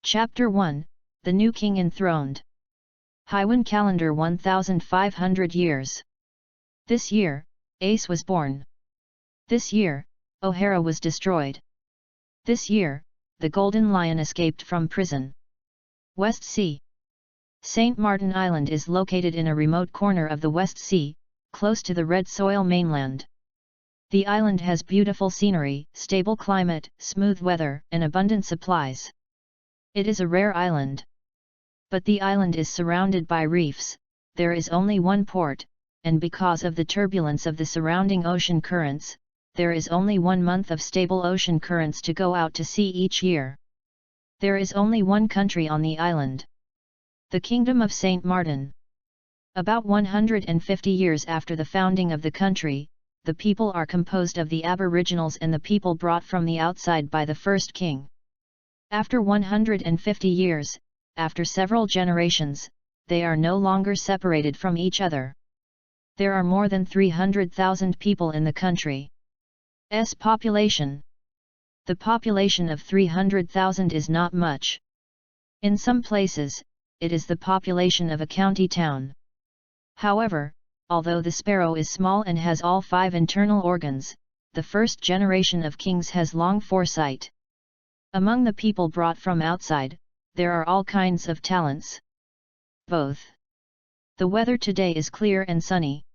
Chapter 1, The New King Enthroned. Haiwan calendar 1500 years. This year, Ace was born. This year, O'Hara was destroyed. This year, the Golden Lion escaped from prison. West Sea. St. Martin Island is located in a remote corner of the West Sea, close to the red soil mainland. The island has beautiful scenery, stable climate, smooth weather, and abundant supplies. It is a rare island. But the island is surrounded by reefs, there is only one port, and because of the turbulence of the surrounding ocean currents, there is only 1 month of stable ocean currents to go out to sea each year. There is only one country on the island. The Kingdom of St. Martin. About 150 years after the founding of the country, the people are composed of the Aboriginals and the people brought from the outside by the first king. After 150 years, after several generations, they are no longer separated from each other. There are more than 300,000 people in the country's population. The population of 300,000 is not much. In some places, it is the population of a county town. However, although the sparrow is small and has all 5 internal organs, the first generation of kings has long foresight. Among the people brought from outside, there are all kinds of talents. Both. The weather today is clear and sunny.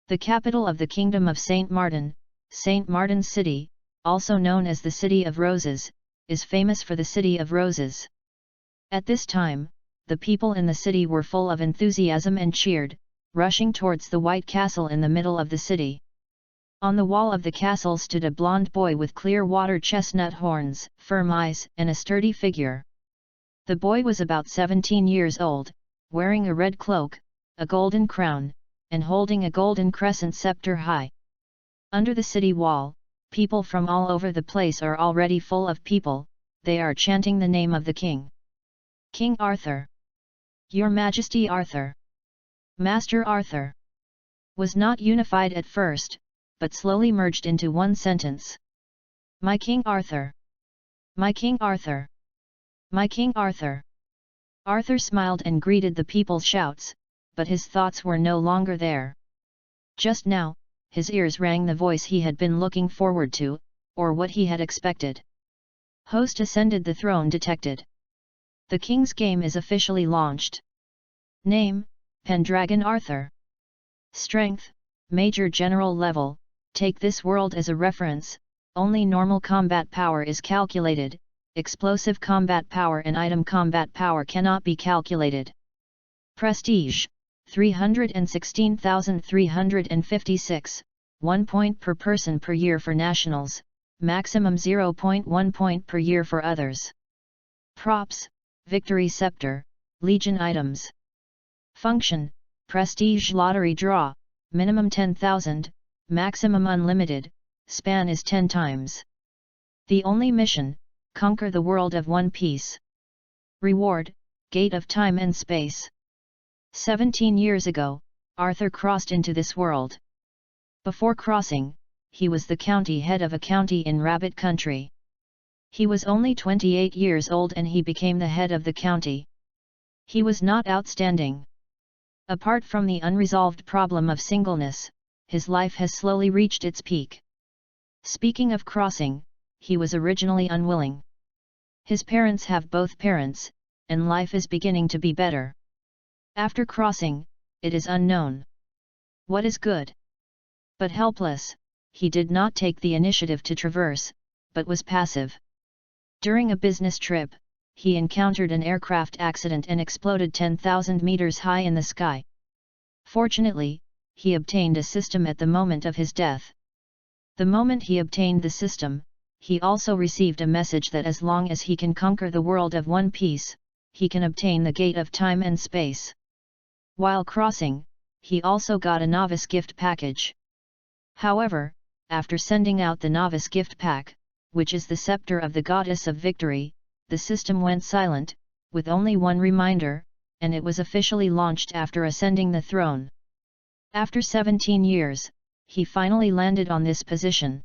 The capital of the Kingdom of St. Martin, St. Martin's City, also known as the City of Roses, is famous for the City of Roses. At this time, the people in the city were full of enthusiasm and cheered, rushing towards the White Castle in the middle of the city. On the wall of the castle stood a blond boy with clear water chestnut horns, firm eyes, and a sturdy figure. The boy was about 17 years old, wearing a red cloak, a golden crown, and holding a golden crescent scepter high. Under the city wall, people from all over the place are already full of people, they are chanting the name of the king. King Arthur. Your Majesty Arthur. Master Arthur. Was not unified at first, but slowly merged into one sentence. My King Arthur. My King Arthur. My King Arthur. Arthur smiled and greeted the people's shouts, but his thoughts were no longer there. Just now, his ears rang the voice he had been looking forward to, or what he had expected. Host ascended the throne detected. The king's game is officially launched. Name, Pendragon Arthur. Strength, Major General level, take this world as a reference, only normal combat power is calculated, explosive combat power and item combat power cannot be calculated. Prestige, 316,356, 1 point per person per year for nationals, maximum 0.1 point per year for others. Props, Victory Scepter, Legion items. Function, Prestige lottery draw, minimum 10,000, maximum unlimited, span is 10 times. The only mission, conquer the world of One Piece. Reward, Gate of Time and Space. 17 years ago, Arthur crossed into this world. Before crossing, he was the county head of a county in Rabbit Country. He was only 28 years old and he became the head of the county. He was not outstanding. Apart from the unresolved problem of singleness, his life has slowly reached its peak. Speaking of crossing, he was originally unwilling. His parents have both parents, and life is beginning to be better. After crossing, it is unknown. What is good? But helpless, he did not take the initiative to traverse, but was passive. During a business trip, he encountered an aircraft accident and exploded 10,000 meters high in the sky. Fortunately, he obtained a system at the moment of his death. The moment he obtained the system, he also received a message that as long as he can conquer the world of One Piece, he can obtain the Gate of Time and Space. While crossing, he also got a novice gift package. However, after sending out the novice gift pack, which is the scepter of the Goddess of Victory, the system went silent, with only one reminder, and it was officially launched after ascending the throne. After 17 years, he finally landed on this position.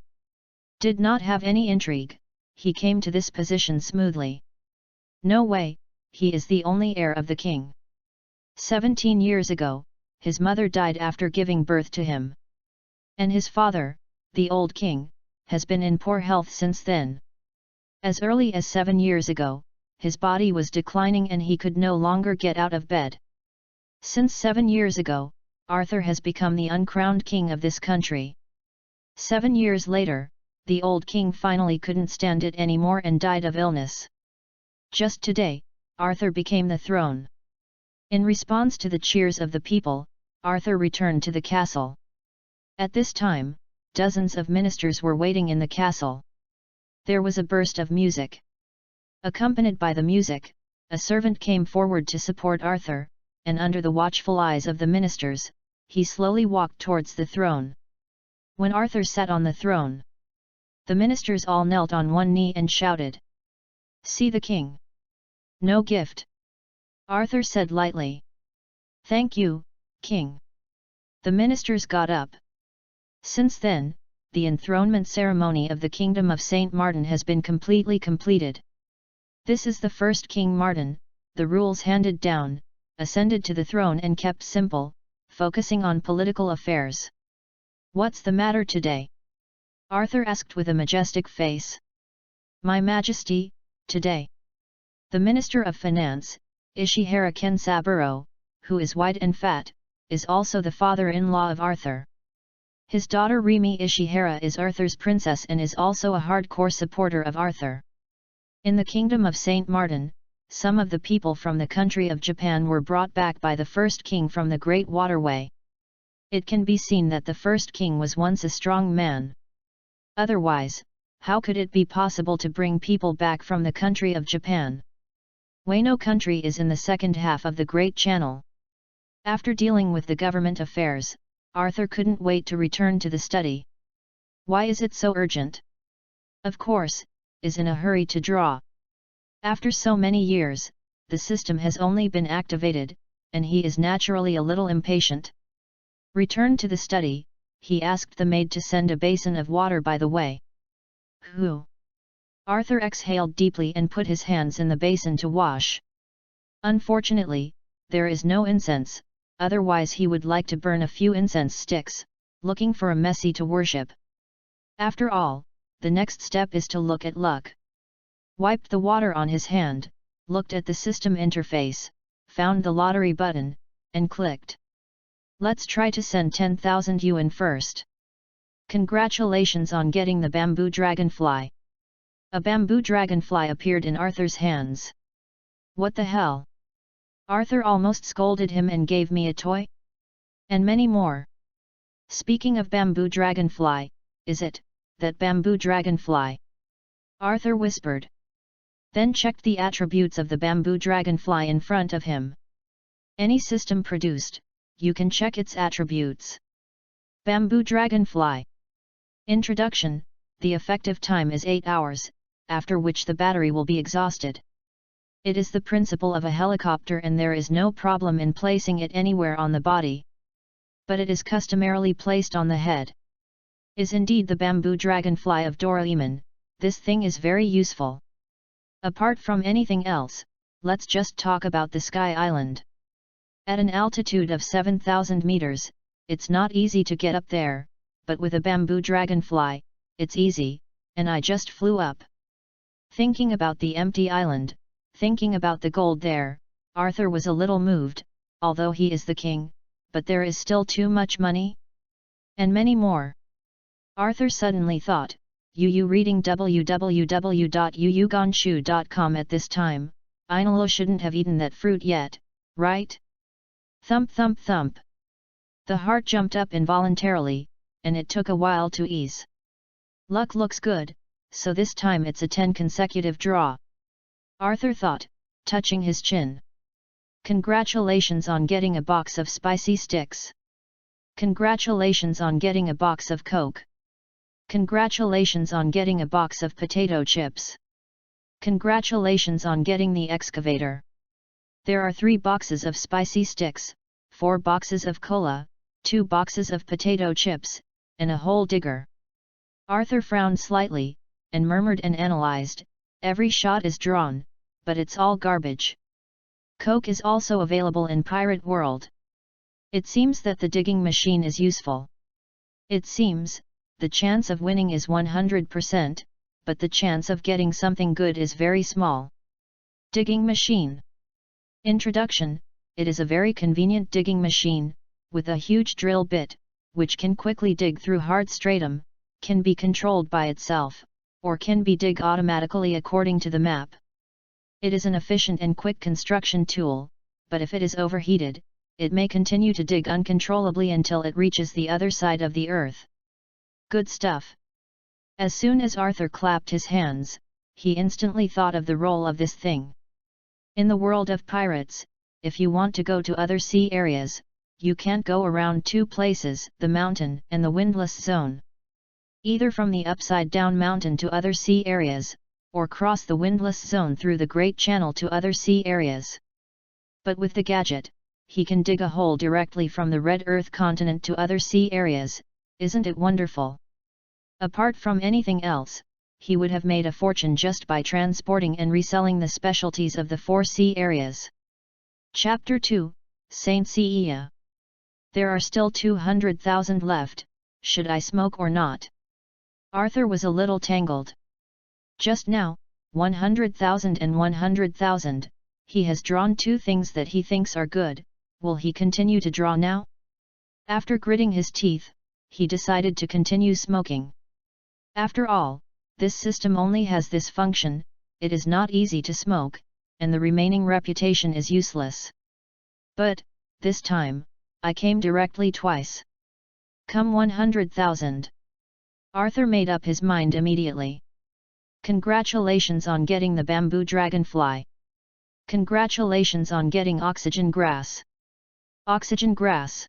Did not have any intrigue, he came to this position smoothly. No way, he is the only heir of the king. 17 years ago, his mother died after giving birth to him. And his father, the old king, has been in poor health since then. As early as 7 years ago, his body was declining and he could no longer get out of bed. Since 7 years ago, Arthur has become the uncrowned king of this country. 7 years later, the old king finally couldn't stand it anymore and died of illness. Just today, Arthur became the throne. In response to the cheers of the people, Arthur returned to the castle. At this time, dozens of ministers were waiting in the castle. There was a burst of music. Accompanied by the music, a servant came forward to support Arthur, and under the watchful eyes of the ministers, he slowly walked towards the throne. When Arthur sat on the throne, the ministers all knelt on one knee and shouted, "See the king!" "No gift," Arthur said lightly. "Thank you, king." The ministers got up. Since then, the enthronement ceremony of the kingdom of Saint Martin has been completely completed. This is the first King Martin, the rules handed down, ascended to the throne and kept simple, focusing on political affairs. "What's the matter today?" Arthur asked with a majestic face. "My Majesty, today." The Minister of Finance, Ishihara Kensaburo, who is white and fat, is also the father-in-law of Arthur. His daughter Rimi Ishihara is Arthur's princess and is also a hardcore supporter of Arthur. In the kingdom of Saint Martin, some of the people from the country of Japan were brought back by the first king from the Great Waterway. It can be seen that the first king was once a strong man. Otherwise, how could it be possible to bring people back from the country of Japan? Wano country is in the second half of the Great Channel. After dealing with the government affairs, Arthur couldn't wait to return to the study. Why is it so urgent? Of course, is in a hurry to draw. After so many years, the system has only been activated, and he is naturally a little impatient. Return to the study, he asked the maid to send a basin of water by the way. "Who?" Arthur exhaled deeply and put his hands in the basin to wash. Unfortunately, there is no incense, otherwise he would like to burn a few incense sticks, looking for a Messi to worship. After all, the next step is to look at luck. Wiped the water on his hand, looked at the system interface, found the lottery button, and clicked. Let's try to send 10,000 yuan first. Congratulations on getting the bamboo dragonfly. A bamboo dragonfly appeared in Arthur's hands. What the hell? Arthur almost scolded him and gave me a toy? And many more. Speaking of bamboo dragonfly, is it that bamboo dragonfly? Arthur whispered. Then checked the attributes of the bamboo dragonfly in front of him. Any system produced, you can check its attributes. Bamboo dragonfly. Introduction: the effective time is 8 hours, after which the battery will be exhausted. It is the principle of a helicopter and there is no problem in placing it anywhere on the body. But it is customarily placed on the head. Is indeed the bamboo dragonfly of Doraemon, this thing is very useful. Apart from anything else, let's just talk about the Sky Island. At an altitude of 7,000 meters, it's not easy to get up there, but with a bamboo dragonfly, it's easy, and I just flew up. Thinking about the empty island, thinking about the gold there, Arthur was a little moved, although he is the king, but there is still too much money? And many more. Arthur suddenly thought, Yu reading www.yuyugonshu.com at this time, Ainolo shouldn't have eaten that fruit yet, right? Thump thump thump. The heart jumped up involuntarily, and it took a while to ease. Luck looks good, so this time it's a 10 consecutive draw. Arthur thought, touching his chin. Congratulations on getting a box of spicy sticks. Congratulations on getting a box of Coke. Congratulations on getting a box of potato chips. Congratulations on getting the excavator. There are 3 boxes of spicy sticks, 4 boxes of cola, 2 boxes of potato chips, and a hole digger. Arthur frowned slightly, and murmured and analyzed, every shot is drawn, but it's all garbage. Coke is also available in Pirate World. It seems that the digging machine is useful. It seems, the chance of winning is 100%, but the chance of getting something good is very small. Digging machine. Introduction. It is a very convenient digging machine, with a huge drill bit, which can quickly dig through hard stratum, can be controlled by itself, or can be dig automatically according to the map. It is an efficient and quick construction tool, but if it is overheated, it may continue to dig uncontrollably until it reaches the other side of the earth. Good stuff. As soon as Arthur clapped his hands, he instantly thought of the role of this thing. In the world of pirates, if you want to go to other sea areas, you can't go around two places, the mountain and the windless zone. Either from the upside-down mountain to other sea areas, or cross the windless zone through the Great Channel to other sea areas. But with the gadget, he can dig a hole directly from the Red Earth continent to other sea areas. Isn't it wonderful? Apart from anything else, he would have made a fortune just by transporting and reselling the specialties of the 4 sea areas. Chapter 2, Saint Seiya. There are still 200,000 left, should I smoke or not? Arthur was a little tangled. Just now, 100,000 and 100,000, he has drawn 2 things that he thinks are good. Will he continue to draw now? After gritting his teeth, he decided to continue smoking. After all, this system only has this function, it is not easy to smoke, and the remaining reputation is useless. But, this time, I came directly twice. Come 100,000. Arthur made up his mind immediately. Congratulations on getting the bamboo dragonfly. Congratulations on getting oxygen grass. Oxygen grass.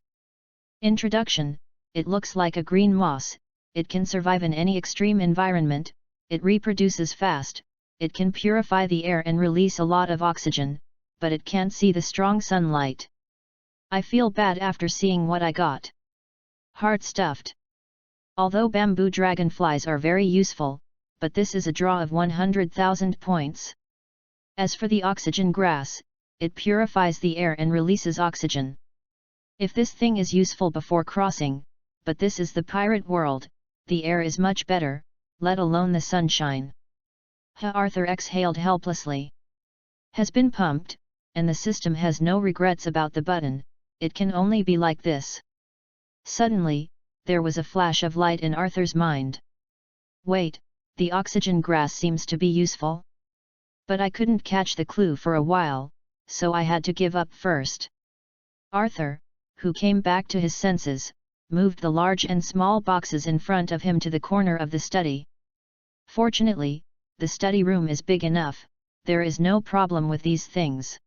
Introduction. It looks like a green moss, it can survive in any extreme environment, it reproduces fast, it can purify the air and release a lot of oxygen, but it can't see the strong sunlight. I feel bad after seeing what I got. Hard stuffed. Although bamboo dragonflies are very useful, but this is a draw of 100,000 points. As for the oxygen grass, it purifies the air and releases oxygen. If this thing is useful before crossing, but this is the pirate world, the air is much better, let alone the sunshine. Arthur exhaled helplessly. Has been pumped, and the system has no regrets about the button, it can only be like this. Suddenly, there was a flash of light in Arthur's mind. Wait, the oxygen grass seems to be useful? But I couldn't catch the clue for a while, so I had to give up first. Arthur, who came back to his senses, moved the large and small boxes in front of him to the corner of the study. Fortunately, the study room is big enough, there is no problem with these things.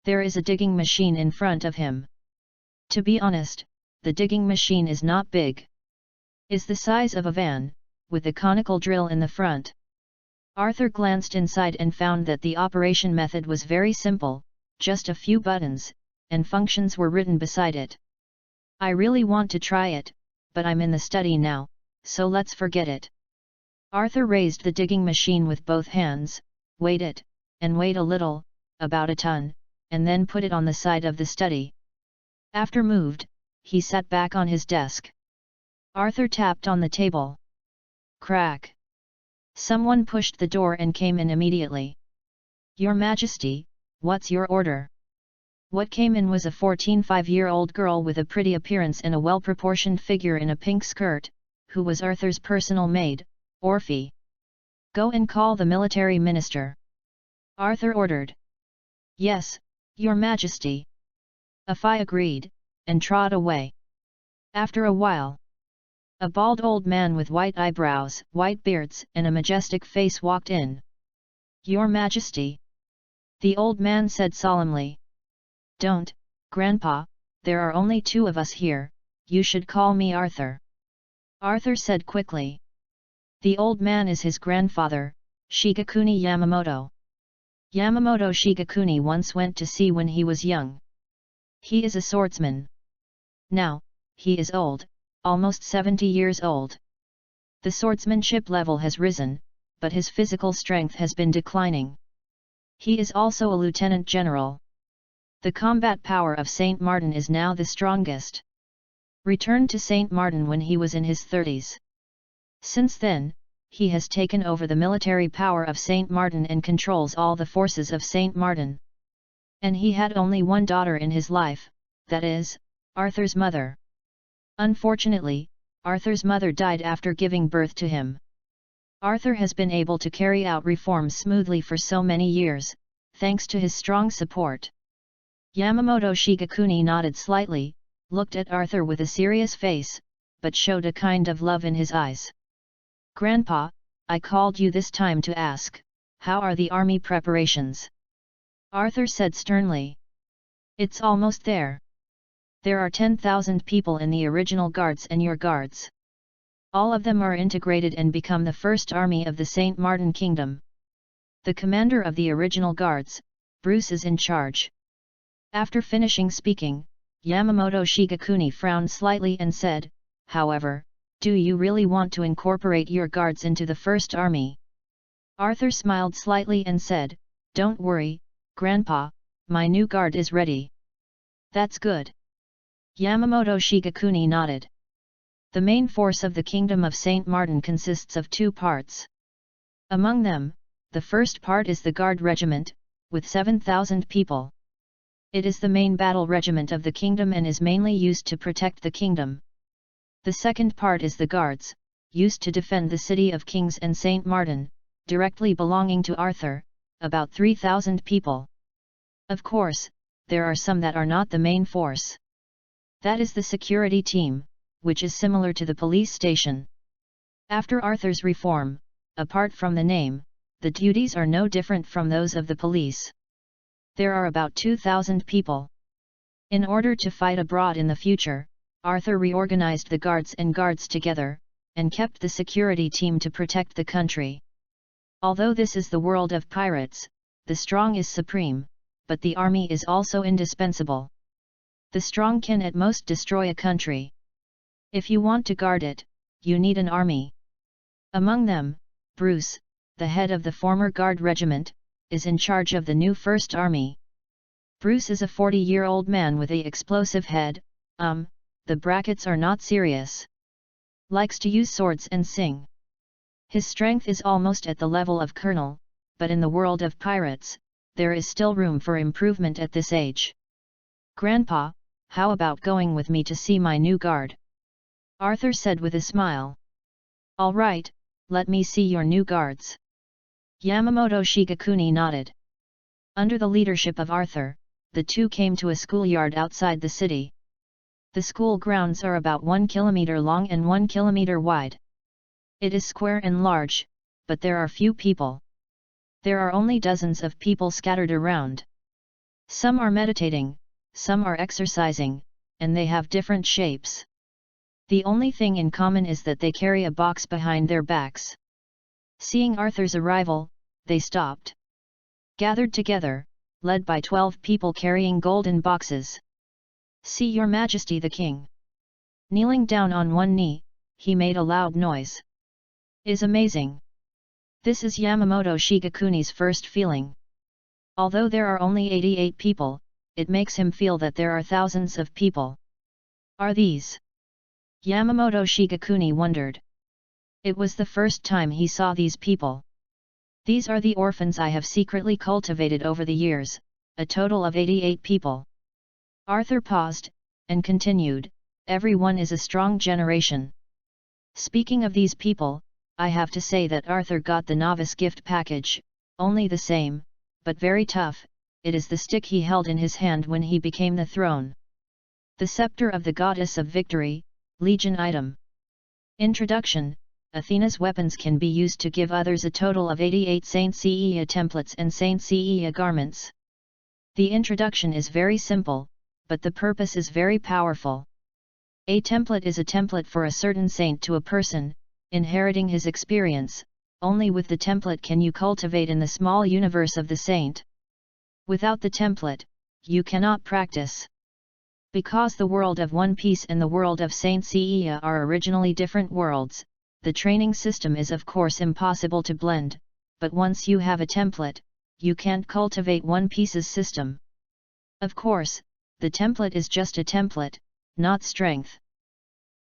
There is a digging machine in front of him. To be honest, the digging machine is not big. It's the size of a van, with a conical drill in the front. Arthur glanced inside and found that the operation method was very simple, just a few buttons, and functions were written beside it. I really want to try it, but I'm in the study now, so let's forget it. Arthur raised the digging machine with both hands, weighed it, and weighed a little, about a ton, and then put it on the side of the study. After moved, he sat back on his desk. Arthur tapped on the table. Crack. Someone pushed the door and came in immediately. Your Majesty, what's your order? What came in was a 14-5-year-old girl with a pretty appearance and a well-proportioned figure in a pink skirt, who was Arthur's personal maid, Orphe. Go and call the military minister. Arthur ordered. Yes, Your Majesty. Orphe agreed, and trod away. After a while, a bald old man with white eyebrows, white beards, and a majestic face walked in. Your Majesty. The old man said solemnly. Don't, Grandpa, there are only 2 of us here, you should call me Arthur. Arthur said quickly. The old man is his grandfather, Shigekuni Yamamoto. Yamamoto Shigekuni once went to sea when he was young. He is a swordsman. Now, he is old, almost 70 years old. The swordsmanship level has risen, but his physical strength has been declining. He is also a lieutenant general. The combat power of Saint Martin is now the strongest. Returned to Saint Martin when he was in his 30s. Since then, he has taken over the military power of Saint Martin and controls all the forces of Saint Martin. And he had only one daughter in his life, that is, Arthur's mother. Unfortunately, Arthur's mother died after giving birth to him. Arthur has been able to carry out reforms smoothly for so many years, thanks to his strong support. Yamamoto Shigekuni nodded slightly, looked at Arthur with a serious face, but showed a kind of love in his eyes. "Grandpa, I called you this time to ask, how are the army preparations?" Arthur said sternly. "It's almost there. There are 10,000 people in the original guards and your guards. All of them are integrated and become the first army of the Saint Martin Kingdom. The commander of the original guards, Bruce, is in charge." After finishing speaking, Yamamoto Shigekuni frowned slightly and said, "However, do you really want to incorporate your guards into the first army?" Arthur smiled slightly and said, "Don't worry, Grandpa, my new guard is ready." "That's good." Yamamoto Shigekuni nodded. The main force of the Kingdom of Saint Martin consists of two parts. Among them, the first part is the Guard Regiment, with 7,000 people. It is the main battle regiment of the kingdom and is mainly used to protect the kingdom. The second part is the Guards, used to defend the City of Kings and Saint Martin, directly belonging to Arthur, about 3,000 people. Of course, there are some that are not the main force. That is the security team, which is similar to the police station. After Arthur's reform, apart from the name, the duties are no different from those of the police. There are about 2,000 people. In order to fight abroad in the future, Arthur reorganized the guards and guards together, and kept the security team to protect the country. Although this is the world of pirates, the strong is supreme, but the army is also indispensable. The strong can at most destroy a country. If you want to guard it, you need an army. Among them, Bruce, the head of the former guard regiment, is in charge of the new First Army. Bruce is a 40-year-old man with a explosive head, the brackets are not serious. Likes to use swords and sing. His strength is almost at the level of colonel, but in the world of pirates, there is still room for improvement at this age. "Grandpa, how about going with me to see my new guard?" Arthur said with a smile. "All right, let me see your new guards." Yamamoto Shigekuni nodded. Under the leadership of Arthur, the two came to a schoolyard outside the city. The school grounds are about 1 kilometer long and 1 kilometer wide. It is square and large, but there are few people. There are only dozens of people scattered around. Some are meditating, some are exercising, and they have different shapes. The only thing in common is that they carry a box behind their backs. Seeing Arthur's arrival, they stopped. Gathered together, led by 12 people carrying golden boxes. "See your Majesty the King." Kneeling down on one knee, he made a loud noise. "Is amazing." This is Yamamoto Shigekuni's first feeling. Although there are only 88 people, it makes him feel that there are thousands of people. Are these? Yamamoto Shigekuni wondered. It was the first time he saw these people. "These are the orphans I have secretly cultivated over the years, a total of 88 people." Arthur paused, and continued, "Everyone is a strong generation." Speaking of these people, I have to say that Arthur got the novice gift package, only the same, but very tough. It is the stick he held in his hand when he became the throne. The scepter of the goddess of victory, Legion item. Introduction: Athena's weapons can be used to give others a total of 88 Saint Seiya templates and Saint Seiya garments. The introduction is very simple, but the purpose is very powerful. A template is a template for a certain saint to a person, inheriting his experience. Only with the template can you cultivate in the small universe of the saint. Without the template, you cannot practice. Because the world of One Piece and the world of Saint Seiya are originally different worlds, the training system is of course impossible to blend, but once you have a template, you can't cultivate One Piece's system. Of course, the template is just a template, not strength.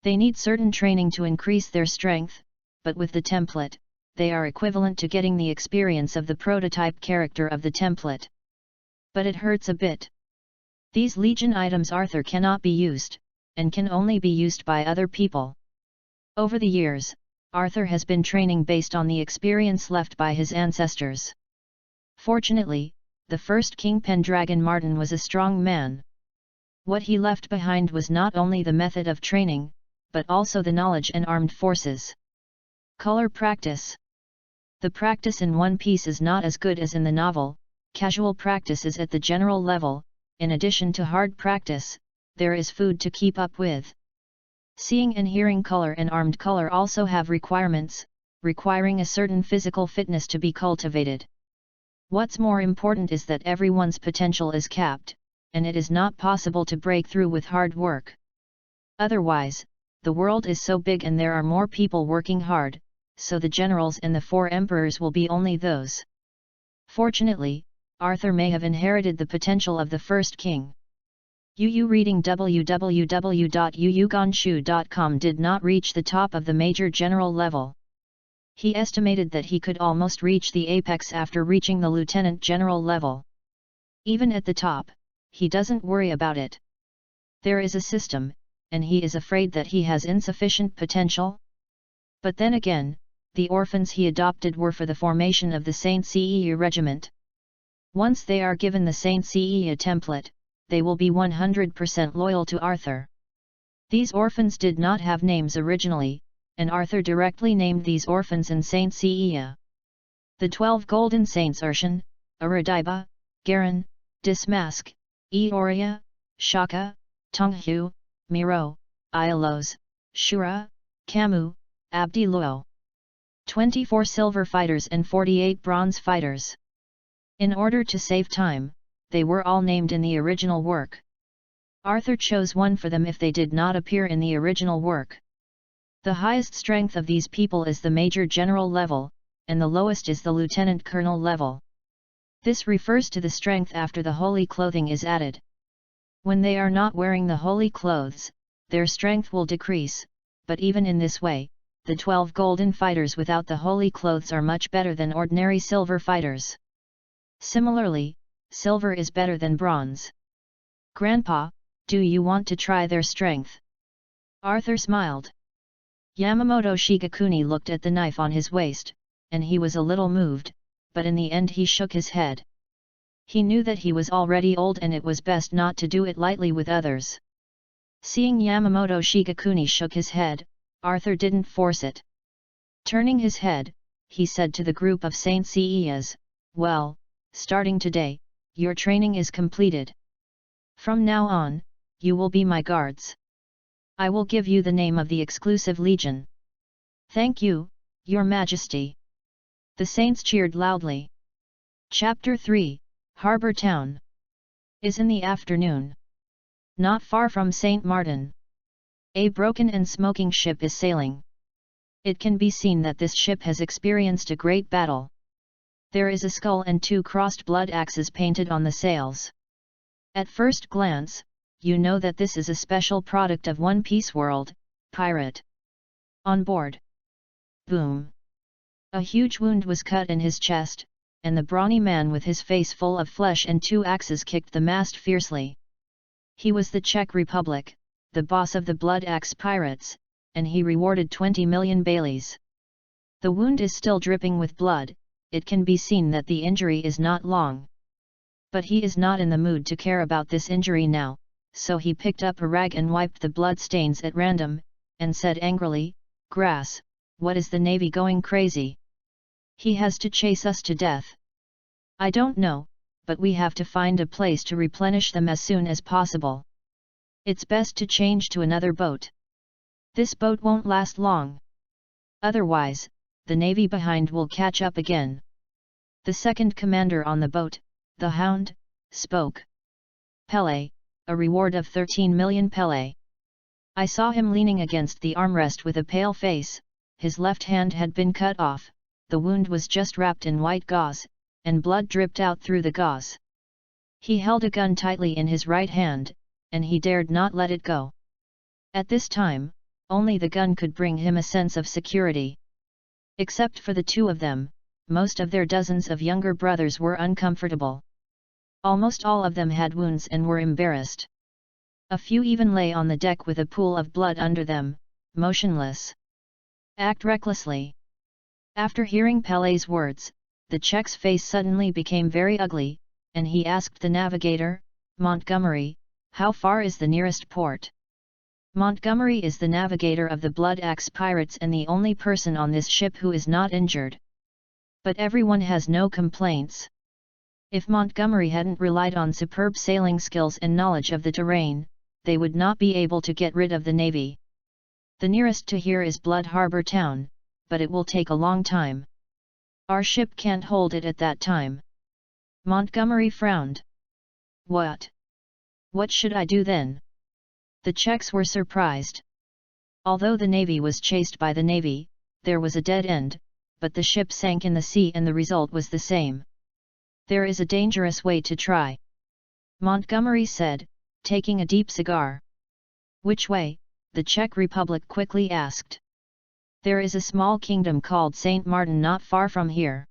They need certain training to increase their strength, but with the template, they are equivalent to getting the experience of the prototype character of the template. But it hurts a bit. These Legion items Arthur cannot be used, and can only be used by other people. Over the years, Arthur has been training based on the experience left by his ancestors. Fortunately, the first King Pendragon Martin was a strong man. What he left behind was not only the method of training, but also the knowledge and armed forces. Color practice. The practice in One Piece is not as good as in the novel. Casual practice is at the general level. In addition to hard practice, there is food to keep up with. Seeing and hearing color and armed color also have requirements, requiring a certain physical fitness to be cultivated. What's more important is that everyone's potential is capped, and it is not possible to break through with hard work. Otherwise, the world is so big and there are more people working hard, so the generals and the 4 emperors will be only those. Fortunately, Arthur may have inherited the potential of the first king. Yu reading www.yuyugonshu.com did not reach the top of the major general level. He estimated that he could almost reach the apex after reaching the lieutenant general level. Even at the top, he doesn't worry about it. There is a system, and he is afraid that he has insufficient potential. But then again, the orphans he adopted were for the formation of the Saint Seiya regiment. Once they are given the Saint Seiya template, they will be 100% loyal to Arthur. These orphans did not have names originally, and Arthur directly named these orphans in Saint Seiya. The 12 golden saints Urshan, Aradiba, Garen, Dismask, Eoria, Shaka, Tonghu, Miro, Ialos, Shura, Camus, Abdi Luo. 24 silver fighters and 48 bronze fighters. In order to save time, they were all named in the original work. Arthur chose one for them if they did not appear in the original work. The highest strength of these people is the Major General level, and the lowest is the Lieutenant Colonel level. This refers to the strength after the holy clothing is added. When they are not wearing the holy clothes, their strength will decrease, but even in this way, the 12 golden fighters without the holy clothes are much better than ordinary silver fighters. Similarly, silver is better than bronze. Grandpa, do you want to try their strength? Arthur smiled. Yamamoto Shigakuni looked at the knife on his waist, and he was a little moved, but in the end he shook his head. He knew that he was already old and it was best not to do it lightly with others. Seeing Yamamoto Shigakuni shook his head, Arthur didn't force it. Turning his head, he said to the group of Saint Seiyas, "Well, starting today, your training is completed. From now on, you will be my guards. I will give you the name of the exclusive legion." "Thank you, Your Majesty." The saints cheered loudly. Chapter 3, Harbour Town. Is in the afternoon. Not far from St. Martin. A broken and smoking ship is sailing. It can be seen that this ship has experienced a great battle. There is a skull and 2 crossed blood axes painted on the sails. At first glance, you know that this is a special product of One Piece world, pirate. On board. Boom! A huge wound was cut in his chest, and the brawny man with his face full of flesh and 2 axes kicked the mast fiercely. He was the Czech Republic, the boss of the Blood Axe Pirates, and he rewarded 20 million Baileys. The wound is still dripping with blood, it can be seen that the injury is not long. But he is not in the mood to care about this injury now, so he picked up a rag and wiped the blood stains at random, and said angrily, "Grass, what is the Navy going crazy? He has to chase us to death." "I don't know, but we have to find a place to replenish them as soon as possible. It's best to change to another boat. This boat won't last long. Otherwise, the Navy behind will catch up again." The second commander on the boat, the Hound, spoke. "Pele, a reward of 13 million Pele." I saw him leaning against the armrest with a pale face, his left hand had been cut off, the wound was just wrapped in white gauze, and blood dripped out through the gauze. He held a gun tightly in his right hand, and he dared not let it go. At this time, only the gun could bring him a sense of security. Except for the two of them, most of their dozens of younger brothers were uncomfortable. Almost all of them had wounds and were embarrassed. A few even lay on the deck with a pool of blood under them, motionless. Act recklessly. After hearing Pele's words, the Czech's face suddenly became very ugly, and he asked the navigator, "Montgomery, how far is the nearest port?" Montgomery is the navigator of the Blood Axe pirates and the only person on this ship who is not injured. But everyone has no complaints. If Montgomery hadn't relied on superb sailing skills and knowledge of the terrain, they would not be able to get rid of the navy. The nearest to here is Blood Harbor Town, but it will take a long time. Our ship can't hold it at that time. Montgomery frowned. What? What should I do then? The Czechs were surprised. Although the navy was chased by the navy, there was a dead end, but the ship sank in the sea and the result was the same. There is a dangerous way to try. Montgomery said, taking a deep cigar. Which way? The Czech Republic quickly asked. There is a small kingdom called Saint Martin not far from here.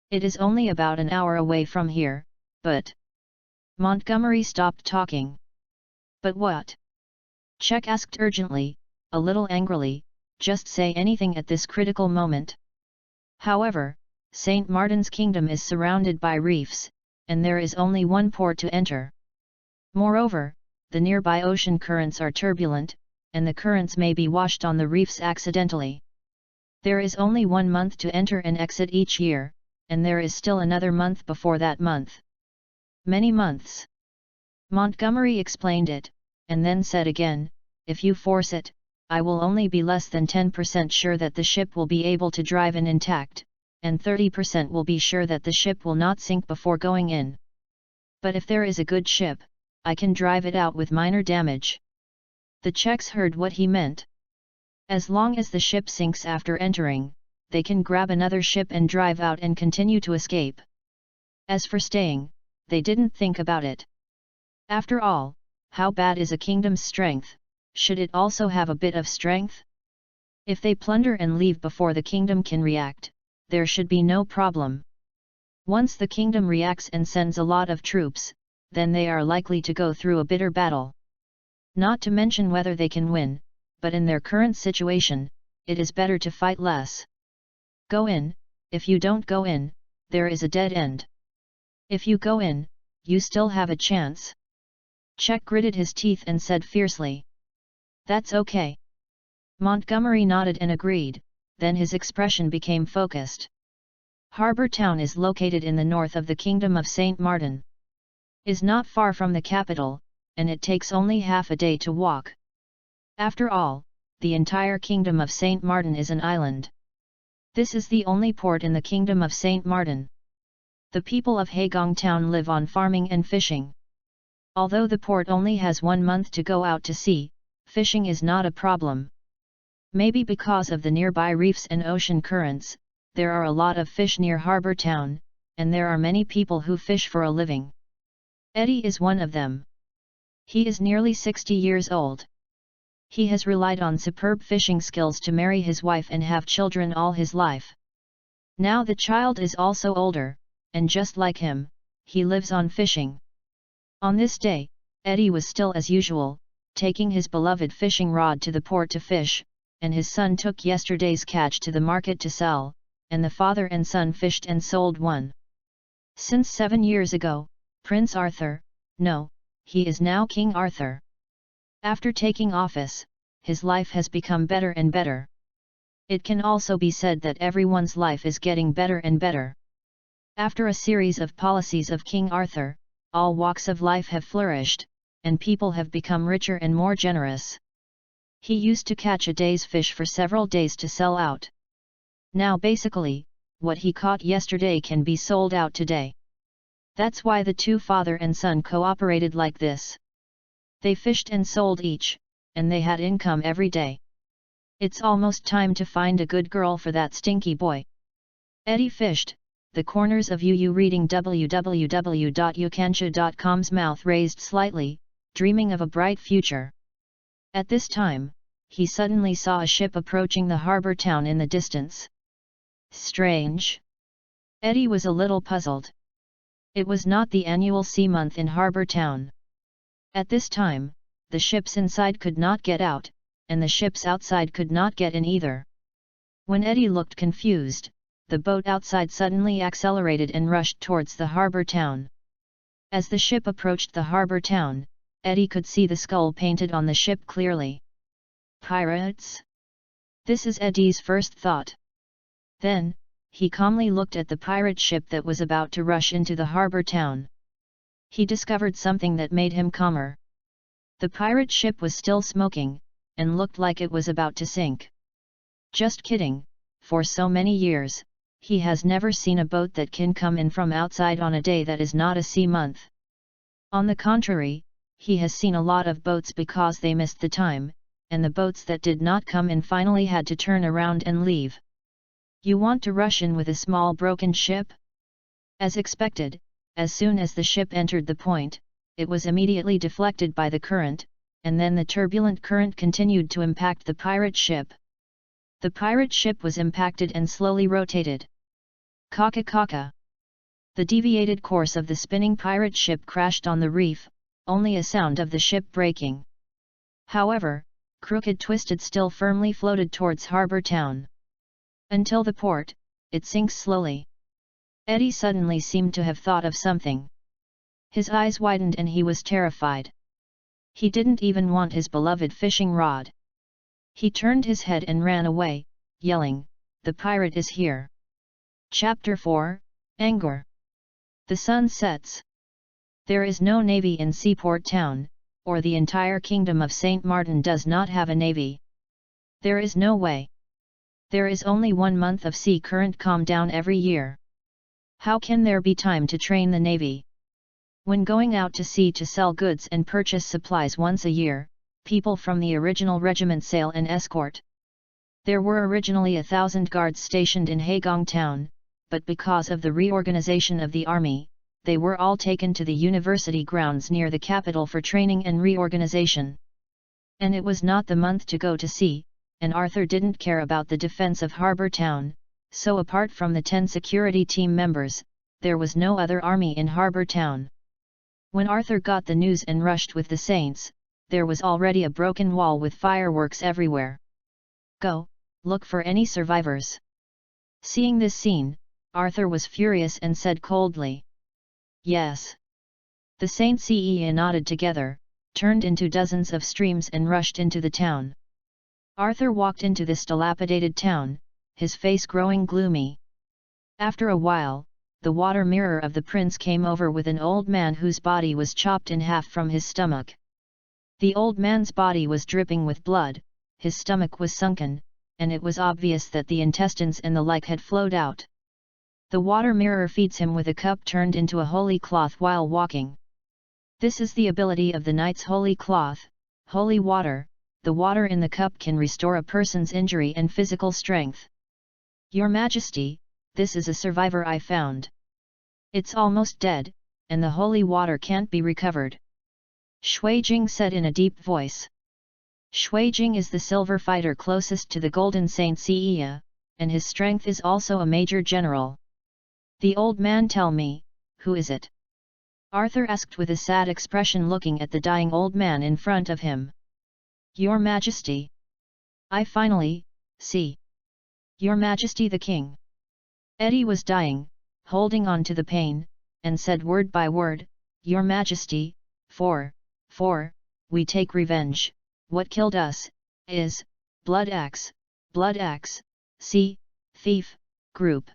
It is only about an hour away from here, but... Montgomery stopped talking. But what? Czech asked urgently, a little angrily, just say anything at this critical moment. However, Saint Martin's kingdom is surrounded by reefs, and there is only one port to enter. Moreover, the nearby ocean currents are turbulent, and the currents may be washed on the reefs accidentally. There is only 1 month to enter and exit each year, and there is still another month before that month. Many months. Montgomery explained it, and then said again, if you force it, I will only be less than 10% sure that the ship will be able to drive in intact, and 30% will be sure that the ship will not sink before going in. But if there is a good ship, I can drive it out with minor damage. The Czechs heard what he meant. As long as the ship sinks after entering, they can grab another ship and drive out and continue to escape. As for staying, they didn't think about it. After all, how bad is a kingdom's strength? Should it also have a bit of strength? If they plunder and leave before the kingdom can react, there should be no problem. Once the kingdom reacts and sends a lot of troops, then they are likely to go through a bitter battle. Not to mention whether they can win, but in their current situation, it is better to fight less. Go in, if you don't go in, there is a dead end. If you go in, you still have a chance. Czech gritted his teeth and said fiercely. That's okay. Montgomery nodded and agreed, then his expression became focused. Harbor Town is located in the north of the Kingdom of Saint Martin. Is not far from the capital, and it takes only half a day to walk. After all, the entire Kingdom of Saint Martin is an island. This is the only port in the Kingdom of Saint Martin. The people of Haigong Town live on farming and fishing. Although the port only has 1 month to go out to sea, fishing is not a problem. Maybe because of the nearby reefs and ocean currents, there are a lot of fish near Harbor Town, and there are many people who fish for a living. Eddie is one of them. He is nearly 60 years old. He has relied on superb fishing skills to marry his wife and have children all his life. Now the child is also older, and just like him, he lives on fishing. On this day, Eddie was still as usual, taking his beloved fishing rod to the port to fish, and his son took yesterday's catch to the market to sell, and the father and son fished and sold one. Since 7 years ago, Prince Arthur, no, he is now King Arthur. After taking office, his life has become better and better. It can also be said that everyone's life is getting better and better. After a series of policies of King Arthur, all walks of life have flourished, and people have become richer and more generous. He used to catch a day's fish for several days to sell out. Now basically, what he caught yesterday can be sold out today. That's why the two father and son cooperated like this. They fished and sold each, and they had income every day. It's almost time to find a good girl for that stinky boy. Eddie fished, the corners of Yu reading www.yukansha.com's mouth raised slightly, dreaming of a bright future. At this time, he suddenly saw a ship approaching the harbor town in the distance. Strange. Eddie was a little puzzled. It was not the annual sea month in harbor town. At this time, the ships inside could not get out, and the ships outside could not get in either. When Eddie looked confused, the boat outside suddenly accelerated and rushed towards the harbor town. As the ship approached the harbor town, Eddie could see the skull painted on the ship clearly. Pirates? This is Eddie's first thought. Then, he calmly looked at the pirate ship that was about to rush into the harbor town. He discovered something that made him calmer. The pirate ship was still smoking, and looked like it was about to sink. Just kidding, for so many years, he has never seen a boat that can come in from outside on a day that is not a sea month. On the contrary, he has seen a lot of boats because they missed the time, and the boats that did not come in finally had to turn around and leave. You want to rush in with a small broken ship? As expected, as soon as the ship entered the point, it was immediately deflected by the current, and then the turbulent current continued to impact the pirate ship. The pirate ship was impacted and slowly rotated. Kaka kaka. The deviated course of the spinning pirate ship crashed on the reef, only a sound of the ship breaking. However, Crooked Twisted still firmly floated towards harbor town. Until the port, it sinks slowly. Eddie suddenly seemed to have thought of something. His eyes widened and he was terrified. He didn't even want his beloved fishing rod. He turned his head and ran away, yelling, "The pirate is here!" Chapter 4, Anger. The sun sets. There is no navy in Seaport Town, or the entire kingdom of Saint Martin does not have a navy. There is no way. There is only 1 month of sea current calm down every year. How can there be time to train the navy? When going out to sea to sell goods and purchase supplies once a year, people from the original regiment sail and escort. There were originally 1,000 guards stationed in Haigong Town, but because of the reorganization of the army, they were all taken to the university grounds near the capital for training and reorganization. And it was not the month to go to sea, and Arthur didn't care about the defense of Harbour Town, so apart from the 10 security team members, there was no other army in Harbour Town. When Arthur got the news and rushed with the Saints, there was already a broken wall with fireworks everywhere. "Go, look for any survivors." Seeing this scene, Arthur was furious and said coldly, "Yes." The Saints nodded together, turned into dozens of streams and rushed into the town. Arthur walked into this dilapidated town, his face growing gloomy. After a while, the water mirror of the prince came over with an old man whose body was chopped in half from his stomach. The old man's body was dripping with blood, his stomach was sunken, and it was obvious that the intestines and the like had flowed out. The water mirror feeds him with a cup turned into a holy cloth while walking. This is the ability of the knight's holy cloth, holy water. The water in the cup can restore a person's injury and physical strength. "Your Majesty, this is a survivor I found. It's almost dead, and the holy water can't be recovered," Shui Jing said in a deep voice. Shui Jing is the silver fighter closest to the Golden Saint Seiya, and his strength is also a major general. "The old man tell me, who is it?" Arthur asked with a sad expression looking at the dying old man in front of him. "Your Majesty. I finally see. Your Majesty the King." Eddie was dying, holding on to the pain, and said word by word, "Your Majesty, for, we take revenge. What killed us, is, Blood Axe, see, thief, group.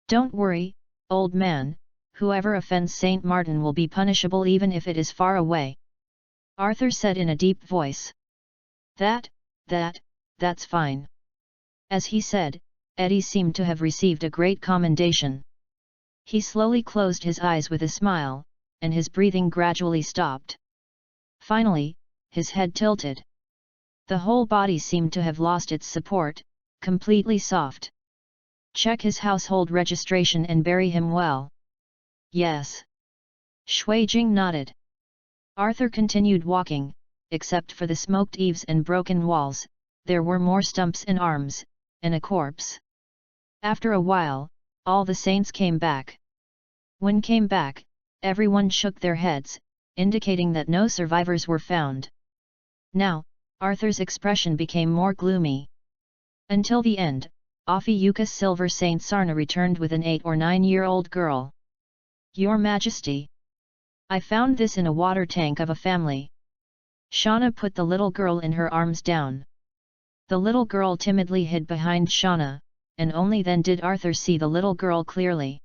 Don't worry, old man, whoever offends Saint Martin will be punishable even if it is far away," Arthur said in a deep voice. That's fine." As he said, Eddie seemed to have received a great commendation. He slowly closed his eyes with a smile, and his breathing gradually stopped. Finally, his head tilted. The whole body seemed to have lost its support, completely soft. Check his household registration and bury him well. Yes. Shui Jing nodded. Arthur continued walking. Except for the smoked eaves and broken walls, there were more stumps and arms, and a corpse. After a while, all the saints came back. When came back, everyone shook their heads, indicating that no survivors were found. Now, Arthur's expression became more gloomy. Until the end, Ophiuchus Silver Saint Sarna returned with an 8 or 9-year-old girl. Your Majesty! I found this in a water tank of a family. Shauna put the little girl in her arms down. The little girl timidly hid behind Shauna, and only then did Arthur see the little girl clearly.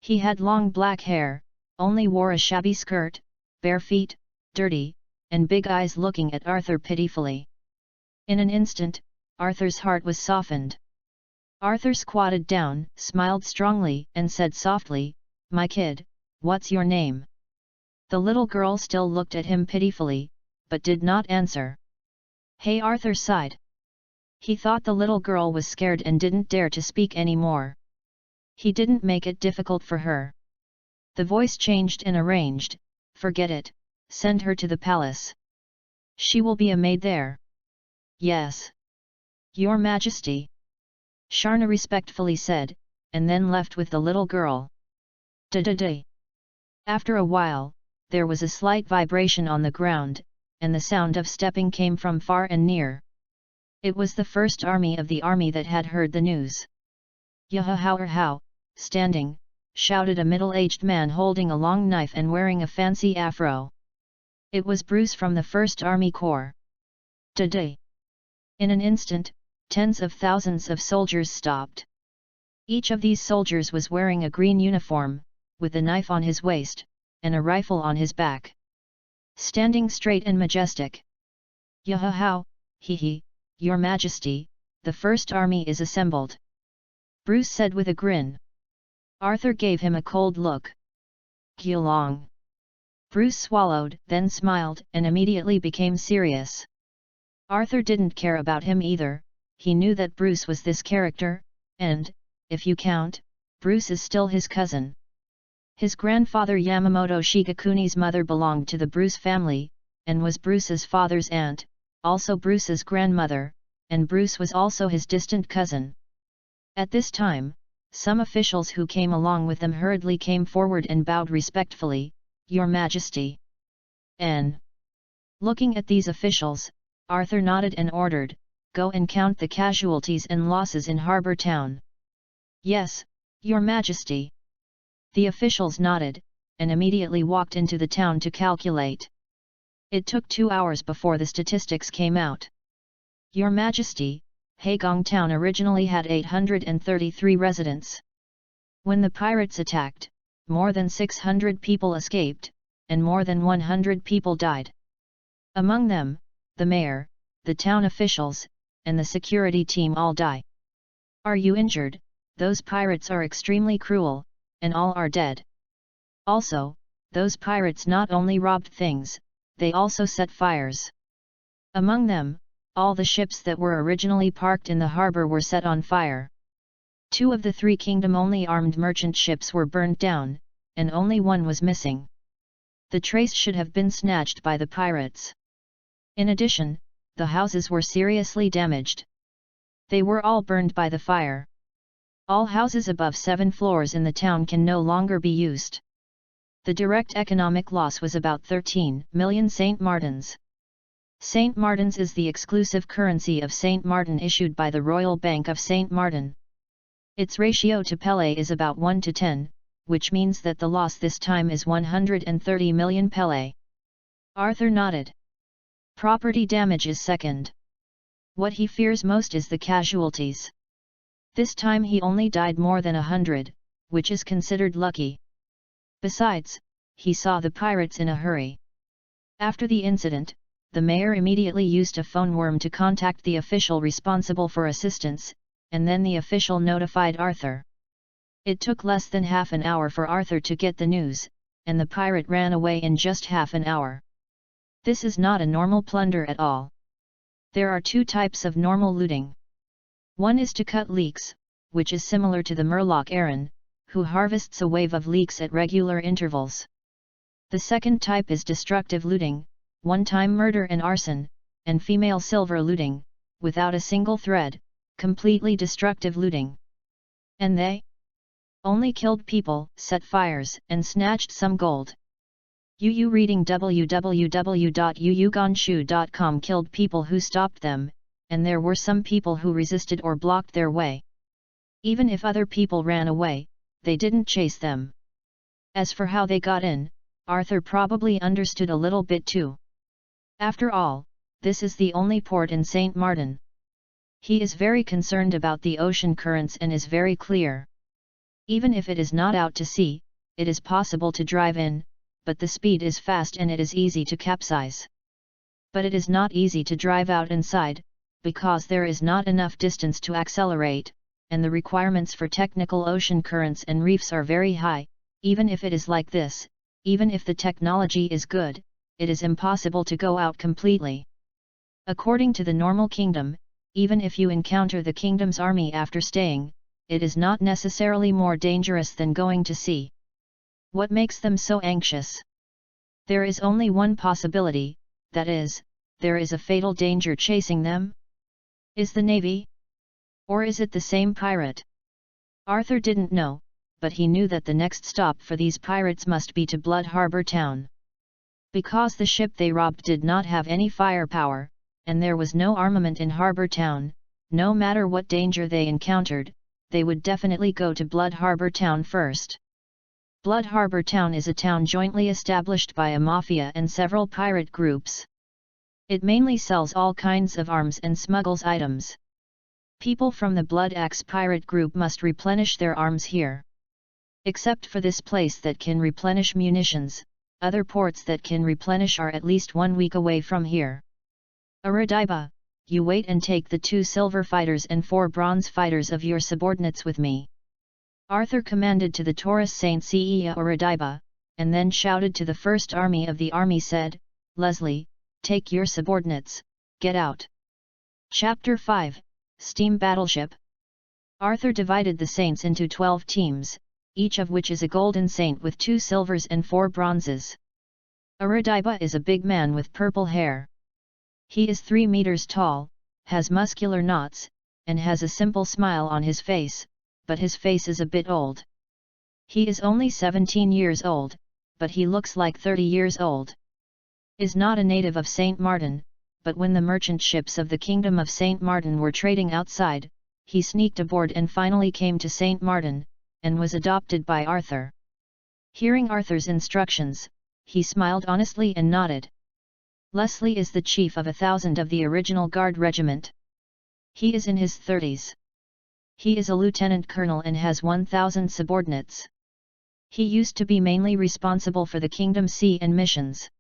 He had long black hair, only wore a shabby skirt, bare feet, dirty, and big eyes looking at Arthur pitifully. In an instant, Arthur's heart was softened. Arthur squatted down, smiled strongly, and said softly, "My kid, what's your name?" The little girl still looked at him pitifully, but did not answer. Hey, Arthur sighed. He thought the little girl was scared and didn't dare to speak anymore. He didn't make it difficult for her. The voice changed and arranged, "Forget it, send her to the palace. She will be a maid there." "Yes. Your Majesty," Sharna respectfully said, and then left with the little girl. Da-da-da. After a while, there was a slight vibration on the ground, and the sound of stepping came from far and near. It was the first army of the army that had heard the news. "Yaha-how-er-how," standing, shouted a middle-aged man holding a long knife and wearing a fancy afro. It was Bruce from the 1st Army Corps. Da-da. In an instant, tens of thousands of soldiers stopped. Each of these soldiers was wearing a green uniform, with a knife on his waist, and a rifle on his back. Standing straight and majestic. "Yaha-how, hee-hee, Your Majesty, the 1st Army is assembled," Bruce said with a grin. Arthur gave him a cold look. "Gyalong." Bruce swallowed, then smiled, and immediately became serious. Arthur didn't care about him either. He knew that Bruce was this character, and, if you count, Bruce is still his cousin. His grandfather Yamamoto Shigakuni's mother belonged to the Bruce family, and was Bruce's father's aunt, also Bruce's grandmother, and Bruce was also his distant cousin. At this time, some officials who came along with them hurriedly came forward and bowed respectfully, "Your Majesty." And, looking at these officials, Arthur nodded and ordered, "Go and count the casualties and losses in Harbour Town." "Yes, Your Majesty." The officials nodded, and immediately walked into the town to calculate. It took 2 hours before the statistics came out. "Your Majesty, Haigong Town originally had 833 residents. When the pirates attacked, more than 600 people escaped, and more than 100 people died. Among them, the mayor, the town officials, and the security team all die. Are you injured? Those pirates are extremely cruel, and all are dead. Also, those pirates not only robbed things, they also set fires. Among them, all the ships that were originally parked in the harbor were set on fire. 2 of the 3 kingdom-only armed merchant ships were burned down, and only 1 was missing. The trace should have been snatched by the pirates. In addition, the houses were seriously damaged. They were all burned by the fire. All houses above 7 floors in the town can no longer be used. The direct economic loss was about 13 million St. Martins. St. Martins is the exclusive currency of St. Martin issued by the Royal Bank of St. Martin. Its ratio to Pele is about 1 to 10, which means that the loss this time is 130 million Pele. Arthur nodded. Property damage is second. What he fears most is the casualties. This time he only died more than 100, which is considered lucky. Besides, he saw the pirates in a hurry. After the incident, the mayor immediately used a phone worm to contact the official responsible for assistance, and then the official notified Arthur. It took less than half an hour for Arthur to get the news, and the pirate ran away in just half an hour. This is not a normal plunder at all. There are 2 types of normal looting. One is to cut leaks, which is similar to the Murloc Aaron, who harvests a wave of leeks at regular intervals. The second type is destructive looting, one-time murder and arson, and female silver looting, without a single thread, completely destructive looting. And they only killed people, set fires, and snatched some gold. UU reading www.uuganshu.com killed people who stopped them, and there were some people who resisted or blocked their way. Even if other people ran away, they didn't chase them. As for how they got in, Arthur probably understood a little bit too. After all, this is the only port in St. Martin. He is very concerned about the ocean currents and is very clear. Even if it is not out to sea, it is possible to drive in, but the speed is fast and it is easy to capsize. But it is not easy to drive out inside, because there is not enough distance to accelerate, and the requirements for technical ocean currents and reefs are very high. Even if it is like this, even if the technology is good, it is impossible to go out completely. According to the normal kingdom, even if you encounter the kingdom's army after staying, it is not necessarily more dangerous than going to sea. What makes them so anxious? There is only one possibility, that is, there is a fatal danger chasing them? Is the navy? Or is it the same pirate? Arthur didn't know, but he knew that the next stop for these pirates must be to Blood Harbor Town. Because the ship they robbed did not have any firepower, and there was no armament in Harbor Town, no matter what danger they encountered, they would definitely go to Blood Harbor Town first. Blood Harbor Town is a town jointly established by a mafia and several pirate groups. It mainly sells all kinds of arms and smuggles items. People from the Blood Axe pirate group must replenish their arms here. Except for this place that can replenish munitions, other ports that can replenish are at least 1 week away from here. Aradiba, you wait and take the 2 silver fighters and 4 bronze fighters of your subordinates with me. Arthur commanded to the Taurus Saint Cea Aradiba, and then shouted to the first army of the army said, Leslie, take your subordinates, get out. Chapter 5, Steam Battleship. Arthur divided the saints into 12 teams, each of which is a golden saint with 2 silvers and 4 bronzes. Aradiba is a big man with purple hair. He is 3 meters tall, has muscular knots, and has a simple smile on his face, but his face is a bit old. He is only 17 years old, but he looks like 30 years old. Is not a native of St. Martin, but when the merchant ships of the Kingdom of St. Martin were trading outside, he sneaked aboard and finally came to St. Martin, and was adopted by Arthur. Hearing Arthur's instructions, he smiled honestly and nodded. Leslie is the chief of 1,000 of the original Guard Regiment. He is in his 30s. He is a lieutenant colonel and has 1,000 subordinates. He used to be mainly responsible for the Kingdom Sea and missions.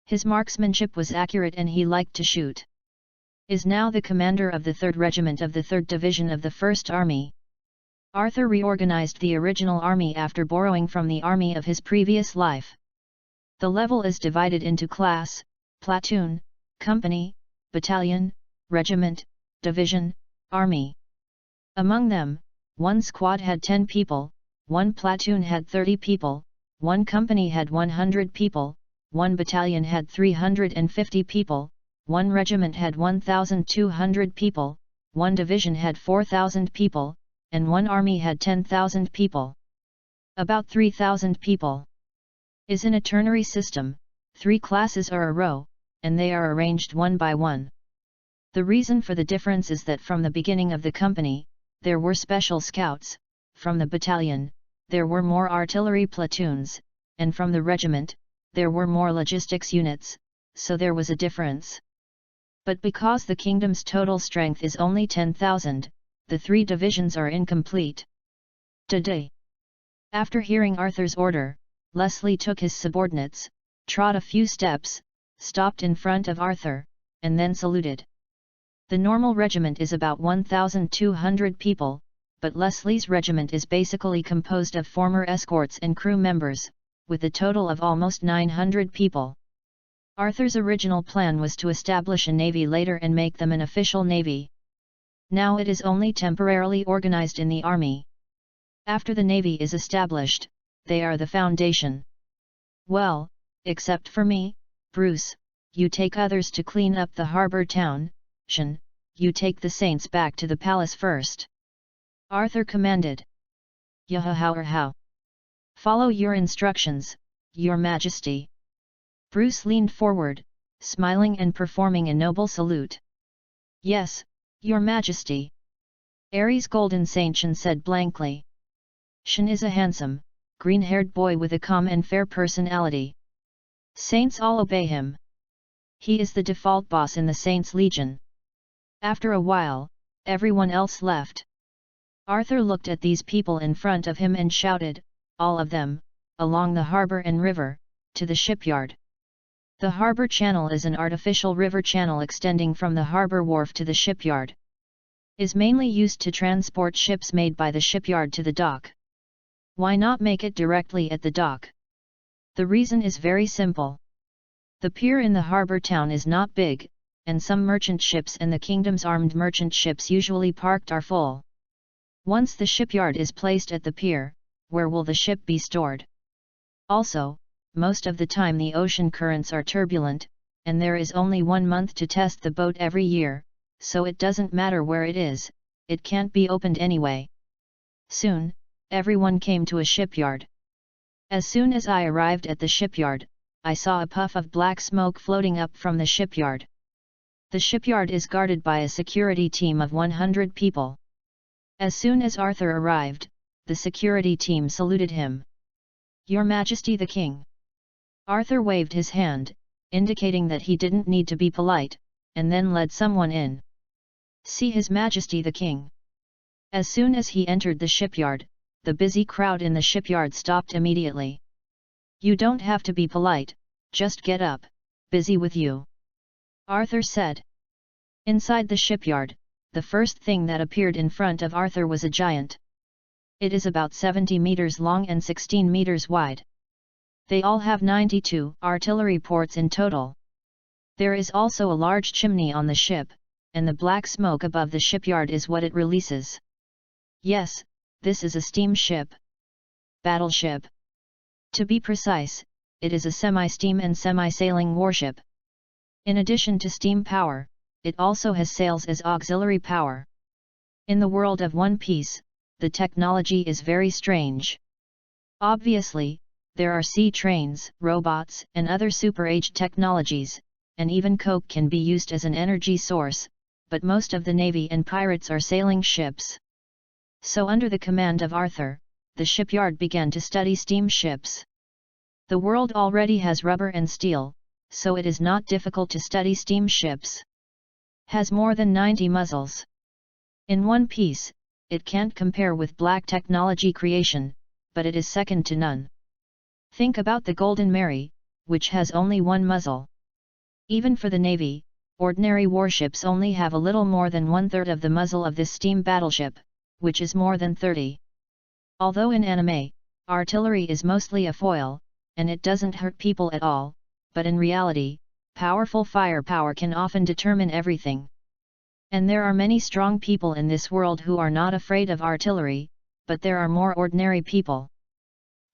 His marksmanship was accurate and he liked to shoot. Is now the commander of the 3rd Regiment of the 3rd Division of the 1st Army. Arthur reorganized the original army after borrowing from the army of his previous life. The level is divided into class, platoon, company, battalion, regiment, division, army. Among them, one squad had 10 people, one platoon had 30 people, one company had 100 people, one battalion had 350 people, one regiment had 1,200 people, one division had 4,000 people, and one army had 10,000 people. About 3,000 people. Is in a ternary system, 3 classes are a row, and they are arranged one by one. The reason for the difference is that from the beginning of the company, there were special scouts, from the battalion, there were more artillery platoons, and from the regiment, there were more logistics units, so there was a difference. But because the kingdom's total strength is only 10,000, the 3 divisions are incomplete. Today. After hearing Arthur's order, Leslie took his subordinates, trod a few steps, stopped in front of Arthur, and then saluted. The normal regiment is about 1,200 people, but Leslie's regiment is basically composed of former escorts and crew members, with a total of almost 900 people. Arthur's original plan was to establish a navy later and make them an official navy. Now it is only temporarily organized in the army. After the navy is established, they are the foundation. Well, except for me, Bruce, you take others to clean up the harbor town. Shan, you take the saints back to the palace first. Arthur commanded. Yahow. Follow your instructions, your majesty. Bruce leaned forward, smiling and performing a noble salute. Yes, your majesty. Ares Golden Saint Shan said blankly. Shan is a handsome, green-haired boy with a calm and fair personality. Saints all obey him. He is the default boss in the Saints' Legion. After a while, everyone else left. Arthur looked at these people in front of him and shouted, all of them, along the harbor and river, to the shipyard. The harbor channel is an artificial river channel extending from the harbor wharf to the shipyard. Is mainly used to transport ships made by the shipyard to the dock. Why not make it directly at the dock? The reason is very simple. The pier in the harbor town is not big, and some merchant ships and the kingdom's armed merchant ships usually parked are full. Once the shipyard is placed at the pier, where will the ship be stored? Also, most of the time the ocean currents are turbulent, and there is only 1 month to test the boat every year, so it doesn't matter where it is, it can't be opened anyway. Soon, everyone came to a shipyard. As soon as I arrived at the shipyard, I saw a puff of black smoke floating up from the shipyard. The shipyard is guarded by a security team of 100 people. As soon as Arthur arrived, the security team saluted him. Your Majesty the King. Arthur waved his hand, indicating that he didn't need to be polite, and then led someone in. See His Majesty the King. As soon as he entered the shipyard, the busy crowd in the shipyard stopped immediately. You don't have to be polite, just get up, busy with you. Arthur said. Inside the shipyard, the first thing that appeared in front of Arthur was a giant. It is about 70 meters long and 16 meters wide. They all have 92 artillery ports in total. There is also a large chimney on the ship, and the black smoke above the shipyard is what it releases. Yes, this is a steamship. Battleship. To be precise, it is a semi-steam and semi-sailing warship. In addition to steam power, it also has sails as auxiliary power. In the world of One Piece, the technology is very strange. Obviously, there are sea trains, robots, and other super-aged technologies, and even coke can be used as an energy source, but most of the navy and pirates are sailing ships. So under the command of Arthur, the shipyard began to study steamships. The world already has rubber and steel, so it is not difficult to study steamships. Has more than 90 muzzles. In One Piece, it can't compare with black technology creation, but it is second to none. Think about the Golden Mary, which has only 1 muzzle. Even for the navy, ordinary warships only have a little more than 1/3 of the muzzle of this steam battleship, which is more than 30. Although in anime, artillery is mostly a foil, and it doesn't hurt people at all, but in reality, powerful firepower can often determine everything. And there are many strong people in this world who are not afraid of artillery, but there are more ordinary people.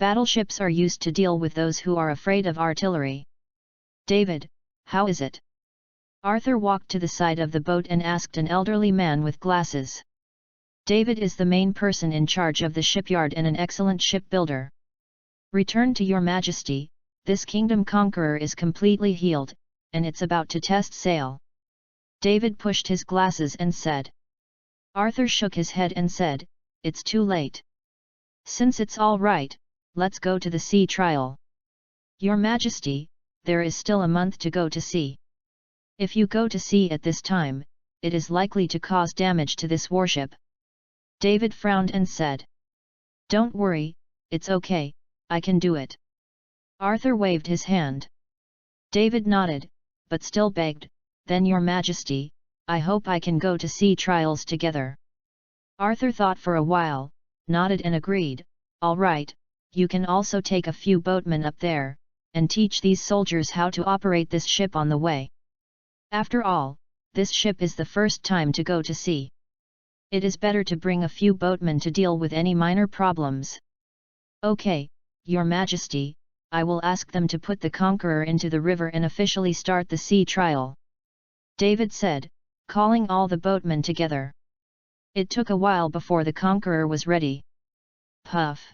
Battleships are used to deal with those who are afraid of artillery. David, how is it? Arthur walked to the side of the boat and asked an elderly man with glasses. David is the main person in charge of the shipyard and an excellent shipbuilder. Return to your majesty, this kingdom conqueror is completely healed, and it's about to test sail. David pushed his glasses and said. Arthur shook his head and said, it's too late. Since it's all right, let's go to the sea trial. Your Majesty, there is still a month to go to sea. If you go to sea at this time, it is likely to cause damage to this warship. David frowned and said. Don't worry, it's okay, I can do it. Arthur waved his hand. David nodded, but still begged, then Your Majesty, I hope I can go to sea trials together. Arthur thought for a while, nodded and agreed, all right, you can also take a few boatmen up there, and teach these soldiers how to operate this ship on the way. After all, this ship is the first time to go to sea. It is better to bring a few boatmen to deal with any minor problems. Okay, Your Majesty, I will ask them to put the conqueror into the river and officially start the sea trial. David said, calling all the boatmen together. It took a while before the conqueror was ready. Puff!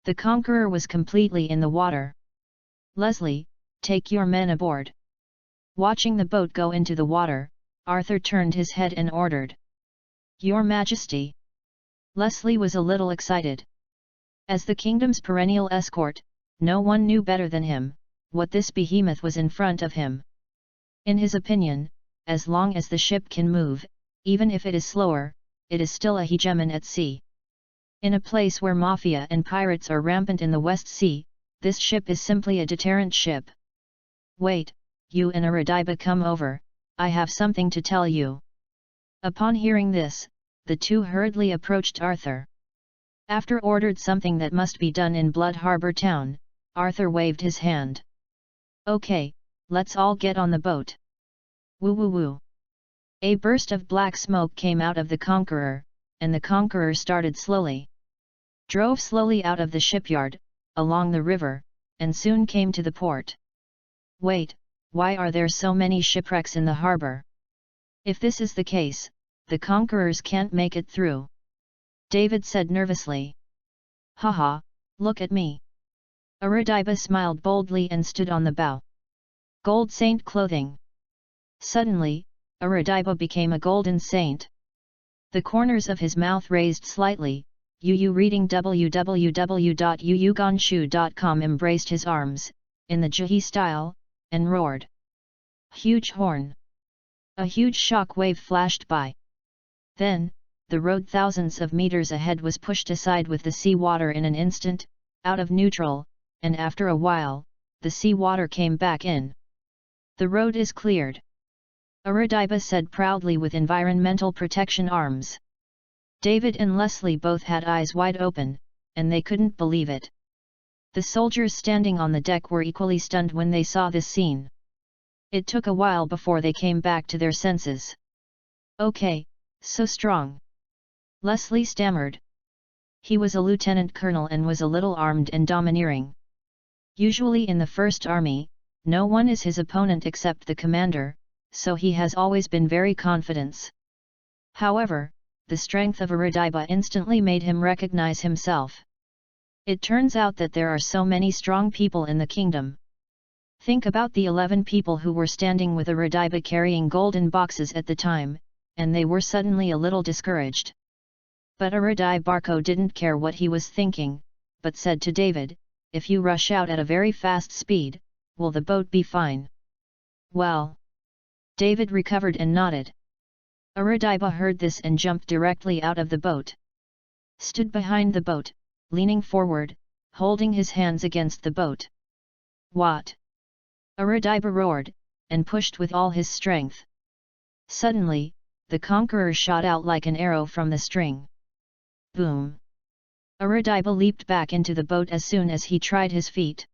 The conqueror was completely in the water. Leslie, take your men aboard. Watching the boat go into the water, Arthur turned his head and ordered. Your Majesty. Leslie was a little excited. As the kingdom's perennial escort, no one knew better than him what this behemoth was in front of him. In his opinion, as long as the ship can move, even if it is slower, it is still a hegemon at sea. In a place where mafia and pirates are rampant in the West Sea, this ship is simply a deterrent ship. Wait, you and Aradiba, come over, I have something to tell you. Upon hearing this, the two hurriedly approached Arthur. After ordered something that must be done in Blood Harbor town, Arthur waved his hand. Okay, let's all get on the boat. Woo woo woo. A burst of black smoke came out of the conqueror, and the conqueror started slowly. Drove slowly out of the shipyard, along the river, and soon came to the port. Wait, why are there so many shipwrecks in the harbor? If this is the case, the conquerors can't make it through. David said nervously. Haha, look at me. Aradiba smiled boldly and stood on the bow. Gold saint clothing. Suddenly, Aradiba became a golden saint. The corners of his mouth raised slightly. Yu reading www.yuyuganshu.com embraced his arms, in the Jahi style, and roared. Huge horn. A huge shock wave flashed by. Then, the road thousands of meters ahead was pushed aside with the sea water in an instant, out of neutral, and after a while, the sea water came back in. The road is cleared. Aradiba said proudly with environmental protection arms. David and Leslie both had eyes wide open, and they couldn't believe it. The soldiers standing on the deck were equally stunned when they saw this scene. It took a while before they came back to their senses. Okay, so strong. Leslie stammered. He was a lieutenant colonel and was a little armed and domineering. Usually in the First Army, no one is his opponent except the commander, so he has always been very confident. However, the strength of Aradiba instantly made him recognize himself. It turns out that there are so many strong people in the kingdom. Think about the 11 people who were standing with Aradiba carrying golden boxes at the time, and they were suddenly a little discouraged. But Aradiba didn't care what he was thinking, but said to David, if you rush out at a very fast speed, will the boat be fine? Well. David recovered and nodded. Aradiba heard this and jumped directly out of the boat. Stood behind the boat, leaning forward, holding his hands against the boat. What? Aradiba roared, and pushed with all his strength. Suddenly, the conqueror shot out like an arrow from the string. Boom! Aradiba leaped back into the boat as soon as he tried his feet.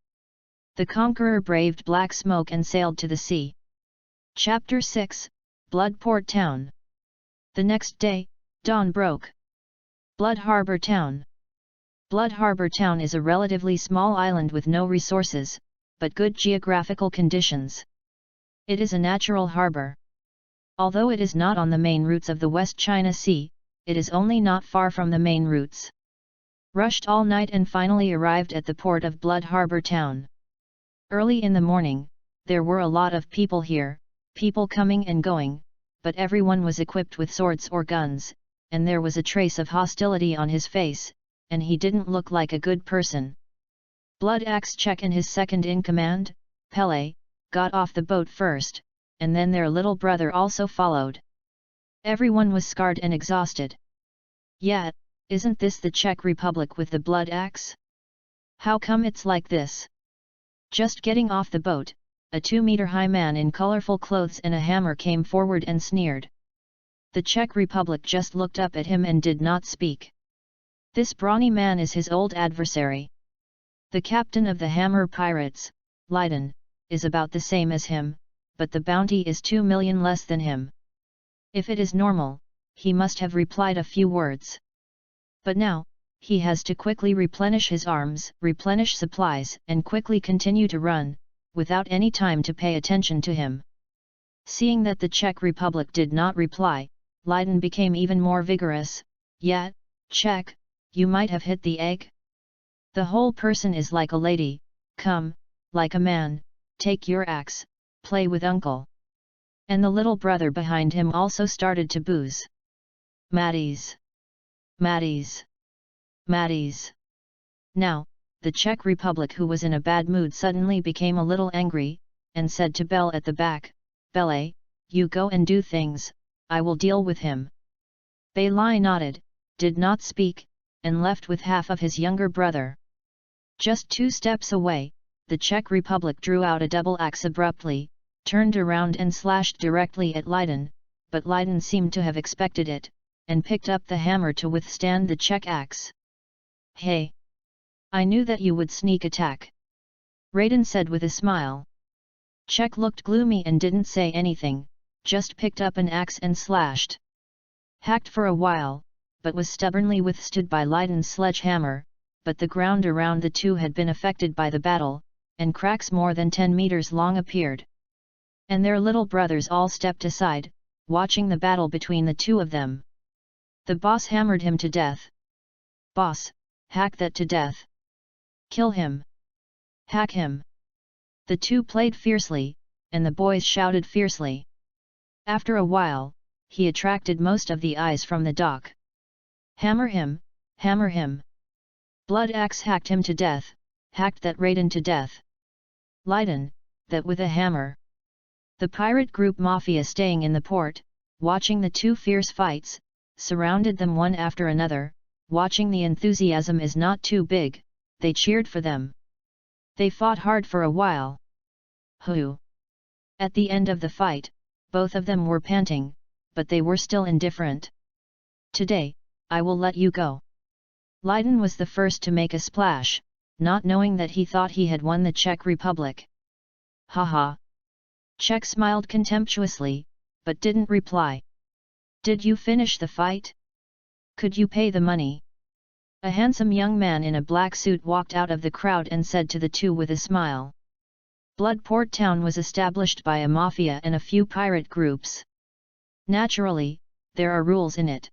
The conqueror braved black smoke and sailed to the sea. Chapter 6, Bloodport Town. The next day, dawn broke. Blood Harbor Town. Blood Harbor Town is a relatively small island with no resources, but good geographical conditions. It is a natural harbor. Although it is not on the main routes of the West China Sea, it is only not far from the main routes. Rushed all night and finally arrived at the port of Blood Harbor Town. Early in the morning, there were a lot of people here, people coming and going, but everyone was equipped with swords or guns, and there was a trace of hostility on his face, and he didn't look like a good person. Blood Axe Check and his second-in-command, Pele, got off the boat first, and then their little brother also followed. Everyone was scarred and exhausted. Yeah, isn't this the Czech Republic with the blood axe? How come it's like this? Just getting off the boat, a 2-meter-high man in colorful clothes and a hammer came forward and sneered. The Czech Republic just looked up at him and did not speak. This brawny man is his old adversary. The captain of the Hammer Pirates, Leiden, is about the same as him, but the bounty is 2 million less than him. If it is normal, he must have replied a few words. But now, he has to quickly replenish his arms, replenish supplies, and quickly continue to run, without any time to pay attention to him. Seeing that the Czech Republic did not reply, Leiden became even more vigorous. "Yet, Czech, you might have hit the egg? The whole person is like a lady, come, like a man, take your axe, play with uncle." And the little brother behind him also started to booze. "Maddies! Maddies! Maddies!" Now, the Czech Republic, who was in a bad mood, suddenly became a little angry, and said to Belle at the back, "Belle, you go and do things, I will deal with him." Belle nodded, did not speak, and left with half of his younger brother. Just 2 steps away, the Czech Republic drew out a double axe abruptly, turned around and slashed directly at Leiden, but Leiden seemed to have expected it, and picked up the hammer to withstand the Czech axe. "Hey! I knew that you would sneak attack," Raiden said with a smile. Czech looked gloomy and didn't say anything, just picked up an axe and slashed. Hacked for a while, but was stubbornly withstood by Leiden's sledgehammer, but the ground around the two had been affected by the battle, and cracks more than 10 meters long appeared. And their little brothers all stepped aside, watching the battle between the two of them. The boss hammered him to death. "Boss, hack that to death! Kill him! Hack him!" The two played fiercely, and the boys shouted fiercely. After a while, he attracted most of the eyes from the dock. "Hammer him! Hammer him! Blood axe hacked him to death, hacked that Raiden to death! Leiden, that with a hammer!" The pirate group mafia staying in the port, watching the two fierce fights, surrounded them one after another. Watching the enthusiasm is not too big, they cheered for them. They fought hard for a while. Hoo! At the end of the fight, both of them were panting, but they were still indifferent. "Today, I will let you go." Leiden was the first to make a splash, not knowing that he thought he had won the Czech Republic. "Haha!" Czech smiled contemptuously, but didn't reply. "Did you finish the fight? Could you pay the money?" A handsome young man in a black suit walked out of the crowd and said to the two with a smile. Bloodport town was established by a mafia and a few pirate groups. Naturally, there are rules in it.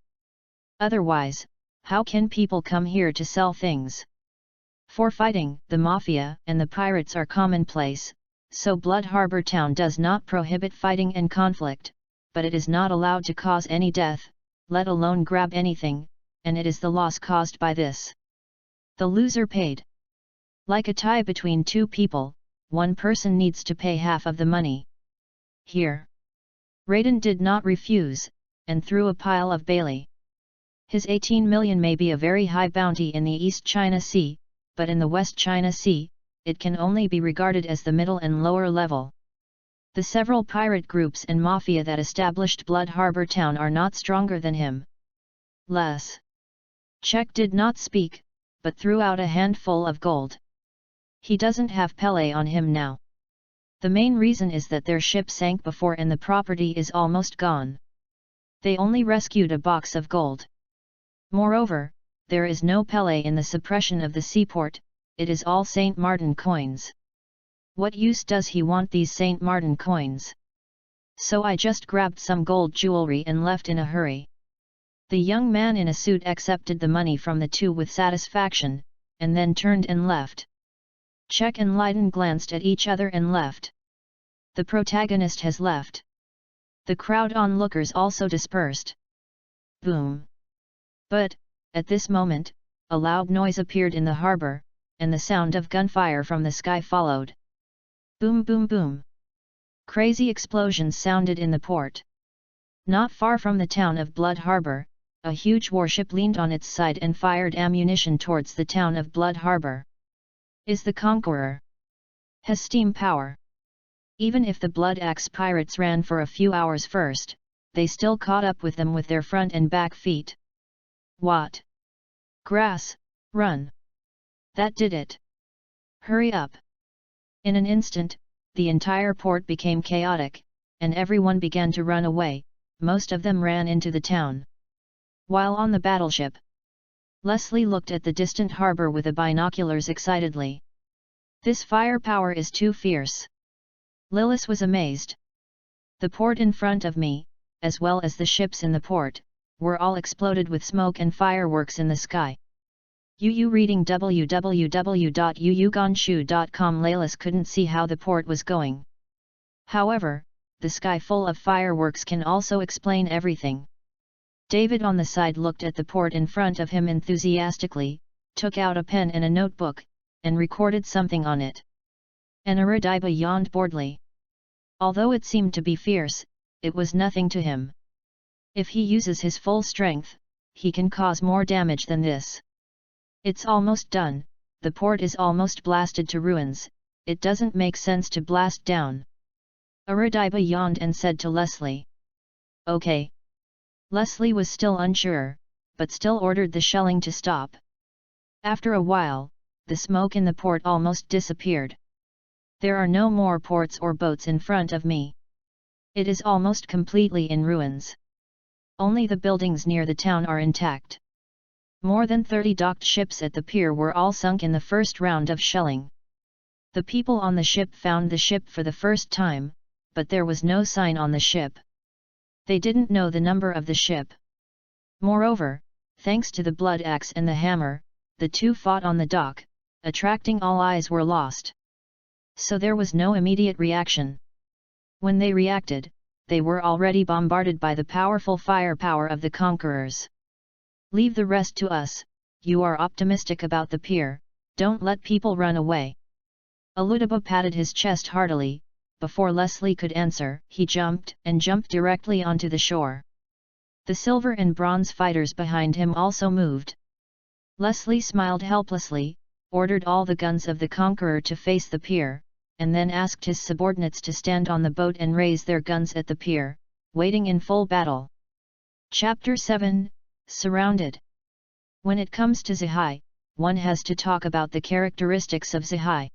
Otherwise, how can people come here to sell things? For fighting, the mafia and the pirates are commonplace, so Blood Harbor town does not prohibit fighting and conflict, but it is not allowed to cause any death, let alone grab anything, and it is the loss caused by this. The loser paid. Like a tie between two people, one person needs to pay half of the money. Here. Raiden did not refuse, and threw a pile of Bailey. His 18 million may be a very high bounty in the East China Sea, but in the West China Sea, it can only be regarded as the middle and lower level. The several pirate groups and mafia that established Blood Harbor town are not stronger than him. Less. Czech did not speak, but threw out a handful of gold. He doesn't have Pele on him now. The main reason is that their ship sank before and the property is almost gone. They only rescued a box of gold. Moreover, there is no Pele in the suppression of the seaport, it is all Saint Martin coins. What use does he want these Saint Martin coins? So I just grabbed some gold jewelry and left in a hurry. The young man in a suit accepted the money from the two with satisfaction, and then turned and left. Czech and Leiden glanced at each other and left. The protagonist has left. The crowd onlookers also dispersed. Boom! But, at this moment, a loud noise appeared in the harbor, and the sound of gunfire from the sky followed. Boom boom boom! Crazy explosions sounded in the port. Not far from the town of Blood Harbor, a huge warship leaned on its side and fired ammunition towards the town of Blood Harbor. Is the Conqueror. Has steam power. Even if the Blood Axe pirates ran for a few hours first, they still caught up with them with their front and back feet. What? Grass, run! That did it! Hurry up! In an instant, the entire port became chaotic, and everyone began to run away, most of them ran into the town. While on the battleship, Leslie looked at the distant harbor with the binoculars excitedly. "This firepower is too fierce." Lillis was amazed. The port in front of me, as well as the ships in the port, were all exploded with smoke and fireworks in the sky. Reading www.yuyugonshu.com. Lillis couldn't see how the port was going. However, the sky full of fireworks can also explain everything. David on the side looked at the port in front of him enthusiastically, took out a pen and a notebook, and recorded something on it. Enaradiba yawned boredly. Although it seemed to be fierce, it was nothing to him. If he uses his full strength, he can cause more damage than this. It's almost done, the port is almost blasted to ruins, it doesn't make sense to blast down. Enaradiba yawned and said to Leslie. "Okay." Leslie was still unsure, but still ordered the shelling to stop. After a while, the smoke in the port almost disappeared. "There are no more ports or boats in front of me. It is almost completely in ruins. Only the buildings near the town are intact. More than 30 docked ships at the pier were all sunk in the first round of shelling. The people on the ship found the ship for the first time, but there was no sign on the ship. They didn't know the number of the ship. Moreover, thanks to the blood axe and the hammer, the two fought on the dock, attracting all eyes were lost. So there was no immediate reaction. When they reacted, they were already bombarded by the powerful firepower of the conquerors. Leave the rest to us, you are optimistic about the pier, don't let people run away." Aludiba patted his chest heartily. Before Leslie could answer, he jumped directly onto the shore. The silver and bronze fighters behind him also moved. Leslie smiled helplessly, ordered all the guns of the conqueror to face the pier, and then asked his subordinates to stand on the boat and raise their guns at the pier, waiting in full battle. Chapter 7, Surrounded. When it comes to Zihai, one has to talk about the characteristics of Zihai.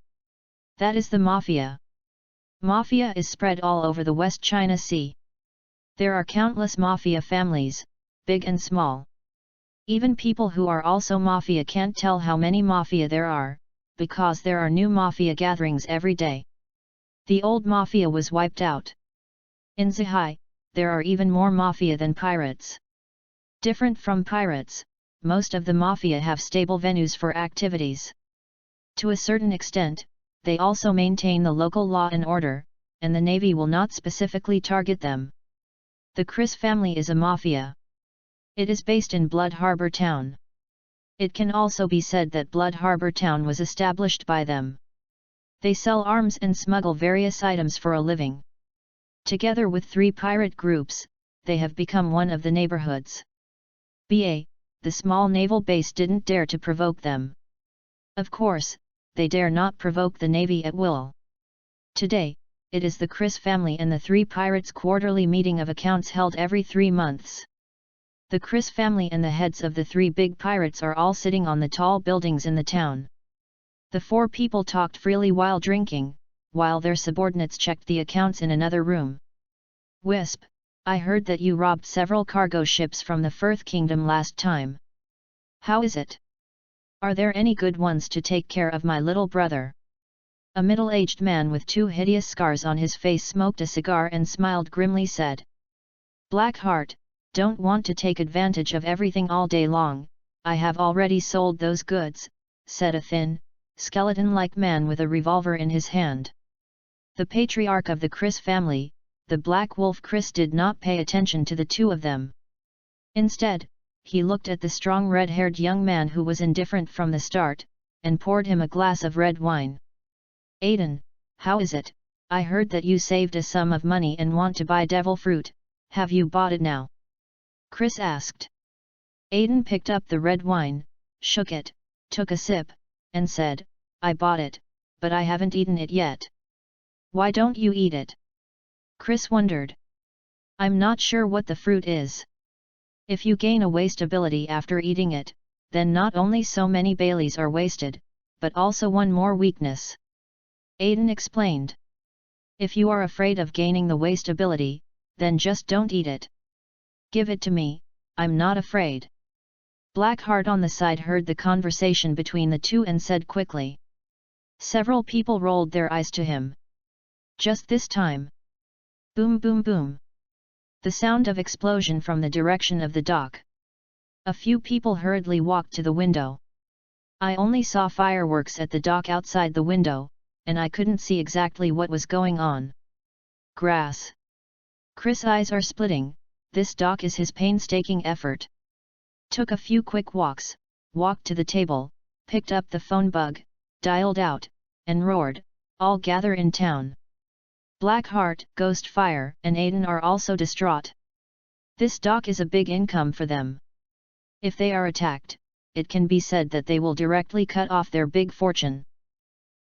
That is the mafia. Mafia is spread all over the West China Sea. There are countless mafia families, big and small. Even people who are also mafia can't tell how many mafia there are, because there are new mafia gatherings every day. The old mafia was wiped out. In Zihai, there are even more mafia than pirates. Different from pirates, most of the mafia have stable venues for activities. To a certain extent, they also maintain the local law and order, and the Navy will not specifically target them. The Chris family is a mafia. It is based in Blood Harbor Town. It can also be said that Blood Harbor Town was established by them. They sell arms and smuggle various items for a living. Together with 3 pirate groups, they have become one of the neighborhoods. The small naval base didn't dare to provoke them. Of course, they dare not provoke the Navy at will. Today, it is the Chris family and the 3 pirates' quarterly meeting of accounts held every 3 months. The Chris family and the heads of the 3 big pirates are all sitting on the tall buildings in the town. The 4 people talked freely while drinking, while their subordinates checked the accounts in another room. "Wisp, I heard that you robbed several cargo ships from the Firth Kingdom last time. How is it? Are there any good ones to take care of my little brother?" A middle-aged man with 2 hideous scars on his face smoked a cigar and smiled grimly said. "Blackheart, don't want to take advantage of everything all day long, I have already sold those goods," said a thin, skeleton-like man with a revolver in his hand. The patriarch of the Chris family, the Black Wolf Chris, did not pay attention to the 2 of them. Instead, he looked at the strong red-haired young man who was indifferent from the start, and poured him a glass of red wine. "Aiden, how is it? I heard that you saved a sum of money and want to buy devil fruit, have you bought it now?" Chris asked. Aiden picked up the red wine, shook it, took a sip, and said, "I bought it, but I haven't eaten it yet." "Why don't you eat it?" Chris wondered. "I'm not sure what the fruit is. If you gain a waste ability after eating it, then not only so many Baileys are wasted, but also one more weakness." Aiden explained. "If you are afraid of gaining the waste ability, then just don't eat it," Give it to me, I'm not afraid. Blackheart on the side heard the conversation between the two and said quickly. Several people rolled their eyes to him. Just this time. Boom boom boom. The sound of explosion from the direction of the dock. A few people hurriedly walked to the window. I only saw fireworks at the dock outside the window, and I couldn't see exactly what was going on. Grass. Chris' eyes are splitting, this dock is his painstaking effort. Took a few quick walks, walked to the table, picked up the phone bug, dialed out, and roared, all gather in town. Blackheart, Ghostfire, and Aiden are also distraught. This dock is a big income for them. If they are attacked, it can be said that they will directly cut off their big fortune.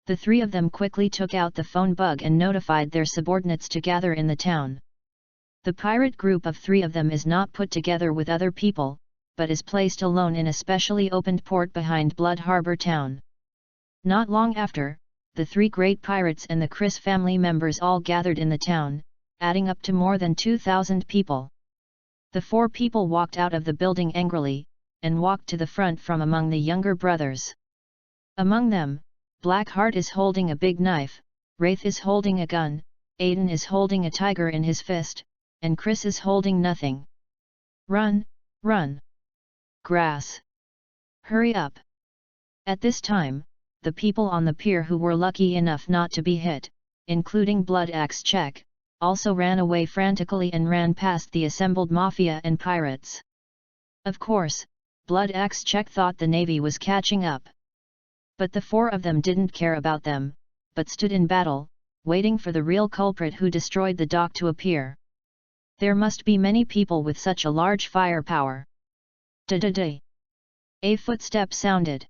The three of them quickly took out the phone bug and notified their subordinates to gather in the town. The pirate group of three of them is not put together with other people, but is placed alone in a specially opened port behind Blood Harbor town. Not long after, the three great pirates and the Chris family members all gathered in the town, adding up to more than 2,000 people. The four people walked out of the building angrily, and walked to the front from among the younger brothers. Among them, Blackheart is holding a big knife, Wraith is holding a gun, Aiden is holding a tiger in his fist, and Chris is holding nothing. Run, run! Grass! Hurry up! At this time, the people on the pier who were lucky enough not to be hit, including Blood Axe Check, also ran away frantically and ran past the assembled mafia and pirates. Of course, Blood Axe Check thought the Navy was catching up. But the four of them didn't care about them, but stood in battle, waiting for the real culprit who destroyed the dock to appear. There must be many people with such a large firepower. Da-da-da. A footstep sounded.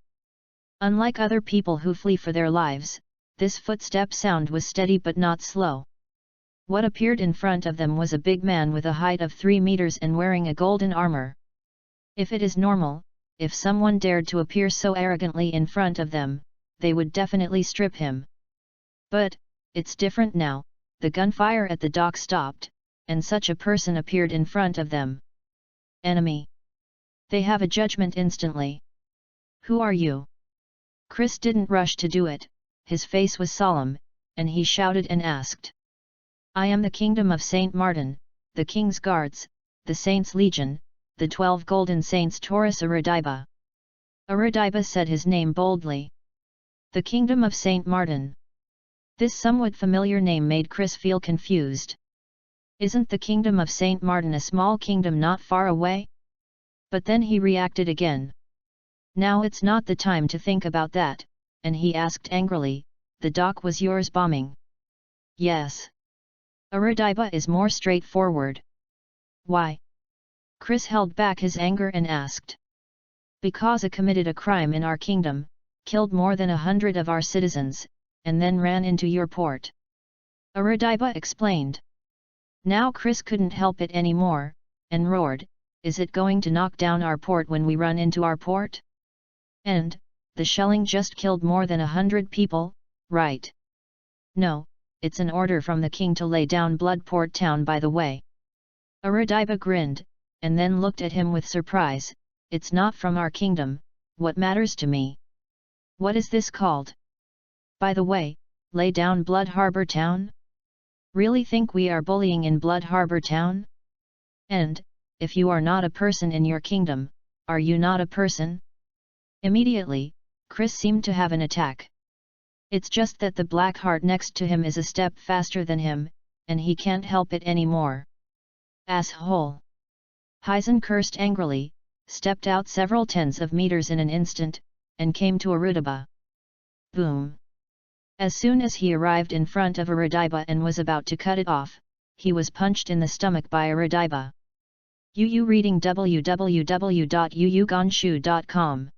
Unlike other people who flee for their lives, this footstep sound was steady but not slow. What appeared in front of them was a big man with a height of 3 meters and wearing a golden armor. If it is normal, if someone dared to appear so arrogantly in front of them, they would definitely strip him. But, it's different now, the gunfire at the dock stopped, and such a person appeared in front of them. Enemy. They have a judgment instantly. Who are you? Chris didn't rush to do it, his face was solemn, and he shouted and asked. I am the Kingdom of Saint Martin, the King's Guards, the Saints' Legion, the 12 Golden Saints Taurus Aradiba. Aradiba said his name boldly. The Kingdom of Saint Martin. This somewhat familiar name made Chris feel confused. Isn't the Kingdom of Saint Martin a small kingdom not far away? But then he reacted again. Now it's not the time to think about that, and he asked angrily, the dock was yours bombing? Yes. Aradiba is more straightforward. Why? Chris held back his anger and asked. Because I committed a crime in our kingdom, killed more than 100 of our citizens, and then ran into your port. Aradiba explained. Now Chris couldn't help it anymore, and roared, is it going to knock down our port when we run into our port? And, the shelling just killed more than 100 people, right? No, it's an order from the king to lay down Bloodport town by the way. Aradiba grinned, and then looked at him with surprise, it's not from our kingdom, what matters to me? What is this called? By the way, lay down Blood Harbor town? Really think we are bullying in Blood Harbor town? And, if you are not a person in your kingdom, are you not a person? Immediately, Chris seemed to have an attack. It's just that the Blackheart next to him is a step faster than him, and he can't help it anymore. Asshole! Hyzen cursed angrily, stepped out several tens of meters in an instant, and came to Aradiba. Boom! As soon as he arrived in front of Aradiba and was about to cut it off, he was punched in the stomach by Aradiba. Yu reading www.yuyugonshu.com.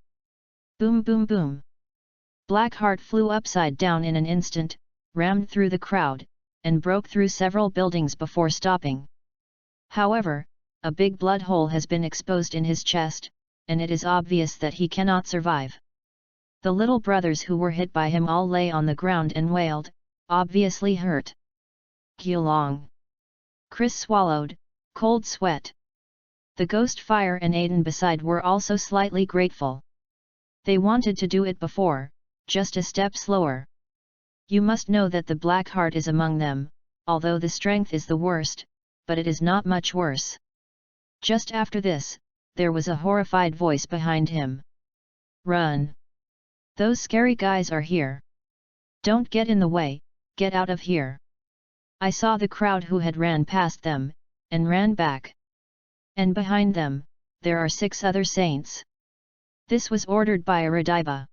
Boom boom boom. Blackheart flew upside down in an instant, rammed through the crowd, and broke through several buildings before stopping. However, a big blood hole has been exposed in his chest, and it is obvious that he cannot survive. The little brothers who were hit by him all lay on the ground and wailed, obviously hurt. Gyalong. Chris swallowed, cold sweat. The Ghost Fire and Aiden beside were also slightly grateful. They wanted to do it before, just a step slower. You must know that the Black Heart is among them, although the strength is the worst, but it is not much worse. Just after this, there was a horrified voice behind him. Run! Those scary guys are here. Don't get in the way, get out of here. I saw the crowd who had ran past them, and ran back. And behind them, there are 6 other saints. This was ordered by Aradiba.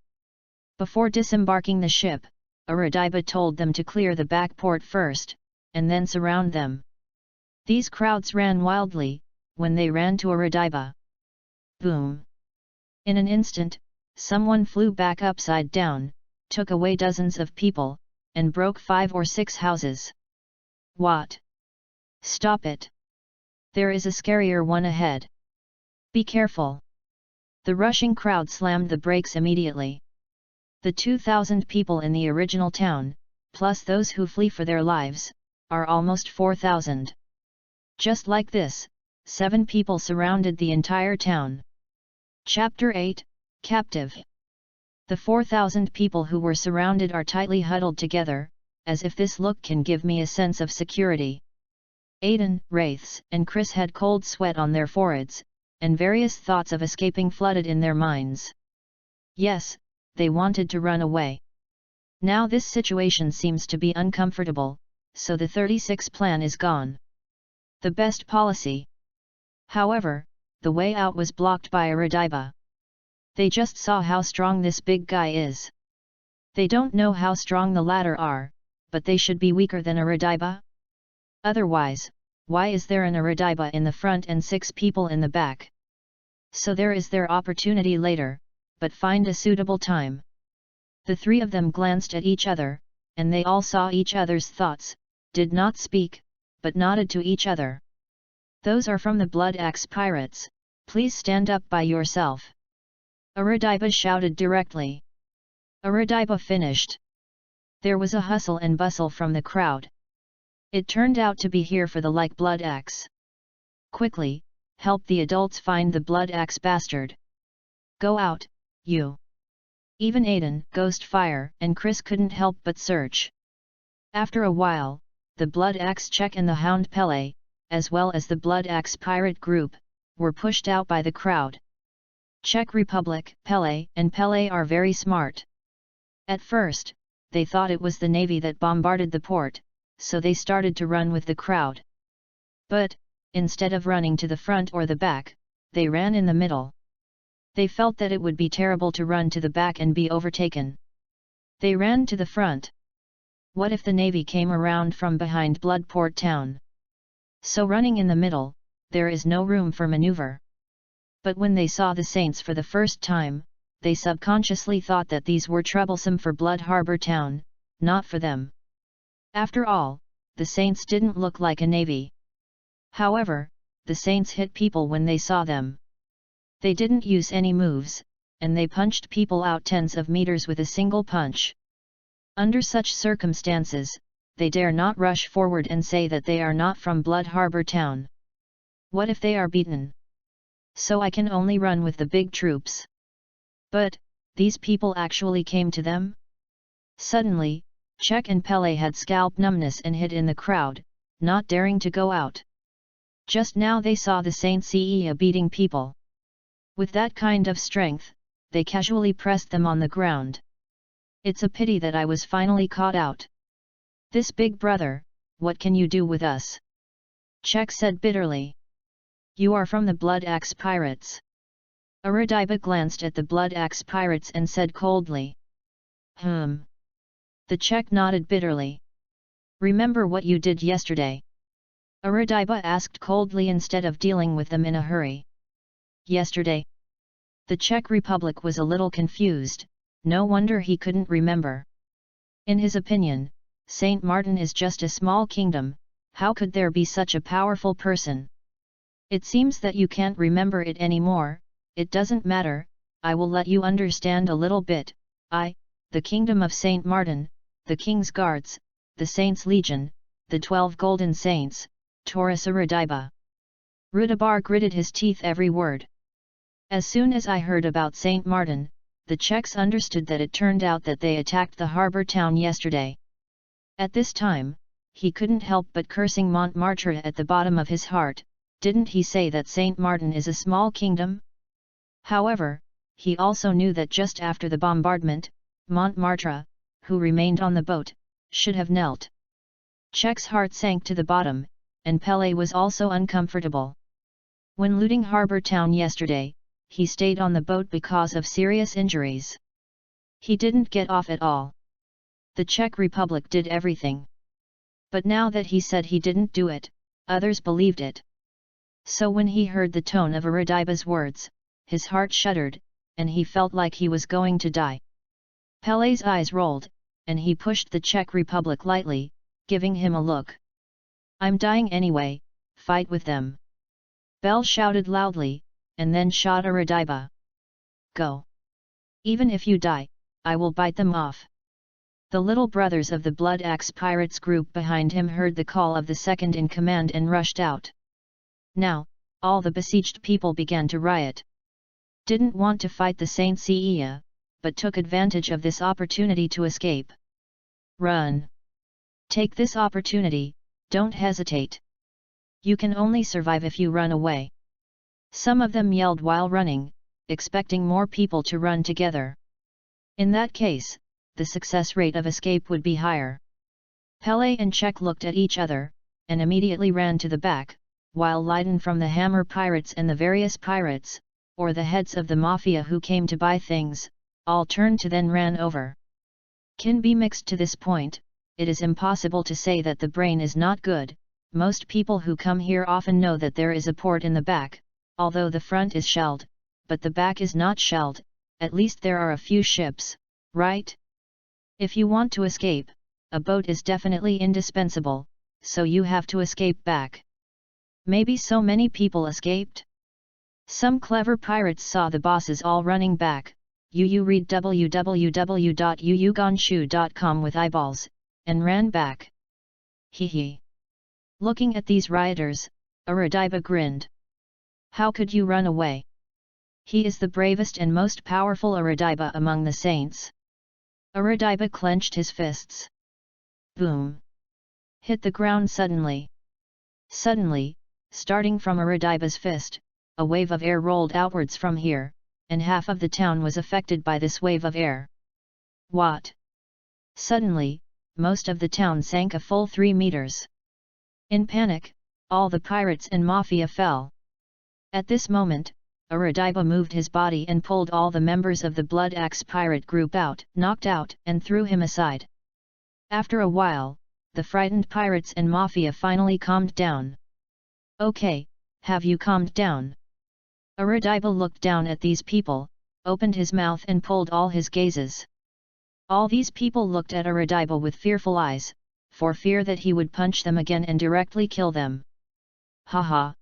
Before disembarking the ship, Aradiba told them to clear the back port first, and then surround them. These crowds ran wildly, when they ran to Aradiba. Boom! In an instant, someone flew back upside down, took away dozens of people, and broke 5 or 6 houses. What? Stop it! There is a scarier one ahead. Be careful! The rushing crowd slammed the brakes immediately. The 2,000 people in the original town, plus those who flee for their lives, are almost 4,000. Just like this, 7 people surrounded the entire town. Chapter 8, Captive. The 4,000 people who were surrounded are tightly huddled together, as if this look can give me a sense of security. Aiden, Wraiths, and Chris had cold sweat on their foreheads, and various thoughts of escaping flooded in their minds. Yes, they wanted to run away. Now this situation seems to be uncomfortable, so the 36 plan is gone. The best policy. However, the way out was blocked by Aradiba. They just saw how strong this big guy is. They don't know how strong the latter are, but they should be weaker than Aradiba? Otherwise, why is there an Aradiba in the front and 6 people in the back? So there is their opportunity later, but find a suitable time. The 3 of them glanced at each other, and they all saw each other's thoughts, did not speak, but nodded to each other. Those are from the Blood Axe Pirates, please stand up by yourself. Aradiba shouted directly. Aradiba finished. There was a hustle and bustle from the crowd. It turned out to be here for the like Blood Axe. Quickly, help the adults find the Blood Axe bastard. Go out, you. Even Aiden, Ghost Fire, and Chris couldn't help but search. After a while, the Blood Axe Czech and the Hound Pele, as well as the Blood Axe Pirate group, were pushed out by the crowd. Czech Republic, Pele, and Pele are very smart. At first, they thought it was the navy that bombarded the port, so they started to run with the crowd. But, instead of running to the front or the back, they ran in the middle. They felt that it would be terrible to run to the back and be overtaken. They ran to the front. What if the navy came around from behind Bloodport town? So running in the middle, there is no room for maneuver. But when they saw the saints for the first time, they subconsciously thought that these were troublesome for Blood Harbor town, not for them. After all, the saints didn't look like a navy. However, the saints hit people when they saw them. They didn't use any moves, and they punched people out tens of meters with a single punch. Under such circumstances, they dare not rush forward and say that they are not from Blood Harbor town. What if they are beaten? So I can only run with the big troops. But, these people actually came to them? Suddenly, Czech and Pele had scalp numbness and hid in the crowd, not daring to go out. Just now they saw the Saint Cea beating people. With that kind of strength, they casually pressed them on the ground. It's a pity that I was finally caught out. This big brother, what can you do with us? Czech said bitterly. You are from the Blood Axe Pirates. Aradiba glanced at the Blood Axe Pirates and said coldly. The Czech nodded bitterly. Remember what you did yesterday? Aradiba asked coldly instead of dealing with them in a hurry. Yesterday? The Czech Republic was a little confused, no wonder he couldn't remember. In his opinion, Saint Martin is just a small kingdom, how could there be such a powerful person? It seems that you can't remember it anymore, it doesn't matter, I will let you understand a little bit. The kingdom of Saint Martin, the King's Guards, the Saints' Legion, the 12 Golden Saints, Taurus Aradiba. Rudabar gritted his teeth every word. As soon as I heard about Saint Martin, the Czechs understood that it turned out that they attacked the harbour town yesterday. At this time, he couldn't help but cursing Montmartre at the bottom of his heart. Didn't he say that Saint Martin is a small kingdom? However, he also knew that just after the bombardment, Montmartre, who remained on the boat, should have knelt. Czech's heart sank to the bottom, and Pele was also uncomfortable. When looting harbour town yesterday, he stayed on the boat because of serious injuries. He didn't get off at all. The Czech Republic did everything. But now that he said he didn't do it, others believed it. So when he heard the tone of Aradiba's words, his heart shuddered, and he felt like he was going to die. Pele's eyes rolled, and he pushed the Czech Republic lightly, giving him a look. "I'm dying anyway, fight with them!" Bell shouted loudly, and then shot Aradiba. "Go! Even if you die, I will bite them off!" The little brothers of the Blood Axe Pirates group behind him heard the call of the second in command and rushed out. Now, all the besieged people began to riot. Didn't want to fight the Saint Cecilia, but took advantage of this opportunity to escape. Run! Take this opportunity, don't hesitate. You can only survive if you run away. Some of them yelled while running, expecting more people to run together. In that case, the success rate of escape would be higher. Pele and Czech looked at each other, and immediately ran to the back, while Leiden from the Hammer Pirates and the various pirates, or the heads of the mafia who came to buy things, all turned to then ran over. Can be mixed to this point, it is impossible to say that the brain is not good. Most people who come here often know that there is a port in the back, although the front is shelled, but the back is not shelled, at least there are a few ships, right? If you want to escape, a boat is definitely indispensable, so you have to escape back. Maybe so many people escaped? Some clever pirates saw the bosses all running back. You read www.yuyugonshu.com with eyeballs, and ran back. Hee. Looking at these rioters, Aradiba grinned. How could you run away? He is the bravest and most powerful Aradiba among the saints. Aradiba clenched his fists. Boom! Hit the ground suddenly. Suddenly, starting from Aradiba's fist, a wave of air rolled outwards from here, and half of the town was affected by this wave of air. What? Suddenly, most of the town sank a full 3 meters. In panic, all the pirates and mafia fell. At this moment, Aradiba moved his body and pulled all the members of the Blood Axe pirate group out, knocked out, and threw him aside. After a while, the frightened pirates and mafia finally calmed down. Okay, have you calmed down? Aradiba looked down at these people, opened his mouth and pulled all his gazes. All these people looked at Aradiba with fearful eyes, for fear that he would punch them again and directly kill them. Haha!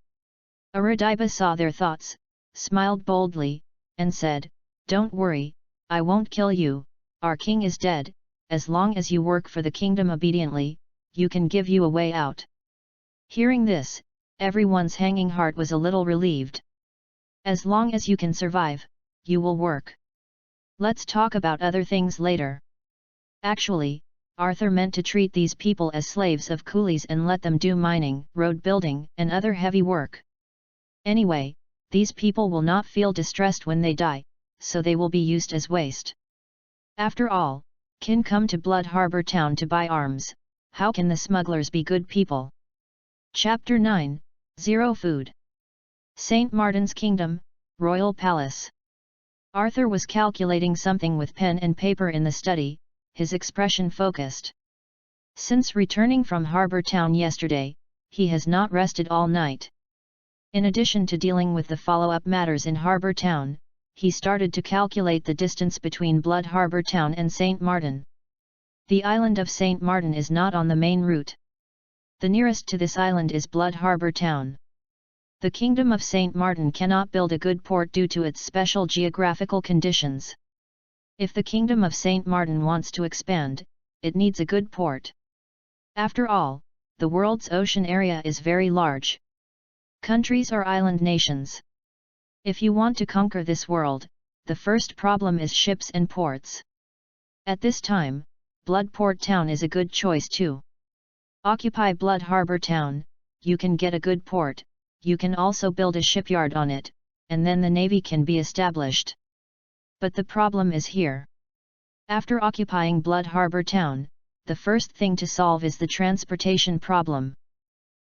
Aradiba saw their thoughts, smiled boldly, and said, "Don't worry, I won't kill you, our king is dead. As long as you work for the kingdom obediently, you can give you a way out." Hearing this, everyone's hanging heart was a little relieved. As long as you can survive, you will work. Let's talk about other things later. Actually, Arthur meant to treat these people as slaves of coolies and let them do mining, road building, and other heavy work. Anyway, these people will not feel distressed when they die, so they will be used as waste. After all, kin come to Blood Harbor town to buy arms, how can the smugglers be good people? Chapter 9, Zero Food. St. Martin's Kingdom, Royal Palace. Arthur was calculating something with pen and paper in the study, his expression focused. Since returning from Harbour Town yesterday, he has not rested all night. In addition to dealing with the follow-up matters in Harbour Town, he started to calculate the distance between Blood Harbour Town and St. Martin. The island of St. Martin is not on the main route. The nearest to this island is Blood Harbour Town. The Kingdom of St. Martin cannot build a good port due to its special geographical conditions. If the Kingdom of St. Martin wants to expand, it needs a good port. After all, the world's ocean area is very large. countries or island nations. If you want to conquer this world, the first problem is ships and ports. At this time, Bloodport Town is a good choice too. Occupy Blood Harbor Town, you can get a good port, you can also build a shipyard on it, and then the navy can be established. But the problem is here. After occupying Blood Harbor Town, the first thing to solve is the transportation problem.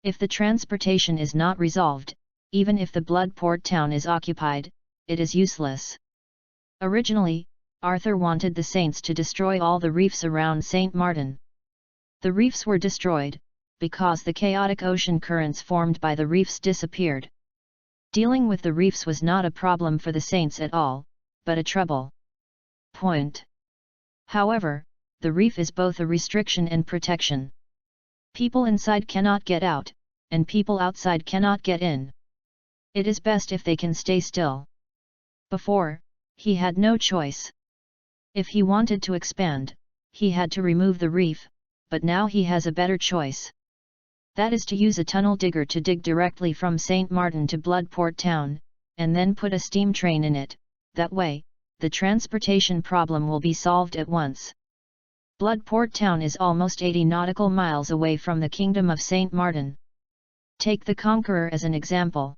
If the transportation is not resolved, even if the Bloodport Town is occupied, it is useless. Originally, Arthur wanted the Saints to destroy all the reefs around St. Martin. The reefs were destroyed, because the chaotic ocean currents formed by the reefs disappeared. Dealing with the reefs was not a problem for the Saints at all, but a trouble point. However, the reef is both a restriction and protection. People inside cannot get out, and people outside cannot get in. It is best if they can stay still. Before, he had no choice. If he wanted to expand, he had to remove the reef, but now he has a better choice. That is to use a tunnel digger to dig directly from St. Martin to Bloodport Town, and then put a steam train in it. That way, the transportation problem will be solved at once. Bloodport Town is almost 80 nautical miles away from the Kingdom of St. Martin. Take the Conqueror as an example.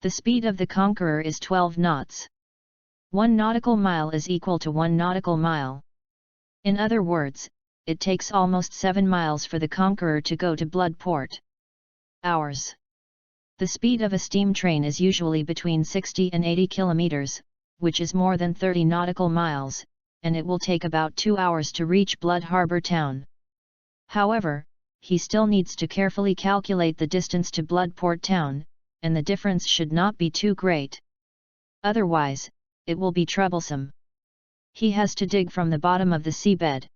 The speed of the Conqueror is 12 knots. 1 nautical mile is equal to 1 nautical mile. In other words, it takes almost 7 miles for the Conqueror to go to Bloodport. Hours. The speed of a steam train is usually between 60 and 80 kilometers, which is more than 30 nautical miles, and it will take about 2 hours to reach Blood Harbor Town. However, he still needs to carefully calculate the distance to Bloodport Town, and the difference should not be too great. Otherwise, it will be troublesome. He has to dig from the bottom of the seabed.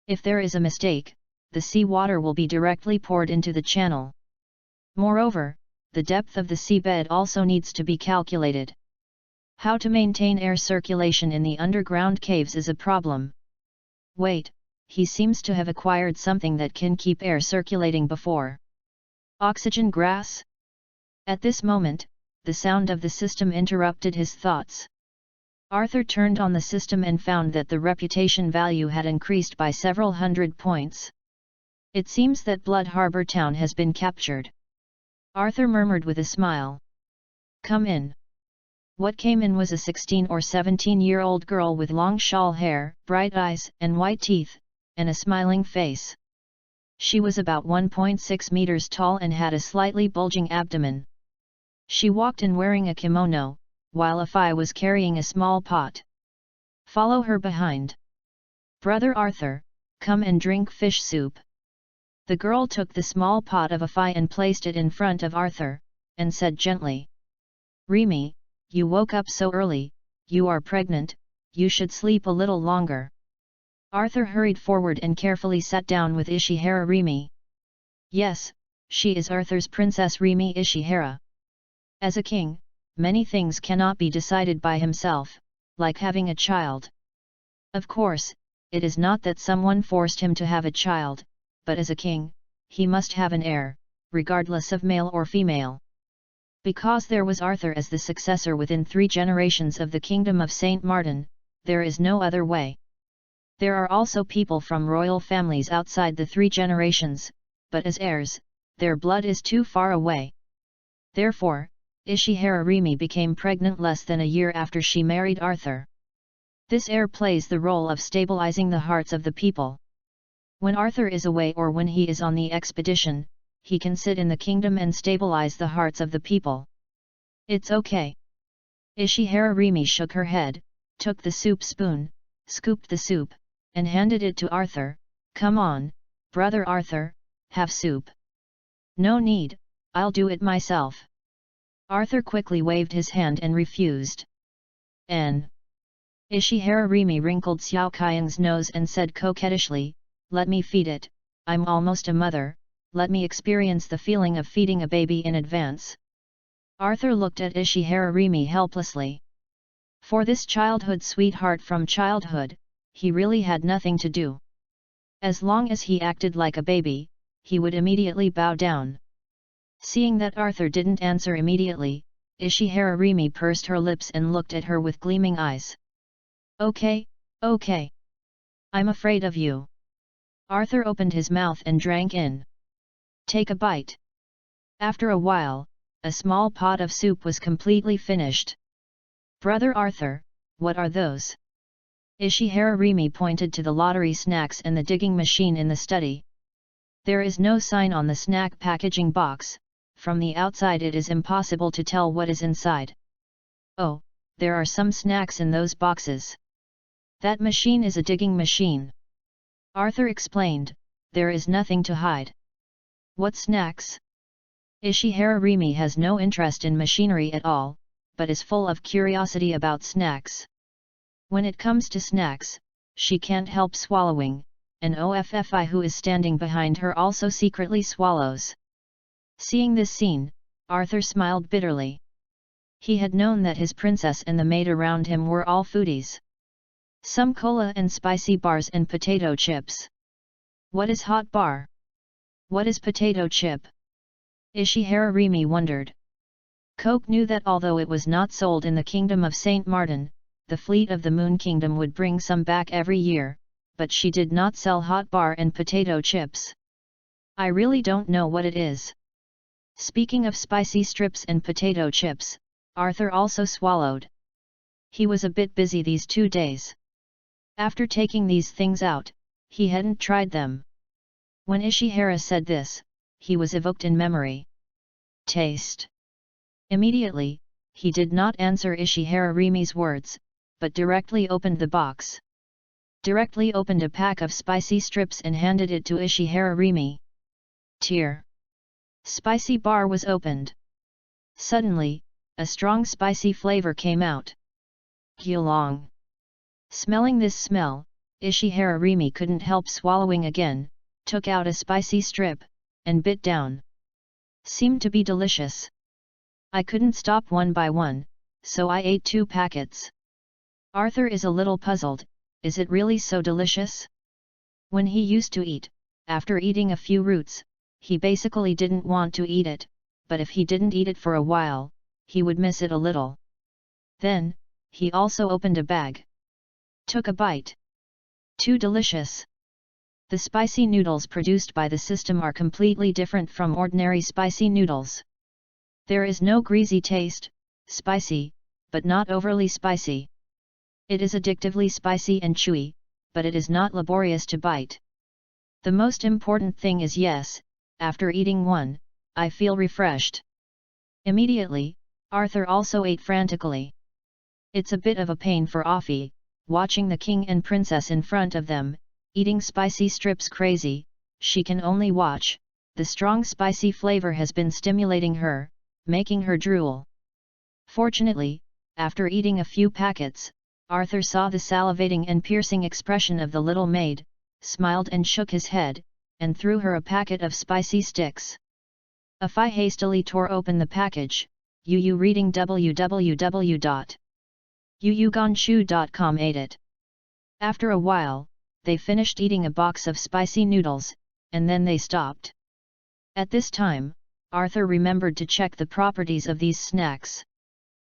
If there is a mistake, the sea water will be directly poured into the channel. Moreover, the depth of the seabed also needs to be calculated. How to maintain air circulation in the underground caves is a problem. Wait, he seems to have acquired something that can keep air circulating before. Oxygen grass? At this moment, the sound of the system interrupted his thoughts. Arthur turned on the system and found that the reputation value had increased by several hundred points. It seems that Blood Harbor Town has been captured. Arthur murmured with a smile. Come in. What came in was a 16 or 17-year-old girl with long shawl hair, bright eyes and white teeth, and a smiling face. She was about 1.6 meters tall and had a slightly bulging abdomen. She walked in wearing a kimono, while Afi was carrying a small pot. Follow her behind. Brother Arthur, come and drink fish soup. The girl took the small pot of Afi and placed it in front of Arthur, and said gently, Remy, you woke up so early, you are pregnant, you should sleep a little longer. Arthur hurried forward and carefully sat down with Ishihara Remy. Yes, she is Arthur's princess Remy Ishihara. As a king, many things cannot be decided by himself, like having a child. Of course, it is not that someone forced him to have a child, but as a king, he must have an heir, regardless of male or female. Because there was Arthur as the successor within 3 generations of the Kingdom of St. Martin, there is no other way. There are also people from royal families outside the 3 generations, but as heirs, their blood is too far away. Therefore, Ishihara Remy became pregnant less than a year after she married Arthur. This heir plays the role of stabilizing the hearts of the people. When Arthur is away or when he is on the expedition, he can sit in the kingdom and stabilize the hearts of the people. It's okay. Ishihara Remy shook her head, took the soup spoon, scooped the soup, and handed it to Arthur. Come on, brother Arthur, have soup. No need, I'll do it myself. Arthur quickly waved his hand and refused. Ishihara Remy wrinkled Xiao Qiang's nose and said coquettishly, let me feed it, I'm almost a mother. Let me experience the feeling of feeding a baby in advance. Arthur looked at Ishihara Remy helplessly. For this childhood sweetheart from childhood, he really had nothing to do. As long as he acted like a baby, he would immediately bow down. Seeing that Arthur didn't answer immediately, Ishihara Rimi pursed her lips and looked at her with gleaming eyes. Okay, okay. I'm afraid of you. Arthur opened his mouth and drank in. Take a bite. After a while, a small pot of soup was completely finished. Brother Arthur, what are those? Ishihara Rimi pointed to the lottery snacks and the digging machine in the study. There is no sign on the snack packaging box. From the outside it is impossible to tell what is inside. Oh, there are some snacks in those boxes. That machine is a digging machine. Arthur explained, there is nothing to hide. What snacks? Ishihara Rimi has no interest in machinery at all, but is full of curiosity about snacks. When it comes to snacks, she can't help swallowing, and Offi who is standing behind her also secretly swallows. Seeing this scene, Arthur smiled bitterly. He had known that his princess and the maid around him were all foodies. Some cola and spicy bars and potato chips. What is hot bar? What is potato chip? Ishihara Rimi wondered. Coke knew that although it was not sold in the kingdom of Saint Martin, the fleet of the Moon Kingdom would bring some back every year, but she did not sell hot bar and potato chips. I really don't know what it is. Speaking of spicy strips and potato chips, Arthur also swallowed. He was a bit busy these 2 days. After taking these things out, he hadn't tried them. When Ishihara said this, he was evoked in memory. Taste. Immediately, he did not answer Ishihara Rimi's words, but directly opened the box. Directly opened a pack of spicy strips and handed it to Ishihara Rimi. Tear. Spicy bar was opened. Suddenly, a strong spicy flavor came out. Gyulong. Smelling this smell, Ishihara Rimi couldn't help swallowing again, took out a spicy strip, and bit down. Seemed to be delicious. I couldn't stop one by one, so I ate 2 packets. Arthur is a little puzzled, is it really so delicious? When he used to eat, after eating a few roots, he basically didn't want to eat it, but if he didn't eat it for a while, he would miss it a little. Then, he also opened a bag. Took a bite. Too delicious. The spicy noodles produced by the system are completely different from ordinary spicy noodles. There is no greasy taste, spicy, but not overly spicy. It is addictively spicy and chewy, but it is not laborious to bite. The most important thing is yes, after eating one, I feel refreshed. Immediately, Arthur also ate frantically. It's a bit of a pain for Offi, watching the king and princess in front of them, eating spicy strips crazy, she can only watch, the strong spicy flavor has been stimulating her, making her drool. Fortunately, after eating a few packets, Arthur saw the salivating and piercing expression of the little maid, smiled and shook his head, and threw her a packet of spicy sticks. Offi hastily tore open the package, Yu reading www.yuyugonshu.com ate it. After a while, they finished eating a box of spicy noodles, and then they stopped. At this time, Arthur remembered to check the properties of these snacks.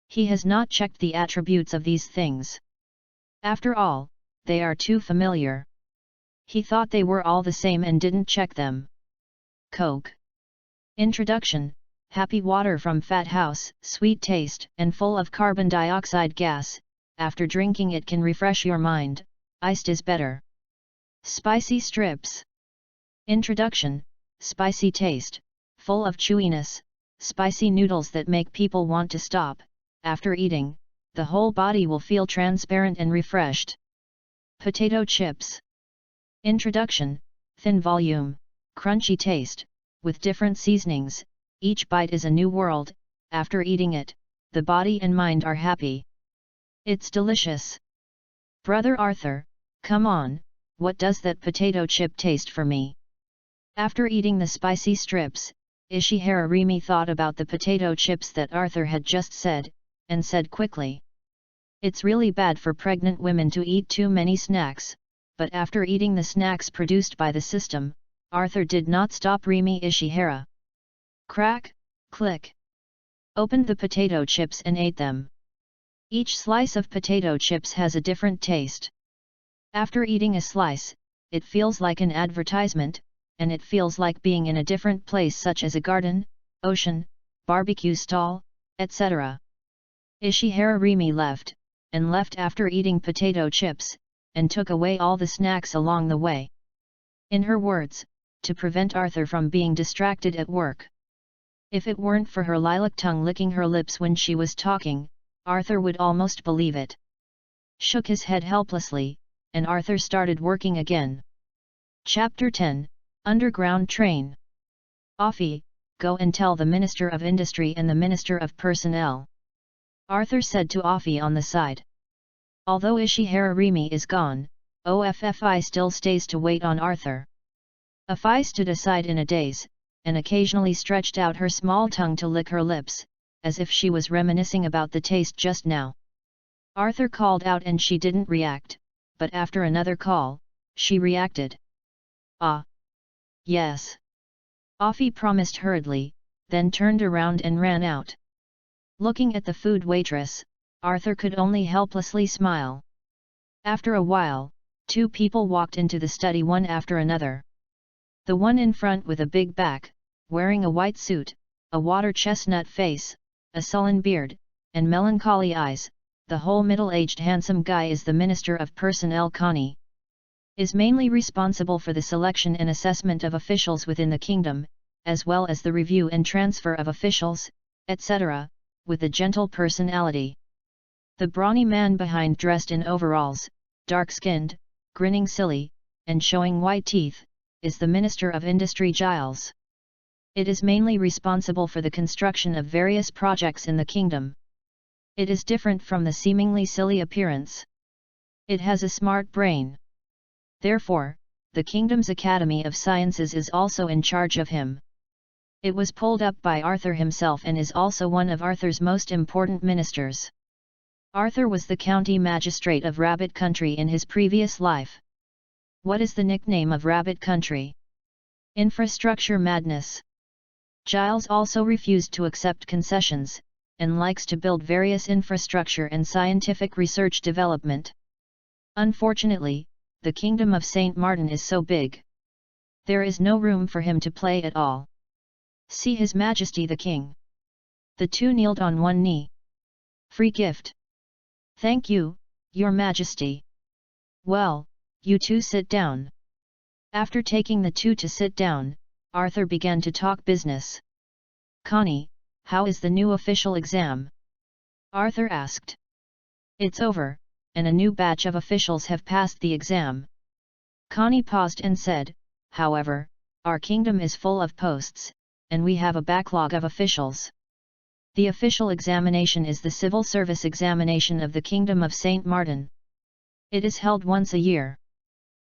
He has not checked the attributes of these things. After all, they are too familiar. He thought they were all the same and didn't check them. Coke. Introduction: happy water from Fat House, sweet taste and full of carbon dioxide gas, after drinking it can refresh your mind, iced is better. Spicy strips. Introduction: spicy taste, full of chewiness, spicy noodles that make people want to stop, after eating, the whole body will feel transparent and refreshed. Potato chips. Introduction: thin volume, crunchy taste, with different seasonings, each bite is a new world, after eating it, the body and mind are happy. It's delicious. Brother Arthur, come on, what does that potato chip taste for me? After eating the spicy strips, Ishihara Rimi thought about the potato chips that Arthur had just said, and said quickly. It's really bad for pregnant women to eat too many snacks, but after eating the snacks produced by the system, Arthur did not stop Rimi Ishihara. Crack, click. Opened the potato chips and ate them. Each slice of potato chips has a different taste. After eating a slice, it feels like an advertisement, and it feels like being in a different place such as a garden, ocean, barbecue stall, etc. Ishihara Rimi left after eating potato chips, and took away all the snacks along the way. In her words, to prevent Arthur from being distracted at work. If it weren't for her lilac tongue licking her lips when she was talking, Arthur would almost believe it. Shook his head helplessly, and Arthur started working again. Chapter 10, Underground Train. Offie, go and tell the Minister of Industry and the Minister of Personnel. Arthur said to Offie on the side. Although Ishihara Rimi is gone, OFFI still stays to wait on Arthur. Offie stood aside in a daze, and occasionally stretched out her small tongue to lick her lips, as if she was reminiscing about the taste just now. Arthur called out and she didn't react, but after another call, she reacted. Ah. Yes. Offie promised hurriedly, then turned around and ran out. Looking at the food waitress, Arthur could only helplessly smile. After a while, two people walked into the study one after another. The one in front with a big back, wearing a white suit, a water chestnut face, a sullen beard, and melancholy eyes, the whole middle-aged handsome guy is the Minister of Personnel. Connie is mainly responsible for the selection and assessment of officials within the kingdom, as well as the review and transfer of officials, etc., with a gentle personality. The brawny man behind, dressed in overalls, dark-skinned, grinning silly, and showing white teeth, is the Minister of Industry. Giles. It is mainly responsible for the construction of various projects in the kingdom. It is different from the seemingly silly appearance. It has a smart brain. Therefore, the kingdom's Academy of Sciences is also in charge of him. It was pulled up by Arthur himself and is also one of Arthur's most important ministers. Arthur was the county magistrate of Rabbit Country in his previous life. What is the nickname of Rabbit Country? Infrastructure madness. Giles also refused to accept concessions, and likes to build various infrastructure and scientific research development. Unfortunately, the kingdom of Saint Martin is so big. There is no room for him to play at all. See His Majesty the King. The two kneeled on one knee. Free gift. Thank you, Your Majesty. Well, you two sit down. After taking the two to sit down, Arthur began to talk business. Connie, how is the new official exam? Arthur asked. It's over, and a new batch of officials have passed the exam. Connie paused and said, however, our kingdom is full of posts, and we have a backlog of officials. The official examination is the civil service examination of the Kingdom of Saint Martin. It is held once a year.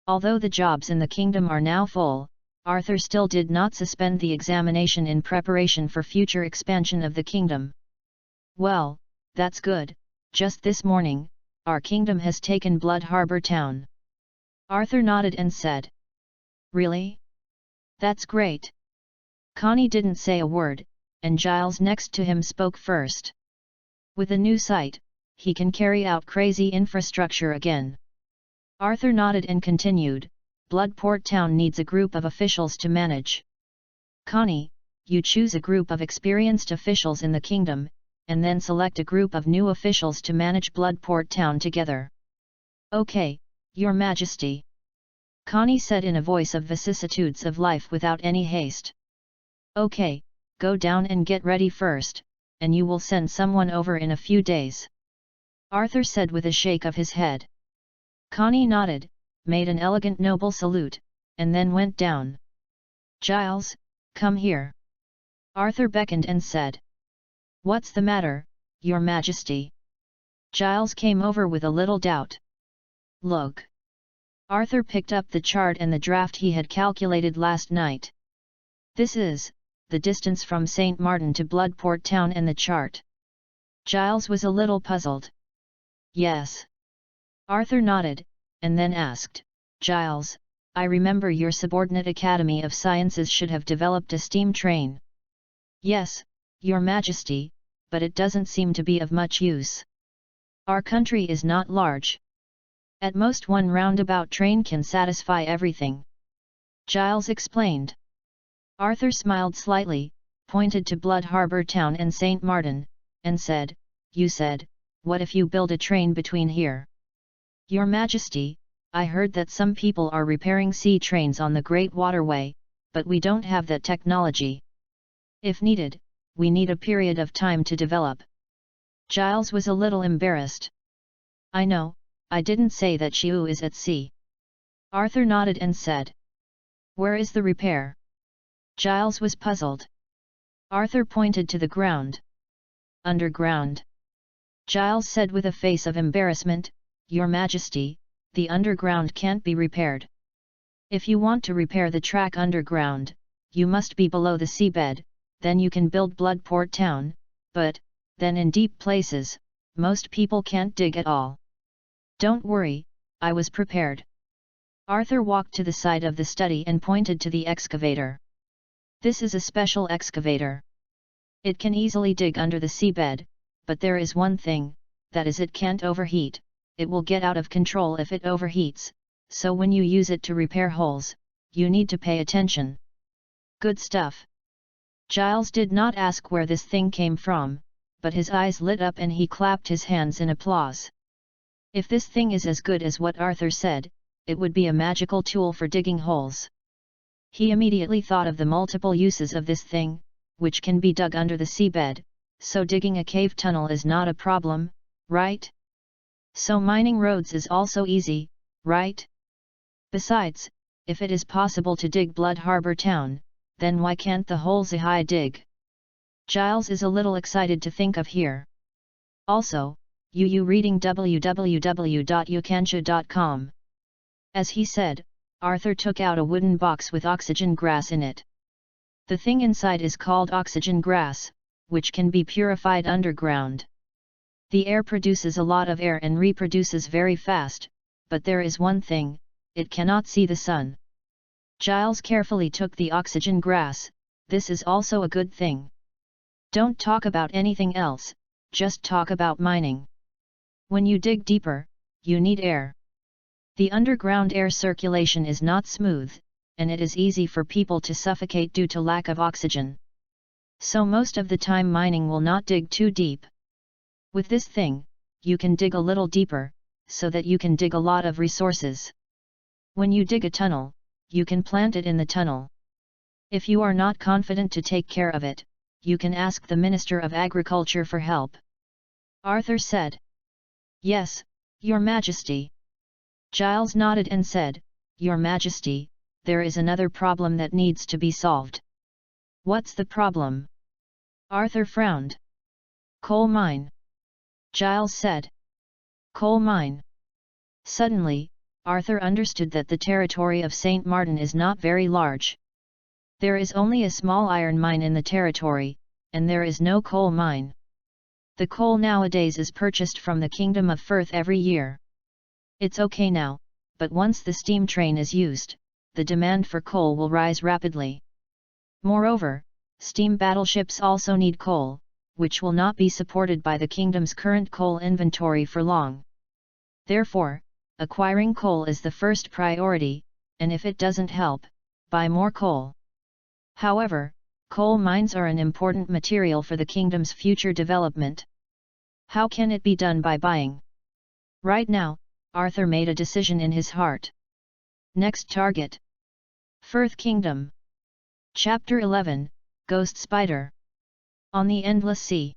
Although the jobs in the kingdom are now full, Arthur still did not suspend the examination in preparation for future expansion of the kingdom. Well, that's good. Just this morning, our kingdom has taken Blood Harbor Town. Arthur nodded and said. Really? That's great. Connie didn't say a word, and Giles next to him spoke first. With a new site, he can carry out crazy infrastructure again. Arthur nodded and continued, Bloodport Town needs a group of officials to manage. Connie, you choose a group of experienced officials in the kingdom, and then select a group of new officials to manage Bloodport Town together. Okay, Your Majesty. Connie said in a voice of vicissitudes of life without any haste. Okay, go down and get ready first, and you will send someone over in a few days. Arthur said with a shake of his head. Connie nodded, made an elegant noble salute, and then went down. Giles, come here. Arthur beckoned and said. What's the matter, Your Majesty? Giles came over with a little doubt. Look. Arthur picked up the chart and the draft he had calculated last night. This is the distance from St. Martin to Bloodport Town and the chart. Giles was a little puzzled. Yes. Arthur nodded, and then asked, Giles, I remember your subordinate Academy of Sciences should have developed a steam train. Yes, your majesty, but it doesn't seem to be of much use. Our country is not large. At most one roundabout train can satisfy everything. Giles explained. Arthur smiled slightly, pointed to Blood Harbour Town and St. Martin, and said, "You said, what if you build a train between here?" Your Majesty, I heard that some people are repairing sea trains on the Great Waterway, but we don't have that technology. If needed, we need a period of time to develop. Giles was a little embarrassed. I know, I didn't say that Shiu is at sea. Arthur nodded and said. Where is the repair? Giles was puzzled. Arthur pointed to the ground. Underground. Giles said with a face of embarrassment, Your Majesty, the underground can't be repaired. If you want to repair the track underground, you must be below the seabed, then you can build Bloodport Town, but, then in deep places, most people can't dig at all. Don't worry, I was prepared. Arthur walked to the side of the study and pointed to the excavator. This is a special excavator. It can easily dig under the seabed, but there is one thing, that is it can't overheat, it will get out of control if it overheats, so when you use it to repair holes, you need to pay attention. Good stuff. Giles did not ask where this thing came from, but his eyes lit up and he clapped his hands in applause. If this thing is as good as what Arthur said, it would be a magical tool for digging holes. He immediately thought of the multiple uses of this thing, which can be dug under the seabed, so digging a cave tunnel is not a problem, right? So mining roads is also easy, right? Besides, if it is possible to dig Blood Harbour Town, then why can't the whole Zihai dig? Giles is a little excited to think of here. Also, you reading www.ukansha.com. As he said, Arthur took out a wooden box with oxygen grass in it. The thing inside is called oxygen grass, which can be purified underground. The air produces a lot of air and reproduces very fast, but there is one thing, it cannot see the sun. Giles carefully took the oxygen grass, this is also a good thing. Don't talk about anything else, just talk about mining. When you dig deeper, you need air. The underground air circulation is not smooth, and it is easy for people to suffocate due to lack of oxygen. So most of the time mining will not dig too deep. With this thing, you can dig a little deeper, so that you can dig a lot of resources. When you dig a tunnel, you can plant it in the tunnel. If you are not confident to take care of it, you can ask the Minister of Agriculture for help. Arthur said. Yes, Your Majesty. Giles nodded and said, Your Majesty, there is another problem that needs to be solved. What's the problem? Arthur frowned. Coal mine. Giles said. Coal mine. Suddenly, Arthur understood that the territory of St. Martin is not very large. There is only a small iron mine in the territory, and there is no coal mine. The coal nowadays is purchased from the Kingdom of Firth every year. It's okay now, but once the steam train is used, the demand for coal will rise rapidly. Moreover, steam battleships also need coal, which will not be supported by the kingdom's current coal inventory for long. Therefore, acquiring coal is the first priority, and if it doesn't help, buy more coal. However, coal mines are an important material for the kingdom's future development. How can it be done by buying? Right now, Arthur made a decision in his heart. Next target. Firth Kingdom. Chapter 11, Ghost Spider. On the Endless Sea.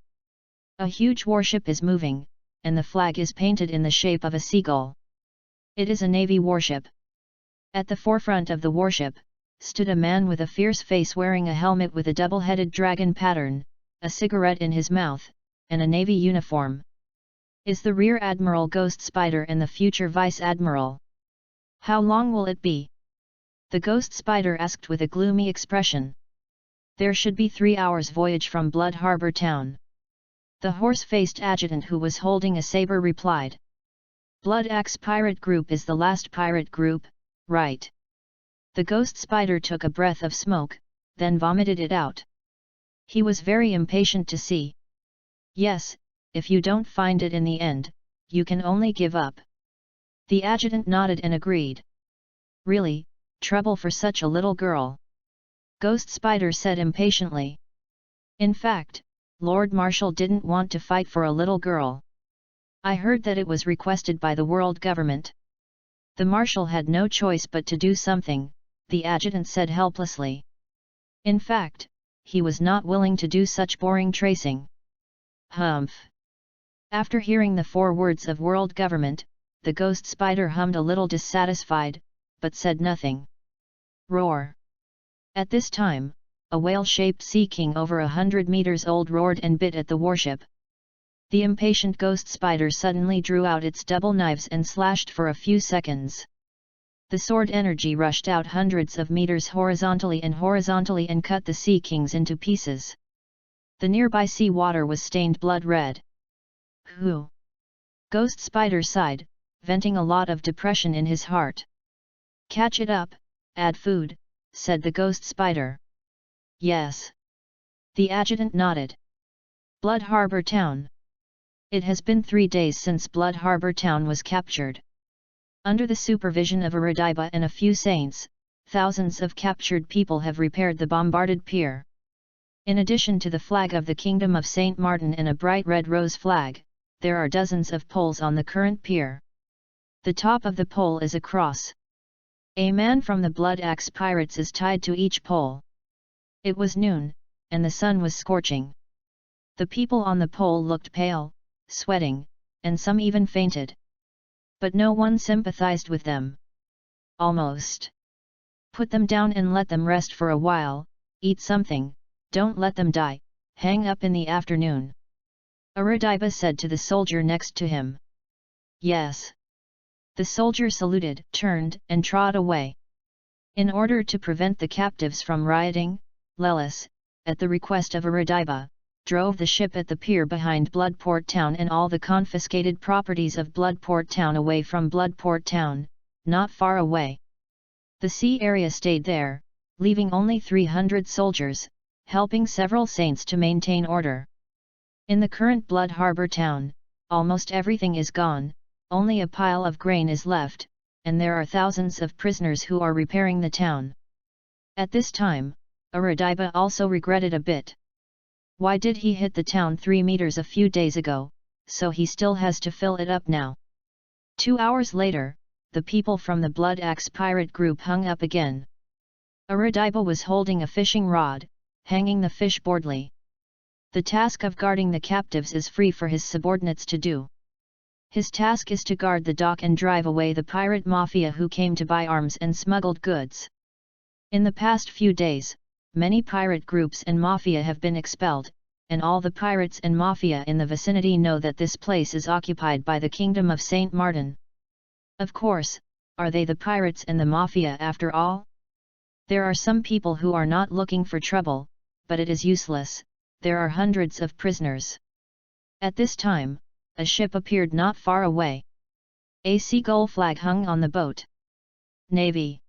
A huge warship is moving, and the flag is painted in the shape of a seagull. It is a navy warship. At the forefront of the warship, stood a man with a fierce face wearing a helmet with a double-headed dragon pattern, a cigarette in his mouth, and a navy uniform. Is the Rear Admiral Ghost Spider and the future Vice Admiral? How long will it be? The Ghost Spider asked with a gloomy expression. There should be 3 hours voyage from Blood Harbour Town. The horse-faced adjutant who was holding a saber replied. Blood Axe Pirate Group is the last pirate group, right? The Ghost Spider took a breath of smoke, then vomited it out. He was very impatient to see. Yes, if you don't find it in the end, you can only give up. The adjutant nodded and agreed. Really, trouble for such a little girl. Ghost Spider said impatiently. In fact, Lord Marshal didn't want to fight for a little girl. I heard that it was requested by the world government. The Marshal had no choice but to do something, the adjutant said helplessly. In fact, he was not willing to do such boring tracing. Humph. After hearing the 4 words of world government, the Ghost Spider hummed a little dissatisfied, but said nothing. Roar. At this time, a whale-shaped sea king over 100 meters old roared and bit at the warship. The impatient Ghost Spider suddenly drew out its double knives and slashed for a few seconds. The sword energy rushed out hundreds of meters horizontally and cut the sea kings into pieces. The nearby sea water was stained blood red. Hoo! Ghost Spider sighed, venting a lot of depression in his heart. Catch it up, add food, said the Ghost Spider. Yes. The adjutant nodded. Blood Harbor Town. It has been 3 days since Blood Harbor Town was captured. Under the supervision of Aradaiba and a few saints, thousands of captured people have repaired the bombarded pier. In addition to the flag of the Kingdom of Saint Martin and a bright red rose flag, there are dozens of poles on the current pier. The top of the pole is a cross. A man from the Blood Axe Pirates is tied to each pole. It was noon, and the sun was scorching. The people on the pole looked pale, sweating, and some even fainted. But no one sympathized with them. Almost. Put them down and let them rest for a while, eat something, don't let them die, hang up in the afternoon. Aradaiba said to the soldier next to him. Yes. The soldier saluted, turned, and trod away. In order to prevent the captives from rioting, Lelis, at the request of Aradaiba, drove the ship at the pier behind Bloodport Town and all the confiscated properties of Bloodport Town away from Bloodport Town, not far away. The sea area stayed there, leaving only 300 soldiers, helping several saints to maintain order. In the current Blood Harbor Town, almost everything is gone, only a pile of grain is left, and there are thousands of prisoners who are repairing the town. At this time, Aradaiba also regretted a bit. Why did he hit the town 3 meters a few days ago, so he still has to fill it up now? 2 hours later, the people from the Blood Axe pirate group hung up again. Aradaiba was holding a fishing rod, hanging the fish boardly. The task of guarding the captives is free for his subordinates to do. His task is to guard the dock and drive away the pirate mafia who came to buy arms and smuggled goods. In the past few days, many pirate groups and mafia have been expelled, and all the pirates and mafia in the vicinity know that this place is occupied by the Kingdom of Saint Martin. Of course, are they the pirates and the mafia after all? There are some people who are not looking for trouble, but it is useless, there are hundreds of prisoners. At this time, a ship appeared not far away. A seagull flag hung on the boat. Navy.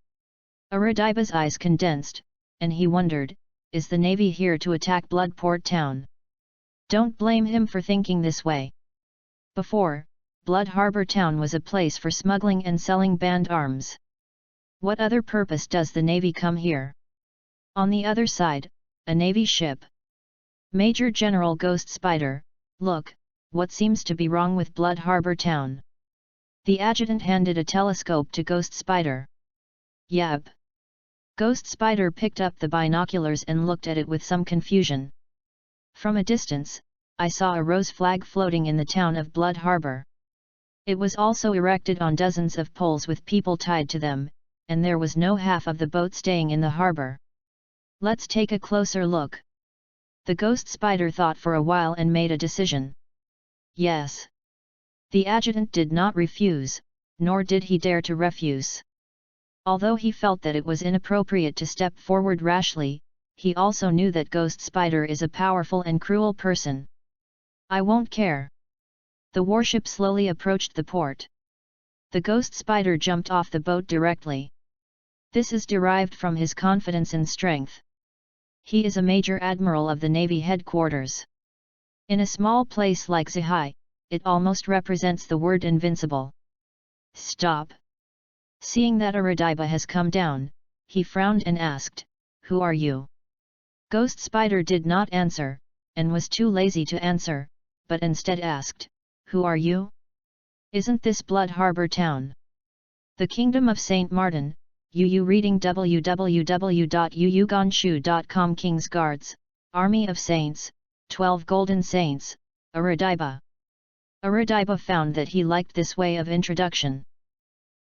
Aradaiba's eyes condensed, and he wondered, is the Navy here to attack Bloodport Town? Don't blame him for thinking this way. Before, Blood Harbor Town was a place for smuggling and selling banned arms. What other purpose does the Navy come here? On the other side, a Navy ship. Major General Ghost Spider, look, what seems to be wrong with Blood Harbor Town? The adjutant handed a telescope to Ghost Spider. Yep. Ghost Spider picked up the binoculars and looked at it with some confusion. From a distance, I saw a rose flag floating in the town of Blood Harbor. It was also erected on dozens of poles with people tied to them, and there was no half of the boat staying in the harbor. Let's take a closer look. The Ghost Spider thought for a while and made a decision. Yes. The adjutant did not refuse, nor did he dare to refuse. Although he felt that it was inappropriate to step forward rashly, he also knew that Ghost Spider is a powerful and cruel person. I won't care. The warship slowly approached the port. The Ghost Spider jumped off the boat directly. This is derived from his confidence and strength. He is a major admiral of the Navy headquarters. In a small place like Zihai, it almost represents the word invincible. Stop! Seeing that Aradaiba has come down, he frowned and asked, "Who are you?" Ghost Spider did not answer, and was too lazy to answer, but instead asked, "Who are you? Isn't this Blood Harbor town? The Kingdom of Saint Martin." Yu reading www.yuyugonshu.com. King's Guards, Army of Saints, 12 Golden Saints, Aradaiba. Aradaiba found that he liked this way of introduction.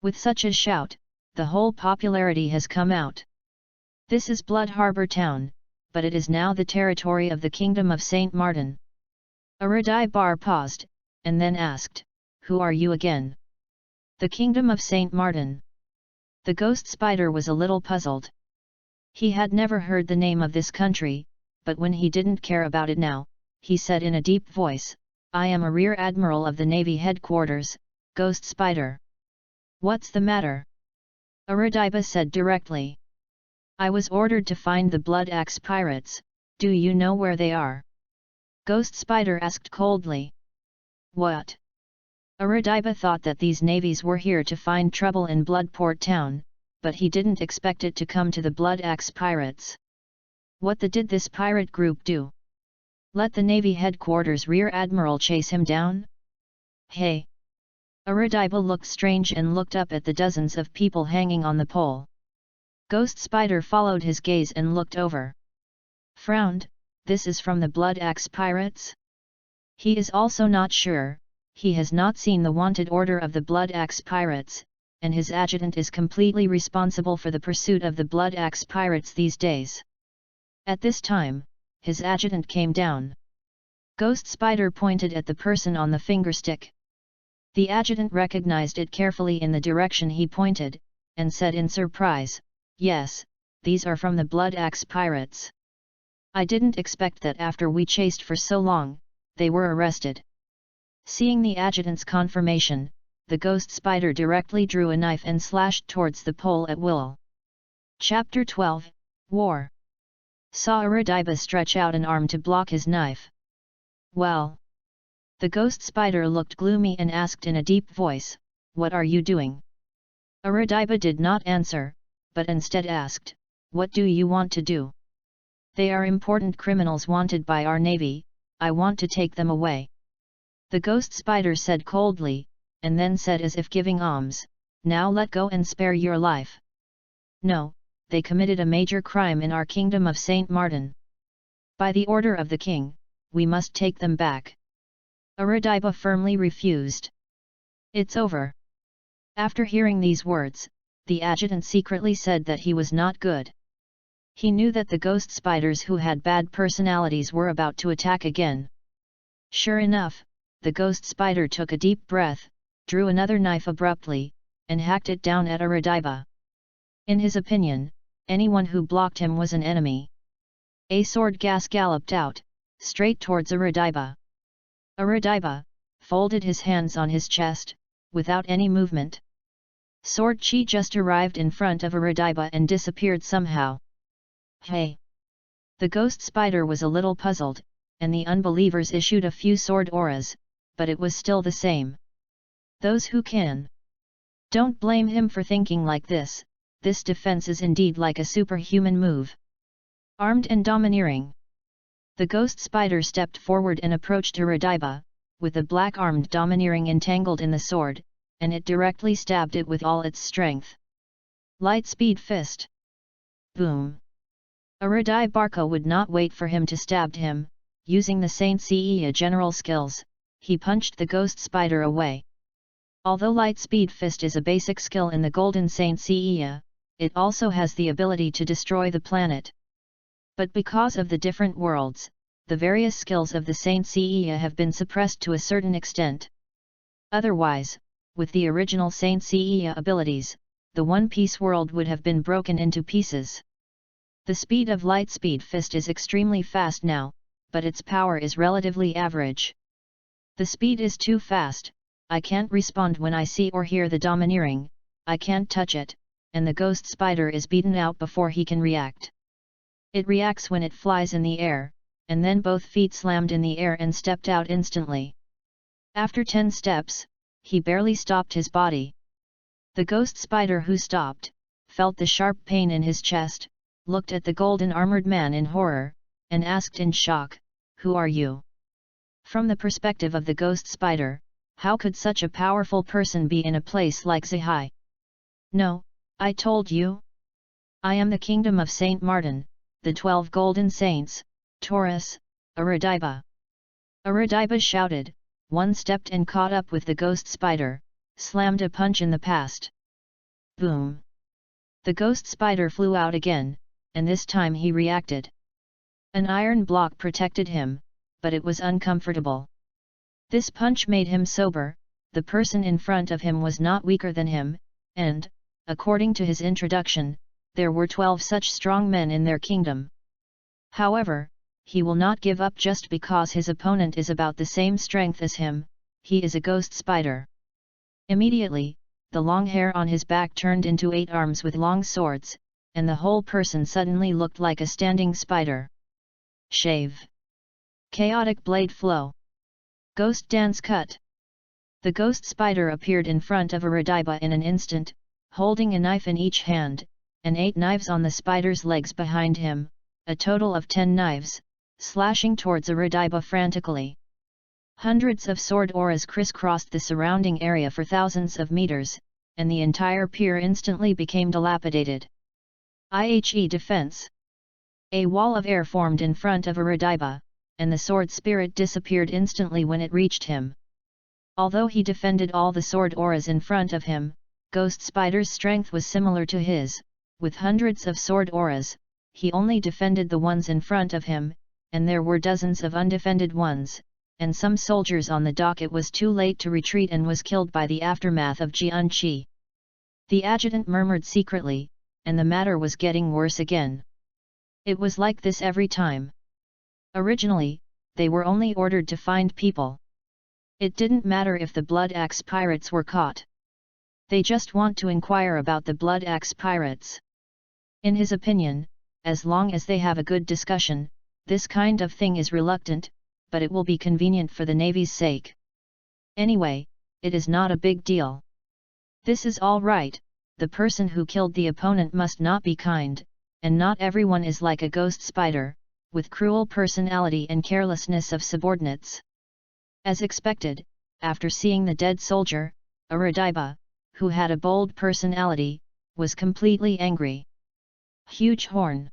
With such a shout, the whole popularity has come out. This is Blood Harbor town, but it is now the territory of the Kingdom of Saint Martin. Aradaiba paused, and then asked, "Who are you again?" "The Kingdom of Saint Martin." The Ghost Spider was a little puzzled. He had never heard the name of this country, but when he didn't care about it now, he said in a deep voice, "I am a Rear Admiral of the Navy headquarters, Ghost Spider." "What's the matter?" Aradaiba said directly. "I was ordered to find the Blood Axe pirates. Do you know where they are?" Ghost Spider asked coldly. "What?" Aradaiba thought that these navies were here to find trouble in Bloodport town, but he didn't expect it to come to the Blood Axe pirates. What did this pirate group do? Let the Navy headquarters Rear Admiral chase him down? Hey! Aradaiba looked strange and looked up at the dozens of people hanging on the pole. Ghost Spider followed his gaze and looked over. Frowned, "This is from the Blood Axe pirates?" He is also not sure. He has not seen the wanted order of the Blood Axe pirates, and his adjutant is completely responsible for the pursuit of the Blood Axe pirates these days. At this time, his adjutant came down. Ghost Spider pointed at the person on the fingerstick. The adjutant recognized it carefully in the direction he pointed, and said in surprise, "Yes, these are from the Blood Axe pirates. I didn't expect that after we chased for so long, they were arrested." Seeing the adjutant's confirmation, the Ghost Spider directly drew a knife and slashed towards the pole at will. Chapter 12, War. Saw Aradaiba stretch out an arm to block his knife. "Well?" The Ghost Spider looked gloomy and asked in a deep voice, "What are you doing?" Aradaiba did not answer, but instead asked, "What do you want to do?" "They are important criminals wanted by our navy. I want to take them away." The Ghost Spider said coldly, and then said as if giving alms, "Now let go and spare your life." "No, they committed a major crime in our Kingdom of Saint Martin. By the order of the king, we must take them back." Aradaiba firmly refused. "It's over." After hearing these words, the adjutant secretly said that he was not good. He knew that the Ghost Spiders who had bad personalities were about to attack again. Sure enough, the Ghost Spider took a deep breath, drew another knife abruptly, and hacked it down at Aradaiba. In his opinion, anyone who blocked him was an enemy. A sword gas galloped out, straight towards Aradaiba. Aradaiba folded his hands on his chest, without any movement. Sword chi just arrived in front of Aradaiba and disappeared somehow. "Hey!" The Ghost Spider was a little puzzled, and the unbelievers issued a few sword auras, but it was still the same. "Those who can. Don't blame him for thinking like this. This defense is indeed like a superhuman move. Armed and domineering." The Ghost Spider stepped forward and approached Aradaiba, with the black-armed domineering entangled in the sword, and it directly stabbed it with all its strength. Light-speed fist. Boom! Aradaiba would not wait for him to stab him. Using the Saint Seiya general skills, he punched the Ghost Spider away. Although Light-Speed Fist is a basic skill in the Golden Saint Seiya, it also has the ability to destroy the planet. But because of the different worlds, the various skills of the Saint Seiya have been suppressed to a certain extent. Otherwise, with the original Saint Seiya abilities, the One Piece world would have been broken into pieces. The speed of Light-Speed Fist is extremely fast now, but its power is relatively average. The speed is too fast. I can't respond when I see or hear the domineering, I can't touch it, and the Ghost Spider is beaten out before he can react. It reacts when it flies in the air, and then both feet slammed in the air and stepped out instantly. After 10 steps, he barely stopped his body. The ghost spider who stopped, felt the sharp pain in his chest, looked at the golden armored man in horror, and asked in shock, "Who are you?" From the perspective of the ghost spider, how could such a powerful person be in a place like Zihai? "No, I told you. I am the kingdom of Saint Martin, the 12 golden saints, Taurus, Aradiba." Aradiba shouted, one stepped and caught up with the ghost spider, slammed a punch in the past. Boom! The ghost spider flew out again, and this time he reacted. An iron block protected him, but it was uncomfortable. This punch made him sober. The person in front of him was not weaker than him, and, according to his introduction, there were 12 such strong men in their kingdom. However, he will not give up just because his opponent is about the same strength as him. He is a ghost spider. Immediately, the long hair on his back turned into 8 arms with long swords, and the whole person suddenly looked like a standing spider. Shave. Chaotic blade flow. Ghost dance cut. The ghost spider appeared in front of Aradiba in an instant, holding a knife in each hand, and 8 knives on the spider's legs behind him, a total of 10 knives, slashing towards Aradiba frantically. Hundreds of sword auras crisscrossed the surrounding area for thousands of meters, and the entire pier instantly became dilapidated. IHE defense. A wall of air formed in front of Aradiba, and the sword spirit disappeared instantly when it reached him. Although he defended all the sword auras in front of him, Ghost Spider's strength was similar to his. With hundreds of sword auras, he only defended the ones in front of him, and there were dozens of undefended ones, and some soldiers on the dock. It was too late to retreat and was killed by the aftermath of Jianqi. The adjutant murmured secretly, and the matter was getting worse again. It was like this every time. Originally, they were only ordered to find people. It didn't matter if the Blood Axe pirates were caught. They just want to inquire about the Blood Axe pirates. In his opinion, as long as they have a good discussion, this kind of thing is reluctant, but it will be convenient for the Navy's sake. Anyway, it is not a big deal. This is all right. The person who killed the opponent must not be kind, and not everyone is like a ghost spider, with cruel personality and carelessness of subordinates. As expected, after seeing the dead soldier, Aradiba, who had a bold personality, was completely angry. Huge horn.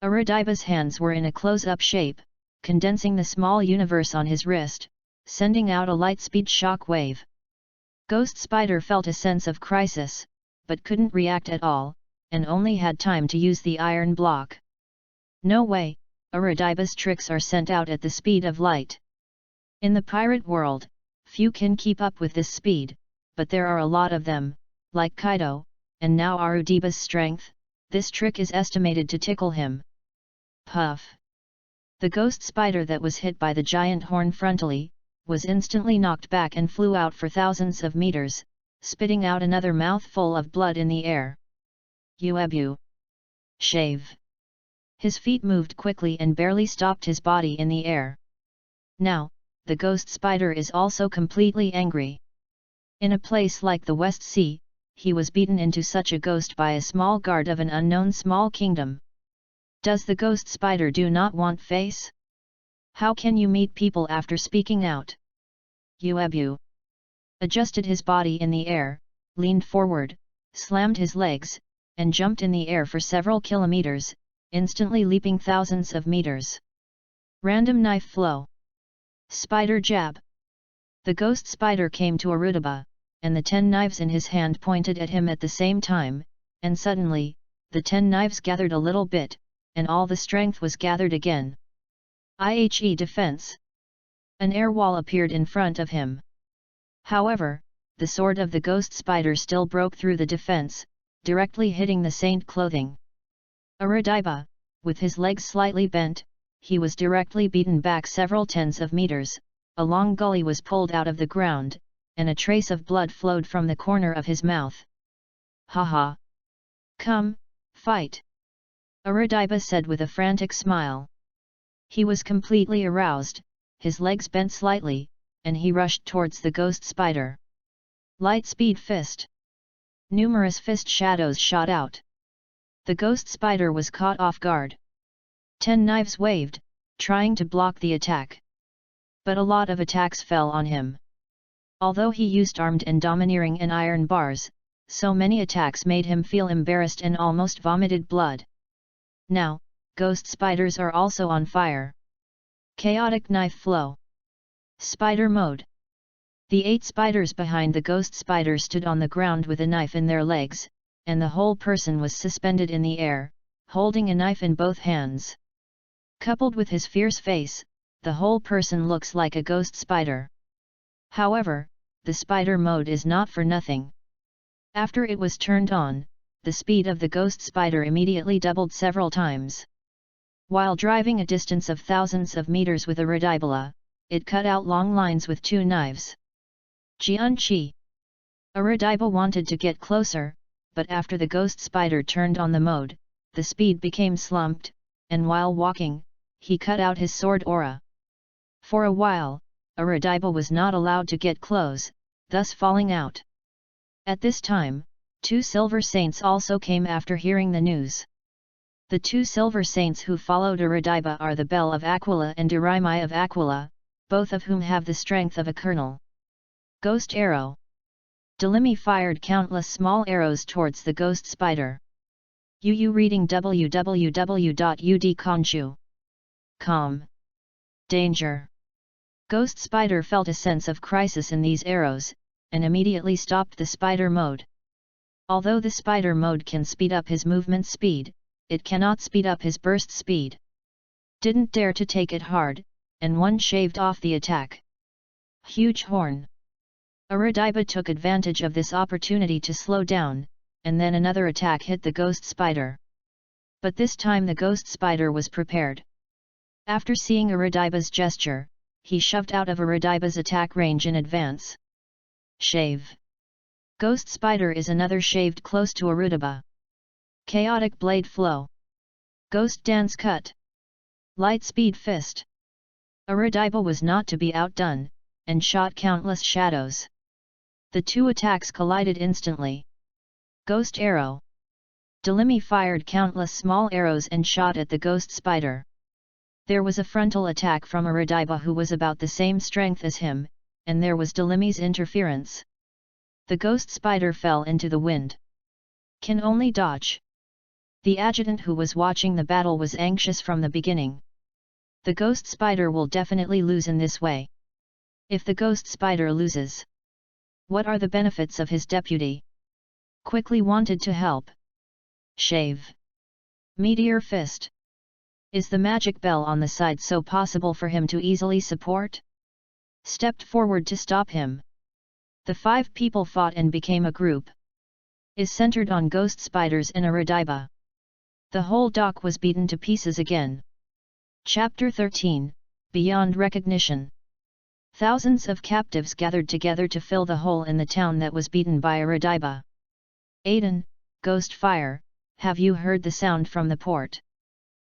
Aradiba's hands were in a close-up shape, condensing the small universe on his wrist, sending out a light-speed shock wave. Ghost Spider felt a sense of crisis, but couldn't react at all, and only had time to use the iron block. No way, Aradiba's tricks are sent out at the speed of light. In the pirate world, few can keep up with this speed, but there are a lot of them, like Kaido, and now Aradiba's strength. This trick is estimated to tickle him. Puff! The ghost spider that was hit by the giant horn frontally, was instantly knocked back and flew out for thousands of meters, spitting out another mouthful of blood in the air. Uebu! Shave! His feet moved quickly and barely stopped his body in the air. Now, the ghost spider is also completely angry. In a place like the West Sea, he was beaten into such a ghost by a small guard of an unknown small kingdom. Does the ghost spider do not want face? How can you meet people after speaking out? Uebu adjusted his body in the air, leaned forward, slammed his legs, and jumped in the air for several kilometers, instantly leaping thousands of meters. Random knife flow. Spider jab. The ghost spider came to Aradiba, and the 10 knives in his hand pointed at him at the same time, and suddenly, the 10 knives gathered a little bit, and all the strength was gathered again. IHE defense. An air wall appeared in front of him. However, the sword of the ghost spider still broke through the defense, directly hitting the saint clothing. Aradiba, with his legs slightly bent, he was directly beaten back several tens of meters. A long gully was pulled out of the ground, and a trace of blood flowed from the corner of his mouth. Haha! Come, fight! Arudiba said with a frantic smile. He was completely aroused, his legs bent slightly, and he rushed towards the ghost spider. Light-speed fist. Numerous fist shadows shot out. The ghost spider was caught off guard. 10 knives waved, trying to block the attack. But a lot of attacks fell on him. Although he used armed and domineering and iron bars, so many attacks made him feel embarrassed and almost vomited blood. Now, ghost spiders are also on fire. Chaotic knife flow. Spider mode. The 8 spiders behind the ghost spider stood on the ground with a knife in their legs, and the whole person was suspended in the air, holding a knife in both hands. Coupled with his fierce face, the whole person looks like a ghost spider. However, the spider mode is not for nothing. After it was turned on, the speed of the ghost spider immediately doubled several times. While driving a distance of thousands of meters with a Arudiba, it cut out long lines with 2 knives. Jianqi. Arudiba wanted to get closer, but after the ghost spider turned on the mode, the speed became slumped, and while walking, he cut out his sword aura. For a while, Arudiba was not allowed to get close, thus falling out. At this time, 2 silver saints also came after hearing the news. The 2 silver saints who followed Arudiba are the Bell of Aquila and Dirimi of Aquila, both of whom have the strength of a kernel. Ghost arrow. Delimi fired countless small arrows towards the ghost spider. UU reading www.udconju.com. Danger. Ghost spider felt a sense of crisis in these arrows, and immediately stopped the spider mode. Although the spider mode can speed up his movement speed, it cannot speed up his burst speed. Didn't dare to take it hard, and one shaved off the attack. Huge horn. Arudiba took advantage of this opportunity to slow down, and then another attack hit the ghost spider. But this time the ghost spider was prepared. After seeing Arudiba's gesture, he shoved out of Arudiba's attack range in advance. Shave. Ghost spider is another shaved close to Arudiba. Chaotic blade flow. Ghost dance cut. Light speed fist. Arudiba was not to be outdone, and shot countless shadows. The 2 attacks collided instantly. Ghost arrow. Delimi fired countless small arrows and shot at the ghost spider. There was a frontal attack from Arudiba who was about the same strength as him, and there was Delimi's interference. The ghost spider fell into the wind. Can only dodge. The adjutant who was watching the battle was anxious from the beginning. The ghost spider will definitely lose in this way. If the ghost spider loses, what are the benefits of his deputy? Quickly wanted to help. Shave. Meteor fist. Is the magic bell on the side so possible for him to easily support? Stepped forward to stop him. The 5 people fought and became a group. Is centered on ghost spiders and Arudiba. The whole dock was beaten to pieces again. Chapter 13, Beyond Recognition. Thousands of captives gathered together to fill the hole in the town that was beaten by Arudiba. Aiden, ghost fire, have you heard the sound from the port?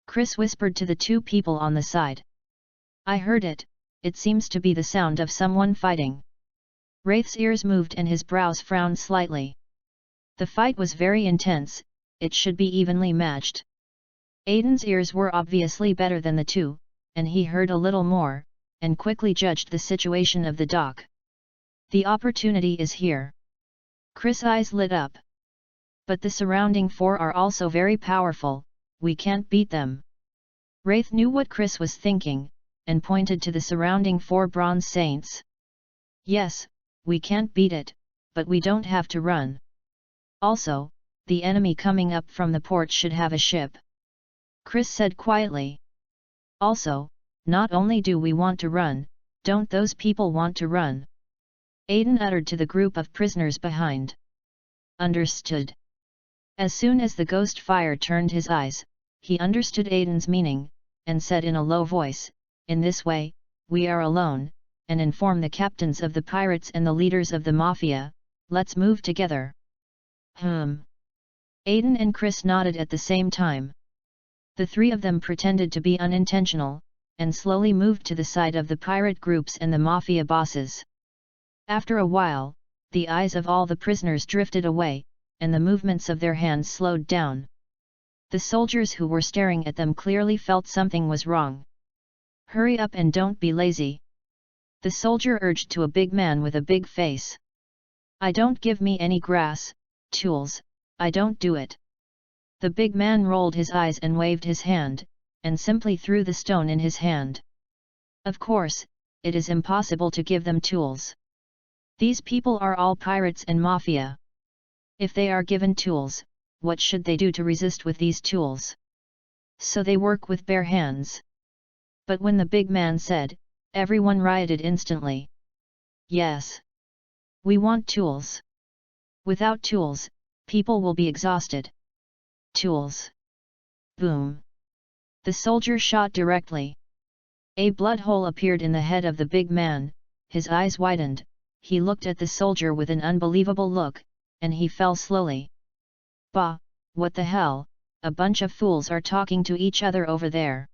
Chris whispered to the 2 people on the side. I heard it, it seems to be the sound of someone fighting. Wraith's ears moved and his brows frowned slightly. The fight was very intense, it should be evenly matched. Aiden's ears were obviously better than the 2, and he heard a little more, and quickly judged the situation of the dock. The opportunity is here. Chris' eyes lit up. But the surrounding 4 are also very powerful, we can't beat them. Wraith knew what Chris was thinking, and pointed to the surrounding 4 bronze saints. Yes, we can't beat it, but we don't have to run. Also, the enemy coming up from the port should have a ship. Chris said quietly. Also, not only do we want to run, don't those people want to run? Aiden uttered to the group of prisoners behind. Understood. As soon as the ghost fire turned his eyes, he understood Aiden's meaning, and said in a low voice, in this way, we are alone, and inform the captains of the pirates and the leaders of the mafia, let's move together. Aiden and Chris nodded at the same time. The three of them pretended to be unintentional, and slowly moved to the side of the pirate groups and the mafia bosses. After a while, the eyes of all the prisoners drifted away, and the movements of their hands slowed down. The soldiers who were staring at them clearly felt something was wrong. "Hurry up and don't be lazy," the soldier urged to a big man with a big face. "I don't give me any grass, tools, I don't do it." The big man rolled his eyes and waved his hand, and simply threw the stone in his hand. Of course, it is impossible to give them tools. These people are all pirates and mafia. If they are given tools, what should they do to resist with these tools? So they work with bare hands. But when the big man said, everyone rioted instantly. "Yes. We want tools. Without tools, people will be exhausted. Tools." Boom! The soldier shot directly. A blood hole appeared in the head of the big man, his eyes widened, he looked at the soldier with an unbelievable look, and he fell slowly. "Bah, what the hell, a bunch of fools are talking to each other over there.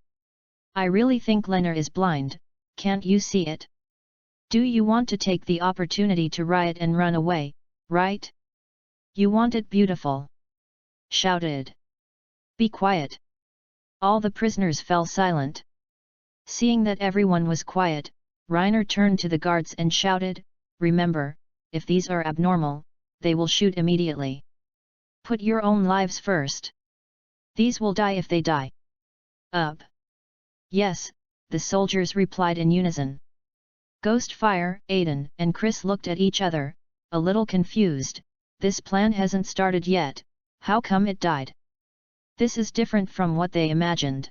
I really think Lena is blind, can't you see it? Do you want to take the opportunity to riot and run away, right? You want it beautiful?" shouted. "Be quiet." All the prisoners fell silent. Seeing that everyone was quiet, Reiner turned to the guards and shouted, "Remember, if these are abnormal, they will shoot immediately. Put your own lives first. These will die if they die." "Up." "Yes," the soldiers replied in unison. Ghostfire, Aiden and Chris looked at each other, a little confused. This plan hasn't started yet, how come it died? This is different from what they imagined.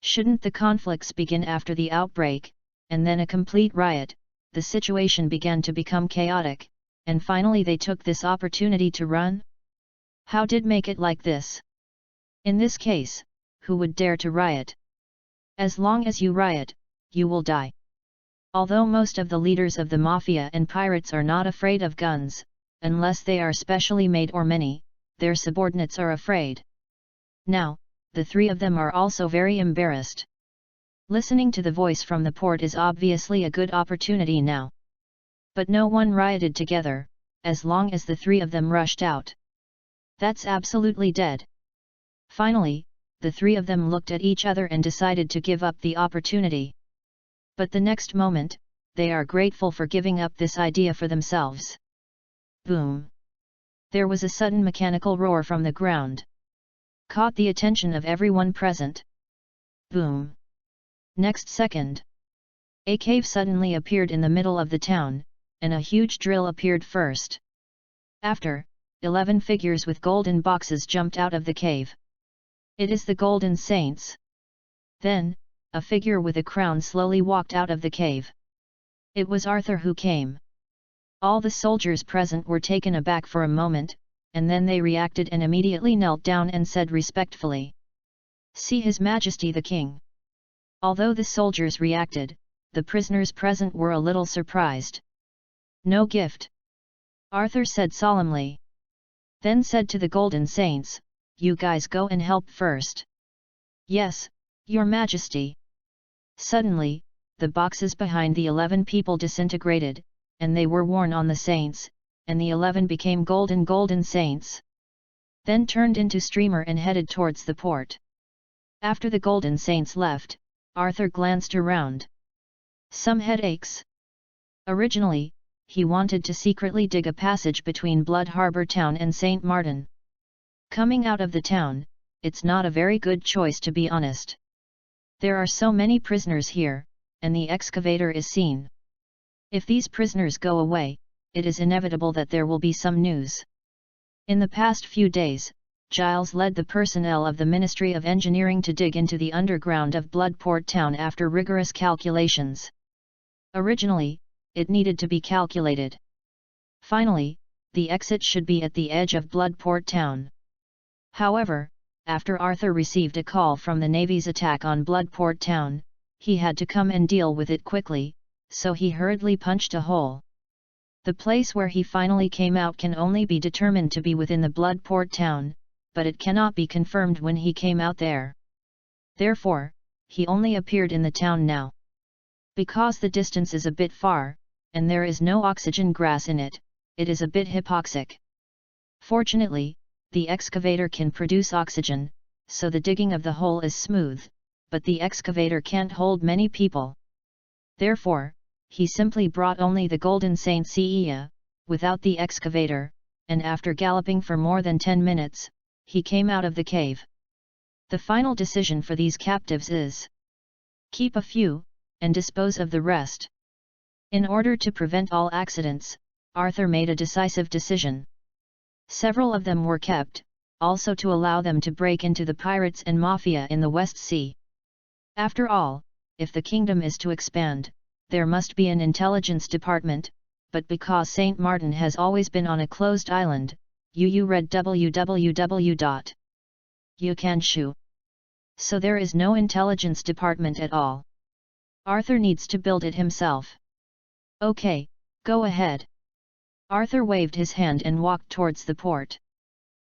Shouldn't the conflicts begin after the outbreak, and then a complete riot? The situation began to become chaotic, and finally they took this opportunity to run? How did make it like this? In this case, who would dare to riot? As long as you riot, you will die. Although most of the leaders of the mafia and pirates are not afraid of guns, unless they are specially made or many, their subordinates are afraid. Now, the three of them are also very embarrassed. Listening to the voice from the port is obviously a good opportunity now. But no one rioted together, as long as the three of them rushed out. That's absolutely dead. Finally, the three of them looked at each other and decided to give up the opportunity. But the next moment, they are grateful for giving up this idea for themselves. Boom! There was a sudden mechanical roar from the ground. Caught the attention of everyone present. Boom! Next second, a cave suddenly appeared in the middle of the town, and a huge drill appeared first. After, 11 figures with golden boxes jumped out of the cave. It is the Golden Saints. Then, a figure with a crown slowly walked out of the cave. It was Arthur who came. All the soldiers present were taken aback for a moment, and then they reacted and immediately knelt down and said respectfully, "See His Majesty the King." Although the soldiers reacted, the prisoners present were a little surprised. "No gift," Arthur said solemnly. Then said to the Golden Saints, "You guys go and help first." "Yes, Your Majesty." Suddenly, the boxes behind the 11 people disintegrated, and they were worn on the saints, and the 11 became golden saints. Then turned into streamer and headed towards the port. After the Golden Saints left, Arthur glanced around. Some headaches. Originally, he wanted to secretly dig a passage between Blood Harbor Town and St. Martin. Coming out of the town, it's not a very good choice to be honest. There are so many prisoners here, and the excavator is seen. If these prisoners go away, it is inevitable that there will be some news. In the past few days, Giles led the personnel of the Ministry of Engineering to dig into the underground of Bloodport Town after rigorous calculations. Originally, it needed to be calculated. Finally, the exit should be at the edge of Bloodport Town. However, after Arthur received a call from the Navy's attack on Bloodport Town, he had to come and deal with it quickly, so he hurriedly punched a hole. The place where he finally came out can only be determined to be within the Bloodport Town, but it cannot be confirmed when he came out there. Therefore, he only appeared in the town now. Because the distance is a bit far, and there is no oxygen grass in it, it is a bit hypoxic. Fortunately, the excavator can produce oxygen, so the digging of the hole is smooth, but the excavator can't hold many people. Therefore, he simply brought only the Golden Saint Cia, without the excavator, and after galloping for more than 10 minutes, he came out of the cave. The final decision for these captives is: keep a few, and dispose of the rest. In order to prevent all accidents, Arthur made a decisive decision. Several of them were kept, also to allow them to break into the pirates and mafia in the West Sea. After all, if the kingdom is to expand, there must be an intelligence department, but because St. Martin has always been on a closed island, you read www.ucanshu. So there is no intelligence department at all. Arthur needs to build it himself. Okay, go ahead. Arthur waved his hand and walked towards the port.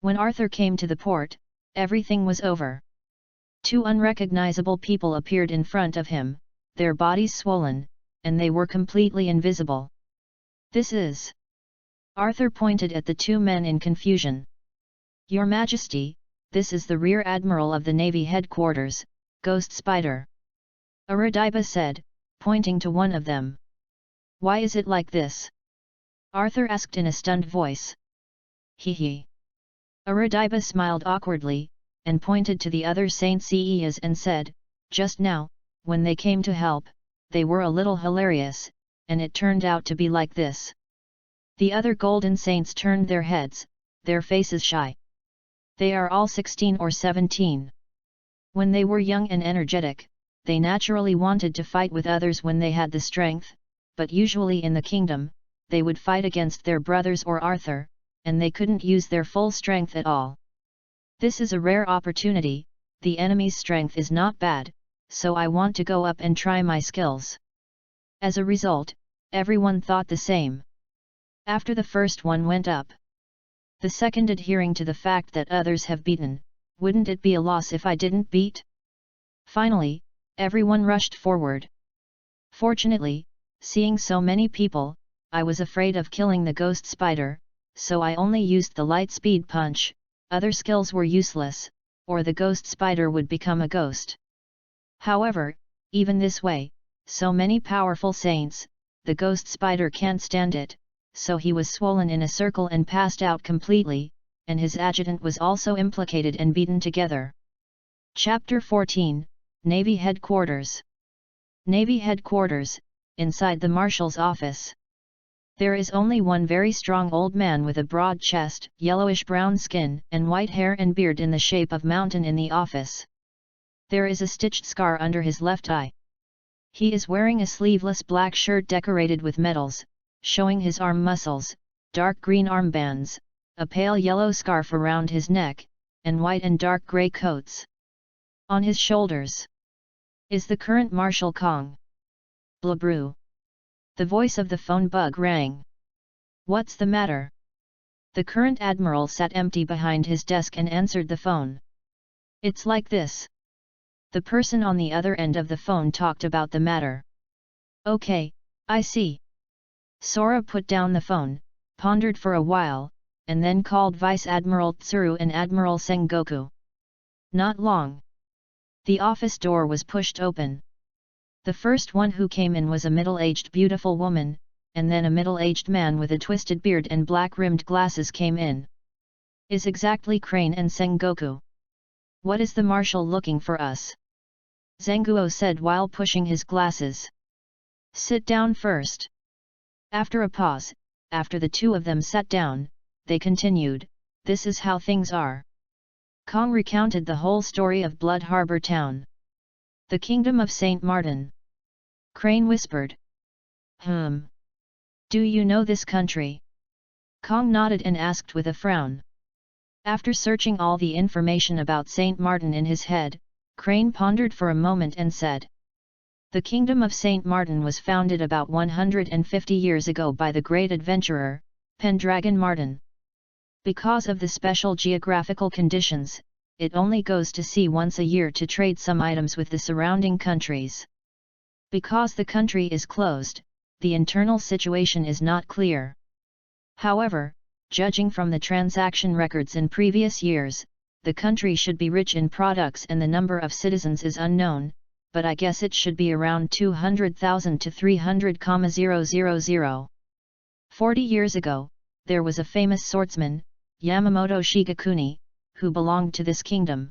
When Arthur came to the port, everything was over. 2 unrecognizable people appeared in front of him, their bodies swollen, and they were completely invisible. This is... Arthur pointed at the 2 men in confusion. Your Majesty, this is the Rear Admiral of the Navy Headquarters, Ghost Spider. Aradiba said, pointing to one of them. Why is it like this? Arthur asked in a stunned voice. Hee. Aradiba smiled awkwardly, and pointed to the other Saint Cias and said, just now, when they came to help, they were a little hilarious, and it turned out to be like this. The other Golden Saints turned their heads, their faces shy. They are all 16 or 17. When they were young and energetic, they naturally wanted to fight with others when they had the strength, but usually in the kingdom, they would fight against their brothers or Arthur, and they couldn't use their full strength at all. This is a rare opportunity, the enemy's strength is not bad, so I want to go up and try my skills. As a result, everyone thought the same. After the first one went up, the second adhering to the fact that others have beaten, wouldn't it be a loss if I didn't beat? Finally, everyone rushed forward. Fortunately, seeing so many people, I was afraid of killing the ghost spider, so I only used the light speed punch. Other skills were useless, or the ghost spider would become a ghost. However, even this way, so many powerful saints, the ghost spider can't stand it, so he was swollen in a circle and passed out completely, and his adjutant was also implicated and beaten together. Chapter 14, Navy Headquarters. Navy Headquarters, inside the Marshal's office. There is only one very strong old man with a broad chest, yellowish-brown skin, and white hair and beard in the shape of mountain in the office. There is a stitched scar under his left eye. He is wearing a sleeveless black shirt decorated with medals, showing his arm muscles, dark green armbands, a pale yellow scarf around his neck, and white and dark grey coats. On his shoulders is the current Marshal Kong. Blabru. The voice of the phone bug rang. What's the matter? The current admiral sat empty behind his desk and answered the phone. It's like this. The person on the other end of the phone talked about the matter. Okay, I see. Sora put down the phone, pondered for a while, and then called Vice Admiral Tsuru and Admiral Sengoku. Not long. The office door was pushed open. The first one who came in was a middle-aged beautiful woman, and then a middle-aged man with a twisted beard and black-rimmed glasses came in. Is exactly Crane and Sengoku. What is the Marshal looking for us? Zenguo said while pushing his glasses. Sit down first. After a pause, after the two of them sat down, they continued, this is how things are. Kong recounted the whole story of Blood Harbor Town. The Kingdom of St. Martin. Crane whispered. Do you know this country? Kong nodded and asked with a frown. After searching all the information about St. Martin in his head, Crane pondered for a moment and said. The Kingdom of St. Martin was founded about 150 years ago by the great adventurer, Pendragon Martin. Because of the special geographical conditions, it only goes to sea once a year to trade some items with the surrounding countries. Because the country is closed, the internal situation is not clear. However, judging from the transaction records in previous years, the country should be rich in products and the number of citizens is unknown, but I guess it should be around 200,000 to 300,000. 40 years ago, there was a famous swordsman, Yamamoto Shigekuni, who belonged to this kingdom.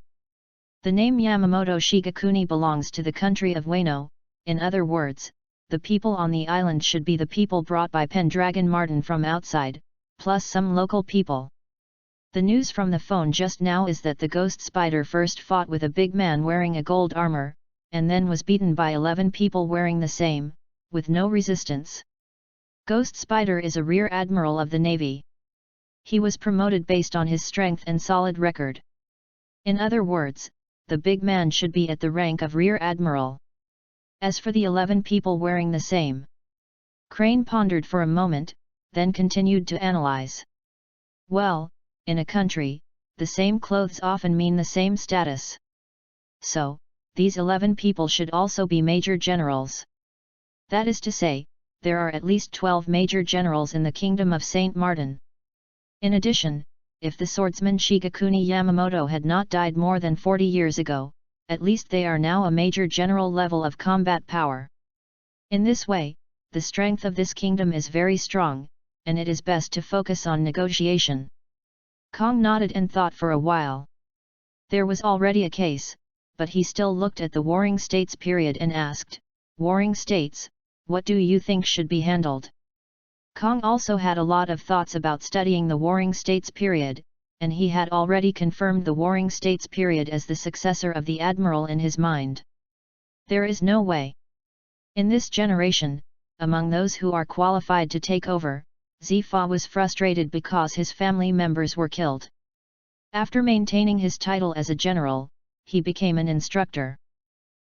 The name Yamamoto Shigekuni belongs to the country of Wano. In other words, the people on the island should be the people brought by Pendragon Martin from outside, plus some local people. The news from the phone just now is that the ghost spider first fought with a big man wearing a gold armor, and then was beaten by 11 people wearing the same, with no resistance. Ghost Spider is a rear admiral of the Navy. He was promoted based on his strength and solid record. In other words, the big man should be at the rank of rear admiral. As for the 11 people wearing the same, Crane pondered for a moment, then continued to analyze. Well, in a country, the same clothes often mean the same status. So, these 11 people should also be major generals. That is to say, there are at least 12 major generals in the Kingdom of Saint Martin. In addition, if the swordsman Shigekuni Yamamoto had not died more than 40 years ago, at least they are now a major general level of combat power. In this way, the strength of this kingdom is very strong, and it is best to focus on negotiation. Kong nodded and thought for a while. There was already a case, but he still looked at the Warring States period and asked, Warring States, what do you think should be handled? Kong also had a lot of thoughts about studying the Warring States period, and he had already confirmed the Warring States period as the successor of the Admiral in his mind. There is no way. In this generation, among those who are qualified to take over, Zifa was frustrated because his family members were killed. After maintaining his title as a general, he became an instructor.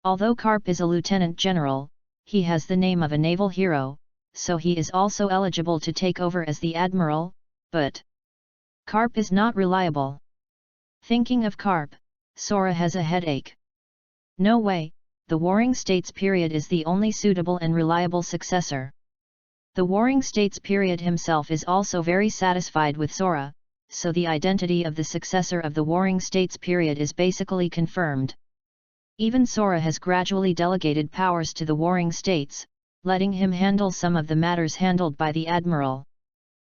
Although Karp is a lieutenant general, he has the name of a naval hero, so he is also eligible to take over as the admiral, but Karp is not reliable. Thinking of Karp, Sora has a headache. No way, the Warring States period is the only suitable and reliable successor. The Warring States period himself is also very satisfied with Sora, so the identity of the successor of the Warring States period is basically confirmed. Even Sora has gradually delegated powers to the Warring States, letting him handle some of the matters handled by the Admiral.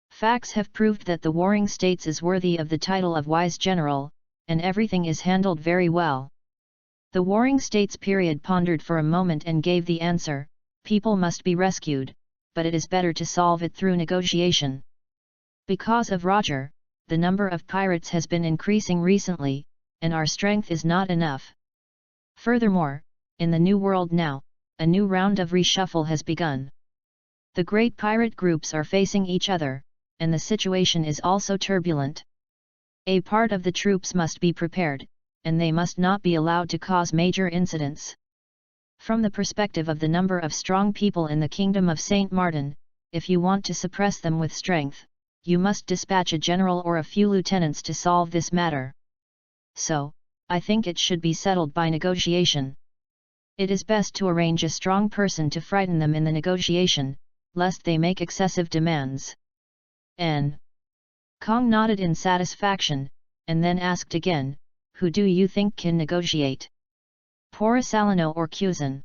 Facts have proved that the Warring States is worthy of the title of Wise General, and everything is handled very well. The Warring States period pondered for a moment and gave the answer, people must be rescued, but it is better to solve it through negotiation. Because of Roger, the number of pirates has been increasing recently, and our strength is not enough. Furthermore, in the New World now, a new round of reshuffle has begun. The great pirate groups are facing each other, and the situation is also turbulent. A part of the troops must be prepared, and they must not be allowed to cause major incidents. From the perspective of the number of strong people in the Kingdom of Saint Martin, if you want to suppress them with strength, you must dispatch a general or a few lieutenants to solve this matter. So, I think it should be settled by negotiation. It is best to arrange a strong person to frighten them in the negotiation, lest they make excessive demands. N. Kong nodded in satisfaction, and then asked again, who do you think can negotiate? Porisalino or Kuzan?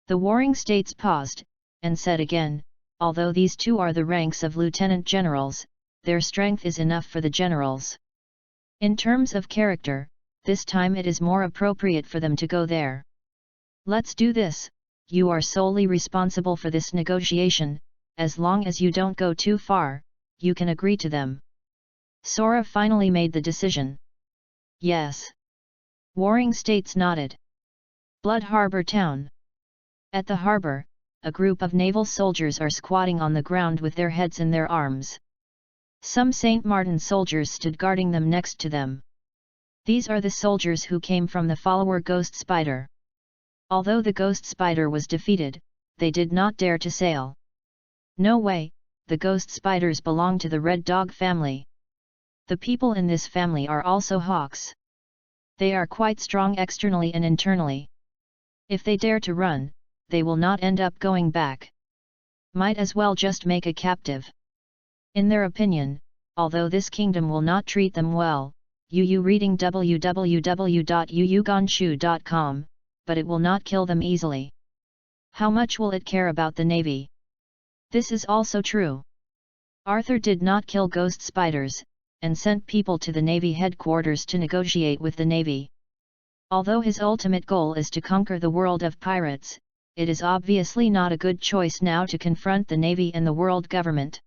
The Warring States paused, and said again, although these two are the ranks of lieutenant generals, their strength is enough for the generals. In terms of character, this time it is more appropriate for them to go there. Let's do this, you are solely responsible for this negotiation, as long as you don't go too far, you can agree to them. Sora finally made the decision. Yes. Warring States nodded. Blood Harbor Town. At the harbor, a group of naval soldiers are squatting on the ground with their heads in their arms. Some Saint Martin soldiers stood guarding them next to them. These are the soldiers who came from the follower Ghost Spider. Although the Ghost Spider was defeated, they did not dare to sail. No way, the Ghost Spiders belong to the Red Dog family. The people in this family are also hawks. They are quite strong externally and internally. If they dare to run, they will not end up going back. Might as well just make a captive. In their opinion, although this kingdom will not treat them well, reading www.yuyuganshu.com, but it will not kill them easily. How much will it care about the navy? This is also true. Arthur did not kill ghost spiders, and sent people to the navy headquarters to negotiate with the navy. Although his ultimate goal is to conquer the world of pirates, it is obviously not a good choice now to confront the navy and the world government.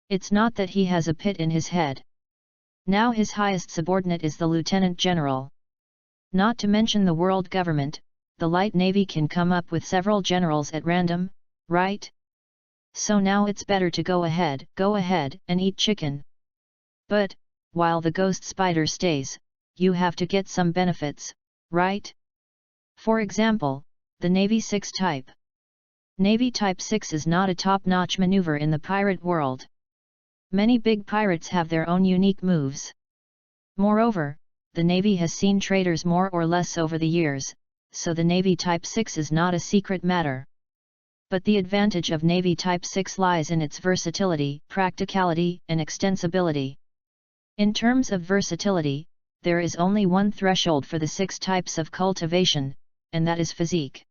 It's not that he has a pit in his head. Now his highest subordinate is the lieutenant general. Not to mention the world government, the light navy can come up with several generals at random, right? So now it's better to go ahead and eat chicken. But, while the ghost spider stays, you have to get some benefits, right? For example, the Navy 6 type. Navy Type 6 is not a top-notch maneuver in the pirate world. Many big pirates have their own unique moves. Moreover, the Navy has seen traitors more or less over the years, so the Navy Type 6 is not a secret matter. But the advantage of Navy Type 6 lies in its versatility, practicality, and extensibility. In terms of versatility, there is only one threshold for the 6 types of cultivation, and that is physique.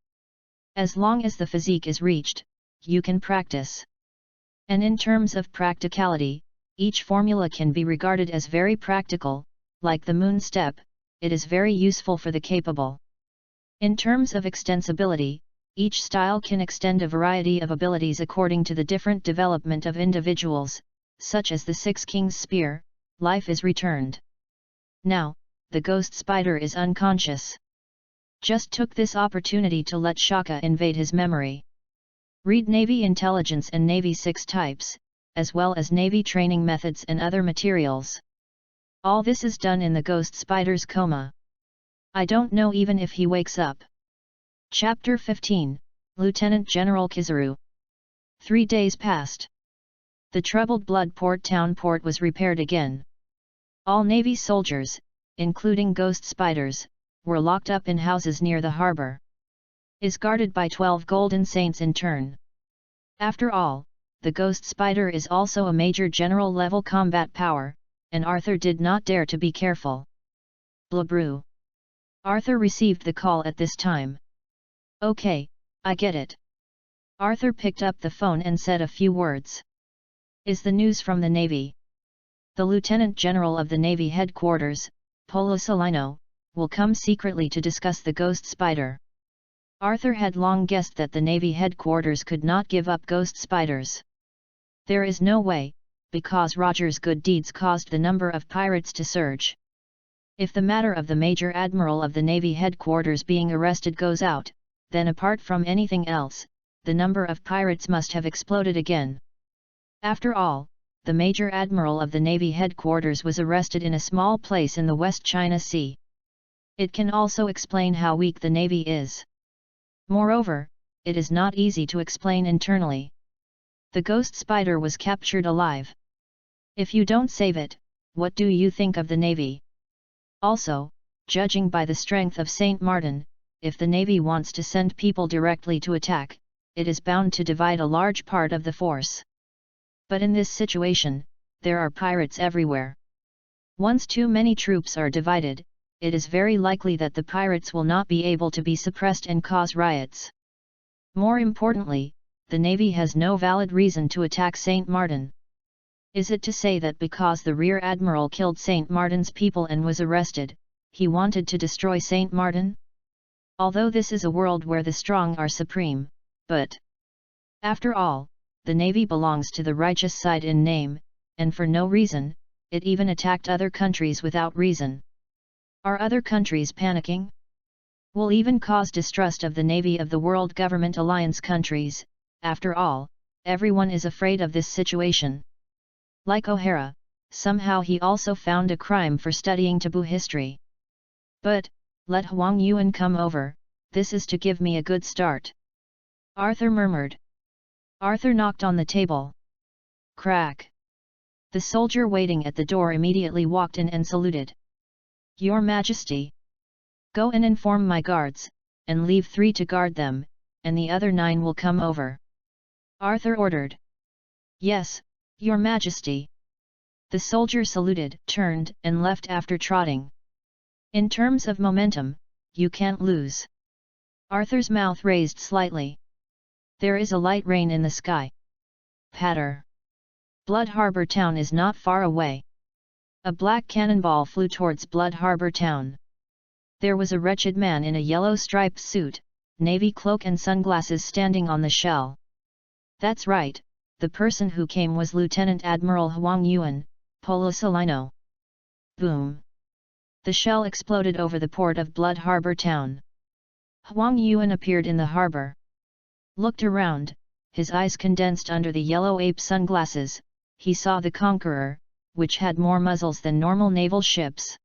As long as the physique is reached, you can practice. And in terms of practicality, each formula can be regarded as very practical, like the moon step, it is very useful for the capable. In terms of extensibility, each style can extend a variety of abilities according to the different development of individuals, such as the 6 Kings Spear, life is returned. Now, the ghost spider is unconscious. Just took this opportunity to let Shaka invade his memory. Read Navy Intelligence and Navy 6 types, as well as Navy training methods and other materials. All this is done in the ghost spider's coma. I don't know even if he wakes up. Chapter 15, Lieutenant General Kizaru. 3 days passed. The troubled Bloodport town port was repaired again. All Navy soldiers, including ghost spiders, were locked up in houses near the harbor. Is guarded by 12 golden saints in turn. After all, the ghost spider is also a major general-level combat power, and Arthur did not dare to be careful. Blabrew. Arthur received the call at this time. Okay, I get it. Arthur picked up the phone and said a few words. Is the news from the Navy? The Lieutenant General of the Navy headquarters, Polo Salino, will come secretly to discuss the ghost spider. Arthur had long guessed that the Navy headquarters could not give up ghost spiders. There is no way, because Roger's good deeds caused the number of pirates to surge. If the matter of the Major Admiral of the Navy headquarters being arrested goes out, then apart from anything else, the number of pirates must have exploded again. After all, the Major Admiral of the Navy headquarters was arrested in a small place in the West China Sea. It can also explain how weak the Navy is. Moreover, it is not easy to explain internally. The ghost spider was captured alive. If you don't save it, what do you think of the Navy? Also, judging by the strength of St. Martin, if the Navy wants to send people directly to attack, it is bound to divide a large part of the force. But in this situation, there are pirates everywhere. Once too many troops are divided, it is very likely that the pirates will not be able to be suppressed and cause riots. More importantly, the Navy has no valid reason to attack St. Martin. Is it to say that because the Rear Admiral killed St. Martin's people and was arrested, he wanted to destroy St. Martin? Although this is a world where the strong are supreme, but after all, the Navy belongs to the righteous side in name, and for no reason, it even attacked other countries without reason. Are other countries panicking? Will even cause distrust of the Navy of the World Government Alliance countries. After all, everyone is afraid of this situation. Like O'Hara, somehow he also found a crime for studying taboo history. But, let Huang Yuan come over, this is to give me a good start. Arthur murmured. Arthur knocked on the table. Crack. The soldier waiting at the door immediately walked in and saluted. Your Majesty. Go and inform my guards, and leave 3 to guard them, and the other 9 will come over," Arthur ordered. "Yes, your majesty." The soldier saluted, turned, and left after trotting. "In terms of momentum, you can't lose." Arthur's mouth raised slightly. There is a light rain in the sky. Patter. Blood Harbor Town is not far away. A black cannonball flew towards Blood Harbor Town. There was a wretched man in a yellow striped suit, navy cloak and sunglasses standing on the shell. That's right, the person who came was Lieutenant Admiral Huang Yuan, Polosolino. Boom! The shell exploded over the port of Blood Harbor Town. Huang Yuan appeared in the harbor. Looked around, his eyes condensed under the yellow ape sunglasses. He saw the Conqueror, which had more muzzles than normal naval ships.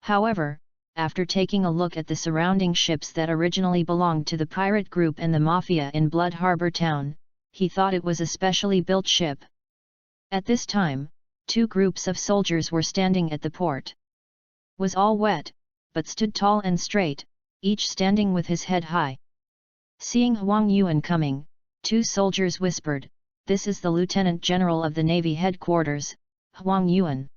However, after taking a look at the surrounding ships that originally belonged to the pirate group and the mafia in Blood Harbor Town, he thought it was a specially built ship. At this time, 2 groups of soldiers were standing at the port. Was all wet, but stood tall and straight, each standing with his head high. Seeing Huang Yuan coming, 2 soldiers whispered, "This is the Lieutenant General of the Navy headquarters, Huang Yuan."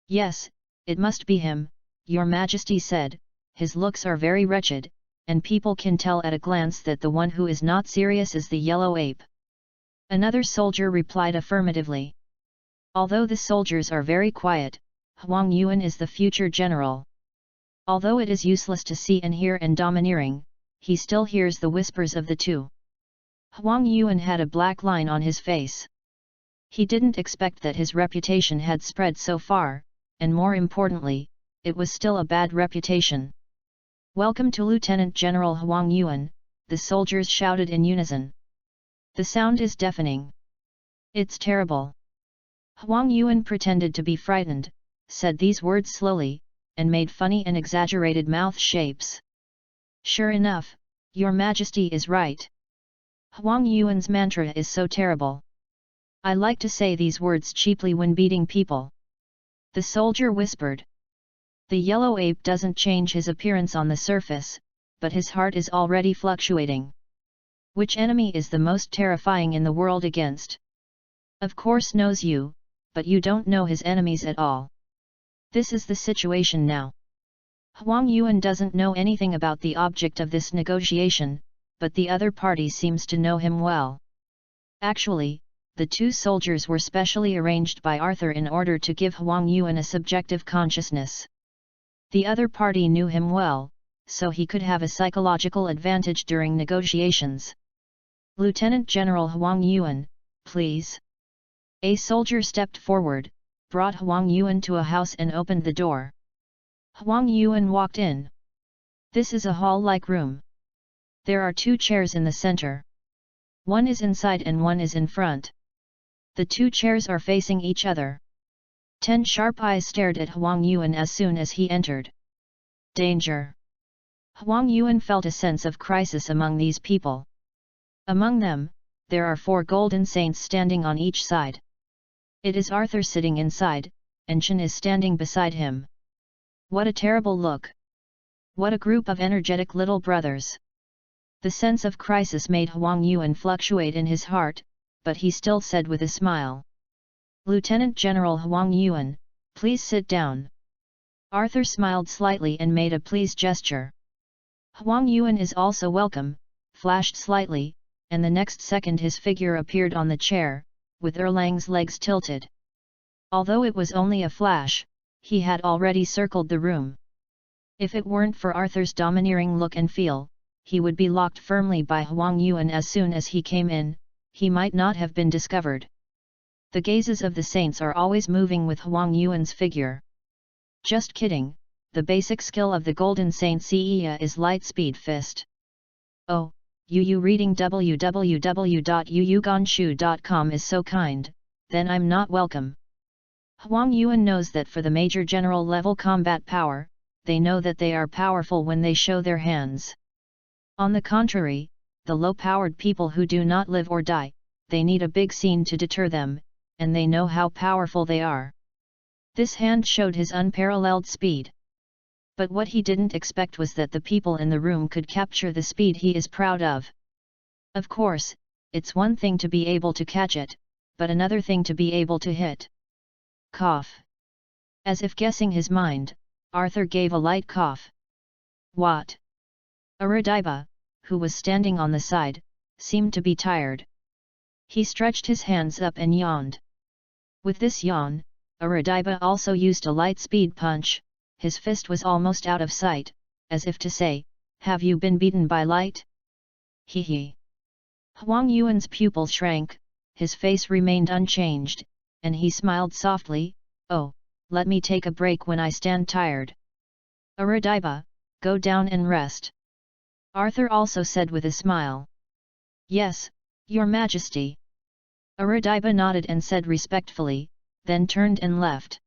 "Yes, it must be him," Your Majesty said, "his looks are very wretched, and people can tell at a glance that the one who is not serious is the yellow ape." Another soldier replied affirmatively. Although the soldiers are very quiet, Huang Yuan is the future general. Although it is useless to see and hear and domineering, he still hears the whispers of the 2. Huang Yuan had a black line on his face. He didn't expect that his reputation had spread so far, and more importantly, it was still a bad reputation. "Welcome to Lieutenant General Huang Yuan," the soldiers shouted in unison. "The sound is deafening. It's terrible." Huang Yuan pretended to be frightened, said these words slowly, and made funny and exaggerated mouth shapes. "Sure enough, Your Majesty is right. Huang Yuan's mantra is so terrible. I like to say these words cheaply when beating people." The soldier whispered. "The yellow ape doesn't change his appearance on the surface, but his heart is already fluctuating. Which enemy is the most terrifying in the world against? Of course knows you, but you don't know his enemies at all. This is the situation now. Huang Yuan doesn't know anything about the object of this negotiation, but the other party seems to know him well." Actually, the 2 soldiers were specially arranged by Arthur in order to give Huang Yuan a subjective consciousness. The other party knew him well, so he could have a psychological advantage during negotiations. "Lieutenant General Huang Yuan, please." A soldier stepped forward, brought Huang Yuan to a house and opened the door. Huang Yuan walked in. This is a hall-like room. There are 2 chairs in the center. One is inside and one is in front. The 2 chairs are facing each other. 10 sharp eyes stared at Huang Yuan as soon as he entered. Danger! Huang Yuan felt a sense of crisis among these people. Among them, there are 4 golden saints standing on each side. It is Arthur sitting inside, and Chen is standing beside him. What a terrible look! What a group of energetic little brothers! The sense of crisis made Huang Yuan fluctuate in his heart, but he still said with a smile, "Lieutenant General Huang Yuan, please sit down." Arthur smiled slightly and made a please gesture. Huang Yuan is also welcome, flashed slightly, and the next second his figure appeared on the chair, with Erlang's legs tilted. Although it was only a flash, he had already circled the room. If it weren't for Arthur's domineering look and feel, he would be locked firmly by Huang Yuan as soon as he came in. He might not have been discovered. The gazes of the saints are always moving with Huang Yuan's figure. Just kidding, the basic skill of the Golden Saint Xia is light speed fist. Oh, Yu reading www.yuyuganshu.com is so kind, then I'm not welcome. Huang Yuan knows that for the major general level combat power, they know that they are powerful when they show their hands. On the contrary, the low-powered people who do not live or die, they need a big scene to deter them, and they know how powerful they are. This hand showed his unparalleled speed. But what he didn't expect was that the people in the room could capture the speed he is proud of. Of course, it's one thing to be able to catch it, but another thing to be able to hit. Cough. As if guessing his mind, Arthur gave a light cough. What? Aradiba, who was standing on the side, seemed to be tired. He stretched his hands up and yawned. With this yawn, Aradiba also used a light speed punch. His fist was almost out of sight, as if to say, "Have you been beaten by light?" Hee hee. Huang Yuan's pupils shrank, his face remained unchanged, and he smiled softly, "Oh, let me take a break when I stand tired." "Aradiba, go down and rest," Arthur also said with a smile. "Yes, Your Majesty." Aradiba nodded and said respectfully, then turned and left.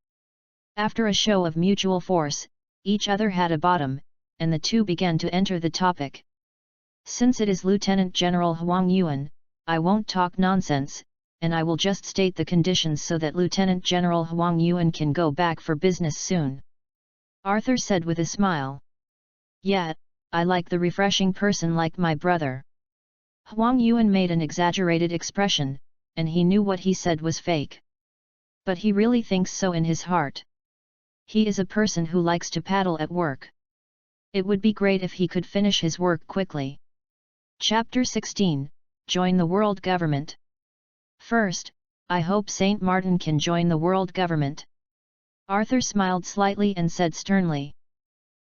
After a show of mutual force, each other had a bottom, and the two began to enter the topic. "Since it is Lieutenant General Huang Yuan, I won't talk nonsense, and I will just state the conditions so that Lieutenant General Huang Yuan can go back for business soon," Arthur said with a smile. "Yeah, I like the refreshing person like my brother." Huang Yuan made an exaggerated expression, and he knew what he said was fake. But he really thinks so in his heart. He is a person who likes to paddle at work. It would be great if he could finish his work quickly. Chapter 16, Join the World Government. "First, I hope Saint Martin can join the world government." Arthur smiled slightly and said sternly.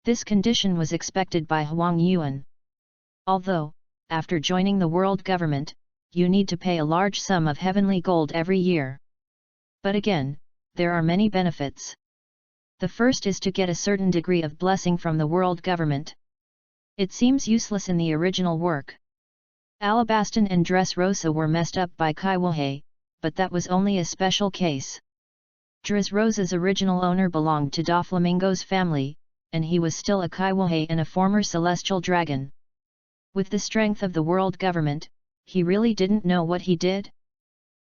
This condition was expected by Huang Yuan. Although, after joining the world government, you need to pay a large sum of heavenly gold every year. But again, there are many benefits. The first is to get a certain degree of blessing from the world government. It seems useless in the original work. Alabastan and Dressrosa were messed up by Kaiwohe, but that was only a special case. Dressrosa's original owner belonged to Doflamingo's family, and he was still a Kaiwohe and a former celestial dragon. With the strength of the world government, he really didn't know what he did?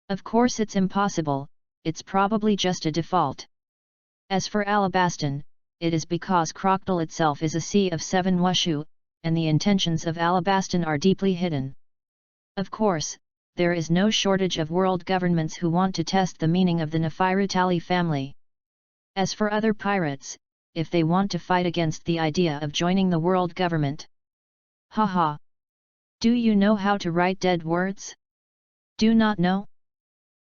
Of course it's impossible, it's probably just a default. As for Alabastan, it is because Crocodile itself is a sea of 7 wushu, and the intentions of Alabastan are deeply hidden. Of course, there is no shortage of world governments who want to test the meaning of the Nefertari family. As for other pirates, if they want to fight against the idea of joining the world government. Haha! Do you know how to write dead words? Do not know?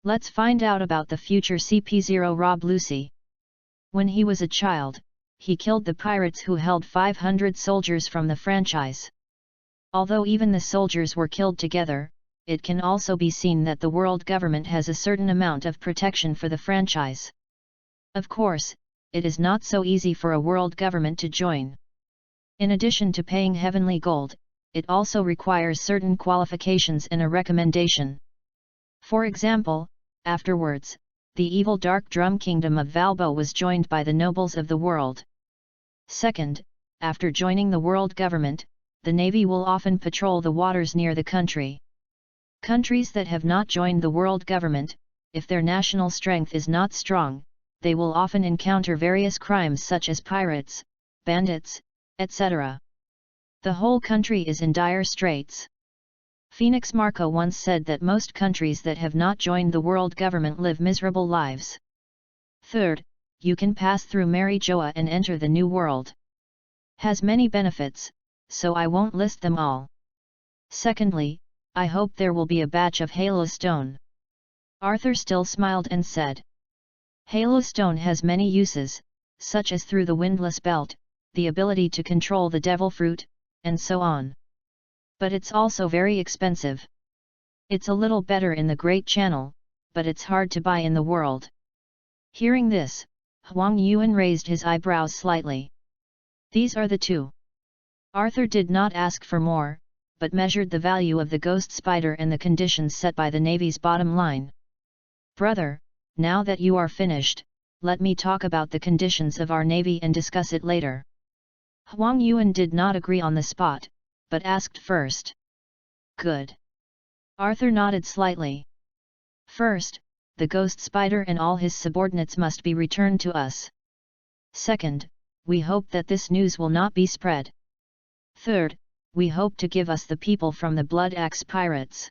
Let's find out about the future CP0 Rob Lucy. When he was a child, he killed the pirates who held 500 soldiers from the franchise. Although even the soldiers were killed together, it can also be seen that the world government has a certain amount of protection for the franchise. Of course, it is not so easy for a world government to join. In addition to paying heavenly gold, it also requires certain qualifications and a recommendation. For example, afterwards, the evil Dark Drum Kingdom of Valbo was joined by the nobles of the world. Second, after joining the world government, the navy will often patrol the waters near the country. Countries that have not joined the world government, if their national strength is not strong, they will often encounter various crimes such as pirates, bandits, etc. The whole country is in dire straits. Phoenix Marco once said that most countries that have not joined the world government live miserable lives. Third, you can pass through Mary Joa and enter the New World. Has many benefits, so I won't list them all. Secondly, I hope there will be a batch of Halo Stone. Arthur still smiled and said. Halo Stone has many uses, such as through the Windless Belt, the ability to control the Devil Fruit, and so on. But it's also very expensive. It's a little better in the Great Channel, but it's hard to buy in the world. Hearing this, Huang Yuan raised his eyebrows slightly. These are the two. Arthur did not ask for more, but measured the value of the ghost spider and the conditions set by the Navy's bottom line. Brother, now that you are finished, let me talk about the conditions of our Navy and discuss it later. Huang Yuan did not agree on the spot, but asked first. Good. Arthur nodded slightly. First, the ghost spider and all his subordinates must be returned to us. Second, we hope that this news will not be spread. Third, we hope to give us the people from the Blood Axe Pirates.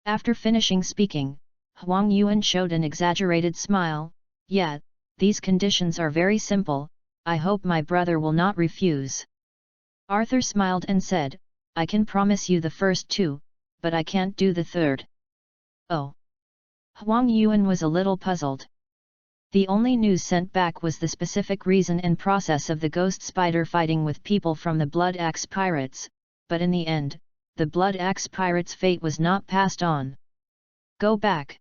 After finishing speaking, Huang Yuan showed an exaggerated smile. Yet, these conditions are very simple, I hope my brother will not refuse. Arthur smiled and said, I can promise you the first two, but I can't do the third. Oh. Huang Yuan was a little puzzled. The only news sent back was the specific reason and process of the ghost spider fighting with people from the Blood Axe Pirates, but in the end, the Blood Axe Pirates' fate was not passed on. Go back.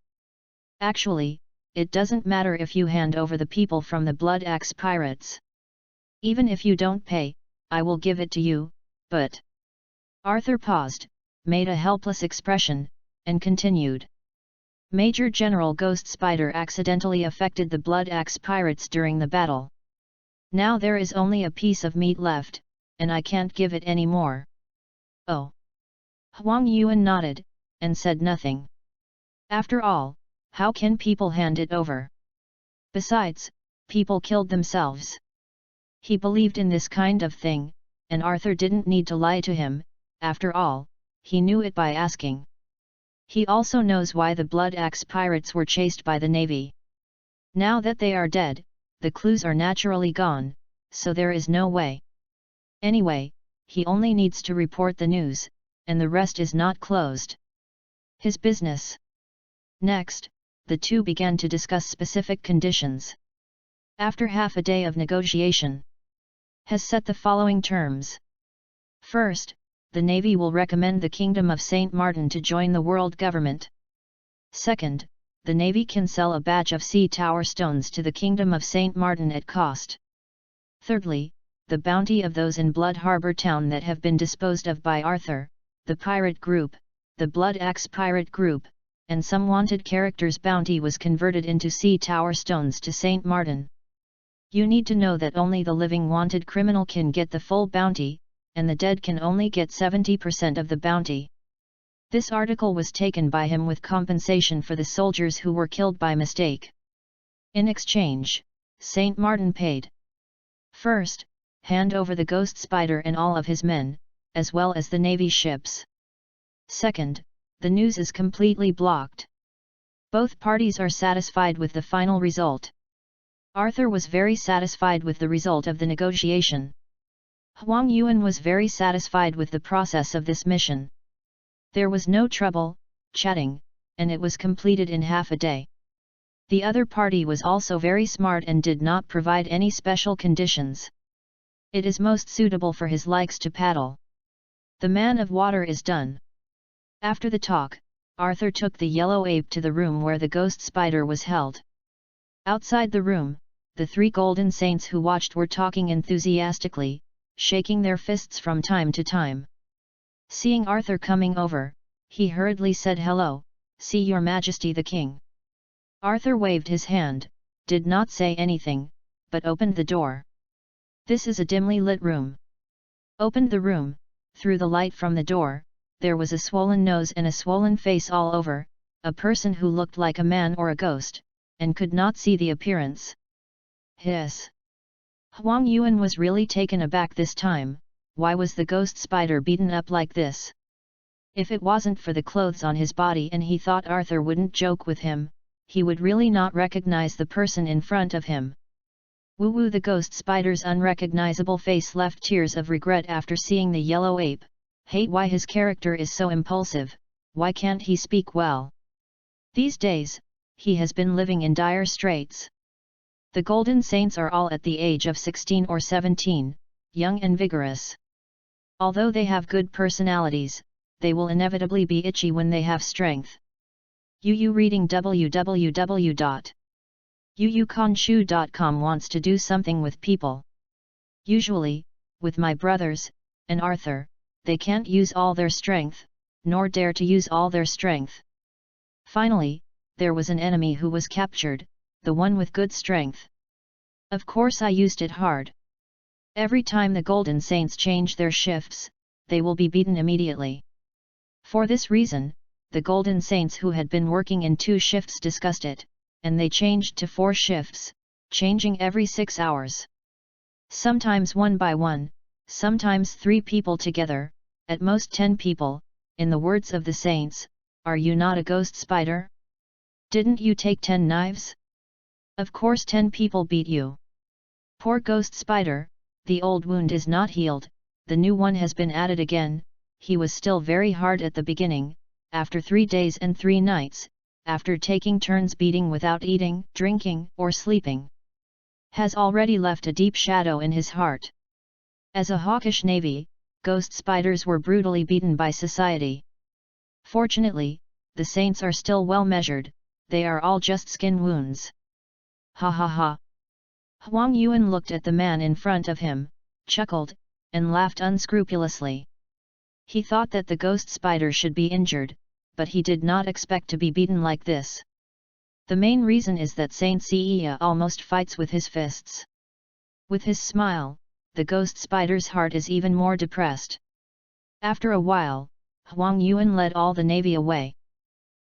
Actually, it doesn't matter if you hand over the people from the Blood Axe Pirates. Even if you don't pay, I will give it to you, but... Arthur paused, made a helpless expression, and continued. Major General Ghost Spider accidentally affected the Blood Axe Pirates during the battle. Now there is only a piece of meat left, and I can't give it any more. Oh. Huang Yuan nodded, and said nothing. After all, how can people hand it over? Besides, people killed themselves. He believed in this kind of thing, and Arthur didn't need to lie to him, after all, he knew it by asking. He also knows why the Blood Axe Pirates were chased by the Navy. Now that they are dead, the clues are naturally gone, so there is no way. Anyway, he only needs to report the news, and the rest is not closed. His business. Next, the two began to discuss specific conditions. After half a day of negotiation, has set the following terms. First, the Navy will recommend the Kingdom of Saint Martin to join the world government. Second, the Navy can sell a batch of sea tower stones to the Kingdom of Saint Martin at cost. Thirdly, the bounty of those in Blood Harbor Town that have been disposed of by Arthur, the pirate group, the Blood Axe Pirate group, and some wanted characters' bounty was converted into sea tower stones to Saint Martin. You need to know that only the living wanted criminal can get the full bounty, and the dead can only get 70% of the bounty. This article was taken by him with compensation for the soldiers who were killed by mistake. In exchange, Saint Martin paid. First, hand over the ghost spider and all of his men, as well as the Navy ships. Second, the news is completely blocked. Both parties are satisfied with the final result. Arthur was very satisfied with the result of the negotiation. Huang Yuan was very satisfied with the process of this mission. There was no trouble, chatting, and it was completed in half a day. The other party was also very smart and did not provide any special conditions. It is most suitable for his likes to paddle. The man of water is done. After the talk, Arthur took the yellow ape to the room where the ghost spider was held. Outside the room, the three golden saints who watched were talking enthusiastically, shaking their fists from time to time. Seeing Arthur coming over, he hurriedly said hello, "See your majesty the king." Arthur waved his hand, did not say anything, but opened the door. This is a dimly lit room. Opened the room, through the light from the door, there was a swollen nose and a swollen face all over, a person who looked like a man or a ghost, and could not see the appearance. Hiss! Huang Yuan was really taken aback this time. Why was the ghost spider beaten up like this? If it wasn't for the clothes on his body and he thought Arthur wouldn't joke with him, he would really not recognize the person in front of him. Woo-woo! The ghost spider's unrecognizable face left tears of regret after seeing the yellow ape. Hate why his character is so impulsive, why can't he speak well? These days, he has been living in dire straits. The Golden Saints are all at the age of 16 or 17, young and vigorous. Although they have good personalities, they will inevitably be itchy when they have strength. Reading www.yuyukanshu.com wants to do something with people. Usually, with my brothers, and Arthur, they can't use all their strength, nor dare to use all their strength. Finally, there was an enemy who was captured, the one with good strength. Of course I used it hard. Every time the Golden Saints change their shifts, they will be beaten immediately. For this reason, the Golden Saints who had been working in 2 shifts discussed it, and they changed to 4 shifts, changing every 6 hours. Sometimes one by one, sometimes 3 people together, at most 10 people, in the words of the saints, are you not a ghost spider? Didn't you take 10 knives? Of course 10 people beat you. Poor ghost spider, the old wound is not healed, the new one has been added again. He was still very hard at the beginning, after 3 days and 3 nights, after taking turns beating without eating, drinking, or sleeping. Has already left a deep shadow in his heart. As a hawkish navy, ghost spiders were brutally beaten by society. Fortunately, the saints are still well measured, they are all just skin wounds. Ha ha ha. Huang Yuan looked at the man in front of him, chuckled, and laughed unscrupulously. He thought that the ghost spider should be injured, but he did not expect to be beaten like this. The main reason is that Saint Seiya almost fights with his fists. With his smile, the ghost spider's heart is even more depressed. After a while, Huang Yuan led all the navy away.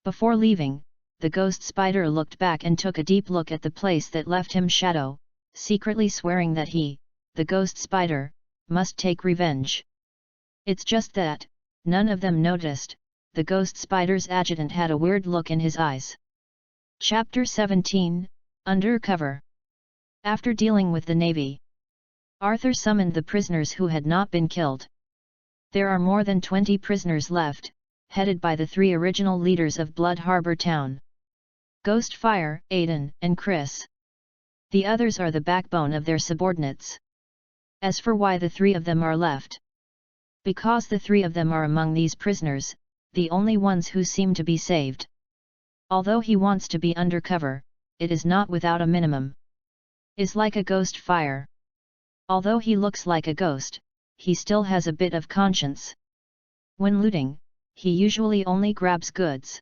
Before leaving, the ghost spider looked back and took a deep look at the place that left him shadow, secretly swearing that he, the ghost spider, must take revenge. It's just that, none of them noticed, the ghost spider's adjutant had a weird look in his eyes. Chapter 17, Undercover. After dealing with the navy, Arthur summoned the prisoners who had not been killed. There are more than 20 prisoners left, headed by the 3 original leaders of Blood Harbor Town. Ghostfire, Aiden, and Chris. The others are the backbone of their subordinates. As for why the 3 of them are left. Because the 3 of them are among these prisoners, the only ones who seem to be saved. Although he wants to be undercover, it is not without a minimum. Is like a ghost fire. Although he looks like a ghost, he still has a bit of conscience. When looting, he usually only grabs goods.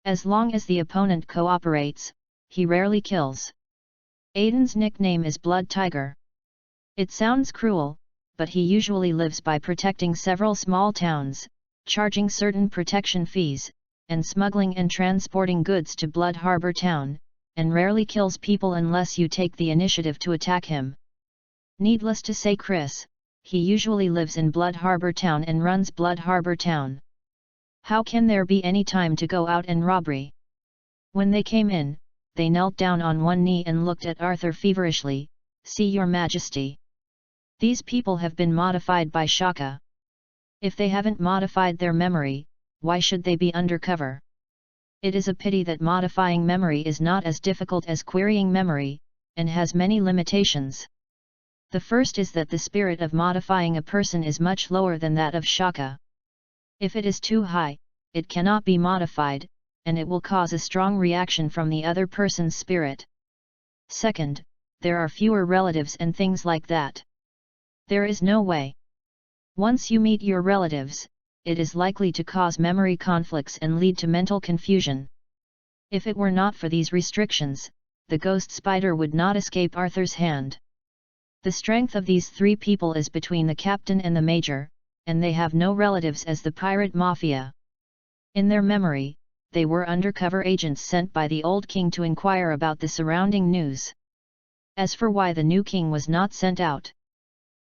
As long as the opponent cooperates, he rarely kills. Aiden's nickname is Blood Tiger. It sounds cruel, but he usually lives by protecting several small towns, charging certain protection fees, and smuggling and transporting goods to Blood Harbor Town, and rarely kills people unless you take the initiative to attack him. Needless to say Chris, he usually lives in Blood Harbor Town and runs Blood Harbor Town. How can there be any time to go out and robbery? When they came in, they knelt down on one knee and looked at Arthur feverishly. See your majesty. These people have been modified by Shaka. If they haven't modified their memory, why should they be undercover? It is a pity that modifying memory is not as difficult as querying memory, and has many limitations. The first is that the spirit of modifying a person is much lower than that of Shaka. If it is too high, it cannot be modified, and it will cause a strong reaction from the other person's spirit. Second, there are fewer relatives and things like that. There is no way. Once you meet your relatives, it is likely to cause memory conflicts and lead to mental confusion. If it were not for these restrictions, the ghost spider would not escape Arthur's hand. The strength of these 3 people is between the captain and the major, and they have no relatives as the pirate mafia. In their memory, they were undercover agents sent by the old king to inquire about the surrounding news. As for why the new king was not sent out.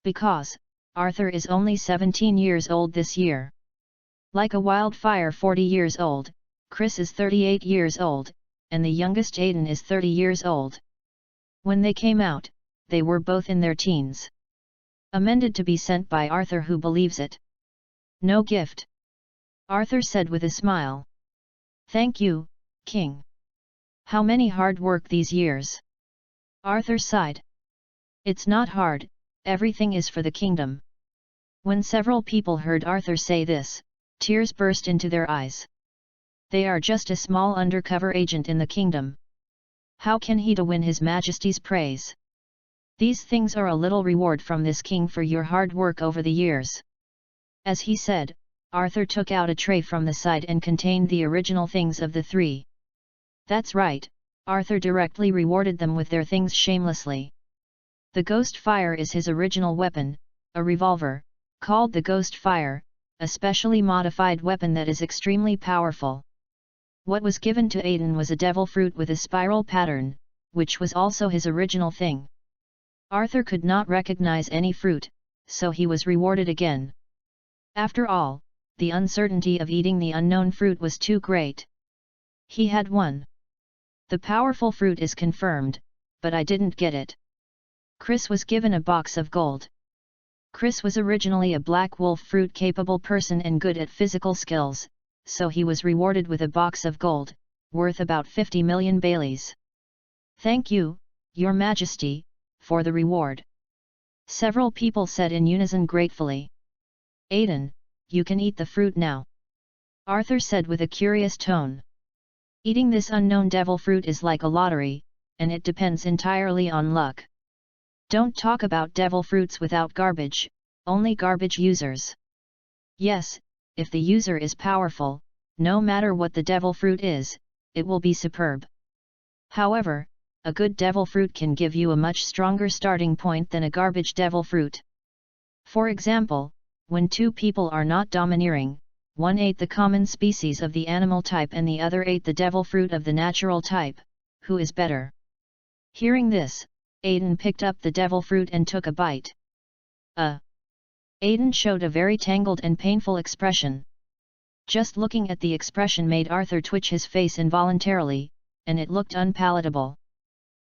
Because, Arthur is only 17 years old this year. Like a wildfire 40 years old, Chris is 38 years old, and the youngest Aiden is 30 years old. When they came out, they were both in their teens. Amended to be sent by Arthur who believes it. No gift. Arthur said with a smile. Thank you, King. How many hard work these years? Arthur sighed. It's not hard, everything is for the kingdom. When several people heard Arthur say this, tears burst into their eyes. They are just a small undercover agent in the kingdom. How can he to win His Majesty's praise? These things are a little reward from this king for your hard work over the years. As he said, Arthur took out a tray from the side and contained the original things of the 3. That's right, Arthur directly rewarded them with their things shamelessly. The ghost fire is his original weapon, a revolver, called the ghost fire, a specially modified weapon that is extremely powerful. What was given to Aiden was a devil fruit with a spiral pattern, which was also his original thing. Arthur could not recognize any fruit, so he was rewarded again. After all, the uncertainty of eating the unknown fruit was too great. He had won. The powerful fruit is confirmed, but I didn't get it. Chris was given a box of gold. Chris was originally a black wolf fruit capable person and good at physical skills, so he was rewarded with a box of gold, worth about 50 million Baileys. Thank you, Your Majesty, for the reward. Several people said in unison gratefully. Aiden, you can eat the fruit now. Arthur said with a curious tone. Eating this unknown devil fruit is like a lottery, and it depends entirely on luck. Don't talk about devil fruits without garbage, only garbage users. Yes, if the user is powerful, no matter what the devil fruit is, it will be superb. However, a good devil fruit can give you a much stronger starting point than a garbage devil fruit. For example, when two people are not domineering, one ate the common species of the animal type and the other ate the devil fruit of the natural type, who is better? Hearing this, Aiden picked up the devil fruit and took a bite. Aiden showed a very tangled and painful expression. Just looking at the expression made Arthur twitch his face involuntarily, and it looked unpalatable.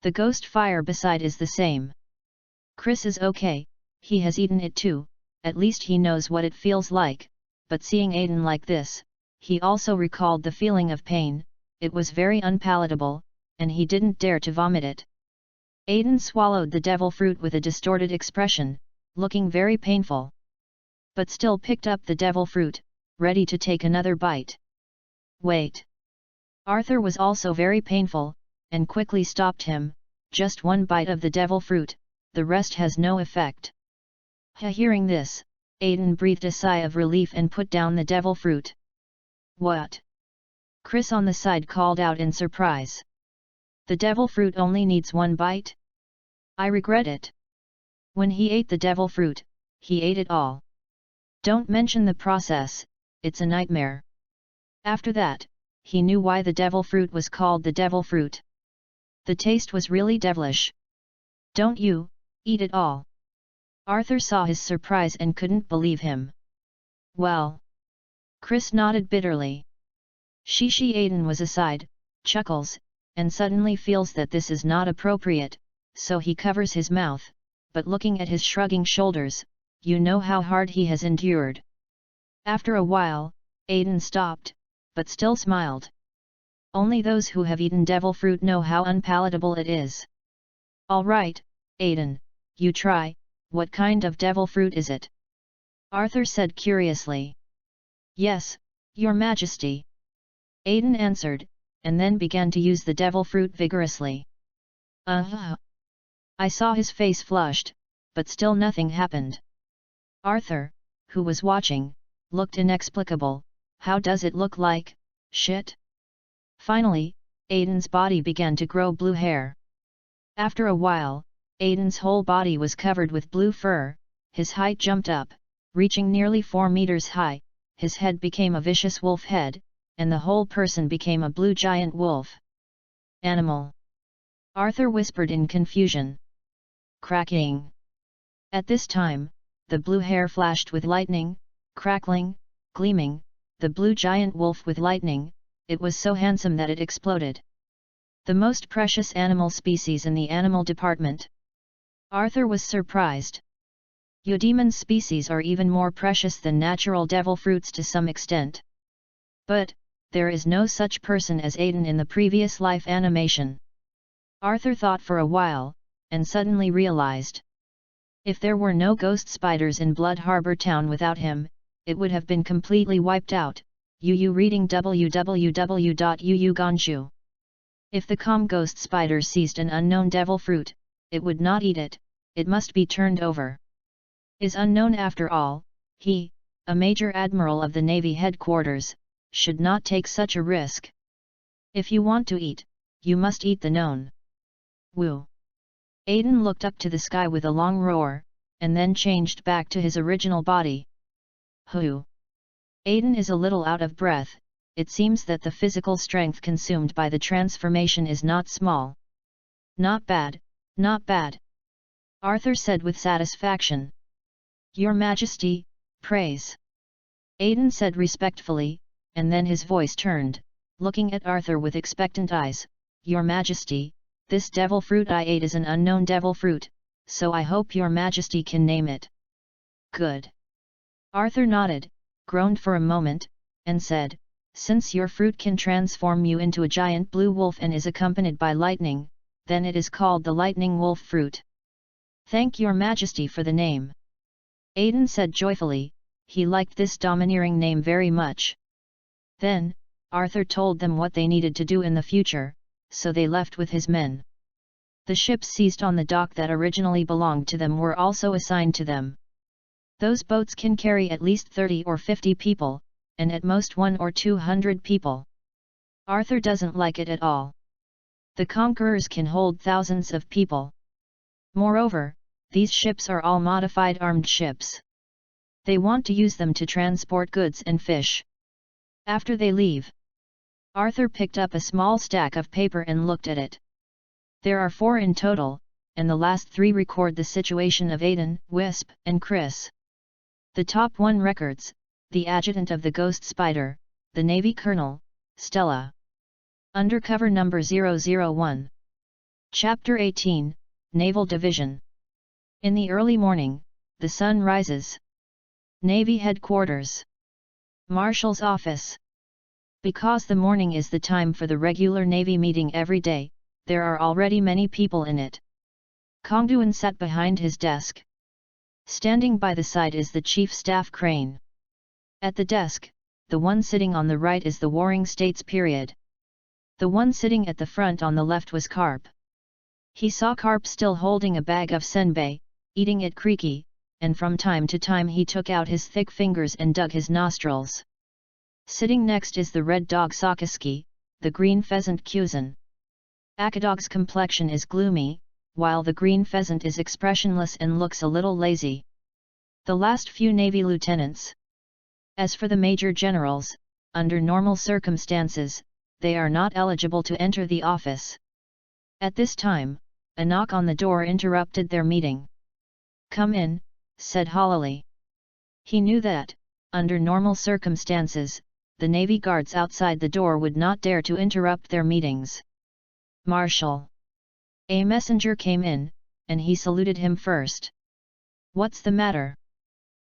The ghost fire beside is the same. Chris is okay, he has eaten it too, at least he knows what it feels like, but seeing Aiden like this, he also recalled the feeling of pain, it was very unpalatable, and he didn't dare to vomit it. Aiden swallowed the devil fruit with a distorted expression, looking very painful. But still picked up the devil fruit, ready to take another bite. Wait! Arthur was also very painful, and quickly stopped him, just one bite of the devil fruit, the rest has no effect. Hearing this, Aiden breathed a sigh of relief and put down the devil fruit. What? Chris on the side called out in surprise. The devil fruit only needs one bite? I regret it. When he ate the devil fruit, he ate it all. Don't mention the process, it's a nightmare. After that, he knew why the devil fruit was called the devil fruit. The taste was really devilish. Don't you, eat it all. Arthur saw his surprise and couldn't believe him. Well. Chris nodded bitterly. Aiden was aside, chuckles, and suddenly feels that this is not appropriate, so he covers his mouth, but looking at his shrugging shoulders, you know how hard he has endured. After a while, Aiden stopped, but still smiled. Only those who have eaten devil fruit know how unpalatable it is. All right, Aiden, you try, what kind of devil fruit is it? Arthur said curiously. Yes, Your Majesty. Aiden answered, and then began to use the devil fruit vigorously. I saw his face flushed, but still nothing happened. Arthur, who was watching, looked inexplicable. How does it look like shit? Finally, Aiden's body began to grow blue hair. After a while, Aiden's whole body was covered with blue fur, his height jumped up, reaching nearly 4 meters high, his head became a vicious wolf head, and the whole person became a blue giant wolf. Animal! Arthur whispered in confusion. Cracking! At this time, the blue hair flashed with lightning, crackling, gleaming, the blue giant wolf with lightning, it was so handsome that it exploded. The most precious animal species in the animal department. Arthur was surprised. Eudemon species are even more precious than natural devil fruits to some extent. But, there is no such person as Aiden in the previous life animation. Arthur thought for a while, and suddenly realized. If there were no ghost spiders in Blood Harbor Town without him, it would have been completely wiped out. Reading www.uuganshu. If the calm ghost spider seized an unknown devil fruit, it would not eat it, it must be turned over. Is unknown after all, he, a major admiral of the Navy headquarters, should not take such a risk. If you want to eat, you must eat the known. Woo! Aiden looked up to the sky with a long roar, and then changed back to his original body. Hoo! Aiden is a little out of breath, it seems that the physical strength consumed by the transformation is not small. Not bad, not bad. Arthur said with satisfaction. Your Majesty, praise. Aidan said respectfully, and then his voice turned, looking at Arthur with expectant eyes. Your Majesty, this devil fruit I ate is an unknown devil fruit, so I hope your Majesty can name it. Good. Arthur nodded, groaned for a moment, and said, since your fruit can transform you into a giant blue wolf and is accompanied by lightning, then it is called the lightning wolf fruit. Thank your Majesty for the name. Aidan said joyfully, he liked this domineering name very much. Then, Arthur told them what they needed to do in the future, so they left with his men. The ships seized on the dock that originally belonged to them were also assigned to them. Those boats can carry at least 30 or 50 people, and at most 100 or 200 people. Arthur doesn't like it at all. The conquerors can hold thousands of people. Moreover, these ships are all modified armed ships. They want to use them to transport goods and fish. After they leave, Arthur picked up a small stack of paper and looked at it. There are 4 in total, and the last 3 record the situation of Aidan, Wisp, and Chris. The top 1 records, the adjutant of the Ghost Spider, the Navy Colonel, Stella. Undercover number 001. Chapter 18, Naval Division. In the early morning, the sun rises. Navy Headquarters. Marshal's Office. Because the morning is the time for the regular Navy meeting every day, there are already many people in it. Kongduan sat behind his desk. Standing by the side is the Chief Staff Crane. At the desk, the one sitting on the right is the Warring States period. The one sitting at the front on the left was Carp. He saw Carp still holding a bag of senbei, eating it creaky, and from time to time he took out his thick fingers and dug his nostrils. Sitting next is the red dog Sakaski, the green pheasant Kuzan. Akadog's complexion is gloomy, while the green pheasant is expressionless and looks a little lazy. The last few Navy lieutenants. As for the major generals, under normal circumstances, they are not eligible to enter the office. At this time, a knock on the door interrupted their meeting. Come in, said Holly. He knew that, under normal circumstances, the Navy guards outside the door would not dare to interrupt their meetings. Marshal. A messenger came in, and he saluted him first. What's the matter?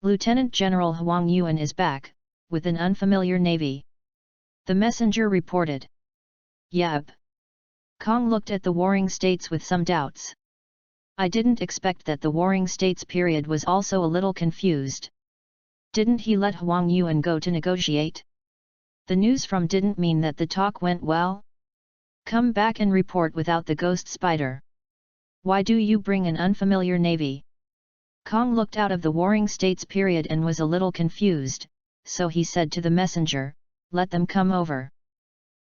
Lieutenant General Huang Yuan is back, with an unfamiliar navy. The messenger reported. Yep. Kong looked at the Warring States with some doubts. I didn't expect that the Warring States period was also a little confused. Didn't he let Huang Yuan go to negotiate? The news from didn't mean that the talk went well? Come back and report without the Ghost Spider. Why do you bring an unfamiliar navy? Kong looked out of the Warring States period and was a little confused, so he said to the messenger, let them come over.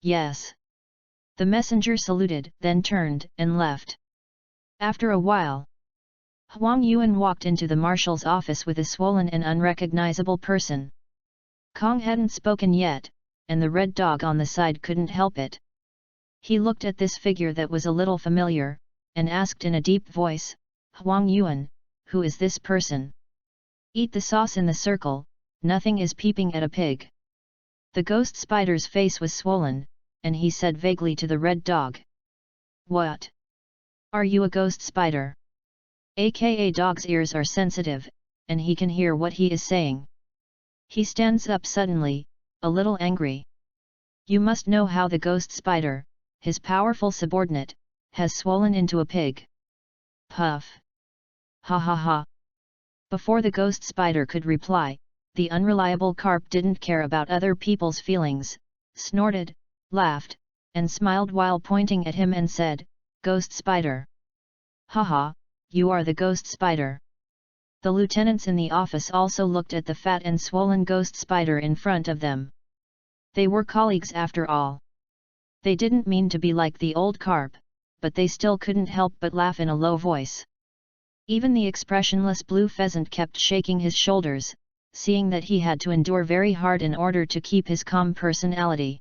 Yes. The messenger saluted, then turned and left. After a while, Huang Yuan walked into the marshal's office with a swollen and unrecognizable person. Kong hadn't spoken yet, and the red dog on the side couldn't help it. He looked at this figure that was a little familiar, and asked in a deep voice, Huang Yuan, who is this person? Eat the sauce in the circle, nothing is peeping at a pig. The Ghost Spider's face was swollen, and he said vaguely to the red dog. What? Are you a Ghost Spider? AKA dog's ears are sensitive, and he can hear what he is saying. He stands up suddenly, a little angry. You must know how the Ghost Spider, his powerful subordinate, has swollen into a pig. Puff. Ha ha ha. Before the Ghost Spider could reply, the unreliable Carp didn't care about other people's feelings, snorted, laughed, and smiled while pointing at him and said, Ghost Spider. Haha, you are the Ghost Spider. The lieutenants in the office also looked at the fat and swollen Ghost Spider in front of them. They were colleagues after all. They didn't mean to be like the old Carp, but they still couldn't help but laugh in a low voice. Even the expressionless blue pheasant kept shaking his shoulders, seeing that he had to endure very hard in order to keep his calm personality.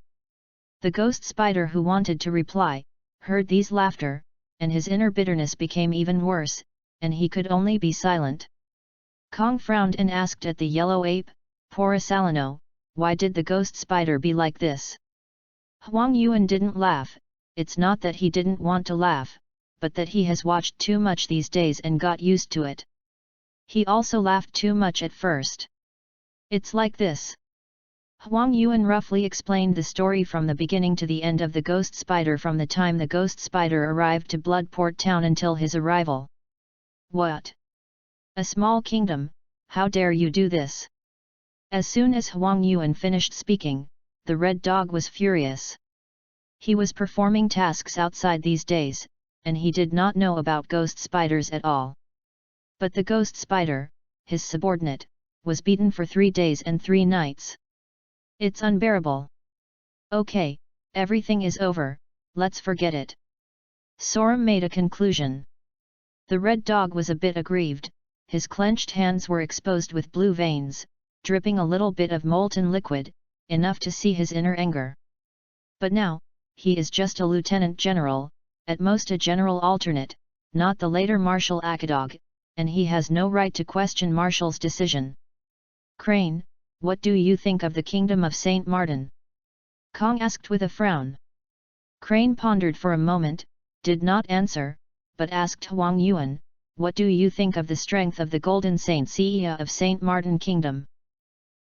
The Ghost Spider who wanted to reply, heard these laughter, and his inner bitterness became even worse, and he could only be silent. Kong frowned and asked at the yellow ape, "Poor Salino, why did the ghost spider be like this?" Huang Yuan didn't laugh. It's not that he didn't want to laugh, but that he has watched too much these days and got used to it. He also laughed too much at first. "It's like this." Huang Yuan roughly explained the story from the beginning to the end of the ghost spider, from the time the ghost spider arrived to Bloodport town until his arrival. "What? A small kingdom, how dare you do this?" As soon as Huang Yuan finished speaking, the red dog was furious. He was performing tasks outside these days, and he did not know about ghost spiders at all. But the ghost spider, his subordinate, was beaten for 3 days and 3 nights. "It's unbearable. Okay, everything is over, let's forget it." Sora made a conclusion. The red dog was a bit aggrieved, his clenched hands were exposed with blue veins, dripping a little bit of molten liquid, enough to see his inner anger. But now, he is just a lieutenant general, at most a general alternate, not the later Marshal Akadog, and he has no right to question Marshal's decision. "Crane, what do you think of the kingdom of Saint Martin?" Kong asked with a frown. Crane pondered for a moment, did not answer, but asked Huang Yuan, "What do you think of the strength of the Golden Saint Seiya of Saint Martin Kingdom?"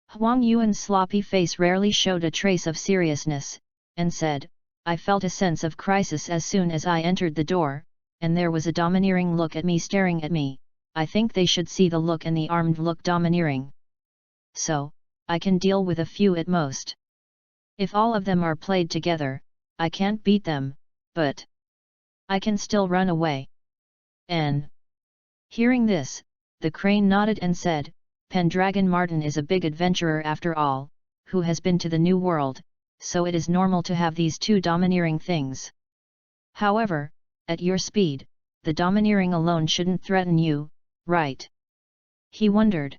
Huang Yuan's sloppy face rarely showed a trace of seriousness, and said, "I felt a sense of crisis as soon as I entered the door, and there was a domineering look at me staring at me. I think they should see the look and the armed look domineering. So, I can deal with a few at most. If all of them are played together, I can't beat them, but I can still run away." And hearing this, the crane nodded and said, "Pendragon Martin is a big adventurer after all, who has been to the New World, so it is normal to have these two domineering things. However, at your speed, the domineering alone shouldn't threaten you, right?" He wondered.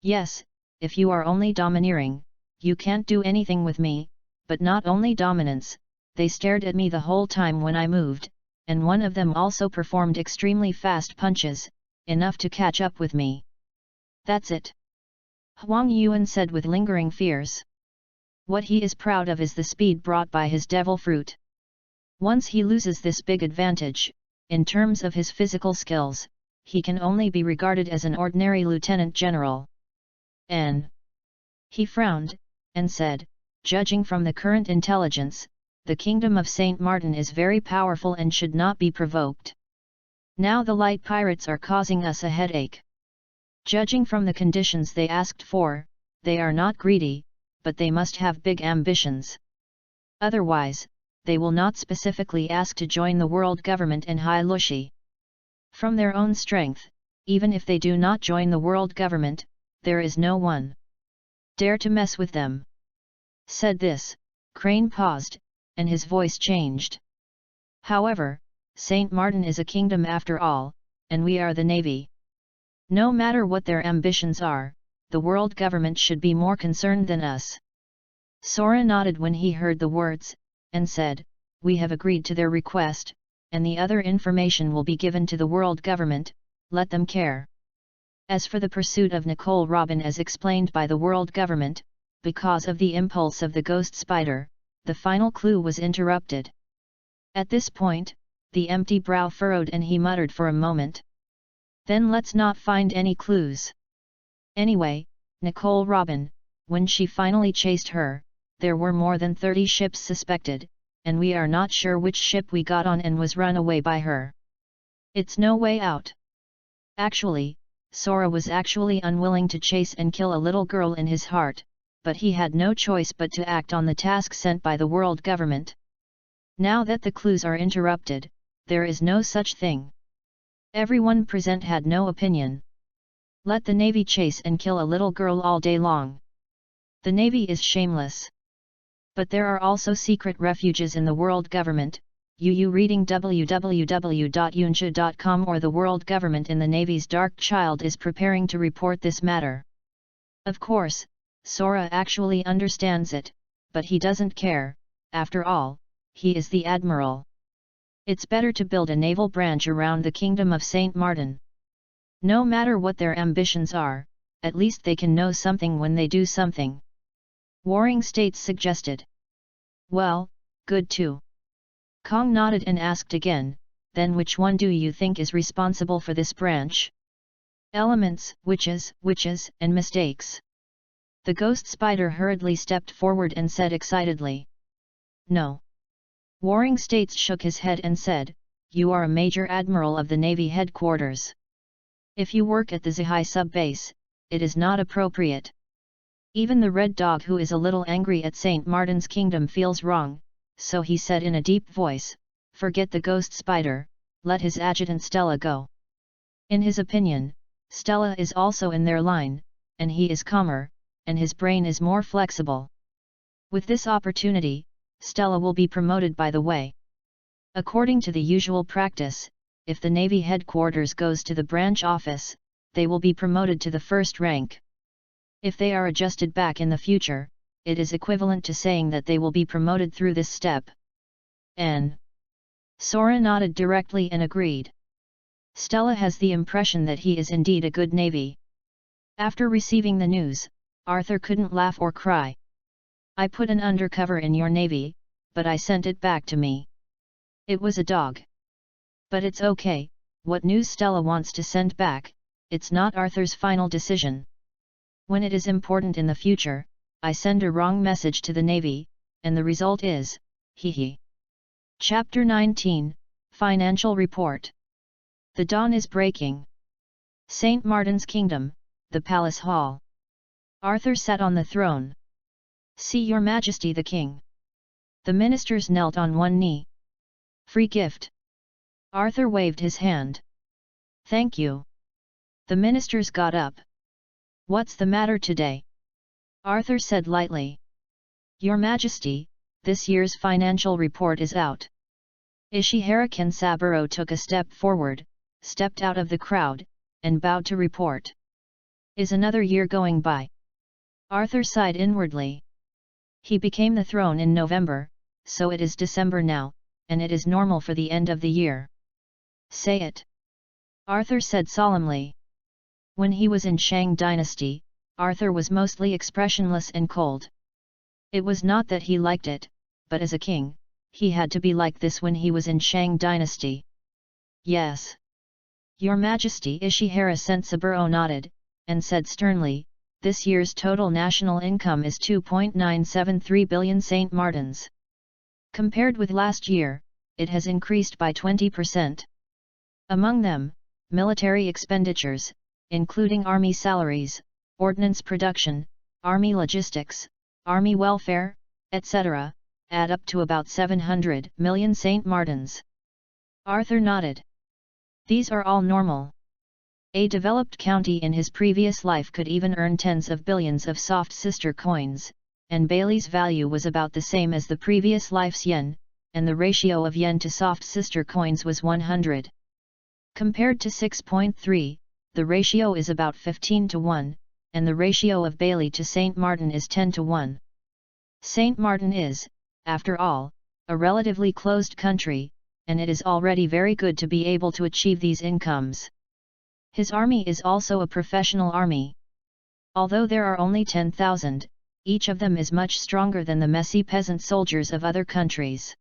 "Yes, if you are only domineering, you can't do anything with me, but not only dominance, they stared at me the whole time when I moved, and one of them also performed extremely fast punches, enough to catch up with me. That's it." Huang Yuan said with lingering fears. What he is proud of is the speed brought by his devil fruit. Once he loses this big advantage, in terms of his physical skills, he can only be regarded as an ordinary lieutenant general. And he frowned, and said, "Judging from the current intelligence, the kingdom of Saint Martin is very powerful and should not be provoked. Now the light pirates are causing us a headache. Judging from the conditions they asked for, they are not greedy, but they must have big ambitions. Otherwise, they will not specifically ask to join the world government and Hai Lushi. From their own strength, even if they do not join the world government, there is no one dare to mess with them." Said this, Crane paused, and his voice changed. "However, Saint Martin is a kingdom after all, and we are the navy. No matter what their ambitions are, the world government should be more concerned than us." Sora nodded when he heard the words, and said, "We have agreed to their request, and the other information will be given to the world government, let them care." As for the pursuit of Nicole Robin as explained by the world government, because of the impulse of the ghost spider, the final clue was interrupted. At this point, the empty brow furrowed and he muttered for a moment. "Then let's not find any clues. Anyway, Nicole Robin, when she finally chased her, there were more than 30 ships suspected, and we are not sure which ship we got on and was run away by her. It's no way out." Actually, Sora was actually unwilling to chase and kill a little girl in his heart, but he had no choice but to act on the task sent by the world government. Now that the clues are interrupted, there is no such thing. Everyone present had no opinion. Let the Navy chase and kill a little girl all day long. The Navy is shameless. But there are also secret refuges in the world government. Reading www.yunsha.com or the world government in the Navy's Dark Child is preparing to report this matter. Of course, Sora actually understands it, but he doesn't care, after all, he is the Admiral. It's better to build a naval branch around the Kingdom of Saint Martin. No matter what their ambitions are, at least they can know something when they do something. Warring States suggested. Well, good too. Kong nodded and asked again, then which one do you think is responsible for this branch? Elements, witches, and mistakes. The ghost spider hurriedly stepped forward and said excitedly. No. Warring States shook his head and said, you are a Major Admiral of the Navy headquarters. If you work at the Zihai sub-base, it is not appropriate. Even the Red Dog, who is a little angry at St. Martin's Kingdom, feels wrong, so he said in a deep voice, forget the ghost spider, let his adjutant Stella go. In his opinion, Stella is also in their line, and he is calmer, and his brain is more flexible. With this opportunity, Stella will be promoted by the way. According to the usual practice, if the Navy headquarters goes to the branch office, they will be promoted to the first rank. If they are adjusted back in the future, it is equivalent to saying that they will be promoted through this step. N. Sora nodded directly and agreed. Stella has the impression that he is indeed a good Navy. After receiving the news, Arthur couldn't laugh or cry. I put an undercover in your Navy, but I sent it back to me. It was a dog. But it's okay, what news Stella wants to send back, it's not Arthur's final decision. When it is important in the future, I send a wrong message to the Navy, and the result is, hee. Chapter 19, Financial Report. The dawn is breaking. St. Martin's Kingdom, the Palace Hall. Arthur sat on the throne. See your Majesty the King. The ministers knelt on one knee. Free gift. Arthur waved his hand. Thank you. The ministers got up. What's the matter today? Arthur said lightly. Your Majesty, this year's financial report is out. Ishihara Kensaburo took a step forward, stepped out of the crowd, and bowed to report. Is another year going by? Arthur sighed inwardly. He became the throne in November, so it is December now, and it is normal for the end of the year. Say it. Arthur said solemnly. When he was in Shang Dynasty, Arthur was mostly expressionless and cold. It was not that he liked it, but as a king, he had to be like this when he was in Shang Dynasty. Yes. Your Majesty. Ishihara Sensaburo nodded, and said sternly, this year's total national income is 2.973 billion St. Martins. Compared with last year, it has increased by 20%. Among them, military expenditures, including army salaries, ordnance production, army logistics, army welfare, etc., add up to about 700 million St. Martins. Arthur nodded. These are all normal. A developed county in his previous life could even earn tens of billions of soft sister coins, and Bailey's value was about the same as the previous life's yen, and the ratio of yen to soft sister coins was 100. Compared to 6.3, the ratio is about 15 to 1, and the ratio of Bailey to St. Martin is 10 to 1. St. Martin is, after all, a relatively closed country, and it is already very good to be able to achieve these incomes. His army is also a professional army. Although there are only 10,000, each of them is much stronger than the messy peasant soldiers of other countries.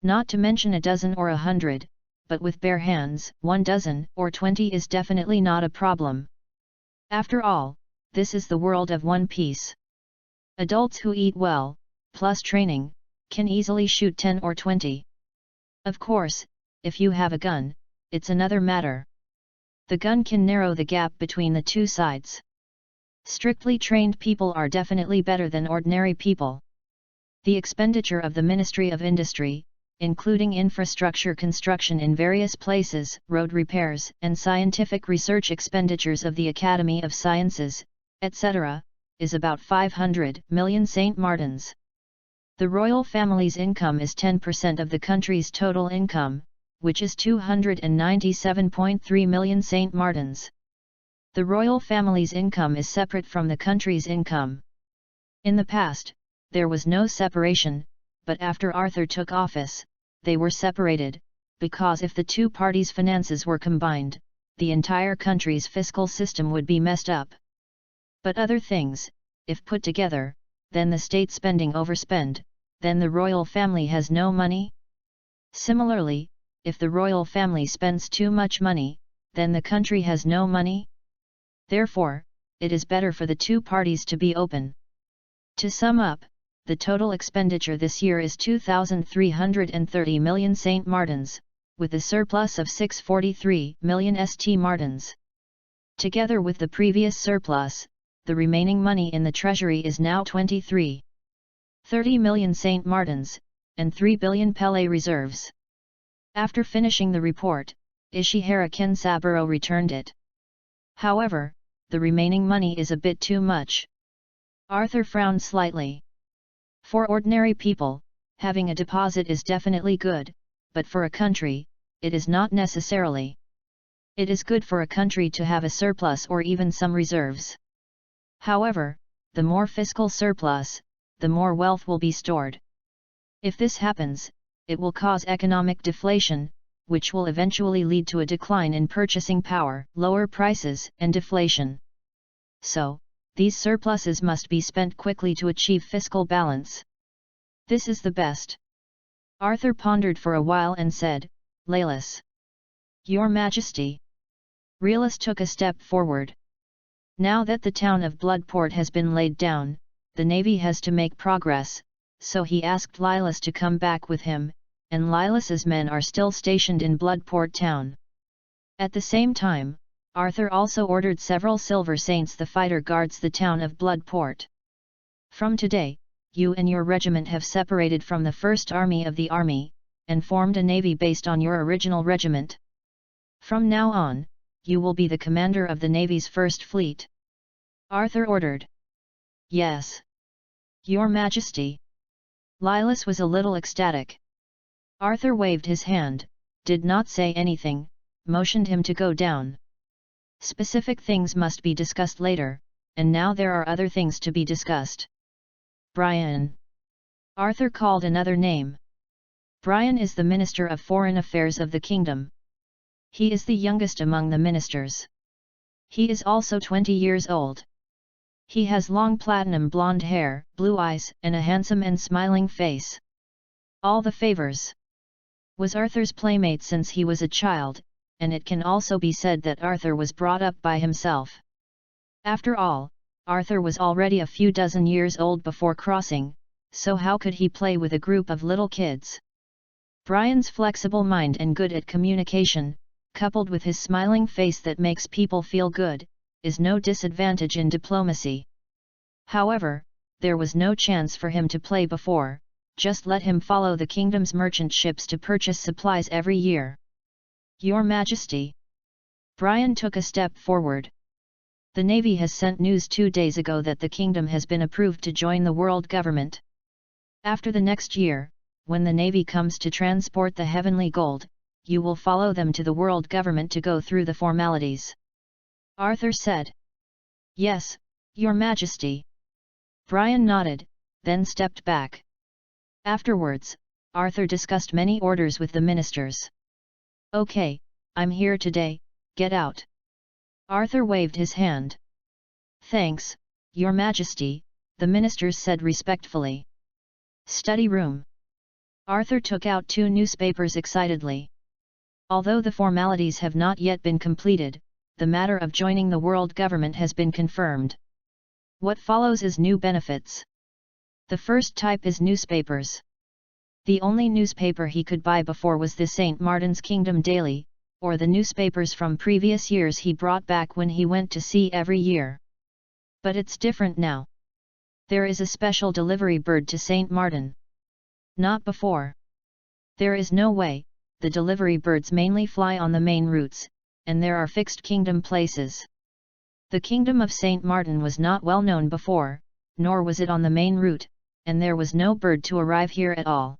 Not to mention a dozen or 100, but with bare hands, 1 dozen or 20 is definitely not a problem. After all, this is the world of One Piece. Adults who eat well, plus training, can easily shoot 10 or 20. Of course, if you have a gun, it's another matter. The gun can narrow the gap between the two sides. Strictly trained people are definitely better than ordinary people. The expenditure of the Ministry of Industry, including infrastructure construction in various places, road repairs, and scientific research expenditures of the Academy of Sciences, etc., is about 500 million St. Martins. The royal family's income is 10% of the country's total income, which is 297.3 million St. Martins. The royal family's income is separate from the country's income. In the past, there was no separation, but after Arthur took office, they were separated, because if the two parties' finances were combined, the entire country's fiscal system would be messed up. But other things, if put together, then the state spending overspend, then the royal family has no money. Similarly, if the royal family spends too much money, then the country has no money. Therefore, it is better for the two parties to be open. To sum up, the total expenditure this year is 2,330 million St. Martins, with a surplus of 643 million St. Martins. Together with the previous surplus, the remaining money in the treasury is now 23.30 million St. Martins, and 3 billion Pele reserves. After finishing the report, Ishihara Kensaburo returned it. However, the remaining money is a bit too much. Arthur frowned slightly. For ordinary people, having a deposit is definitely good, but for a country, it is not necessarily. It is good for a country to have a surplus or even some reserves. However, the more fiscal surplus, the more wealth will be stored. If this happens, it will cause economic deflation, which will eventually lead to a decline in purchasing power, lower prices, and deflation. So, these surpluses must be spent quickly to achieve fiscal balance. This is the best. Arthur pondered for a while and said, "Laelis." "Your Majesty." Realis took a step forward. Now that the town of Bloodport has been laid down, the navy has to make progress, so he asked Lilas to come back with him, and Lilas's men are still stationed in Bloodport town. At the same time, Arthur also ordered several Silver Saints the fighter guards the town of Bloodport. "From today, you and your regiment have separated from the First Army of the Army, and formed a navy based on your original regiment. From now on, you will be the commander of the Navy's First Fleet," Arthur ordered. "Yes. Your Majesty." Lilas was a little ecstatic. Arthur waved his hand, did not say anything, motioned him to go down. Specific things must be discussed later, and now there are other things to be discussed. "Brian." Arthur called another name. Brian is the Minister of Foreign Affairs of the Kingdom. He is the youngest among the ministers. He is also 20 years old. He has long platinum blonde hair, blue eyes, and a handsome and smiling face. All the favors. Was Arthur's playmate since he was a child, and it can also be said that Arthur was brought up by himself. After all, Arthur was already a few dozen years old before crossing, so how could he play with a group of little kids? Brian's flexible mind and good at communication, coupled with his smiling face that makes people feel good, is no disadvantage in diplomacy. However, there was no chance for him to play before, just let him follow the kingdom's merchant ships to purchase supplies every year. "Your Majesty." Brian took a step forward. "The Navy has sent news 2 days ago that the kingdom has been approved to join the world government. After the next year, when the Navy comes to transport the heavenly gold, you will follow them to the world government to go through the formalities," Arthur said. "Yes, Your Majesty." Brian nodded, then stepped back. Afterwards, Arthur discussed many orders with the ministers. "Okay, I'm here today, get out." Arthur waved his hand. "Thanks, Your Majesty," the ministers said respectfully. "Study room." Arthur took out 2 newspapers excitedly. Although the formalities have not yet been completed, the matter of joining the world government has been confirmed. What follows is new benefits. The first type is newspapers. The only newspaper he could buy before was the St. Martin's Kingdom Daily, or the newspapers from previous years he brought back when he went to sea every year. But it's different now. There is a special delivery bird to St. Martin. Not before. There is no way, the delivery birds mainly fly on the main routes, and there are fixed kingdom places. The kingdom of St. Martin was not well known before, nor was it on the main route, and there was no bird to arrive here at all.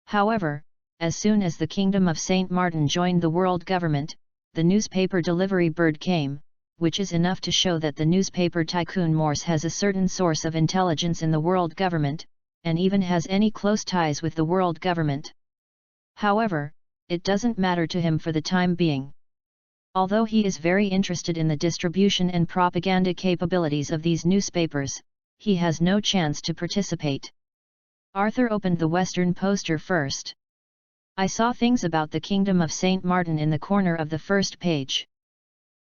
However, as soon as the kingdom of St. Martin joined the world government, the newspaper delivery bird came, which is enough to show that the newspaper tycoon Morse has a certain source of intelligence in the world government, and even has any close ties with the world government. However, it doesn't matter to him for the time being. Although he is very interested in the distribution and propaganda capabilities of these newspapers, he has no chance to participate. Arthur opened the Western poster first. I saw things about the Kingdom of St. Martin in the corner of the first page.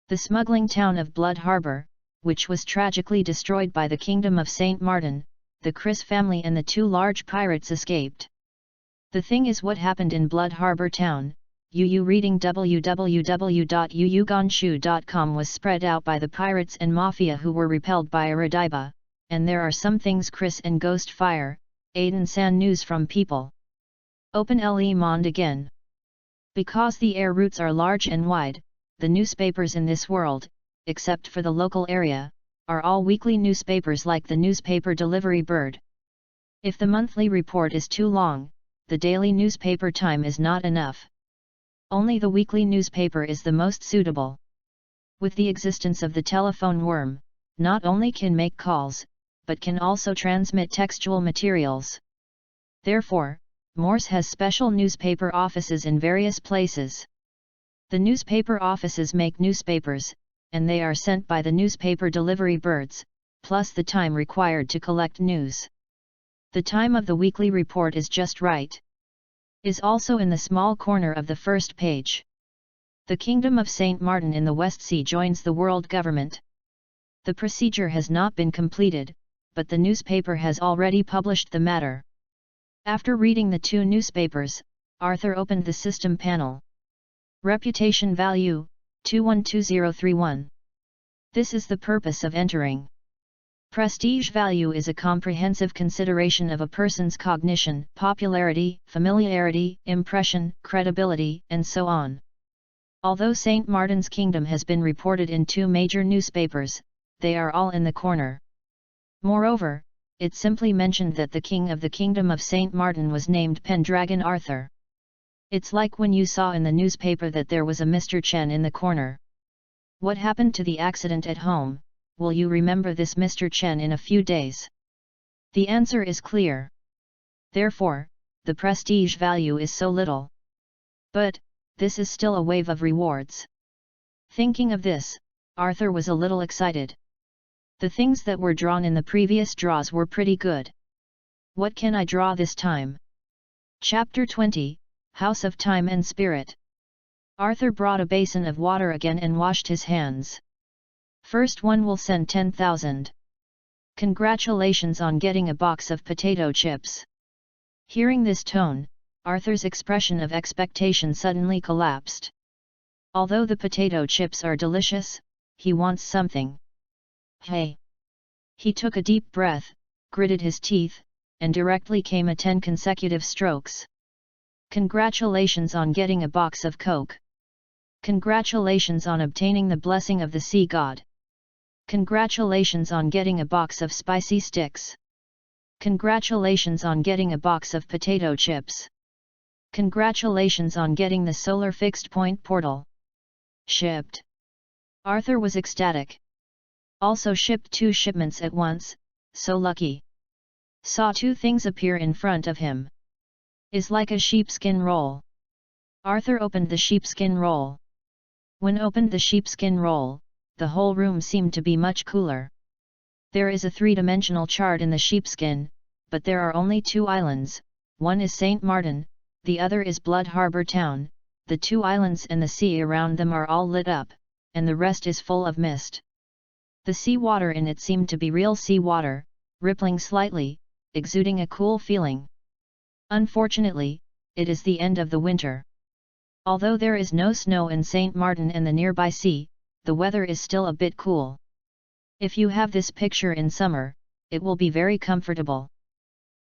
The smuggling town of Blood Harbor, which was tragically destroyed by the Kingdom of St. Martin, the Chris family and the 2 large pirates escaped. The thing is, what happened in Blood Harbor town, reading www.uyugonshu.com, was spread out by the pirates and mafia who were repelled by Aradiba, and there are some things Chris and Ghost Fire, Aiden San news from people. Open Le Monde again. Because the air routes are large and wide, the newspapers in this world, except for the local area, are all weekly newspapers like the newspaper Delivery Bird. If the monthly report is too long, the daily newspaper time is not enough. Only the weekly newspaper is the most suitable. With the existence of the telephone worm, not only can make calls, but can also transmit textual materials. Therefore, Morse has special newspaper offices in various places. The newspaper offices make newspapers, and they are sent by the newspaper delivery birds, plus the time required to collect news. The time of the weekly report is just right. Is also in the small corner of the first page. The Kingdom of St. Martin in the West Sea joins the world government. The procedure has not been completed, but the newspaper has already published the matter. After reading the 2 newspapers, Arthur opened the system panel. Reputation value, 212031. This is the purpose of entering. Prestige value is a comprehensive consideration of a person's cognition, popularity, familiarity, impression, credibility, and so on. Although St. Martin's Kingdom has been reported in 2 major newspapers, they are all in the corner. Moreover, it simply mentioned that the king of the Kingdom of St. Martin was named Pendragon Arthur. It's like when you saw in the newspaper that there was a Mr. Chen in the corner. What happened to the accident at home? Will you remember this Mr. Chen in a few days? The answer is clear. Therefore, the prestige value is so little. But, this is still a wave of rewards. Thinking of this, Arthur was a little excited. The things that were drawn in the previous draws were pretty good. What can I draw this time? Chapter 20, House of Time and Spirit. Arthur brought a basin of water again and washed his hands. First one will send 10,000. Congratulations on getting a box of potato chips. Hearing this tone, Arthur's expression of expectation suddenly collapsed. Although the potato chips are delicious, he wants something. Hey! He took a deep breath, gritted his teeth, and directly came a 10 consecutive strokes. Congratulations on getting a box of Coke. Congratulations on obtaining the blessing of the sea god. Congratulations on getting a box of spicy sticks. Congratulations on getting a box of potato chips. Congratulations on getting the solar fixed point portal. Shipped. Arthur was ecstatic. Also shipped 2 shipments at once, so lucky. Saw 2 things appear in front of him. Is like a sheepskin roll. Arthur opened the sheepskin roll. When opened the sheepskin roll, the whole room seemed to be much cooler. There is a 3-dimensional chart in the sheepskin, but there are only 2 islands, one is St. Martin, the other is Blood Harbor Town. The 2 islands and the sea around them are all lit up, and the rest is full of mist. The sea water in it seemed to be real sea water, rippling slightly, exuding a cool feeling. Unfortunately, it is the end of the winter. Although there is no snow in St. Martin and the nearby sea, the weather is still a bit cool. If you have this picture in summer, it will be very comfortable.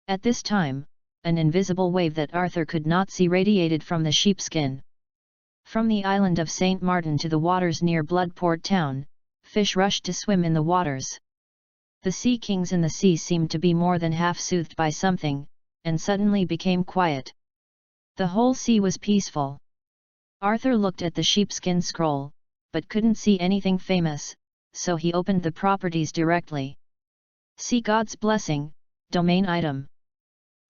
At this time, an invisible wave that Arthur could not see radiated from the sheepskin. From the island of St. Martin to the waters near Bloodport town, fish rushed to swim in the waters. The sea kings in the sea seemed to be more than half soothed by something, and suddenly became quiet. The whole sea was peaceful. Arthur looked at the sheepskin scroll, but couldn't see anything famous, so he opened the properties directly. Sea God's Blessing, Domain Item.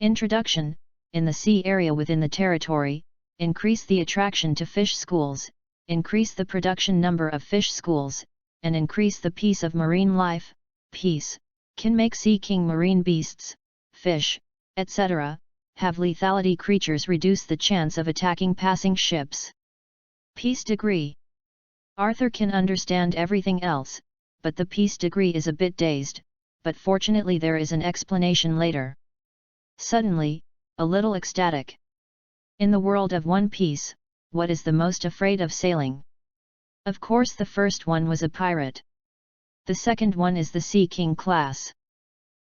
Introduction, in the sea area within the territory, increase the attraction to fish schools, increase the production number of fish schools, and increase the peace of marine life. Peace can make sea king marine beasts, fish, etc., have lethality. Creatures reduce the chance of attacking passing ships. Peace degree. Arthur can understand everything else, but the peace degree is a bit dazed, but fortunately there is an explanation later. Suddenly, a little ecstatic. In the world of One Piece, what is the most afraid of sailing? Of course the first one was a pirate. The second one is the Sea King class.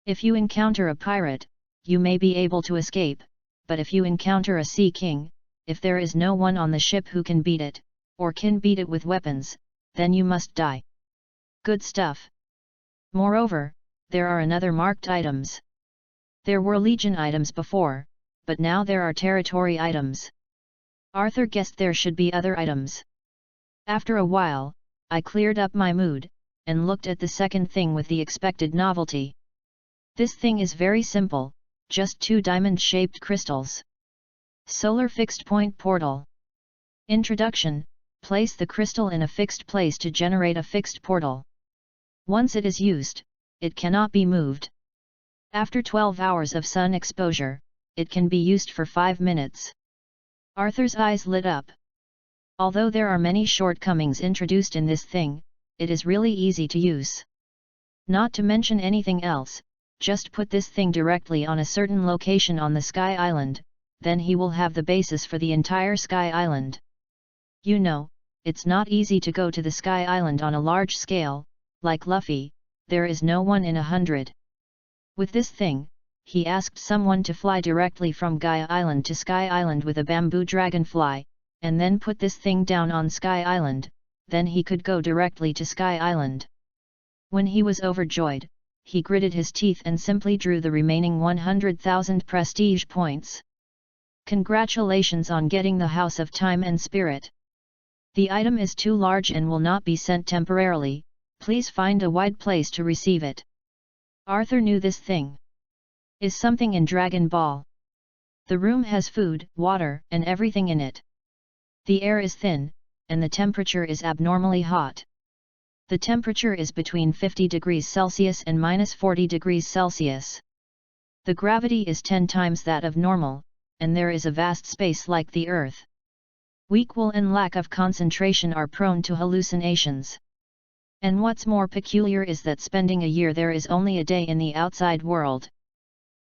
If you encounter a pirate, you may be able to escape, but if you encounter a Sea King, if there is no one on the ship who can beat it, or can beat it with weapons, then you must die. Good stuff. Moreover, there are another marked items. There were legion items before, but now there are territory items. Arthur guessed there should be other items. After a while, I cleared up my mood, and looked at the second thing with the expected novelty. This thing is very simple, just 2 diamond-shaped crystals. Solar fixed point portal. Introduction: place the crystal in a fixed place to generate a fixed portal. Once it is used, it cannot be moved. After 12 hours of sun exposure, it can be used for 5 minutes. Arthur's eyes lit up. Although there are many shortcomings introduced in this thing, it is really easy to use. Not to mention anything else, just put this thing directly on a certain location on the Sky Island, then he will have the basis for the entire Sky Island. You know, it's not easy to go to the Sky Island on a large scale, like Luffy, there is no 1 in 100. With this thing, he asked someone to fly directly from Gaia Island to Sky Island with a bamboo dragonfly, and then put this thing down on Sky Island, then he could go directly to Sky Island. When he was overjoyed, he gritted his teeth and simply drew the remaining 100,000 prestige points. Congratulations on getting the House of Time and Spirit. The item is too large and will not be sent temporarily, please find a wide place to receive it. Arthur knew this thing is something in Dragon Ball. The room has food, water, and everything in it. The air is thin, and the temperature is abnormally hot. The temperature is between 50 degrees Celsius and -40 degrees Celsius. The gravity is 10 times that of normal, and there is a vast space like the Earth. Weak will and lack of concentration are prone to hallucinations. And what's more peculiar is that spending a year there is only a day in the outside world.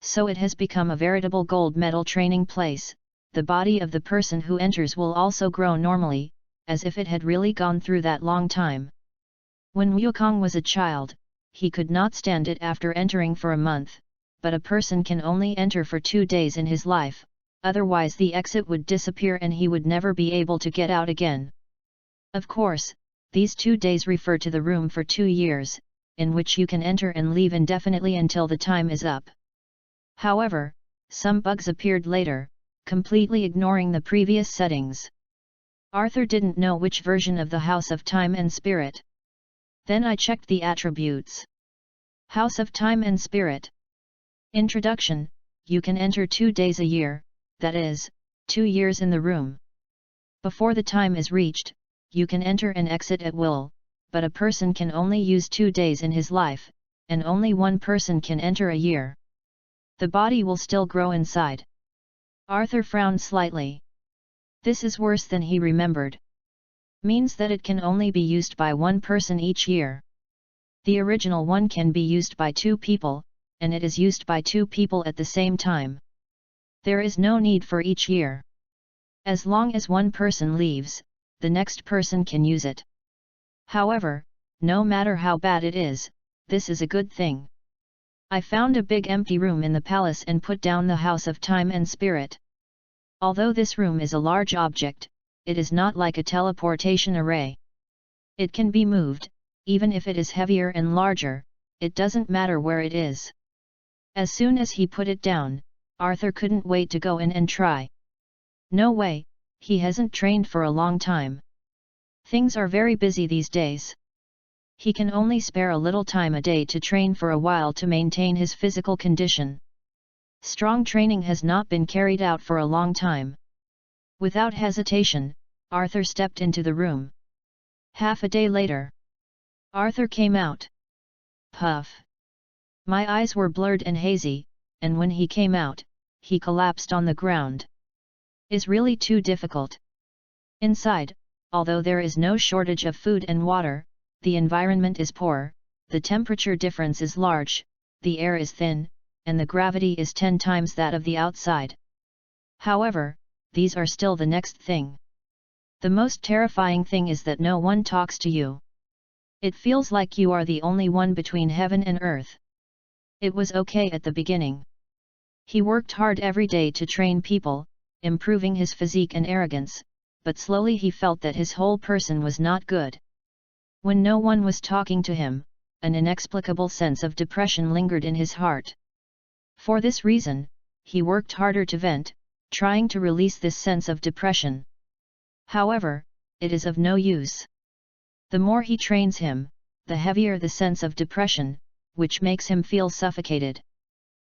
So it has become a veritable gold medal training place. The body of the person who enters will also grow normally, as if it had really gone through that long time. When Wukong was a child, he could not stand it after entering for a month, but a person can only enter for 2 days in his life, otherwise the exit would disappear and he would never be able to get out again. Of course, these 2 days refer to the room for 2 years, in which you can enter and leave indefinitely until the time is up. However, some bugs appeared later, completely ignoring the previous settings. Arthur didn't know which version of the House of Time and Spirit. Then I checked the attributes. House of Time and Spirit. Introduction: you can enter 2 days a year, that is, 2 years in the room. Before the time is reached, you can enter and exit at will, but a person can only use 2 days in his life, and only one person can enter a year. The body will still grow inside. Arthur frowned slightly. This is worse than he remembered. Means that it can only be used by one person each year. The original one can be used by 2 people, and it is used by 2 people at the same time. There is no need for each year. As long as one person leaves, the next person can use it. However, no matter how bad it is, this is a good thing. I found a big empty room in the palace and put down the House of Time and Spirit. Although this room is a large object, it is not like a teleportation array. It can be moved, even if it is heavier and larger, it doesn't matter where it is. As soon as he put it down, Arthur couldn't wait to go in and try. No way, he hasn't trained for a long time. Things are very busy these days. He can only spare a little time a day to train for a while to maintain his physical condition. Strong training has not been carried out for a long time. Without hesitation, Arthur stepped into the room. Half a day later, Arthur came out. Puff! My eyes were blurred and hazy, and when he came out, he collapsed on the ground. Is really too difficult. Inside, although there is no shortage of food and water, the environment is poor, the temperature difference is large, the air is thin, and the gravity is 10 times that of the outside. However, these are still the next thing. The most terrifying thing is that no one talks to you. It feels like you are the only one between heaven and earth. It was okay at the beginning. He worked hard every day to train people, improving his physique and arrogance, but slowly he felt that his whole person was not good. When no one was talking to him, an inexplicable sense of depression lingered in his heart. For this reason, he worked harder to vent, trying to release this sense of depression. However, it is of no use. The more he trains him, the heavier the sense of depression, which makes him feel suffocated.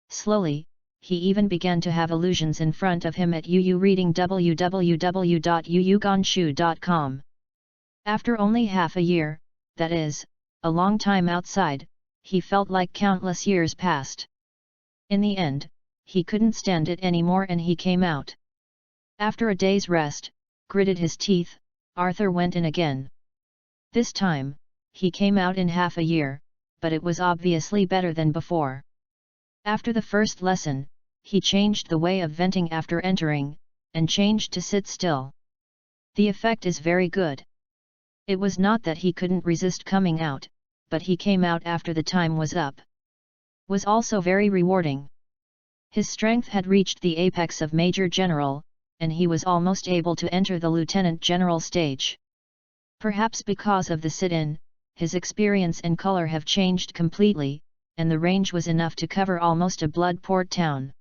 Slowly, he even began to have illusions in front of him at UU reading www.uuganshu.com. After only half a year, that is, a long time outside, he felt like countless years passed. In the end, he couldn't stand it anymore and he came out. After a day's rest, gritted his teeth, Arthur went in again. This time, he came out in half a year, but it was obviously better than before. After the first lesson, he changed the way of venting after entering, and changed to sit still. The effect is very good. It was not that he couldn't resist coming out, but he came out after the time was up. Was also very rewarding. His strength had reached the apex of Major General, and he was almost able to enter the Lieutenant General stage. Perhaps because of the sit-in, his experience and color have changed completely, and the range was enough to cover almost a blood-port town.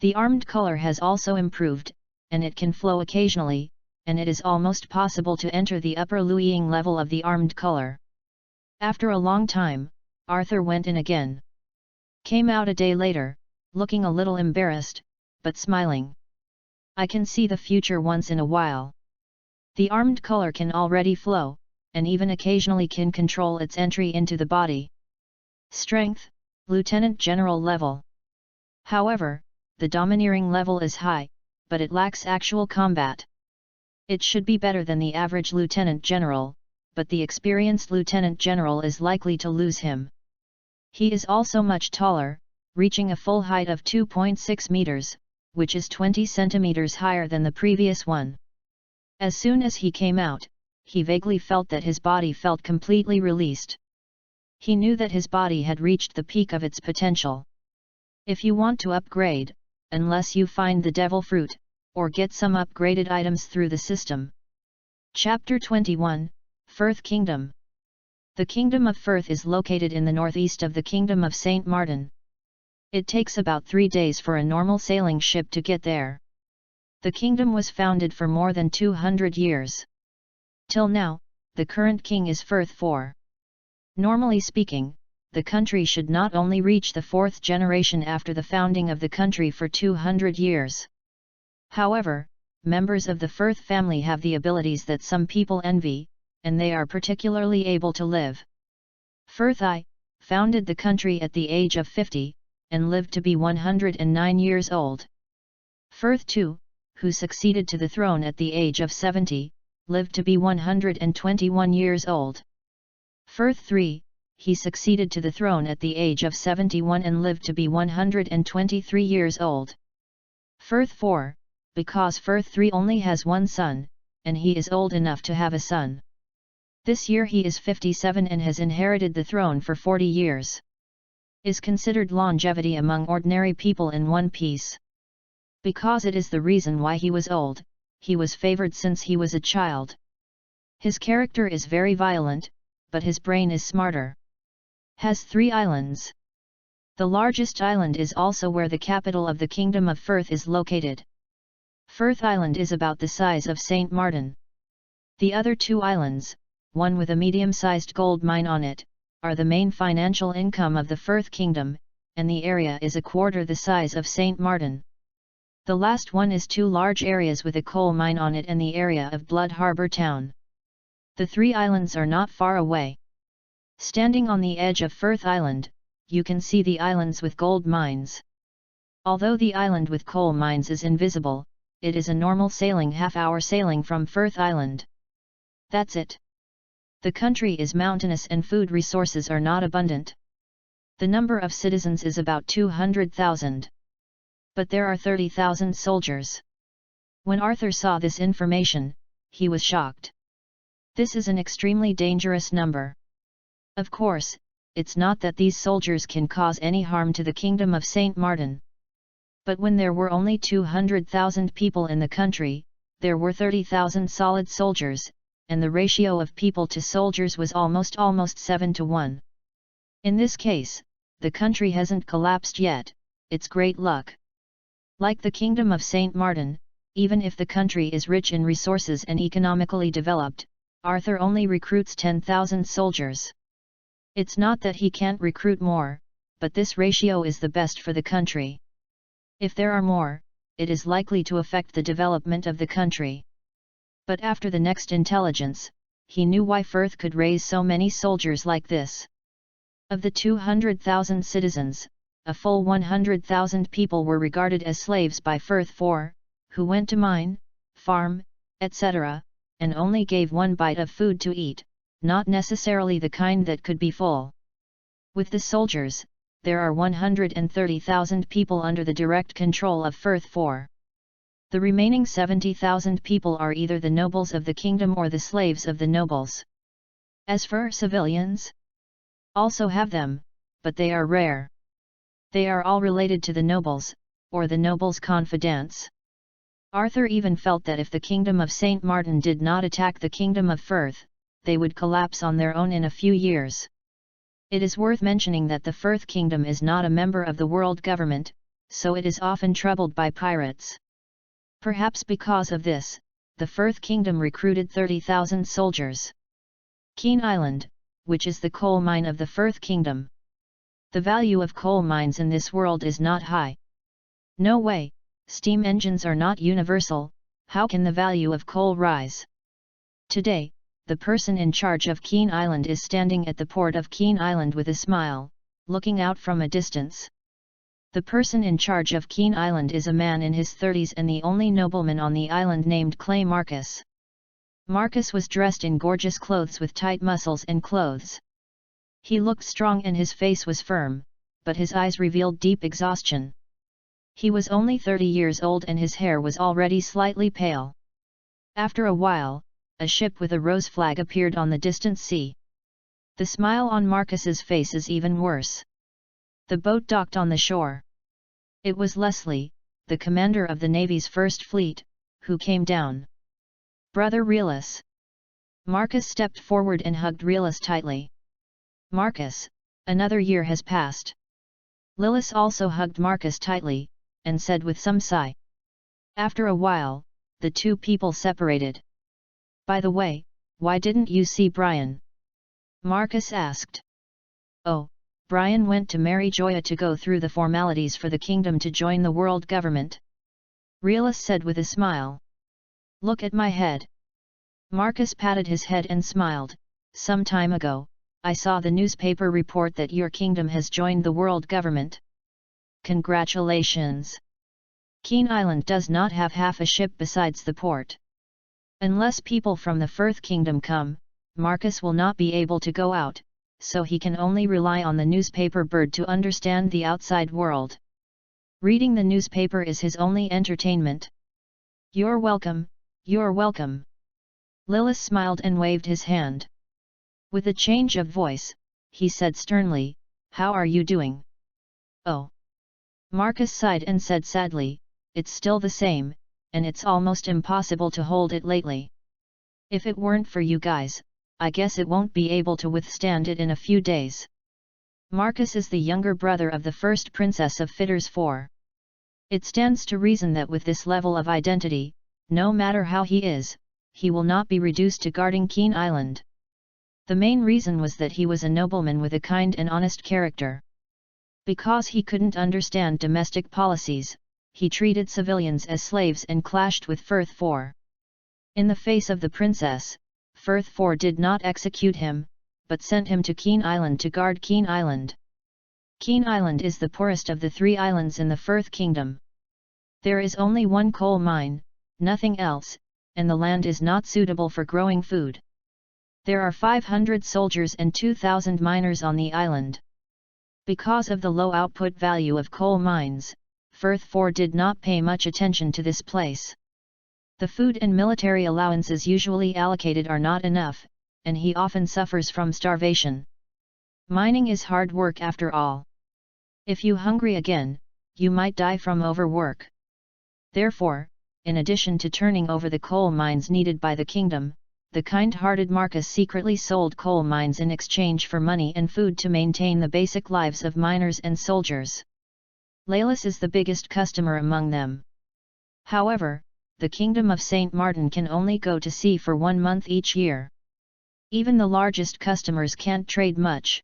The armed color has also improved, and it can flow occasionally, and it is almost possible to enter the upper Luiying level of the armed color. After a long time, Arthur went in again. Came out a day later, looking a little embarrassed, but smiling. I can see the future once in a while. The armed color can already flow, and even occasionally can control its entry into the body. Strength, Lieutenant General level. However, the domineering level is high, but it lacks actual combat. It should be better than the average Lieutenant General, but the experienced Lieutenant General is likely to lose him. He is also much taller, reaching a full height of 2.6 meters, which is 20 centimeters higher than the previous one. As soon as he came out, he vaguely felt that his body felt completely released. He knew that his body had reached the peak of its potential. If you want to upgrade, unless you find the devil fruit, or get some upgraded items through the system. Chapter 21, Firth Kingdom. The Kingdom of Firth is located in the northeast of the Kingdom of St. Martin. It takes about 3 days for a normal sailing ship to get there. The kingdom was founded for more than 200 years. Till now, the current king is Firth IV. Normally speaking, the country should not only reach the 4th generation after the founding of the country for 200 years. However, members of the Firth family have the abilities that some people envy, and they are particularly able to live. Firth I founded the country at the age of 50, and lived to be 109 years old. Firth II, who succeeded to the throne at the age of 70, lived to be 121 years old. Firth III, he succeeded to the throne at the age of 71 and lived to be 123 years old. Firth IV, because Firth III only has one son, and he is old enough to have a son. This year he is 57 and has inherited the throne for 40 years. Is considered longevity among ordinary people in One Piece. Because it is the reason why he was old, he was favored since he was a child. His character is very violent, but his brain is smarter. Has 3 islands. The largest island is also where the capital of the Kingdom of Firth is located. Firth Island is about the size of St. Martin. The other 2 islands, one with a medium-sized gold mine on it, are the main financial income of the Firth Kingdom, and the area is a quarter the size of St. Martin. The last one is 2 large areas with a coal mine on it and the area of Blood Harbor Town. The 3 islands are not far away. Standing on the edge of Firth Island, you can see the islands with gold mines. Although the island with coal mines is invisible, it is a normal sailing half-hour sailing from Firth Island. That's it. The country is mountainous and food resources are not abundant. The number of citizens is about 200,000. But there are 30,000 soldiers. When Arthur saw this information, he was shocked. This is an extremely dangerous number. Of course, it's not that these soldiers can cause any harm to the kingdom of Saint Martin. But when there were only 200,000 people in the country, there were 30,000 solid soldiers, and the ratio of people to soldiers was almost 7 to 1. In this case, the country hasn't collapsed yet, it's great luck. Like the kingdom of Saint Martin, even if the country is rich in resources and economically developed, Arthur only recruits 10,000 soldiers. It's not that he can't recruit more, but this ratio is the best for the country. If there are more, it is likely to affect the development of the country. But after the next intelligence, he knew why Firth could raise so many soldiers like this. Of the 200,000 citizens, a full 100,000 people were regarded as slaves by Firth IV, who went to mine, farm, etc., and only gave 1 bite of food to eat, not necessarily the kind that could be full. With the soldiers, there are 130,000 people under the direct control of Firth IV. The remaining 70,000 people are either the nobles of the kingdom or the slaves of the nobles. As for civilians, also have them, but they are rare. They are all related to the nobles, or the nobles' confidants. Arthur even felt that if the kingdom of Saint Martin did not attack the kingdom of Firth, they would collapse on their own in a few years. It is worth mentioning that the Firth kingdom is not a member of the world government, so it is often troubled by pirates. Perhaps because of this, the Firth kingdom recruited 30,000 soldiers. Keen Island, which is the coal mine of the Firth kingdom. The value of coal mines in this world is not high. No way, steam engines are not universal, how can the value of coal rise? Today, the person in charge of Keen Island is standing at the port of Keen Island with a smile, looking out from a distance. The person in charge of Keen Island is a man in his 30s and the only nobleman on the island named Clay Marcus. Marcus was dressed in gorgeous clothes with tight muscles and clothes. He looked strong and his face was firm, but his eyes revealed deep exhaustion. He was only 30 years old and his hair was already slightly pale. After a while, a ship with a rose flag appeared on the distant sea. The smile on Marcus's face is even worse. The boat docked on the shore. It was Leslie, the commander of the Navy's First Fleet, who came down. "Brother Relis." Marcus stepped forward and hugged Relis tightly. "Marcus, another year has passed." Lillis also hugged Marcus tightly, and said with some sigh. After a while, the two people separated. "By the way, why didn't you see Brian?" Marcus asked. "Oh, Brian went to marry Joya to go through the formalities for the kingdom to join the world government," Relis said with a smile. "Look at my head." Marcus patted his head and smiled. "Some time ago, I saw the newspaper report that your kingdom has joined the world government. Congratulations. Keen Island does not have half a ship besides the port. Unless people from the Firth kingdom come, Marcus will not be able to go out, so he can only rely on the newspaper bird to understand the outside world. Reading the newspaper is his only entertainment." "You're welcome, you're welcome." Lillis smiled and waved his hand. With a change of voice, he said sternly, "How are you doing?" "Oh." Marcus sighed and said sadly, "It's still the same, and it's almost impossible to hold it lately. If it weren't for you guys, I guess it won't be able to withstand it in a few days." Marcus is the younger brother of the first princess of Fitters 4. It stands to reason that with this level of identity, no matter how he is, he will not be reduced to guarding Keen Island. The main reason was that he was a nobleman with a kind and honest character. Because he couldn't understand domestic policies, he treated civilians as slaves and clashed with Firth IV. In the face of the princess, Firth IV did not execute him, but sent him to Keene Island to guard Keene Island. Keene Island is the poorest of the 3 islands in the Firth Kingdom. There is only one coal mine, nothing else, and the land is not suitable for growing food. There are 500 soldiers and 2,000 miners on the island. Because of the low output value of coal mines, Firth IV did not pay much attention to this place. The food and military allowances usually allocated are not enough, and he often suffers from starvation. Mining is hard work after all. If you hungry again, you might die from overwork. Therefore, in addition to turning over the coal mines needed by the kingdom, the kind-hearted Marcus secretly sold coal mines in exchange for money and food to maintain the basic lives of miners and soldiers. Laelis is the biggest customer among them. However, the kingdom of Saint Martin can only go to sea for 1 month each year. Even the largest customers can't trade much.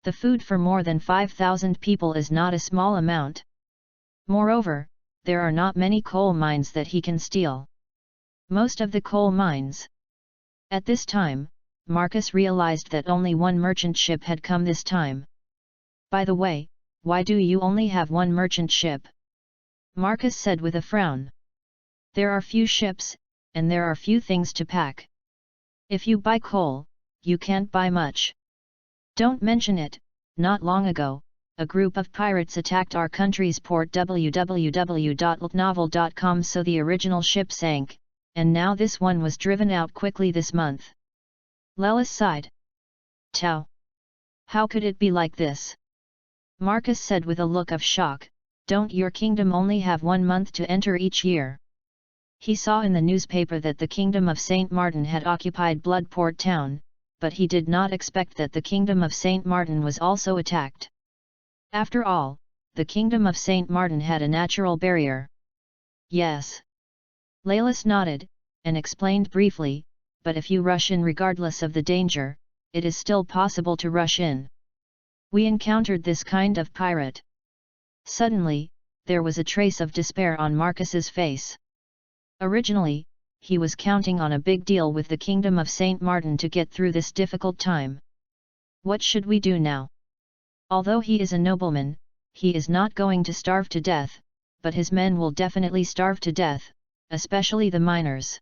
The food for more than 5,000 people is not a small amount. Moreover, there are not many coal mines that he can steal. Most of the coal mines. At this time, Marcus realized that only one merchant ship had come this time. By the way, why do you only have one merchant ship? Marcus said with a frown. There are few ships, and there are few things to pack. If you buy coal, you can't buy much. Don't mention it. Not long ago, a group of pirates attacked our country's port www.novel.com, so the original ship sank, and now this one was driven out quickly this month. Laelis sighed. Tau. How could it be like this? Marcus said with a look of shock. Don't your kingdom only have 1 month to enter each year? He saw in the newspaper that the kingdom of Saint Martin had occupied Bloodport town, but he did not expect that the kingdom of Saint Martin was also attacked. After all, the kingdom of Saint Martin had a natural barrier. Yes. Laelis nodded, and explained briefly, but if you rush in regardless of the danger, it is still possible to rush in. We encountered this kind of pirate. Suddenly, there was a trace of despair on Marcus's face. Originally, he was counting on a big deal with the kingdom of Saint Martin to get through this difficult time. What should we do now? Although he is a nobleman, he is not going to starve to death, but his men will definitely starve to death, especially the miners.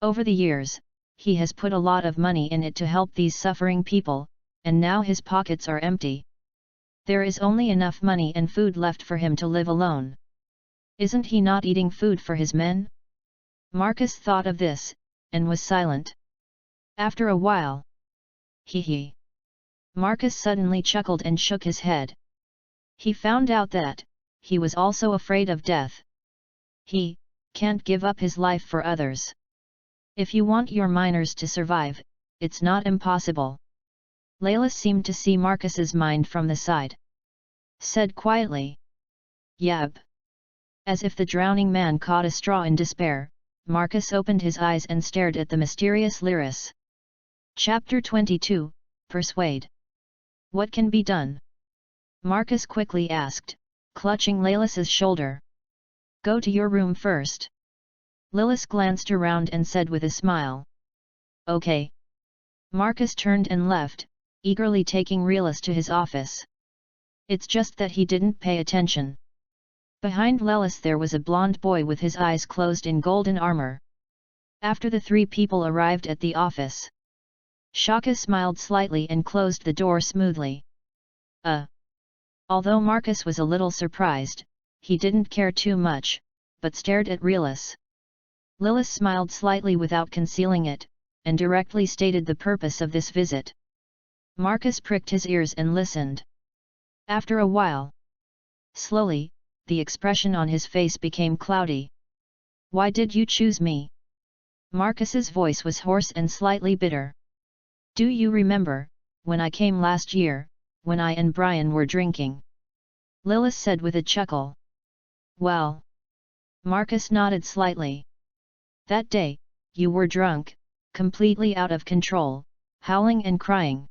Over the years, he has put a lot of money in it to help these suffering people, and now his pockets are empty. There is only enough money and food left for him to live alone. Isn't he not eating food for his men? Marcus thought of this, and was silent. After a while, he. Marcus suddenly chuckled and shook his head. He found out that he was also afraid of death. He can't give up his life for others. If you want your miners to survive, it's not impossible. Laelis seemed to see Marcus's mind from the side. Said quietly. Yab. As if the drowning man caught a straw in despair, Marcus opened his eyes and stared at the mysterious Lyris. Chapter 22, Persuade. What can be done? Marcus quickly asked, clutching Laelis's shoulder. Go to your room first. Lyris glanced around and said with a smile. Okay. Marcus turned and left, eagerly taking Lyris to his office. It's just that he didn't pay attention. Behind Lyris there was a blond boy with his eyes closed in golden armor. After the 3 people arrived at the office, Shaka smiled slightly and closed the door smoothly. Although Marcus was a little surprised, he didn't care too much, but stared at Lyris. Lyris smiled slightly without concealing it, and directly stated the purpose of this visit. Marcus pricked his ears and listened. After a while, slowly, the expression on his face became cloudy. Why did you choose me? Marcus's voice was hoarse and slightly bitter. Do you remember, when I came last year, when I and Brian were drinking? Lyris said with a chuckle. Well. Marcus nodded slightly. That day, you were drunk, completely out of control, howling and crying.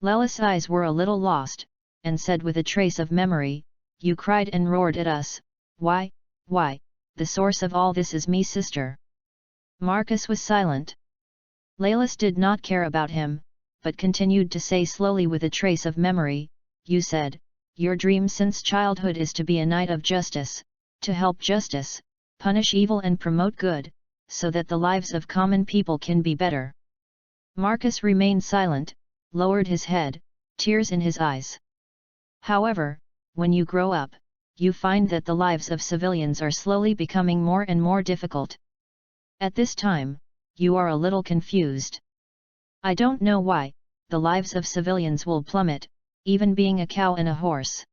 Lyris' eyes were a little lost, and said with a trace of memory, you cried and roared at us, Why, the source of all this is me, sister." Marcus was silent. Laelis did not care about him, but continued to say slowly with a trace of memory, "You said, your dream since childhood is to be a knight of justice, to help justice, punish evil and promote good, so that the lives of common people can be better." Marcus remained silent, lowered his head, tears in his eyes. "However, when you grow up, you find that the lives of civilians are slowly becoming more and more difficult. At this time, you are a little confused. I don't know why, the lives of civilians will plummet, even being a cow and a horse.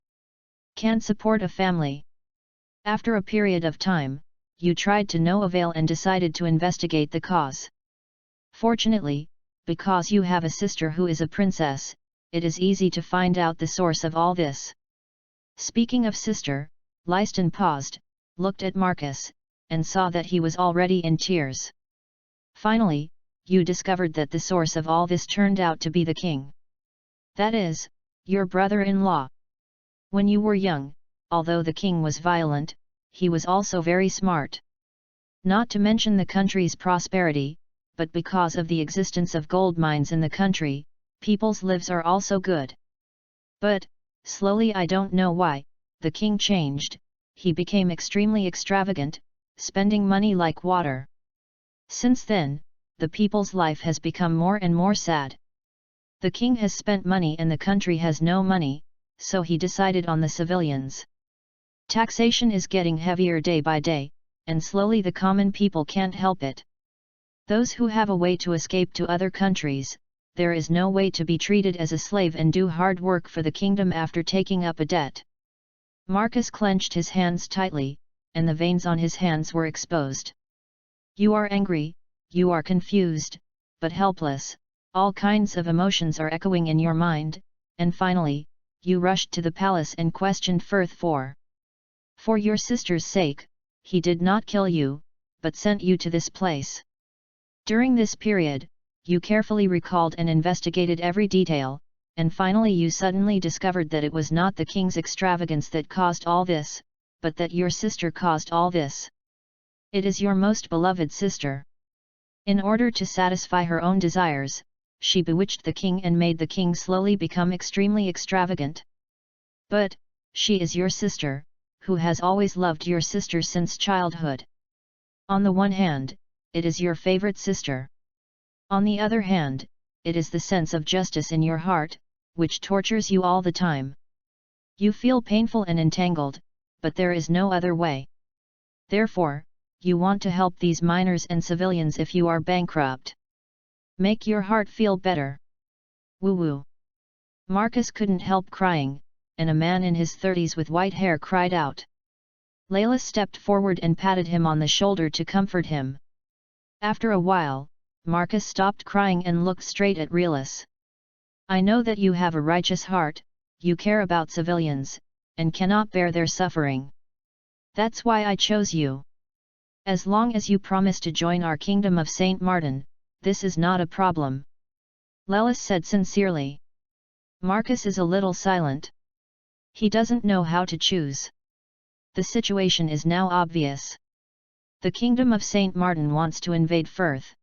Can't support a family. After a period of time, you tried to no avail and decided to investigate the cause. Fortunately, because you have a sister who is a princess, it is easy to find out the source of all this." Speaking of sister, Lyston paused, looked at Marcus, and saw that he was already in tears. "Finally, you discovered that the source of all this turned out to be the king. That is, your brother-in-law. When you were young, although the king was violent, he was also very smart. Not to mention the country's prosperity, but because of the existence of gold mines in the country, people's lives are also good. But, slowly, I don't know why, the king changed, he became extremely extravagant, spending money like water. Since then, the people's life has become more and more sad. The king has spent money and the country has no money, so he decided on the civilians. Taxation is getting heavier day by day, and slowly the common people can't help it. Those who have a way to escape to other countries, there is no way to be treated as a slave and do hard work for the kingdom after taking up a debt." Marcus clenched his hands tightly, and the veins on his hands were exposed. "You are angry, you are confused, but helpless, all kinds of emotions are echoing in your mind, and finally, you rushed to the palace and questioned Firth for your sister's sake, he did not kill you, but sent you to this place. During this period, you carefully recalled and investigated every detail, and finally you suddenly discovered that it was not the king's extravagance that caused all this, but that your sister caused all this. It is your most beloved sister. In order to satisfy her own desires, she bewitched the king and made the king slowly become extremely extravagant. But, she is your sister, who has always loved your sister since childhood. On the one hand, it is your favorite sister. On the other hand, it is the sense of justice in your heart, which tortures you all the time. You feel painful and entangled, but there is no other way. Therefore, you want to help these miners and civilians if you are bankrupt. Make your heart feel better. Woo-woo." Marcus couldn't help crying, and a man in his 30s with white hair cried out. Laelis stepped forward and patted him on the shoulder to comfort him. After a while, Marcus stopped crying and looked straight at Relis. "I know that you have a righteous heart, you care about civilians, and cannot bear their suffering. That's why I chose you. As long as you promise to join our kingdom of Saint Martin, this is not a problem." Laelis said sincerely. Marcus is a little silent. He doesn't know how to choose. The situation is now obvious. The kingdom of Saint Martin wants to invade Firth.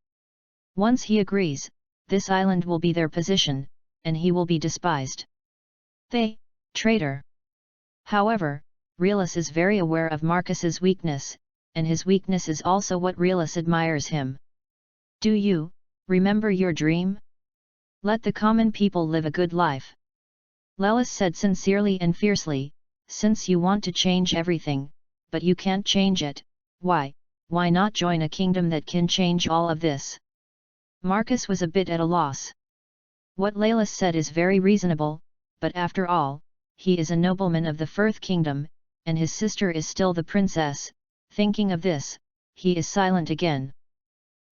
Once he agrees, this island will be their position, and he will be despised. Traitor. However, Relis is very aware of Marcus's weakness, and his weakness is also what Relis admires him. "Do you remember your dream? Let the common people live a good life." Laelis said sincerely and fiercely, "Since you want to change everything, but you can't change it, why not join a kingdom that can change all of this?" Marcus was a bit at a loss. What Laelis said is very reasonable, but after all, he is a nobleman of the Firth kingdom, and his sister is still the princess. Thinking of this, he is silent again.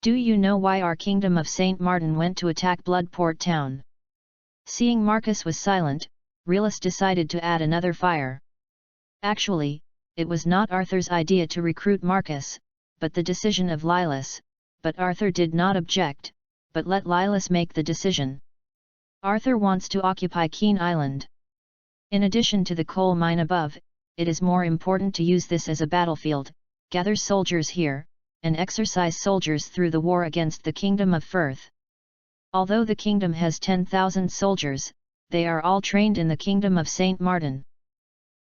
"Do you know why our kingdom of Saint Martin went to attack Bloodport town?" Seeing Marcus was silent, Relis decided to add another fire. Actually, it was not Arthur's idea to recruit Marcus, but the decision of Lilas, but Arthur did not object, but let Lilas make the decision. Arthur wants to occupy Keen Island. In addition to the coal mine above, it is more important to use this as a battlefield, gather soldiers here, and exercise soldiers through the war against the kingdom of Firth. Although the kingdom has 10,000 soldiers, they are all trained in the kingdom of St. Martin.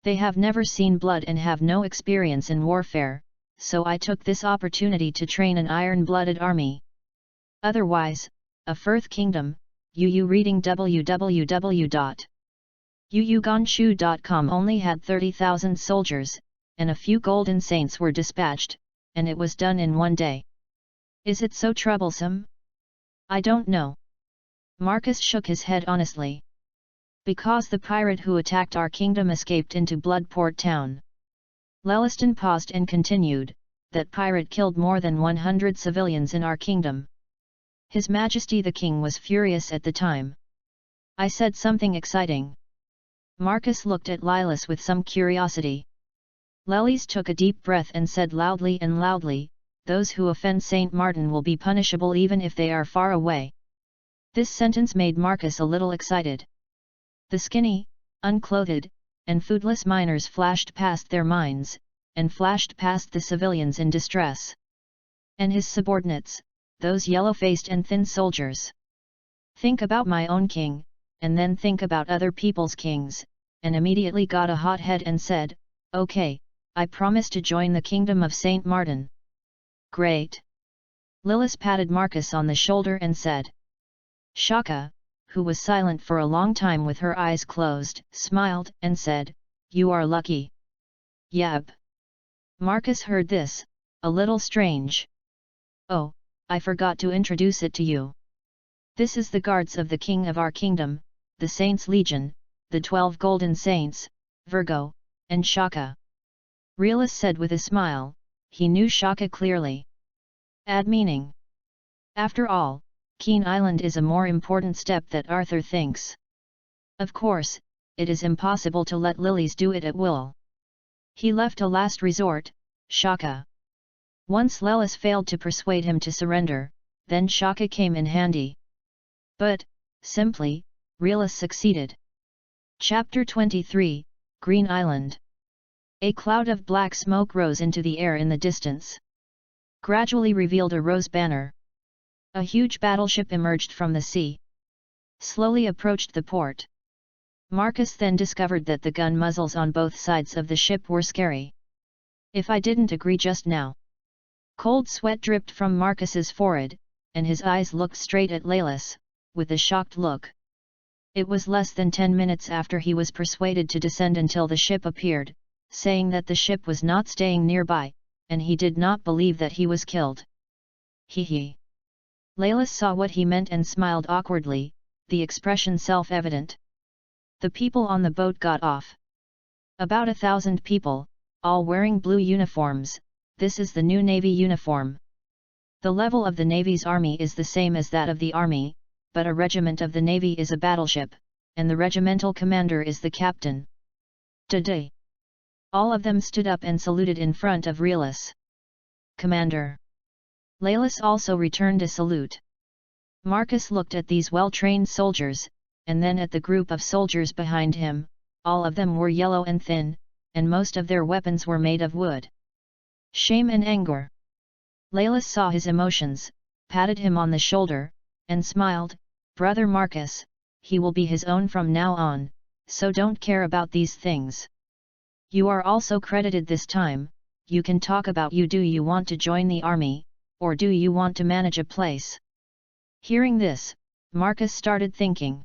They have never seen blood and have no experience in warfare, so I took this opportunity to train an iron-blooded army. Otherwise, a Firth kingdom, reading www.uugonshu.com only had 30,000 soldiers, and a few golden saints were dispatched, and it was done in one day. Is it so troublesome? I don't know. Marcus shook his head honestly. Because the pirate who attacked our kingdom escaped into Bloodport town. Leliston paused and continued, that pirate killed more than 100 civilians in our kingdom. His Majesty the King was furious at the time. I said something exciting. Marcus looked at Lilas with some curiosity. Lelis took a deep breath and said loudly and loudly, those who offend St. Martin will be punishable even if they are far away. This sentence made Marcus a little excited. The skinny, unclothed, and foodless miners flashed past their minds, and flashed past the civilians in distress. And his subordinates, those yellow-faced and thin soldiers. Think about my own king, and then think about other people's kings, and immediately got a hot head and said, okay, I promise to join the kingdom of St. Martin. Great! Lilas patted Marcus on the shoulder and said. Shaka, who was silent for a long time with her eyes closed, smiled and said, you are lucky. Yep. Marcus heard this, a little strange. Oh, I forgot to introduce it to you. This is the guards of the king of our kingdom, the Saints' Legion, the 12 golden saints, Virgo, and Shaka. Realus said with a smile, he knew Shaka clearly. Add meaning. After all, Keen Island is a more important step that Arthur thinks. Of course, it is impossible to let Lilies do it at will. He left a last resort, Shaka. Once Lelis failed to persuade him to surrender, then Shaka came in handy. But, simply, Realus succeeded. Chapter 23, Green Island. A cloud of black smoke rose into the air in the distance. Gradually revealed a rose banner. A huge battleship emerged from the sea. Slowly approached the port. Marcus then discovered that the gun muzzles on both sides of the ship were scary. If I didn't agree just now. Cold sweat dripped from Marcus's forehead, and his eyes looked straight at Lelis, with a shocked look. It was less than 10 minutes after he was persuaded to descend until the ship appeared, saying that the ship was not staying nearby, and he did not believe that he was killed. Hee. Lelis saw what he meant and smiled awkwardly, the expression self-evident. The people on the boat got off. About 1,000 people, all wearing blue uniforms. This is the new Navy uniform. The level of the Navy's army is the same as that of the Army, but a regiment of the Navy is a battleship, and the regimental commander is the captain. Today. All of them stood up and saluted in front of Realus. Commander. Lelis also returned a salute. Marcus looked at these well-trained soldiers, and then at the group of soldiers behind him. All of them were yellow and thin, and most of their weapons were made of wood. Shame and anger. Lelis saw his emotions, patted him on the shoulder, and smiled, Brother Marcus, he will be his own from now on, so don't care about these things. You are also credited this time, you can talk about do you want to join the army, or do you want to manage a place? Hearing this, Marcus started thinking.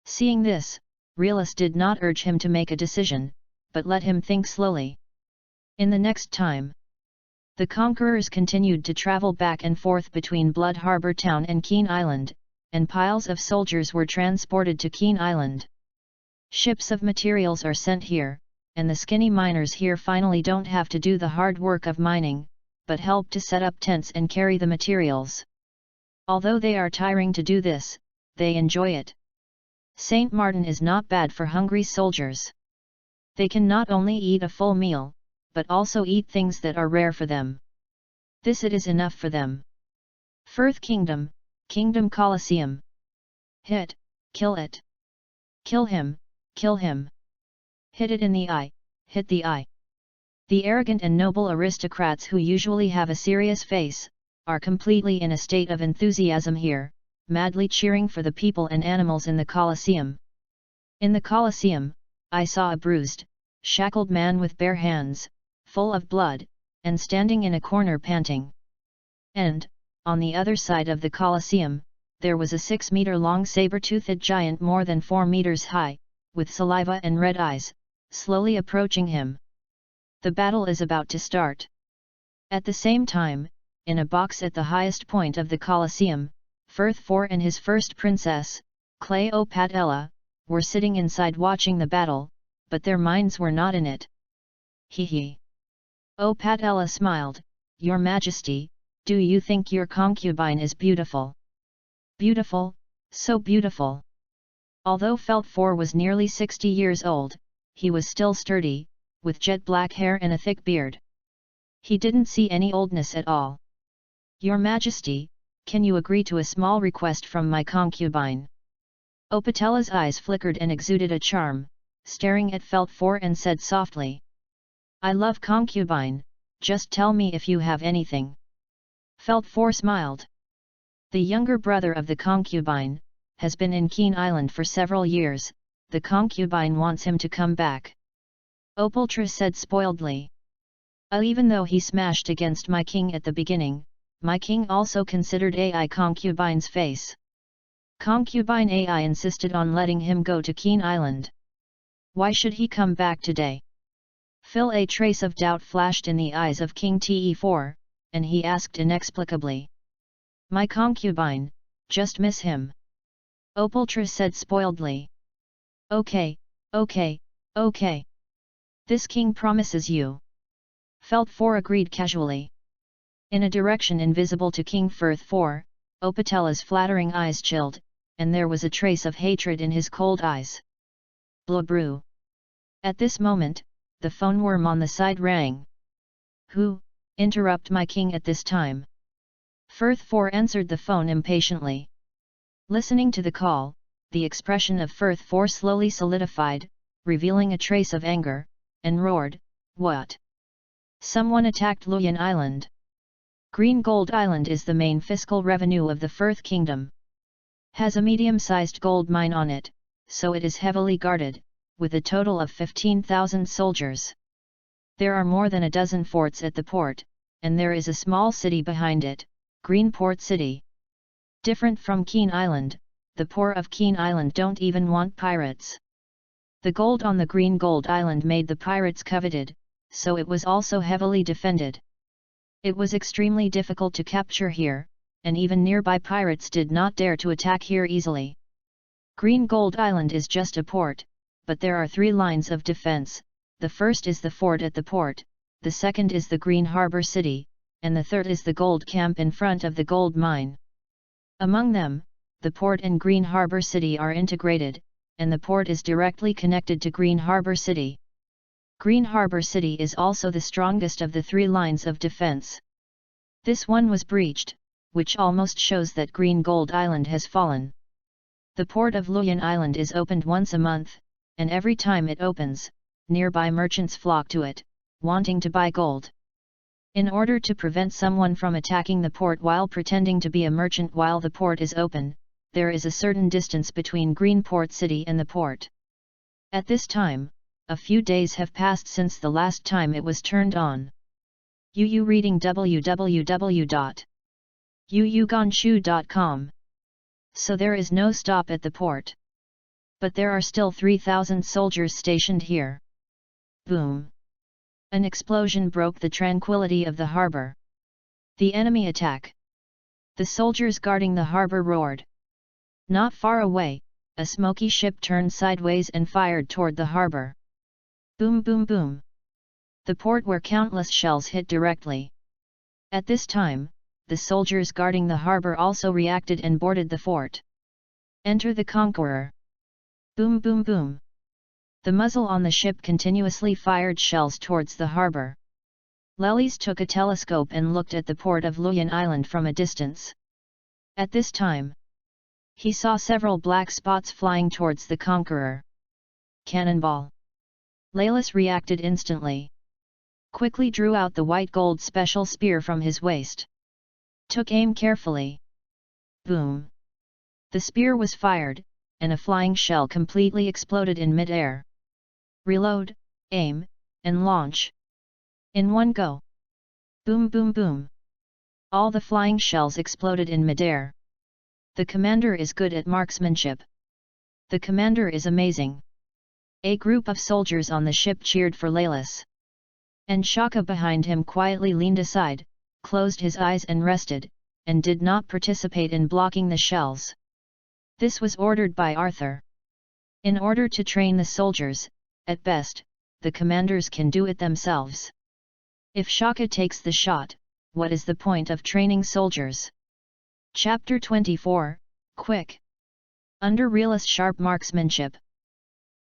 Seeing this, Realus did not urge him to make a decision, but let him think slowly. In the next time, the conquerors continued to travel back and forth between Blood Harbor Town and Keen Island, and piles of soldiers were transported to Keen Island. Ships of materials are sent here, and the skinny miners here finally don't have to do the hard work of mining, but help to set up tents and carry the materials. Although they are tiring to do this, they enjoy it. St. Martin is not bad for hungry soldiers. They can not only eat a full meal, but also eat things that are rare for them. This it is enough for them. Firth Kingdom, Kingdom Colosseum. Hit, kill it. Kill him, kill him. Hit it in the eye, hit the eye. The arrogant and noble aristocrats who usually have a serious face, are completely in a state of enthusiasm here, madly cheering for the people and animals in the Colosseum. In the Colosseum, I saw a bruised, shackled man with bare hands, full of blood, and standing in a corner panting. And, on the other side of the Colosseum, there was a 6-meter-long saber-toothed giant more than 4 meters high, with saliva and red eyes, slowly approaching him. The battle is about to start. At the same time, in a box at the highest point of the Colosseum, Firth IV and his first princess, Cleopatra, were sitting inside watching the battle, but their minds were not in it. Hee hee. Opatella smiled, "Your Majesty, do you think your concubine is beautiful?" "Beautiful, so beautiful." Although Felt IV was nearly 60 years old, he was still sturdy, with jet black hair and a thick beard. He didn't see any oldness at all. "Your Majesty, can you agree to a small request from my concubine?" Opatella's eyes flickered and exuded a charm, staring at Felt IV and said softly, "I love concubine, just tell me if you have anything." Felt IV smiled. The younger brother of the concubine, has been in Keen Island for several years, the concubine wants him to come back. Opaltra said spoiledly. Even though he smashed against my king at the beginning, my king also considered AI concubine's face. Concubine AI insisted on letting him go to Keen Island. Why should he come back today? Phil, a trace of doubt flashed in the eyes of King Te4, and he asked inexplicably. "My concubine, just miss him." Opaltra said spoiledly. Okay. This king promises you." Felt IV agreed casually. In a direction invisible to King Firth IV, Opatella's flattering eyes chilled, and there was a trace of hatred in his cold eyes. Blah brew. At this moment, the phone worm on the side rang. "Who, interrupt my king at this time?" Firth IV answered the phone impatiently. Listening to the call, the expression of Firth IV slowly solidified, revealing a trace of anger, and roared, "What? Someone attacked Luyan Island. Green Gold Island is the main fiscal revenue of the Firth Kingdom. Has a medium-sized gold mine on it, so it is heavily guarded, with a total of 15,000 soldiers. There are more than a dozen forts at the port, and there is a small city behind it, Greenport City. Different from Keen Island, the poor of Keen Island don't even want pirates. The gold on the Green Gold Island made the pirates coveted, so it was also heavily defended. It was extremely difficult to capture here, and even nearby pirates did not dare to attack here easily. Green Gold Island is just a port, but there are 3 lines of defense. The first is the fort at the port, the second is the Green Harbor City, and the third is the gold camp in front of the gold mine. Among them, the port and Green Harbor City are integrated, and the port is directly connected to Green Harbor City. Green Harbor City is also the strongest of the 3 lines of defense. This one was breached, which almost shows that Green Gold Island has fallen. The port of Luyan Island is opened once a month, and every time it opens, nearby merchants flock to it, wanting to buy gold. In order to prevent someone from attacking the port while pretending to be a merchant while the port is open, there is a certain distance between Greenport City and the port. At this time, a few days have passed since the last time it was turned on. UU reading www.uugonshu.com. So there is no stop at the port. But there are still 3,000 soldiers stationed here. Boom! An explosion broke the tranquility of the harbor. The enemy attack. The soldiers guarding the harbor roared. Not far away, a smoky ship turned sideways and fired toward the harbor. Boom boom boom. The port where countless shells hit directly. At this time, the soldiers guarding the harbor also reacted and boarded the fort. Enter the Conqueror. Boom boom boom. The muzzle on the ship continuously fired shells towards the harbor. Lelies took a telescope and looked at the port of Luyan Island from a distance. At this time, he saw several black spots flying towards the Conqueror. Cannonball! Leyless reacted instantly. Quickly drew out the white gold special spear from his waist. Took aim carefully. Boom! The spear was fired, and a flying shell completely exploded in mid-air. Reload, aim, and launch. In one go. Boom boom boom. All the flying shells exploded in mid-air. The commander is good at marksmanship. The commander is amazing. A group of soldiers on the ship cheered for Leyless. And Shaka behind him quietly leaned aside, closed his eyes and rested, and did not participate in blocking the shells. This was ordered by Arthur. In order to train the soldiers, at best, the commanders can do it themselves. If Shaka takes the shot, what is the point of training soldiers? Chapter 24, Quick. Under realist sharp marksmanship,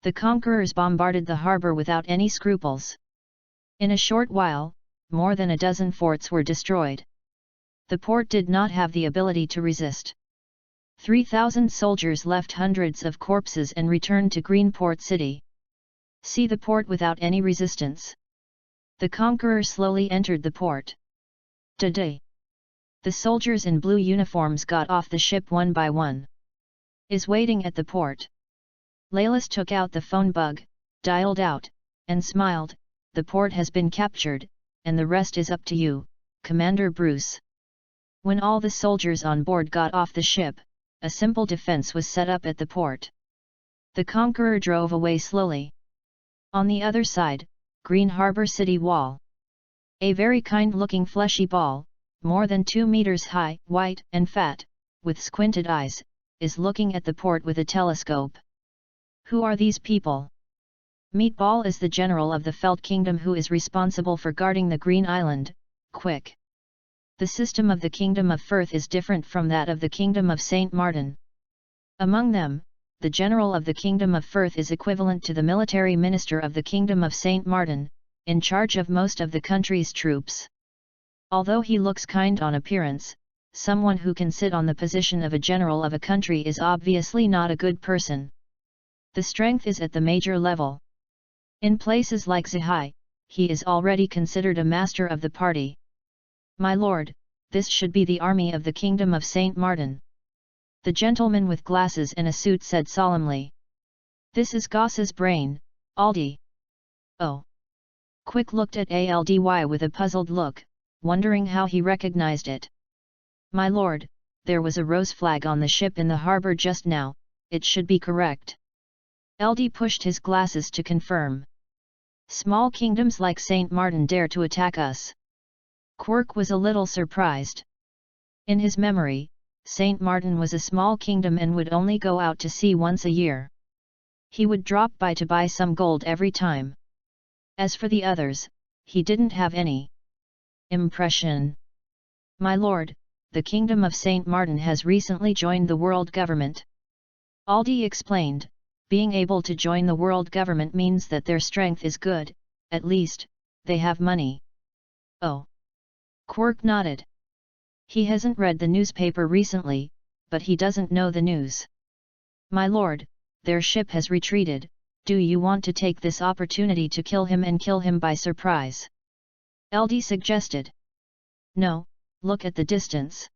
the conquerors bombarded the harbour without any scruples. In a short while, more than a dozen forts were destroyed. The port did not have the ability to resist. 3,000 soldiers left hundreds of corpses and returned to Greenport City. See the port without any resistance. The conqueror slowly entered the port. Today, the soldiers in blue uniforms got off the ship one by one. Is waiting at the port. Leyless took out the phone bug, dialed out, and smiled. The port has been captured, and the rest is up to you, Commander Bruce. When all the soldiers on board got off the ship, a simple defense was set up at the port. The conqueror drove away slowly. On the other side, Green Harbor City Wall. A very kind-looking fleshy ball, more than 2 meters high, white and fat, with squinted eyes, is looking at the port with a telescope. Who are these people? Meatball is the general of the Felt Kingdom who is responsible for guarding the Green Island. Quick. The system of the Kingdom of Firth is different from that of the Kingdom of St. Martin. Among them, the general of the Kingdom of Firth is equivalent to the military minister of the Kingdom of St. Martin, in charge of most of the country's troops. Although he looks kind on appearance, someone who can sit on the position of a general of a country is obviously not a good person. The strength is at the major level. In places like Zahai, he is already considered a master of the party. My lord, this should be the army of the Kingdom of St. Martin. The gentleman with glasses and a suit said solemnly. This is Goss's brain, Aldi. Oh. Quick looked at Aldy with a puzzled look, wondering how he recognized it. My lord, there was a rose flag on the ship in the harbour just now, it should be correct. Aldy pushed his glasses to confirm. Small kingdoms like St. Martin dare to attack us. Quirk was a little surprised. In his memory, St. Martin was a small kingdom and would only go out to sea once a year. He would drop by to buy some gold every time. As for the others, he didn't have any impression. My lord, the Kingdom of St. Martin has recently joined the world government. Aldi explained, being able to join the world government means that their strength is good, at least, they have money. Oh. Quirk nodded. He hasn't read the newspaper recently, but he doesn't know the news. My lord, their ship has retreated, do you want to take this opportunity to kill him and kill him by surprise? Aldi suggested. No, look at the distance.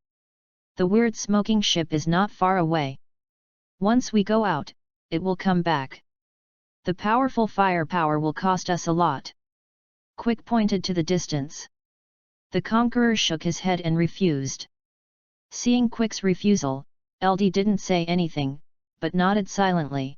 The weird smoking ship is not far away. Once we go out, it will come back. The powerful firepower will cost us a lot. Quick pointed to the distance. The conqueror shook his head and refused. Seeing Quick's refusal, Aldi didn't say anything, but nodded silently.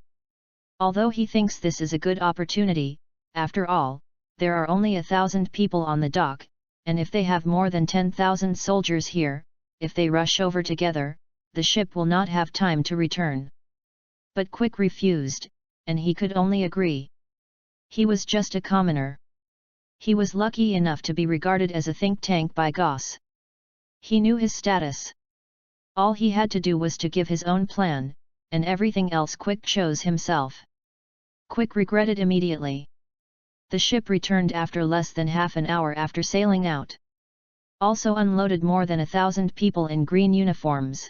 Although he thinks this is a good opportunity, after all, there are only 1,000 people on the dock, and if they have more than 10,000 soldiers here, if they rush over together, the ship will not have time to return. But Quick refused, and he could only agree. He was just a commoner. He was lucky enough to be regarded as a think tank by Goss. He knew his status. All he had to do was to give his own plan, and everything else Quick chose himself. Quick regretted immediately. The ship returned after less than half an hour after sailing out. Also unloaded more than 1,000 people in green uniforms.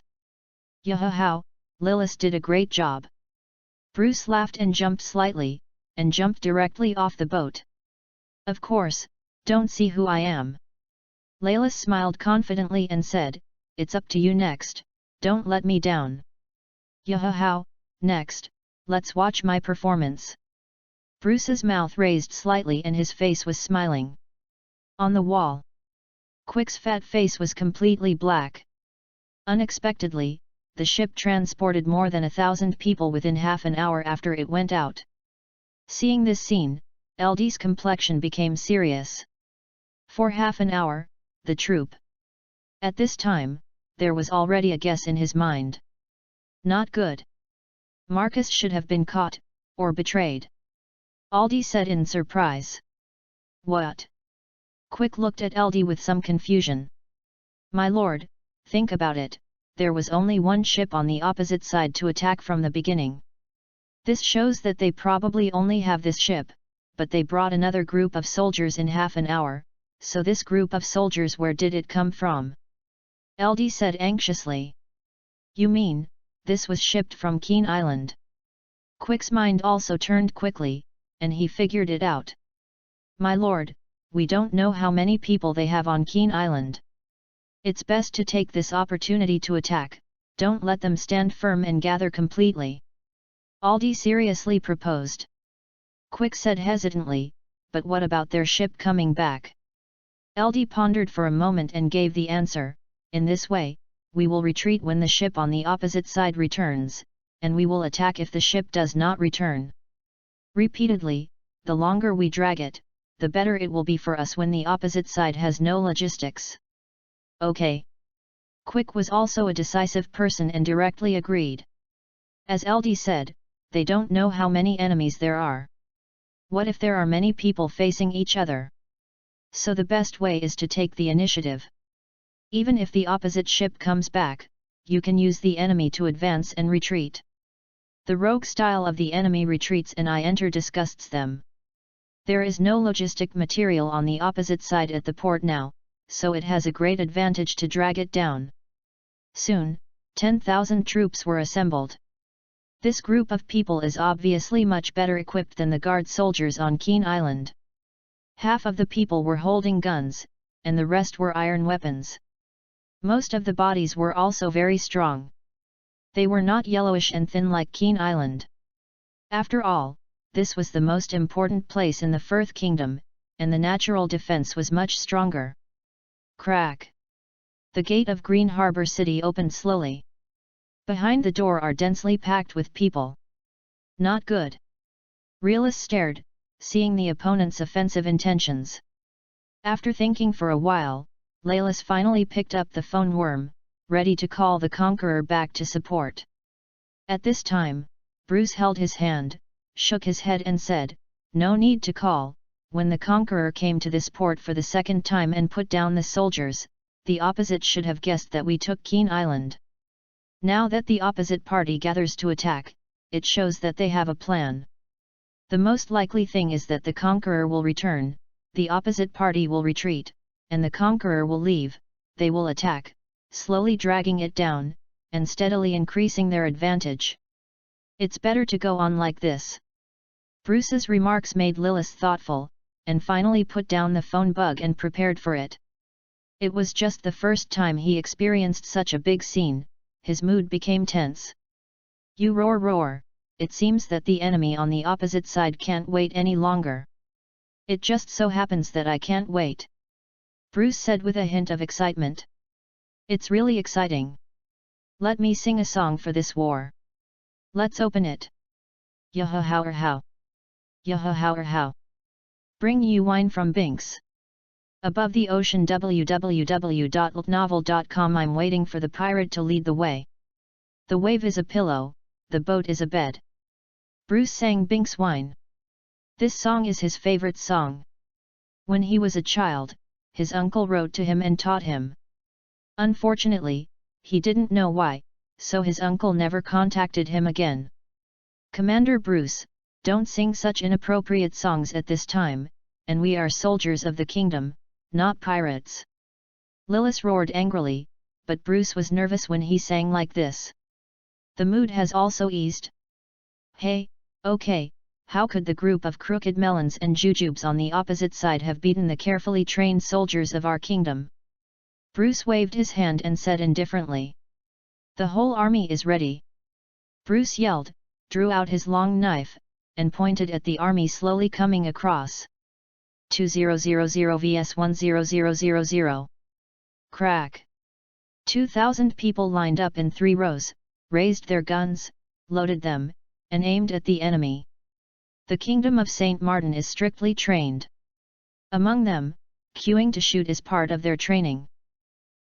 Yahow, Lillis did a great job. Bruce laughed and jumped slightly, and jumped directly off the boat. Of course, don't see who I am. Laylas smiled confidently and said, it's up to you next, don't let me down. Yahahow, next, let's watch my performance. Bruce's mouth raised slightly and his face was smiling. On the wall, Quick's fat face was completely black. Unexpectedly, the ship transported more than 1,000 people within half an hour after it went out. Seeing this scene, LD's complexion became serious. For half an hour, the troop. At this time, there was already a guess in his mind. Not good. Marcus should have been caught, or betrayed. Aldi said in surprise. What? Quick looked at LD with some confusion. My lord, think about it, there was only one ship on the opposite side to attack from the beginning. This shows that they probably only have this ship, but they brought another group of soldiers in half an hour, so this group of soldiers, where did it come from? LD said anxiously. You mean, this was shipped from Keen Island? Quick's mind also turned quickly, and he figured it out. My lord, we don't know how many people they have on Keen Island. It's best to take this opportunity to attack, don't let them stand firm and gather completely. Aldi seriously proposed. Quick said hesitantly, but what about their ship coming back? LD pondered for a moment and gave the answer, in this way, we will retreat when the ship on the opposite side returns, and we will attack if the ship does not return. Repeatedly, the longer we drag it, the better it will be for us when the opposite side has no logistics. Okay. Quick was also a decisive person and directly agreed. As LD said, they don't know how many enemies there are. What if there are many people facing each other? So the best way is to take the initiative. Even if the opposite ship comes back, you can use the enemy to advance and retreat. The rogue style of the enemy retreats and I enter disgusts them. There is no logistic material on the opposite side at the port now, so it has a great advantage to drag it down. Soon, 10,000 troops were assembled. This group of people is obviously much better equipped than the guard soldiers on Keen Island. Half of the people were holding guns, and the rest were iron weapons. Most of the bodies were also very strong. They were not yellowish and thin like Keen Island. After all, this was the most important place in the Firth Kingdom, and the natural defense was much stronger. Crack! The gate of Green Harbour City opened slowly. Behind the door are densely packed with people. Not good. Realus stared, seeing the opponent's offensive intentions. After thinking for a while, Laylas finally picked up the phone worm, ready to call the Conqueror back to support. At this time, Bruce held his hand, shook his head and said, no need to call. When the Conqueror came to this port for the second time and put down the soldiers, the opposite should have guessed that we took Keen Island. Now that the opposite party gathers to attack, it shows that they have a plan. The most likely thing is that the Conqueror will return, the opposite party will retreat, and the Conqueror will leave. They will attack, slowly dragging it down, and steadily increasing their advantage. It's better to go on like this. Bruce's remarks made Lilith thoughtful, and finally put down the phone bug and prepared for it. It was just the first time he experienced such a big scene, his mood became tense. You roar roar, it seems that the enemy on the opposite side can't wait any longer. It just so happens that I can't wait. Bruce said with a hint of excitement. It's really exciting. Let me sing a song for this war. Let's open it. Yahahow. Yahahow. Bring you wine from Binks. Above the ocean www.novel.com. I'm waiting for the pirate to lead the way. The wave is a pillow, the boat is a bed. Bruce sang Binks' Wine. This song is his favorite song. When he was a child, his uncle wrote to him and taught him. Unfortunately, he didn't know why, so his uncle never contacted him again. Commander Bruce, don't sing such inappropriate songs at this time, and we are soldiers of the kingdom, not pirates. Lilith roared angrily, but Bruce was nervous when he sang like this. The mood has also eased. Hey, okay, how could the group of crooked melons and jujubes on the opposite side have beaten the carefully trained soldiers of our kingdom? Bruce waved his hand and said indifferently. The whole army is ready. Bruce yelled, drew out his long knife, and pointed at the army slowly coming across. 2000 vs 10000. Crack. 2,000 people lined up in 3 rows, raised their guns, loaded them, and aimed at the enemy. The Kingdom of St. Martin is strictly trained. Among them, queuing to shoot is part of their training.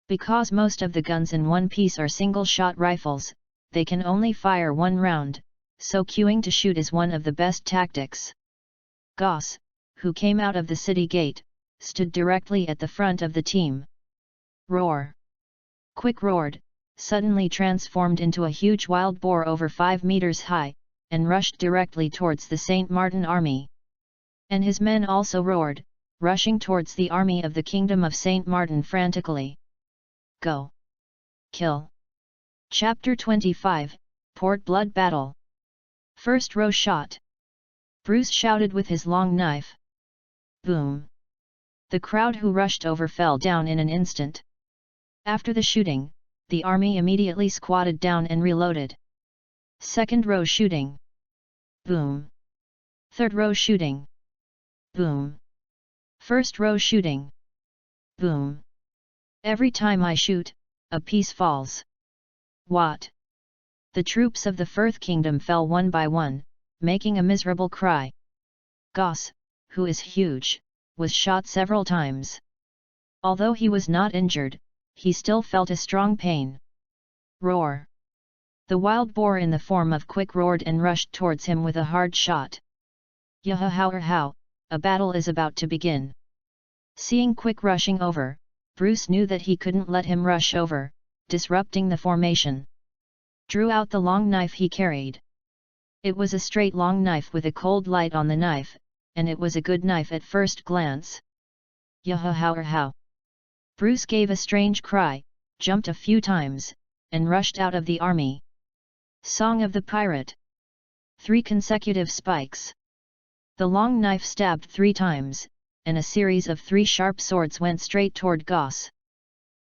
Because most of the guns in one piece are single-shot rifles, they can only fire 1 round, so queuing to shoot is one of the best tactics. Goss, who came out of the city gate, stood directly at the front of the team. Roar! Quick roared, suddenly transformed into a huge wild boar over 5 meters high, and rushed directly towards the St. Martin army. And his men also roared, rushing towards the army of the Kingdom of St. Martin frantically. Go! Kill! Chapter 25, Port Blood Battle. First row shot. Bruce shouted with his long knife. Boom! The crowd who rushed over fell down in an instant. After the shooting, the army immediately squatted down and reloaded. Second row shooting. Boom! Third row shooting. Boom! First row shooting. Boom! Every time I shoot, a piece falls. What? The troops of the Firth Kingdom fell one by one, making a miserable cry. Goss, who is huge, was shot several times. Although he was not injured, he still felt a strong pain. Roar! The wild boar in the form of Quick roared and rushed towards him with a hard shot. Yaha-how, a battle is about to begin. Seeing Quick rushing over, Bruce knew that he couldn't let him rush over, disrupting the formation. Drew out the long knife he carried. It was a straight long knife with a cold light on the knife, and it was a good knife at first glance. Yaha-how. Bruce gave a strange cry, jumped a few times, and rushed out of the army. Song of the Pirate. 3 consecutive spikes. The long knife stabbed 3 times, and a series of 3 sharp swords went straight toward Goss.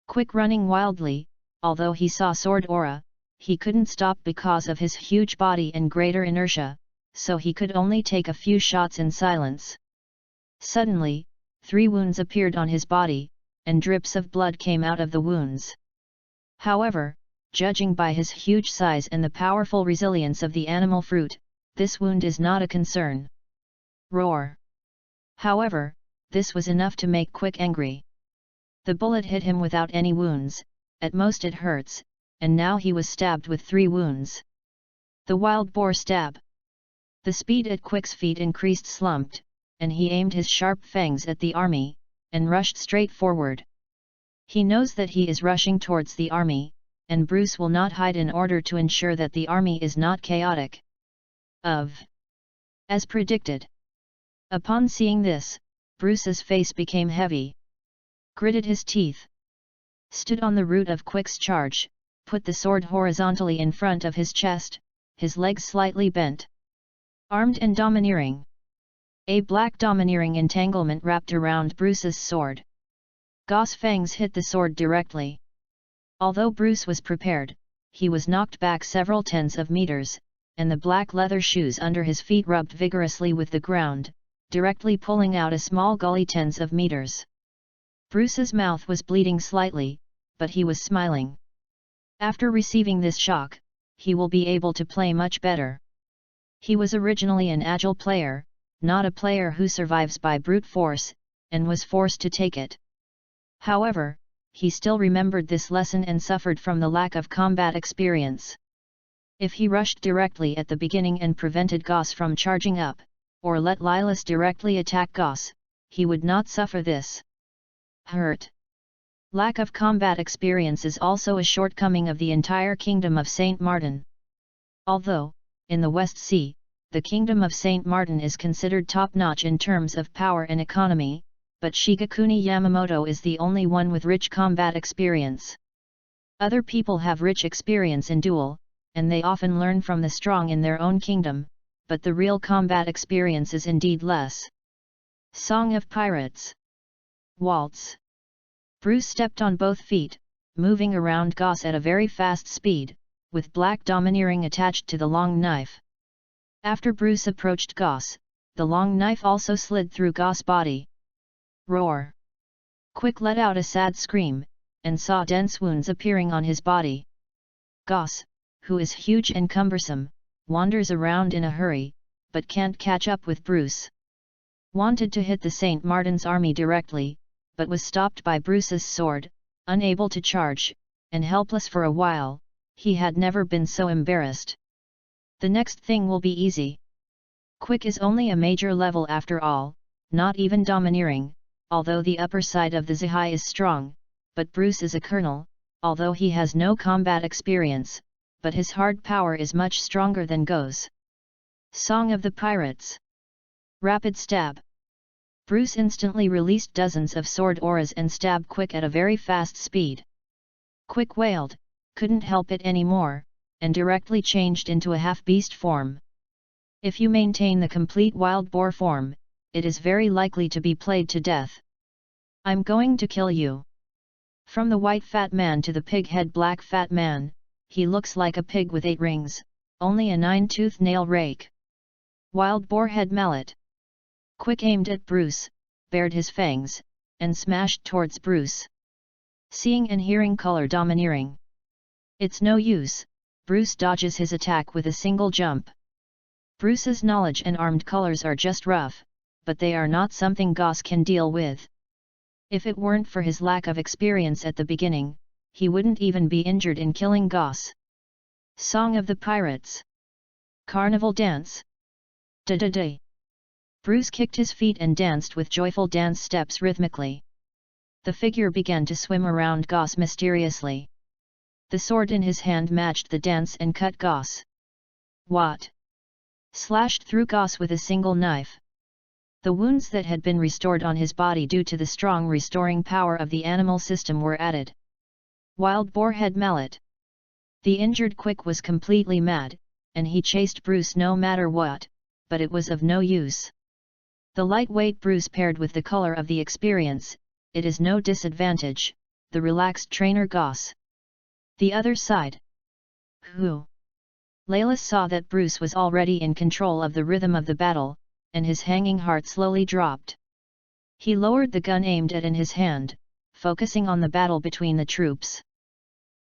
Quick running wildly, although he saw sword aura, he couldn't stop because of his huge body and greater inertia, so he could only take a few shots in silence. Suddenly, 3 wounds appeared on his body, and drips of blood came out of the wounds. However, judging by his huge size and the powerful resilience of the animal fruit, this wound is not a concern. Roar! However, this was enough to make Quick angry. The bullet hit him without any wounds, at most it hurts, and now he was stabbed with 3 wounds. The wild boar stab. The speed at Quick's feet increased slumped, and he aimed his sharp fangs at the army, and rushed straight forward. He knows that he is rushing towards the army, and Bruce will not hide in order to ensure that the army is not chaotic. As predicted. Upon seeing this, Bruce's face became heavy. Gritted his teeth. Stood on the root of Quick's charge, put the sword horizontally in front of his chest, his legs slightly bent. Armed and domineering. A black domineering entanglement wrapped around Bruce's sword. Goss' fangs hit the sword directly. Although Bruce was prepared, he was knocked back several tens of meters, and the black leather shoes under his feet rubbed vigorously with the ground, directly pulling out a small gully tens of meters. Bruce's mouth was bleeding slightly, but he was smiling. After receiving this shock, he will be able to play much better. He was originally an agile player, not a player who survives by brute force, and was forced to take it. However, he still remembered this lesson and suffered from the lack of combat experience. If he rushed directly at the beginning and prevented Goss from charging up, or let Lilas directly attack Goss, he would not suffer this hurt. Lack of combat experience is also a shortcoming of the entire Kingdom of St. Martin. Although, in the West Sea, the Kingdom of St. Martin is considered top-notch in terms of power and economy, but Shigekuni Yamamoto is the only one with rich combat experience. Other people have rich experience in duel, and they often learn from the strong in their own kingdom, but the real combat experience is indeed less. Song of Pirates. Waltz. Bruce stepped on both feet, moving around Goss at a very fast speed, with black domineering attached to the long knife. After Bruce approached Goss, the long knife also slid through Goss' body. Roar. Quick let out a sad scream, and saw dense wounds appearing on his body. Goss, who is huge and cumbersome, wanders around in a hurry, but can't catch up with Bruce. Wanted to hit the St. Martin's army directly, but was stopped by Bruce's sword, unable to charge, and helpless for a while. He had never been so embarrassed. The next thing will be easy. Quick is only a major level after all, not even domineering, although the upper side of the Zihai is strong, but Bruce is a colonel, although he has no combat experience, but his hard power is much stronger than Go's. Song of the Pirates. Rapid stab. Bruce instantly released dozens of sword auras and stabbed Quick at a very fast speed. Quick wailed, couldn't help it anymore, and directly changed into a half-beast form. If you maintain the complete wild boar form, it is very likely to be played to death. I'm going to kill you. From the white fat man to the pig-head black fat man, he looks like a pig with 8 rings, only a 9-tooth nail rake. Wild boar head mallet. Quick aimed at Bruce, bared his fangs, and smashed towards Bruce. Seeing and hearing color domineering. It's no use, Bruce dodges his attack with a single jump. Bruce's knowledge and armed colors are just rough, but they are not something Goss can deal with. If it weren't for his lack of experience at the beginning, he wouldn't even be injured in killing Goss. Song of the Pirates. Carnival dance. Da-da-da. Bruce kicked his feet and danced with joyful dance steps rhythmically. The figure began to swim around Goss mysteriously. The sword in his hand matched the dance and cut Goss. What? Slashed through Goss with a single knife. The wounds that had been restored on his body due to the strong restoring power of the animal system were added. Wild boar head mallet. The injured Quick was completely mad, and he chased Bruce no matter what, but it was of no use. The lightweight Bruce paired with the color of the experience, it is no disadvantage, the relaxed trainer Goss. The other side. Who? Layla saw that Bruce was already in control of the rhythm of the battle, and his hanging heart slowly dropped. He lowered the gun aimed at in his hand, focusing on the battle between the troops.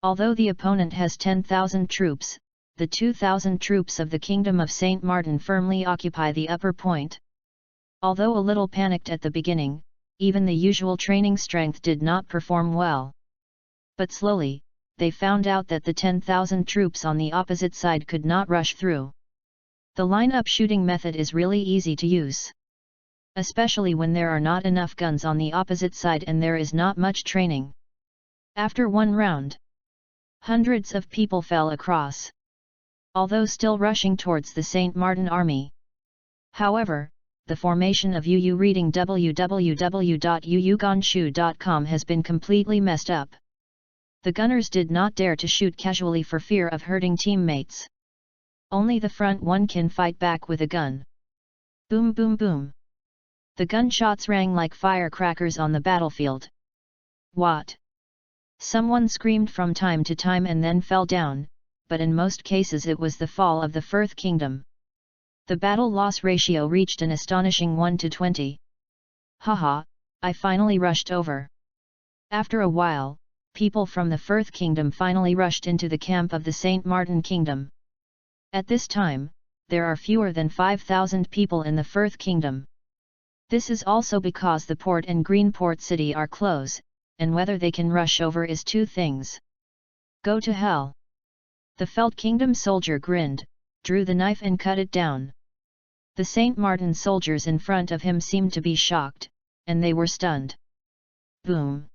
Although the opponent has 10,000 troops, the 2,000 troops of the Kingdom of St. Martin firmly occupy the upper point. Although a little panicked at the beginning, even the usual training strength did not perform well. But slowly, they found out that the 10,000 troops on the opposite side could not rush through. The line-up shooting method is really easy to use. Especially when there are not enough guns on the opposite side and there is not much training. After one round, hundreds of people fell across. Although still rushing towards the St. Martin army. However, the formation of UU reading www.uugonshu.com has been completely messed up. The gunners did not dare to shoot casually for fear of hurting teammates. Only the front one can fight back with a gun. Boom boom boom. The gunshots rang like firecrackers on the battlefield. What? Someone screamed from time to time and then fell down, but in most cases it was the fall of the Firth Kingdom. The battle-loss ratio reached an astonishing 1 to 20. Haha, I finally rushed over. After a while, people from the Firth Kingdom finally rushed into the camp of the St. Martin Kingdom. At this time, there are fewer than 5,000 people in the Firth Kingdom. This is also because the port and Greenport City are close, and whether they can rush over is two things. Go to hell! The Felt Kingdom soldier grinned, drew the knife and cut it down. The St. Martin soldiers in front of him seemed to be shocked, and they were stunned. Boom!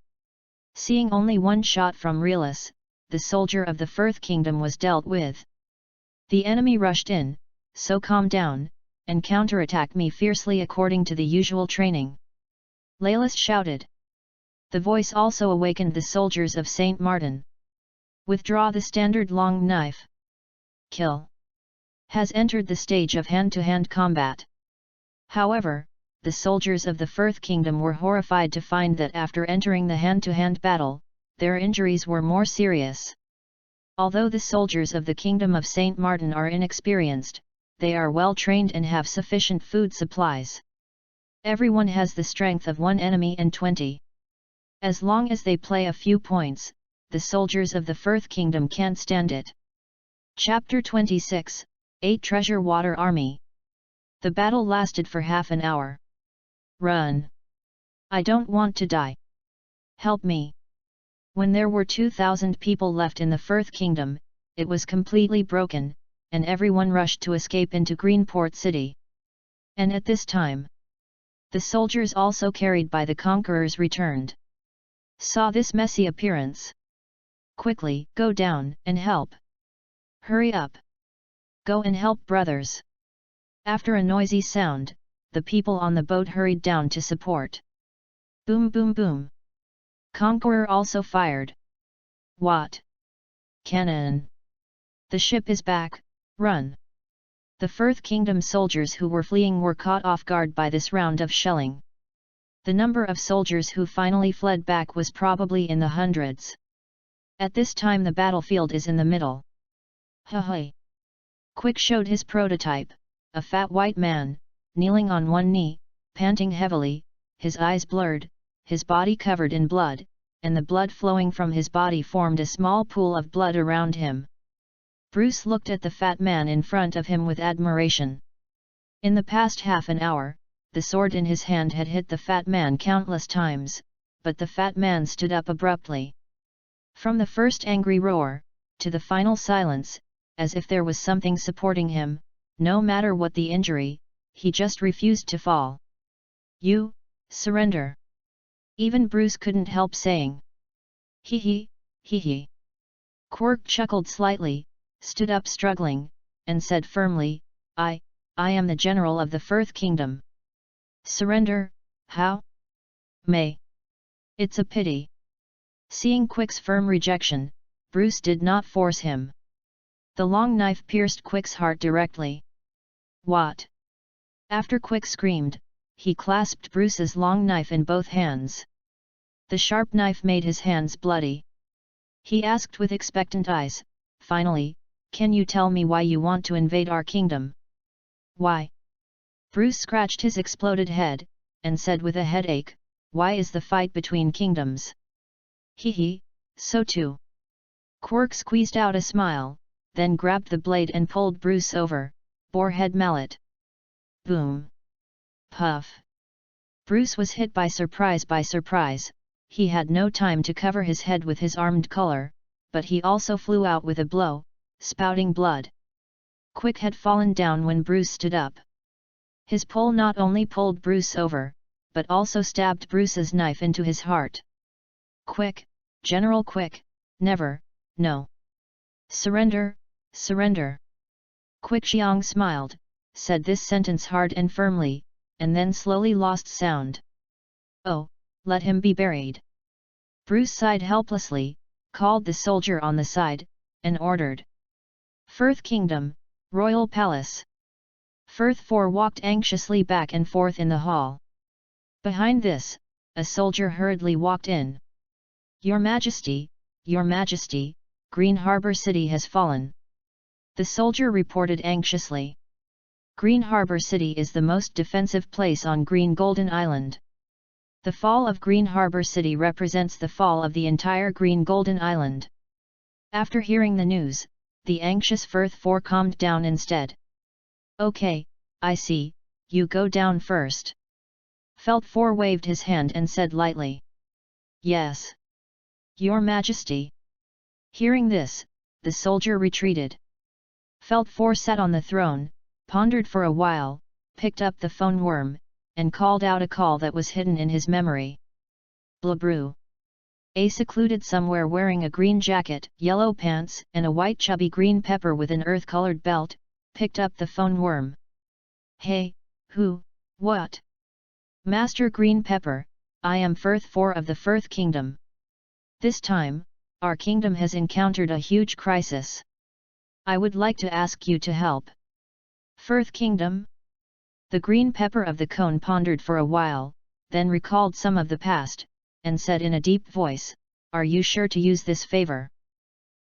Seeing only one shot from Realus, the soldier of the Firth Kingdom was dealt with. The enemy rushed in, so calm down, and counterattack me fiercely according to the usual training. Laylas shouted. The voice also awakened the soldiers of St. Martin. Withdraw the standard long knife. Kill. has entered the stage of hand-to-hand combat. However, the soldiers of the Firth Kingdom were horrified to find that after entering the hand-to-hand battle, their injuries were more serious. Although the soldiers of the Kingdom of St. Martin are inexperienced, they are well trained and have sufficient food supplies. Everyone has the strength of one enemy and 20. As long as they play a few points, the soldiers of the Firth Kingdom can't stand it. Chapter 26, 8 Treasure Water Army. The battle lasted for half an hour. Run! I don't want to die. Help me! When there were 2,000 people left in the Firth Kingdom, it was completely broken, and everyone rushed to escape into Greenport City. And at this time, the soldiers also carried by the conquerors returned. Saw this messy appearance. Quickly, go down and help. Hurry up. Go and help brothers. After a noisy sound, the people on the boat hurried down to support. Boom boom boom. Conqueror also fired. What? Cannon. The ship is back, run. The Firth Kingdom soldiers who were fleeing were caught off guard by this round of shelling. The number of soldiers who finally fled back was probably in the hundreds. At this time the battlefield is in the middle. Ha! Quick showed his prototype, a fat white man, kneeling on one knee, panting heavily, his eyes blurred, his body covered in blood, and the blood flowing from his body formed a small pool of blood around him. Bruce looked at the fat man in front of him with admiration. In the past half an hour, the sword in his hand had hit the fat man countless times, but the fat man stood up abruptly. From the first angry roar, to the final silence, as if there was something supporting him, no matter what the injury, he just refused to fall. You, surrender. Even Bruce couldn't help saying. Hee hee. Quirk chuckled slightly, stood up struggling, and said firmly, I am the general of the Firth Kingdom. Surrender, how? May. It's a pity. Seeing Quick's firm rejection, Bruce did not force him. The long knife pierced Quick's heart directly. What? After Quick screamed, he clasped Bruce's long knife in both hands. The sharp knife made his hands bloody. He asked with expectant eyes, finally, can you tell me why you want to invade our kingdom? Why? Bruce scratched his exploded head, and said with a headache, why is the fight between kingdoms? Hee, so too. Quirk squeezed out a smile, then grabbed the blade and pulled Bruce over, boarhead mallet. Boom. Puff. Bruce was hit by surprise. He had no time to cover his head with his armed collar, but he also flew out with a blow, spouting blood. Quick had fallen down when Bruce stood up. His pull not only pulled Bruce over, but also stabbed Bruce's knife into his heart. Quick, General Quick, never, no. Surrender, surrender. Quick Xiang smiled, said this sentence hard and firmly, and then slowly lost sound. Oh, let him be buried. Bruce sighed helplessly, called the soldier on the side, and ordered. Firth Kingdom, Royal Palace. Firth IV walked anxiously back and forth in the hall. Behind this, a soldier hurriedly walked in. Your Majesty, Green Harbor City has fallen. The soldier reported anxiously. Green Harbor City is the most defensive place on Green Golden Island. The fall of Green Harbor City represents the fall of the entire Green Golden Island. After hearing the news, the anxious Firth IV calmed down instead. Okay, I see, you go down first. Felt IV waved his hand and said lightly. Yes. Your Majesty. Hearing this, the soldier retreated. Felt IV sat on the throne, pondered for a while, picked up the phone worm, and called out a call that was hidden in his memory. Blabrew. A secluded somewhere wearing a green jacket, yellow pants, and a white chubby green pepper with an earth-colored belt, picked up the phone worm. Hey, who, what? Master Green Pepper, I am Firth IV of the Firth Kingdom. This time, our kingdom has encountered a huge crisis. I would like to ask you to help. Firth Kingdom? The green pepper of the cone pondered for a while, then recalled some of the past, and said in a deep voice, "Are you sure to use this favor?"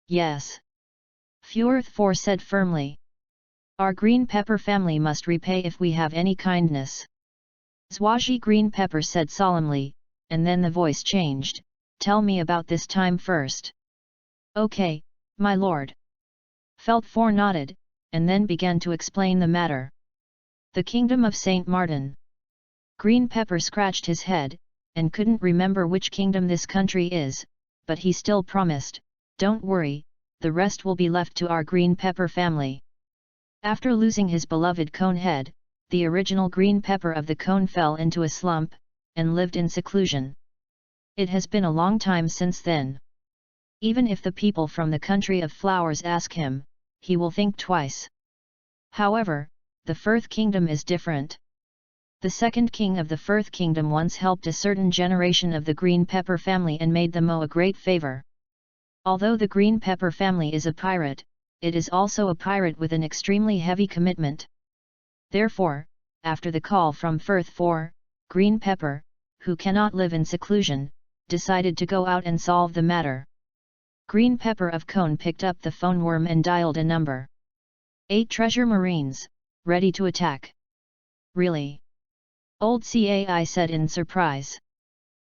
"Yes." Fjorth IV said firmly. "Our green pepper family must repay if we have any kindness." Zwaji Green Pepper said solemnly, and then the voice changed, "Tell me about this time first." "Okay, my lord." Felt IV nodded, and then began to explain the matter. The Kingdom of Saint Martin. Green Pepper scratched his head, and couldn't remember which kingdom this country is, but he still promised, "Don't worry, the rest will be left to our Green Pepper family." After losing his beloved cone head, the original green pepper of the cone fell into a slump, and lived in seclusion. It has been a long time since then. Even if the people from the country of flowers ask him, he will think twice. However, the Firth Kingdom is different. The second king of the Firth Kingdom once helped a certain generation of the green pepper family and made them a great favor. Although the green pepper family is a pirate, it is also a pirate with an extremely heavy commitment. Therefore, after the call from Firth IV, Green Pepper, who cannot live in seclusion, decided to go out and solve the matter. Green Pepper of Cone picked up the phone worm and dialed a number. 8 treasure marines, ready to attack. Really? Old Cai said in surprise.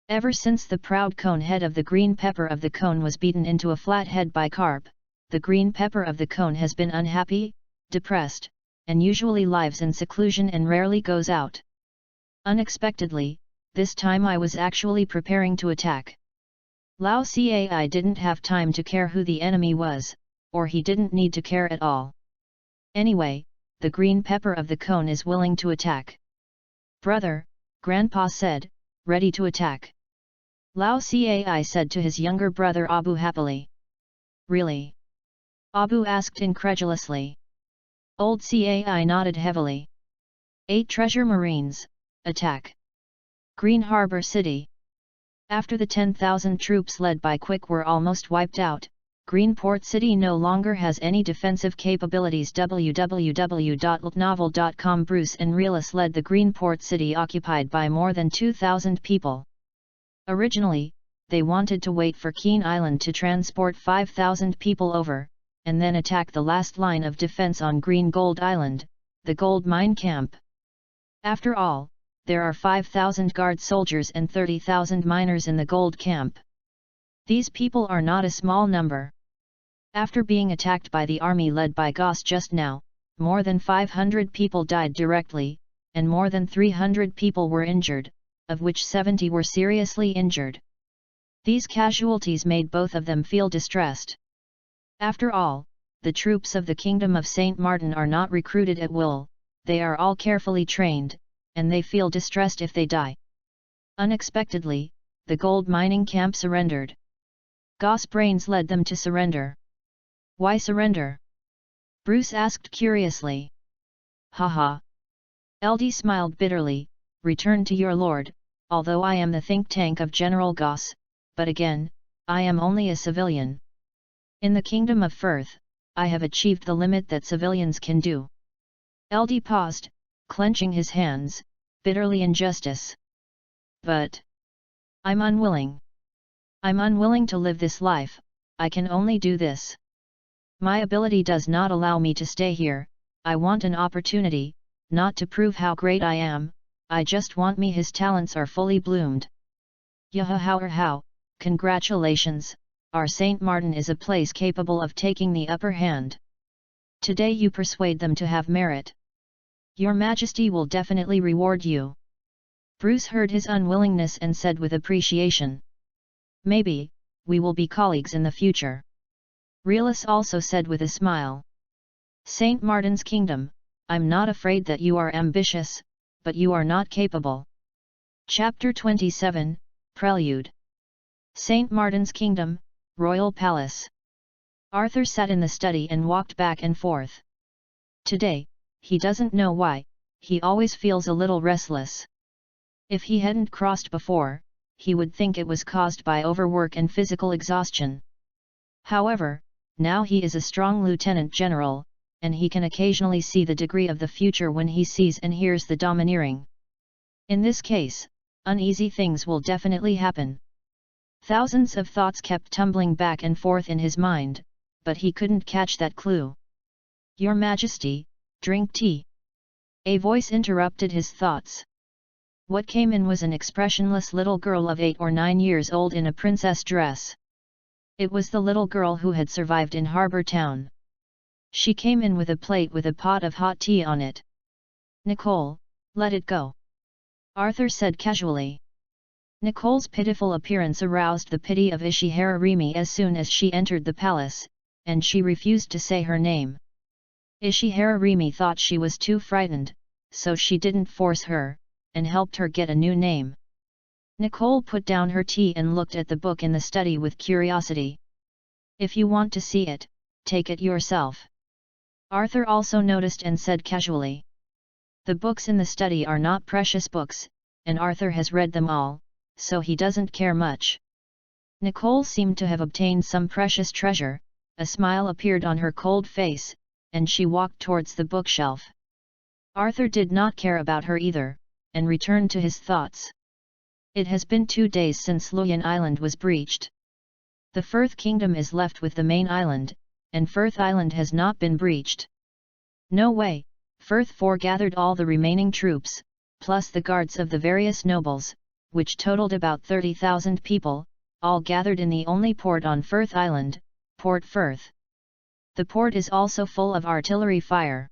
Ever since the proud cone head of the green pepper of the cone was beaten into a flat head by carp, the green pepper of the cone has been unhappy, depressed, and usually lives in seclusion and rarely goes out. Unexpectedly, this time I was actually preparing to attack. Lao Cai didn't have time to care who the enemy was, or he didn't need to care at all. Anyway, the green pepper of the cone is willing to attack. Brother, Grandpa said, ready to attack. Lao Cai said to his younger brother Abu happily. Really? Abu asked incredulously. Old Cai nodded heavily. 8 treasure marines, attack. Green Harbor City. After the 10,000 troops led by Quick were almost wiped out, Greenport City no longer has any defensive capabilities. www.novel.com Bruce and Realis led the Greenport City occupied by more than 2,000 people. Originally, they wanted to wait for Keen Island to transport 5,000 people over, and then attack the last line of defense on Green Gold Island, the gold mine camp. After all, there are 5,000 guard soldiers and 30,000 miners in the gold camp. These people are not a small number. After being attacked by the army led by Goss just now, more than 500 people died directly, and more than 300 people were injured, of which 70 were seriously injured. These casualties made both of them feel distressed. After all, the troops of the Kingdom of Saint Martin are not recruited at will, they are all carefully trained, and they feel distressed if they die. Unexpectedly, the gold mining camp surrendered. Goss Brains led them to surrender. Why surrender? Bruce asked curiously. Haha. LD smiled bitterly, return to your lord, although I am the think tank of General Goss, but again, I am only a civilian. In the Kingdom of Firth, I have achieved the limit that civilians can do. LD paused, clenching his hands, bitterly injustice. But I'm unwilling. I'm unwilling to live this life, I can only do this. My ability does not allow me to stay here, I want an opportunity, not to prove how great I am, I just want me his talents are fully bloomed. Yahahow, congratulations, our Saint Martin is a place capable of taking the upper hand. Today you persuade them to have merit. Your Majesty will definitely reward you. Bruce heard his unwillingness and said with appreciation. Maybe, we will be colleagues in the future. Realis also said with a smile. Saint Martin's Kingdom, I'm not afraid that you are ambitious, but you are not capable. Chapter 27, Prelude. Saint Martin's Kingdom, Royal Palace. Arthur sat in the study and walked back and forth. Today, he doesn't know why, he always feels a little restless. If he hadn't crossed before, he would think it was caused by overwork and physical exhaustion. However, now he is a strong lieutenant general, and he can occasionally see the degree of the future when he sees and hears the domineering. In this case, uneasy things will definitely happen. Thousands of thoughts kept tumbling back and forth in his mind, but he couldn't catch that clue. "Your Majesty, drink tea." A voice interrupted his thoughts. What came in was an expressionless little girl of 8 or 9 years old in a princess dress. It was the little girl who had survived in Harbour Town. She came in with a plate with a pot of hot tea on it. "Nicole, let it go," Arthur said casually. Nicole's pitiful appearance aroused the pity of Ishihara-rimi as soon as she entered the palace, and she refused to say her name. Ishihara-rimi thought she was too frightened, so she didn't force her, and helped her get a new name. Nicole put down her tea and looked at the book in the study with curiosity. "If you want to see it, take it yourself," Arthur also noticed and said casually. The books in the study are not precious books, and Arthur has read them all, so he doesn't care much. Nicole seemed to have obtained some precious treasure. A smile appeared on her cold face, and she walked towards the bookshelf. Arthur did not care about her either, and returned to his thoughts. It has been 2 days since Luoyan Island was breached. The Firth Kingdom is left with the main island, and Firth Island has not been breached. No way. Firth foregathered all the remaining troops, plus the guards of the various nobles, which totaled about 30,000 people, all gathered in the only port on Firth Island, Port Firth. The port is also full of artillery fire.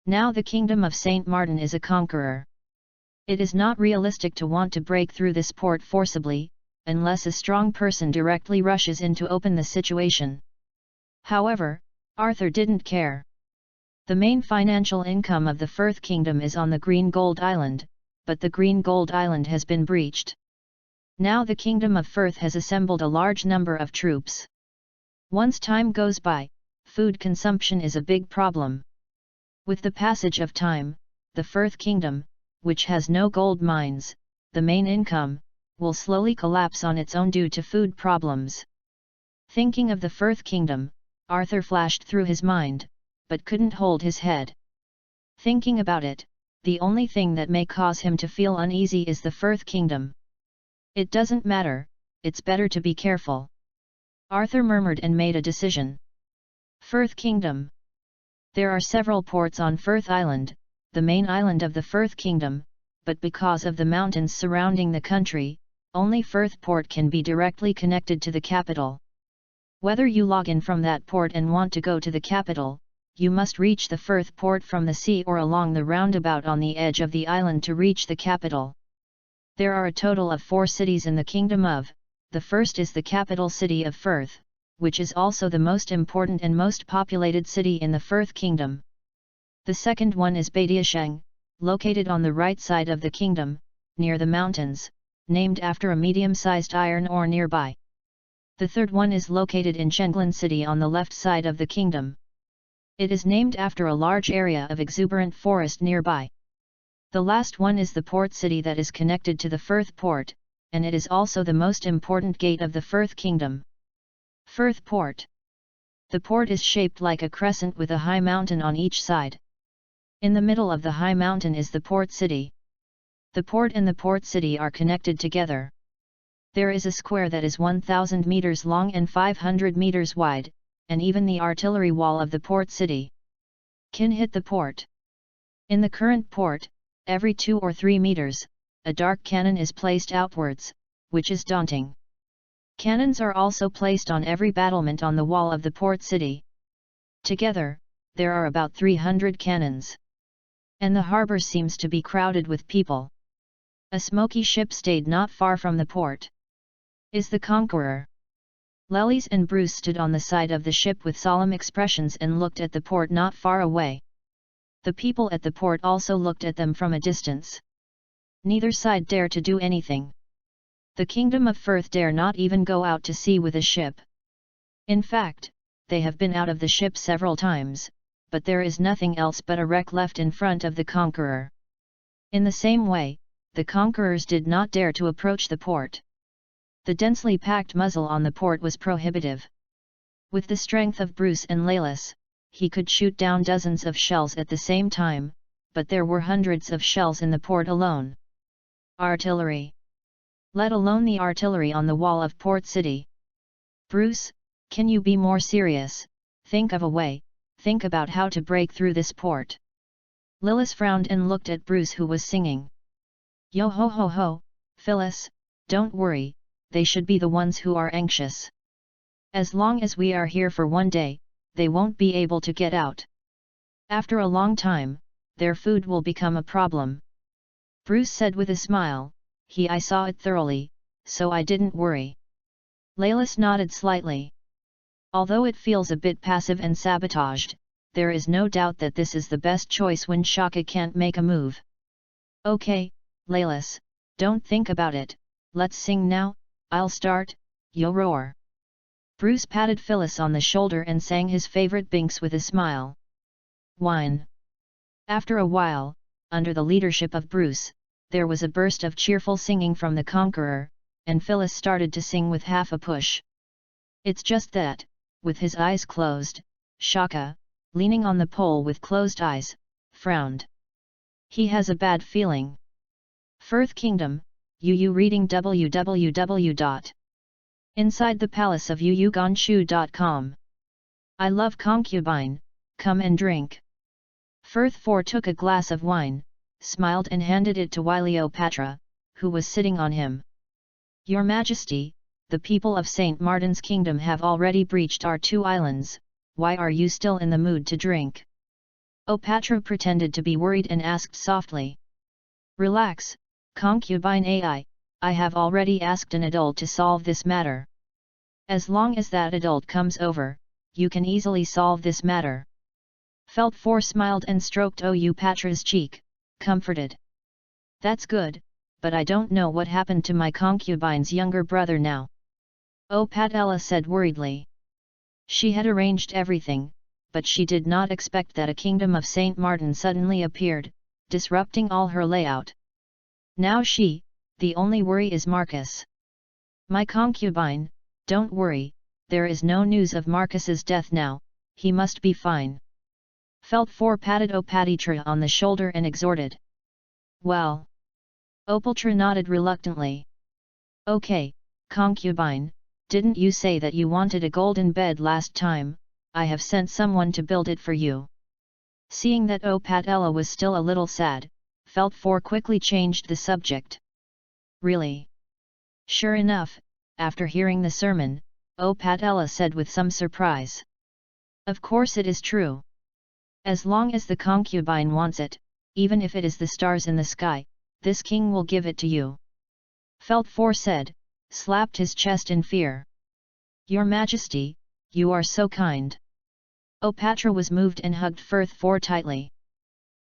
Now the Kingdom of St. Martin is a conqueror. It is not realistic to want to break through this port forcibly, unless a strong person directly rushes in to open the situation. However, Arthur didn't care. The main financial income of the Firth Kingdom is on the Green Gold Island, but the Green Gold Island has been breached. Now the Kingdom of Firth has assembled a large number of troops. Once time goes by, food consumption is a big problem. With the passage of time, the Firth Kingdom, which has no gold mines, the main income, will slowly collapse on its own due to food problems. Thinking of the Firth Kingdom, Arthur flashed through his mind, but couldn't hold his head. Thinking about it, the only thing that may cause him to feel uneasy is the Firth Kingdom. It doesn't matter, it's better to be careful. Arthur murmured and made a decision. Firth Kingdom. There are several ports on Firth Island, the main island of the Firth Kingdom, but because of the mountains surrounding the country, only Firth Port can be directly connected to the capital. Whether you log in from that port and want to go to the capital, you must reach the Firth Port from the sea or along the roundabout on the edge of the island to reach the capital. There are a total of 4 cities in the Kingdom of. The first is the capital city of Firth, which is also the most important and most populated city in the Firth Kingdom. The second one is Badiasheng, located on the right side of the kingdom, near the mountains, named after a medium-sized iron ore nearby. The third one is located in Chenglan City on the left side of the kingdom. It is named after a large area of exuberant forest nearby. The last one is the port city that is connected to the Firth Port, and it is also the most important gate of the Firth Kingdom. Firth Port. The port is shaped like a crescent with a high mountain on each side. In the middle of the high mountain is the port city. The port and the port city are connected together. There is a square that is 1,000 meters long and 500 meters wide, and even the artillery wall of the port city can hit the port. In the current port, every 2 or 3 meters, a dark cannon is placed outwards, which is daunting. Cannons are also placed on every battlement on the wall of the port city. Together, there are about 300 cannons. And the harbour seems to be crowded with people. A smoky ship stayed not far from the port. Is the conqueror. Lelies and Bruce stood on the side of the ship with solemn expressions and looked at the port not far away. The people at the port also looked at them from a distance. Neither side dare to do anything. The Kingdom of Firth dare not even go out to sea with a ship. In fact, they have been out of the ship several times, but there is nothing else but a wreck left in front of the conqueror. In the same way, the conquerors did not dare to approach the port. The densely packed muzzle on the port was prohibitive. With the strength of Bruce and Lelis, he could shoot down dozens of shells at the same time, but there were hundreds of shells in the port alone. Artillery. Let alone the artillery on the wall of Port City. Bruce, can you be more serious? Think of a way, think about how to break through this port. Lillis frowned and looked at Bruce, who was singing. Yo ho ho ho, Phyllis, don't worry, they should be the ones who are anxious. As long as we are here for one day, they won't be able to get out. After a long time, their food will become a problem. Bruce said with a smile, I saw it thoroughly, so I didn't worry. Lillis nodded slightly. Although it feels a bit passive and sabotaged, there is no doubt that this is the best choice when Shaka can't make a move. Okay, Lillis, don't think about it, let's sing now, I'll start, yo roar. Bruce patted Phyllis on the shoulder and sang his favorite binks with a smile. Whine. After a while, under the leadership of Bruce, there was a burst of cheerful singing from the conqueror, and Phyllis started to sing with half a push. It's just that, with his eyes closed, Shaka, leaning on the pole with closed eyes, frowned. He has a bad feeling. Firth Kingdom, UU reading www.Inside the Palace of UUGonshu.com. I love concubine, come and drink. Firth IV took a glass of wine, smiled and handed it to Cleopatra, who was sitting on him. Your Majesty, the people of St. Martin's Kingdom have already breached our 2 islands, why are you still in the mood to drink? Cleopatra pretended to be worried and asked softly. Relax, concubine AI, I have already asked an adult to solve this matter. As long as that adult comes over, you can easily solve this matter. Felt IV smiled and stroked Cleopatra's cheek, comforted. That's good, but I don't know what happened to my concubine's younger brother now. Cleopatra said worriedly. She had arranged everything, but she did not expect that a kingdom of St. Martin suddenly appeared, disrupting all her layout. Now the only worry is Marcus. My concubine, don't worry, there is no news of Marcus's death now, he must be fine. Felt IV patted Cleopatra on the shoulder and exhorted. Well. Cleopatra nodded reluctantly. Okay, concubine, didn't you say that you wanted a golden bed last time? I have sent someone to build it for you. Seeing that Cleopatra was still a little sad, Felt IV quickly changed the subject. Really? Sure enough, after hearing the sermon, Cleopatra said with some surprise. Of course it is true. As long as the concubine wants it, even if it is the stars in the sky, this king will give it to you. Felt IV said, slapped his chest in fear. Your Majesty, you are so kind. Cleopatra was moved and hugged Firth IV tightly.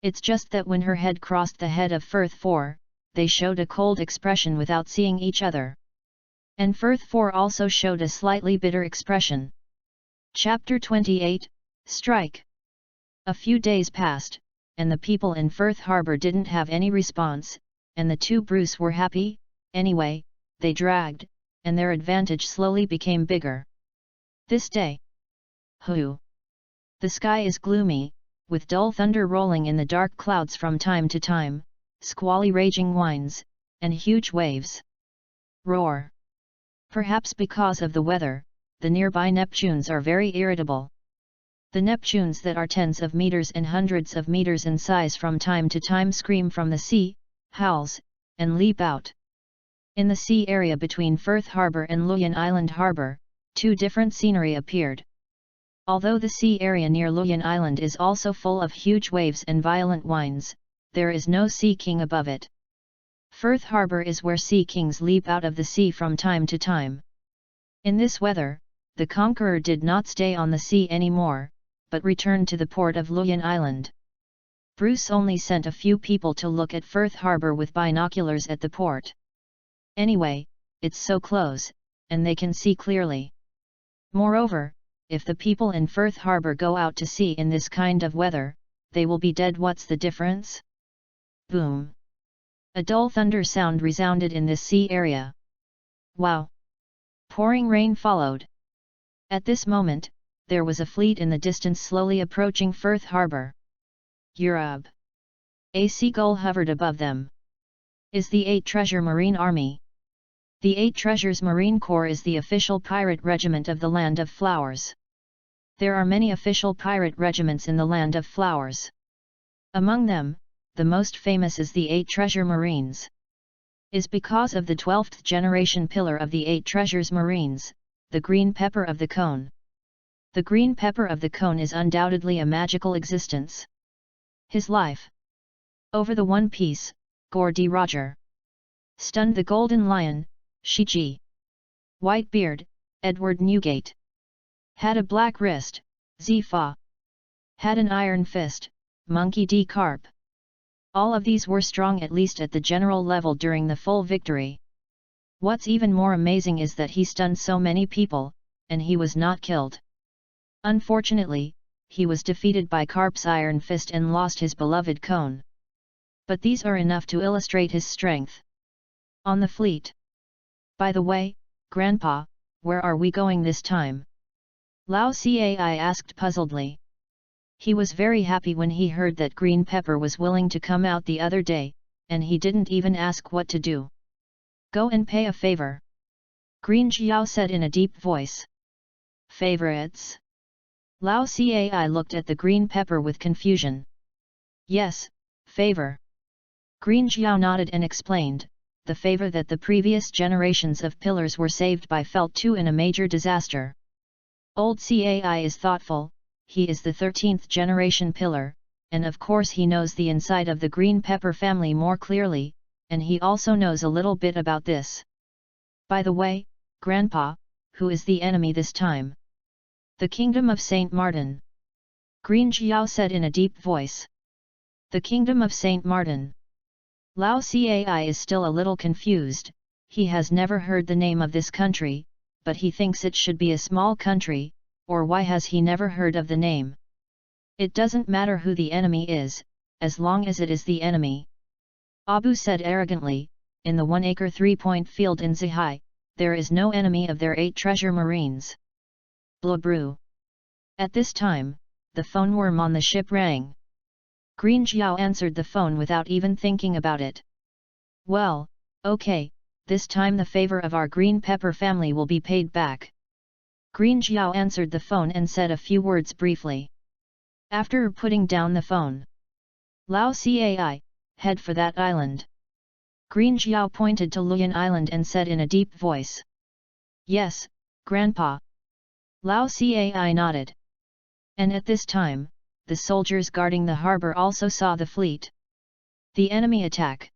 It's just that when her head crossed the head of Firth IV, they showed a cold expression without seeing each other. And Firth IV also showed a slightly bitter expression. Chapter 28, Strike. A few days passed, and the people in Firth Harbor didn't have any response, and the 2 Bruce were happy, anyway, they dragged, and their advantage slowly became bigger. This day. Hoo! The sky is gloomy, with dull thunder rolling in the dark clouds from time to time, squally raging winds, and huge waves. Roar! Perhaps because of the weather, the nearby Neptunes are very irritable. The Neptunes that are tens of meters and hundreds of meters in size from time to time scream from the sea, howls, and leap out. In the sea area between Firth Harbor and Luyan Island Harbor, 2 different scenery appeared. Although the sea area near Luyan Island is also full of huge waves and violent winds, there is no sea king above it. Firth Harbor is where sea kings leap out of the sea from time to time. In this weather, the conqueror did not stay on the sea anymore, but returned to the port of Luyan Island. Bruce only sent a few people to look at Firth Harbor with binoculars at the port. Anyway, it's so close, and they can see clearly. Moreover, if the people in Firth Harbor go out to sea in this kind of weather, they will be dead. What's the difference? Boom! A dull thunder sound resounded in this sea area. Wow! Pouring rain followed. At this moment, there was a fleet in the distance slowly approaching Firth Harbour. Europe. A seagull hovered above them. Is the 8 Treasure Marine Army. The 8 Treasures Marine Corps is the official pirate regiment of the Land of Flowers. There are many official pirate regiments in the Land of Flowers. Among them, the most famous is the 8 Treasure Marines. Is because of the 12th generation pillar of the 8 Treasures Marines, the green pepper of the cone. The green pepper of the cone is undoubtedly a magical existence. His life. Over the One Piece, Gore D. Roger. Stunned the Golden Lion, Shiji. Whitebeard, Edward Newgate. Had a black wrist, Zifa. Had an iron fist, Monkey D. Carp. All of these were strong at least at the general level during the full victory. What's even more amazing is that he stunned so many people, and he was not killed. Unfortunately, he was defeated by Carp's iron fist and lost his beloved cone. But these are enough to illustrate his strength. On the fleet. By the way, Grandpa, where are we going this time? Lao Cai asked puzzledly. He was very happy when he heard that Green Pepper was willing to come out the other day, and he didn't even ask what to do. Go and pay a favor. Green Xiao said in a deep voice. Favorites? Lao Cai looked at the Green Pepper with confusion. Yes, favor. Green Xiao nodded and explained, the favor that the previous generations of pillars were saved by fell to in a major disaster. Old Cai is thoughtful, he is the 13th generation pillar, and of course he knows the inside of the Green Pepper family more clearly, and he also knows a little bit about this. By the way, Grandpa, who is the enemy this time? The Kingdom of Saint Martin. Green Xiao said in a deep voice. The Kingdom of Saint Martin. Lao Cai is still a little confused, he has never heard the name of this country, but he thinks it should be a small country, or why has he never heard of the name? It doesn't matter who the enemy is, as long as it is the enemy. Abu said arrogantly, in the 1-acre 3-point field in Zihai, there is no enemy of their 8 treasure marines. Blabru. At this time, the phone worm on the ship rang. Green Xiao answered the phone without even thinking about it. Well, okay, this time the favor of our Green Pepper family will be paid back. Green Xiao answered the phone and said a few words briefly. After putting down the phone. Lao Cai, head for that island. Green Xiao pointed to Luyan Island and said in a deep voice. Yes, Grandpa. Lao Cai nodded. And at this time, the soldiers guarding the harbor also saw the fleet. The enemy attack.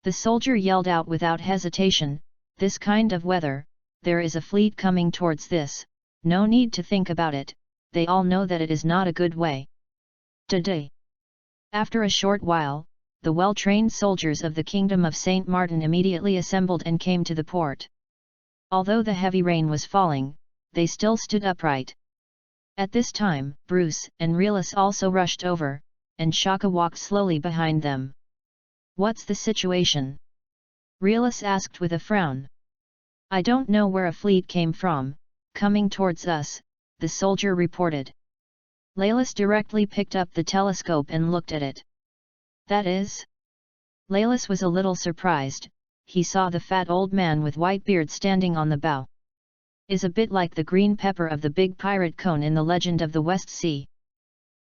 The soldier yelled out without hesitation, this kind of weather, there is a fleet coming towards this, no need to think about it, they all know that it is not a good way. Today. After a short while, the well-trained soldiers of the Kingdom of Saint Martin immediately assembled and came to the port. Although the heavy rain was falling, they still stood upright. At this time, Bruce and Realus also rushed over, and Shaka walked slowly behind them. What's the situation? Realus asked with a frown. I don't know where a fleet came from, coming towards us, the soldier reported. Laelis directly picked up the telescope and looked at it. That is? Laelis was a little surprised, he saw the fat old man with white beard standing on the bow. Is a bit like the green pepper of the big pirate cone in the Legend of the West Sea.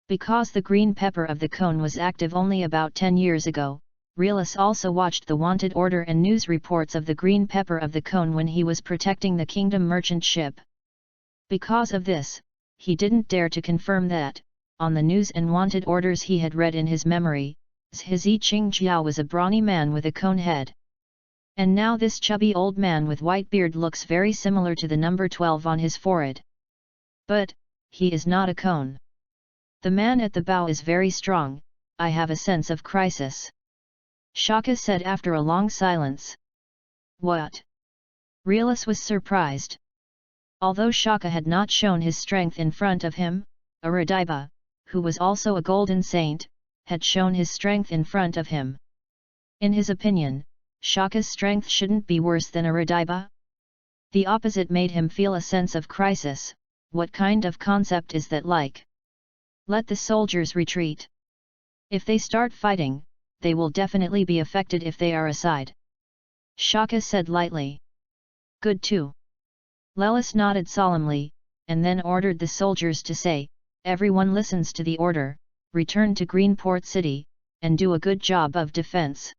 Because the green pepper of the cone was active only about 10 years ago, Realus also watched the wanted order and news reports of the green pepper of the cone when he was protecting the kingdom merchant ship. Because of this, he didn't dare to confirm that, on the news and wanted orders he had read in his memory, Zhi Qingjiao was a brawny man with a cone head. And now this chubby old man with white beard looks very similar to the number 12 on his forehead. But, he is not a cone. The man at the bow is very strong, I have a sense of crisis. Shaka said after a long silence. What? Realus was surprised. Although Shaka had not shown his strength in front of him, Aradaiba, who was also a golden saint, had shown his strength in front of him. In his opinion, Shaka's strength shouldn't be worse than Aradaiba. The opposite made him feel a sense of crisis. What kind of concept is that like? Let the soldiers retreat. If they start fighting, they will definitely be affected if they are aside. Shaka said lightly. Good too. Lelis nodded solemnly, and then ordered the soldiers to say, everyone listens to the order, return to Greenport City, and do a good job of defense.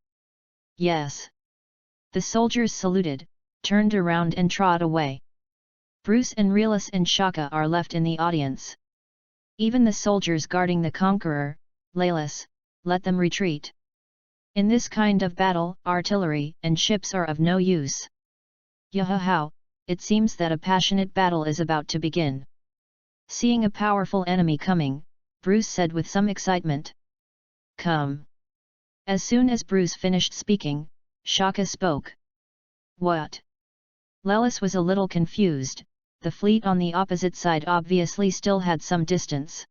Yes. The soldiers saluted, turned around and trod away. Bruce and Realis and Shaka are left in the audience. Even the soldiers guarding the conqueror, Lelis, let them retreat. In this kind of battle, artillery and ships are of no use. Yahahow, it seems that a passionate battle is about to begin. Seeing a powerful enemy coming, Bruce said with some excitement. Come. As soon as Bruce finished speaking, Shaka spoke. What? Lelis was a little confused. The fleet on the opposite side obviously still had some distance.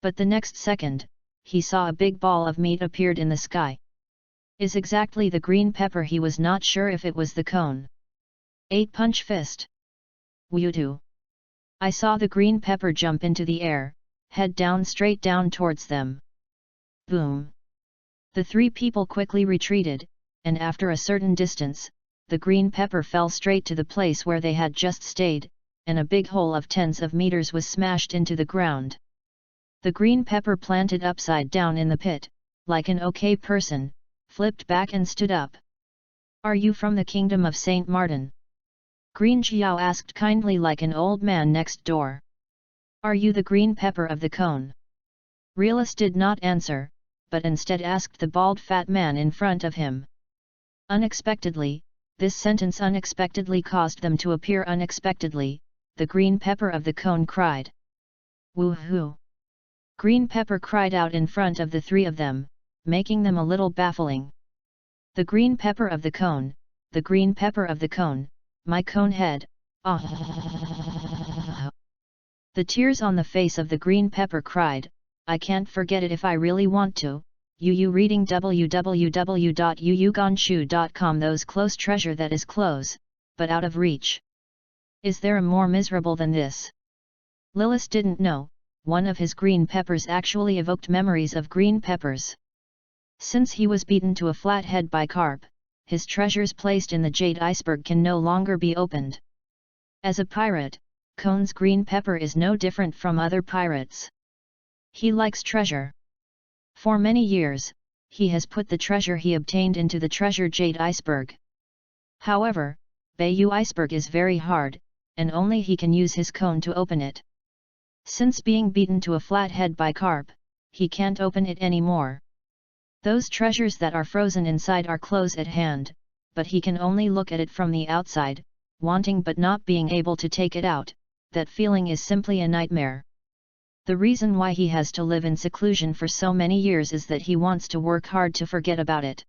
But the next second, he saw a big ball of meat appeared in the sky. Is exactly the green pepper. He was not sure if it was the cone. 8-punch fist. Wudu. I saw the green pepper jump into the air, head down straight down towards them. Boom. The three people quickly retreated, and after a certain distance, the green pepper fell straight to the place where they had just stayed, and a big hole of tens of meters was smashed into the ground. The green pepper planted upside down in the pit, like an okay person, flipped back and stood up. Are you from the kingdom of Saint Martin? Green Xiao asked kindly like an old man next door. Are you the green pepper of the cone? Realis did not answer, but instead asked the bald fat man in front of him. Unexpectedly, this sentence unexpectedly caused them to appear unexpectedly. The green pepper of the cone cried. Woohoo! Green pepper cried out in front of the three of them, making them a little baffling. The green pepper of the cone, the green pepper of the cone, my cone head, ah! The tears on the face of the green pepper cried, I can't forget it if I really want to. You reading www.yuyugonshu.com. Those close treasure that is close, but out of reach. Is there a more miserable than this? Lelis didn't know, one of his green peppers actually evoked memories of green peppers. Since he was beaten to a flat head by Carp, his treasures placed in the jade iceberg can no longer be opened. As a pirate, Cone's green pepper is no different from other pirates. He likes treasure. For many years, he has put the treasure he obtained into the treasure jade iceberg. However, Bayou iceberg is very hard, and only he can use his cone to open it. Since being beaten to a flat head by Carp, he can't open it anymore. Those treasures that are frozen inside are close at hand, but he can only look at it from the outside, wanting but not being able to take it out. That feeling is simply a nightmare. The reason why he has to live in seclusion for so many years is that he wants to work hard to forget about it.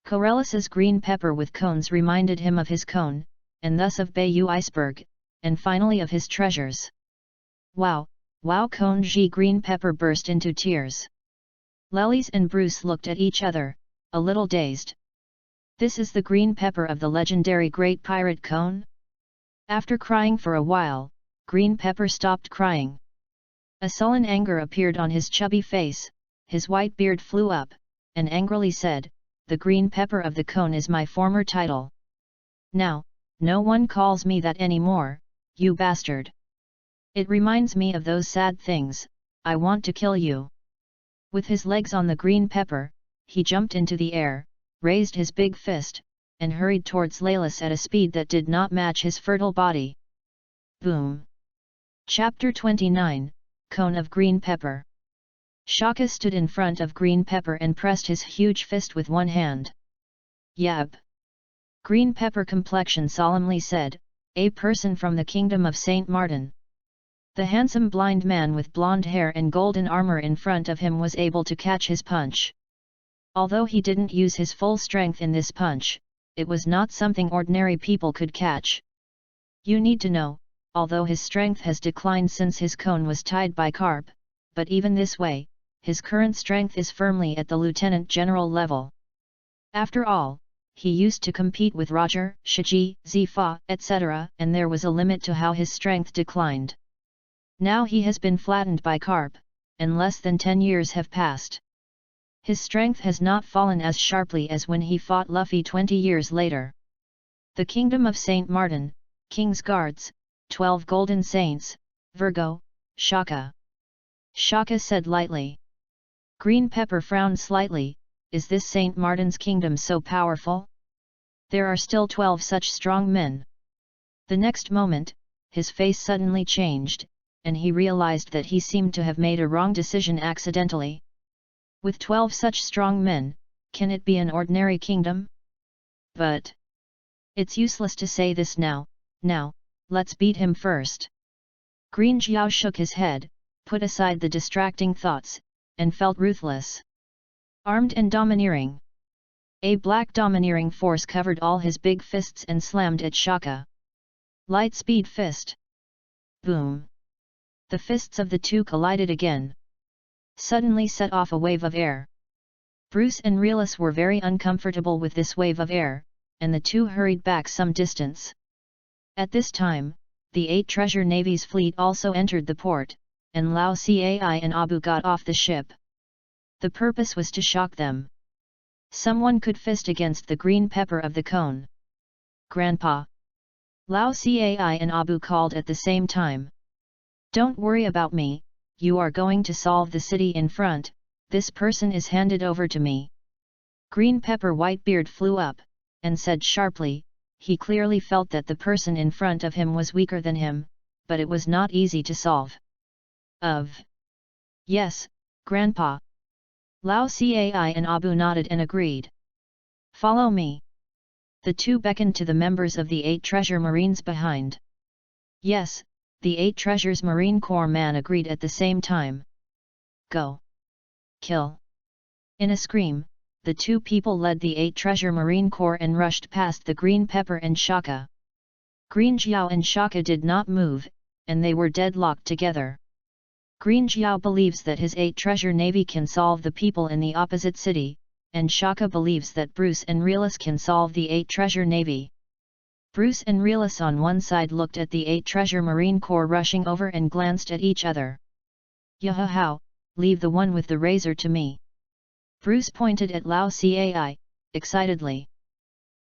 Corellis's green pepper with cones reminded him of his cone, and thus of Bayou iceberg, and finally of his treasures. Wow, Cone Ji green pepper burst into tears. Lelis and Bruce looked at each other, a little dazed. This is the green pepper of the legendary Great Pirate Cone? After crying for a while, Green Pepper stopped crying. A sullen anger appeared on his chubby face, his white beard flew up, and angrily said, the Green Pepper of the Cone is my former title. Now, no one calls me that anymore, you bastard. It reminds me of those sad things, I want to kill you. With his legs on the green pepper, he jumped into the air, raised his big fist, and hurried towards Lelis at a speed that did not match his fertile body. Boom! Chapter 29, Cone of Green Pepper. Shaka stood in front of Green Pepper and pressed his huge fist with one hand. Yab! Green Pepper complexion solemnly said, a person from the kingdom of Saint Martin. The handsome blind man with blonde hair and golden armor in front of him was able to catch his punch. Although he didn't use his full strength in this punch, it was not something ordinary people could catch. You need to know, although his strength has declined since his cone was tied by Carp, but even this way, his current strength is firmly at the lieutenant general level. After all, he used to compete with Roger, Shiji, Zifa, etc., and there was a limit to how his strength declined. Now he has been flattened by carp, and less than 10 years have passed. His strength has not fallen as sharply as when he fought Luffy 20 years later. The Kingdom of Saint Martin, King's Guards, 12 Golden Saints, Virgo, Shaka. Shaka said lightly. Green Pepper frowned slightly. Is this Saint Martin's kingdom so powerful? There are still 12 such strong men. The next moment, his face suddenly changed, and he realized that he seemed to have made a wrong decision accidentally. With 12 such strong men, can it be an ordinary kingdom? But it's useless to say this now, let's beat him first. Green Jiao shook his head, put aside the distracting thoughts, and felt ruthless. Armed and domineering. A black domineering force covered all his big fists and slammed at Shaka. Light speed fist. Boom. The fists of the two collided again. Suddenly set off a wave of air. Bruce and Relis were very uncomfortable with this wave of air, and the two hurried back some distance. At this time, the 8 treasure navies fleet also entered the port, and Lao Cai and Abu got off the ship. The purpose was to shock them. Someone could fist against the green pepper of the cone. Grandpa! Lao Cai and Abu called at the same time. Don't worry about me, you are going to solve the city in front, this person is handed over to me. Green Pepper Whitebeard flew up, and said sharply, he clearly felt that the person in front of him was weaker than him, but it was not easy to solve. Yes, Grandpa. Lao Cai and Abu nodded and agreed. Follow me. The two beckoned to the members of the 8 treasure marines behind. Yes, the 8 treasures Marine Corps man agreed at the same time. Go. Kill. In a scream, the two people led the 8 treasure Marine Corps and rushed past the Green Pepper and Shaka. Green Jiao and Shaka did not move, and they were deadlocked together. Green Jiao believes that his 8 treasure navy can solve the people in the opposite city, and Shaka believes that Bruce and Relis can solve the 8 treasure navy. Bruce and Relis on one side looked at the 8 treasure Marine Corps rushing over and glanced at each other. Yahoo! Leave the one with the razor to me. Bruce pointed at Lao Cai, excitedly.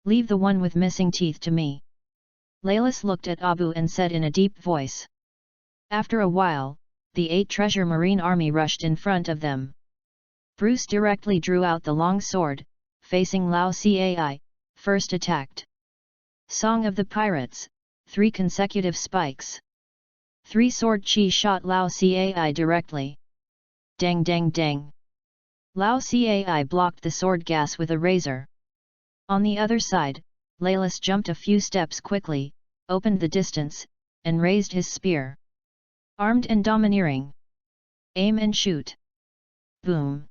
Leave the one with missing teeth to me. Laylis looked at Abu and said in a deep voice. After a while, the 8 treasure Marine army rushed in front of them. Bruce directly drew out the long sword, facing Lao Cai, first attacked. Song of the Pirates, 3 consecutive spikes. 3 sword chi shot Lao Cai directly. Dang dang dang. Lao Cai blocked the sword gas with a razor. On the other side, Laylis jumped a few steps quickly, opened the distance, and raised his spear. Armed and domineering. Aim and shoot. Boom.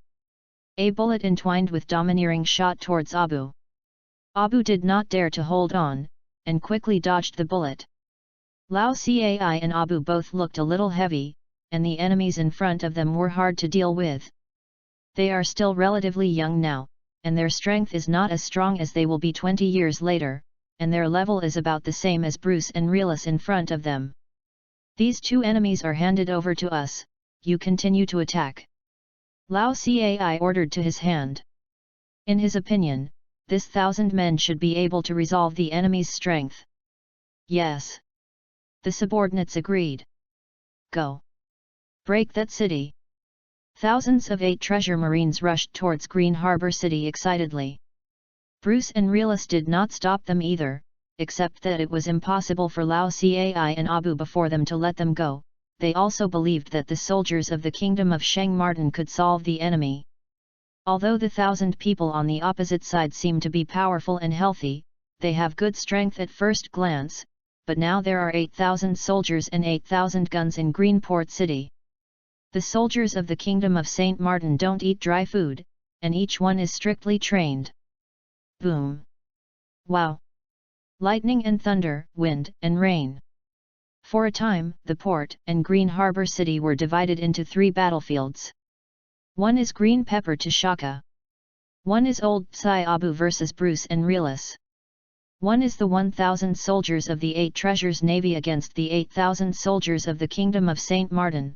A bullet entwined with domineering shot towards Abu. Abu did not dare to hold on, and quickly dodged the bullet. Lao Cai and Abu both looked a little heavy, and the enemies in front of them were hard to deal with. They are still relatively young now, and their strength is not as strong as they will be 20 years later, and their level is about the same as Bruce and Relis in front of them. These two enemies are handed over to us, you continue to attack. Lao Cai ordered to his hand. In his opinion, this 1,000 men should be able to resolve the enemy's strength. Yes. The subordinates agreed. Go. Break that city. Thousands of 8 treasure marines rushed towards Green Harbor City excitedly. Bruce and Relis did not stop them either, except that it was impossible for Lao Cai and Abu before them to let them go. They also believed that the soldiers of the Kingdom of Shang Martin could solve the enemy. Although the 1,000 people on the opposite side seem to be powerful and healthy, they have good strength at first glance, but now there are 8,000 soldiers and 8,000 guns in Greenport City. The soldiers of the Kingdom of Saint Martin don't eat dry food, and each one is strictly trained. Boom! Wow! Lightning and thunder, wind and rain. For a time, the port and Green Harbor City were divided into 3 battlefields. One is Green Pepper to Shaka. One is Old Psy Abu versus Bruce and Relis. One is the 1,000 soldiers of the 8 Treasures Navy against the 8,000 soldiers of the Kingdom of Saint Martin.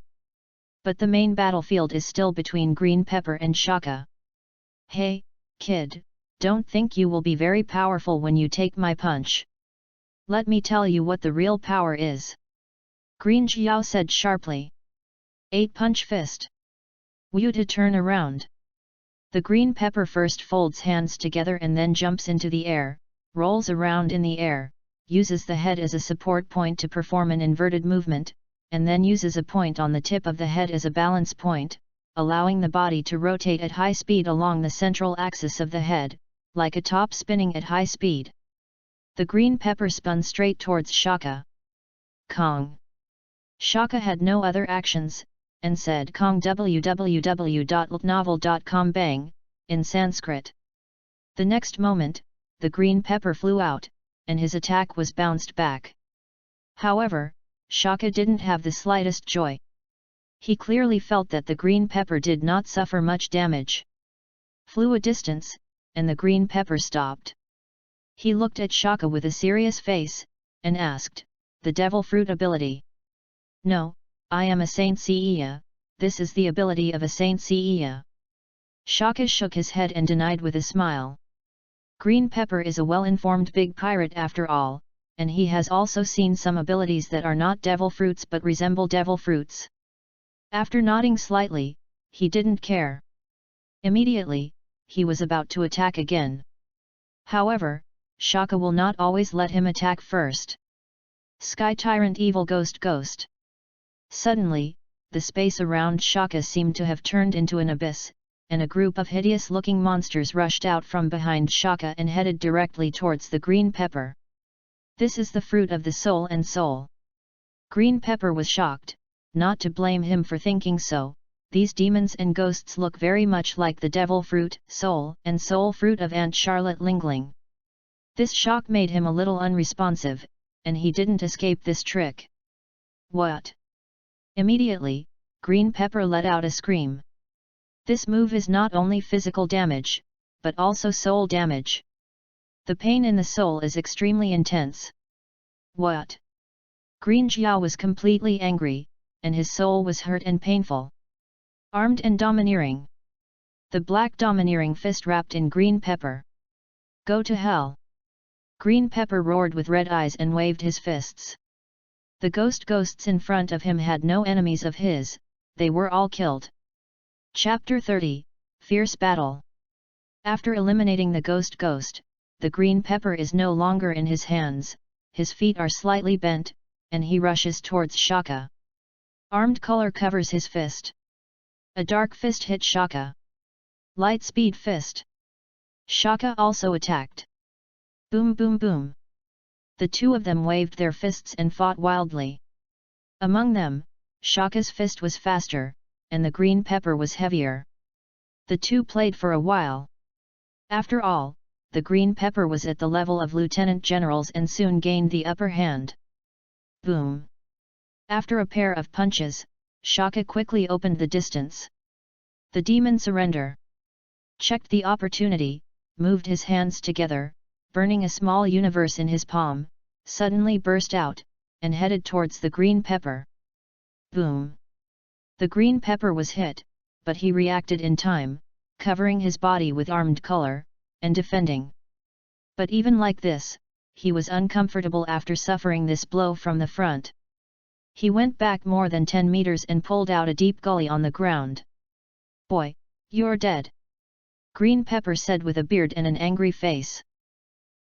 But the main battlefield is still between Green Pepper and Shaka. Hey, kid, don't think you will be very powerful when you take my punch. Let me tell you what the real power is. Green Xiao said sharply. 8 punch fist. Wu to turn around. The Green Pepper first folds hands together and then jumps into the air, rolls around in the air, uses the head as a support point to perform an inverted movement, and then uses a point on the tip of the head as a balance point, allowing the body to rotate at high speed along the central axis of the head, like a top spinning at high speed. The Green Pepper spun straight towards Shaka. Kong. Shaka had no other actions, and said Kong www.novel.com bang, in Sanskrit. The next moment, the Green Pepper flew out, and his attack was bounced back. However, Shaka didn't have the slightest joy. He clearly felt that the Green Pepper did not suffer much damage. Flew a distance, and the Green Pepper stopped. He looked at Shaka with a serious face, and asked, "The Devil Fruit ability?" "No, I am a Saint Seiya, this is the ability of a Saint Seiya." Shaka shook his head and denied with a smile. Green Pepper is a well-informed big pirate after all, and he has also seen some abilities that are not devil fruits but resemble devil fruits. After nodding slightly, he didn't care. Immediately, he was about to attack again. However, Shaka will not always let him attack first. Sky Tyrant Evil Ghost. Suddenly, the space around Shaka seemed to have turned into an abyss, and a group of hideous-looking monsters rushed out from behind Shaka and headed directly towards the Green Pepper. This is the fruit of the soul and soul. Green Pepper was shocked, not to blame him for thinking so. These demons and ghosts look very much like the devil fruit, soul, and soul fruit of Aunt Charlotte Lingling. This shock made him a little unresponsive, and he didn't escape this trick. What? Immediately, Green Pepper let out a scream. This move is not only physical damage, but also soul damage. The pain in the soul is extremely intense. What? Green Xiao was completely angry, and his soul was hurt and painful. Armed and domineering. The black domineering fist wrapped in Green Pepper. Go to hell! Green Pepper roared with red eyes and waved his fists. The ghosts in front of him had no enemies of his, they were all killed. Chapter 30, Fierce Battle. After eliminating the ghost, the Green Pepper is no longer in his hands, his feet are slightly bent, and he rushes towards Shaka. Armed color covers his fist. A dark fist hit Shaka. Light speed fist. Shaka also attacked. Boom boom boom. The two of them waved their fists and fought wildly. Among them, Shaka's fist was faster, and the Green Pepper was heavier. The two played for a while. After all, the Green Pepper was at the level of lieutenant generals and soon gained the upper hand. Boom! After a pair of punches, Shaka quickly opened the distance. The demon surrender. Checked the opportunity, moved his hands together, burning a small universe in his palm, suddenly burst out, and headed towards the Green Pepper. Boom! The Green Pepper was hit, but he reacted in time, covering his body with armed color, and defending. But even like this, he was uncomfortable after suffering this blow from the front. He went back more than 10 meters and pulled out a deep gully on the ground. "Boy, you're dead," Green Pepper said with a beard and an angry face.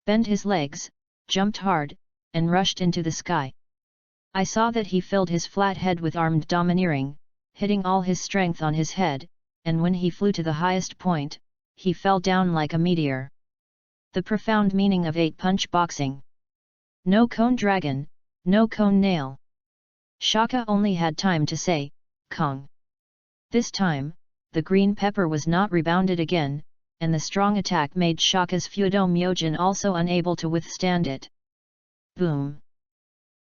Bent his legs, jumped hard, and rushed into the sky. I saw that he filled his flat head with armed domineering, hitting all his strength on his head, and when he flew to the highest point, he fell down like a meteor. The profound meaning of 8-punch boxing. No cone dragon, no cone nail. Shaka only had time to say, Kong. This time, the Green Pepper was not rebounded again, and the strong attack made Shaka's Fudo Myojin also unable to withstand it. Boom!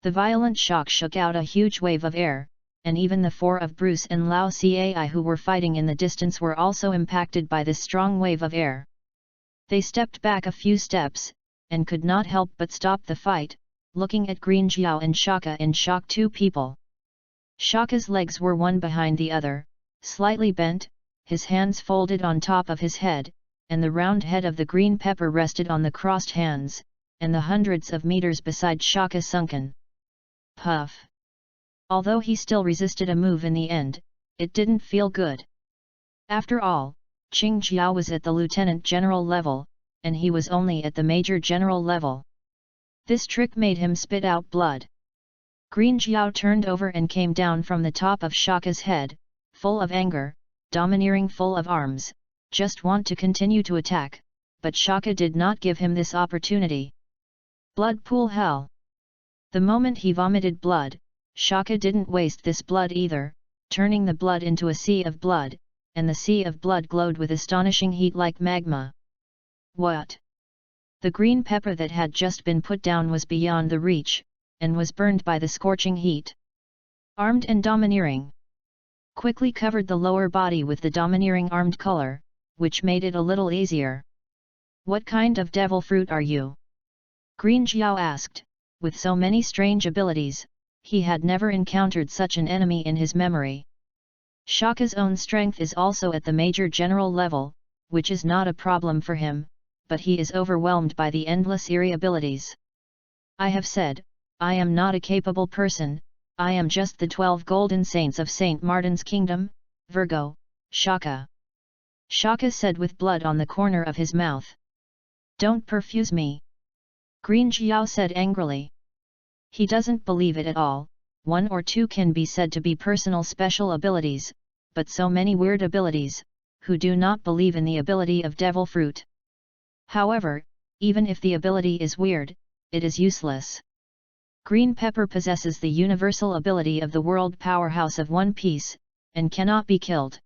The violent shock shook out a huge wave of air, and even the four of Bruce and Lao Cai who were fighting in the distance were also impacted by this strong wave of air. They stepped back a few steps, and could not help but stop the fight, looking at Green Xiao and Shaka in shock. Two people. Shaka's legs were one behind the other, slightly bent, his hands folded on top of his head, and the round head of the green pepper rested on the crossed hands, and the hundreds of meters beside Shaka sunken. Puff! Although he still resisted a move in the end, it didn't feel good. After all, Qing Jiao was at the lieutenant general level, and he was only at the major general level. This trick made him spit out blood. Green Jiao turned over and came down from the top of Shaka's head, full of anger, domineering, full of arms, just want to continue to attack, but Shaka did not give him this opportunity. Blood pool hell! The moment he vomited blood, Shaka didn't waste this blood either, turning the blood into a sea of blood, and the sea of blood glowed with astonishing heat like magma. What? The green pepper that had just been put down was beyond the reach, and was burned by the scorching heat. Armed and domineering. Quickly covered the lower body with the domineering armed color, which made it a little easier. What kind of devil fruit are you? Green Jiao asked. With so many strange abilities, he had never encountered such an enemy in his memory. Shaka's own strength is also at the major general level, which is not a problem for him, but he is overwhelmed by the endless eerie abilities. I have said, I am not a capable person, I am just the 12 golden saints of Saint Martin's kingdom, Virgo, Shaka. Shaka said with blood on the corner of his mouth. Don't perfuse me. Green Jiao said angrily. He doesn't believe it at all. One or two can be said to be personal special abilities, but so many weird abilities, who do not believe in the ability of devil fruit. However, even if the ability is weird, it is useless. Green pepper possesses the universal ability of the world powerhouse of One Piece, and cannot be killed.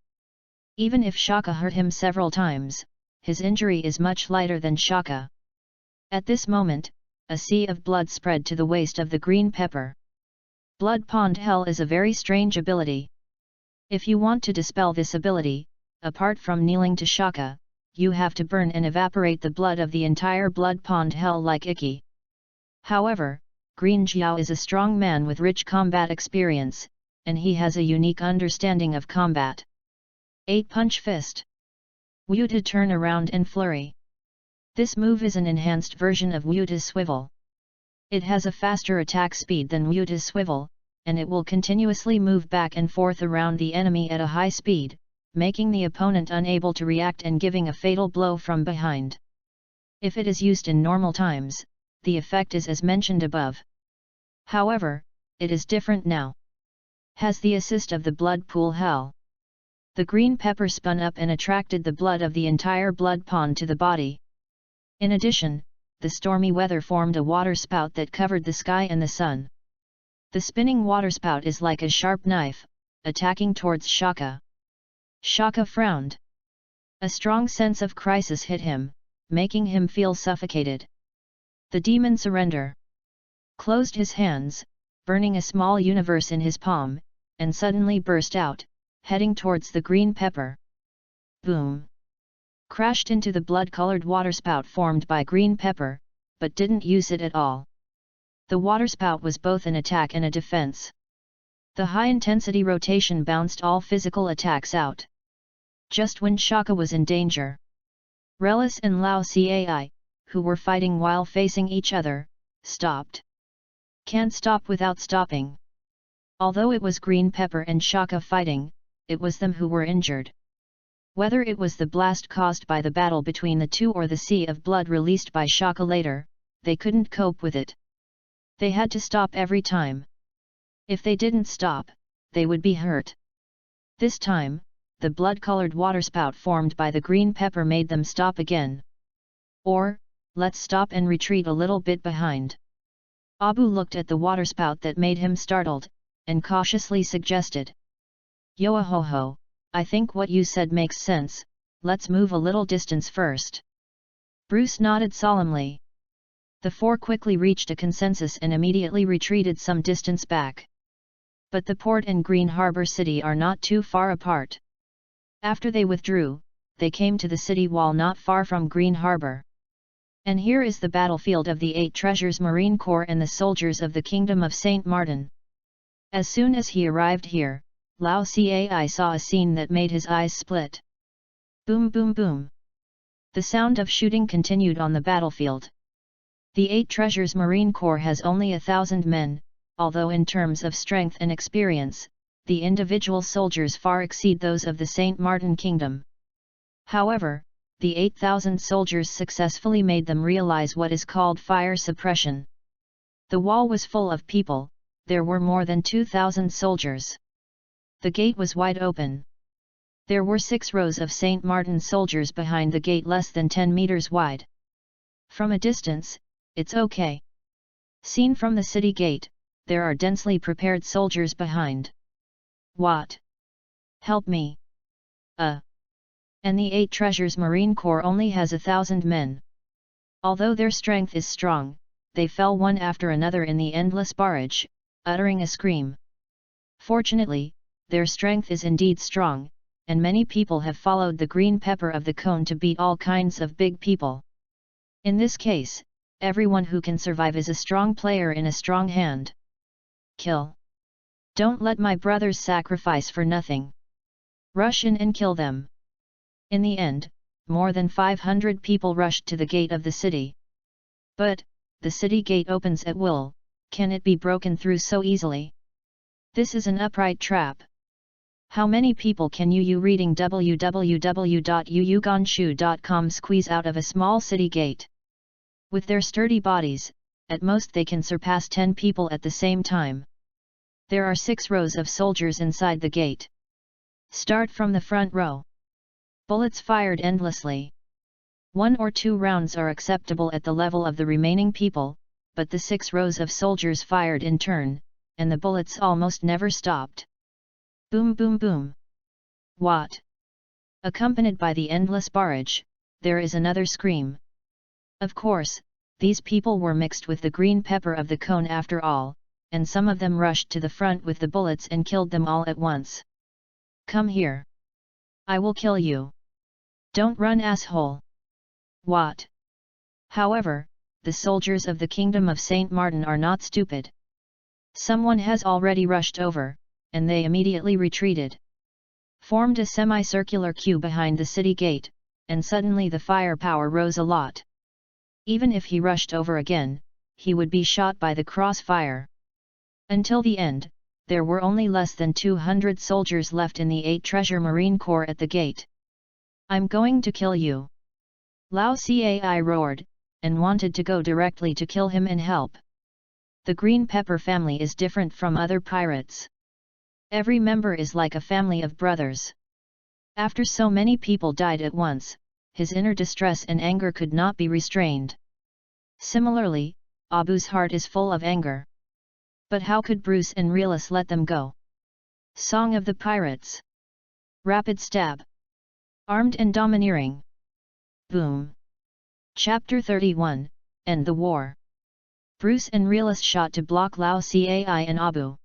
Even if Shaka hurt him several times, his injury is much lighter than Shaka. At this moment, a sea of blood spread to the waist of the green pepper. Blood Pond Hell is a very strange ability. If you want to dispel this ability, apart from kneeling to Shaka, you have to burn and evaporate the blood of the entire Blood Pond Hell like Ikki. However, Green Jiao is a strong man with rich combat experience, and he has a unique understanding of combat. 8-punch fist. Wuta turn around and flurry. This move is an enhanced version of Wuta's swivel. It has a faster attack speed than Wuta's swivel, and it will continuously move back and forth around the enemy at a high speed, making the opponent unable to react and giving a fatal blow from behind. If it is used in normal times, the effect is as mentioned above. However, it is different now. Has the assist of the blood pool hell. The green pepper spun up and attracted the blood of the entire blood pond to the body. In addition, the stormy weather formed a waterspout that covered the sky and the sun. The spinning waterspout is like a sharp knife, attacking towards Shaka. Shaka frowned. A strong sense of crisis hit him, making him feel suffocated. The demon surrender. Closed his hands, burning a small universe in his palm, and suddenly burst out, heading towards the green pepper. Boom! Crashed into the blood-colored waterspout formed by green pepper, but didn't use it at all. The waterspout was both an attack and a defense. The high-intensity rotation bounced all physical attacks out. Just when Shaka was in danger, Relis and Lao Cai, who were fighting while facing each other, stopped. Can't stop without stopping. Although it was green pepper and Shaka fighting, it was them who were injured. Whether it was the blast caused by the battle between the two or the sea of blood released by Shaka later, they couldn't cope with it. They had to stop every time. If they didn't stop, they would be hurt. This time, the blood-colored waterspout formed by the green pepper made them stop again. Or, let's stop and retreat a little bit behind. Abu looked at the waterspout that made him startled, and cautiously suggested. Yo-ho-ho, I think what you said makes sense, let's move a little distance first. Bruce nodded solemnly. The four quickly reached a consensus and immediately retreated some distance back. But the port and Green Harbor City are not too far apart. After they withdrew, they came to the city wall not far from Green Harbor. And here is the battlefield of the 8 treasures Marine Corps and the soldiers of the Kingdom of Saint Martin. As soon as he arrived here, Lao Cai saw a scene that made his eyes split. Boom boom boom. The sound of shooting continued on the battlefield. The 8 treasures Marine Corps has only 1,000 men, although in terms of strength and experience, the individual soldiers far exceed those of the Saint Martin Kingdom. However, the 8,000 soldiers successfully made them realize what is called fire suppression. The wall was full of people, there were more than 2,000 soldiers. The gate was wide open. There were 6 rows of Saint Martin soldiers behind the gate less than 10 meters wide. From a distance, it's okay. Seen from the city gate, there are densely prepared soldiers behind. What? Help me. And the 8 treasures Marine Corps only has 1,000 men. Although their strength is strong, they fell one after another in the endless barrage, uttering a scream. Fortunately, their strength is indeed strong, and many people have followed the green pepper of the cone to beat all kinds of big people. In this case, everyone who can survive is a strong player in a strong hand. Kill. Don't let my brothers sacrifice for nothing. Rush in and kill them. In the end, more than 500 people rushed to the gate of the city. But, the city gate opens at will, can it be broken through so easily? This is an upright trap. How many people can you reading www.yuyuganshu.com squeeze out of a small city gate? With their sturdy bodies, at most they can surpass 10 people at the same time. There are 6 rows of soldiers inside the gate. Start from the front row. Bullets fired endlessly. 1 or 2 rounds are acceptable at the level of the remaining people, but the 6 rows of soldiers fired in turn, and the bullets almost never stopped. Boom boom boom. What? Accompanied by the endless barrage, there is another scream. Of course, these people were mixed with the green pepper of the cone after all, and some of them rushed to the front with the bullets and killed them all at once. Come here. I will kill you. Don't run, asshole. What? However, the soldiers of the Kingdom of Saint Martin are not stupid. Someone has already rushed over, and they immediately retreated. Formed a semicircular queue behind the city gate, and suddenly the firepower rose a lot. Even if he rushed over again, he would be shot by the crossfire. Until the end, there were only less than 200 soldiers left in the 8 treasure Marine Corps at the gate. I'm going to kill you. Lao Cai roared, and wanted to go directly to kill him and help. The green pepper family is different from other pirates. Every member is like a family of brothers. After so many people died at once, his inner distress and anger could not be restrained. Similarly, Abu's heart is full of anger. But how could Bruce and Relis let them go? Song of the Pirates. Rapid stab. Armed and domineering. Boom. Chapter 31, End the War. Bruce and Relis shot to block Lao Cai and Abu.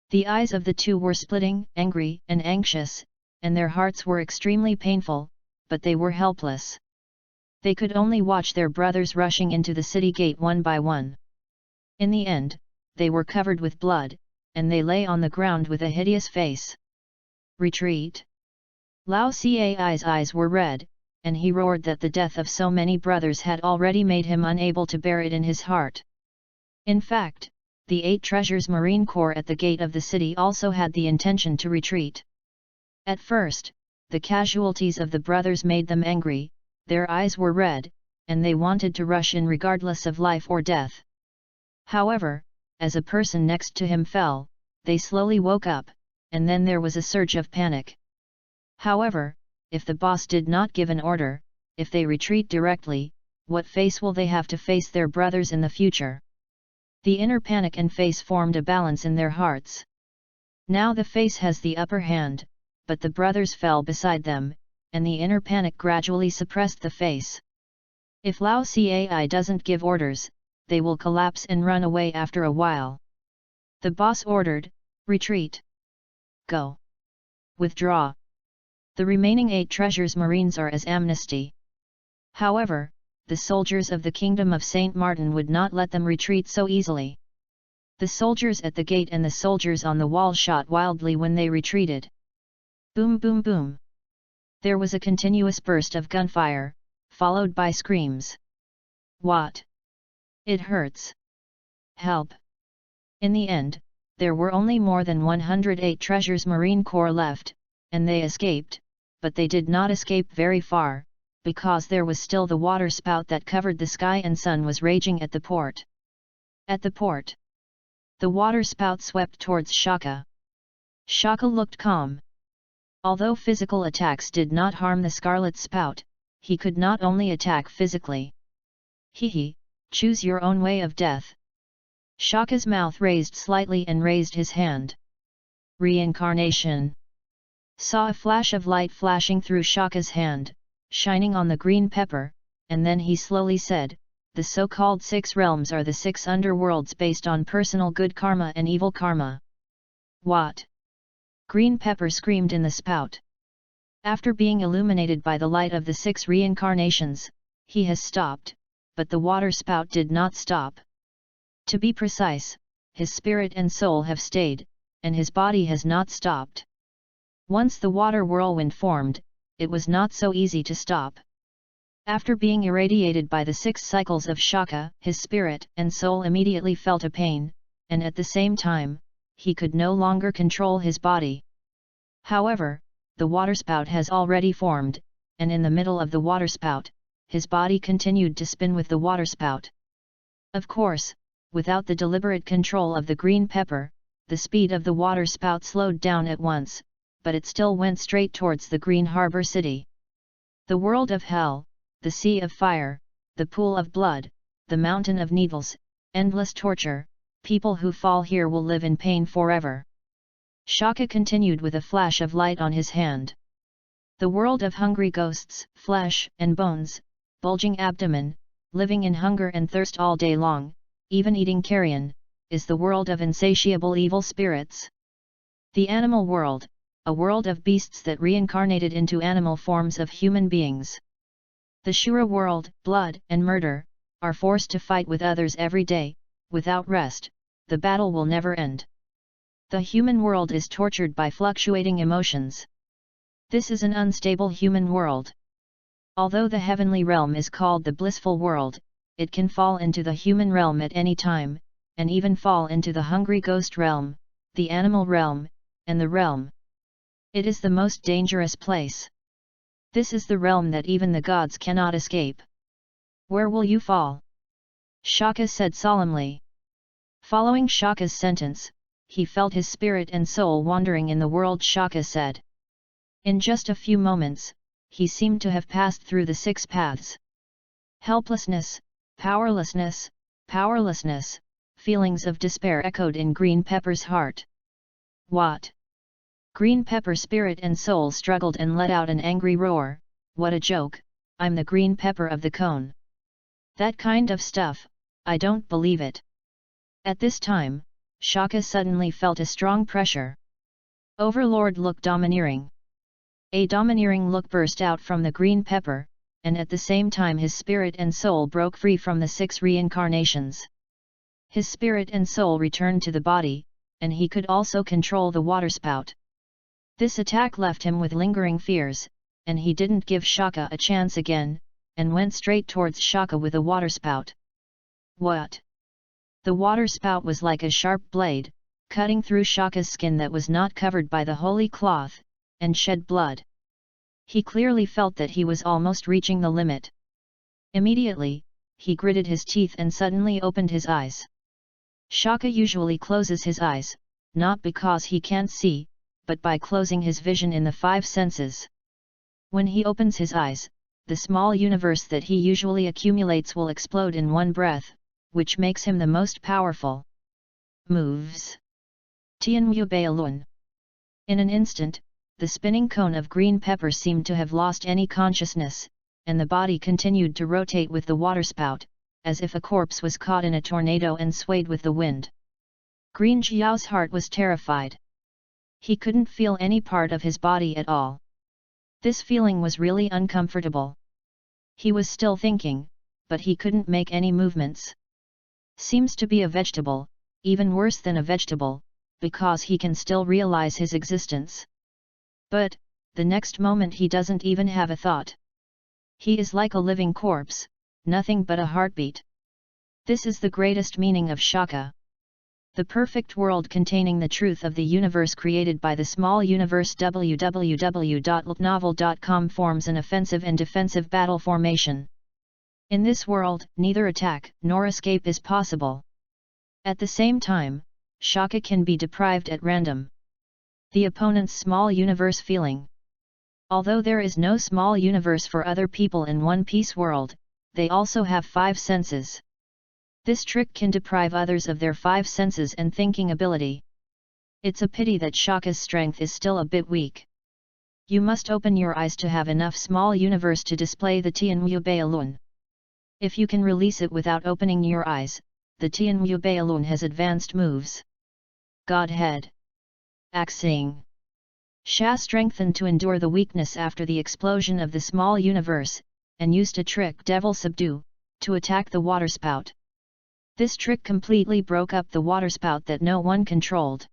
The eyes of the two were splitting, angry and anxious, and their hearts were extremely painful, but they were helpless. They could only watch their brothers rushing into the city gate one by one. In the end, they were covered with blood, and they lay on the ground with a hideous face. Retreat. Lao Cai's eyes were red, and he roared that the death of so many brothers had already made him unable to bear it in his heart. In fact, the 8 treasures Marine Corps at the gate of the city also had the intention to retreat. At first, the casualties of the brothers made them angry, their eyes were red, and they wanted to rush in regardless of life or death. However, as a person next to him fell, they slowly woke up, and then there was a surge of panic. However, if the boss did not give an order, if they retreat directly, what face will they have to face their brothers in the future? The inner panic and face formed a balance in their hearts. Now the face has the upper hand, but the brothers fell beside them, and the inner panic gradually suppressed the face. If Lao Cai doesn't give orders, they will collapse and run away after a while. The boss ordered, retreat. Go. Withdraw. The remaining 8 treasures Marines are as amnesty. However, the soldiers of the kingdom of Saint Martin would not let them retreat so easily. The soldiers at the gate and the soldiers on the wall shot wildly when they retreated. Boom boom boom. There was a continuous burst of gunfire, followed by screams. What? It hurts. Help. In the end, there were only more than 108 treasures Marine Corps left, and they escaped, but they did not escape very far, because there was still the water spout that covered the sky and sun was raging at the port. At the port, the water spout swept towards Shaka. Shaka looked calm. Although physical attacks did not harm the scarlet spout, he could not only attack physically. Hee, choose your own way of death. Shaka's mouth raised slightly and raised his hand. Reincarnation. Saw a flash of light flashing through Shaka's hand, shining on the green pepper, and then he slowly said, the so-called 6 realms are the 6 underworlds based on personal good karma and evil karma. What? Green pepper screamed in the spout. After being illuminated by the light of the 6 reincarnations, he has stopped, but the water spout did not stop. To be precise, his spirit and soul have stayed, and his body has not stopped. Once the water whirlwind formed, it was not so easy to stop. After being irradiated by the 6 cycles of Shaka, his spirit and soul immediately felt a pain, and at the same time, he could no longer control his body. However, the waterspout has already formed, and in the middle of the waterspout, his body continued to spin with the waterspout. Of course, without the deliberate control of the green pepper, the speed of the waterspout slowed down at once, but it still went straight towards the Green Harbor City. The world of hell, the sea of fire, the pool of blood, the mountain of needles, endless torture, people who fall here will live in pain forever. Shaka continued with a flash of light on his hand. The world of hungry ghosts, flesh and bones, bulging abdomen, living in hunger and thirst all day long, even eating carrion, is the world of insatiable evil spirits. The animal world, a world of beasts that reincarnated into animal forms of human beings. The Shura world, blood and murder, are forced to fight with others every day, without rest, the battle will never end. The human world is tortured by fluctuating emotions. This is an unstable human world. Although the heavenly realm is called the blissful world, it can fall into the human realm at any time, and even fall into the hungry ghost realm, the animal realm, and the realm. It is the most dangerous place. This is the realm that even the gods cannot escape. Where will you fall? Shaka said solemnly. Following Shaka's sentence, he felt his spirit and soul wandering in the world. Shaka said. In just a few moments, he seemed to have passed through the 6 paths. Helplessness, powerlessness, powerlessness, feelings of despair echoed in Green Pepper's heart. What? Green Pepper spirit and soul struggled and let out an angry roar. What a joke, I'm the green pepper of the cone. That kind of stuff, I don't believe it. At this time, Shaka suddenly felt a strong pressure. Overlord look domineering. A domineering look burst out from the green pepper, and at the same time his spirit and soul broke free from the 6 reincarnations. His spirit and soul returned to the body, and he could also control the waterspout. This attack left him with lingering fears, and he didn't give Shaka a chance again, and went straight towards Shaka with a waterspout. What? The waterspout was like a sharp blade, cutting through Shaka's skin that was not covered by the holy cloth, and shed blood. He clearly felt that he was almost reaching the limit. Immediately, he gritted his teeth and suddenly opened his eyes. Shaka usually closes his eyes, not because he can't see, but by closing his vision in the 5 senses. When he opens his eyes, the small universe that he usually accumulates will explode in one breath, which makes him the most powerful. Moves. Tianmu Bailun. In an instant, the spinning cone of green pepper seemed to have lost any consciousness, and the body continued to rotate with the waterspout, as if a corpse was caught in a tornado and swayed with the wind. Green Xiao's heart was terrified. He couldn't feel any part of his body at all. This feeling was really uncomfortable. He was still thinking, but he couldn't make any movements. Seems to be a vegetable, even worse than a vegetable, because he can still realize his existence. But, the next moment he doesn't even have a thought. He is like a living corpse, nothing but a heartbeat. This is the greatest meaning of Shaka. The perfect world containing the truth of the universe created by the small universe. www.novel.com forms an offensive and defensive battle formation. In this world, neither attack nor escape is possible. At the same time, Shaka can be deprived at random. The opponent's small universe feeling. Although there is no small universe for other people in One Piece world, they also have 5 senses. This trick can deprive others of their 5 senses and thinking ability. It's a pity that Shaka's strength is still a bit weak. You must open your eyes to have enough small universe to display the Tianwu-Bailun. If you can release it without opening your eyes, the Tianwu-Bailun has advanced moves. Godhead. Axing. Sha strengthened to endure the weakness after the explosion of the small universe, and used a trick Devil Subdue, to attack the waterspout. This trick completely broke up the waterspout that no one controlled.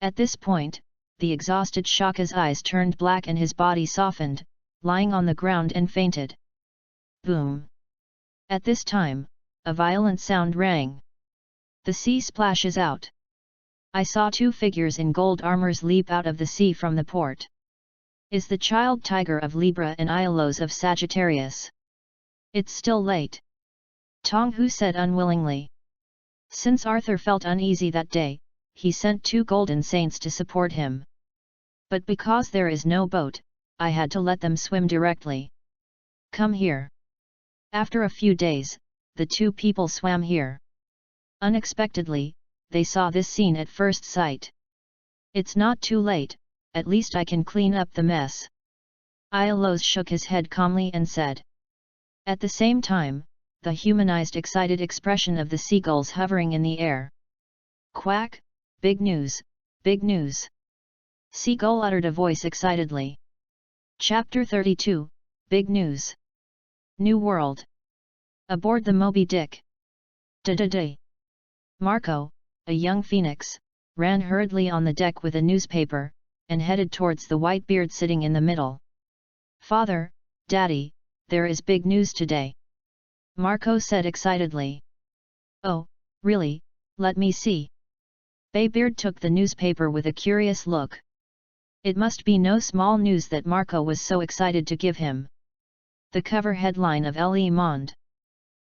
At this point, the exhausted Shaka's eyes turned black and his body softened, lying on the ground and fainted. Boom! At this time, a violent sound rang. The sea splashes out. I saw 2 figures in gold armors leap out of the sea from the port. Is the child tiger of Libra and Iolos of Sagittarius. It's still late. Tonghu said unwillingly. Since Arthur felt uneasy that day, he sent 2 golden saints to support him. But because there is no boat, I had to let them swim directly. Come here. After a few days, the 2 people swam here. Unexpectedly, they saw this scene at first sight. It's not too late, at least I can clean up the mess. Iolos shook his head calmly and said. At the same time, the humanized excited expression of the seagulls hovering in the air. Quack! Big news! Big news! Seagull uttered a voice excitedly. Chapter 32, Big News. New World. Aboard the Moby Dick. Da-da-day. Marco, a young phoenix, ran hurriedly on the deck with a newspaper, and headed towards the white beard sitting in the middle. Father, Daddy, there is big news today. Marco said excitedly. Oh, really? Let me see. Baybeard took the newspaper with a curious look. It must be no small news that Marco was so excited to give him. The cover headline of Le Monde.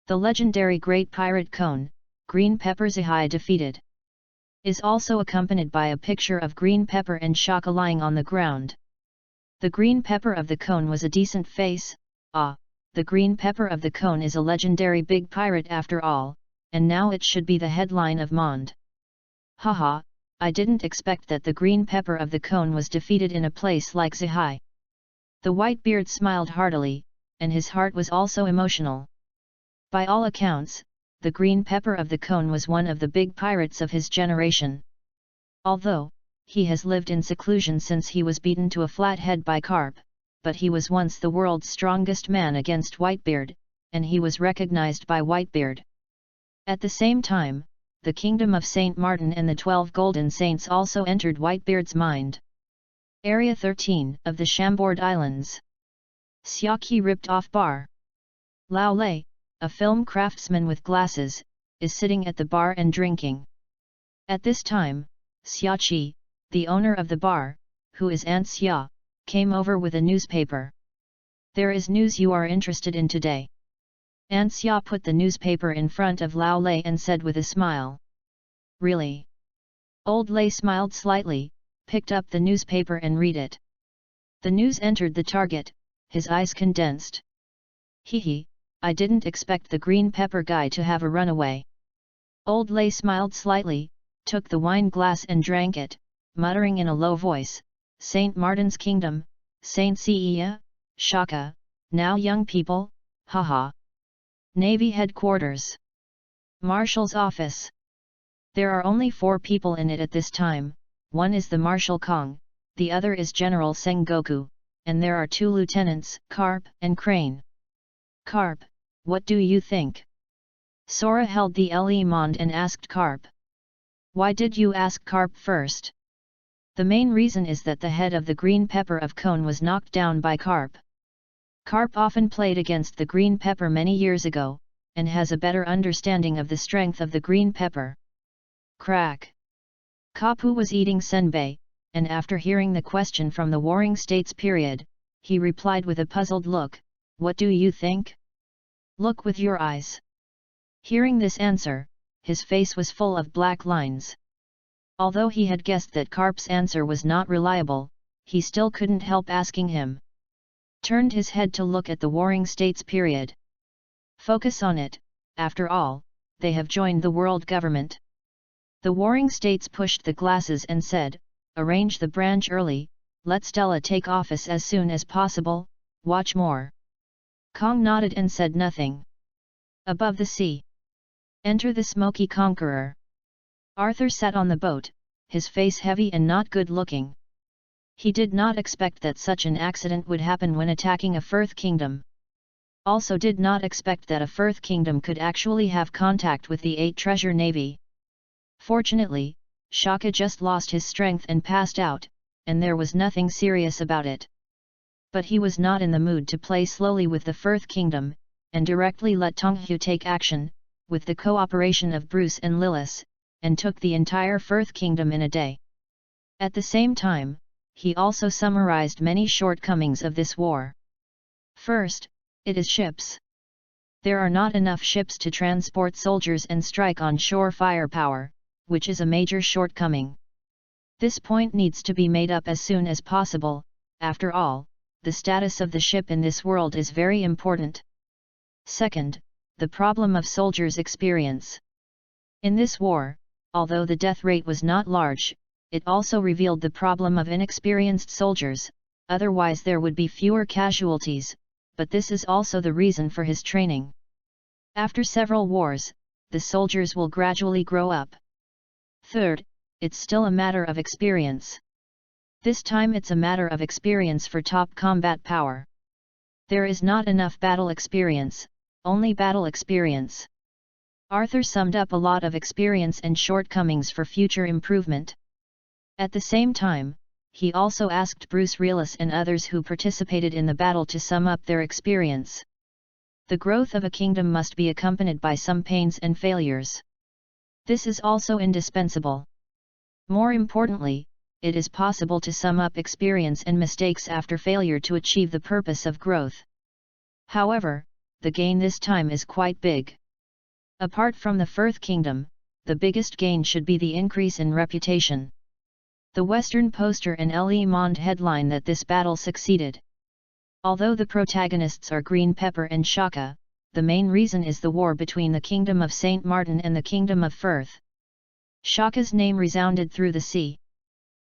The legendary Great Pirate Cone, Green Pepper Zihai defeated. Is also accompanied by a picture of Green Pepper and Shaka lying on the ground. The Green Pepper of the Cone was a decent face. The Green Pepper of the Cone is a legendary big pirate after all, and now it should be the headline of Monde. Haha, I didn't expect that the Green Pepper of the Cone was defeated in a place like Zihai. The Whitebeard smiled heartily, and his heart was also emotional. By all accounts, the Green Pepper of the Cone was one of the big pirates of his generation. Although, he has lived in seclusion since he was beaten to a flat head by Carp, but he was once the world's strongest man against Whitebeard, and he was recognized by Whitebeard. At the same time, the kingdom of Saint Martin and the 12 Golden Saints also entered Whitebeard's mind. Area 13 of the Chambord Islands. Xiaqi ripped off bar. Lao Lei, a film craftsman with glasses, is sitting at the bar and drinking. At this time, Xiaqi, the owner of the bar, who is Aunt Xia, came over with a newspaper. There is news you are interested in today. Aunt Xia put the newspaper in front of Lao Lei and said with a smile. Really? Old Lei smiled slightly, picked up the newspaper and read it. The news entered the target, his eyes condensed. Hee, I didn't expect the Green Pepper guy to have a runaway. Old Lei smiled slightly, took the wine glass and drank it, muttering in a low voice, Saint Martin's Kingdom, Saint Cia, Shaka, now young people, haha. Navy Headquarters. Marshal's Office. There are only 4 people in it at this time, one is the Marshal Kong, the other is General Sengoku, and there are 2 lieutenants, Carp and Crane. Carp, what do you think? Sora held the Le Monde and asked Carp. Why did you ask Carp first? The main reason is that the head of the green pepper of Cone was knocked down by Carp. Carp often played against the green pepper many years ago, and has a better understanding of the strength of the green pepper. Crack! Kapu was eating senbei, and after hearing the question from the Warring States period, he replied with a puzzled look, what do you think? Look with your eyes. Hearing this answer, his face was full of black lines. Although he had guessed that Carp's answer was not reliable, he still couldn't help asking him. Turned his head to look at the Warring States period. Focus on it, after all, they have joined the world government. The Warring States pushed the glasses and said, arrange the branch early, let Stella take office as soon as possible, watch more. Kong nodded and said nothing. Above the sea. Enter the Smoky Conqueror. Arthur sat on the boat, his face heavy and not good looking. He did not expect that such an accident would happen when attacking a Firth Kingdom. Also did not expect that a Firth Kingdom could actually have contact with the 8 Treasure Navy. Fortunately, Shaka just lost his strength and passed out, and there was nothing serious about it. But he was not in the mood to play slowly with the Firth Kingdom, and directly let Tonghu take action, with the cooperation of Bruce and Lillis, and took the entire Firth Kingdom in a day. At the same time, he also summarized many shortcomings of this war. First, it is ships. There are not enough ships to transport soldiers and strike on shore firepower, which is a major shortcoming. This point needs to be made up as soon as possible. After all, the status of the ship in this world is very important. Second, the problem of soldiers' experience. In this war, although the death rate was not large, it also revealed the problem of inexperienced soldiers, otherwise there would be fewer casualties, but this is also the reason for his training. After several wars, the soldiers will gradually grow up. Third, it's still a matter of experience. This time it's a matter of experience for top combat power. There is not enough battle experience, only battle experience. Arthur summed up a lot of experience and shortcomings for future improvement. At the same time, he also asked Bruce Reelis and others who participated in the battle to sum up their experience. The growth of a kingdom must be accompanied by some pains and failures. This is also indispensable. More importantly, it is possible to sum up experience and mistakes after failure to achieve the purpose of growth. However, the gain this time is quite big. Apart from the Firth Kingdom, the biggest gain should be the increase in reputation. The Western Poster and Le Monde headline that this battle succeeded. Although the protagonists are Green Pepper and Shaka, the main reason is the war between the Kingdom of St. Martin and the Kingdom of Firth. Shaka's name resounded through the sea.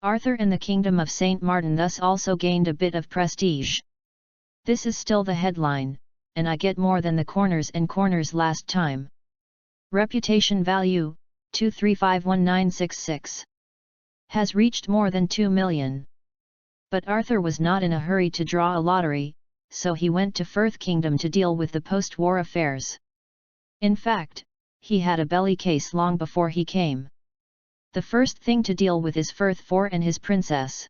Arthur and the Kingdom of St. Martin thus also gained a bit of prestige. This is still the headline, and I get more than the corners and corners last time. Reputation value, 2351966. Has reached more than 2 million. But Arthur was not in a hurry to draw a lottery, so he went to Firth Kingdom to deal with the post-war affairs. In fact, he had a belly case long before he came. The first thing to deal with is Firth IV and his princess.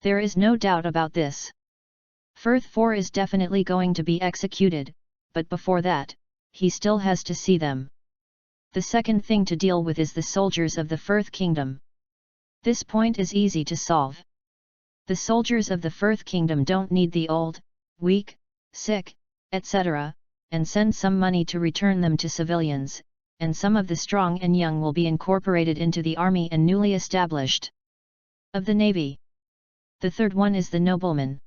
There is no doubt about this. Firth IV is definitely going to be executed, but before that, he still has to see them. The second thing to deal with is the soldiers of the Firth Kingdom. This point is easy to solve. The soldiers of the Firth Kingdom don't need the old, weak, sick, etc., and send some money to return them to civilians, and some of the strong and young will be incorporated into the army and newly established. Of the navy. The third one is the noblemen.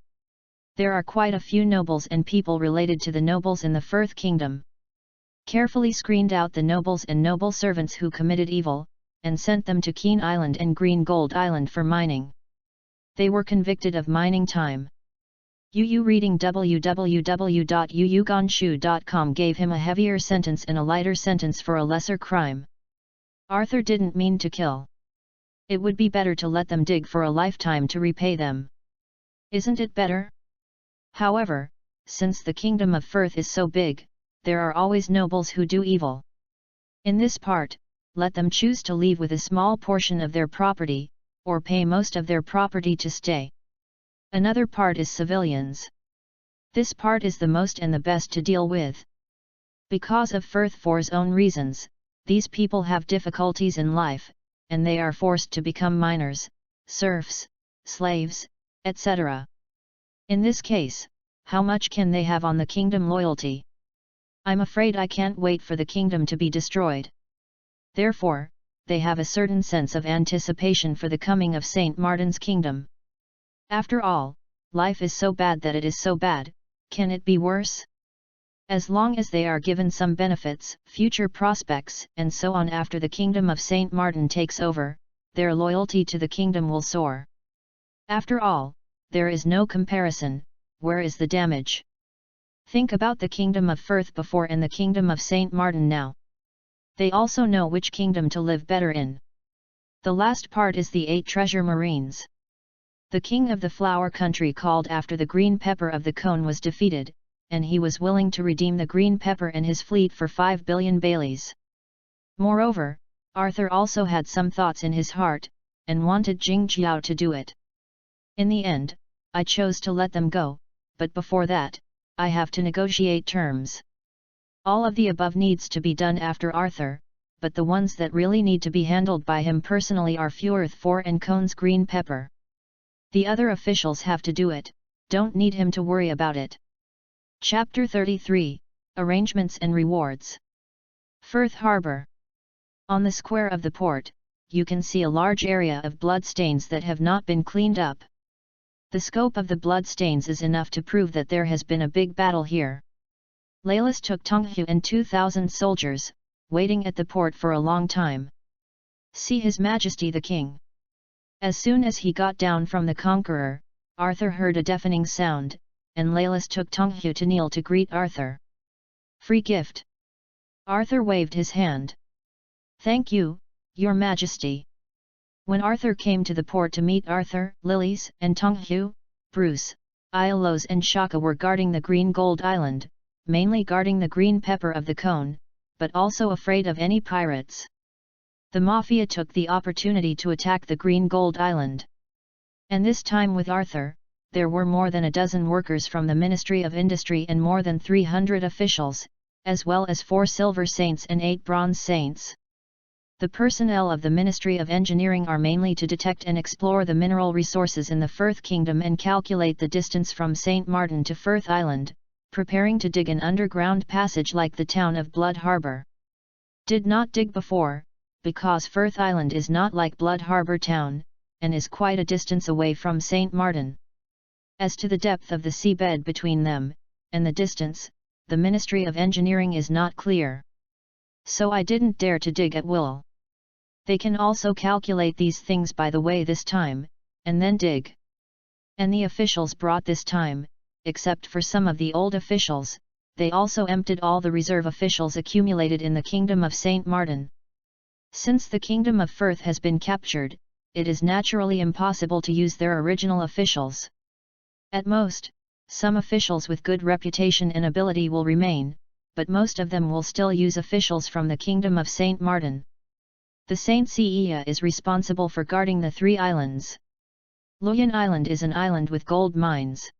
There are quite a few nobles and people related to the nobles in the Firth Kingdom. Carefully screened out the nobles and noble servants who committed evil, and sent them to Keen Island and Green Gold Island for mining. They were convicted of mining time. Yu reading www.yuyugonshu.com gave him a heavier sentence and a lighter sentence for a lesser crime. Arthur didn't mean to kill. It would be better to let them dig for a lifetime to repay them. Isn't it better? However, since the Kingdom of Firth is so big, there are always nobles who do evil. In this part, let them choose to leave with a small portion of their property, or pay most of their property to stay. Another part is civilians. This part is the most and the best to deal with. Because of Firthfor's own reasons, these people have difficulties in life, and they are forced to become minors, serfs, slaves, etc. In this case, how much can they have on the kingdom loyalty? I'm afraid I can't wait for the kingdom to be destroyed. Therefore, they have a certain sense of anticipation for the coming of Saint Martin's kingdom. After all, life is so bad that it is so bad, can it be worse? As long as they are given some benefits, future prospects, and so on after the kingdom of Saint Martin takes over, their loyalty to the kingdom will soar. After all, there is no comparison, where is the damage? Think about the kingdom of Firth before and the kingdom of Saint Martin now. They also know which kingdom to live better in. The last part is the 8 treasure marines. The king of the flower country called after the green pepper of the cone was defeated, and he was willing to redeem the green pepper and his fleet for 5 billion baileys. Moreover, Arthur also had some thoughts in his heart, and wanted Jing Jiao to do it. In the end, I chose to let them go, but before that, I have to negotiate terms. All of the above needs to be done after Arthur, but the ones that really need to be handled by him personally are Firth and Cone's green pepper. The other officials have to do it, don't need him to worry about it. Chapter 33, Arrangements and Rewards. Firth Harbour. On the square of the port, you can see a large area of bloodstains that have not been cleaned up. The scope of the bloodstains is enough to prove that there has been a big battle here. Laelis took Tonghu and 2,000 soldiers, waiting at the port for a long time. See His Majesty the King. As soon as he got down from the conqueror, Arthur heard a deafening sound, and Laelis took Tonghu to kneel to greet Arthur. Free gift. Arthur waved his hand. Thank you, Your Majesty. When Arthur came to the port to meet Arthur, Lilies, and Tonghu, Bruce, Iolos and Shaka were guarding the Green Gold Island, mainly guarding the green pepper of the cone, but also afraid of any pirates. The Mafia took the opportunity to attack the Green Gold Island. And this time with Arthur, there were more than a dozen workers from the Ministry of Industry and more than 300 officials, as well as 4 silver saints and 8 bronze saints. The personnel of the Ministry of Engineering are mainly to detect and explore the mineral resources in the Firth Kingdom and calculate the distance from St. Martin to Firth Island, preparing to dig an underground passage like the town of Blood Harbour. Did not dig before, because Firth Island is not like Blood Harbour town, and is quite a distance away from St. Martin. As to the depth of the seabed between them, and the distance, the Ministry of Engineering is not clear. So I didn't dare to dig at will. They can also calculate these things by the way this time, and then dig. And the officials brought this time, except for some of the old officials, they also emptied all the reserve officials accumulated in the Kingdom of St. Martin. Since the Kingdom of Firth has been captured, it is naturally impossible to use their original officials. At most, some officials with good reputation and ability will remain, but most of them will still use officials from the Kingdom of St. Martin. The Saint Cia is responsible for guarding the 3 islands. Luyan Island is an island with gold mines.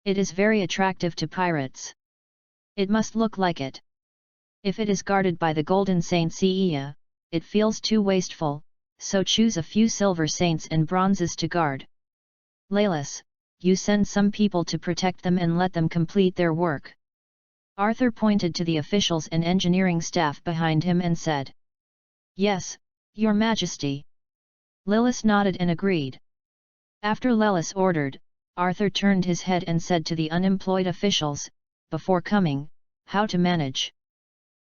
It is very attractive to pirates. It must look like it. If it is guarded by the Golden Saint Cia, it feels too wasteful, so choose a few silver saints and bronzes to guard. Laelis, you send some people to protect them and let them complete their work. Arthur pointed to the officials and engineering staff behind him and said, Yes, Your Majesty. Laelis nodded and agreed. After Laelis ordered, Arthur turned his head and said to the unemployed officials, before coming, how to manage.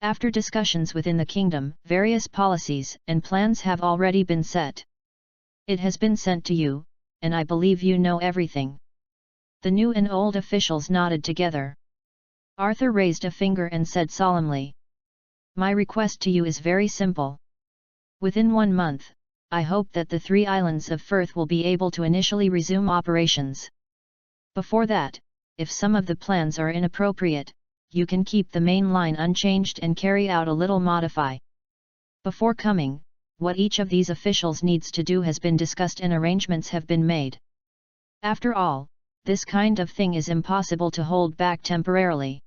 After discussions within the kingdom, various policies and plans have already been set. It has been sent to you, and I believe you know everything. The new and old officials nodded together. Arthur raised a finger and said solemnly, My request to you is very simple. Within 1 month, I hope that the 3 islands of Firth will be able to initially resume operations. Before that, if some of the plans are inappropriate, you can keep the main line unchanged and carry out a little modify. Before coming, what each of these officials needs to do has been discussed and arrangements have been made. After all, this kind of thing is impossible to hold back temporarily.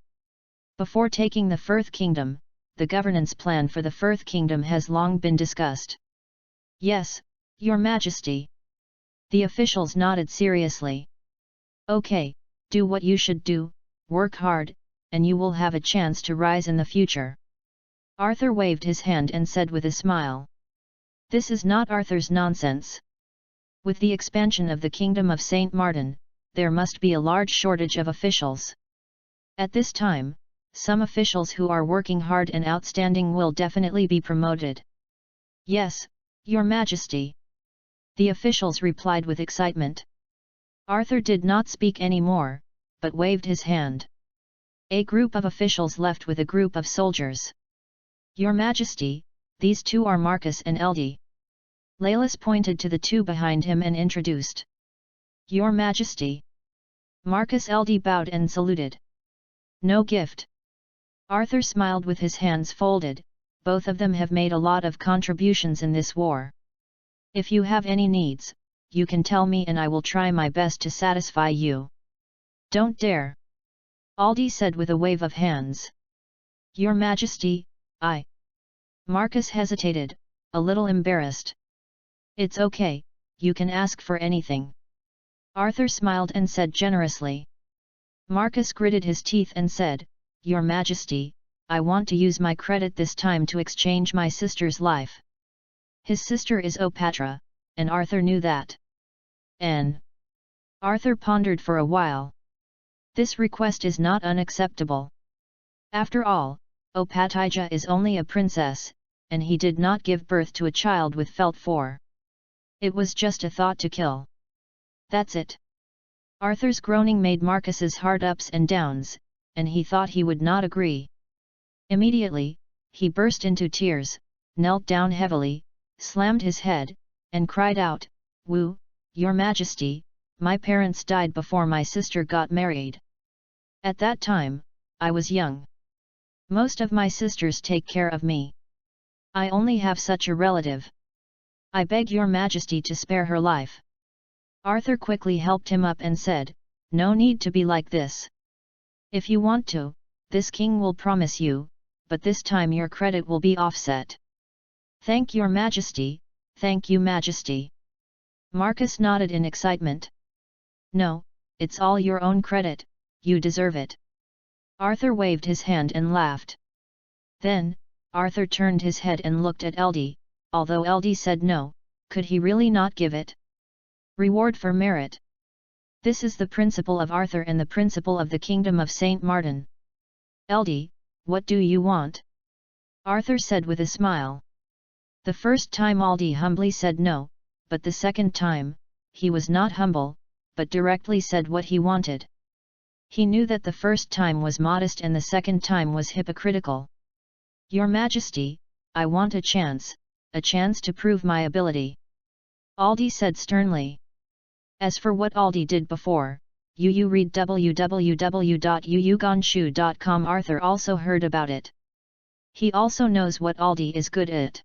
Before taking the Firth Kingdom, the governance plan for the Firth Kingdom has long been discussed. Yes, Your Majesty. The officials nodded seriously. Okay, do what you should do, work hard, and you will have a chance to rise in the future. Arthur waved his hand and said with a smile. This is not Arthur's nonsense. With the expansion of the Kingdom of St. Martin, there must be a large shortage of officials. At this time, some officials who are working hard and outstanding will definitely be promoted. Yes, Your Majesty. The officials replied with excitement. Arthur did not speak any more, but waved his hand. A group of officials left with a group of soldiers. Your Majesty, these two are Marcus and Eldie. Laelis pointed to the two behind him and introduced. Your Majesty. Marcus Eldie bowed and saluted. No gift. Arthur smiled with his hands folded. Both of them have made a lot of contributions in this war. If you have any needs, you can tell me and I will try my best to satisfy you. Don't dare. Aldi said with a wave of hands. Your Majesty, Marcus hesitated, a little embarrassed. It's okay, you can ask for anything. Arthur smiled and said generously. Marcus gritted his teeth and said, Your Majesty, I want to use my credit this time to exchange my sister's life. His sister is Opatra, and Arthur knew that. Arthur pondered for a while. This request is not unacceptable. After all, Opatija is only a princess, and he did not give birth to a child with felt for. It was just a thought to kill. That's it. Arthur's groaning made Marcus's heart ups and downs, and he thought he would not agree. Immediately, he burst into tears, knelt down heavily, slammed his head, and cried out, Woo, Your Majesty, my parents died before my sister got married. At that time, I was young. Most of my sisters take care of me. I only have such a relative. I beg Your Majesty to spare her life. Arthur quickly helped him up and said, No need to be like this. If you want to, this king will promise you, but this time your credit will be offset. Thank Your Majesty, thank you Majesty. Marcus nodded in excitement. No, it's all your own credit, you deserve it. Arthur waved his hand and laughed. Then, Arthur turned his head and looked at Eldie. Although Eldie said no, could he really not give it? Reward for merit. This is the principle of Arthur and the principle of the Kingdom of St. Martin. Eldie, what do you want? Arthur said with a smile. The first time Aldi humbly said no, but the second time, he was not humble, but directly said what he wanted. He knew that the first time was modest and the second time was hypocritical. Your Majesty, I want a chance to prove my ability. Aldi said sternly. As for what Aldi did before, you read www.yuyugonshu.com. Arthur also heard about it. He also knows what Aldi is good at.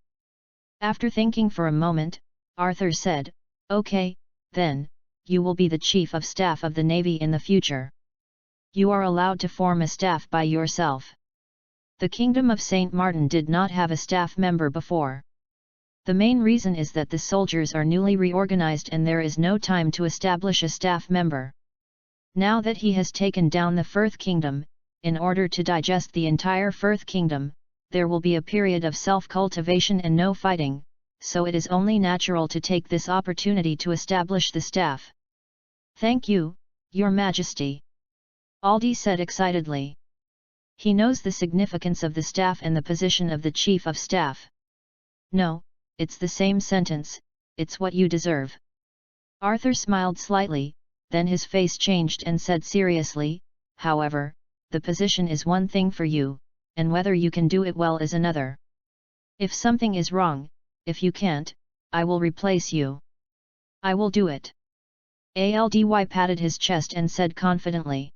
After thinking for a moment, Arthur said, Okay, then, you will be the Chief of Staff of the Navy in the future. You are allowed to form a staff by yourself. The Kingdom of St. Martin did not have a staff member before. The main reason is that the soldiers are newly reorganized and there is no time to establish a staff member. Now that he has taken down the Firth Kingdom, in order to digest the entire Firth Kingdom, there will be a period of self-cultivation and no fighting, so it is only natural to take this opportunity to establish the staff. Thank you, Your Majesty. Aldi said excitedly. He knows the significance of the staff and the position of the Chief of Staff. No, it's the same sentence, it's what you deserve. Arthur smiled slightly, then his face changed and said seriously, However, the position is one thing for you, and whether you can do it well is another. If something is wrong, if you can't, I will replace you. I will do it. Aldy patted his chest and said confidently.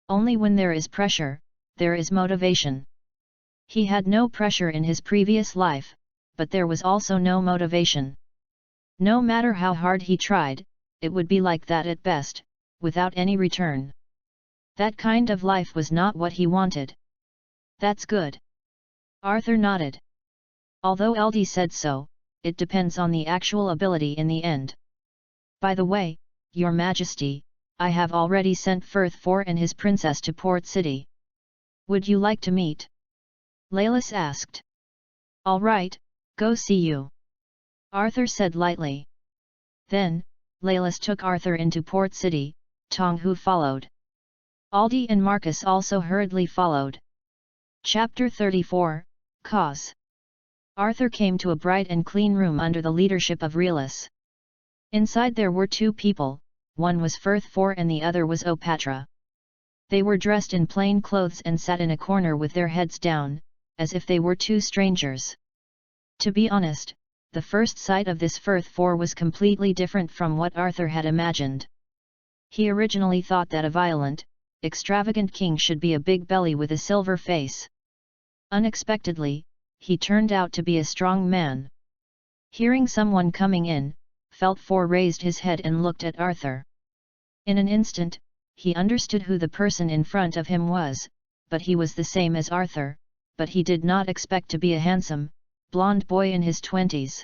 Only when there is pressure, there is motivation. He had no pressure in his previous life, but there was also no motivation. No matter how hard he tried, it would be like that at best, without any return. That kind of life was not what he wanted. That's good. Arthur nodded. Although LD said so, it depends on the actual ability in the end. By the way, Your Majesty, I have already sent Firth IV and his princess to Port City. Would you like to meet? Leyless asked. All right, go see you. Arthur said lightly. Then, Leyless took Arthur into Port City, Tong Hu followed. Aldi and Marcus also hurriedly followed. Chapter 34, Cause. Arthur came to a bright and clean room under the leadership of Leyless. Inside there were two people, one was Firth IV and the other was Opatra. They were dressed in plain clothes and sat in a corner with their heads down, as if they were two strangers. To be honest, the first sight of this Firth IV was completely different from what Arthur had imagined. He originally thought that a violent, extravagant king should be a big belly with a silver face. Unexpectedly, he turned out to be a strong man. Hearing someone coming in, Firth IV raised his head and looked at Arthur. In an instant, he understood who the person in front of him was, but he was the same as Arthur, but he did not expect to be a handsome, blonde boy in his 20s.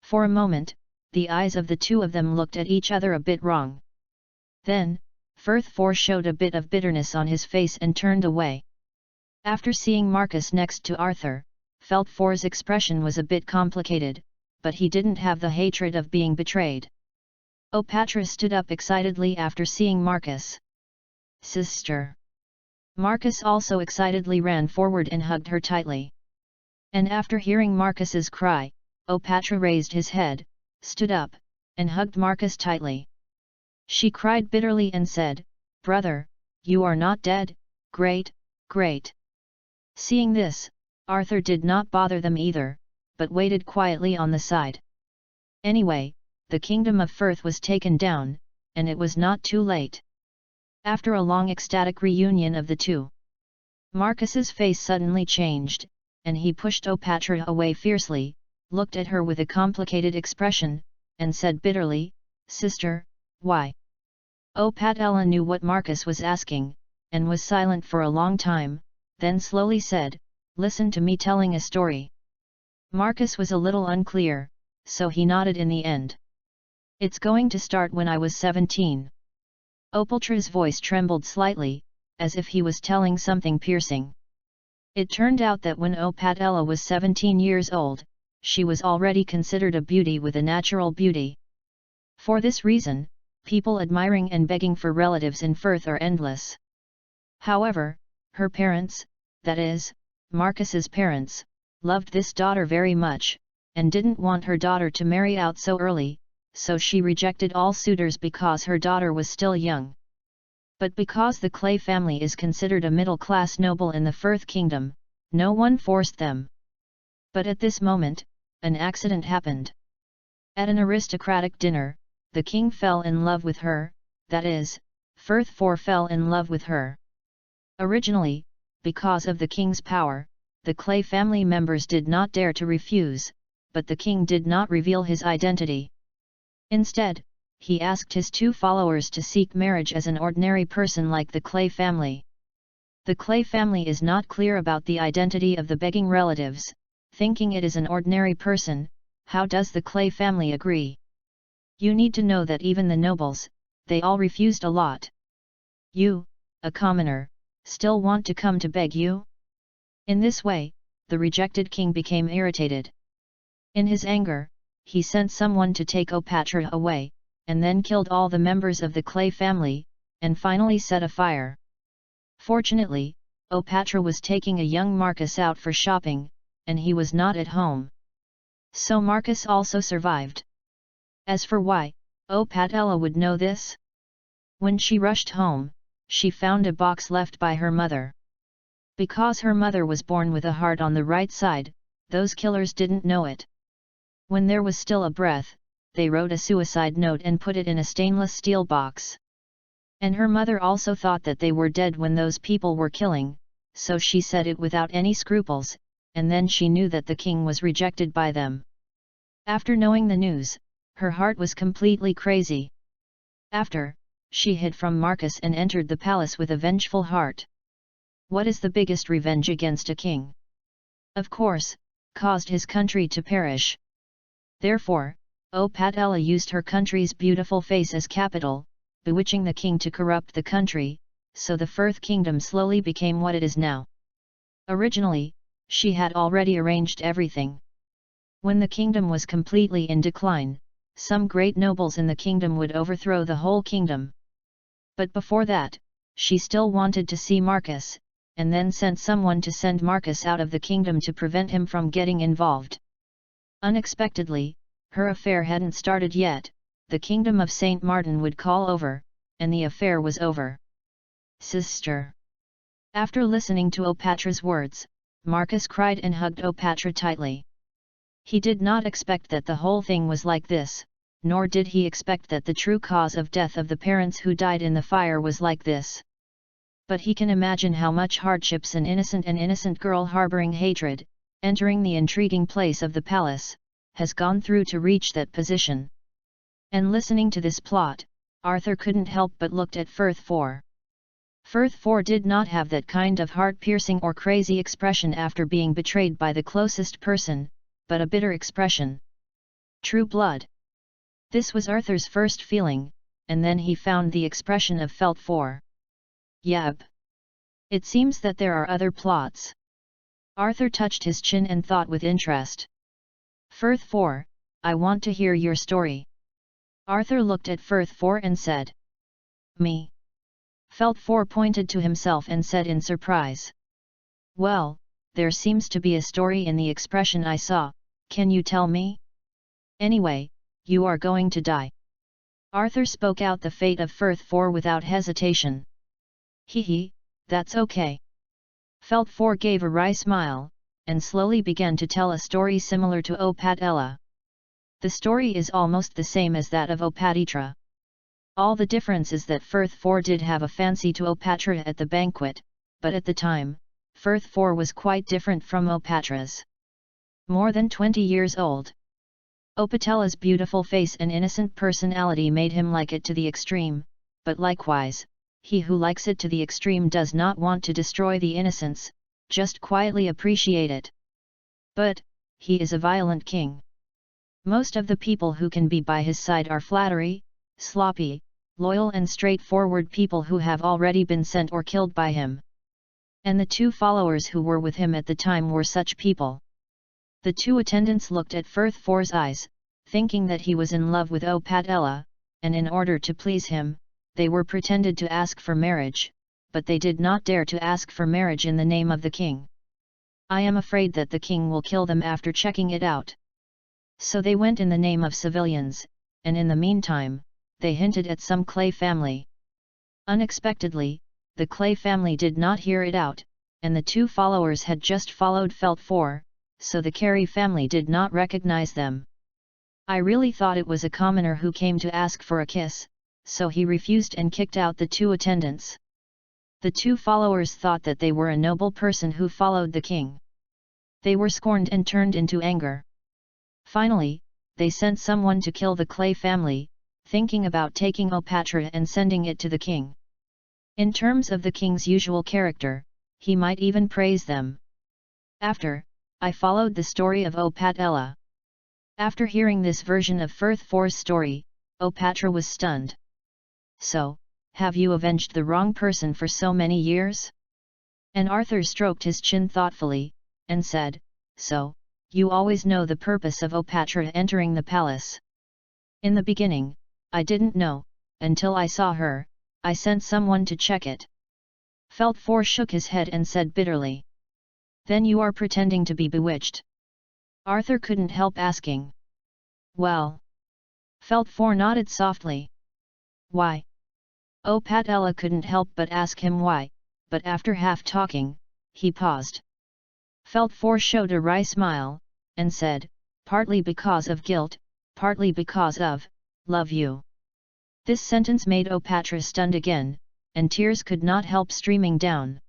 For a moment, the eyes of the two of them looked at each other a bit wrong. Then, Firth IV showed a bit of bitterness on his face and turned away. After seeing Marcus next to Arthur, Firth IV's expression was a bit complicated, but he didn't have the hatred of being betrayed. Opatra stood up excitedly after seeing Marcus. Sister! Marcus also excitedly ran forward and hugged her tightly. And after hearing Marcus's cry, Opatra raised his head, stood up, and hugged Marcus tightly. She cried bitterly and said, Brother, you are not dead, great, great. Seeing this, Arthur did not bother them either, but waited quietly on the side. Anyway, the kingdom of Firth was taken down, and it was not too late. After a long ecstatic reunion of the two, Marcus's face suddenly changed, and he pushed Opatra away fiercely, looked at her with a complicated expression, and said bitterly, Sister, why? Opatra knew what Marcus was asking, and was silent for a long time, then slowly said, Listen to me telling a story. Marcus was a little unclear, so he nodded in the end. It's going to start when I was 17. Opatra's voice trembled slightly, as if he was telling something piercing. It turned out that when Opatra was 17 years old, she was already considered a beauty with a natural beauty. For this reason, people admiring and begging for relatives in Firth are endless. However, her parents, that is, Marcus's parents, loved this daughter very much, and didn't want her daughter to marry out so early, so she rejected all suitors because her daughter was still young. But because the Clay family is considered a middle-class noble in the Firth kingdom, no one forced them. But at this moment, an accident happened. At an aristocratic dinner, the king fell in love with her, that is, Firth IV fell in love with her. Originally, because of the king's power, the Clay family members did not dare to refuse, but the king did not reveal his identity. Instead, he asked his two followers to seek marriage as an ordinary person like the Clay family. The Clay family is not clear about the identity of the begging relatives, thinking it is an ordinary person. How does the Clay family agree? You need to know that even the nobles, they all refused a lot. You, a commoner, still want to come to beg you? In this way, the rejected king became irritated. In his anger, he sent someone to take Opatra away, and then killed all the members of the Clay family, and finally set a fire. Fortunately, Opatra was taking a young Marcus out for shopping, and he was not at home. So Marcus also survived. As for why Opatra would know this? When she rushed home, she found a box left by her mother. Because her mother was born with a heart on the right side, those killers didn't know it. When there was still a breath, they wrote a suicide note and put it in a stainless steel box. And her mother also thought that they were dead when those people were killing, so she said it without any scruples, and then she knew that the king was rejected by them. After knowing the news, her heart was completely crazy. After, she hid from Marcus and entered the palace with a vengeful heart. What is the biggest revenge against a king? Of course, caused his country to perish. Therefore, Opatella used her country's beautiful face as capital, bewitching the king to corrupt the country, so the Firth Kingdom slowly became what it is now. Originally, she had already arranged everything. When the kingdom was completely in decline, some great nobles in the kingdom would overthrow the whole kingdom. But before that, she still wanted to see Marcus, and then sent someone to send Marcus out of the kingdom to prevent him from getting involved. Unexpectedly, her affair hadn't started yet, the kingdom of Saint Martin would call over, and the affair was over. Sister. After listening to Opatra's words, Marcus cried and hugged Opatra tightly. He did not expect that the whole thing was like this, nor did he expect that the true cause of death of the parents who died in the fire was like this. But he can imagine how much hardships an innocent girl harboring hatred, entering the intriguing place of the palace, has gone through to reach that position. And listening to this plot, Arthur couldn't help but looked at Firth 4. Firth 4 did not have that kind of heart-piercing or crazy expression after being betrayed by the closest person, but a bitter expression. True blood. This was Arthur's first feeling, and then he found the expression of Felt 4. Yep. It seems that there are other plots. Arthur touched his chin and thought with interest. Firth 4, I want to hear your story. Arthur looked at Firth 4 and said. Me. Felt 4 pointed to himself and said in surprise. Well, there seems to be a story in the expression I saw, can you tell me? Anyway, you are going to die. Arthur spoke out the fate of Firth 4 without hesitation. Hee, that's okay. Felt 4 gave a wry smile, and slowly began to tell a story similar to Opatella. The story is almost the same as that of Opatitra. All the difference is that Firth 4 did have a fancy to Opatra at the banquet, but at the time, Firth 4 was quite different from Opatra's. More than 20 years old. Opatella's beautiful face and innocent personality made him like it to the extreme, but likewise, he who likes it to the extreme does not want to destroy the innocence, just quietly appreciate it. But, he is a violent king. Most of the people who can be by his side are flattery, sloppy, loyal and straightforward people who have already been sent or killed by him. And the 2 followers who were with him at the time were such people. The 2 attendants looked at Firth 4's eyes, thinking that he was in love with Opatella, and in order to please him, they were pretended to ask for marriage, but they did not dare to ask for marriage in the name of the king. I am afraid that the king will kill them after checking it out. So they went in the name of civilians, and in the meantime, they hinted at some Clay family. Unexpectedly, the Clay family did not hear it out, and the 2 followers had just followed Felt 4, so the Carey family did not recognize them. I really thought it was a commoner who came to ask for a kiss, so he refused and kicked out the 2 attendants. The 2 followers thought that they were a noble person who followed the king. They were scorned and turned into anger. Finally, they sent someone to kill the Clay family, thinking about taking Opatra and sending it to the king. In terms of the king's usual character, he might even praise them. After, I followed the story of Opatella. After hearing this version of Firth 4's story, Opatra was stunned. So, have you avenged the wrong person for so many years? And Arthur stroked his chin thoughtfully, and said, so, you always know the purpose of Opatra entering the palace. In the beginning, I didn't know, until I saw her, I sent someone to check it. Felt 4 shook his head and said bitterly. Then you are pretending to be bewitched. Arthur couldn't help asking. Well. Felt 4 nodded softly. Why? Opatella couldn't help but ask him why, but after half talking, he paused. Felt 4 showed a wry smile, and said, partly because of guilt, partly because of, love you. This sentence made Opatra stunned again, and tears could not help streaming down.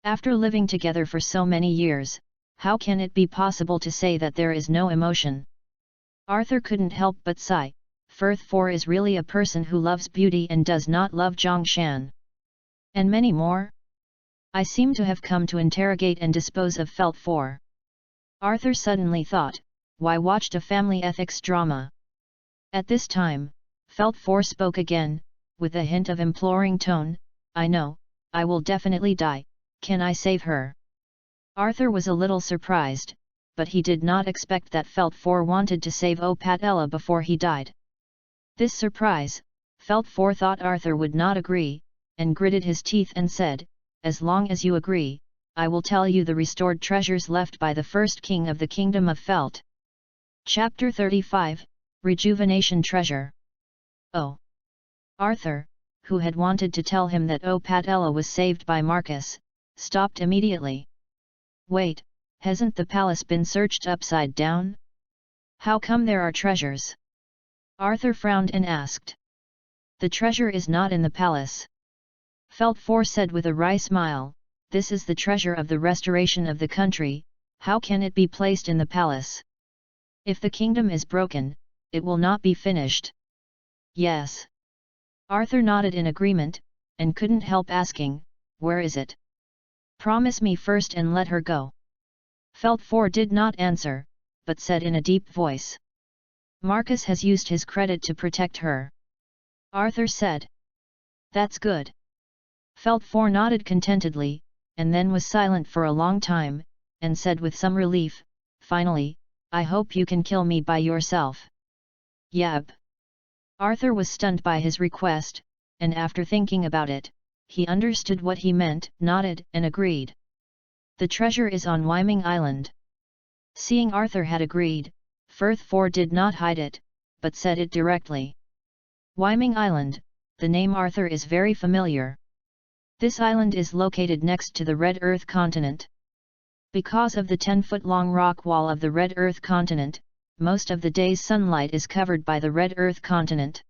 After living together for so many years, how can it be possible to say that there is no emotion? Arthur couldn't help but sigh. Firth 4 is really a person who loves beauty and does not love Zhongshan. And many more? I seem to have come to interrogate and dispose of Felt 4. Arthur suddenly thought, why watched a family ethics drama? At this time, Felt 4 spoke again, with a hint of imploring tone, I know, I will definitely die, can I save her? Arthur was a little surprised, but he did not expect that Felt 4 wanted to save Opatella before he died. This surprise, Felt 4 thought Arthur would not agree, and gritted his teeth and said, as long as you agree, I will tell you the restored treasures left by the first king of the kingdom of Felt. Chapter 35, Rejuvenation Treasure. Oh! Arthur, who had wanted to tell him that Opatella was saved by Marcus, stopped immediately. Wait, hasn't the palace been searched upside down? How come there are treasures? Arthur frowned and asked. The treasure is not in the palace. Felt 4 said with a wry smile, this is the treasure of the restoration of the country, how can it be placed in the palace? If the kingdom is broken, it will not be finished. Yes. Arthur nodded in agreement, and couldn't help asking, where is it? Promise me first and let her go. Felt 4 did not answer, but said in a deep voice. Marcus has used his credit to protect her. Arthur said. That's good. Felt 4 nodded contentedly, and then was silent for a long time, and said with some relief, finally, I hope you can kill me by yourself. Yep. Arthur was stunned by his request, and after thinking about it, he understood what he meant, nodded and agreed. The treasure is on Wyming Island. Seeing Arthur had agreed, Firth 4 did not hide it, but said it directly. Wyming Island, the name Arthur is very familiar. This island is located next to the Red Earth continent. Because of the 10-foot-long rock wall of the Red Earth continent, most of the day's sunlight is covered by the Red Earth continent.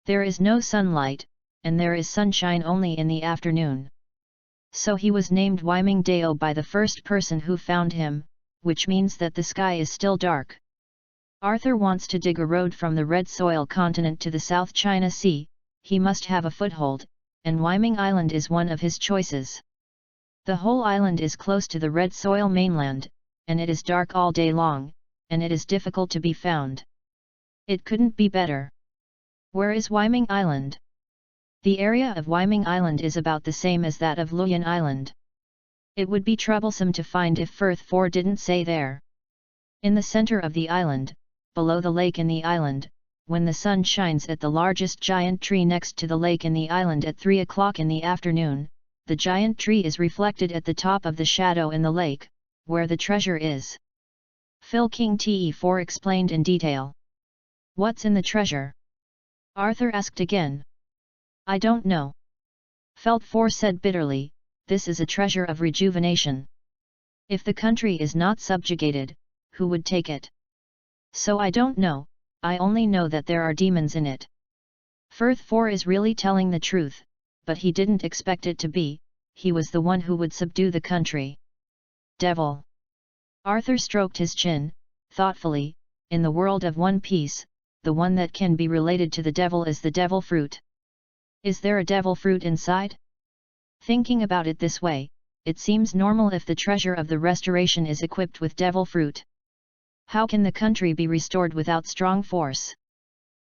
There is no sunlight, and there is sunshine only in the afternoon. So he was named Wyming Dao by the first person who found him, which means that the sky is still dark. Arthur wants to dig a road from the Red Soil continent to the South China Sea, he must have a foothold, and Wyming Island is one of his choices. The whole island is close to the Red Soil mainland, and it is dark all day long, and it is difficult to be found. It couldn't be better. Where is Wyming Island? The area of Wyming Island is about the same as that of Luoyan Island. It would be troublesome to find if Firth 4 didn't say there. In the center of the island, below the lake in the island, when the sun shines at the largest giant tree next to the lake in the island at 3 o'clock in the afternoon, the giant tree is reflected at the top of the shadow in the lake, where the treasure is. Phil King Te4 explained in detail. What's in the treasure? Arthur asked again. I don't know. Felt 4 said bitterly, this is a treasure of rejuvenation. If the country is not subjugated, who would take it? So I don't know, I only know that there are demons in it. Firth 4 is really telling the truth, but he didn't expect it to be, he was the one who would subdue the country. Devil. Arthur stroked his chin, thoughtfully, in the world of One Piece, the one that can be related to the devil is the devil fruit. Is there a devil fruit inside? Thinking about it this way, it seems normal if the treasure of the restoration is equipped with devil fruit. How can the country be restored without strong force?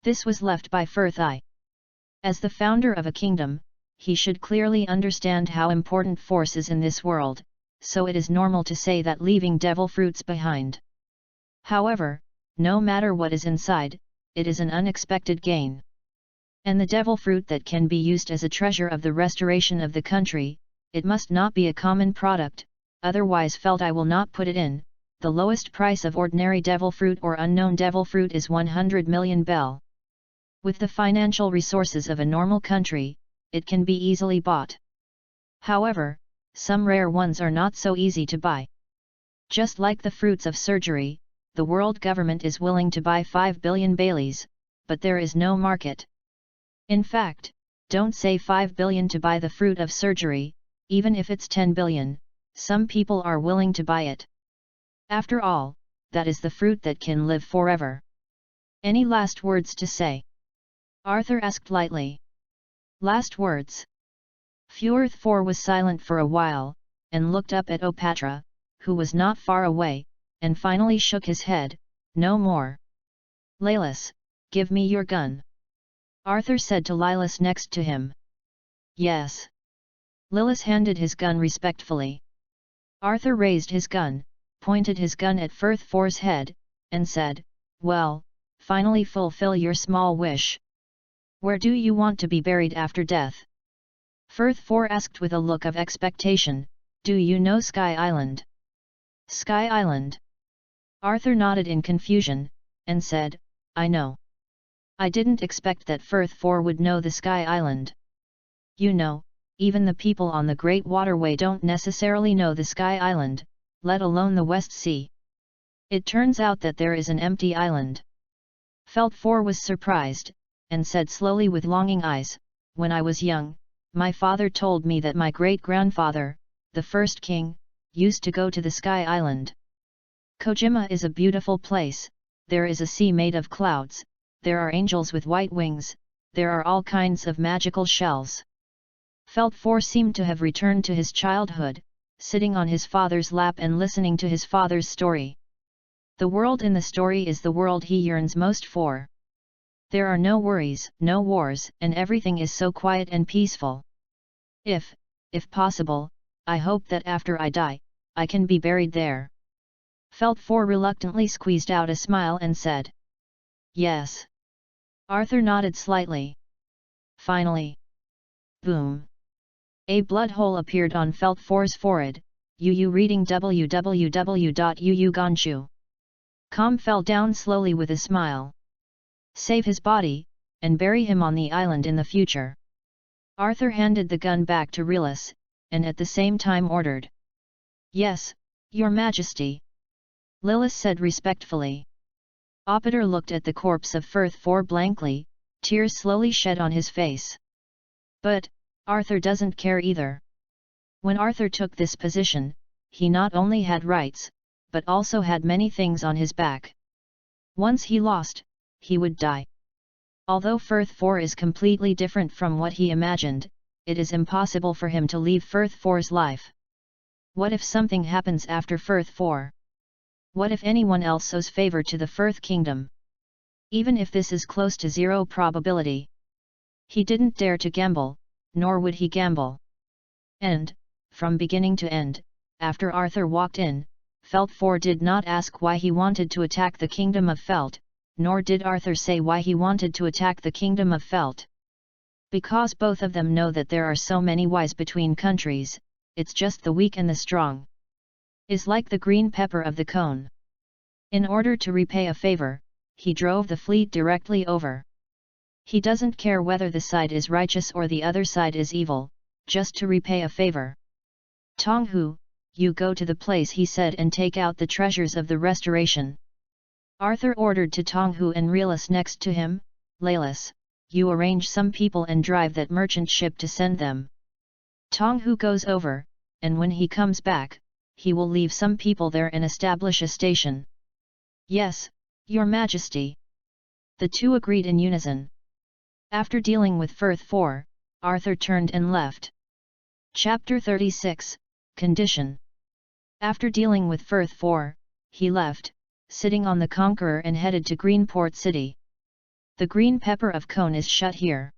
This was left by Firth I. As the founder of a kingdom, he should clearly understand how important force is in this world, so it is normal to say that leaving devil fruits behind. However, no matter what is inside, it is an unexpected gain. And the devil fruit that can be used as a treasure of the restoration of the country, it must not be a common product, otherwise Felt I will not put it in. The lowest price of ordinary devil fruit or unknown devil fruit is 100 million bell. With the financial resources of a normal country, it can be easily bought. However, some rare ones are not so easy to buy. Just like the fruits of surgery, the world government is willing to buy 5 billion Baileys, but there is no market. In fact, don't say 5 billion to buy the fruit of surgery, even if it's 10 billion, some people are willing to buy it. After all, that is the fruit that can live forever. Any last words to say? Arthur asked lightly. Last words? Fjorthfor was silent for a while, and looked up at Opatra, who was not far away, and finally shook his head. No more. Lailas, give me your gun. Arthur said to Lilas next to him. Yes. Lilas handed his gun respectfully. Arthur raised his gun, pointed his gun at Firthfor's head, and said, Well, finally fulfill your small wish. Where do you want to be buried after death? Firthfor asked with a look of expectation. Do you know Sky Island? Sky Island? Arthur nodded in confusion, and said, I know. I didn't expect that Firthfor would know the Sky Island. You know, even the people on the Great Waterway don't necessarily know the Sky Island, let alone the West Sea. It turns out that there is an empty island. Feltfor was surprised, and said slowly with longing eyes, When I was young, my father told me that my great-grandfather, the first king, used to go to the Sky Island. Kojima is a beautiful place, there is a sea made of clouds, there are angels with white wings, there are all kinds of magical shells. Feltfor seemed to have returned to his childhood, sitting on his father's lap and listening to his father's story. The world in the story is the world he yearns most for. There are no worries, no wars, and everything is so quiet and peaceful. If possible, I hope that after I die, I can be buried there. Feltfor reluctantly squeezed out a smile and said, Yes. Arthur nodded slightly. Finally. Boom. A blood hole appeared on Feltfor's forehead. Yu reading www.uuganshu.com fell down slowly with a smile. Save his body, and bury him on the island in the future. Arthur handed the gun back to Relis, and at the same time ordered. Yes, Your Majesty. Lilis said respectfully. Opater looked at the corpse of Firthfor blankly, tears slowly shed on his face. But, Arthur doesn't care either. When Arthur took this position, he not only had rights, but also had many things on his back. Once he lost, he would die. Although Firthfor is completely different from what he imagined, it is impossible for him to leave Firthfor's life. What if something happens after Firthfor? What if anyone else owes favor to the Firth Kingdom? Even if this is close to zero probability. He didn't dare to gamble, nor would he gamble. And, from beginning to end, after Arthur walked in, Feltfor did not ask why he wanted to attack the Kingdom of Felt, nor did Arthur say why he wanted to attack the Kingdom of Felt. Because both of them know that there are so many whys between countries, it's just the weak and the strong. Is like the green pepper of the cone. In order to repay a favor, he drove the fleet directly over. He doesn't care whether the side is righteous or the other side is evil, just to repay a favor. Tonghu, you go to the place he said and take out the treasures of the restoration. Arthur ordered to Tonghu and Relis next to him, Lailas, you arrange some people and drive that merchant ship to send them. Tonghu goes over, and when he comes back, he will leave some people there and establish a station. Yes, Your Majesty. The two agreed in unison. After dealing with Firthfor, Arthur turned and left. Chapter 36, Condition. After dealing with Firthfor, he left, sitting on the Conqueror and headed to Greenport City. The green pepper of Cone is shut here.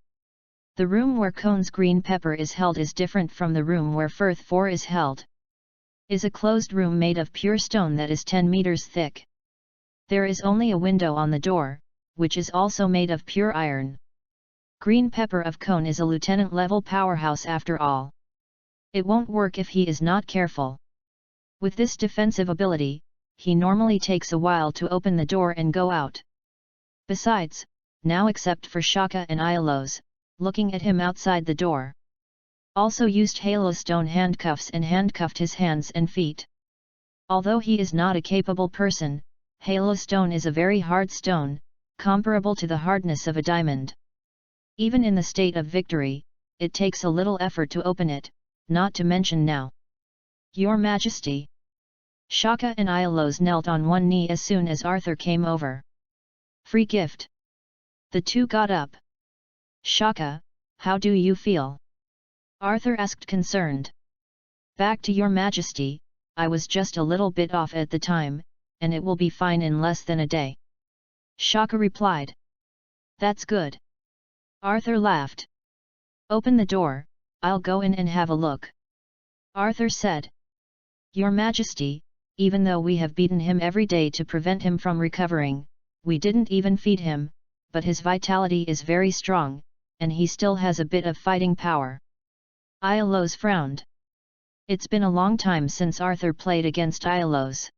The room where Cone's green pepper is held is different from the room where Firthfor is held. Is a closed room made of pure stone that is 10 meters thick. There is only a window on the door, which is also made of pure iron. Green pepper of Cone is a lieutenant-level powerhouse after all. It won't work if he is not careful. With this defensive ability, he normally takes a while to open the door and go out. Besides, now except for Shaka and Iolos, looking at him outside the door. Also used halostone handcuffs and handcuffed his hands and feet. Although he is not a capable person, halostone is a very hard stone, comparable to the hardness of a diamond. Even in the state of victory, it takes a little effort to open it, not to mention now. Your Majesty. Shaka and Iolaus knelt on one knee as soon as Arthur came over. Free gift. The two got up. Shaka, how do you feel? Arthur asked concerned. Back to your Majesty, I was just a little bit off at the time, and it will be fine in less than a day. Shaka replied. That's good. Arthur laughed. Open the door, I'll go in and have a look. Arthur said. Your Majesty, even though we have beaten him every day to prevent him from recovering, we didn't even feed him, but his vitality is very strong, and he still has a bit of fighting power. Iolaus frowned. It's been a long time since Arthur played against Iolaus.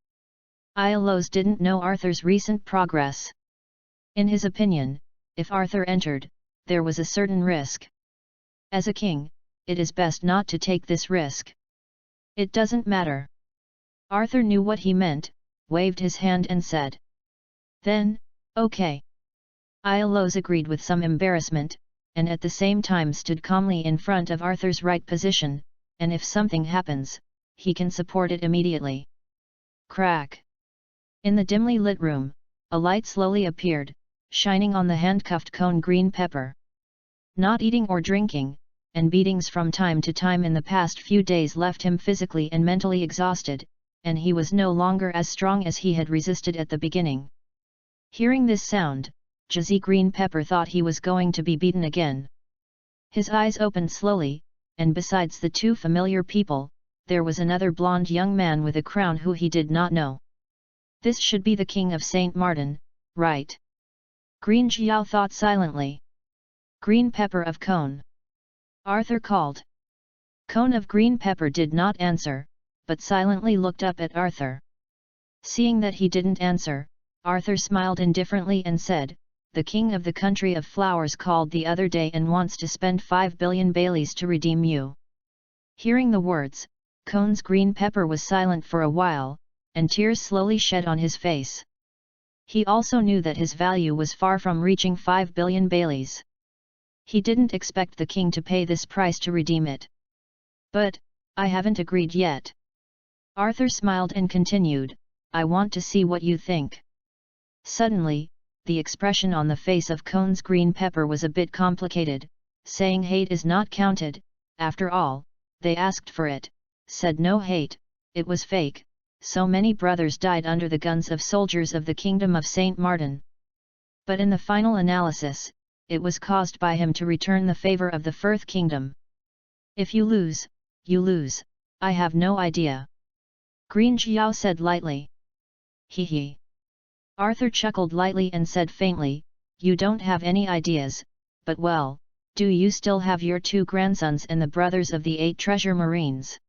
Iolaus didn't know Arthur's recent progress. In his opinion, if Arthur entered, there was a certain risk. As a king, it is best not to take this risk. It doesn't matter. Arthur knew what he meant, waved his hand and said. Then, okay. Iolaus agreed with some embarrassment, and at the same time stood calmly in front of Arthur's right position, and if something happens, he can support it immediately. Crack! In the dimly lit room, a light slowly appeared, shining on the handcuffed cone green pepper. Not eating or drinking, and beatings from time to time in the past few days left him physically and mentally exhausted, and he was no longer as strong as he had resisted at the beginning. Hearing this sound, Jazzy Green Pepper thought he was going to be beaten again. His eyes opened slowly, and besides the two familiar people, there was another blonde young man with a crown who he did not know. This should be the king of Saint Martin, right? Green Xiao thought silently. Green Pepper of Cone. Arthur called. Cone of Green Pepper did not answer, but silently looked up at Arthur. Seeing that he didn't answer, Arthur smiled indifferently and said, the king of the country of flowers called the other day and wants to spend 5 billion Baileys to redeem you. Hearing the words, Cone's Green Pepper was silent for a while, and tears slowly shed on his face. He also knew that his value was far from reaching 5 billion Baileys. He didn't expect the king to pay this price to redeem it. But, I haven't agreed yet. Arthur smiled and continued, I want to see what you think. Suddenly, the expression on the face of Cone's Green Pepper was a bit complicated, saying hate is not counted, after all, they asked for it, said no hate, it was fake, so many brothers died under the guns of soldiers of the Kingdom of Saint Martin. But in the final analysis, it was caused by him to return the favor of the Firth Kingdom. If you lose, I have no idea. Green Xiao said lightly. Hee hee. Arthur chuckled lightly and said faintly, you don't have any ideas, but well, do you still have your 2 grandsons and the brothers of the 8 treasure marines?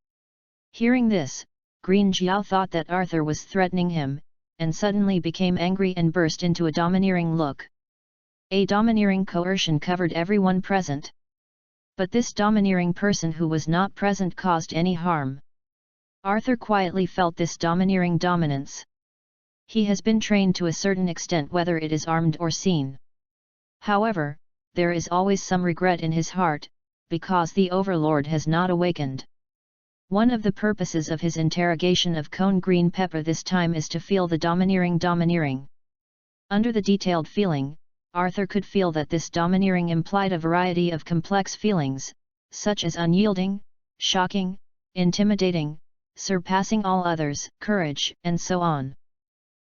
Hearing this, Green Xiao thought that Arthur was threatening him, and suddenly became angry and burst into a domineering look. A domineering coercion covered everyone present. But this domineering person who was not present caused any harm. Arthur quietly felt this domineering dominance. He has been trained to a certain extent whether it is armed or seen. However, there is always some regret in his heart, because the overlord has not awakened. One of the purposes of his interrogation of Cone Green Pepper this time is to feel the domineering. Under the detailed feeling, Arthur could feel that this domineering implied a variety of complex feelings, such as unyielding, shocking, intimidating, surpassing all others, courage, and so on.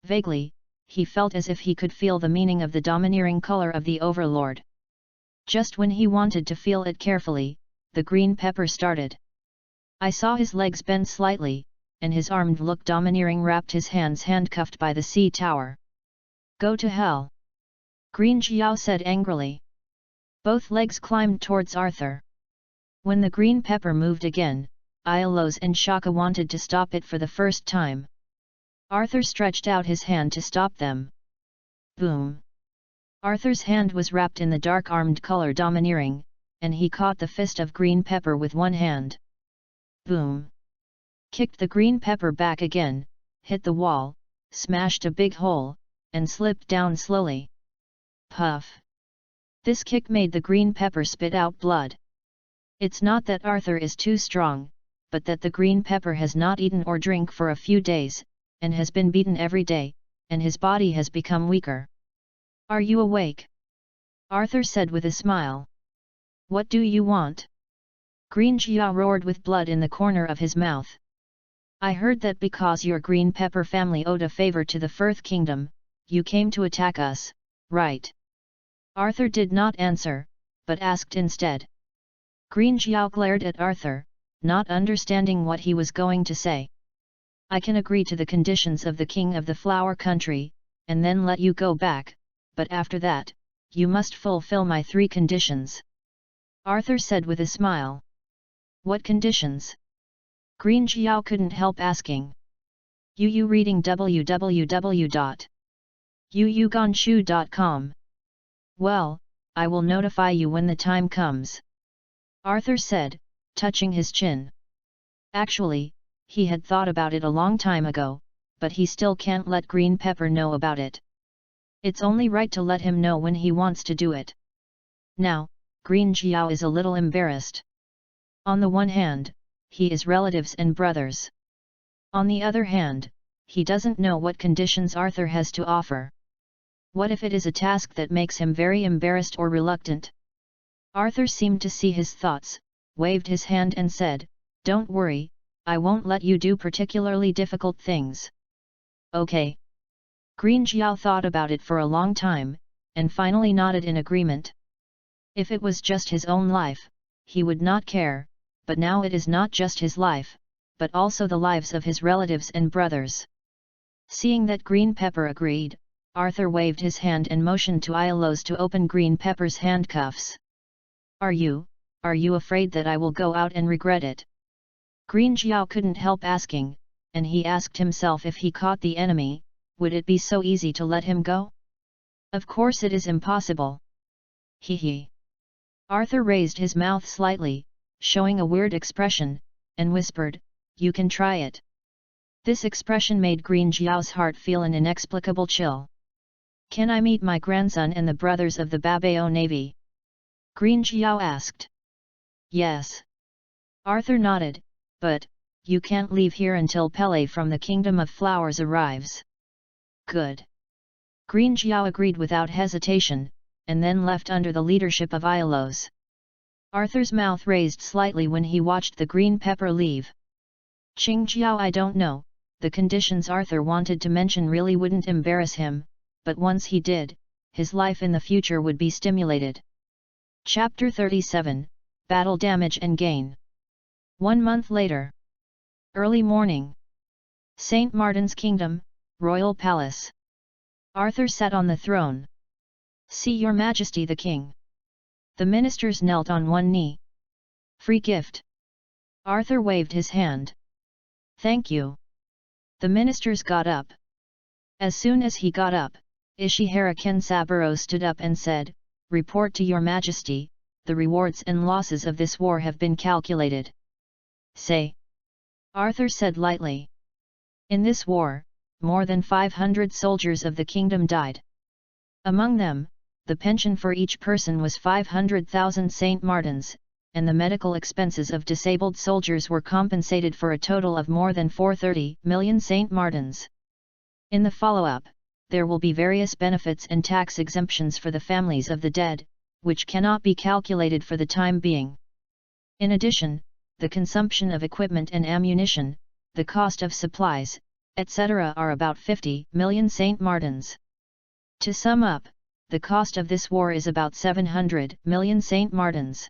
Vaguely, he felt as if he could feel the meaning of the domineering color of the overlord. Just when he wanted to feel it carefully, the green pepper started. I saw his legs bend slightly, and his armed look domineering wrapped his hands handcuffed by the sea tower. Go to hell! Green Xiao said angrily. Both legs climbed towards Arthur. When the green pepper moved again, Iolaus and Shaka wanted to stop it for the first time. Arthur stretched out his hand to stop them. Boom! Arthur's hand was wrapped in the dark armed color domineering, and he caught the fist of green pepper with one hand. Boom! Kicked the green pepper back again, hit the wall, smashed a big hole, and slipped down slowly. Puff! This kick made the green pepper spit out blood. It's not that Arthur is too strong, but that the green pepper has not eaten or drink for a few days, and has been beaten every day, and his body has become weaker. Are you awake? Arthur said with a smile. What do you want? Green Jia roared with blood in the corner of his mouth. I heard that because your green pepper family owed a favor to the Firth Kingdom, you came to attack us, right? Arthur did not answer, but asked instead. Green Jiao glared at Arthur, not understanding what he was going to say. I can agree to the conditions of the King of the Flower Country, and then let you go back, but after that, you must fulfill my 3 conditions. Arthur said with a smile. What conditions? Green Jiao couldn't help asking. You reading www.yuyuganshu.com. Well, I will notify you when the time comes. Arthur said, touching his chin. Actually, he had thought about it a long time ago, but he still can't let Green Pepper know about it. It's only right to let him know when he wants to do it. Now, Green Jiao is a little embarrassed. On the one hand, he is relatives and brothers. On the other hand, he doesn't know what conditions Arthur has to offer. What if it is a task that makes him very embarrassed or reluctant? Arthur seemed to see his thoughts, waved his hand and said, Don't worry, I won't let you do particularly difficult things. Okay. Green Jiao thought about it for a long time, and finally nodded in agreement. If it was just his own life, he would not care, but now it is not just his life, but also the lives of his relatives and brothers. Seeing that Green Pepper agreed, Arthur waved his hand and motioned to Ailos to open Green Pepper's handcuffs. Are you afraid that I will go out and regret it? Green Jiao couldn't help asking, and he asked himself if he caught the enemy, would it be so easy to let him go? Of course it is impossible. Hee. Arthur raised his mouth slightly, showing a weird expression, and whispered, You can try it. This expression made Green Jiao's heart feel an inexplicable chill. Can I meet my grandson and the brothers of the Babao Navy? Green Jiao asked. Yes. Arthur nodded, but, you can't leave here until Pele from the Kingdom of Flowers arrives. Good. Green Jiao agreed without hesitation, and then left under the leadership of Ailos. Arthur's mouth raised slightly when he watched the Green Pepper leave. Qing Jiao, I don't know, the conditions Arthur wanted to mention really wouldn't embarrass him, but once he did, his life in the future would be stimulated. Chapter 37, Battle Damage and Gain. 1 month later. Early morning. St. Martin's Kingdom, Royal Palace. Arthur sat on the throne. See your Majesty the King. The ministers knelt on one knee. Free gift. Arthur waved his hand. Thank you. The ministers got up. As soon as he got up, Ishihara Kensaburo stood up and said, Report to your Majesty, the rewards and losses of this war have been calculated. Say. Arthur said lightly. In this war, more than 500 soldiers of the kingdom died. Among them, the pension for each person was 500,000 St. Martins, and the medical expenses of disabled soldiers were compensated for a total of more than 430 million St. Martins. In the follow-up, there will be various benefits and tax exemptions for the families of the dead, which cannot be calculated for the time being. In addition, the consumption of equipment and ammunition, the cost of supplies, etc. are about 50 million St. Martins. To sum up, the cost of this war is about 700 million St. Martins.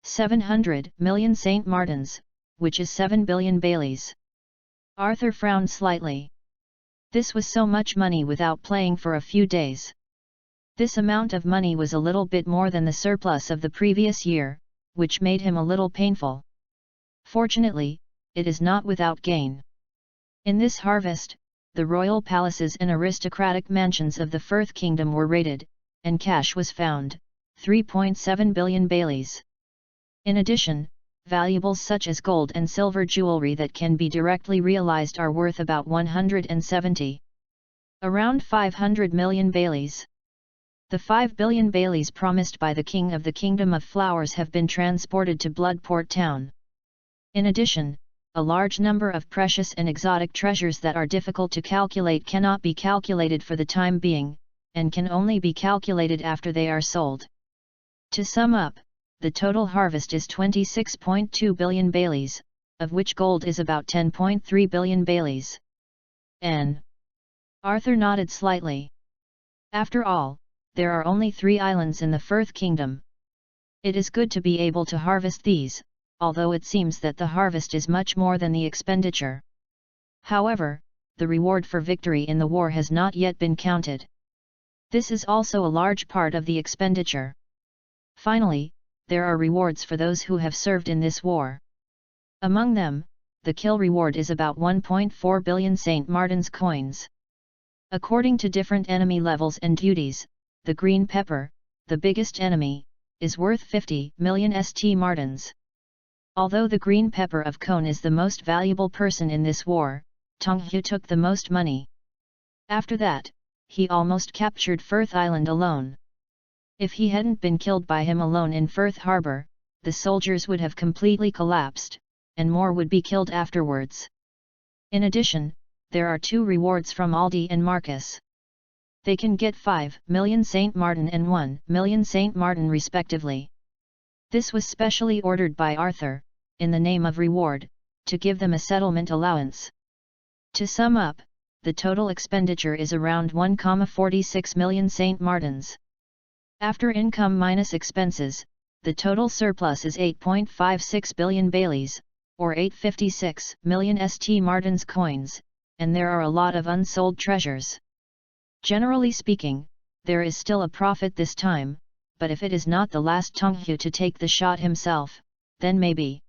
700 million St. Martins, which is 7 billion Baileys. Arthur frowned slightly. This was so much money without playing for a few days. This amount of money was a little bit more than the surplus of the previous year, which made him a little painful. Fortunately, it is not without gain. In this harvest, the royal palaces and aristocratic mansions of the Firth Kingdom were raided, and cash was found, 3.7 billion Baileys. In addition, valuables such as gold and silver jewelry that can be directly realized are worth about 170. Around 500 million Baileys. The 5 billion baileys promised by the king of the Kingdom of Flowers have been transported to Bloodport town. In addition, a large number of precious and exotic treasures that are difficult to calculate cannot be calculated for the time being, and can only be calculated after they are sold. To sum up, the total harvest is 26.2 billion baileys, of which gold is about 10.3 billion baileys. Arthur nodded slightly. After all, there are only 3 islands in the Firth Kingdom. It is good to be able to harvest these, although it seems that the harvest is much more than the expenditure. However, the reward for victory in the war has not yet been counted. This is also a large part of the expenditure. Finally, there are rewards for those who have served in this war. Among them, the kill reward is about 1.4 billion St. Martin's coins. According to different enemy levels and duties, the green pepper, the biggest enemy, is worth 50 million St. Martins. Although the green pepper of Cone is the most valuable person in this war, Tong Hu took the most money. After that, he almost captured Firth Island alone. If he hadn't been killed by him alone in Firth Harbour, the soldiers would have completely collapsed, and more would be killed afterwards. In addition, there are 2 rewards from Aldi and Marcus. They can get 5 million St. Martin and 1 million St. Martin respectively. This was specially ordered by Arthur, in the name of reward, to give them a settlement allowance. To sum up, the total expenditure is around 1,46 million St. Martins. After income minus expenses, the total surplus is 8.56 billion baileys, or 856 million St. Martins coins, and there are a lot of unsold treasures. Generally speaking, there is still a profit this time, but if it is not the last Tong Hu to take the shot himself, then maybe.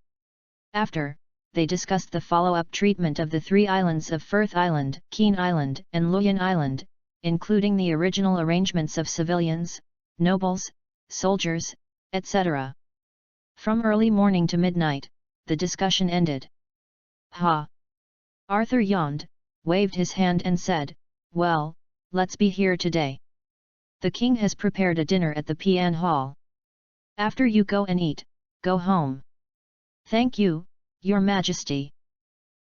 After, they discussed the follow-up treatment of the 3 islands of Firth Island, Keene Island, and Luyan Island, including the original arrangements of civilians, nobles, soldiers, etc. From early morning to midnight, the discussion ended. Arthur yawned, waved his hand and said, "Well, let's be here today. The king has prepared a dinner at the Pian Hall. After you go and eat, go home." "Thank you, Your Majesty."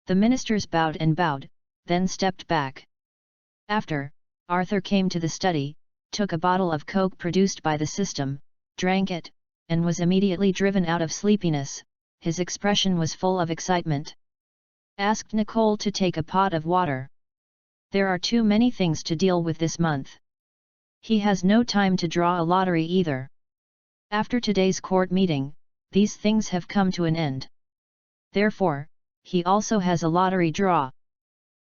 The ministers bowed and bowed, then stepped back. After, Arthur came to the study, took a bottle of coke produced by the system, drank it, and was immediately driven out of sleepiness. His expression was full of excitement. Asked Nicole to take a pot of water. There are too many things to deal with this month. He has no time to draw a lottery either. After today's court meeting, these things have come to an end. Therefore, he also has a lottery draw.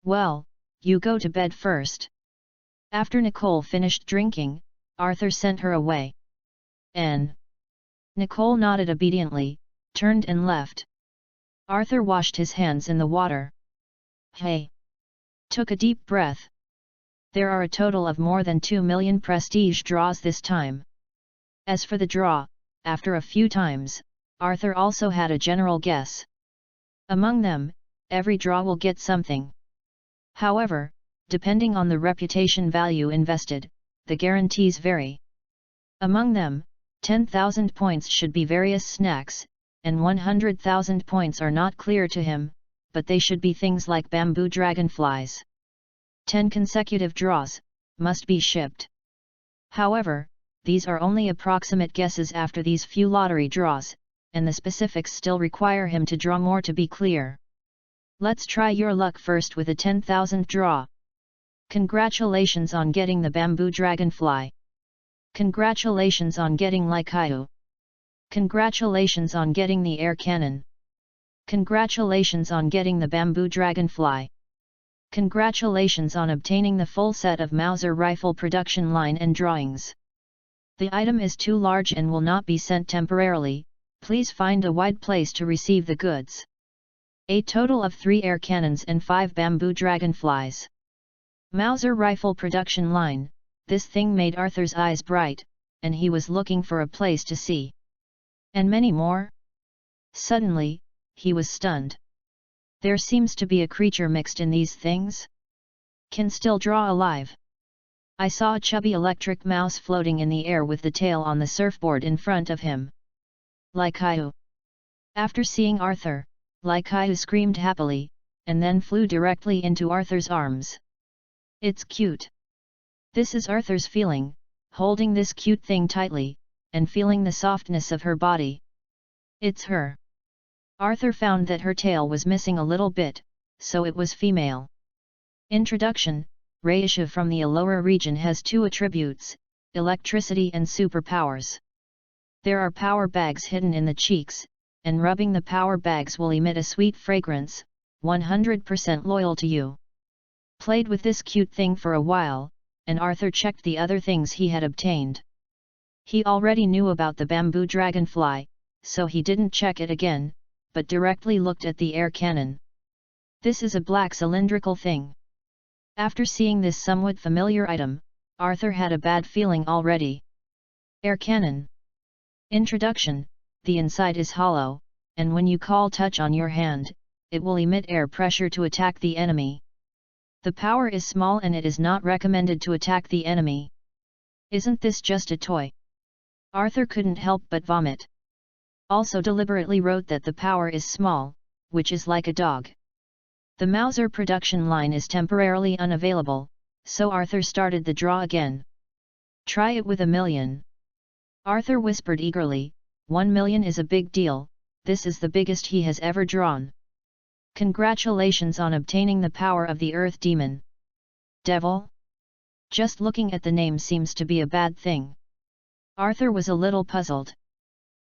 "Well, you go to bed first." After Nicole finished drinking, Arthur sent her away. Nicole nodded obediently, turned and left. Arthur washed his hands in the water. Hey! Took a deep breath. There are a total of more than 2 million prestige draws this time. As for the draw, after a few times, Arthur also had a general guess. Among them, every draw will get something. However, depending on the reputation value invested, the guarantees vary. Among them, 10,000 points should be various snacks, and 100,000 points are not clear to him, but they should be things like bamboo dragonflies. 10 consecutive draws must be shipped. However, these are only approximate guesses after these few lottery draws, and the specifics still require him to draw more to be clear. Let's try your luck first with a 10,000 draw. Congratulations on getting the bamboo dragonfly. Congratulations on getting Laikaiu. Congratulations on getting the air cannon. Congratulations on getting the bamboo dragonfly. Congratulations on obtaining the full set of Mauser rifle production line and drawings. The item is too large and will not be sent temporarily, please find a wide place to receive the goods. A total of 3 air cannons and 5 bamboo dragonflies. Mauser rifle production line, this thing made Arthur's eyes bright, and he was looking for a place to see. And many more? Suddenly, he was stunned. There seems to be a creature mixed in these things? Can still draw alive. I saw a chubby electric mouse floating in the air with the tail on the surfboard in front of him. Laikaiu. After seeing Arthur, Laikaiu screamed happily, and then flew directly into Arthur's arms. It's cute. This is Arthur's feeling, holding this cute thing tightly, and feeling the softness of her body. It's her. Arthur found that her tail was missing a little bit, so it was female. Introduction. Reisha from the Aloha region has two attributes, electricity and superpowers. There are power bags hidden in the cheeks, and rubbing the power bags will emit a sweet fragrance, 100% loyal to you. Played with this cute thing for a while, and Arthur checked the other things he had obtained. He already knew about the bamboo dragonfly, so he didn't check it again, but directly looked at the air cannon. This is a black cylindrical thing. After seeing this somewhat familiar item, Arthur had a bad feeling already. Air cannon. Introduction. The inside is hollow, and when you call touch on your hand, it will emit air pressure to attack the enemy. The power is small and it is not recommended to attack the enemy. Isn't this just a toy? Arthur couldn't help but vomit. Also deliberately wrote that the power is small, which is like a dog. The Mauser production line is temporarily unavailable, so Arthur started the draw again. Try it with 1 million. Arthur whispered eagerly, 1 million is a big deal, this is the biggest he has ever drawn. Congratulations on obtaining the power of the Earth Demon. Devil? Just looking at the name seems to be a bad thing. Arthur was a little puzzled.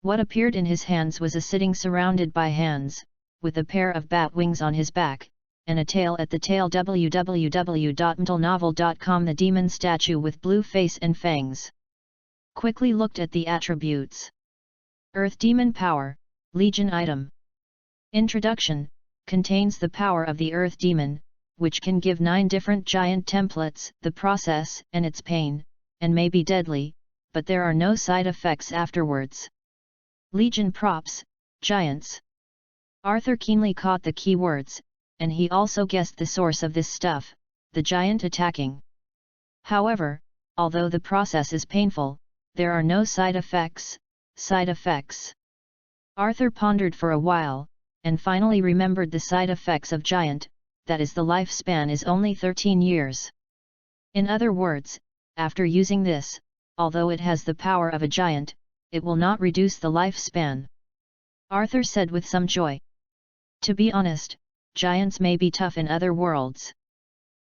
What appeared in his hands was a sitting surrounded by hands, with a pair of bat wings on his back, and a tail at the tail. www.mtlnovel.com. The demon statue with blue face and fangs. Quickly looked at the attributes. Earth Demon Power, Legion Item. Introduction, contains the power of the Earth Demon, which can give 9 different giant templates, the process and its pain, and may be deadly, but there are no side effects afterwards. Legion Props, Giants. Arthur keenly caught the keywords, and he also guessed the source of this stuff, the giant attacking. However, although the process is painful, there are no side effects. Arthur pondered for a while, and finally remembered the side effects of giant, that is the lifespan is only 13 years. In other words, after using this, although it has the power of a giant, it will not reduce the lifespan. Arthur said with some joy. To be honest, giants may be tough in other worlds.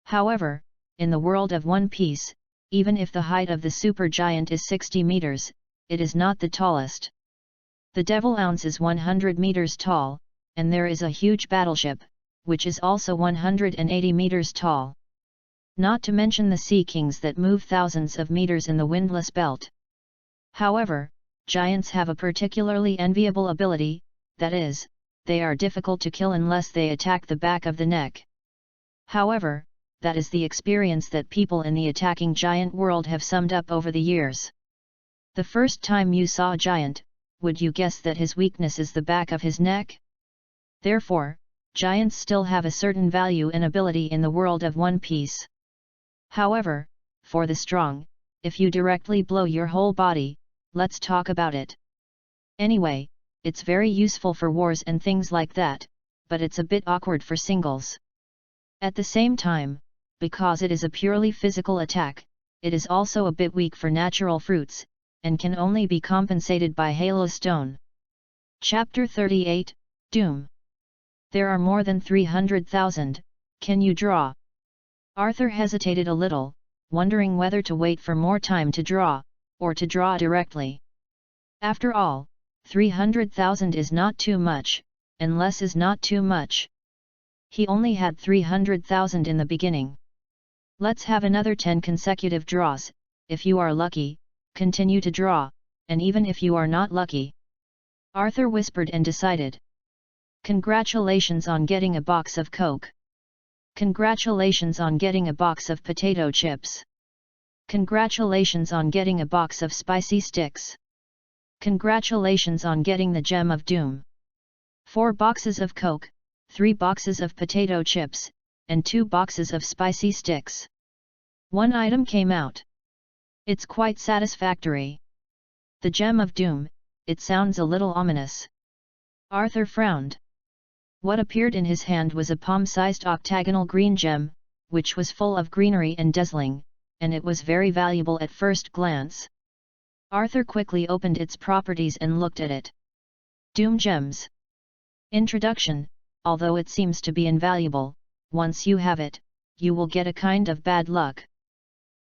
However, in the world of One Piece, even if the height of the super giant is 60 meters, it is not the tallest. The Devil Ounce is 100 meters tall, and there is a huge battleship, which is also 180 meters tall. Not to mention the sea kings that move thousands of meters in the windless belt. However, giants have a particularly enviable ability, that is, they are difficult to kill unless they attack the back of the neck. However, that is the experience that people in the attacking giant world have summed up over the years. The first time you saw a giant, would you guess that his weakness is the back of his neck? Therefore, giants still have a certain value and ability in the world of One Piece. However, for the strong, if you directly blow your whole body, let's talk about it. Anyway, it's very useful for wars and things like that, but it's a bit awkward for singles. At the same time, because it is a purely physical attack, it is also a bit weak for natural fruits, and can only be compensated by Halo Stone. Chapter 38, Doom. There are more than 300,000, can you draw? Arthur hesitated a little, wondering whether to wait for more time to draw, or to draw directly. After all, 300,000 is not too much, and less is not too much. He only had 300,000 in the beginning. Let's have another 10 consecutive draws, if you are lucky, continue to draw, and even if you are not lucky. Arthur whispered and decided. Congratulations on getting a box of Coke. Congratulations on getting a box of potato chips. Congratulations on getting a box of spicy sticks. Congratulations on getting the gem of doom. 4 boxes of Coke, 3 boxes of potato chips, and 2 boxes of spicy sticks. One item came out. It's quite satisfactory. The Gem of Doom, it sounds a little ominous. Arthur frowned. What appeared in his hand was a palm-sized octagonal green gem, which was full of greenery and dazzling, and it was very valuable at first glance. Arthur quickly opened its properties and looked at it. Doom Gems. Introduction. Although it seems to be invaluable, once you have it, you will get a kind of bad luck.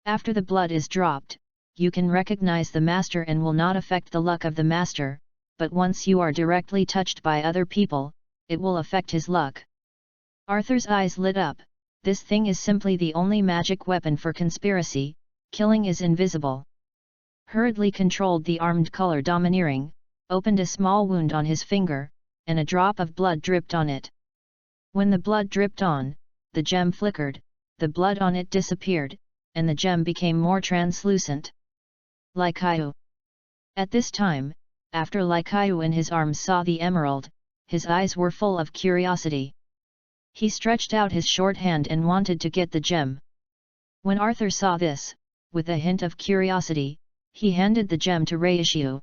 After the blood is dropped, you can recognize the master and will not affect the luck of the master, but once you are directly touched by other people, it will affect his luck. Arthur's eyes lit up. This thing is simply the only magic weapon for conspiracy. Killing is invisible. Hurriedly controlled the armed color domineering, opened a small wound on his finger, and a drop of blood dripped on it. When the blood dripped on, the gem flickered, the blood on it disappeared, and the gem became more translucent. Lycaeu. At this time, after Lycaeu in his arms saw the emerald, his eyes were full of curiosity. He stretched out his short hand and wanted to get the gem. When Arthur saw this, with a hint of curiosity, he handed the gem to Lycaeu.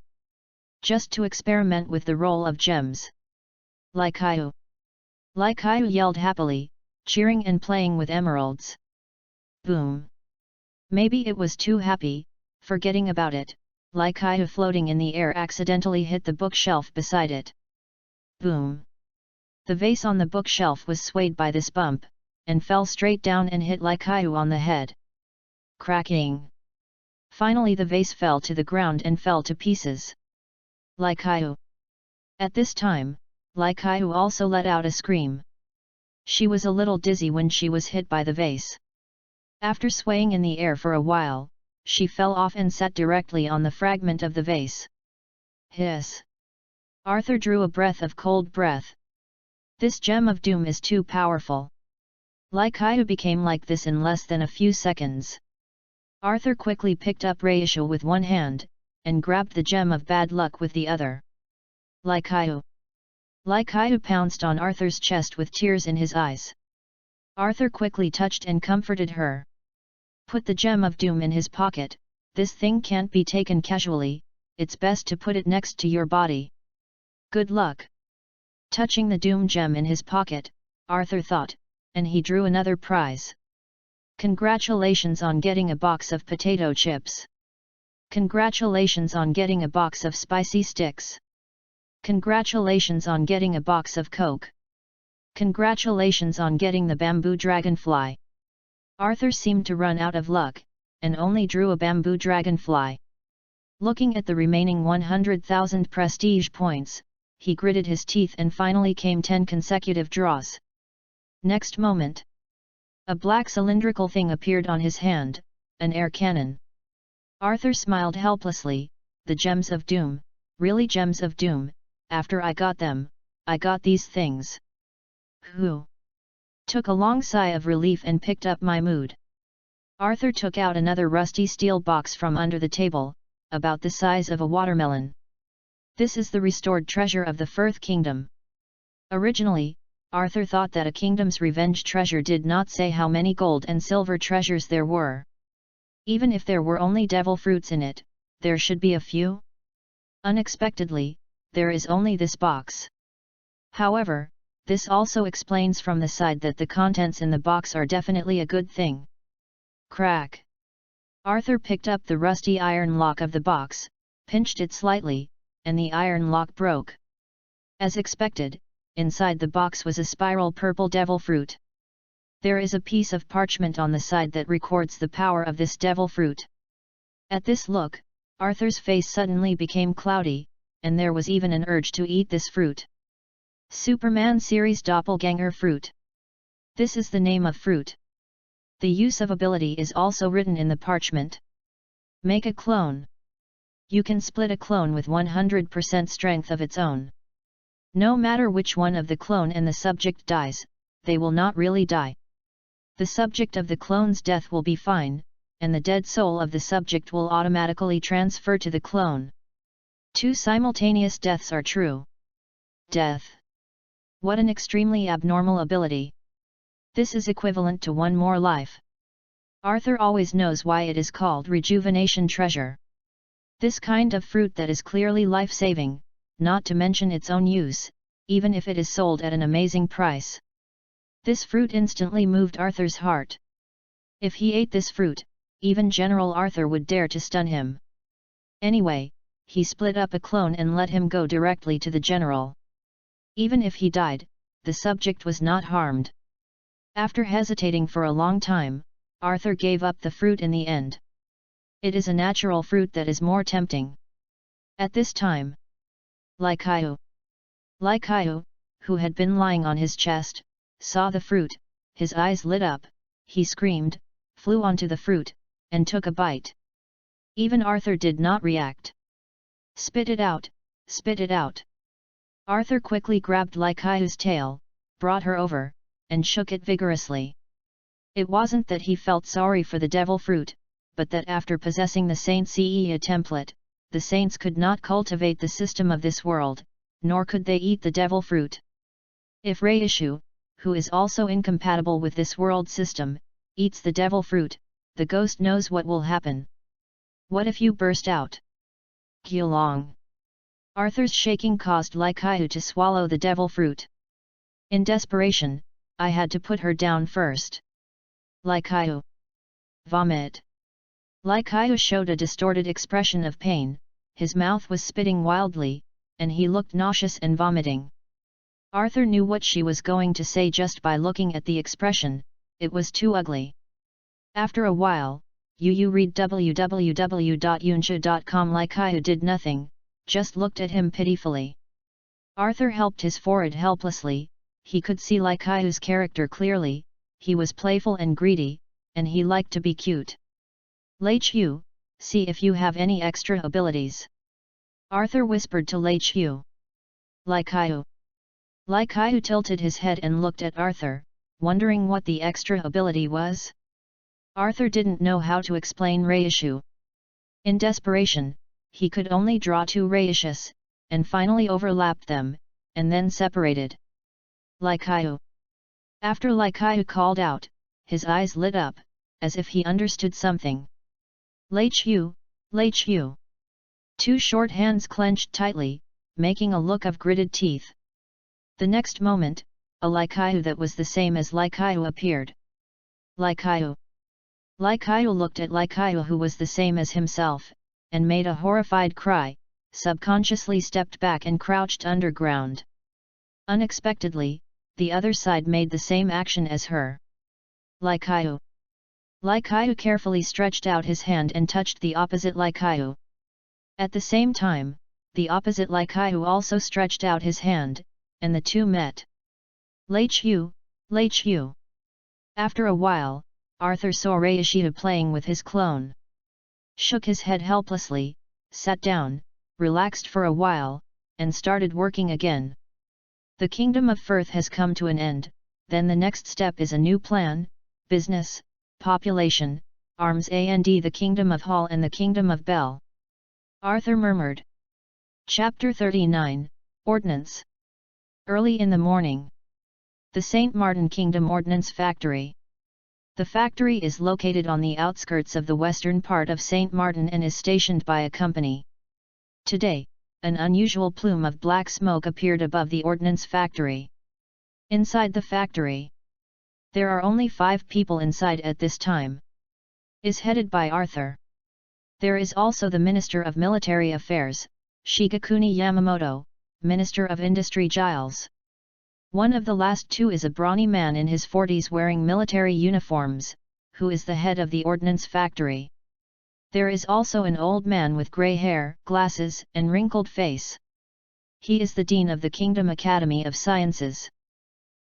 Just to experiment with the role of gems. Lycaeu. Lycaeu yelled happily, cheering and playing with emeralds. Boom! Maybe it was too happy, forgetting about it, Lycaeu floating in the air accidentally hit the bookshelf beside it. Boom! The vase on the bookshelf was swayed by this bump, and fell straight down and hit Lycaeu on the head. Cracking! Finally the vase fell to the ground and fell to pieces. Lycaeu. At this time, Lycaeu also let out a scream. She was a little dizzy when she was hit by the vase. After swaying in the air for a while, she fell off and sat directly on the fragment of the vase. Hiss! Arthur drew a breath of cold breath. This Gem of Doom is too powerful. Lycaeu became like this in less than a few seconds. Arthur quickly picked up Lycaeu with one hand, and grabbed the Gem of Bad Luck with the other. Lycaeu. Lycaeu pounced on Arthur's chest with tears in his eyes. Arthur quickly touched and comforted her. Put the Gem of Doom in his pocket. This thing can't be taken casually, it's best to put it next to your body. Good luck. Touching the Doom Gem in his pocket, Arthur thought, and he drew another prize. Congratulations on getting a box of potato chips. Congratulations on getting a box of spicy sticks. Congratulations on getting a box of Coke. Congratulations on getting the bamboo dragonfly. Arthur seemed to run out of luck, and only drew a bamboo dragonfly. Looking at the remaining 100,000 prestige points, he gritted his teeth and finally came 10 consecutive draws. Next moment, a black cylindrical thing appeared on his hand, an air cannon. Arthur smiled helplessly. The Gems of Doom, really Gems of Doom. After I got them, I got these things. Who? Took a long sigh of relief and picked up my mood. Arthur took out another rusty steel box from under the table, about the size of a watermelon. This is the restored treasure of the Firth Kingdom. Originally, Arthur thought that a kingdom's revenge treasure did not say how many gold and silver treasures there were. Even if there were only devil fruits in it, there should be a few. Unexpectedly, there is only this box. However, this also explains from the side that the contents in the box are definitely a good thing. Crack! Arthur picked up the rusty iron lock of the box, pinched it slightly, and the iron lock broke. As expected, inside the box was a spiral purple devil fruit. There is a piece of parchment on the side that records the power of this devil fruit. At this look, Arthur's face suddenly became cloudy, and there was even an urge to eat this fruit. Superman series doppelganger fruit. This is the name of fruit. The use of ability is also written in the parchment. Make a clone. You can split a clone with 100% strength of its own. No matter which one of the clone and the subject dies, they will not really die. The subject of the clone's death will be fine, and the dead soul of the subject will automatically transfer to the clone. 2 simultaneous deaths are true. Death. What an extremely abnormal ability. This is equivalent to one more life. Arthur always knows why it is called rejuvenation treasure. This kind of fruit that is clearly life-saving, not to mention its own use, even if it is sold at an amazing price. This fruit instantly moved Arthur's heart. If he ate this fruit, even General Arthur would dare to stun him. Anyway, he split up a clone and let him go directly to the general. Even if he died, the subject was not harmed. After hesitating for a long time, Arthur gave up the fruit in the end. It is a natural fruit that is more tempting. At this time, Laikaiu, who had been lying on his chest, saw the fruit, his eyes lit up, he screamed, flew onto the fruit, and took a bite. Even Arthur did not react. Spit it out, spit it out. Arthur quickly grabbed Laikaiu's tail, brought her over, and shook it vigorously. It wasn't that he felt sorry for the devil fruit, but that after possessing the Saint Sea template, the saints could not cultivate the system of this world, nor could they eat the devil fruit. If Reishu, who is also incompatible with this world system, eats the devil fruit, the ghost knows what will happen. What if you burst out? Gyalong. Arthur's shaking caused Laikaiu to swallow the devil fruit. In desperation, I had to put her down first. Laikaiu. Vomit. Laikaiu showed a distorted expression of pain, his mouth was spitting wildly, and he looked nauseous and vomiting. Arthur knew what she was going to say just by looking at the expression, it was too ugly. After a while, you read www.yunsha.com. Laikaiu did nothing, just looked at him pitifully. Arthur helped his forehead helplessly, he could see Laikaiu's character clearly, he was playful and greedy, and he liked to be cute. Laikaiu, see if you have any extra abilities. Arthur whispered to Laikaiu. Laikaiu. Laikaiu tilted his head and looked at Arthur, wondering what the extra ability was. Arthur didn't know how to explain Reishu. In desperation, he could only draw two Reishus, and finally overlapped them, and then separated. Laikaiu. After Laikaiu called out, his eyes lit up, as if he understood something. Laikaiu, Laikaiu. Two short hands clenched tightly, making a look of gritted teeth. The next moment, a Laikaiu that was the same as Laikaiu appeared. Laikaiu. Laikaiu looked at Laikaiu who was the same as himself, and made a horrified cry, subconsciously stepped back and crouched underground. Unexpectedly, the other side made the same action as her. Laikaiu. Laikaiu carefully stretched out his hand and touched the opposite Laikaiu. At the same time, the opposite Laikaiu also stretched out his hand, and the two met. Laikaiu, Laikaiu. After a while, Arthur saw Reishu playing with his clone. Shook his head helplessly, sat down, relaxed for a while, and started working again. The kingdom of Firth has come to an end, then the next step is a new plan, business, population, arms and the kingdom of Hall and the kingdom of Bell. Arthur murmured. Chapter 39, Ordnance. Early in the morning. The St. Martin Kingdom Ordnance Factory. The factory is located on the outskirts of the western part of St. Martin and is stationed by a company. Today, an unusual plume of black smoke appeared above the ordnance factory. Inside the factory, there are only 5 people inside at this time. Is headed by Arthur. There is also the Minister of Military Affairs, Shigekuni Yamamoto, Minister of Industry Giles. One of the last two is a brawny man in his 40s wearing military uniforms, who is the head of the ordnance factory. There is also an old man with grey hair, glasses, and wrinkled face. He is the Dean of the Kingdom Academy of Sciences.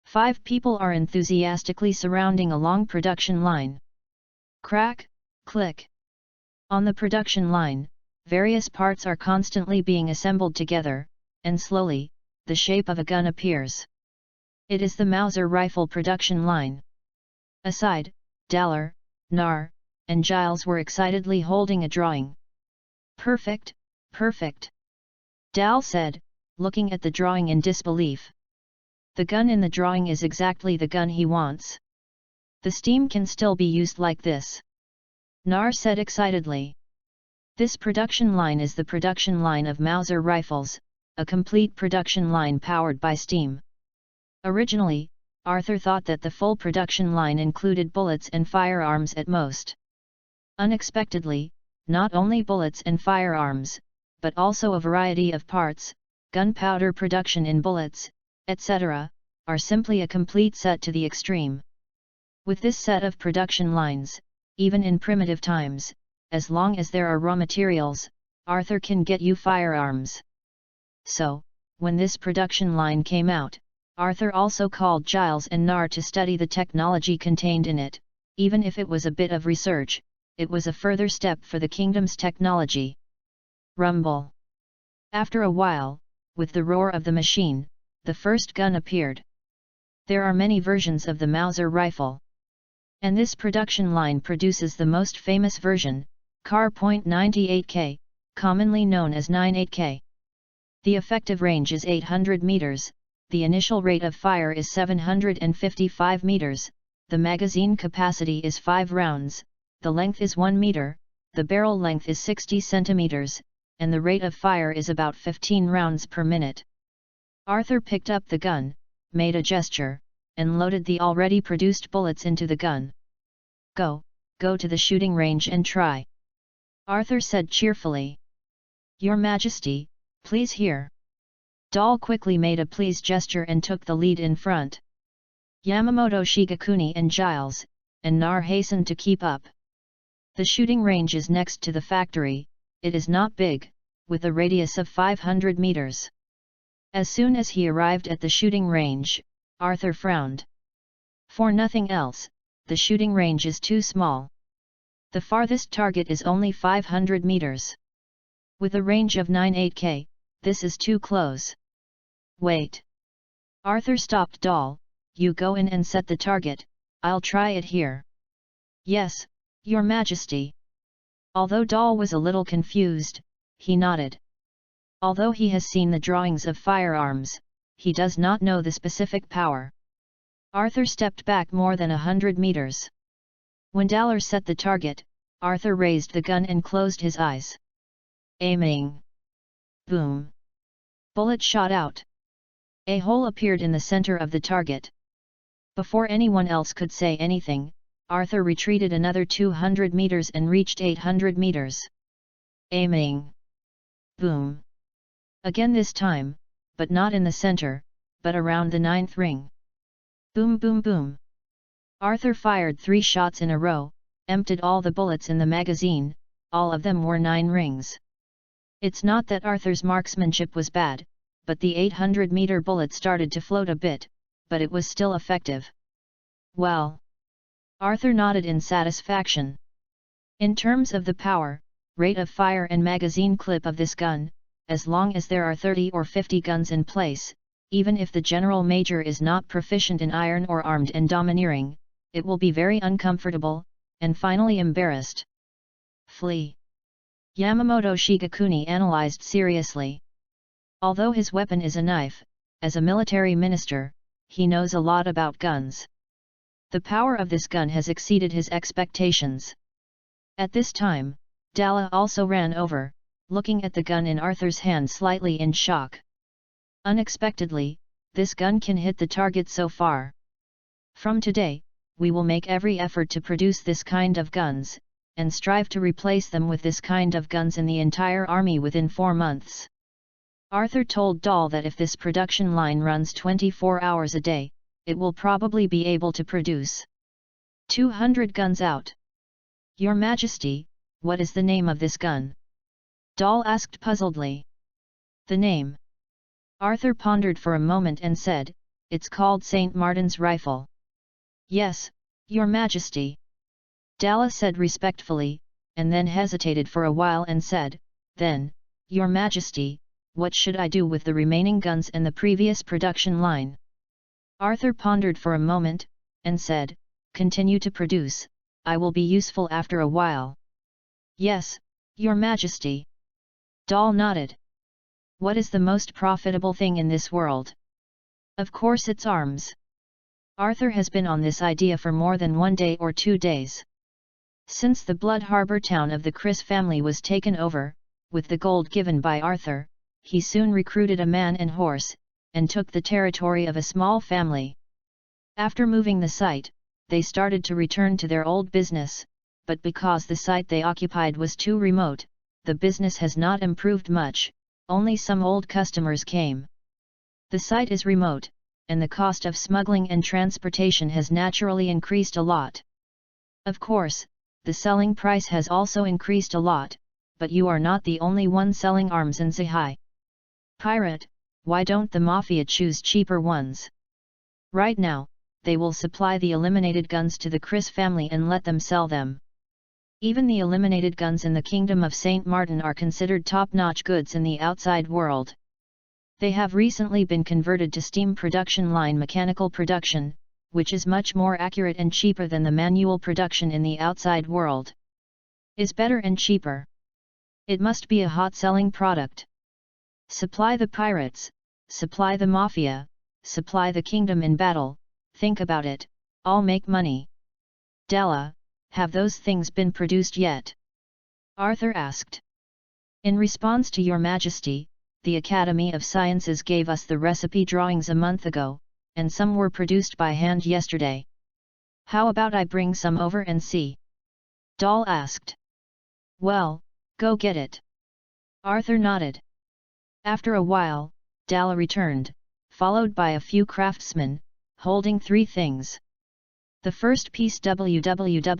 5 people are enthusiastically surrounding a long production line. Crack, click. On the production line, various parts are constantly being assembled together, and slowly, the shape of a gun appears. It is the Mauser rifle production line. Aside, Daller, Nar, and Giles were excitedly holding a drawing. Perfect, perfect. Dal said, looking at the drawing in disbelief. The gun in the drawing is exactly the gun he wants. The steam can still be used like this. Nar said excitedly. This production line is the production line of Mauser rifles, a complete production line powered by steam. Originally, Arthur thought that the full production line included bullets and firearms at most. Unexpectedly, not only bullets and firearms, but also a variety of parts, gunpowder production in bullets, etc., are simply a complete set to the extreme. With this set of production lines, even in primitive times, as long as there are raw materials, Arthur can get you firearms. So, when this production line came out, Arthur also called Giles and Nar to study the technology contained in it. Even if it was a bit of research, it was a further step for the kingdom's technology. Rumble. After a while, with the roar of the machine, the first gun appeared. There are many versions of the Mauser rifle. And this production line produces the most famous version, Car .98K, commonly known as 98K. The effective range is 800 meters, the initial rate of fire is 755 meters, the magazine capacity is 5 rounds, the length is 1 meter, the barrel length is 60 centimeters, and the rate of fire is about 15 rounds per minute. Arthur picked up the gun, made a gesture, and loaded the already produced bullets into the gun. Go to the shooting range and try," Arthur said cheerfully. "Your Majesty, please here." Dal quickly made a please gesture and took the lead in front. Yamamoto Shigekuni and Giles, and Nar hastened to keep up. The shooting range is next to the factory. It is not big, with a radius of 500 meters. As soon as he arrived at the shooting range, Arthur frowned. For nothing else, the shooting range is too small. The farthest target is only 500 meters. With a range of 98K, this is too close. Wait. Arthur stopped Dal. You go in and set the target, I'll try it here. Yes, Your Majesty. Although Dal was a little confused, he nodded. Although he has seen the drawings of firearms, he does not know the specific power. Arthur stepped back more than 100 meters. When Daller set the target, Arthur raised the gun and closed his eyes. Aiming. Boom. Bullet shot out. A hole appeared in the center of the target. Before anyone else could say anything, Arthur retreated another 200 meters and reached 800 meters. Aiming. Boom. Again this time, but not in the center, but around the 9th ring. Boom boom boom. Arthur fired 3 shots in a row, emptied all the bullets in the magazine, all of them were 9 rings. It's not that Arthur's marksmanship was bad, but the 800-meter bullet started to float a bit, but it was still effective. Well. Arthur nodded in satisfaction. In terms of the power, rate of fire and magazine clip of this gun, as long as there are 30 or 50 guns in place, even if the General Major is not proficient in iron or armed and domineering, it will be very uncomfortable, and finally embarrassed. Flee. Yamamoto Shigekuni analyzed seriously. Although his weapon is a knife, as a military minister, he knows a lot about guns. The power of this gun has exceeded his expectations. At this time, Dalla also ran over, looking at the gun in Arthur's hand slightly in shock. Unexpectedly, this gun can hit the target so far. From today, we will make every effort to produce this kind of guns, and strive to replace them with this kind of guns in the entire army within 4 months. Arthur told Dal that if this production line runs 24 hours a day, it will probably be able to produce 200 guns out. Your Majesty, what is the name of this gun? Dal asked puzzledly. The name? Arthur pondered for a moment and said, it's called St. Martin's Rifle. Yes, Your Majesty. Dalla said respectfully, and then hesitated for a while and said, then, Your Majesty, what should I do with the remaining guns and the previous production line? Arthur pondered for a moment, and said, continue to produce, I will be useful after a while. Yes, Your Majesty. Dal nodded. What is the most profitable thing in this world? Of course it's arms. Arthur has been on this idea for more than 1 day or 2 days. Since the Blood Harbor town of the Criss family was taken over, with the gold given by Arthur, he soon recruited a man and horse, and took the territory of a small family. After moving the site, they started to return to their old business, but because the site they occupied was too remote, the business has not improved much, only some old customers came. The site is remote, and the cost of smuggling and transportation has naturally increased a lot. Of course, the selling price has also increased a lot, but you are not the only one selling arms in Zahai. Pirate, why don't the Mafia choose cheaper ones? Right now, they will supply the eliminated guns to the Criss family and let them sell them. Even the eliminated guns in the Kingdom of St. Martin are considered top-notch goods in the outside world. They have recently been converted to steam production line mechanical production, which is much more accurate and cheaper than the manual production in the outside world. Is better and cheaper. It must be a hot-selling product. Supply the pirates, supply the mafia, supply the kingdom in battle, think about it, all make money. Della, have those things been produced yet? Arthur asked. In response to Your Majesty, the Academy of Sciences gave us the recipe drawings a month ago, and some were produced by hand yesterday. How about I bring some over and see? Doll asked. Well, go get it. Arthur nodded. After a while, Dalla returned, followed by a few craftsmen, holding 3 things. The first piece www.novel.com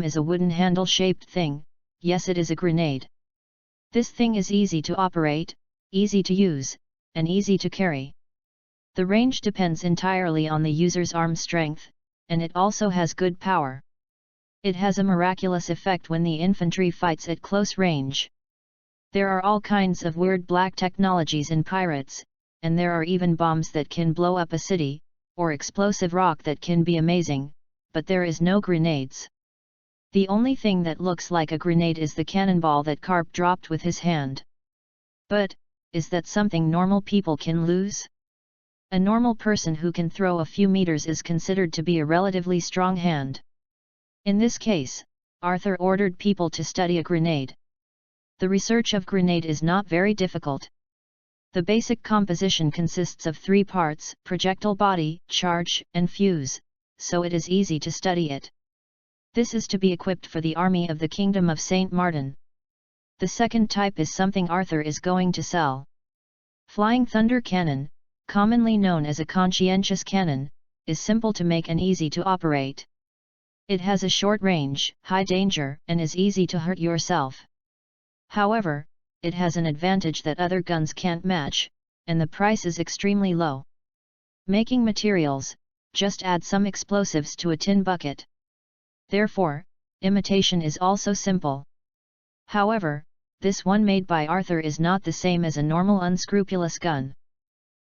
is a wooden handle-shaped thing, yes it is a grenade. This thing is easy to operate, easy to use, and easy to carry. The range depends entirely on the user's arm strength, and it also has good power. It has a miraculous effect when the infantry fights at close range. There are all kinds of weird black technologies in Pirates, and there are even bombs that can blow up a city, or explosive rock that can be amazing, but there is no grenades. The only thing that looks like a grenade is the cannonball that Carp dropped with his hand. But, is that something normal people can lose? A normal person who can throw a few meters is considered to be a relatively strong hand. In this case, Arthur ordered people to study a grenade. The research of grenade is not very difficult. The basic composition consists of 3 parts: projectile body, charge, and fuse, so it is easy to study it. This is to be equipped for the army of the Kingdom of St. Martin. The second type is something Arthur is going to sell. Flying Thunder Cannon, commonly known as a conscientious cannon, is simple to make and easy to operate. It has a short range, high danger, and is easy to hurt yourself. However, it has an advantage that other guns can't match, and the price is extremely low. Making materials, just add some explosives to a tin bucket. Therefore, imitation is also simple. However, this one made by Arthur is not the same as a normal unscrupulous gun.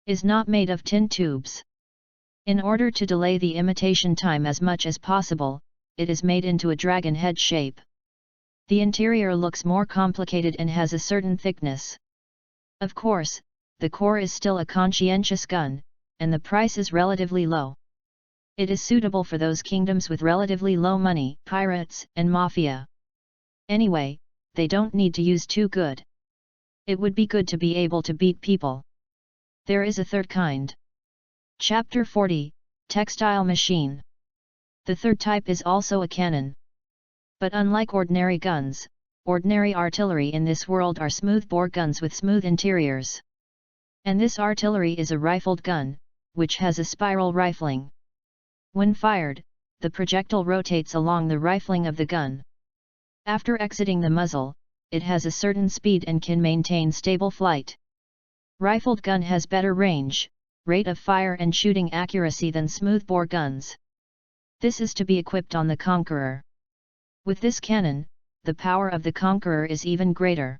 Is not made of tin tubes. In order to delay the imitation time as much as possible, it is made into a dragon head shape. The interior looks more complicated and has a certain thickness. Of course, the core is still a conscientious gun, and the price is relatively low. It is suitable for those kingdoms with relatively low money, pirates and mafia. Anyway, they don't need to use too good. It would be good to be able to beat people. There is a third kind. Chapter 40, Textile Machine. The third type is also a cannon. But unlike ordinary guns, ordinary artillery in this world are smoothbore guns with smooth interiors. And this artillery is a rifled gun, which has a spiral rifling. When fired, the projectile rotates along the rifling of the gun. After exiting the muzzle, it has a certain speed and can maintain stable flight. Rifled gun has better range, rate of fire and shooting accuracy than smoothbore guns. This is to be equipped on the Conqueror. With this cannon, the power of the Conqueror is even greater.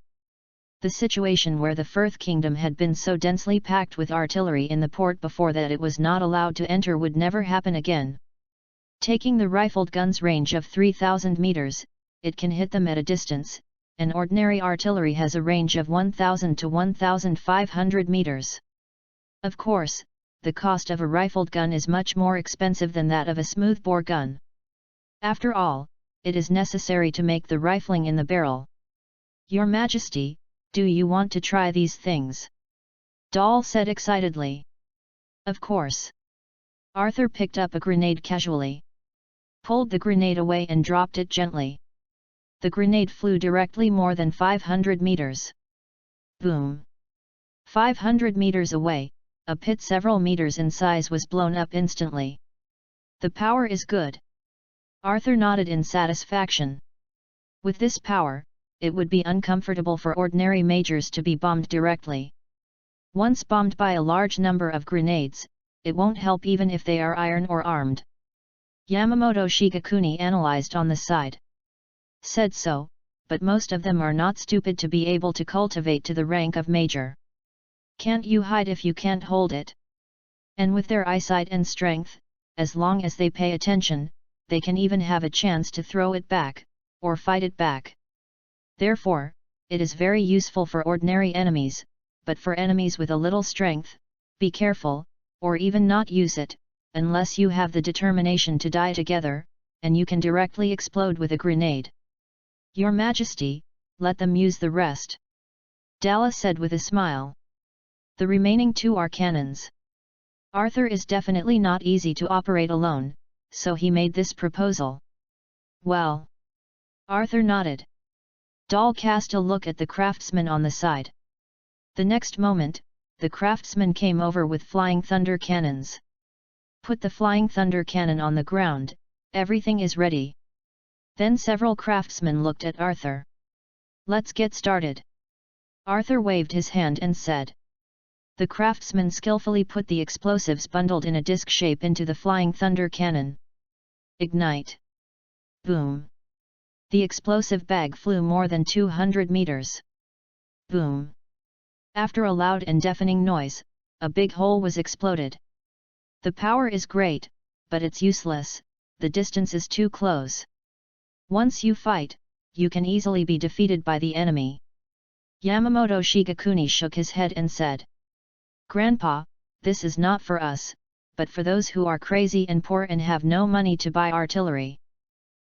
The situation where the Firth Kingdom had been so densely packed with artillery in the port before that it was not allowed to enter would never happen again. Taking the rifled gun's range of 3,000 meters, it can hit them at a distance, and ordinary artillery has a range of 1,000 to 1,500 meters. Of course, the cost of a rifled gun is much more expensive than that of a smoothbore gun. After all, it is necessary to make the rifling in the barrel. Your Majesty, do you want to try these things? Doll said excitedly. Of course. Arthur picked up a grenade casually, pulled the grenade away and dropped it gently. The grenade flew directly more than 500 meters. Boom! 500 meters away, a pit several meters in size was blown up instantly. The power is good. Arthur nodded in satisfaction. With this power, it would be uncomfortable for ordinary majors to be bombed directly. Once bombed by a large number of grenades, it won't help even if they are iron or armed. Yamamoto Shigekuni analyzed on the side. Said so, but most of them are not stupid to be able to cultivate to the rank of major. Can't you hide if you can't hold it? And with their eyesight and strength, as long as they pay attention, they can even have a chance to throw it back, or fight it back. Therefore, it is very useful for ordinary enemies, but for enemies with a little strength, be careful, or even not use it, unless you have the determination to die together, and you can directly explode with a grenade. Your Majesty, let them use the rest. Dalla said with a smile. The remaining two are cannons. Arthur is definitely not easy to operate alone, so he made this proposal. Well. Arthur nodded. Doll cast a look at the craftsman on the side. The next moment, the craftsman came over with flying thunder cannons. Put the flying thunder cannon on the ground, everything is ready. Then several craftsmen looked at Arthur. Let's get started. Arthur waved his hand and said. The craftsman skillfully put the explosives bundled in a disc shape into the flying thunder cannon. Ignite. Boom. The explosive bag flew more than 200 meters. Boom. After a loud and deafening noise, a big hole was exploded. The power is great, but it's useless, the distance is too close. Once you fight, you can easily be defeated by the enemy. Yamamoto Shigekuni shook his head and said. Grandpa, this is not for us, but for those who are crazy and poor and have no money to buy artillery.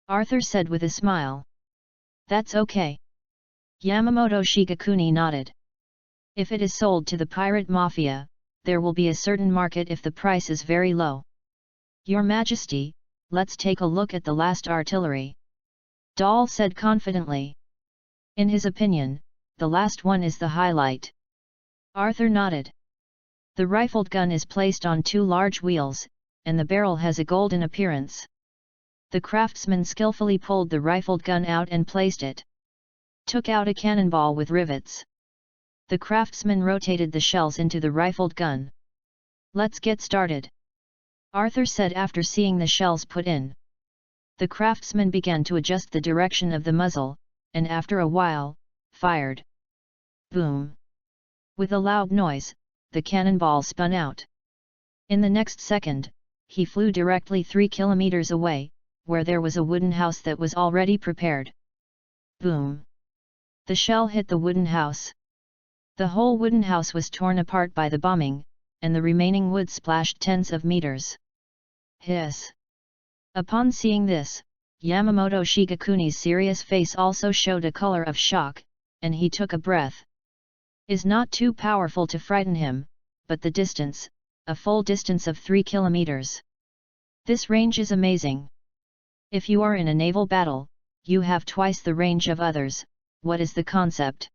Arthur said with a smile. That's okay. Yamamoto Shigekuni nodded. If it is sold to the pirate mafia, there will be a certain market if the price is very low. Your Majesty, let's take a look at the last artillery. Doll said confidently. In his opinion, the last one is the highlight. Arthur nodded. The rifled gun is placed on two large wheels, and the barrel has a golden appearance. The craftsman skillfully pulled the rifled gun out and placed it. Took out a cannonball with rivets. The craftsman rotated the shells into the rifled gun. Let's get started. Arthur said after seeing the shells put in. The craftsman began to adjust the direction of the muzzle, and after a while, fired. Boom! With a loud noise, the cannonball spun out. In the next second, he flew directly 3 kilometers away, where there was a wooden house that was already prepared. Boom! The shell hit the wooden house. The whole wooden house was torn apart by the bombing, and the remaining wood splashed tens of meters. Hiss! Upon seeing this, Yamamoto Shigekuni's serious face also showed a color of shock, and he took a breath. Is not too powerful to frighten him, but the distance, a full distance of 3 kilometers. This range is amazing. If you are in a naval battle, you have twice the range of others. What is the concept?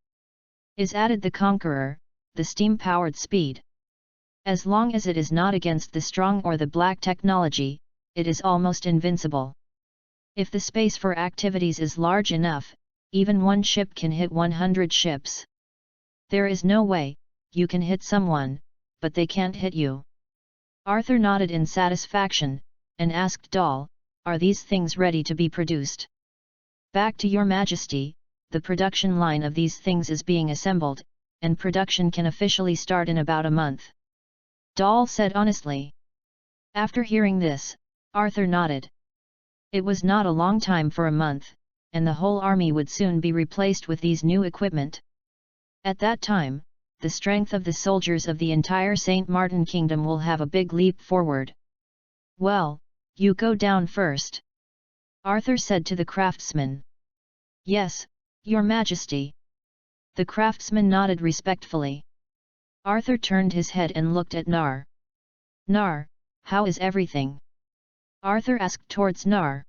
Is added the Conqueror, the steam-powered speed. As long as it is not against the strong or the black technology, it is almost invincible. If the space for activities is large enough, even one ship can hit 100 ships. There is no way, you can hit someone, but they can't hit you. Arthur nodded in satisfaction, and asked Doll, are these things ready to be produced? Back to Your Majesty, the production line of these things is being assembled, and production can officially start in about a month. Doll said honestly. After hearing this, Arthur nodded. It was not a long time for a month, and the whole army would soon be replaced with these new equipment. At that time, the strength of the soldiers of the entire St. Martin Kingdom will have a big leap forward. Well, you go down first. Arthur said to the craftsman. Yes, your majesty. The craftsman nodded respectfully. Arthur turned his head and looked at Nar. Nar, how is everything? Arthur asked towards Nar.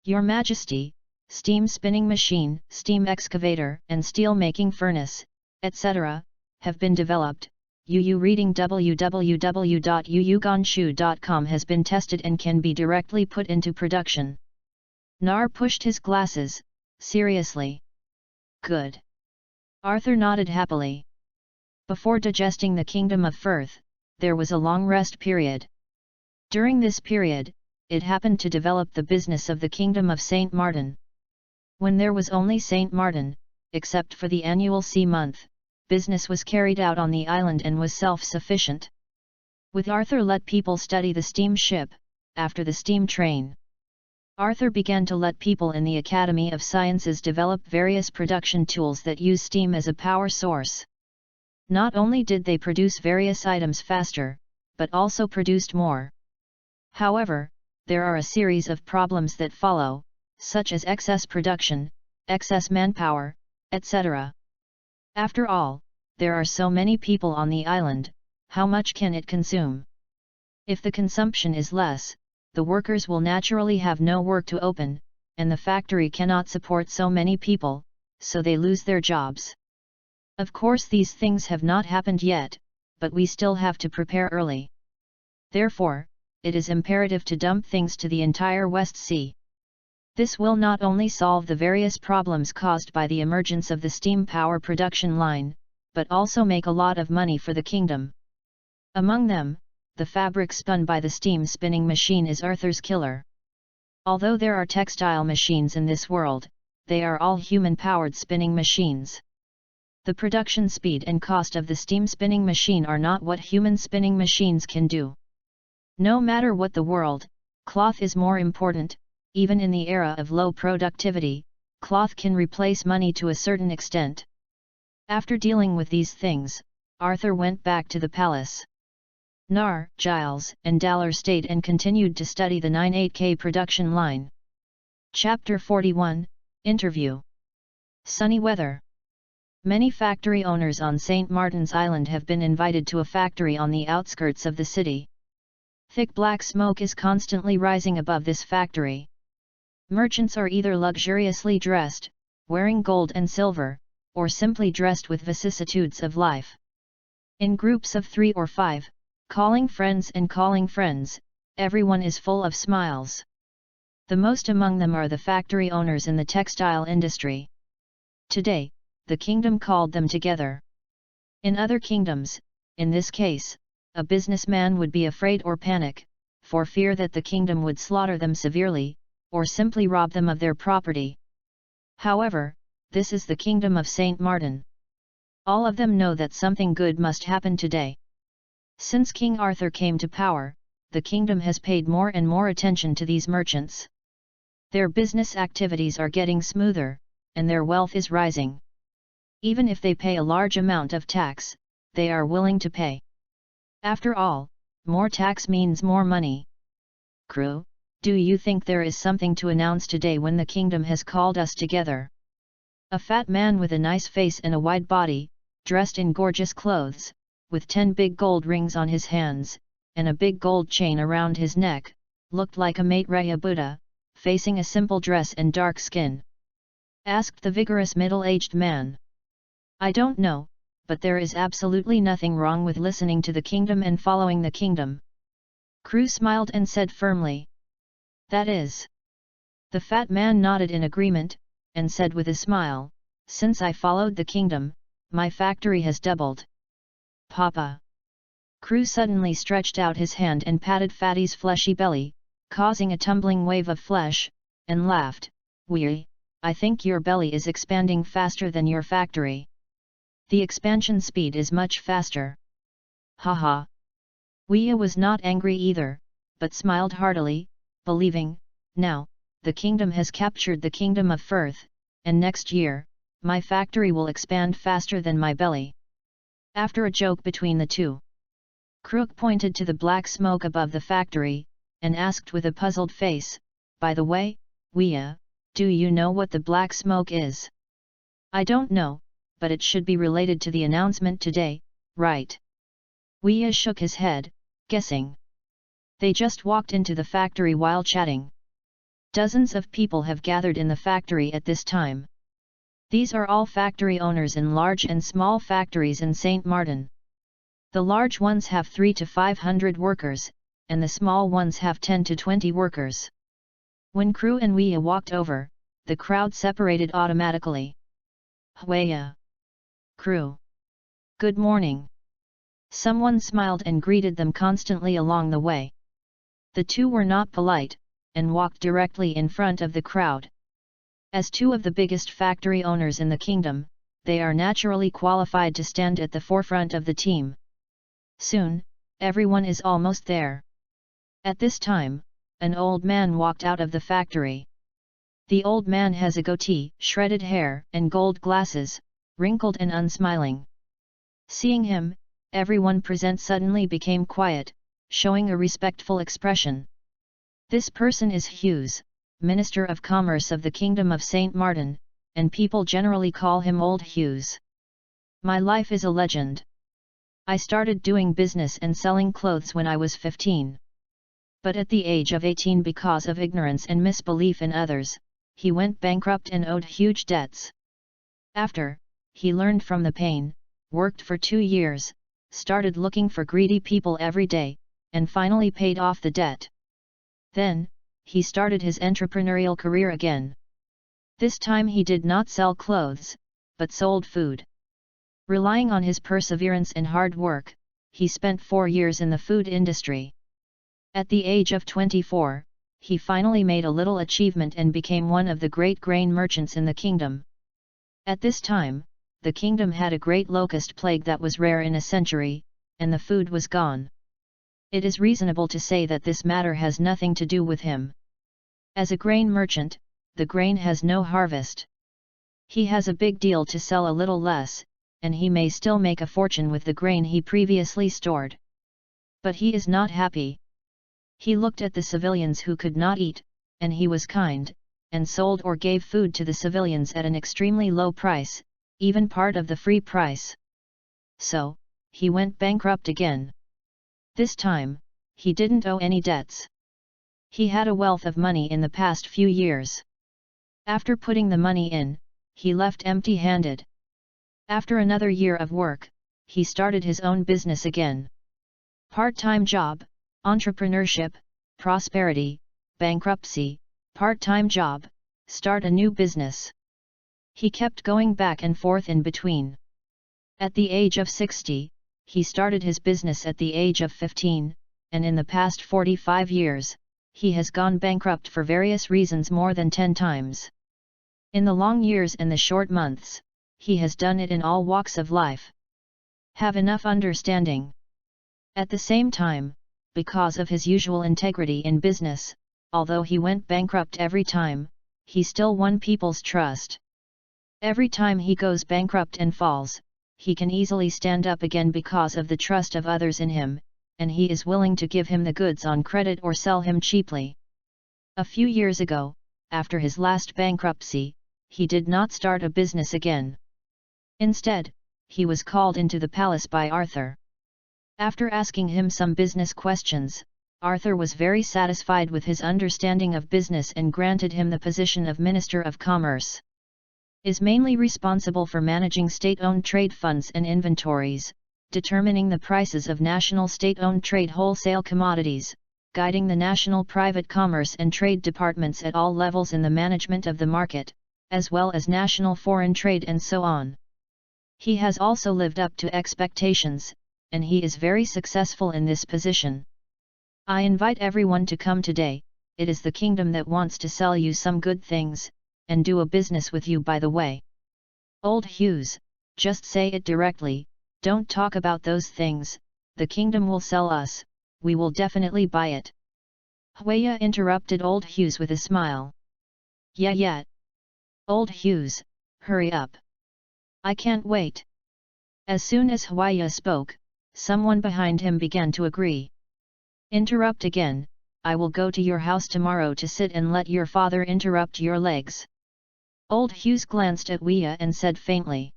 Your majesty, steam spinning machine, steam excavator, and steel making furnace, etc., have been developed. UU reading www.uugonshu.com has been tested and can be directly put into production. Nar pushed his glasses, seriously. Good. Arthur nodded happily. Before digesting the kingdom of Firth, there was a long rest period. During this period, it happened to develop the business of the kingdom of St. Martin. When there was only St. Martin, except for the annual sea month, business was carried out on the island and was self-sufficient. With Arthur let people study the steam ship, after the steam train. Arthur began to let people in the Academy of Sciences develop various production tools that use steam as a power source. Not only did they produce various items faster, but also produced more. However, there are a series of problems that follow, such as excess production, excess manpower, etc. After all, there are so many people on the island, how much can it consume? If the consumption is less, the workers will naturally have no work to open, and the factory cannot support so many people, so they lose their jobs. Of course these things have not happened yet, but we still have to prepare early. Therefore, it is imperative to dump things to the entire West Sea. This will not only solve the various problems caused by the emergence of the steam power production line, but also make a lot of money for the kingdom. Among them, the fabric spun by the steam spinning machine is Arthur's killer. Although there are textile machines in this world, they are all human-powered spinning machines. The production speed and cost of the steam spinning machine are not what human spinning machines can do. No matter what the world, cloth is more important. Even in the era of low productivity, cloth can replace money to a certain extent. After dealing with these things, Arthur went back to the palace. Nar, Giles, and Daller stayed and continued to study the 98K production line. Chapter 41, Interview. Sunny weather. Many factory owners on St. Martin's Island have been invited to a factory on the outskirts of the city. Thick black smoke is constantly rising above this factory. Merchants are either luxuriously dressed, wearing gold and silver, or simply dressed with vicissitudes of life. In groups of 3 or 5, calling friends, everyone is full of smiles. The most among them are the factory owners in the textile industry. Today, the kingdom called them together. In other kingdoms, in this case, a businessman would be afraid or panic, for fear that the kingdom would slaughter them severely, or simply rob them of their property. However, this is the kingdom of St. Martin. All of them know that something good must happen today. Since King Arthur came to power, the kingdom has paid more and more attention to these merchants. Their business activities are getting smoother, and their wealth is rising. Even if they pay a large amount of tax, they are willing to pay. After all, more tax means more money. Crew, do you think there is something to announce today when the kingdom has called us together? A fat man with a nice face and a wide body, dressed in gorgeous clothes, with 10 big gold rings on his hands, and a big gold chain around his neck, looked like a Maitreya Buddha, facing a simple dress and dark skin. Asked the vigorous middle-aged man. I don't know, but there is absolutely nothing wrong with listening to the kingdom and following the kingdom. Crew smiled and said firmly. That is. The fat man nodded in agreement, and said with a smile, since I followed the kingdom, my factory has doubled. Papa. Crew suddenly stretched out his hand and patted Fatty's fleshy belly, causing a tumbling wave of flesh, and laughed. Wee, I think your belly is expanding faster than your factory. The expansion speed is much faster. Haha. Wee was not angry either, but smiled heartily, believing, now, the kingdom has captured the kingdom of Firth, and next year, my factory will expand faster than my belly. After a joke between the two, Crook pointed to the black smoke above the factory, and asked with a puzzled face, by the way, Weya, do you know what the black smoke is? I don't know, but it should be related to the announcement today, right? Weya shook his head, guessing. They just walked into the factory while chatting. Dozens of people have gathered in the factory at this time. These are all factory owners in large and small factories in St. Martin. The large ones have 300 to 500 workers, and the small ones have 10 to 20 workers. When Crew and Weya walked over, the crowd separated automatically. Weya. Crew. Good morning. Someone smiled and greeted them constantly along the way. The two were not polite, and walked directly in front of the crowd. As two of the biggest factory owners in the kingdom, they are naturally qualified to stand at the forefront of the team. Soon, everyone is almost there. At this time, an old man walked out of the factory. The old man has a goatee, shredded hair, and gold glasses, wrinkled and unsmiling. Seeing him, everyone present suddenly became quiet, showing a respectful expression. This person is Hughes, Minister of Commerce of the Kingdom of St. Martin, and people generally call him Old Hughes. My life is a legend. I started doing business and selling clothes when I was 15. But at the age of 18, because of ignorance and misbelief in others, he went bankrupt and owed huge debts. After, he learned from the pain, worked for 2 years, started looking for greedy people every day, and finally paid off the debt. Then, he started his entrepreneurial career again. This time he did not sell clothes, but sold food. Relying on his perseverance and hard work, he spent 4 years in the food industry. At the age of 24, he finally made a little achievement and became one of the great grain merchants in the kingdom. At this time, the kingdom had a great locust plague that was rare in a century, and the food was gone. It is reasonable to say that this matter has nothing to do with him. As a grain merchant, the grain has no harvest. He has a big deal to sell a little less, and he may still make a fortune with the grain he previously stored. But he is not happy. He looked at the civilians who could not eat, and he was kind, and sold or gave food to the civilians at an extremely low price, even part of the free price. So, he went bankrupt again. This time, he didn't owe any debts. He had a wealth of money in the past few years. After putting the money in, he left empty-handed. After another year of work, he started his own business again. Part-time job, entrepreneurship, prosperity, bankruptcy, part-time job, start a new business. He kept going back and forth in between. At the age of 60, he started his business at the age of 15, and in the past 45 years, he has gone bankrupt for various reasons more than 10 times. In the long years and the short months, he has done it in all walks of life. Have enough understanding. At the same time, because of his usual integrity in business, although he went bankrupt every time, he still won people's trust. Every time he goes bankrupt and falls, he can easily stand up again because of the trust of others in him, and he is willing to give him the goods on credit or sell him cheaply. A few years ago, after his last bankruptcy, he did not start a business again. Instead, he was called into the palace by Arthur. After asking him some business questions, Arthur was very satisfied with his understanding of business and granted him the position of Minister of Commerce. Is mainly responsible for managing state-owned trade funds and inventories, determining the prices of national state-owned trade wholesale commodities, guiding the national private commerce and trade departments at all levels in the management of the market, as well as national foreign trade and so on. He has also lived up to expectations, and he is very successful in this position. I invite everyone to come today. It is the kingdom that wants to sell you some good things, and do a business with you by the way. Old Hughes, just say it directly, don't talk about those things, the kingdom will sell us, we will definitely buy it. Hueya interrupted Old Hughes with a smile. Yeah. Old Hughes, hurry up. I can't wait. As soon as Hueya spoke, someone behind him began to agree. Interrupt again, I will go to your house tomorrow to sit and let your father interrupt your legs. Old Hughes glanced at Huia and said faintly.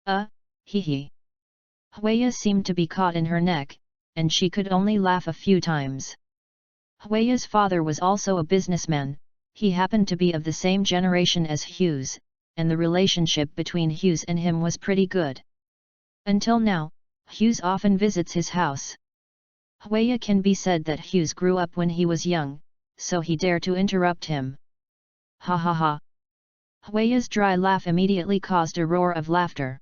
Hee hee. Huia seemed to be caught in her neck, and she could only laugh a few times. Huia's father was also a businessman. He happened to be of the same generation as Hughes, and the relationship between Hughes and him was pretty good. Until now, Hughes often visits his house. Huia can be said that Hughes grew up when he was young, so he dared to interrupt him. Ha ha ha. Huia's dry laugh immediately caused a roar of laughter.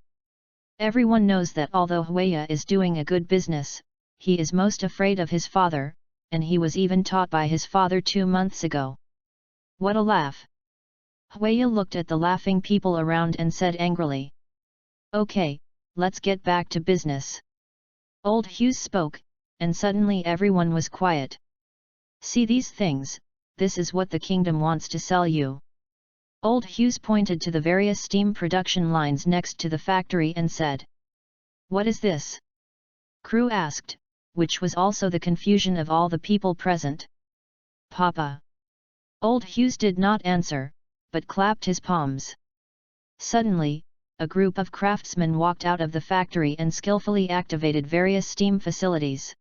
Everyone knows that although Huia is doing a good business, he is most afraid of his father, and he was even taught by his father 2 months ago. What a laugh! Huia looked at the laughing people around and said angrily. Okay, let's get back to business. Old Hughes spoke, and suddenly everyone was quiet. See these things, this is what the kingdom wants to sell you. Old Hughes pointed to the various steam production lines next to the factory and said. What is this? Crew asked, which was also the confusion of all the people present. Papa. Old Hughes did not answer, but clapped his palms. Suddenly, a group of craftsmen walked out of the factory and skillfully activated various steam facilities.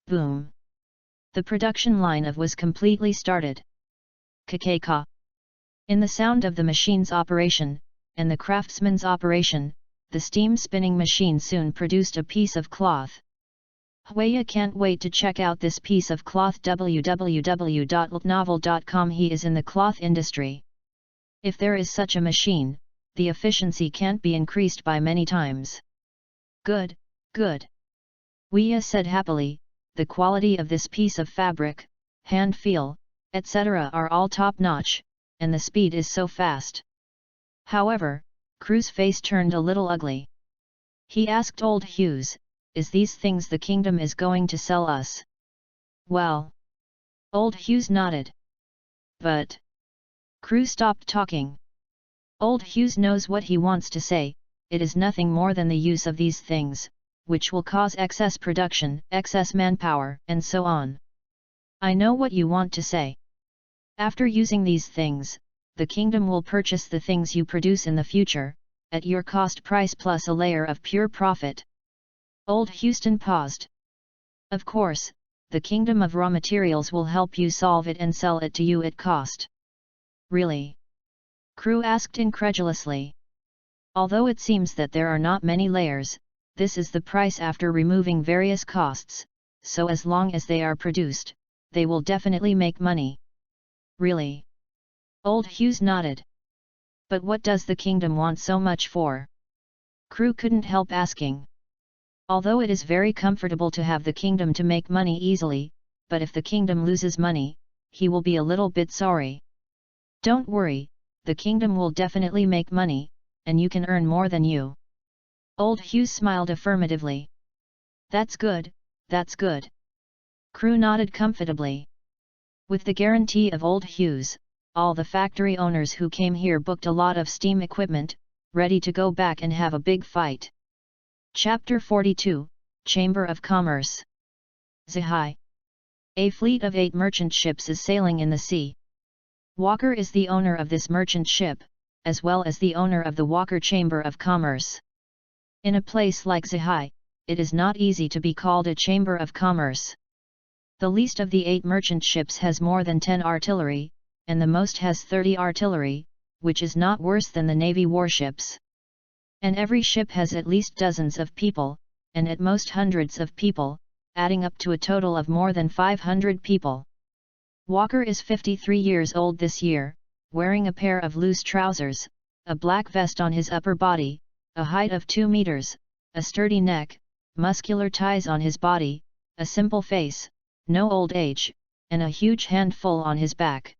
Boom! The production line was completely started. Ka-ka-ka. In the sound of the machine's operation, and the craftsman's operation, the steam spinning machine soon produced a piece of cloth. Huia can't wait to check out this piece of cloth. www.novel.com. He is in the cloth industry. If there is such a machine, the efficiency can't be increased by many times. Good, good. Huia said happily, the quality of this piece of fabric, hand feel, etc. are all top-notch, and the speed is so fast. However, Crew's face turned a little ugly. He asked Old Hughes, is these things the kingdom is going to sell us? Well. Old Hughes nodded. But. Crew stopped talking. Old Hughes knows what he wants to say, it is nothing more than the use of these things, which will cause excess production, excess manpower, and so on. I know what you want to say. After using these things, the kingdom will purchase the things you produce in the future, at your cost price plus a layer of pure profit. Old Houston paused. Of course, the kingdom of raw materials will help you solve it and sell it to you at cost. Really? Crew asked incredulously. Although it seems that there are not many layers, this is the price after removing various costs, so as long as they are produced, they will definitely make money. Really? Old Hughes nodded. But what does the kingdom want so much for? Crew couldn't help asking. Although it is very comfortable to have the kingdom to make money easily, but if the kingdom loses money, he will be a little bit sorry. Don't worry, the kingdom will definitely make money, and you can earn more than you. Old Hughes smiled affirmatively. That's good, that's good. Crew nodded comfortably. With the guarantee of Old Hughes, all the factory owners who came here booked a lot of steam equipment, ready to go back and have a big fight. Chapter 42, Chamber of Commerce. Zihai. A fleet of 8 merchant ships is sailing in the sea. Walker is the owner of this merchant ship, as well as the owner of the Walker Chamber of Commerce. In a place like Zihai, it is not easy to be called a Chamber of Commerce. The least of the 8 merchant ships has more than 10 artillery, and the most has 30 artillery, which is not worse than the Navy warships. And every ship has at least dozens of people, and at most hundreds of people, adding up to a total of more than 500 people. Walker is 53 years old this year, wearing a pair of loose trousers, a black vest on his upper body, a height of 2 meters, a sturdy neck, muscular ties on his body, a simple face, no old age, and a huge handful on his back.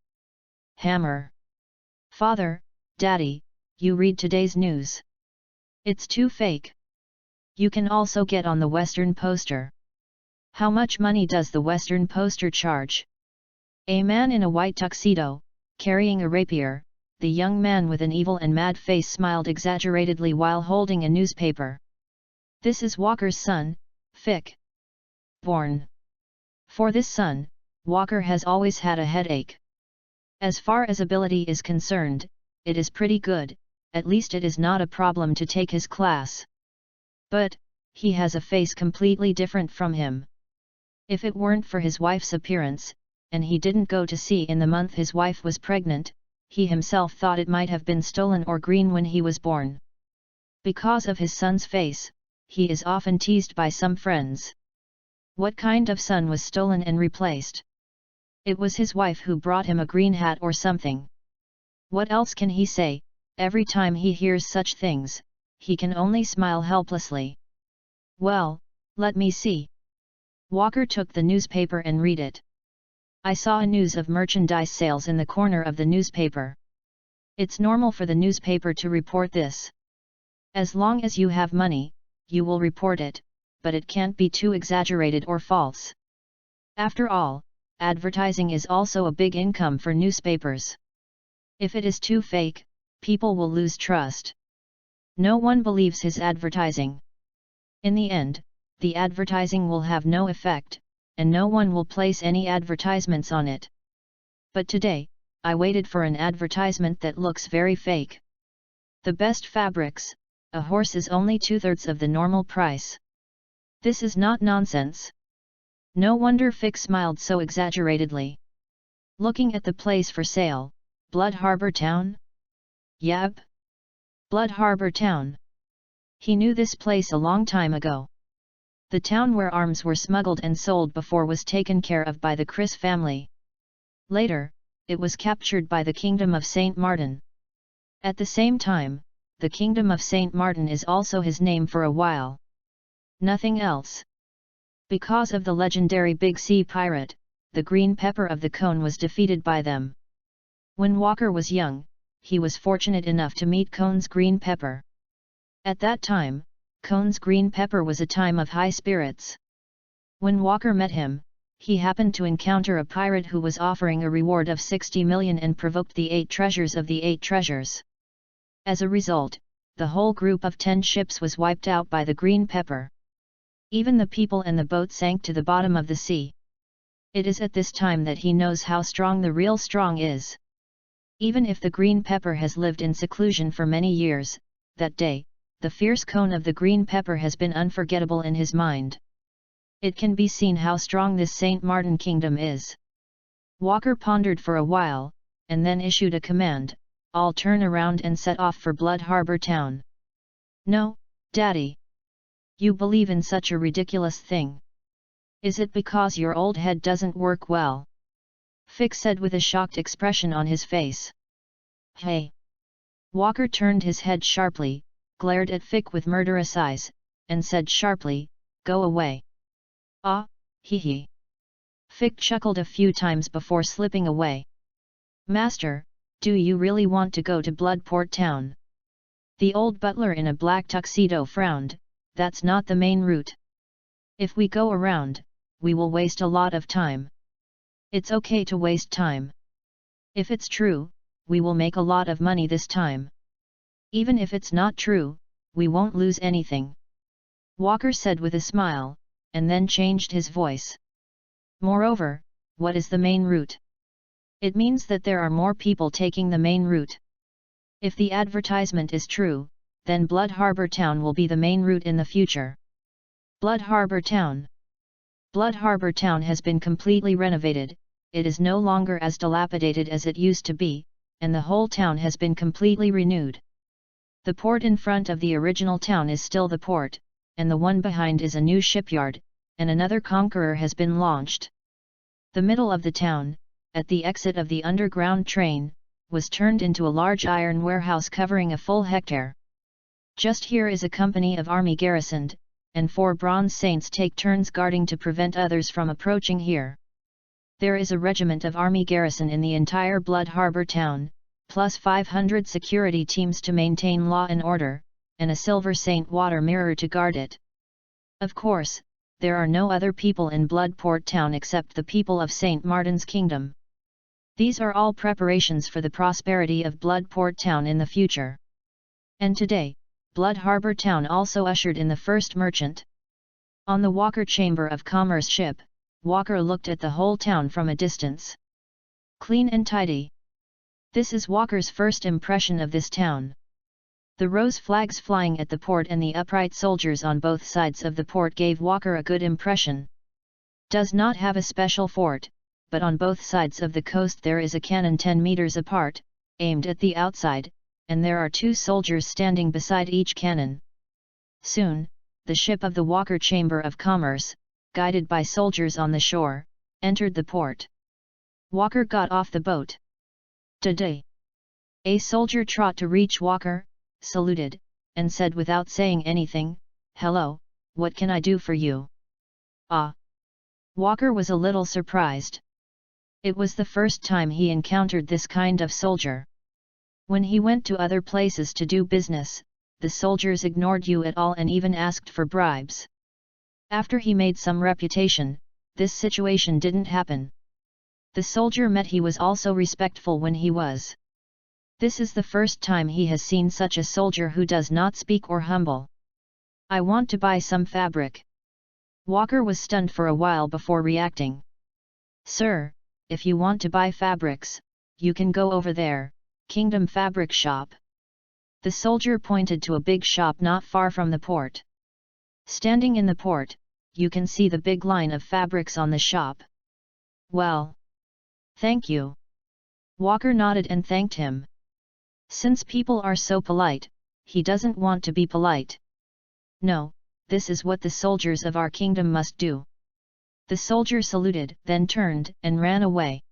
Hammer. Father, Daddy, you read today's news. It's too fake. You can also get on the Western poster. How much money does the Western poster charge? A man in a white tuxedo, carrying a rapier, the young man with an evil and mad face smiled exaggeratedly while holding a newspaper. This is Walker's son, Fick. Born. For this son, Walker has always had a headache. As far as ability is concerned, it is pretty good, at least it is not a problem to take his class. But, he has a face completely different from him. If it weren't for his wife's appearance, and he didn't go to sea in the month his wife was pregnant, he himself thought it might have been stolen or green when he was born. Because of his son's face, he is often teased by some friends. What kind of son was stolen and replaced? It was his wife who brought him a green hat or something. What else can he say? Every time he hears such things, he can only smile helplessly. Well, let me see. Walker took the newspaper and read it. I saw a news of merchandise sales in the corner of the newspaper. It's normal for the newspaper to report this. As long as you have money, you will report it, but it can't be too exaggerated or false. After all, advertising is also a big income for newspapers. If it is too fake, people will lose trust. No one believes his advertising. In the end, the advertising will have no effect, and no one will place any advertisements on it. But today, I waited for an advertisement that looks very fake. The best fabrics, a horse is only 2/3 of the normal price. This is not nonsense. No wonder Fick smiled so exaggeratedly. Looking at the place for sale, Blood Harbor Town? Yep. Blood Harbor Town. He knew this place a long time ago. The town where arms were smuggled and sold before was taken care of by the Chris family. Later, it was captured by the Kingdom of St. Martin. At the same time, the Kingdom of St. Martin is also his name for a while. Nothing else. Because of the legendary Big Sea Pirate, the green pepper of the cone was defeated by them. When Walker was young, he was fortunate enough to meet Cone's green pepper. At that time, Cone's green pepper was a time of high spirits. When Walker met him, he happened to encounter a pirate who was offering a reward of 60 million and provoked the 8 treasures of the 8 treasures. As a result, the whole group of 10 ships was wiped out by the green pepper. Even the people and the boat sank to the bottom of the sea. It is at this time that he knows how strong the real strong is. Even if the green pepper has lived in seclusion for many years, that day, the fierce cone of the green pepper has been unforgettable in his mind. It can be seen how strong this St. Martin kingdom is. Walker pondered for a while, and then issued a command, all turn around and set off for Blood Harbor Town. No, Daddy. You believe in such a ridiculous thing. Is it because your old head doesn't work well? Fick said with a shocked expression on his face. Hey! Walker turned his head sharply, glared at Fick with murderous eyes, and said sharply, Go away. Ah, hee hee. Fick chuckled a few times before slipping away. Master, do you really want to go to Bloodport Town? The old butler in a black tuxedo frowned. That's not the main route. If we go around, we will waste a lot of time. It's okay to waste time. If it's true, we will make a lot of money this time. Even if it's not true, we won't lose anything. Walker said with a smile, and then changed his voice. Moreover, what is the main route? It means that there are more people taking the main route. If the advertisement is true, then Blood Harbor Town will be the main route in the future. Blood Harbor Town. Blood Harbor Town has been completely renovated, it is no longer as dilapidated as it used to be, and the whole town has been completely renewed. The port in front of the original town is still the port, and the one behind is a new shipyard, and another conqueror has been launched. The middle of the town, at the exit of the underground train, was turned into a large iron warehouse covering a full hectare. Just here is a company of army garrisoned, and 4 bronze saints take turns guarding to prevent others from approaching here. There is a regiment of army garrison in the entire Blood Harbor Town, plus 500 security teams to maintain law and order, and a silver saint water mirror to guard it. Of course, there are no other people in Bloodport Town except the people of St. Martin's Kingdom. These are all preparations for the prosperity of Bloodport Town in the future. And today, Blood Harbor Town also ushered in the first merchant. On the Walker Chamber of Commerce ship, Walker looked at the whole town from a distance. Clean and tidy. This is Walker's first impression of this town. The rose flags flying at the port and the upright soldiers on both sides of the port gave Walker a good impression. Does not have a special fort, but on both sides of the coast there is a cannon 10 meters apart, aimed at the outside, and there are 2 soldiers standing beside each cannon. Soon, the ship of the Walker Chamber of Commerce, guided by soldiers on the shore, entered the port. Walker got off the boat. Today. A soldier trot to reach Walker, saluted, and said without saying anything, "Hello, what can I do for you?" Ah! Walker was a little surprised. It was the first time he encountered this kind of soldier. When he went to other places to do business, the soldiers ignored you at all and even asked for bribes. After he made some reputation, this situation didn't happen. The soldier met he was also respectful when he was. This is the first time he has seen such a soldier who does not speak or humble. "I want to buy some fabric." Walker was stunned for a while before reacting. "Sir, if you want to buy fabrics, you can go over there, Kingdom Fabric Shop." The soldier pointed to a big shop not far from the port. Standing in the port, you can see the big line of fabrics on the shop. "Well, thank you." Walker nodded and thanked him. Since people are so polite, he doesn't want to be polite. "No, this is what the soldiers of our kingdom must do." The soldier saluted, then turned and ran away.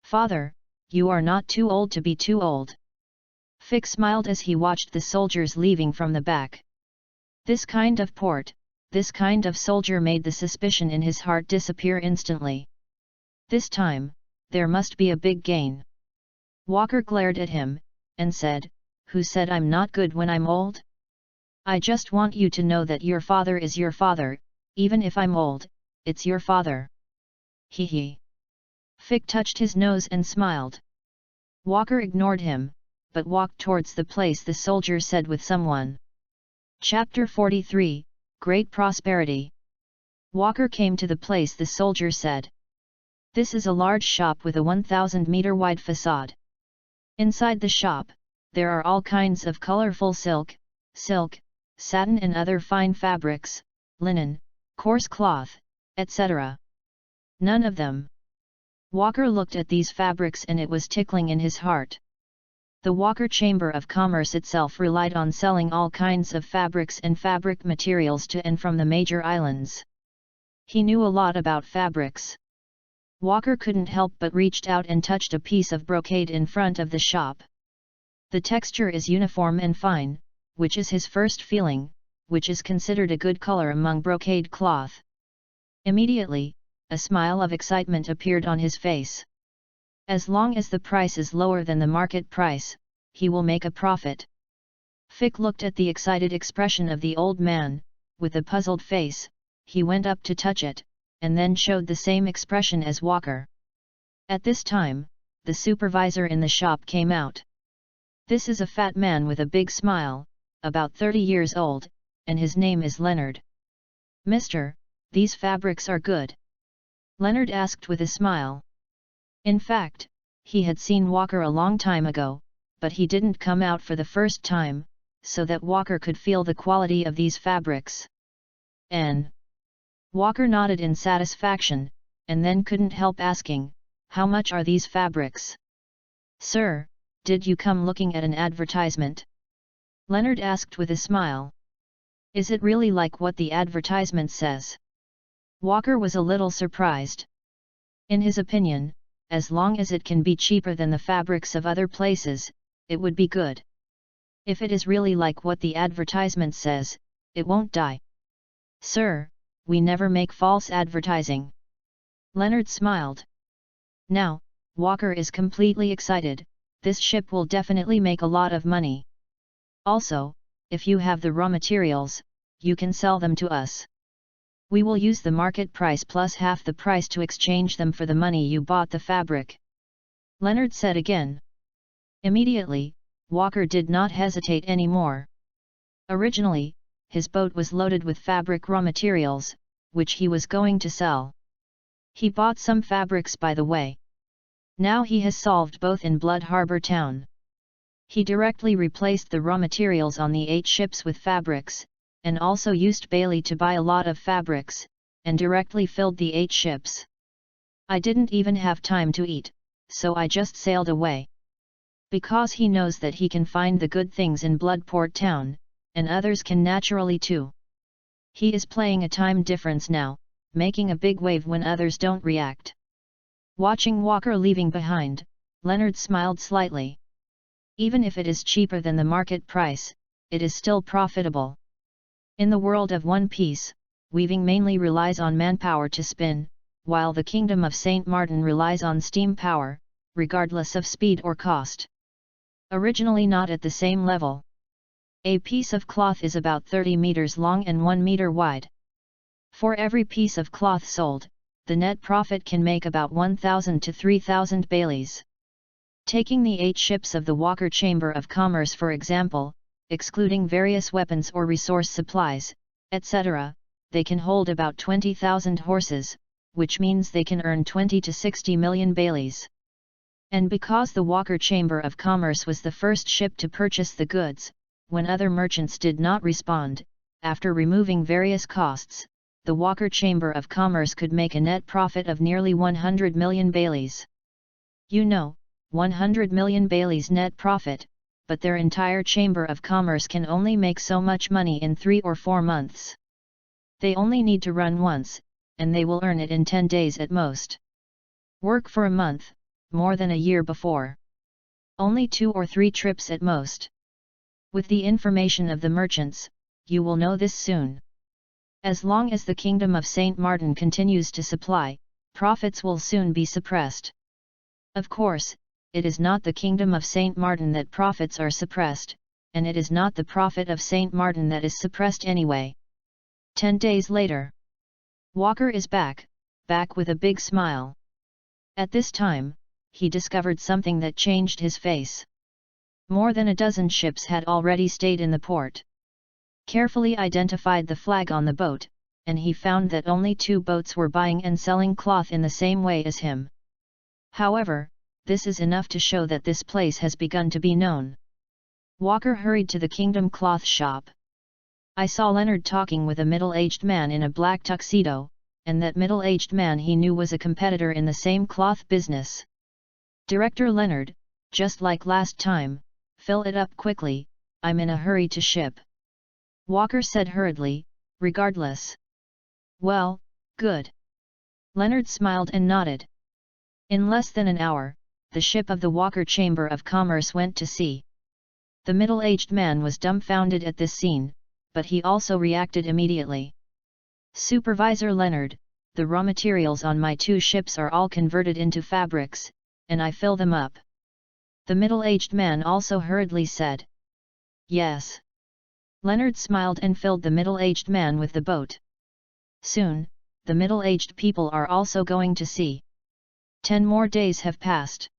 "Father, you are not too old to be too old." Fick smiled as he watched the soldiers leaving from the back. This kind of port, this kind of soldier made the suspicion in his heart disappear instantly. This time, there must be a big gain. Walker glared at him, and said, "Who said I'm not good when I'm old? I just want you to know that your father is your father, even if I'm old, it's your father." Hee hee. Fick touched his nose and smiled. Walker ignored him, but walked towards the place the soldier said with someone. Chapter 43, Great Prosperity. Walker came to the place the soldier said. This is a large shop with a 1,000-meter wide facade. Inside the shop, there are all kinds of colorful silk, satin and other fine fabrics, linen, coarse cloth, etc. None of them. Walker looked at these fabrics and it was tickling in his heart. The Walker Chamber of Commerce itself relied on selling all kinds of fabrics and fabric materials to and from the major islands. He knew a lot about fabrics. Walker couldn't help but reached out and touched a piece of brocade in front of the shop. The texture is uniform and fine, which is his first feeling, which is considered a good color among brocade cloth. Immediately, a smile of excitement appeared on his face. As long as the price is lower than the market price, he will make a profit. Fick looked at the excited expression of the old man. With a puzzled face, he went up to touch it, and then showed the same expression as Walker. At this time, the supervisor in the shop came out. This is a fat man with a big smile, about 30 years old, and his name is Leonard. "Mister, these fabrics are good?" Leonard asked with a smile. In fact, he had seen Walker a long time ago, but he didn't come out for the first time, so that Walker could feel the quality of these fabrics. "N." Walker nodded in satisfaction, and then couldn't help asking, "How much are these fabrics?" "Sir, did you come looking at an advertisement?" Leonard asked with a smile. "Is it really like what the advertisement says?" Walker was a little surprised. In his opinion, as long as it can be cheaper than the fabrics of other places, it would be good. If it is really like what the advertisement says, it won't die. "Sir, we never make false advertising." Leonard smiled. Now, Walker is completely excited. This ship will definitely make a lot of money. Also, if you have the raw materials, you can sell them to us. We will use the market price plus half the price to exchange them for the money you bought the fabric. Leonard said again. Immediately, Walker did not hesitate anymore. Originally, his boat was loaded with fabric raw materials, which he was going to sell. He bought some fabrics by the way. Now he has solved both in Blood Harbor town. He directly replaced the raw materials on the 8 ships with fabrics, and also used Bailey to buy a lot of fabrics, and directly filled the 8 ships. I didn't even have time to eat, so I just sailed away. Because he knows that he can find the good things in Bloodport town, and others can naturally too. He is playing a time difference now, making a big wave when others don't react. Watching Walker leaving behind, Leonard smiled slightly. Even if it is cheaper than the market price, it is still profitable. In the world of One Piece, weaving mainly relies on manpower to spin, while the Kingdom of Saint Martin relies on steam power, regardless of speed or cost. Originally not at the same level. A piece of cloth is about 30 meters long and 1 meter wide. For every piece of cloth sold, the net profit can make about 1,000 to 3,000 Baileys. Taking the 8 ships of the Walker Chamber of Commerce for example, excluding various weapons or resource supplies, etc., they can hold about 20,000 horses, which means they can earn 20 to 60 million Baileys. And because the Walker Chamber of Commerce was the first ship to purchase the goods, when other merchants did not respond, after removing various costs, the Walker Chamber of Commerce could make a net profit of nearly 100 million Baileys. 100 million Baileys net profit, but their entire Chamber of Commerce can only make so much money in 3 or 4 months. They only need to run once, and they will earn it in 10 days at most. Work for a month, more than a year before. Only 2 or 3 trips at most. With the information of the merchants, you will know this soon. As long as the Kingdom of Saint Martin continues to supply, profits will soon be suppressed. Of course, it is not the Kingdom of Saint Martin that profits are suppressed, and it is not the profit of Saint Martin that is suppressed anyway. 10 days later. Walker is back with a big smile. At this time, he discovered something that changed his face. More than a dozen ships had already stayed in the port. Carefully identified the flag on the boat, and he found that only 2 boats were buying and selling cloth in the same way as him. However, this is enough to show that this place has begun to be known. Walker hurried to the Kingdom cloth shop. I saw Leonard talking with a middle-aged man in a black tuxedo, and that middle-aged man he knew was a competitor in the same cloth business. Director Leonard, just like last time, fill it up quickly, I'm in a hurry to ship. Walker said hurriedly, regardless. Well, good. Leonard smiled and nodded. In less than an hour, the ship of the Walker Chamber of Commerce went to sea. The middle-aged man was dumbfounded at this scene, but he also reacted immediately. Supervisor Leonard, the raw materials on my 2 ships are all converted into fabrics, and I fill them up. The middle-aged man also hurriedly said. Yes. Leonard smiled and filled the middle-aged man with the boat. Soon, the middle-aged people are also going to sea. 10 more days have passed.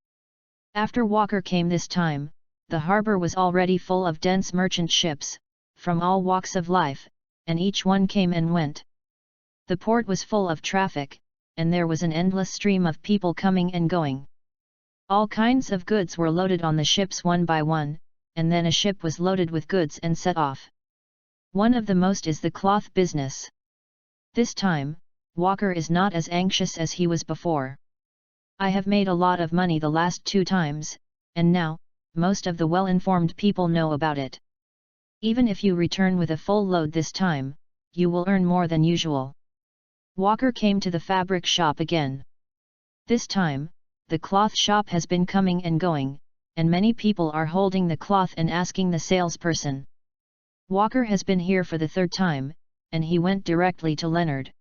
After Walker came this time, the harbor was already full of dense merchant ships, from all walks of life, and each one came and went. The port was full of traffic, and there was an endless stream of people coming and going. All kinds of goods were loaded on the ships one by one, and then a ship was loaded with goods and set off. One of the most is the cloth business. This time, Walker is not as anxious as he was before. I have made a lot of money the last 2 times, and now, most of the well-informed people know about it. Even if you return with a full load this time, you will earn more than usual. Walker came to the fabric shop again. This time, the cloth shop has been coming and going, and many people are holding the cloth and asking the salesperson. Walker has been here for the 3rd time, and he went directly to Leonard.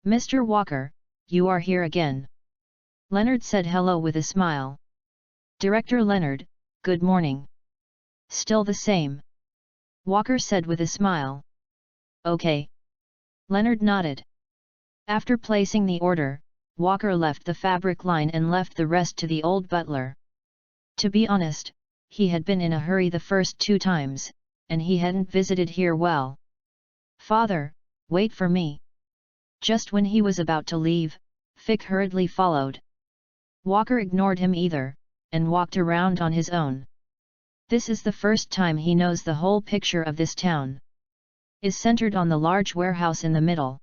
Mr. Walker, you are here again. Leonard said hello with a smile. Director Leonard, good morning. Still the same. Walker said with a smile. Okay. Leonard nodded. After placing the order, Walker left the fabric line and left the rest to the old butler. To be honest, he had been in a hurry the first 2 times, and he hadn't visited here well. Father, wait for me. Just when he was about to leave, Fick hurriedly followed. Walker ignored him either, and walked around on his own. This is the first time he knows the whole picture of this town is centered on the large warehouse in the middle.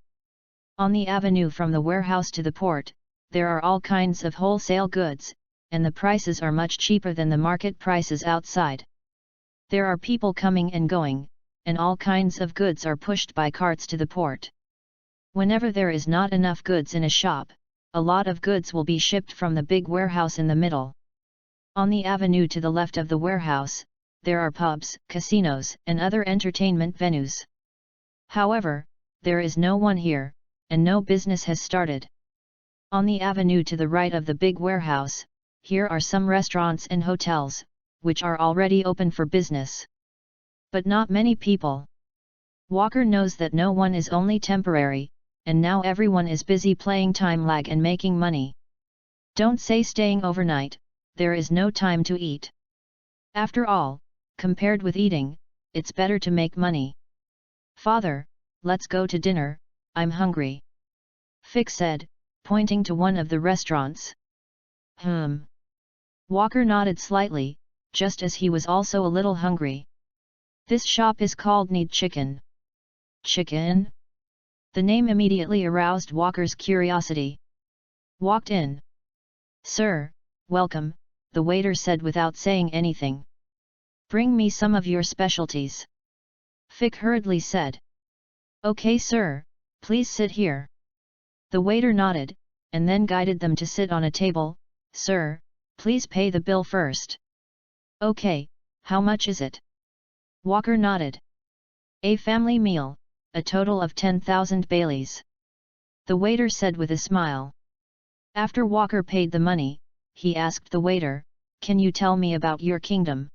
On the avenue from the warehouse to the port, there are all kinds of wholesale goods, and the prices are much cheaper than the market prices outside. There are people coming and going, and all kinds of goods are pushed by carts to the port. Whenever there is not enough goods in a shop, a lot of goods will be shipped from the big warehouse in the middle. On the avenue to the left of the warehouse, there are pubs, casinos, and other entertainment venues. However, there is no one here, and no business has started. On the avenue to the right of the big warehouse, here are some restaurants and hotels, which are already open for business. But not many people. Walker knows that no one is only temporary, and now everyone is busy playing time lag and making money. Don't say staying overnight, there is no time to eat. After all, compared with eating, it's better to make money. Father, let's go to dinner, I'm hungry. Fick said, pointing to one of the restaurants. Walker nodded slightly, just as he was also a little hungry. This shop is called Need Chicken. Chicken? The name immediately aroused Walker's curiosity. Walked in. Sir, welcome, the waiter said without saying anything. Bring me some of your specialties. Fick hurriedly said. Okay sir, please sit here. The waiter nodded, and then guided them to sit on a table. Sir, please pay the bill first. Okay, how much is it? Walker nodded. A family meal, a total of 10,000 Baileys. The waiter said with a smile. After Walker paid the money, he asked the waiter, can you tell me about your kingdom?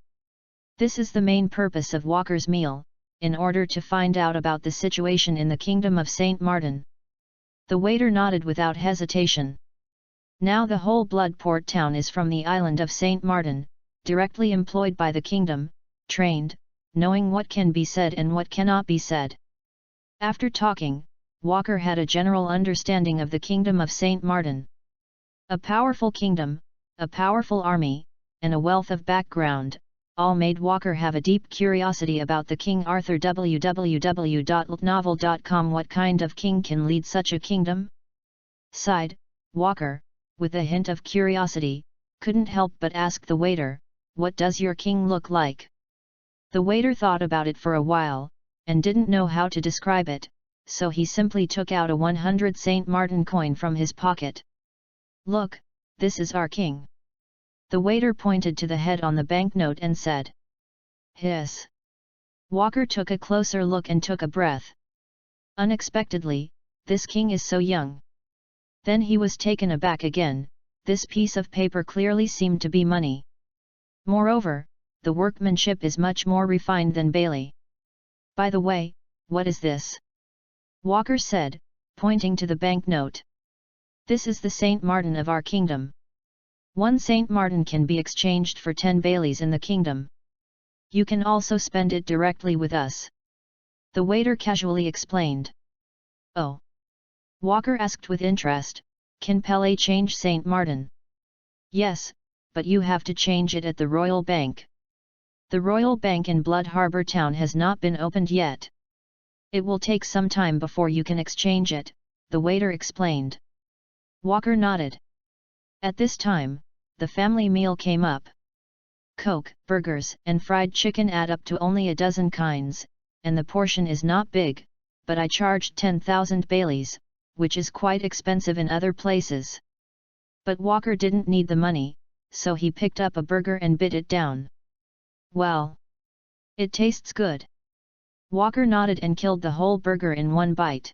This is the main purpose of Walker's meal, in order to find out about the situation in the kingdom of Saint Martin. The waiter nodded without hesitation. Now the whole Bloodport town is from the island of Saint Martin, directly employed by the kingdom, trained, knowing what can be said and what cannot be said. After talking, Walker had a general understanding of the kingdom of Saint Martin. A powerful kingdom, a powerful army, and a wealth of background, all made Walker have a deep curiosity about the King Arthur. www.novel.com. What kind of king can lead such a kingdom? Sighed Walker, with a hint of curiosity, couldn't help but ask the waiter, what does your king look like? The waiter thought about it for a while, and didn't know how to describe it, so he simply took out a 100 Saint Martin coin from his pocket. Look, this is our king. The waiter pointed to the head on the banknote and said. Hiss. Walker took a closer look and took a breath. Unexpectedly, this king is so young. Then he was taken aback again, this piece of paper clearly seemed to be money. Moreover, the workmanship is much more refined than Bailey. By the way, what is this? Walker said, pointing to the banknote. This is the Saint Martin of our kingdom. 1 Saint Martin can be exchanged for 10 Baileys in the kingdom. You can also spend it directly with us. The waiter casually explained. Oh. Walker asked with interest, can Pele change Saint Martin? Yes, but you have to change it at the Royal Bank. The Royal Bank in Blood Harbour Town has not been opened yet. It will take some time before you can exchange it, the waiter explained. Walker nodded. At this time, the family meal came up. Coke, burgers, and fried chicken add up to only a dozen kinds, and the portion is not big, but I charged 10,000 Baileys, which is quite expensive in other places. But Walker didn't need the money, so he picked up a burger and bit it down. Well, it tastes good. Walker nodded and killed the whole burger in one bite.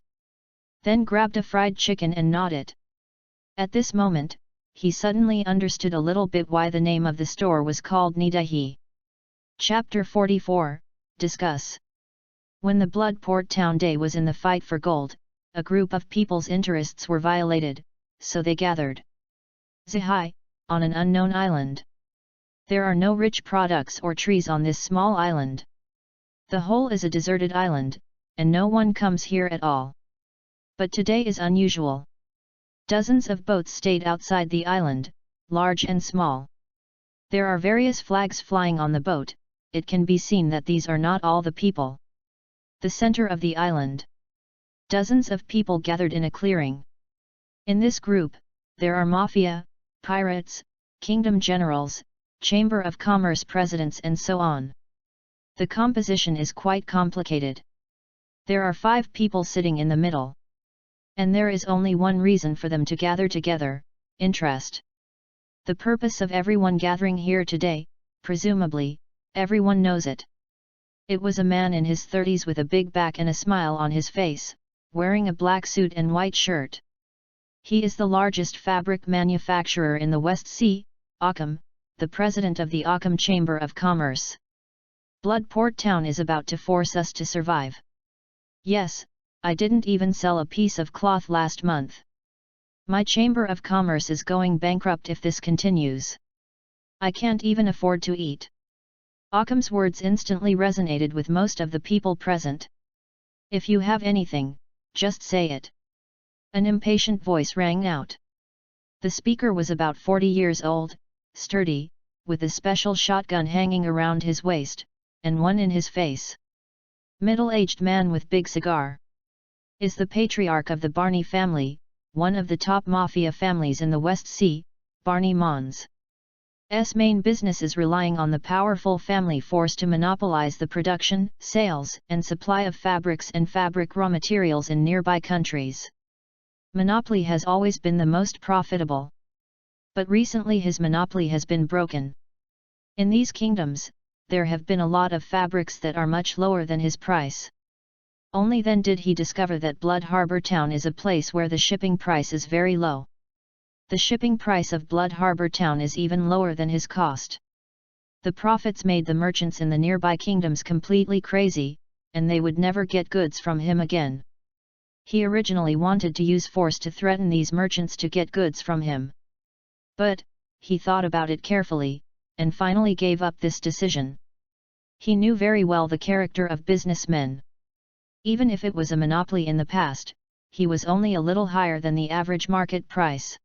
Then grabbed a fried chicken and gnawed it. At this moment, he suddenly understood a little bit why the name of the store was called Nidahi. Chapter 44, Discuss. When the Bloodport Town Day was in the fight for gold, a group of people's interests were violated, so they gathered. Zihai, on an unknown island. There are no rich products or trees on this small island. The whole is a deserted island, and no one comes here at all. But today is unusual. Dozens of boats stayed outside the island, large and small. There are various flags flying on the boat. It can be seen that these are not all the people. The center of the island. Dozens of people gathered in a clearing. In this group, there are mafia, pirates, kingdom generals, chamber of commerce presidents and so on. The composition is quite complicated. There are 5 people sitting in the middle. And there is only one reason for them to gather together: interest. The purpose of everyone gathering here today, presumably, everyone knows it. It was a man in his 30s with a big back and a smile on his face, wearing a black suit and white shirt. He is the largest fabric manufacturer in the West Sea, Occam, the president of the Occam Chamber of Commerce. Bloodport Town is about to force us to survive. Yes, I didn't even sell a piece of cloth last month. My Chamber of Commerce is going bankrupt if this continues. I can't even afford to eat. Occam's words instantly resonated with most of the people present. If you have anything, just say it. An impatient voice rang out. The speaker was about 40 years old, sturdy, with a special shotgun hanging around his waist, and one in his face. Middle-aged man with big cigar. Is the patriarch of the Barney family, one of the top mafia families in the West Sea. Barney Mons' main business is relying on the powerful family force to monopolize the production, sales, and supply of fabrics and fabric raw materials in nearby countries. Monopoly has always been the most profitable. But recently his monopoly has been broken. In these kingdoms, there have been a lot of fabrics that are much lower than his price. Only then did he discover that Blood Harbor Town is a place where the shipping price is very low. The shipping price of Blood Harbor Town is even lower than his cost. The profits made the merchants in the nearby kingdoms completely crazy, and they would never get goods from him again. He originally wanted to use force to threaten these merchants to get goods from him. But, he thought about it carefully, and finally gave up this decision. He knew very well the character of businessmen. Even if it was a monopoly in the past, he was only a little higher than the average market price.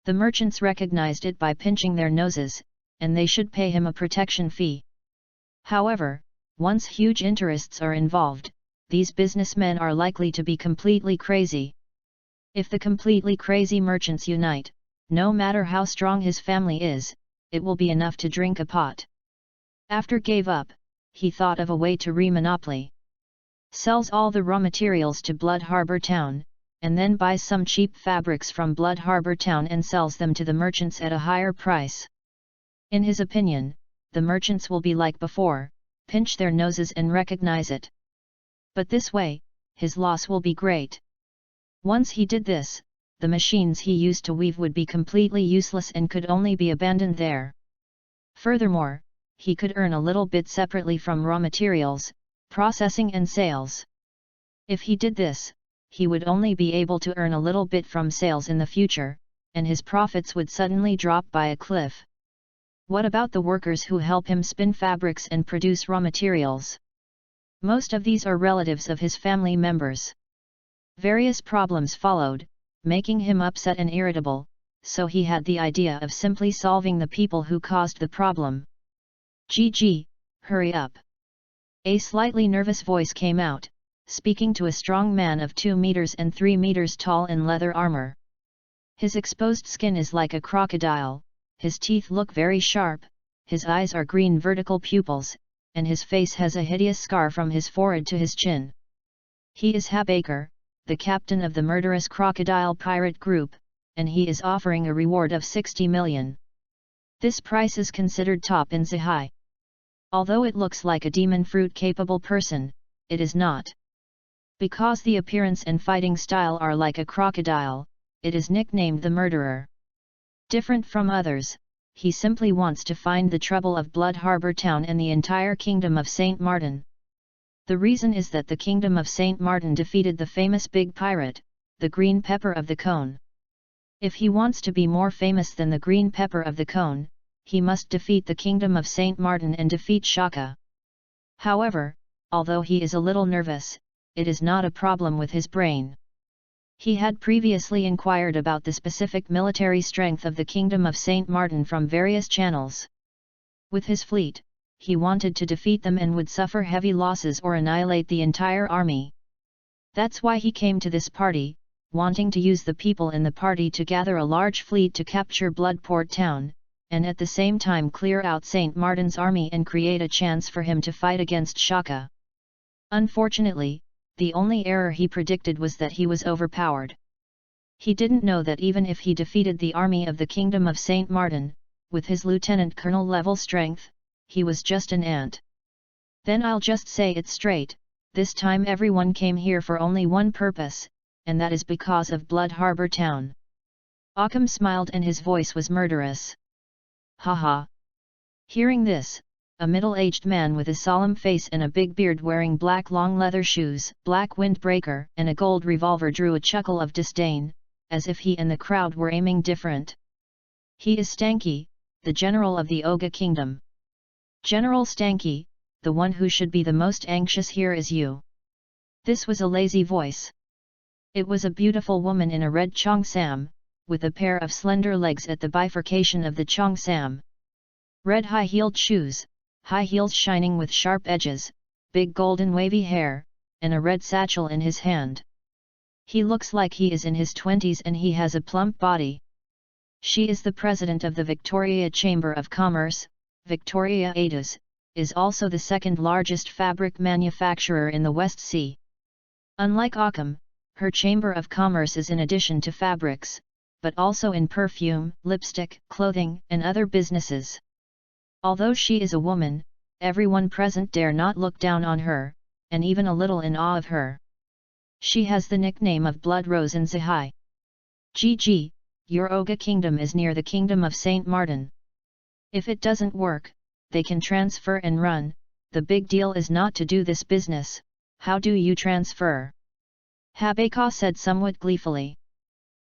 The merchants recognized it by pinching their noses, and they should pay him a protection fee. However, once huge interests are involved, these businessmen are likely to be completely crazy. If the completely crazy merchants unite, no matter how strong his family is, it will be enough to drink a pot. After gave up, he thought of a way to re-monopoly. Sells all the raw materials to Blood Harbor Town, and then buys some cheap fabrics from Blood Harbor Town and sells them to the merchants at a higher price. In his opinion, the merchants will be like before, pinch their noses and recognize it. But this way, his loss will be great. Once he did this, the machines he used to weave would be completely useless and could only be abandoned there. Furthermore, he could earn a little bit separately from raw materials, processing and sales. If he did this, he would only be able to earn a little bit from sales in the future, and his profits would suddenly drop by a cliff. What about the workers who help him spin fabrics and produce raw materials? Most of these are relatives of his family members. Various problems followed, making him upset and irritable, so he had the idea of simply solving the people who caused the problem. "Gg, hurry up." A slightly nervous voice came out, speaking to a strong man of 2 meters and 3 meters tall in leather armor. His exposed skin is like a crocodile, his teeth look very sharp, his eyes are green vertical pupils, and his face has a hideous scar from his forehead to his chin. He is Habaker, the captain of the murderous crocodile pirate group, and he is offering a reward of 60 million. This price is considered top in Zahai. Although it looks like a demon fruit-capable person, it is not. Because the appearance and fighting style are like a crocodile, it is nicknamed the Murderer. Different from others, he simply wants to find the trouble of Blood Harbor Town and the entire kingdom of St. Martin. The reason is that the kingdom of St. Martin defeated the famous big pirate, the Green Pepper of the Cone. If he wants to be more famous than the Green Pepper of the Cone, he must defeat the kingdom of St. Martin and defeat Shaka. However, although he is a little nervous, it is not a problem with his brain. He had previously inquired about the specific military strength of the Kingdom of Saint Martin from various channels. With his fleet, he wanted to defeat them and would suffer heavy losses or annihilate the entire army. That's why he came to this party, wanting to use the people in the party to gather a large fleet to capture Bloodport town, and at the same time clear out Saint Martin's army and create a chance for him to fight against Shaka. Unfortunately, the only error he predicted was that he was overpowered. He didn't know that even if he defeated the army of the Kingdom of Saint Martin, with his lieutenant colonel level strength, he was just an ant. Then I'll just say it straight, this time everyone came here for only one purpose, and that is because of Blood Harbor Town. Occam smiled and his voice was murderous. Haha. Hearing this, a middle-aged man with a solemn face and a big beard wearing black long leather shoes, black windbreaker and a gold revolver drew a chuckle of disdain, as if he and the crowd were aiming different. He is Stanky, the general of the Oga Kingdom. General Stanky, the one who should be the most anxious here is you. This was a lazy voice. It was a beautiful woman in a red cheongsam, with a pair of slender legs at the bifurcation of the cheongsam. Red high-heeled shoes, high heels shining with sharp edges, big golden wavy hair, and a red satchel in his hand. He looks like he is in his 20s and he has a plump body. She is the president of the Victoria Chamber of Commerce. Victoria Adas is also the second largest fabric manufacturer in the West Sea. Unlike Occam, her Chamber of Commerce is in addition to fabrics, but also in perfume, lipstick, clothing, and other businesses. Although she is a woman, everyone present dare not look down on her, and even a little in awe of her. She has the nickname of Blood Rose in Zahai. GG, your Oga Kingdom is near the Kingdom of Saint Martin. If it doesn't work, they can transfer and run, the big deal is not to do this business. How do you transfer? Habeka said somewhat gleefully.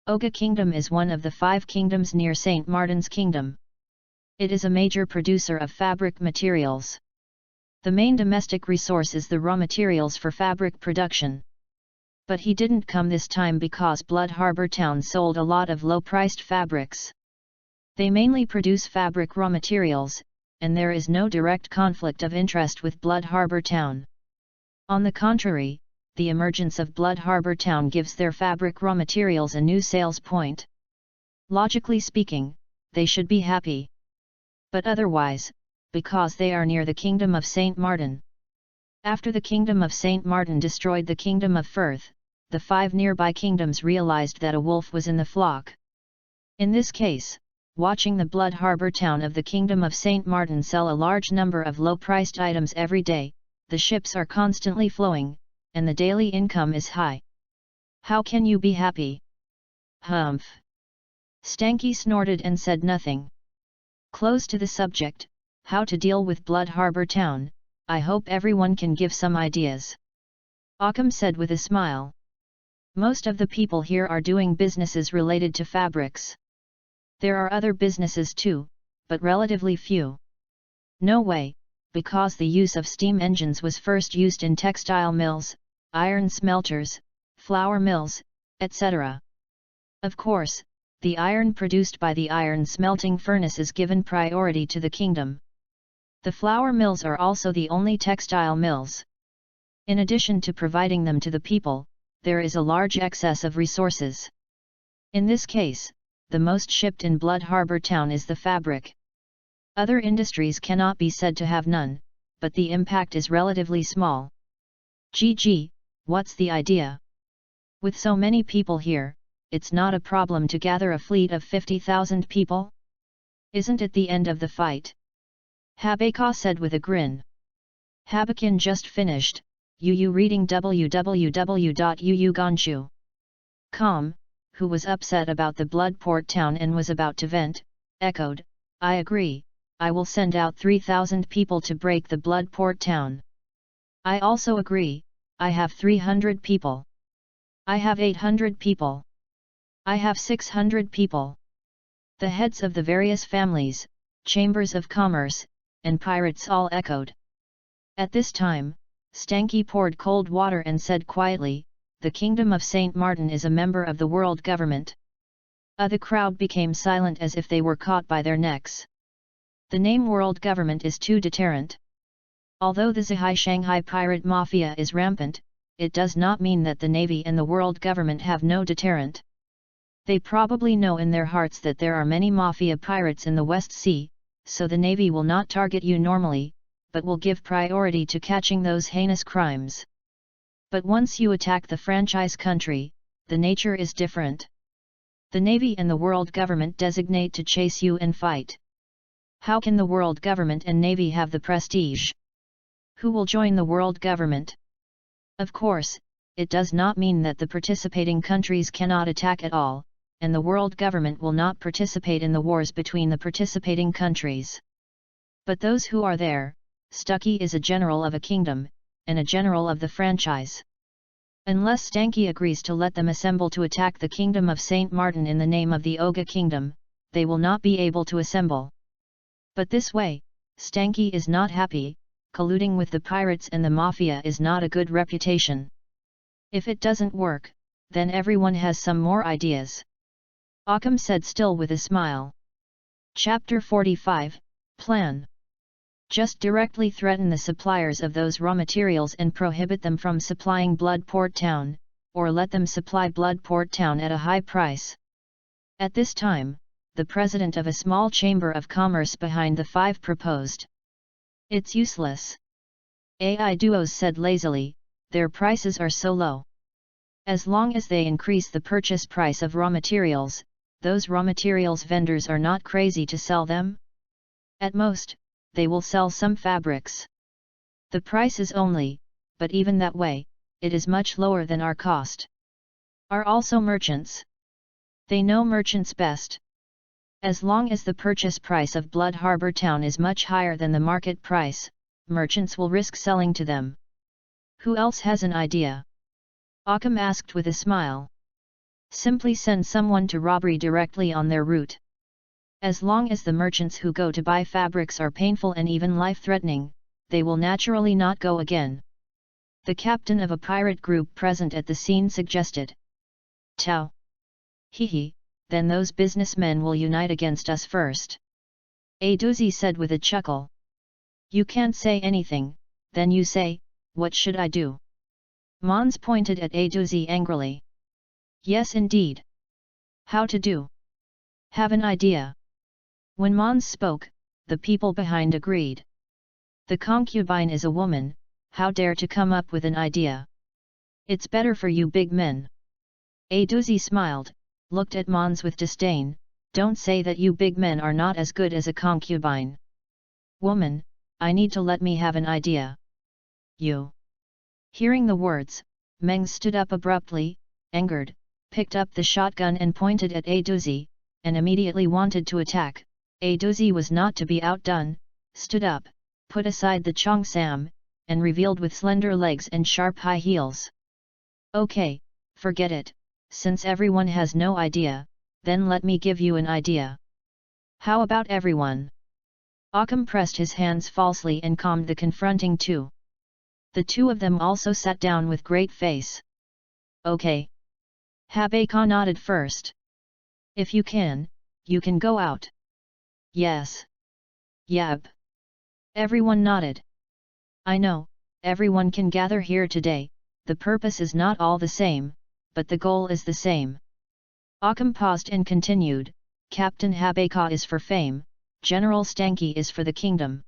Oga Kingdom is one of the 5 kingdoms near Saint Martin's Kingdom. It is a major producer of fabric materials. The main domestic resource is the raw materials for fabric production. But he didn't come this time because Blood Harbor Town sold a lot of low-priced fabrics. They mainly produce fabric raw materials, and there is no direct conflict of interest with Blood Harbor Town. On the contrary, the emergence of Blood Harbor Town gives their fabric raw materials a new sales point. Logically speaking, they should be happy. But otherwise, because they are near the Kingdom of Saint Martin. After the Kingdom of Saint Martin destroyed the Kingdom of Firth, the 5 nearby kingdoms realized that a wolf was in the flock. In this case, watching the Blood Harbor Town of the Kingdom of Saint Martin sell a large number of low-priced items every day, the ships are constantly flowing, and the daily income is high. How can you be happy? Humph! Stanky snorted and said nothing. Close to the subject, how to deal with Blood Harbor Town, I hope everyone can give some ideas. Occam said with a smile. Most of the people here are doing businesses related to fabrics. There are other businesses too, but relatively few. No way, because the use of steam engines was first used in textile mills, iron smelters, flour mills, etc. Of course, the iron produced by the iron smelting furnace is given priority to the kingdom. The flour mills are also the only textile mills. In addition to providing them to the people, there is a large excess of resources. In this case, the most shipped in Blood Harbor Town is the fabric. Other industries cannot be said to have none, but the impact is relatively small. GG, what's the idea? With so many people here, it's not a problem to gather a fleet of 50,000 people? Isn't it the end of the fight? Habeka said with a grin. Habakin just finished, Yu reading www.yuuganshu.com, who was upset about the Bloodport Town and was about to vent, echoed, I agree, I will send out 3,000 people to break the Bloodport Town. I also agree, I have 300 people. I have 800 people. I have 600 people. The heads of the various families, chambers of commerce, and pirates all echoed. At this time, Stanky poured cold water and said quietly, the Kingdom of Saint Martin is a member of the world government. The crowd became silent as if they were caught by their necks. The name world government is too deterrent. Although the Zhai Shanghai pirate mafia is rampant, it does not mean that the Navy and the world government have no deterrent. They probably know in their hearts that there are many mafia pirates in the West Sea, so the Navy will not target you normally, but will give priority to catching those heinous crimes. But once you attack the franchise country, the nature is different. The Navy and the world government designate to chase you and fight. How can the world government and Navy have the prestige? Who will join the world government? Of course, it does not mean that the participating countries cannot attack at all, and the world government will not participate in the wars between the participating countries. But those who are there, Stucky is a general of a kingdom, and a general of the franchise. Unless Stanky agrees to let them assemble to attack the Kingdom of Saint Martin in the name of the Oga Kingdom, they will not be able to assemble. But this way, Stanky is not happy. Colluding with the pirates and the mafia is not a good reputation. If it doesn't work, then everyone has some more ideas. Occam said still with a smile. Chapter 45, Plan. Just directly threaten the suppliers of those raw materials and prohibit them from supplying Bloodport Town, or let them supply Bloodport Town at a high price. At this time, the president of a small chamber of commerce behind the five proposed. It's useless. AI duos said lazily, their prices are so low. As long as they increase the purchase price of raw materials, those raw materials vendors are not crazy to sell them. At most, they will sell some fabrics. The price is only, but even that way, it is much lower than our cost. Are also merchants. They know merchants best. As long as the purchase price of Blood Harbor Town is much higher than the market price, merchants will risk selling to them. Who else has an idea? Occam asked with a smile. Simply send someone to robbery directly on their route. As long as the merchants who go to buy fabrics are painful and even life-threatening, they will naturally not go again. The captain of a pirate group present at the scene suggested. Tau. Hee. Then those businessmen will unite against us first. A doozy said with a chuckle. You can't say anything, then you say, what should I do? Mons pointed at A doozy angrily. Yes indeed. How to do? Have an idea. When Mons spoke, the people behind agreed. The concubine is a woman, how dare to come up with an idea? It's better for you big men. A doozy smiled, looked at Mons with disdain. Don't say that you big men are not as good as a concubine. Woman, I need to let me have an idea. You. Hearing the words, Meng stood up abruptly, angered, picked up the shotgun and pointed at A doozy, and immediately wanted to attack. A doozy was not to be outdone, stood up, put aside the cheongsam, and revealed with slender legs and sharp high heels. Okay, forget it. Since everyone has no idea, then let me give you an idea. How about everyone? Occam pressed his hands falsely and calmed the confronting two. The two of them also sat down with great face. Okay. Habeka nodded first. If you can go out. Yes. Yep. Everyone nodded. I know, everyone can gather here today, the purpose is not all the same, but the goal is the same. Occam paused and continued, Captain Habeka is for fame, General Stanky is for the kingdom.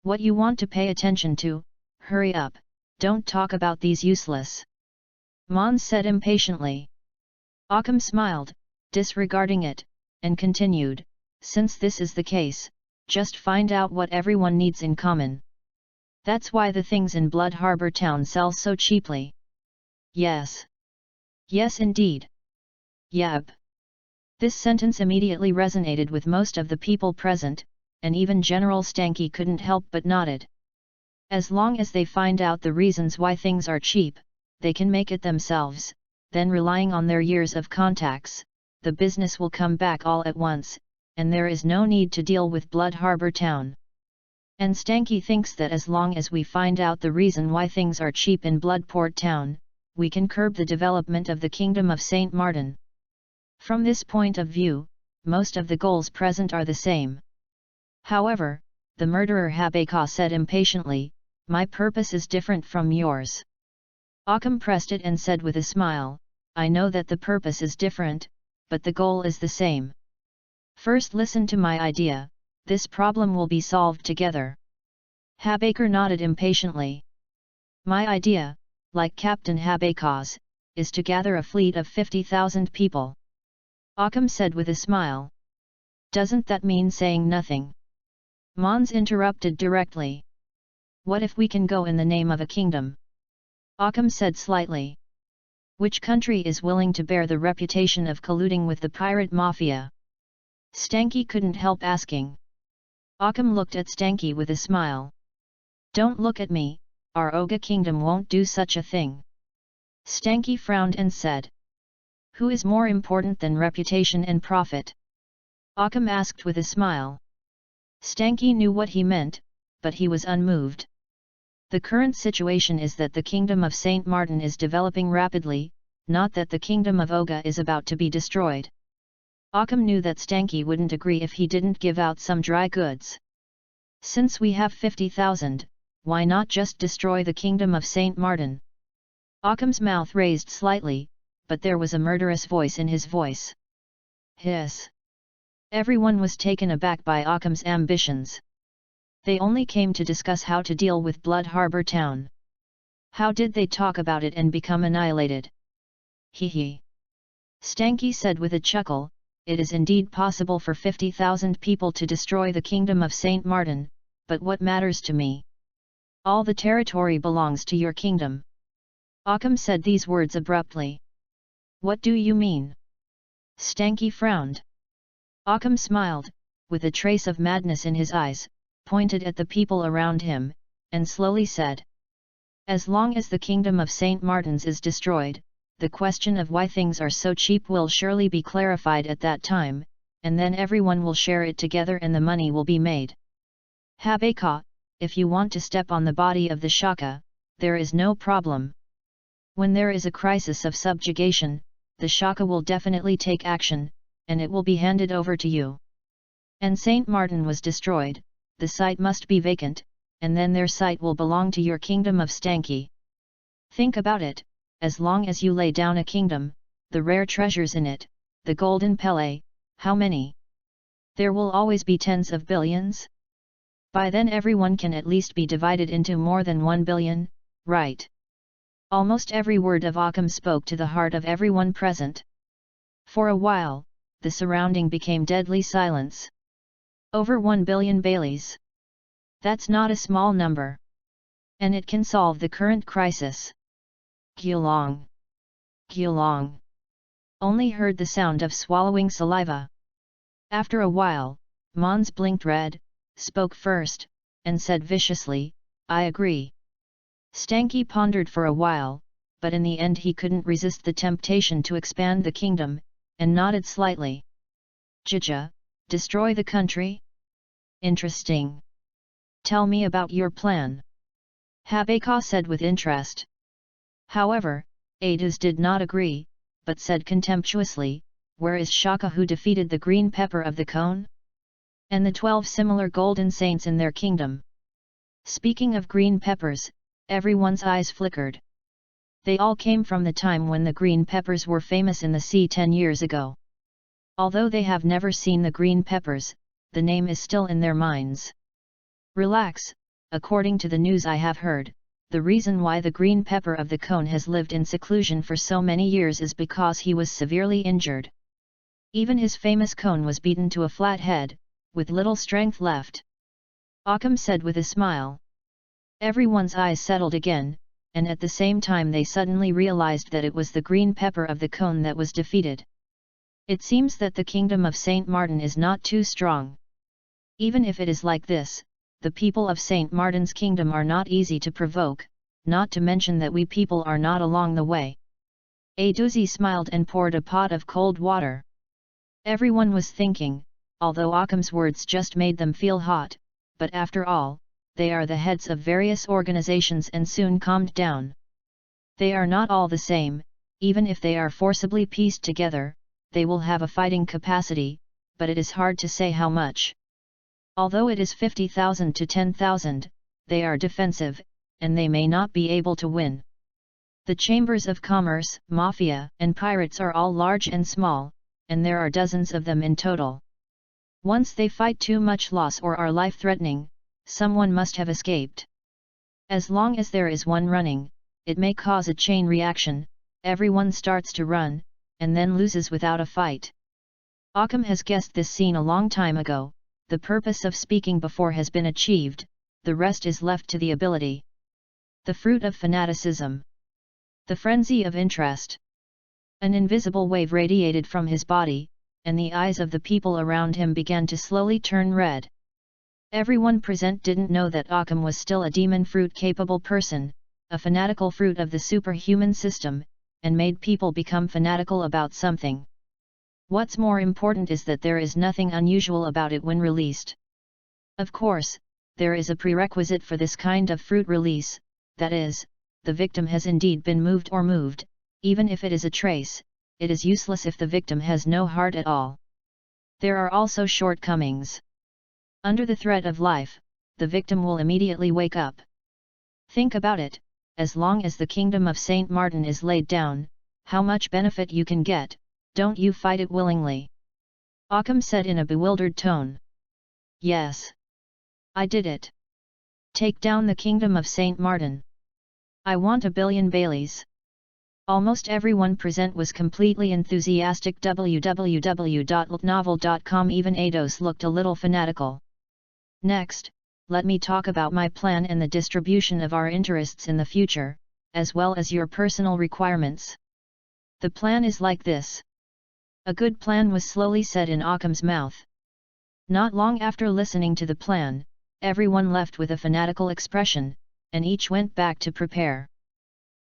What you want to pay attention to, hurry up, don't talk about these useless. Mons said impatiently. Occam smiled, disregarding it, and continued, since this is the case, just find out what everyone needs in common. That's why the things in Blood Harbor Town sell so cheaply. Yes. Yes indeed. Yep. This sentence immediately resonated with most of the people present, and even General Stanky couldn't help but nodded. As long as they find out the reasons why things are cheap, they can make it themselves, then relying on their years of contacts, the business will come back all at once, and there is no need to deal with Blood Harbor Town. And Stanky thinks that as long as we find out the reason why things are cheap in Bloodport Town, we can curb the development of the kingdom of Saint Martin. From this point of view, most of the goals present are the same. However, the murderer Habaka said impatiently, my purpose is different from yours. Occam pressed it and said with a smile, I know that the purpose is different, but the goal is the same. First listen to my idea, this problem will be solved together. Habaka nodded impatiently. My idea, like Captain Habaka's, is to gather a fleet of 50,000 people. Occam said with a smile. Doesn't that mean saying nothing? Mons interrupted directly. What if we can go in the name of a kingdom? Occam said slightly. Which country is willing to bear the reputation of colluding with the pirate mafia? Stanky couldn't help asking. Occam looked at Stanky with a smile. Don't look at me, our Oga kingdom won't do such a thing. Stanky frowned and said. Who is more important than reputation and profit? Occam asked with a smile. Stanky knew what he meant, but he was unmoved. The current situation is that the kingdom of Saint Martin is developing rapidly, not that the kingdom of Oga is about to be destroyed. Occam knew that Stanky wouldn't agree if he didn't give out some dry goods. Since we have 50,000, why not just destroy the kingdom of Saint Martin? Occam's mouth raised slightly, but there was a murderous voice in his voice. Hiss! Everyone was taken aback by Occam's ambitions. They only came to discuss how to deal with Blood Harbor Town. How did they talk about it and become annihilated? Hee hee! Stanky said with a chuckle, it is indeed possible for 50,000 people to destroy the kingdom of Saint Martin, but what matters to me? All the territory belongs to your kingdom. Occam said these words abruptly. What do you mean? Stanky frowned. Occam smiled, with a trace of madness in his eyes, pointed at the people around him, and slowly said. As long as the kingdom of Saint Martin's is destroyed, the question of why things are so cheap will surely be clarified at that time, and then everyone will share it together and the money will be made. Habaka, if you want to step on the body of the Shaka, there is no problem. When there is a crisis of subjugation, the Shaka will definitely take action, and it will be handed over to you. And Saint Martin was destroyed, the site must be vacant, and then their site will belong to your kingdom of Stanky. Think about it, as long as you lay down a kingdom, the rare treasures in it, the golden Pele, how many? There will always be tens of billions? By then everyone can at least be divided into more than 1 billion, right? Almost every word of Occam spoke to the heart of everyone present. For a while, the surrounding became deadly silence. Over 1 billion Baileys. That's not a small number. And it can solve the current crisis. Gyulong. Gyulong. Only heard the sound of swallowing saliva. After a while, Mons blinked red, spoke first, and said viciously, I agree. Stanky pondered for a while, but in the end he couldn't resist the temptation to expand the kingdom, and nodded slightly. Jija, destroy the country? Interesting. Tell me about your plan. Habaka said with interest. However, Aduz did not agree, but said contemptuously, where is Shaka who defeated the green pepper of the cone? And the 12 similar golden saints in their kingdom. Speaking of green peppers, everyone's eyes flickered. They all came from the time when the green peppers were famous in the sea 10 years ago. Although they have never seen the green peppers, the name is still in their minds. Relax, according to the news I have heard, the reason why the green pepper of the cone has lived in seclusion for so many years is because he was severely injured. Even his famous cone was beaten to a flat head, with little strength left. Occam said with a smile. Everyone's eyes settled again, and at the same time they suddenly realized that it was the green pepper of the cone that was defeated. It seems that the kingdom of Saint Martin is not too strong. Even if it is like this, the people of Saint Martin's kingdom are not easy to provoke, not to mention that we people are not along the way. Aduzi smiled and poured a pot of cold water. Everyone was thinking, although Occam's words just made them feel hot, but after all, they are the heads of various organizations and soon calmed down. They are not all the same, even if they are forcibly pieced together, they will have a fighting capacity, but it is hard to say how much. Although it is 50,000 to 10,000, they are defensive, and they may not be able to win. The chambers of commerce, mafia, and pirates are all large and small, and there are dozens of them in total. Once they fight too much loss or are life-threatening, someone must have escaped. As long as there is one running, it may cause a chain reaction, everyone starts to run, and then loses without a fight. Occam has guessed this scene a long time ago, the purpose of speaking before has been achieved, the rest is left to the ability. The fruit of fanaticism. The frenzy of interest. An invisible wave radiated from his body, and the eyes of the people around him began to slowly turn red. Everyone present didn't know that Occam was still a demon fruit-capable person, a fanatical fruit of the superhuman system, and made people become fanatical about something. What's more important is that there is nothing unusual about it when released. Of course, there is a prerequisite for this kind of fruit release, that is, the victim has indeed been moved or moved, even if it is a trace, it is useless if the victim has no heart at all. There are also shortcomings. Under the threat of life, the victim will immediately wake up. Think about it, as long as the kingdom of Saint Martin is laid down, how much benefit you can get, don't you fight it willingly? Occam said in a bewildered tone. Yes. I did it. Take down the kingdom of Saint Martin. I want 1 billion Baileys. Almost everyone present was completely enthusiastic. www.novel.com. Even Ados looked a little fanatical. Next, let me talk about my plan and the distribution of our interests in the future, as well as your personal requirements. The plan is like this. A good plan was slowly said in Occam's mouth. Not long after listening to the plan, everyone left with a fanatical expression, and each went back to prepare.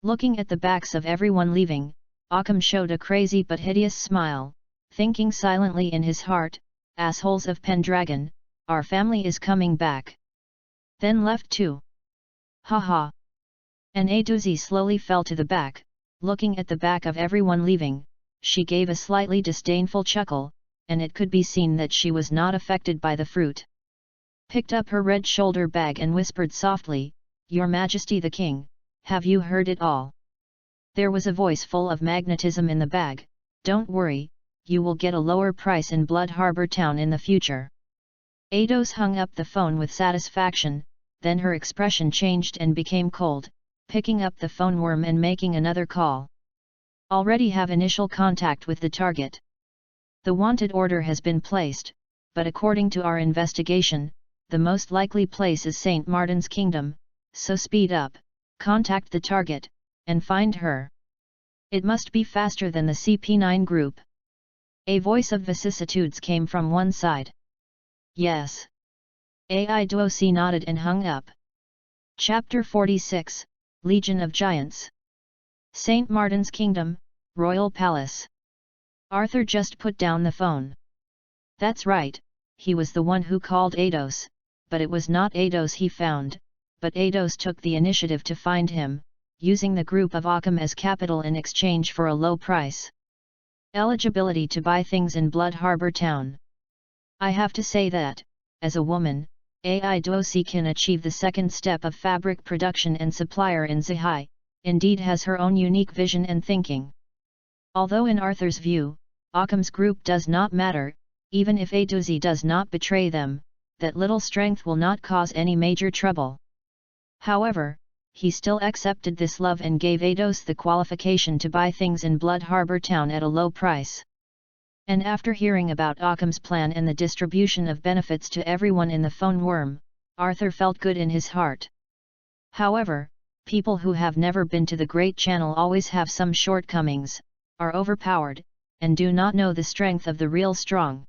Looking at the backs of everyone leaving, Occam showed a crazy but hideous smile, thinking silently in his heart, assholes of Pendragon, our family is coming back. Then left too. Ha ha. And Aduzi slowly fell to the back, looking at the back of everyone leaving, she gave a slightly disdainful chuckle, and it could be seen that she was not affected by the fruit. Picked up her red shoulder bag and whispered softly, Your Majesty the King, have you heard it all? There was a voice full of magnetism in the bag, Don't worry, you will get a lower price in Blood Harbor Town in the future. Ados hung up the phone with satisfaction, then her expression changed and became cold, picking up the phone worm and making another call. Already have initial contact with the target. The wanted order has been placed, but according to our investigation, the most likely place is St. Martin's Kingdom, so speed up, contact the target, and find her. It must be faster than the CP9 group. A voice of vicissitudes came from one side. Yes. AI Duosi nodded and hung up. Chapter 46, Legion of Giants. St. Martin's Kingdom, Royal Palace. Arthur just put down the phone. That's right, he was the one who called Ados, but it was not Ados he found, but Ados took the initiative to find him, using the group of Occam as capital in exchange for a low price. Eligibility to buy things in Blood Harbor Town. I have to say that, as a woman, AI Duosi can achieve the second step of fabric production and supplier in Zihai, indeed has her own unique vision and thinking. Although in Arthur's view, Occam's group does not matter, even if Aduzi does not betray them, that little strength will not cause any major trouble. However, he still accepted this love and gave Ados the qualification to buy things in Blood Harbor Town at a low price. And after hearing about Occam's plan and the distribution of benefits to everyone in the phone worm, Arthur felt good in his heart. However, people who have never been to the Great Channel always have some shortcomings, are overpowered, and do not know the strength of the real strong.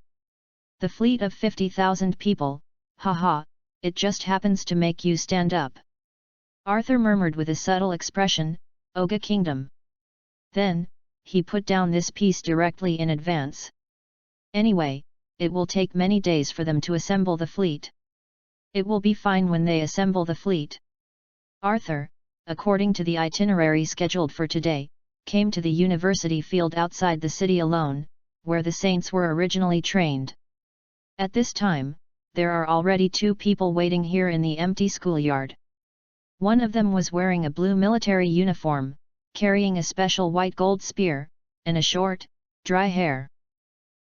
The fleet of 50,000 people, haha, it just happens to make you stand up. Arthur murmured with a subtle expression, Oga Kingdom. Then, he put down this piece directly in advance. Anyway, it will take many days for them to assemble the fleet. It will be fine when they assemble the fleet. Arthur, according to the itinerary scheduled for today, came to the university field outside the city alone, where the saints were originally trained. At this time, there are already 2 people waiting here in the empty schoolyard. One of them was wearing a blue military uniform, carrying a special white gold spear, and a short, dry hair.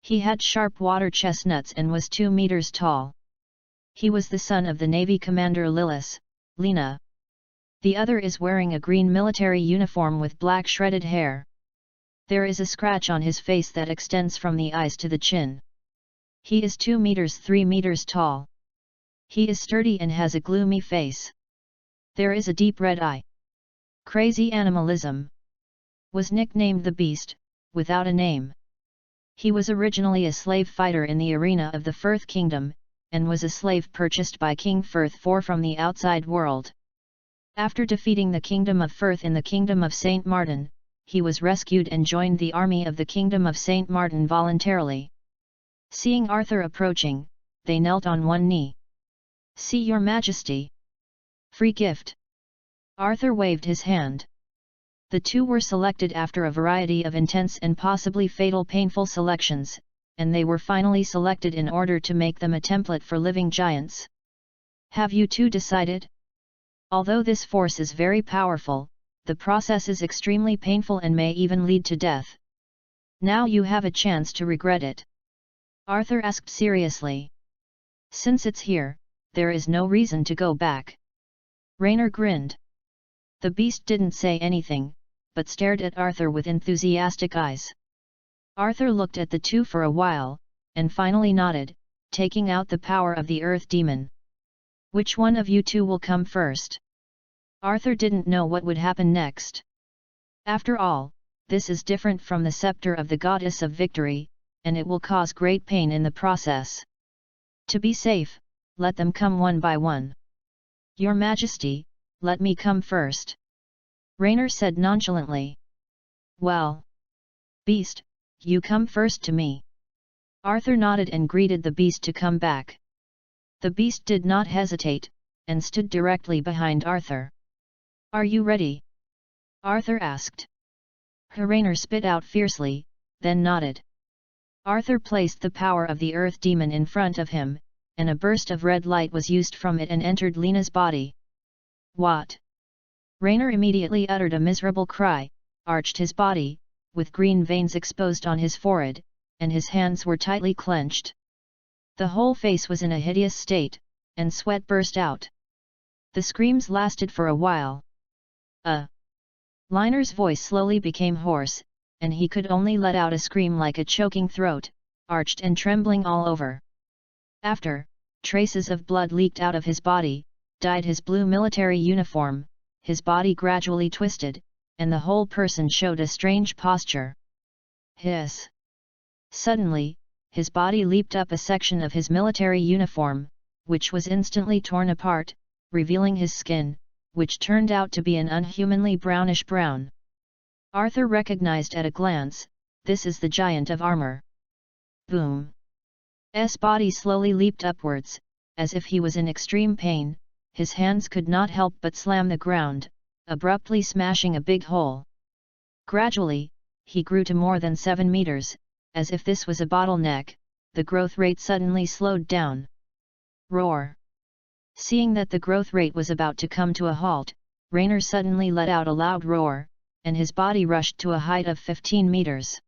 He had sharp water chestnuts and was 2 meters tall. He was the son of the Navy Commander Lena. The other is wearing a green military uniform with black shredded hair. There is a scratch on his face that extends from the eyes to the chin. He is 2 meters 3 meters tall. He is sturdy and has a gloomy face. There is a deep red eye. Crazy Animalism. Was nicknamed the Beast, without a name. He was originally a slave fighter in the arena of the Firth Kingdom, and was a slave purchased by King Firth IV from the outside world. After defeating the Kingdom of Firth in the Kingdom of St. Martin, he was rescued and joined the army of the Kingdom of St. Martin voluntarily. Seeing Arthur approaching, they knelt on one knee. "See your Majesty. Free gift." Arthur waved his hand. The 2 were selected after a variety of intense and possibly fatal painful selections, and they were finally selected in order to make them a template for living giants. "Have you 2 decided? Although this force is very powerful, the process is extremely painful and may even lead to death. Now you have a chance to regret it." Arthur asked seriously. "Since it's here, there is no reason to go back." Raynor grinned. The Beast didn't say anything, but stared at Arthur with enthusiastic eyes. Arthur looked at the 2 for a while, and finally nodded, taking out the power of the Earth Demon. "Which one of you 2 will come first?" Arthur didn't know what would happen next. After all, this is different from the scepter of the Goddess of Victory, and it will cause great pain in the process. To be safe, let them come one by one. "Your Majesty, let me come first," Raynor said nonchalantly. "Well, Beast, you come first to me." Arthur nodded and greeted the Beast to come back. The Beast did not hesitate, and stood directly behind Arthur. "Are you ready?" Arthur asked. Raynor spit out fiercely, then nodded. Arthur placed the power of the Earth Demon in front of him, and a burst of red light was used from it and entered Lena's body. "What?" Raynor immediately uttered a miserable cry, arched his body, with green veins exposed on his forehead, and his hands were tightly clenched. The whole face was in a hideous state, and sweat burst out. The screams lasted for a while. Liner's voice slowly became hoarse, and he could only let out a scream like a choking throat, arched and trembling all over. After, traces of blood leaked out of his body, dyed his blue military uniform, his body gradually twisted, and the whole person showed a strange posture. Hiss! Suddenly, his body leaped up a section of his military uniform, which was instantly torn apart, revealing his skin, which turned out to be an unhumanly brownish-brown. Arthur recognized at a glance, this is the giant of armor. Boom! S body slowly leaped upwards, as if he was in extreme pain, his hands could not help but slam the ground, abruptly smashing a big hole. Gradually, he grew to more than 7 meters, as if this was a bottleneck, the growth rate suddenly slowed down. Roar! Seeing that the growth rate was about to come to a halt, Raynor suddenly let out a loud roar, and his body rushed to a height of 15 meters.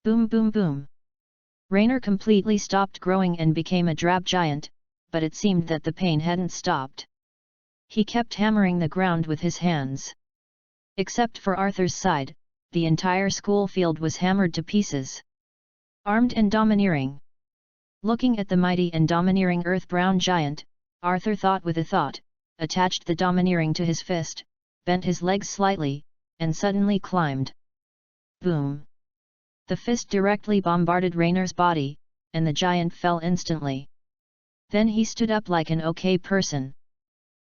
Boom boom boom! Raynor completely stopped growing and became a drab giant, but it seemed that the pain hadn't stopped. He kept hammering the ground with his hands. Except for Arthur's side, the entire school field was hammered to pieces. Armed and domineering. Looking at the mighty and domineering earth-brown giant, Arthur thought with a thought, attached the domineering to his fist, bent his legs slightly, and suddenly climbed. Boom! The fist directly bombarded Raynor's body, and the giant fell instantly. Then he stood up like an okay person.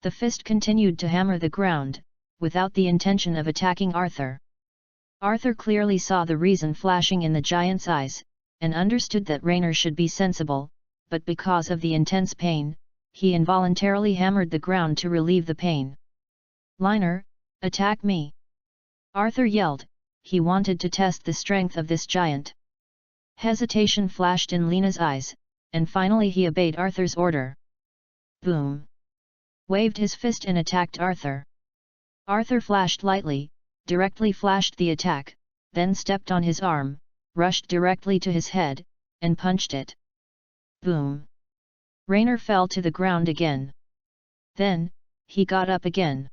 The fist continued to hammer the ground, without the intention of attacking Arthur. Arthur clearly saw the reason flashing in the giant's eyes, and understood that Raynor should be sensible, but because of the intense pain, he involuntarily hammered the ground to relieve the pain. Liner, Attack me! Arthur yelled. He wanted to test the strength of this giant. Hesitation flashed in Lena's eyes, and finally he obeyed Arthur's order. Boom! Waved his fist and attacked Arthur. Arthur flashed lightly, directly flashed the attack, then stepped on his arm, rushed directly to his head, and punched it. Boom! Rainer fell to the ground again. Then, he got up again.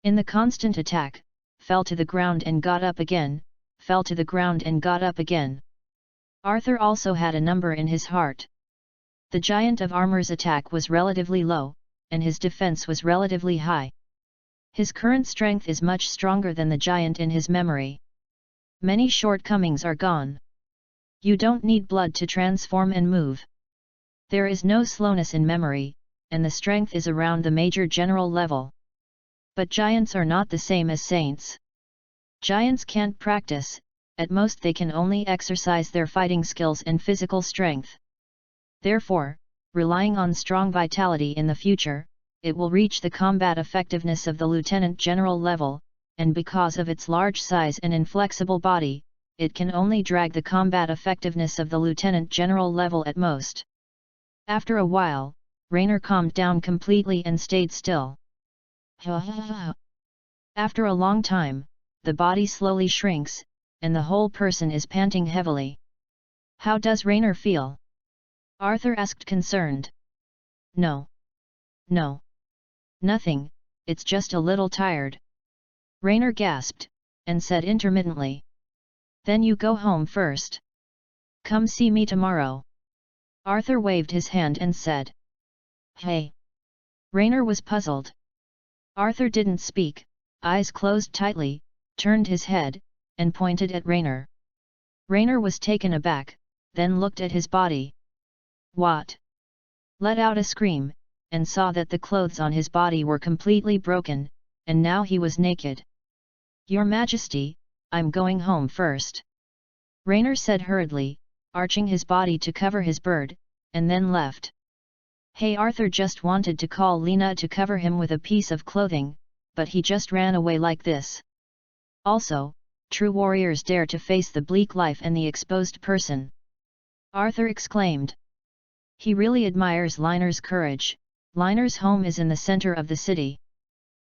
In the constant attack, fell to the ground and got up again, fell to the ground and got up again. Arthur also had a number in his heart. The giant of armor's attack was relatively low, and his defense was relatively high. His current strength is much stronger than the giant in his memory. Many shortcomings are gone. You don't need blood to transform and move. There is no slowness in memory, and the strength is around the major general level. But giants are not the same as saints. Giants can't practice, at most they can only exercise their fighting skills and physical strength. Therefore, relying on strong vitality in the future, it will reach the combat effectiveness of the lieutenant general level, and because of its large size and inflexible body, it can only drag the combat effectiveness of the lieutenant general level at most. After a while, Rainer calmed down completely and stayed still. After a long time, the body slowly shrinks, and the whole person is panting heavily. How does Rainer feel? Arthur asked concerned. No. Nothing, it's just a little tired. Rainer gasped, and said intermittently. Then you go home first. Come see me tomorrow. Arthur waved his hand and said. Hey. Rainer was puzzled. Arthur didn't speak, eyes closed tightly, turned his head, and pointed at Rainer. Rainer was taken aback, then looked at his body. What? Let out a scream, and saw that the clothes on his body were completely broken, and now he was naked. Your Majesty, I'm going home first. Rainer said hurriedly, arching his body to cover his bird, and then left. Hey, Arthur just wanted to call Lena to cover him with a piece of clothing, but he just ran away like this. Also, true warriors dare to face the bleak life and the exposed person. Arthur exclaimed. He really admires Liner's courage. Liner's home is in the center of the city.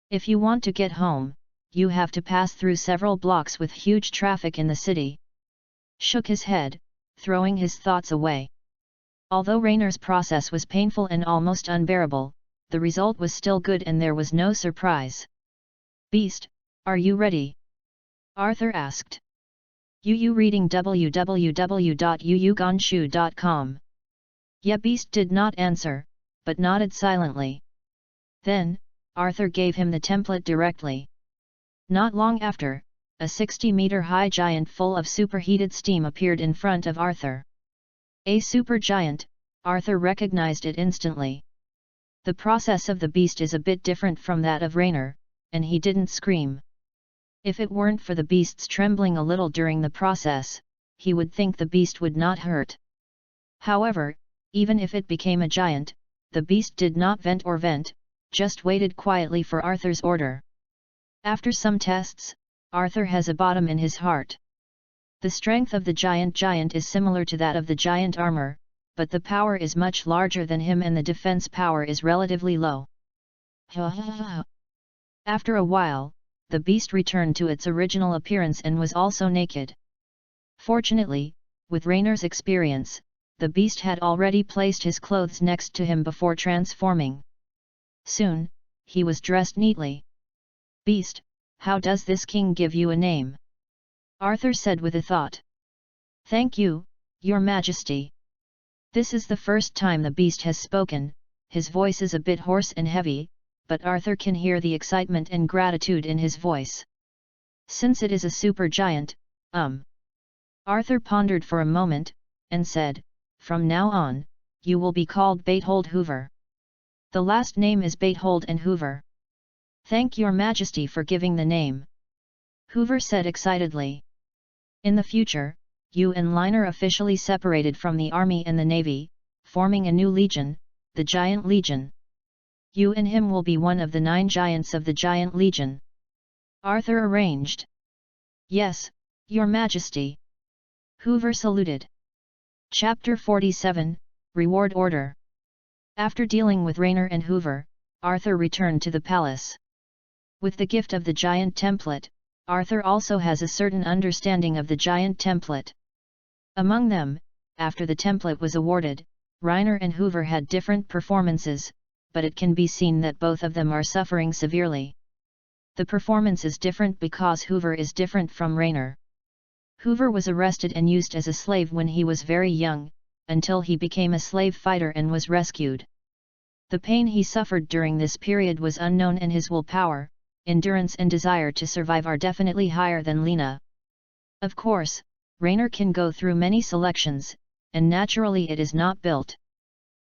If you want to get home, you have to pass through several blocks with huge traffic in the city. Shook his head, throwing his thoughts away. Although Rainer's process was painful and almost unbearable, the result was still good and there was no surprise. Beast, are you ready? Arthur asked. You reading www.yuyuganshu.com. Yeah, Beast did not answer, but nodded silently. Then, Arthur gave him the template directly. Not long after, a 60-meter-high giant full of superheated steam appeared in front of Arthur. A supergiant, Arthur recognized it instantly. The process of the beast is a bit different from that of Rainer, and he didn't scream. If it weren't for the beast's trembling a little during the process, he would think the beast would not hurt. However, even if it became a giant, the beast did not vent, just waited quietly for Arthur's order. After some tests, Arthur has a bottom in his heart. The strength of the giant is similar to that of the giant armor, but the power is much larger than him and the defense power is relatively low. After a while, the beast returned to its original appearance and was also naked. Fortunately, with Rainer's experience, the beast had already placed his clothes next to him before transforming. Soon, he was dressed neatly. Beast, how does this king give you a name? Arthur said with a thought. Thank you, Your Majesty. This is the first time the beast has spoken, his voice is a bit hoarse and heavy, but Arthur can hear the excitement and gratitude in his voice. Since it is a supergiant, Arthur pondered for a moment, and said, from now on, you will be called Baithold Hoover. The last name is Baithold and Hoover. Thank Your Majesty for giving the name. Hoover said excitedly. In the future, you and Liner officially separated from the Army and the Navy, forming a new legion, the Giant Legion. You and him will be one of the 9 giants of the Giant Legion. Arthur arranged. Yes, Your Majesty. Hoover saluted. Chapter 47, Reward Order. After dealing with Rayner and Hoover, Arthur returned to the palace. With the gift of the giant template, Arthur also has a certain understanding of the giant template. Among them, after the template was awarded, Rayner and Hoover had different performances, but it can be seen that both of them are suffering severely. The performance is different because Hoover is different from Rayner. Hoover was arrested and used as a slave when he was very young, until he became a slave fighter and was rescued. The pain he suffered during this period was unknown, and his willpower, endurance and desire to survive are definitely higher than Lena. Of course, Rayner can go through many selections, and naturally it is not built.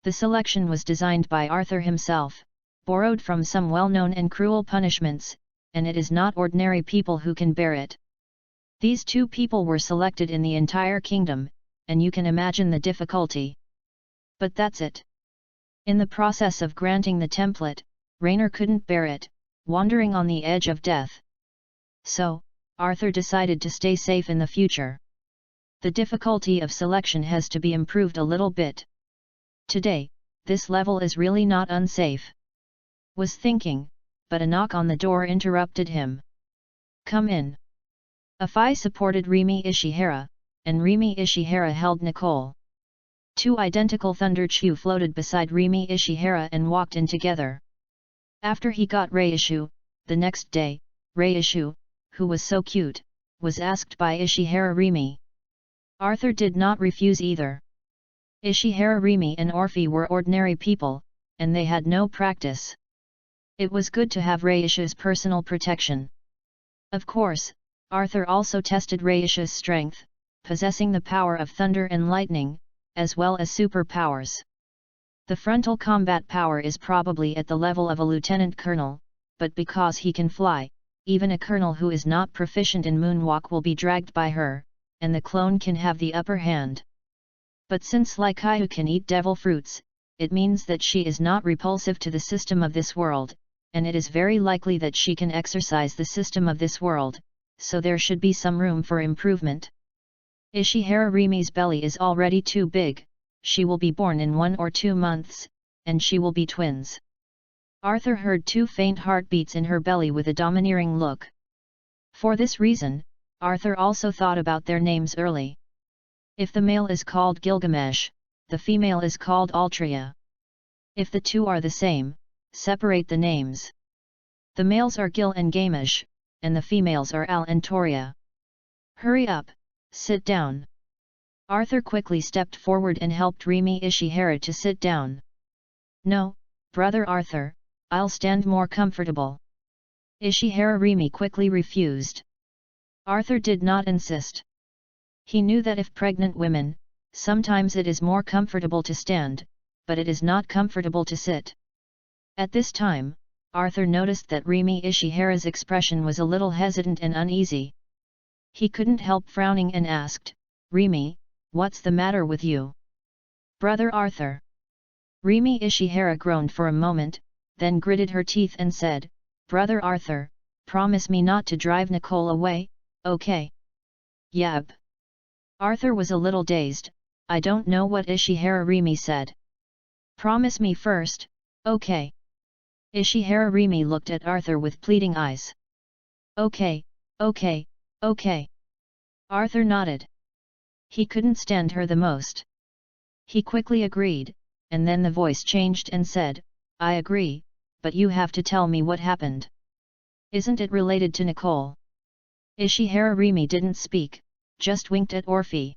The selection was designed by Arthur himself, borrowed from some well-known and cruel punishments, and it is not ordinary people who can bear it. These two people were selected in the entire kingdom, and you can imagine the difficulty. But that's it. In the process of granting the template, Rayner couldn't bear it, wandering on the edge of death. So, Arthur decided to stay safe in the future. The difficulty of selection has to be improved a little bit. Today, this level is really not unsafe. Was thinking, but a knock on the door interrupted him. Come in. Afai supported Rimi Ishihara, and Rimi Ishihara held Nicole. Two identical Thunder Chew floated beside Rimi Ishihara and walked in together. After he got Reishu, the next day, Reishu, who was so cute, was asked by Ishihara Rimi. Arthur did not refuse either. Ishihara Rimi and Orphi were ordinary people, and they had no practice. It was good to have Reishu's personal protection. Of course, Arthur also tested Reishu's strength, possessing the power of thunder and lightning, as well as superpowers. The frontal combat power is probably at the level of a lieutenant colonel, but because he can fly, even a colonel who is not proficient in moonwalk will be dragged by her, and the clone can have the upper hand. But since Laikaihu can eat devil fruits, it means that she is not repulsive to the system of this world, and it is very likely that she can exercise the system of this world, so there should be some room for improvement. Ishihara Rimi's belly is already too big, she will be born in 1 or 2 months, and she will be twins. Arthur heard 2 faint heartbeats in her belly with a domineering look. For this reason, Arthur also thought about their names early. If the male is called Gilgamesh, the female is called Altria. If the two are the same, separate the names. The males are Gil and Gamesh, and the females are Al and Toria. Hurry up, sit down. Arthur quickly stepped forward and helped Rimi Ishihara to sit down. No, brother Arthur, I'll stand more comfortable. Ishihara Rimi quickly refused. Arthur did not insist. He knew that if pregnant women, sometimes it is more comfortable to stand, but it is not comfortable to sit. At this time, Arthur noticed that Rimi Ishihara's expression was a little hesitant and uneasy. He couldn't help frowning and asked, Rimi, what's the matter with you? Brother Arthur. Rimi Ishihara groaned for a moment, then gritted her teeth and said, Brother Arthur, promise me not to drive Nicole away, okay? Yab. Arthur was a little dazed. I don't know what Ishihara Rimi said. Promise me first, okay? Ishihara Rimi looked at Arthur with pleading eyes. Okay, okay, okay. Arthur nodded. He couldn't stand her the most. He quickly agreed, and then the voice changed and said, I agree, but you have to tell me what happened. Isn't it related to Nicole? Ishihara Rimi didn't speak, just winked at Orphi.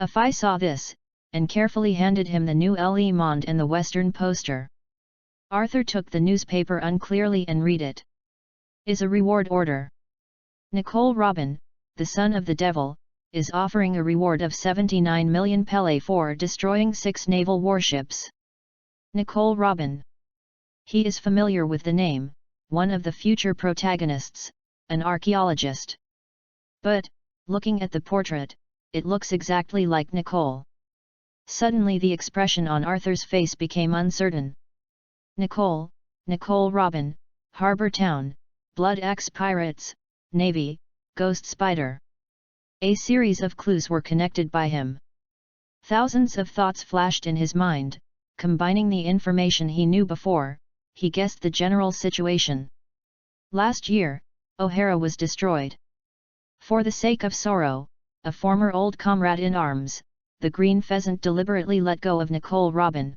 Afai saw this, and carefully handed him the new Le Monde and the Western poster. Arthur took the newspaper unclearly and read it. Is a reward order. Nicole Robin, the son of the devil, is offering a reward of 79 million Pele for destroying 6 naval warships. Nicole Robin. He is familiar with the name, one of the future protagonists, an archaeologist. But, looking at the portrait, it looks exactly like Nicole. Suddenly the expression on Arthur's face became uncertain. Nicole Robin, Harbour Town, Blood Axe Pirates, Navy, Ghost Spider. A series of clues were connected by him. Thousands of thoughts flashed in his mind, combining the information he knew before. He guessed the general situation. Last year, O'Hara was destroyed. For the sake of sorrow, a former old comrade in arms, the Green Pheasant deliberately let go of Nicole Robin.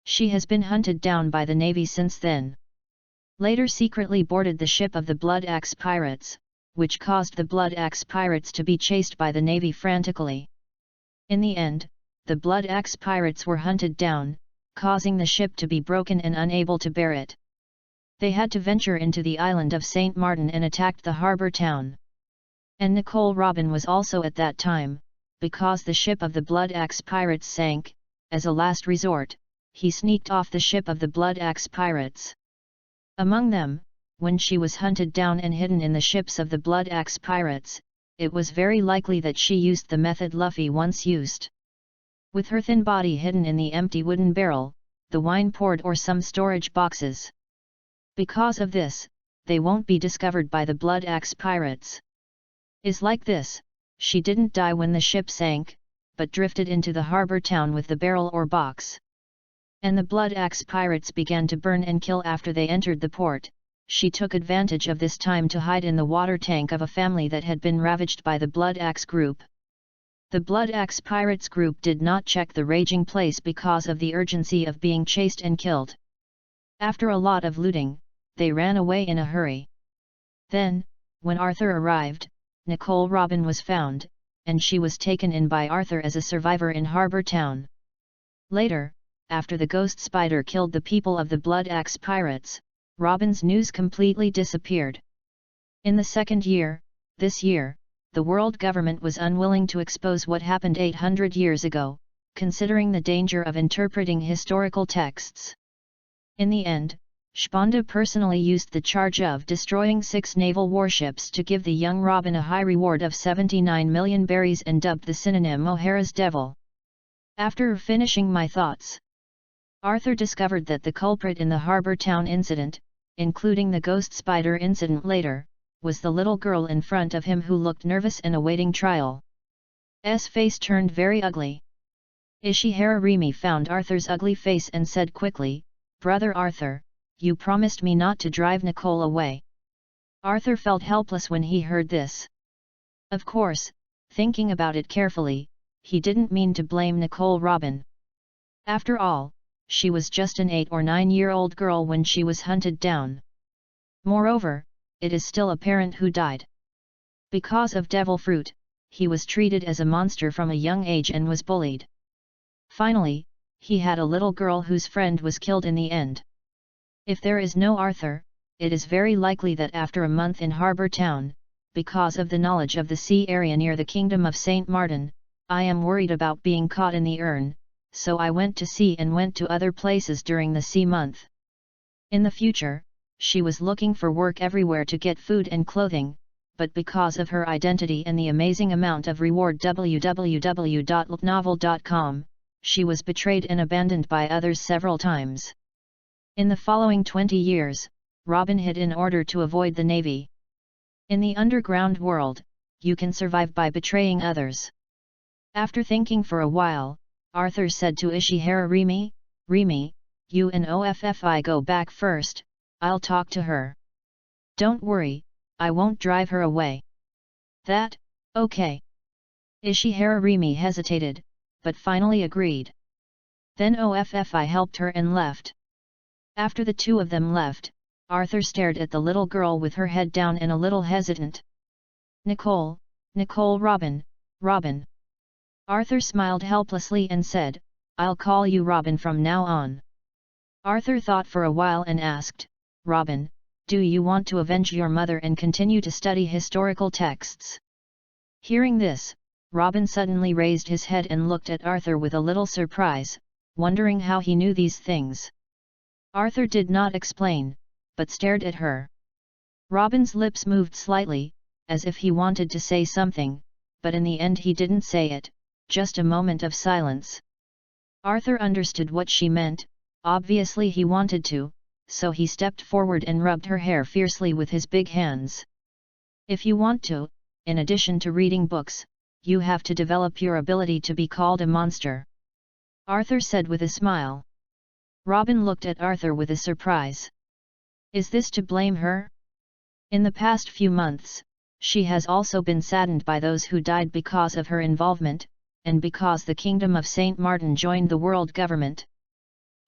She has been hunted down by the Navy since then. Later secretly boarded the ship of the Blood Axe Pirates, which caused the Blood Axe Pirates to be chased by the Navy frantically. In the end, the Blood Axe Pirates were hunted down, causing the ship to be broken and unable to bear it. They had to venture into the island of St. Martin and attacked the harbour town. And Nicole Robin was also at that time, because the ship of the Blood Axe Pirates sank. As a last resort, he sneaked off the ship of the Blood Axe Pirates. Among them, when she was hunted down and hidden in the ships of the Blood Axe Pirates, it was very likely that she used the method Luffy once used. With her thin body hidden in the empty wooden barrel, the wine poured or some storage boxes. Because of this, they won't be discovered by the Blood Axe Pirates. Is like this, she didn't die when the ship sank, but drifted into the harbour town with the barrel or box. And the Blood Axe Pirates began to burn and kill after they entered the port. She took advantage of this time to hide in the water tank of a family that had been ravaged by the Blood Axe group. The Blood Axe Pirates group did not check the raging place because of the urgency of being chased and killed. After a lot of looting, they ran away in a hurry. Then, when Arthur arrived, Nicole Robin was found, and she was taken in by Arthur as a survivor in Harbour Town. Later, after the Ghost Spider killed the people of the Blood Axe Pirates, Robin's news completely disappeared. In the second year, this year, the world government was unwilling to expose what happened 800 years ago, considering the danger of interpreting historical texts. In the end, Sponda personally used the charge of destroying 6 naval warships to give the young Robin a high reward of 79 million berries and dubbed the synonym O'Hara's Devil. After finishing my thoughts, Arthur discovered that the culprit in the Harbour Town incident, including the Ghost Spider incident later, was the little girl in front of him who looked nervous and awaiting trial. S face turned very ugly. Ishihara Rimi found Arthur's ugly face and said quickly, "Brother Arthur, you promised me not to drive Nicole away." Arthur felt helpless when he heard this. Of course, thinking about it carefully, he didn't mean to blame Nicole Robin. After all, she was just an 8 or 9-year-old girl when she was hunted down. Moreover, it is still apparent who died. Because of devil fruit, he was treated as a monster from a young age and was bullied. Finally, he had a little girl whose friend was killed in the end. If there is no Arthur, it is very likely that after a month in Harbour Town, because of the knowledge of the sea area near the kingdom of St. Martin, I am worried about being caught in the urn, so I went to sea and went to other places during the sea month. In the future, she was looking for work everywhere to get food and clothing, but because of her identity and the amazing amount of reward www.novel.com, she was betrayed and abandoned by others several times. In the following 20 years, Robin hid in order to avoid the Navy. In the underground world, you can survive by betraying others. After thinking for a while, Arthur said to Ishihara Rimi, "Rimi, you and OFFI go back first, I'll talk to her. Don't worry, I won't drive her away." "That, okay." Ishihara Rimi hesitated, but finally agreed. Then OFFI helped her and left. After the two of them left, Arthur stared at the little girl with her head down and a little hesitant. "Nicole, Nicole Robin, Robin." Arthur smiled helplessly and said, "I'll call you Robin from now on." Arthur thought for a while and asked, "Robin, do you want to avenge your mother and continue to study historical texts?" Hearing this, Robin suddenly raised his head and looked at Arthur with a little surprise, wondering how he knew these things. Arthur did not explain, but stared at her. Robin's lips moved slightly, as if he wanted to say something, but in the end he didn't say it, just a moment of silence. Arthur understood what she meant, obviously he wanted to, so he stepped forward and rubbed her hair fiercely with his big hands. If you want to, in addition to reading books, you have to develop your ability to be called a monster. Arthur said with a smile. Robin looked at Arthur with a surprise. Is this to blame her? In the past few months, she has also been saddened by those who died because of her involvement, and because the Kingdom of Saint Martin joined the world government.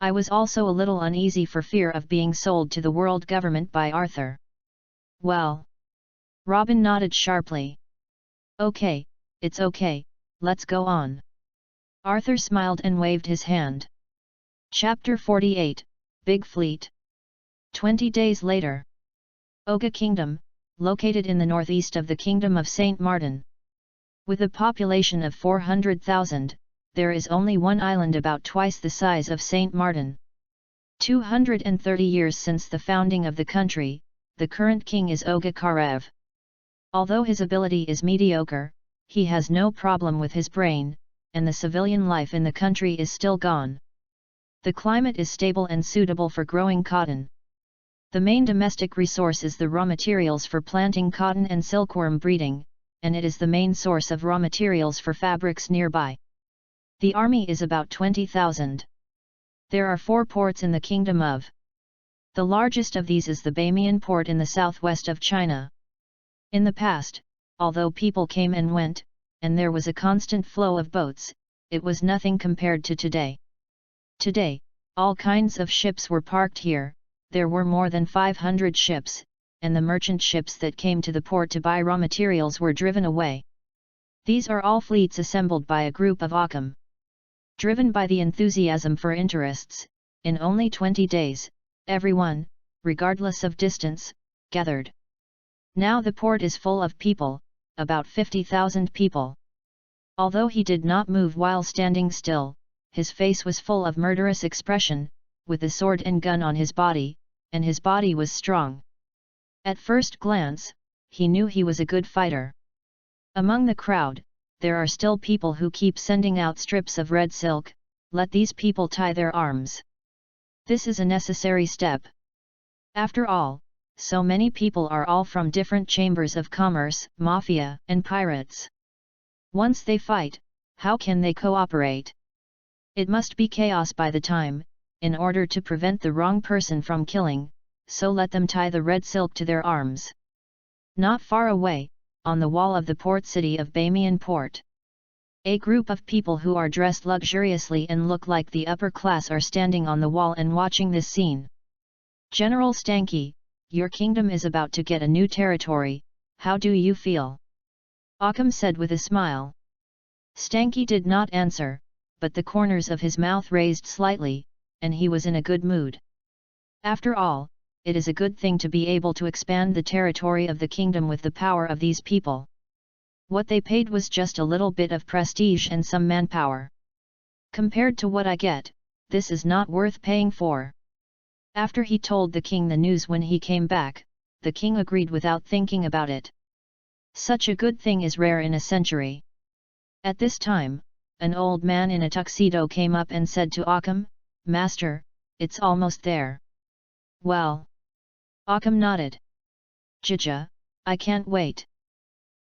I was also a little uneasy for fear of being sold to the world government by Arthur. Well. Robin nodded sharply. Okay, it's okay, let's go on. Arthur smiled and waved his hand. Chapter 48, Big Fleet. 20 days later. Oga Kingdom, located in the northeast of the Kingdom of Saint Martin. With a population of 400,000, there is only one island about twice the size of Saint Martin. 230 years since the founding of the country, the current king is Oga Karev. Although his ability is mediocre, he has no problem with his brain, and the civilian life in the country is still gone. The climate is stable and suitable for growing cotton. The main domestic resource is the raw materials for planting cotton and silkworm breeding, and it is the main source of raw materials for fabrics nearby. The army is about 20,000. There are 4 ports in the kingdom of. The largest of these is the Bamiyan port in the southwest of China. In the past, although people came and went, and there was a constant flow of boats, it was nothing compared to today. Today, all kinds of ships were parked here, there were more than 500 ships, and the merchant ships that came to the port to buy raw materials were driven away. These are all fleets assembled by a group of Occam. Driven by the enthusiasm for interests, in only 20 days, everyone, regardless of distance, gathered. Now the port is full of people, about 50,000 people. Although he did not move while standing still, his face was full of murderous expression, with a sword and gun on his body, and his body was strong. At first glance, he knew he was a good fighter. Among the crowd, there are still people who keep sending out strips of red silk. Let these people tie their arms. This is a necessary step. After all, so many people are all from different chambers of commerce, mafia, and pirates. Once they fight, how can they cooperate? It must be chaos by the time, in order to prevent the wrong person from killing, so let them tie the red silk to their arms. Not far away, on the wall of the port city of Bamiyan Port, a group of people who are dressed luxuriously and look like the upper class are standing on the wall and watching this scene. General Stanky, your kingdom is about to get a new territory, how do you feel? Occam said with a smile. Stanky did not answer, but the corners of his mouth raised slightly, and he was in a good mood. After all, it is a good thing to be able to expand the territory of the kingdom with the power of these people. What they paid was just a little bit of prestige and some manpower. Compared to what I get, this is not worth paying for. After he told the king the news when he came back, the king agreed without thinking about it. Such a good thing is rare in a century. At this time, an old man in a tuxedo came up and said to Occam, Master, it's almost there. Well. Occam nodded. Jaja, I can't wait.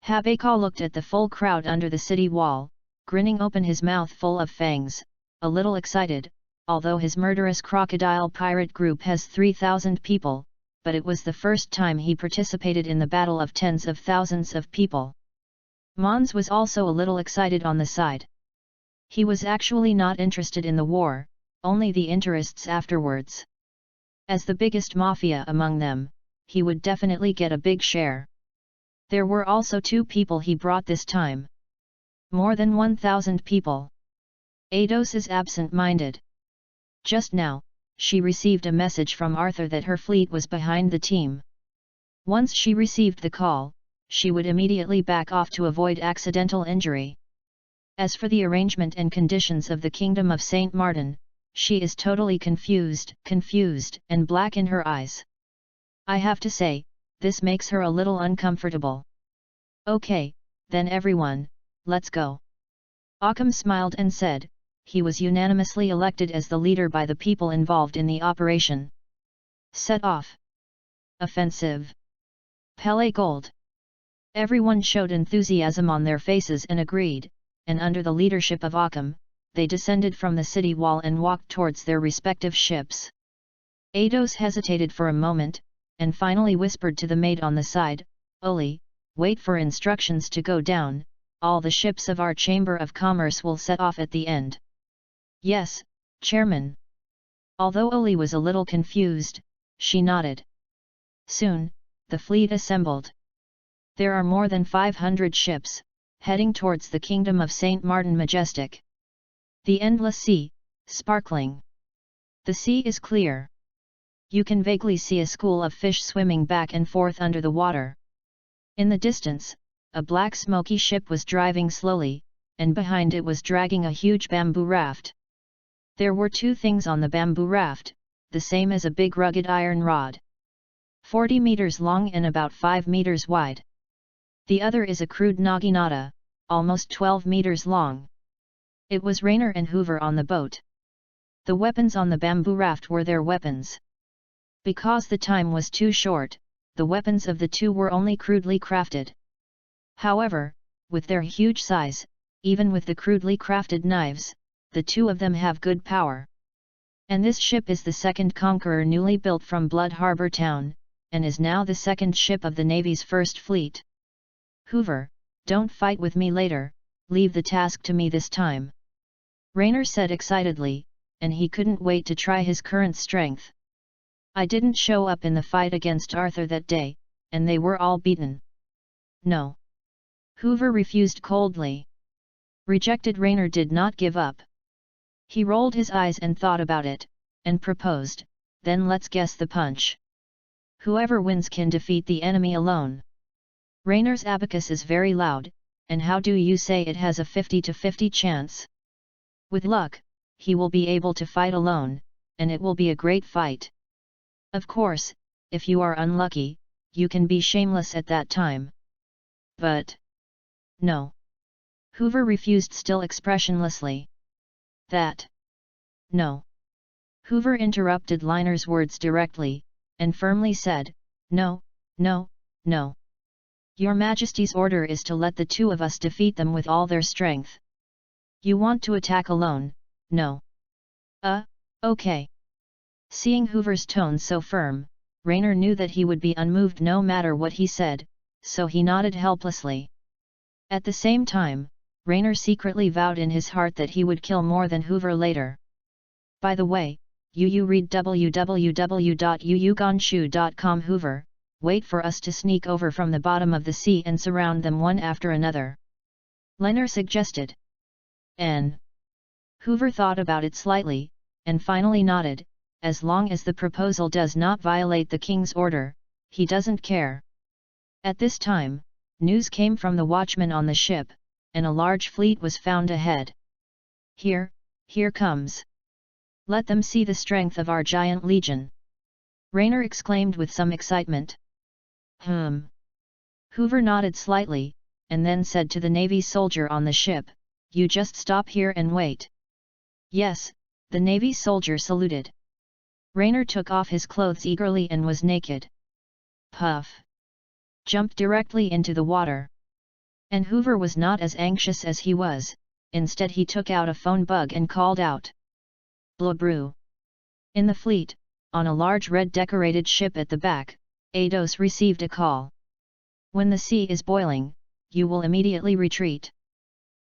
Habakal looked at the full crowd under the city wall, grinning open his mouth full of fangs, a little excited, although his murderous crocodile pirate group has 3,000 people, but it was the first time he participated in the battle of tens of thousands of people. Mons was also a little excited on the side. He was actually not interested in the war, only the interests afterwards. As the biggest mafia among them, he would definitely get a big share. There were also 2 people he brought this time. More than 1,000 people. Ados is absent-minded. Just now, she received a message from Arthur that her fleet was behind the team. Once she received the call, she would immediately back off to avoid accidental injury. As for the arrangement and conditions of the Kingdom of Saint Martin, she is totally confused, and black in her eyes. I have to say, this makes her a little uncomfortable. Okay, then everyone, let's go. Occam smiled and said, he was unanimously elected as the leader by the people involved in the operation. Set off. Offensive. Pele Gold. Everyone showed enthusiasm on their faces and agreed, and under the leadership of Occam, they descended from the city wall and walked towards their respective ships. Ados hesitated for a moment, and finally whispered to the maid on the side, "Oli, wait for instructions to go down, all the ships of our Chamber of Commerce will set off at the end." "Yes, Chairman." Although Oli was a little confused, she nodded. Soon, the fleet assembled. There are more than 500 ships, heading towards the kingdom of Saint Martin Majestic. The endless sea, sparkling. The sea is clear. You can vaguely see a school of fish swimming back and forth under the water. In the distance, a black smoky ship was driving slowly, and behind it was dragging a huge bamboo raft. There were two things on the bamboo raft, the same as a big rugged iron rod. 40 meters long and about 5 meters wide. The other is a crude naginata, almost 12 meters long. It was Rainer and Hoover on the boat. The weapons on the bamboo raft were their weapons. Because the time was too short, the weapons of the two were only crudely crafted. However, with their huge size, even with the crudely crafted knives, the two of them have good power. And this ship is the second Conqueror newly built from Blood Harbor Town, and is now the second ship of the Navy's first fleet. "Hoover, don't fight with me later, leave the task to me this time," Rainer said excitedly, and he couldn't wait to try his current strength. "I didn't show up in the fight against Arthur that day, and they were all beaten." "No." Hoover refused coldly. Rejected Rainer did not give up. He rolled his eyes and thought about it, and proposed, "Then let's guess the punch. Whoever wins can defeat the enemy alone." Rainer's abacus is very loud, and how do you say it has a 50-50 chance? With luck, he will be able to fight alone, and it will be a great fight. Of course, if you are unlucky, you can be shameless at that time. But... no. Hoover refused still expressionlessly. "That... no." Hoover interrupted Liner's words directly, and firmly said, "No, no, no. Your Majesty's order is to let the two of us defeat them with all their strength. You want to attack alone, no? Okay." Seeing Hoover's tone so firm, Rainer knew that he would be unmoved no matter what he said, so he nodded helplessly. At the same time, Rainer secretly vowed in his heart that he would kill more than Hoover later. By the way, you read www.yuyugonshu.com. Hoover, wait for us to sneak over from the bottom of the sea and surround them one after another. Rainer suggested. Hoover thought about it slightly, and finally nodded. As long as the proposal does not violate the king's order, he doesn't care. At this time, news came from the watchman on the ship, and a large fleet was found ahead. Here comes. Let them see the strength of our giant legion," Rainer exclaimed with some excitement. Hoover nodded slightly, and then said to the Navy soldier on the ship, "You just stop here and wait." "Yes," the Navy soldier saluted. Rainer took off his clothes eagerly and was naked. Puff! Jumped directly into the water. And Hoover was not as anxious as he was, instead he took out a phone bug and called out. Blubru! In the fleet, on a large red decorated ship at the back, Ados received a call. "When the sea is boiling, you will immediately retreat."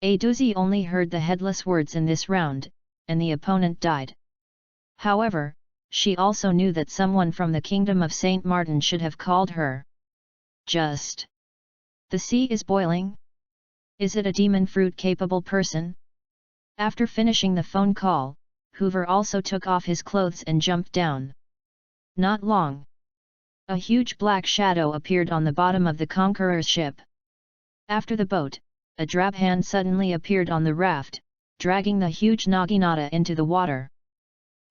Adosi only heard the headless words in this round, and the opponent died. However, she also knew that someone from the kingdom of Saint Martin should have called her. Just. The sea is boiling? Is it a demon fruit-capable person? After finishing the phone call, Hoover also took off his clothes and jumped down. Not long. A huge black shadow appeared on the bottom of the Conqueror's ship. After the boat, a drab hand suddenly appeared on the raft, dragging the huge naginata into the water.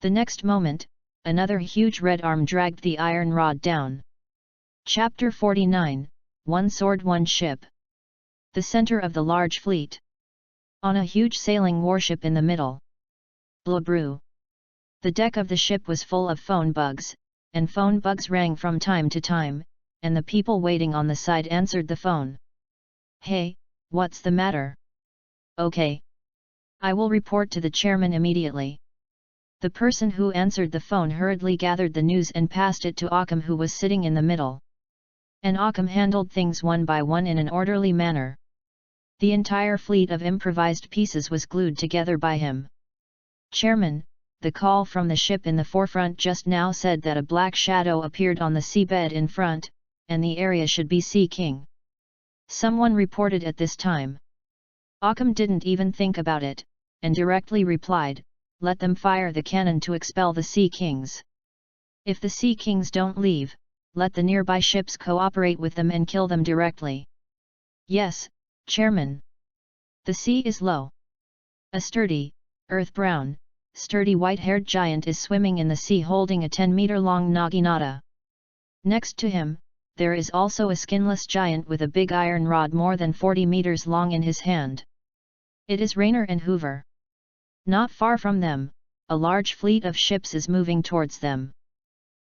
The next moment, another huge red arm dragged the iron rod down. Chapter 49, One Sword One Ship. The center of the large fleet. On a huge sailing warship in the middle. Blubru. The deck of the ship was full of phone bugs, and phone bugs rang from time to time, and the people waiting on the side answered the phone. "Hey, what's the matter?" "Okay. I will report to the chairman immediately." The person who answered the phone hurriedly gathered the news and passed it to Occam, who was sitting in the middle. And Occam handled things one by one in an orderly manner. The entire fleet of improvised pieces was glued together by him. "Chairman, the call from the ship in the forefront just now said that a black shadow appeared on the seabed in front, and the area should be Sea King," someone reported at this time. Occam didn't even think about it, and directly replied, "Let them fire the cannon to expel the Sea Kings. If the Sea Kings don't leave, let the nearby ships cooperate with them and kill them directly." "Yes, Chairman." The sea is low. A sturdy, earth-brown, sturdy white-haired giant is swimming in the sea holding a 10-meter-long naginata. Next to him, there is also a skinless giant with a big iron rod more than 40 meters long in his hand. It is Rainer and Hoover. Not far from them, a large fleet of ships is moving towards them.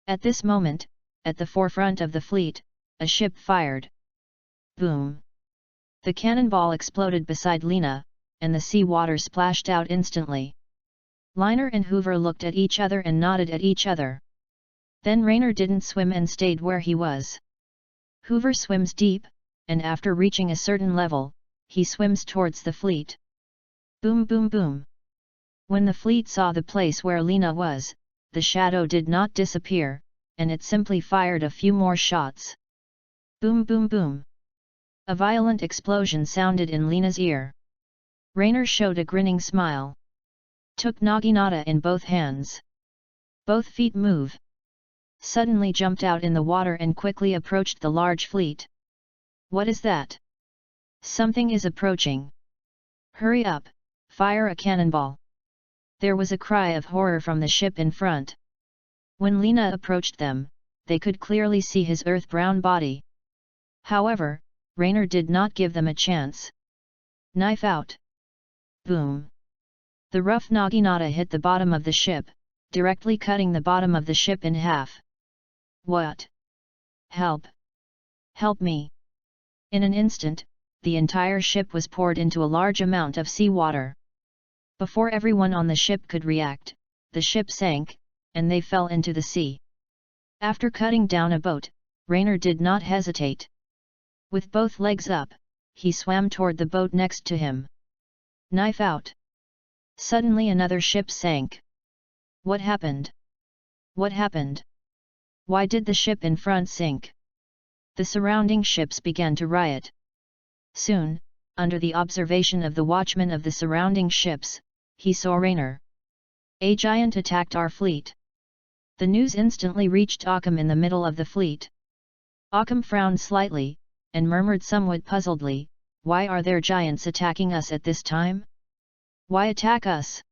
At this moment, at the forefront of the fleet, a ship fired. Boom! The cannonball exploded beside Lena, and the sea water splashed out instantly. Rainer and Hoover looked at each other and nodded at each other. Then Rainer didn't swim and stayed where he was. Hoover swims deep, and after reaching a certain level, he swims towards the fleet. Boom boom boom! When the fleet saw the place where Lena was, the shadow did not disappear, and it simply fired a few more shots. Boom boom boom! A violent explosion sounded in Lena's ear. Rainer showed a grinning smile. Took naginata in both hands. Both feet move. Suddenly jumped out in the water and quickly approached the large fleet. "What is that? Something is approaching. Hurry up, fire a cannonball." There was a cry of horror from the ship in front. When Lena approached them, they could clearly see his earth-brown body. However, Rainer did not give them a chance. Knife out. Boom! The rough naginata hit the bottom of the ship, directly cutting the bottom of the ship in half. "What? Help! Help me!" In an instant, the entire ship was poured into a large amount of seawater. Before everyone on the ship could react, the ship sank, and they fell into the sea. After cutting down a boat, Rainer did not hesitate. With both legs up, he swam toward the boat next to him. Knife out. Suddenly another ship sank. What happened? What happened? Why did the ship in front sink? The surrounding ships began to riot. Soon, under the observation of the watchman of the surrounding ships, he saw Rainer. "A giant attacked our fleet." The news instantly reached Occam in the middle of the fleet. Occam frowned slightly, and murmured somewhat puzzledly, "Why are there giants attacking us at this time? Why attack us?"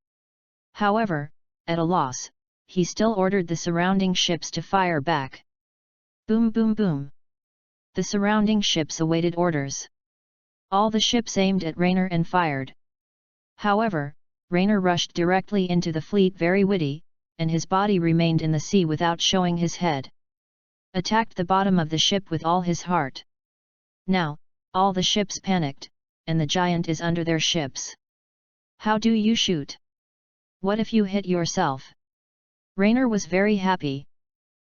However, at a loss, he still ordered the surrounding ships to fire back. Boom boom boom! The surrounding ships awaited orders. All the ships aimed at Rainer and fired. However, Rainer rushed directly into the fleet very witty, and his body remained in the sea without showing his head. Attacked the bottom of the ship with all his heart. Now, all the ships panicked, and the giant is under their ships. How do you shoot? What if you hit yourself? Rainer was very happy.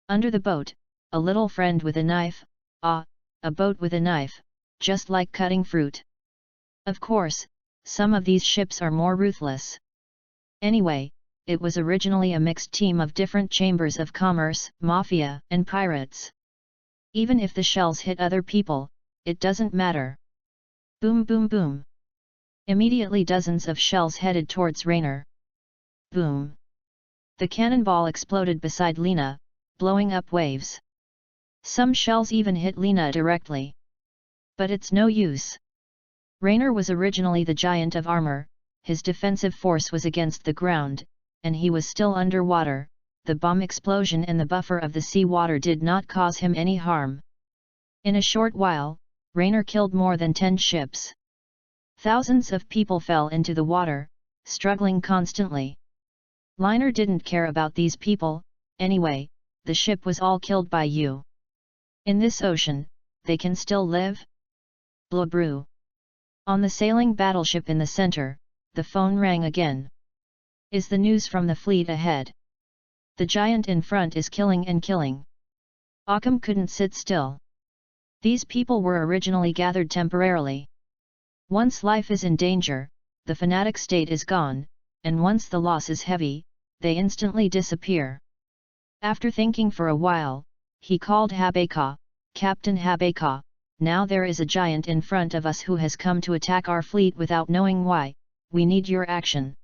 Under the boat, a little friend with a knife, a boat with a knife, just like cutting fruit. Of course, some of these ships are more ruthless. Anyway, it was originally a mixed team of different chambers of commerce, mafia, and pirates. Even if the shells hit other people, it doesn't matter. Boom boom boom! Immediately dozens of shells headed towards Rainer. Boom! The cannonball exploded beside Lena, blowing up waves. Some shells even hit Lena directly. But it's no use. Rainer was originally the giant of armor, his defensive force was against the ground, and he was still underwater. The bomb explosion and the buffer of the sea water did not cause him any harm. In a short while, Rainer killed more than 10 ships. Thousands of people fell into the water, struggling constantly. Rainer didn't care about these people, anyway, the ship was all killed by you. In this ocean, they can still live? Blah brew. On the sailing battleship in the center, the phone rang again. Is the news from the fleet ahead? The giant in front is killing and killing. Occam couldn't sit still. These people were originally gathered temporarily. Once life is in danger, the fanatic state is gone, and once the loss is heavy, they instantly disappear. After thinking for a while, he called Habeka. Captain Habeka, now there is a giant in front of us who has come to attack our fleet without knowing why. We need your action.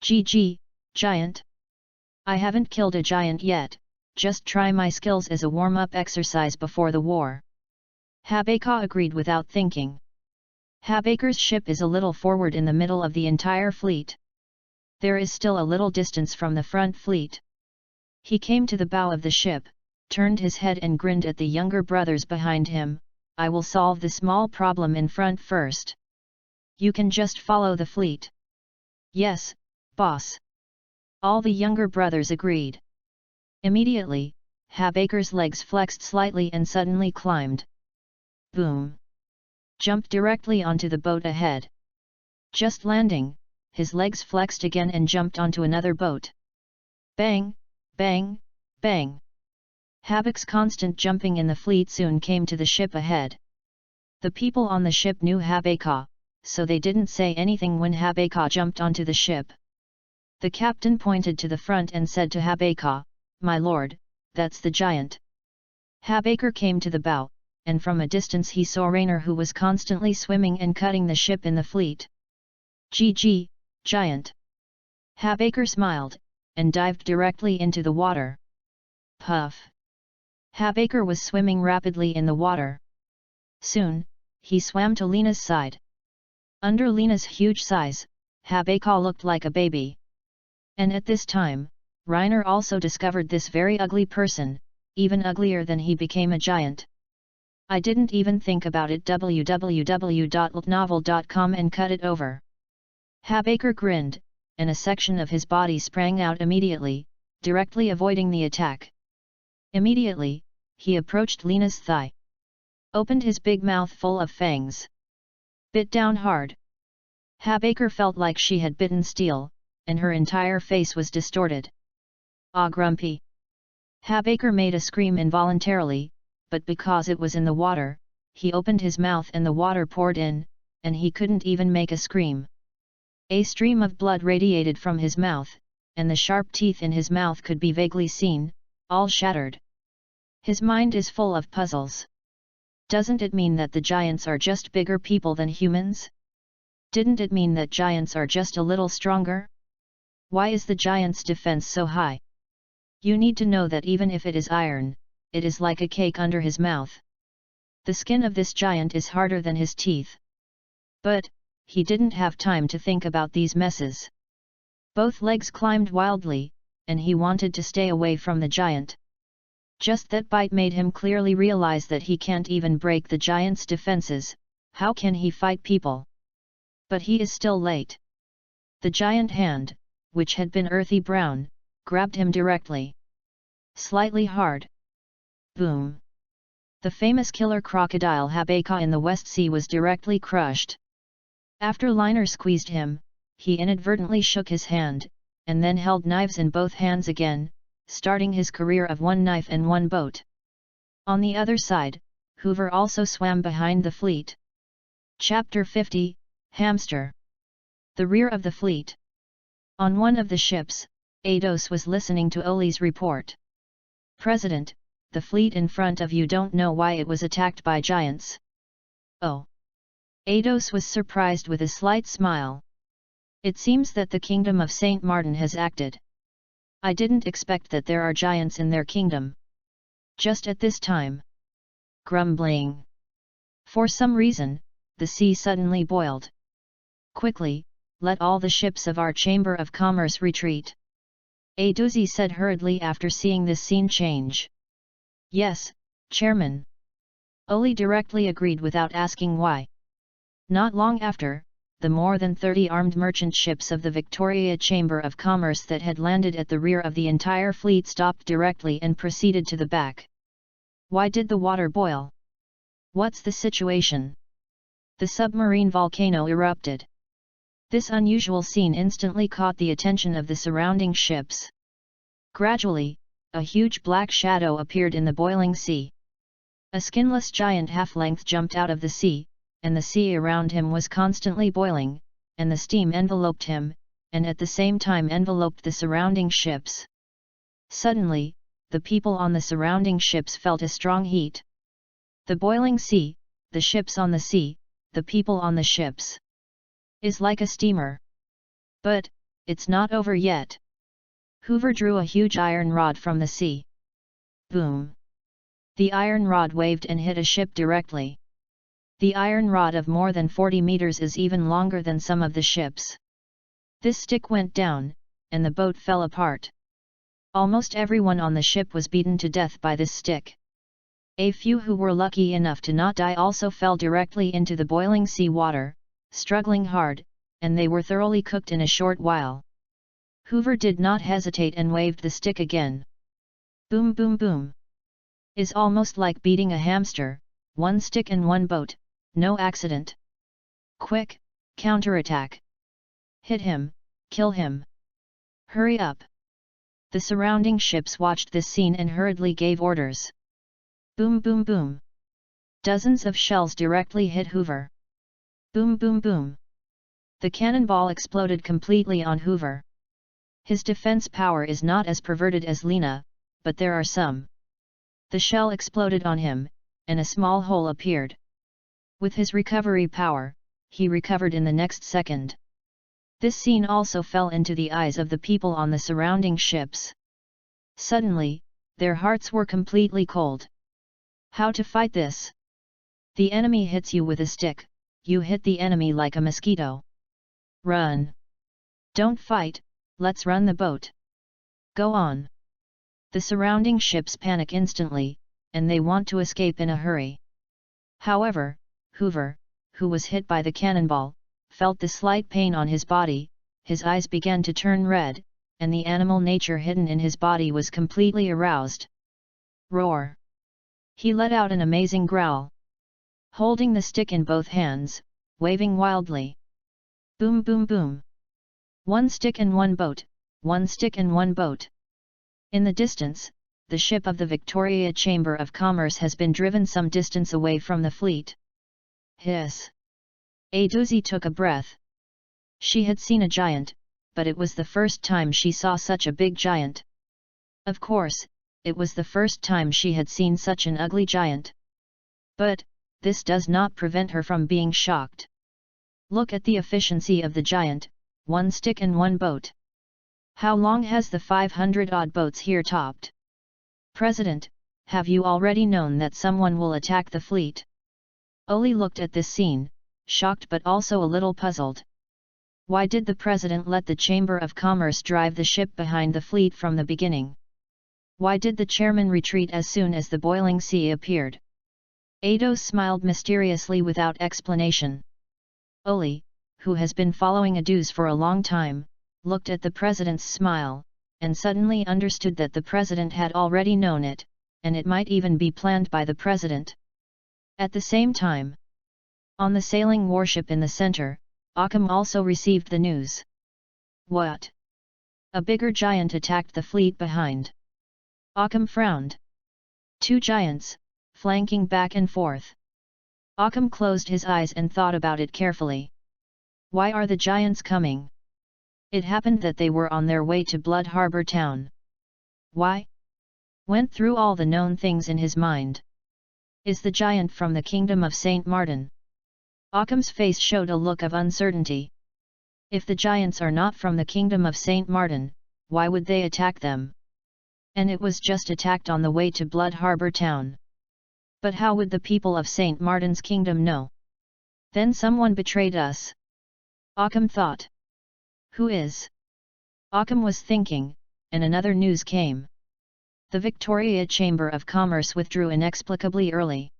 GG, giant? I haven't killed a giant yet, just try my skills as a warm-up exercise before the war. Habeka agreed without thinking. Habeker's ship is a little forward in the middle of the entire fleet. There is still a little distance from the front fleet. He came to the bow of the ship, turned his head and grinned at the younger brothers behind him. I will solve the small problem in front first. You can just follow the fleet. Yes, boss. All the younger brothers agreed. Immediately, Habeker's legs flexed slightly and suddenly climbed. Boom! Jumped directly onto the boat ahead. Just landing, his legs flexed again and jumped onto another boat. Bang, bang, bang. Habek's constant jumping in the fleet soon came to the ship ahead. The people on the ship knew Habeka, so they didn't say anything when Habeka jumped onto the ship. The captain pointed to the front and said to Habeka, "My lord, that's the giant." Habeker came to the bow, and from a distance he saw Rainer, who was constantly swimming and cutting the ship in the fleet. "GG, giant." Habeker smiled, and dived directly into the water. Puff! Habeker was swimming rapidly in the water. Soon, he swam to Lena's side. Under Lena's huge size, Habeka looked like a baby. And at this time, Rainer also discovered this very ugly person, even uglier than he became a giant. I didn't even think about it. www.novel.com and cut it over. Habeker grinned, and a section of his body sprang out immediately, directly avoiding the attack. Immediately, he approached Lena's thigh. Opened his big mouth full of fangs. Bit down hard. Habeker felt like she had bitten steel, and her entire face was distorted. Ah, grumpy! Habeker made a scream involuntarily, but because it was in the water, he opened his mouth and the water poured in, and he couldn't even make a scream. A stream of blood radiated from his mouth, and the sharp teeth in his mouth could be vaguely seen, all shattered. His mind is full of puzzles. Doesn't it mean that the giants are just bigger people than humans? Didn't it mean that giants are just a little stronger? Why is the giant's defense so high? You need to know that even if it is iron, it is like a cake under his mouth. The skin of this giant is harder than his teeth. But, he didn't have time to think about these messes. Both legs climbed wildly, and he wanted to stay away from the giant. Just that bite made him clearly realize that he can't even break the giant's defenses. How can he fight people? But he is still late. The giant hand, which had been earthy brown, grabbed him directly. Slightly hard. Boom! The famous killer crocodile Habeka in the West Sea was directly crushed. After Liner squeezed him, he inadvertently shook his hand, and then held knives in both hands again, starting his career of one knife and one boat. On the other side, Hoover also swam behind the fleet. Chapter 50, Hamster. The rear of the fleet. On one of the ships, Ados was listening to Oli's report. "President, the fleet in front of you don't know why it was attacked by giants." "Oh." Ados was surprised with a slight smile. "It seems that the kingdom of Saint Martin has acted. I didn't expect that there are giants in their kingdom. Just at this time." Grumbling. For some reason, the sea suddenly boiled. "Quickly, let all the ships of our Chamber of Commerce retreat," Aduzi said hurriedly after seeing this scene change. "Yes, Chairman." Oli directly agreed without asking why. Not long after, the more than 30 armed merchant ships of the Victoria Chamber of Commerce that had landed at the rear of the entire fleet stopped directly and proceeded to the back. Why did the water boil? What's the situation? The submarine volcano erupted. This unusual scene instantly caught the attention of the surrounding ships. Gradually, a huge black shadow appeared in the boiling sea. A skinless giant half-length jumped out of the sea, and the sea around him was constantly boiling, and the steam enveloped him, and at the same time enveloped the surrounding ships. Suddenly, the people on the surrounding ships felt a strong heat. The boiling sea, the ships on the sea, the people on the ships. Is like a steamer. But, it's not over yet. Hoover drew a huge iron rod from the sea. Boom! The iron rod waved and hit a ship directly. The iron rod of more than 40 meters is even longer than some of the ships. This stick went down, and the boat fell apart. Almost everyone on the ship was beaten to death by this stick. A few who were lucky enough to not die also fell directly into the boiling sea water, struggling hard, and they were thoroughly cooked in a short while. Hoover did not hesitate and waved the stick again. Boom boom boom. Is almost like beating a hamster, one stick and one boat, no accident. Quick, counterattack. Hit him, kill him. Hurry up. The surrounding ships watched this scene and hurriedly gave orders. Boom boom boom. Dozens of shells directly hit Hoover. Boom boom boom. The cannonball exploded completely on Hoover. His defense power is not as perverted as Lena, but there are some. The shell exploded on him, and a small hole appeared. With his recovery power, he recovered in the next second. This scene also fell into the eyes of the people on the surrounding ships. Suddenly, their hearts were completely cold. How to fight this? The enemy hits you with a stick, you hit the enemy like a mosquito. Run! Don't fight, let's run the boat. Go on! The surrounding ships panic instantly, and they want to escape in a hurry. However, Hoover, who was hit by the cannonball, felt the slight pain on his body, his eyes began to turn red, and the animal nature hidden in his body was completely aroused. Roar! He let out an amazing growl. Holding the stick in both hands, waving wildly. Boom boom boom! One stick and one boat, one stick and one boat. In the distance, the ship of the Victoria Chamber of Commerce has been driven some distance away from the fleet. Hiss! A doozy took a breath. She had seen a giant, but it was the first time she saw such a big giant. Of course, it was the first time she had seen such an ugly giant. But, this does not prevent her from being shocked. Look at the efficiency of the giant, one stick and one boat. How long has the 500-odd boats here topped? President, have you already known that someone will attack the fleet? Oli looked at this scene, shocked but also a little puzzled. Why did the president let the Chamber of Commerce drive the ship behind the fleet from the beginning? Why did the chairman retreat as soon as the boiling sea appeared? Ados smiled mysteriously without explanation. Oli, who has been following Ados for a long time, looked at the president's smile, and suddenly understood that the president had already known it, and it might even be planned by the president. At the same time, on the sailing warship in the center, Occam also received the news. What? A bigger giant attacked the fleet behind. Occam frowned. Two giants, flanking back and forth. Occam closed his eyes and thought about it carefully. Why are the giants coming? It happened that they were on their way to Blood Harbor town. Why? Went through all the known things in his mind. Is the giant from the kingdom of Saint Martin? Occam's face showed a look of uncertainty. If the giants are not from the kingdom of Saint Martin, why would they attack them? And it was just attacked on the way to Blood Harbor town. But how would the people of Saint Martin's kingdom know? Then someone betrayed us. Occam thought. Who is? Occam was thinking, and another news came. The Victoria Chamber of Commerce withdrew inexplicably early.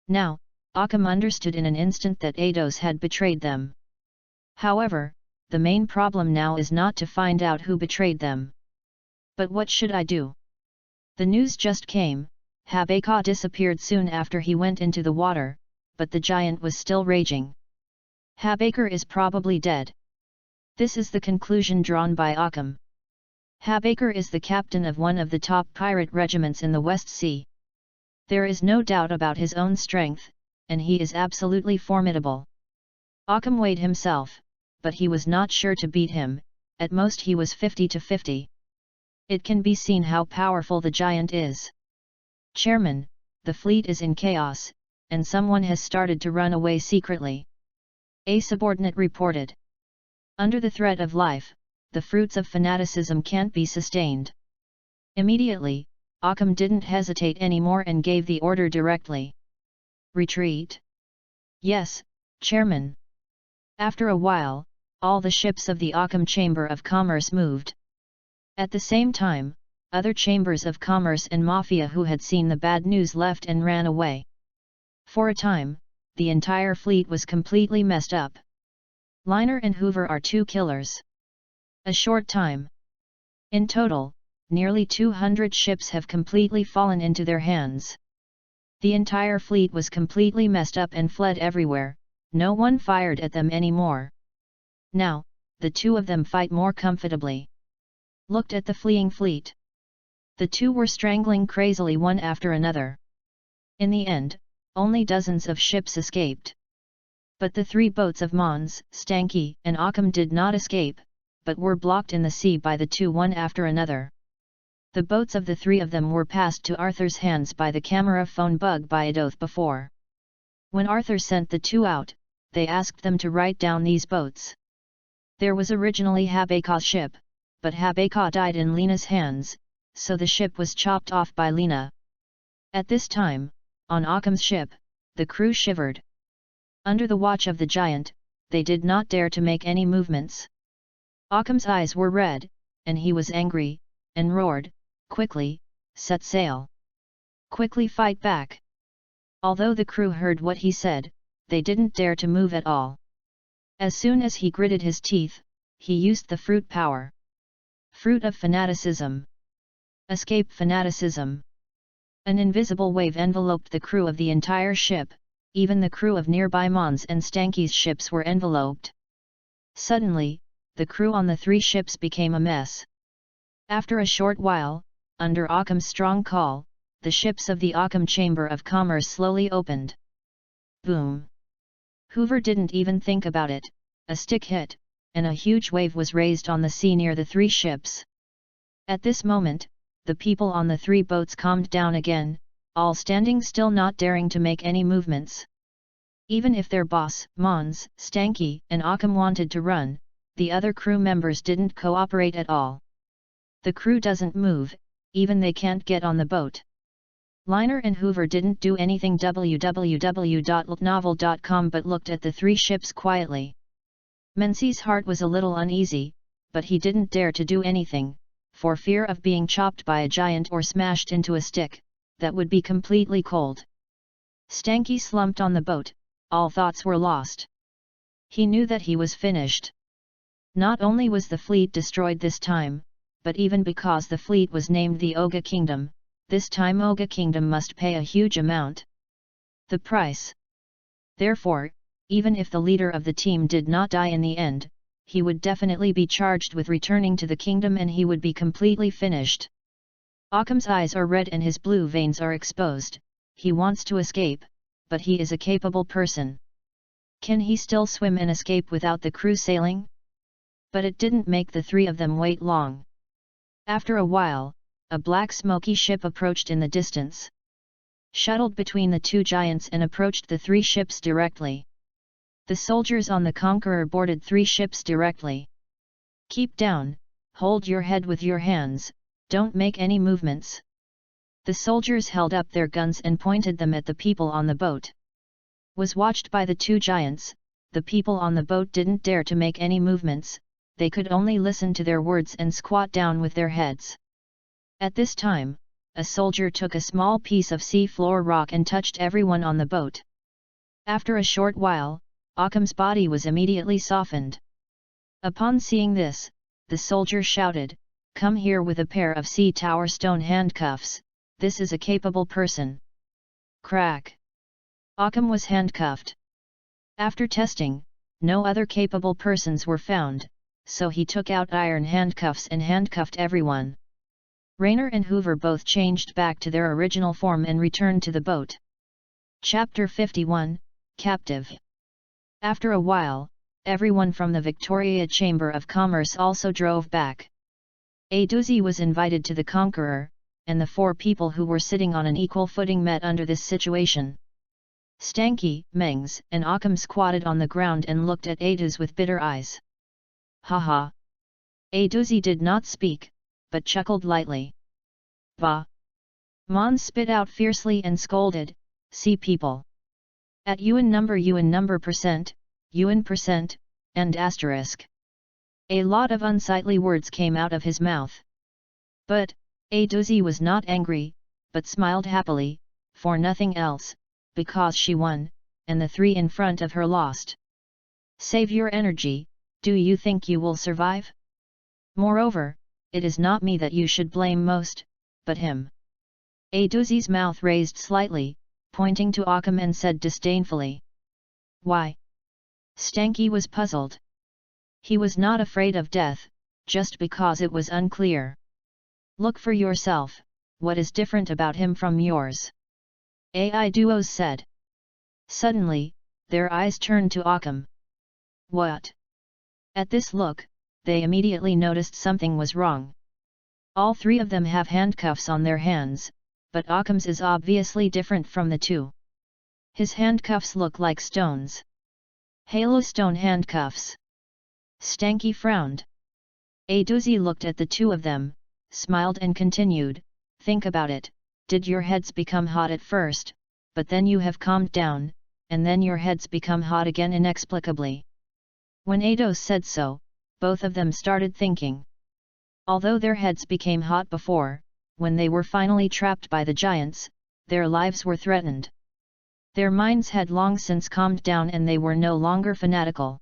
Now, Occam understood in an instant that Ados had betrayed them. However, the main problem now is not to find out who betrayed them. But what should I do? The news just came, Habakkuk disappeared soon after he went into the water, but the giant was still raging. Habakkuk is probably dead. This is the conclusion drawn by Occam. Habakkuk is the captain of one of the top pirate regiments in the West Sea. There is no doubt about his own strength, and he is absolutely formidable. Occam weighed himself, but he was not sure to beat him, at most he was 50-50. It can be seen how powerful the giant is. Chairman, the fleet is in chaos, and someone has started to run away secretly. A subordinate reported. Under the threat of life, the fruits of fanaticism can't be sustained. Immediately, Occam didn't hesitate anymore and gave the order directly. Retreat. Yes, Chairman. After a while, all the ships of the Occam Chamber of Commerce moved. At the same time, other chambers of commerce and mafia who had seen the bad news left and ran away. For a time, the entire fleet was completely messed up. Liner and Hoover are two killers. A short time. In total, nearly 200 ships have completely fallen into their hands. The entire fleet was completely messed up and fled everywhere, no one fired at them anymore. Now, the two of them fight more comfortably. Looked at the fleeing fleet. The two were strangling crazily one after another. In the end, only dozens of ships escaped. But the three boats of Mons, Stanky, and Occam did not escape, but were blocked in the sea by the two one after another. The boats of the three of them were passed to Arthur's hands by the camera phone bug by Adoth before. When Arthur sent the two out, they asked them to write down these boats. There was originally Habakkuk's ship, but Habakkuk died in Lena's hands, so the ship was chopped off by Lena. At this time, on Occam's ship, the crew shivered. Under the watch of the giant, they did not dare to make any movements. Occam's eyes were red, and he was angry, and roared, "Quickly, set sail! Quickly fight back!" Although the crew heard what he said, they didn't dare to move at all. As soon as he gritted his teeth, he used the fruit power. Fruit of fanaticism. Escape fanaticism. An invisible wave enveloped the crew of the entire ship, even the crew of nearby Mons and Stanky's ships were enveloped. Suddenly, the crew on the three ships became a mess. After a short while, under Occam's strong call, the ships of the Occam Chamber of Commerce slowly opened. Boom! Hoover didn't even think about it, a stick hit, and a huge wave was raised on the sea near the three ships. At this moment, the people on the three boats calmed down again, all standing still, not daring to make any movements. Even if their boss, Mons, Stanky, and Occam wanted to run, the other crew members didn't cooperate at all. The crew doesn't move, even they can't get on the boat. Liner and Hoover didn't do anything www.novel.com but looked at the three ships quietly. Menzies' heart was a little uneasy, but he didn't dare to do anything, for fear of being chopped by a giant or smashed into a stick, that would be completely cold. Stanky slumped on the boat, all thoughts were lost. He knew that he was finished. Not only was the fleet destroyed this time, but even because the fleet was named the Oga Kingdom, this time Oga Kingdom must pay a huge amount. The price. Therefore, even if the leader of the team did not die in the end, he would definitely be charged with returning to the kingdom and he would be completely finished. Occam's eyes are red and his blue veins are exposed. He wants to escape, but he is a capable person. Can he still swim and escape without the crew sailing? But it didn't make the three of them wait long. After a while, a black smoky ship approached in the distance. Shuttled between the two giants and approached the three ships directly. The soldiers on the Conqueror boarded three ships directly. "Keep down, hold your head with your hands, don't make any movements." The soldiers held up their guns and pointed them at the people on the boat. Was watched by the two giants. The people on the boat didn't dare to make any movements, they could only listen to their words and squat down with their heads. At this time, a soldier took a small piece of sea floor rock and touched everyone on the boat. After a short while, Occam's body was immediately softened. Upon seeing this, the soldier shouted, "Come here with a pair of sea tower stone handcuffs, this is a capable person." Crack! Occam was handcuffed. After testing, no other capable persons were found, so he took out iron handcuffs and handcuffed everyone. Rayner and Hoover both changed back to their original form and returned to the boat. Chapter 51, Captive. After a while, everyone from the Victoria Chamber of Commerce also drove back. A doozy was invited to the Conqueror, and the four people who were sitting on an equal footing met under this situation. Stanky, Mengs, and Occam squatted on the ground and looked at Adooz with bitter eyes. "Ha ha!" A doozy did not speak, but chuckled lightly. "Bah!" Mons spit out fiercely and scolded, "See people! At UN number percent, and asterisk." A lot of unsightly words came out of his mouth. But, a doozy was not angry, but smiled happily, for nothing else, because she won, and the three in front of her lost. Save your energy, do you think you will survive? Moreover, it is not me that you should blame most, but him. A doozy's mouth raised slightly, pointing to Occam and said disdainfully. "Why?" Stanky was puzzled. He was not afraid of death, just because it was unclear. "Look for yourself, what is different about him from yours?" AI duos said. Suddenly, their eyes turned to Occam. "What?" At this look, they immediately noticed something was wrong. All three of them have handcuffs on their hands, but Occam's is obviously different from the two. His handcuffs look like stones. Halo stone handcuffs. Stanky frowned. A doozy looked at the two of them, smiled and continued, "Think about it, did your heads become hot at first, but then you have calmed down, and then your heads become hot again inexplicably?" When Ados said so, both of them started thinking. Although their heads became hot before, when they were finally trapped by the giants, their lives were threatened. Their minds had long since calmed down and they were no longer fanatical.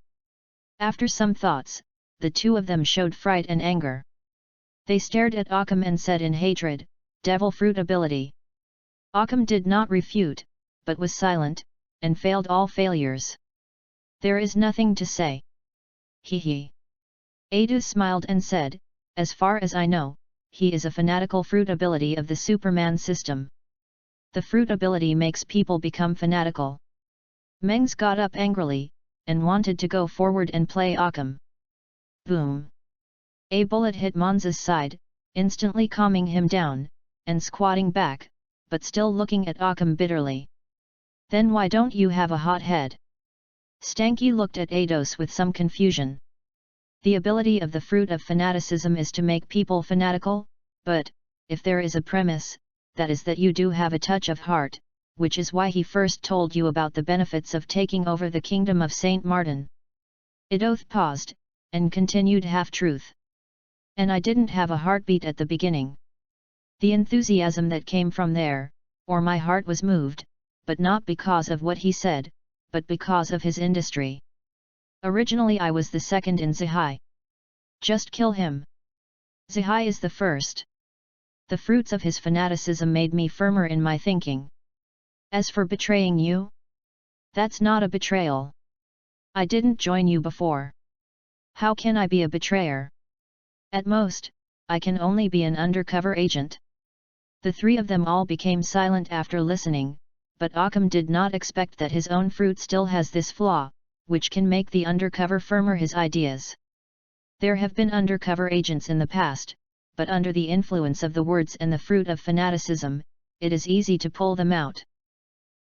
After some thoughts, the two of them showed fright and anger. They stared at Occam and said in hatred, "Devil fruit ability." Occam did not refute, but was silent, and failed all failures. "There is nothing to say." "Hee hee." Adus smiled and said, "As far as I know, he is a fanatical fruit ability of the Superman system. The fruit ability makes people become fanatical." Mengs got up angrily, and wanted to go forward and play Occam. Boom! A bullet hit Mons's side, instantly calming him down, and squatting back, but still looking at Occam bitterly. "Then why don't you have a hot head?" Stanky looked at Ados with some confusion. The ability of the fruit of fanaticism is to make people fanatical, but, if there is a premise, that is that you do have a touch of heart, which is why he first told you about the benefits of taking over the kingdom of Saint Martin. Idoth paused, and continued half-truth. "And I didn't have a heartbeat at the beginning. The enthusiasm that came from there, or my heart was moved, but not because of what he said, but because of his industry. Originally I was the second in Zihai. Just kill him. Zihai is the first. The fruits of his fanaticism made me firmer in my thinking. As for betraying you? That's not a betrayal. I didn't join you before. How can I be a betrayer? At most, I can only be an undercover agent." The three of them all became silent after listening, but Occam did not expect that his own fruit still has this flaw, which can make the undercover firmer his ideas. There have been undercover agents in the past, but under the influence of the words and the fruit of fanaticism, it is easy to pull them out.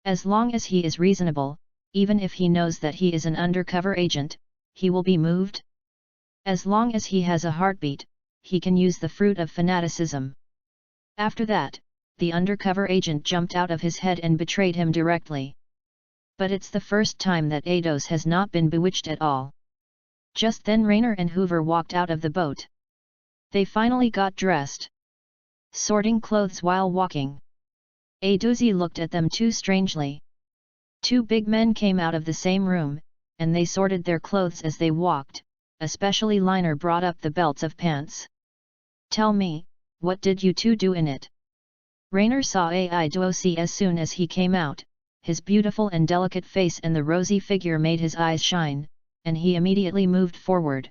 As long as he is reasonable, even if he knows that he is an undercover agent, he will be moved. As long as he has a heartbeat, he can use the fruit of fanaticism. After that, the undercover agent jumped out of his head and betrayed him directly. But it's the first time that Ados has not been bewitched at all. Just then Rayner and Hoover walked out of the boat. They finally got dressed. Sorting clothes while walking. A doozy looked at them too strangely. Two big men came out of the same room, and they sorted their clothes as they walked, especially Liner brought up the belts of pants. "Tell me, what did you two do in it?" Rainer saw Aidosi as soon as he came out. His beautiful and delicate face and the rosy figure made his eyes shine, and he immediately moved forward.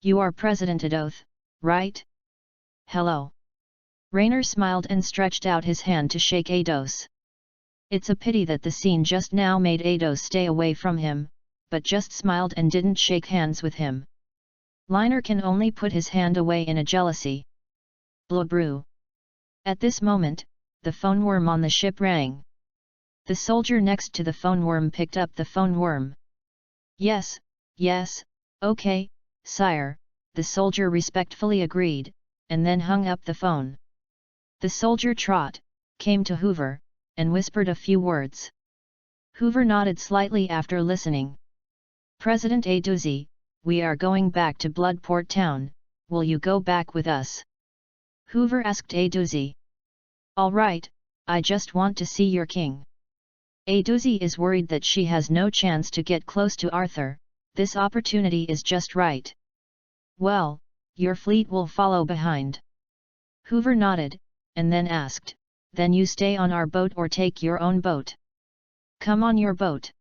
"You are President Adoth, right?" "Hello." Rainer smiled and stretched out his hand to shake Ados. It's a pity that the scene just now made Ados stay away from him, but just smiled and didn't shake hands with him. Liner can only put his hand away in a jealousy. Blubru. At this moment, the phone worm on the ship rang. The soldier next to the phone worm picked up the phone worm. Yes, okay, sire," the soldier respectfully agreed, and then hung up the phone. The soldier came to Hoover, and whispered a few words. Hoover nodded slightly after listening. "President Aduzi, we are going back to Bloodport Town, will you go back with us?" Hoover asked Aduzi. "All right, I just want to see your king." Aduzi is worried that she has no chance to get close to Arthur. This opportunity is just right. "Well, your fleet will follow behind." Hoover nodded, and then asked, "Then you stay on our boat or take your own boat?" "Come on your boat,"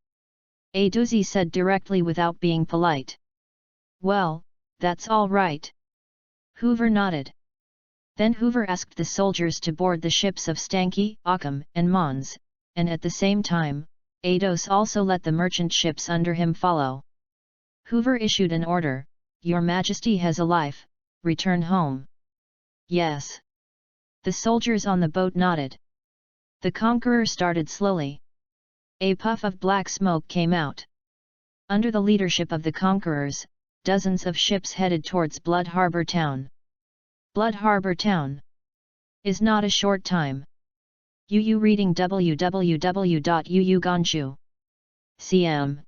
Aduzi said directly without being polite. "Well, that's all right." Hoover nodded. Then Hoover asked the soldiers to board the ships of Stanky, Occam, and Mons, and at the same time, Ados also let the merchant ships under him follow. Hoover issued an order, "Your Majesty has a life, return home." "Yes." The soldiers on the boat nodded. The Conqueror started slowly. A puff of black smoke came out. Under the leadership of the Conquerors, dozens of ships headed towards Blood Harbor Town. Blood Harbor Town is not a short time. Yu reading www.uuganshu.cm.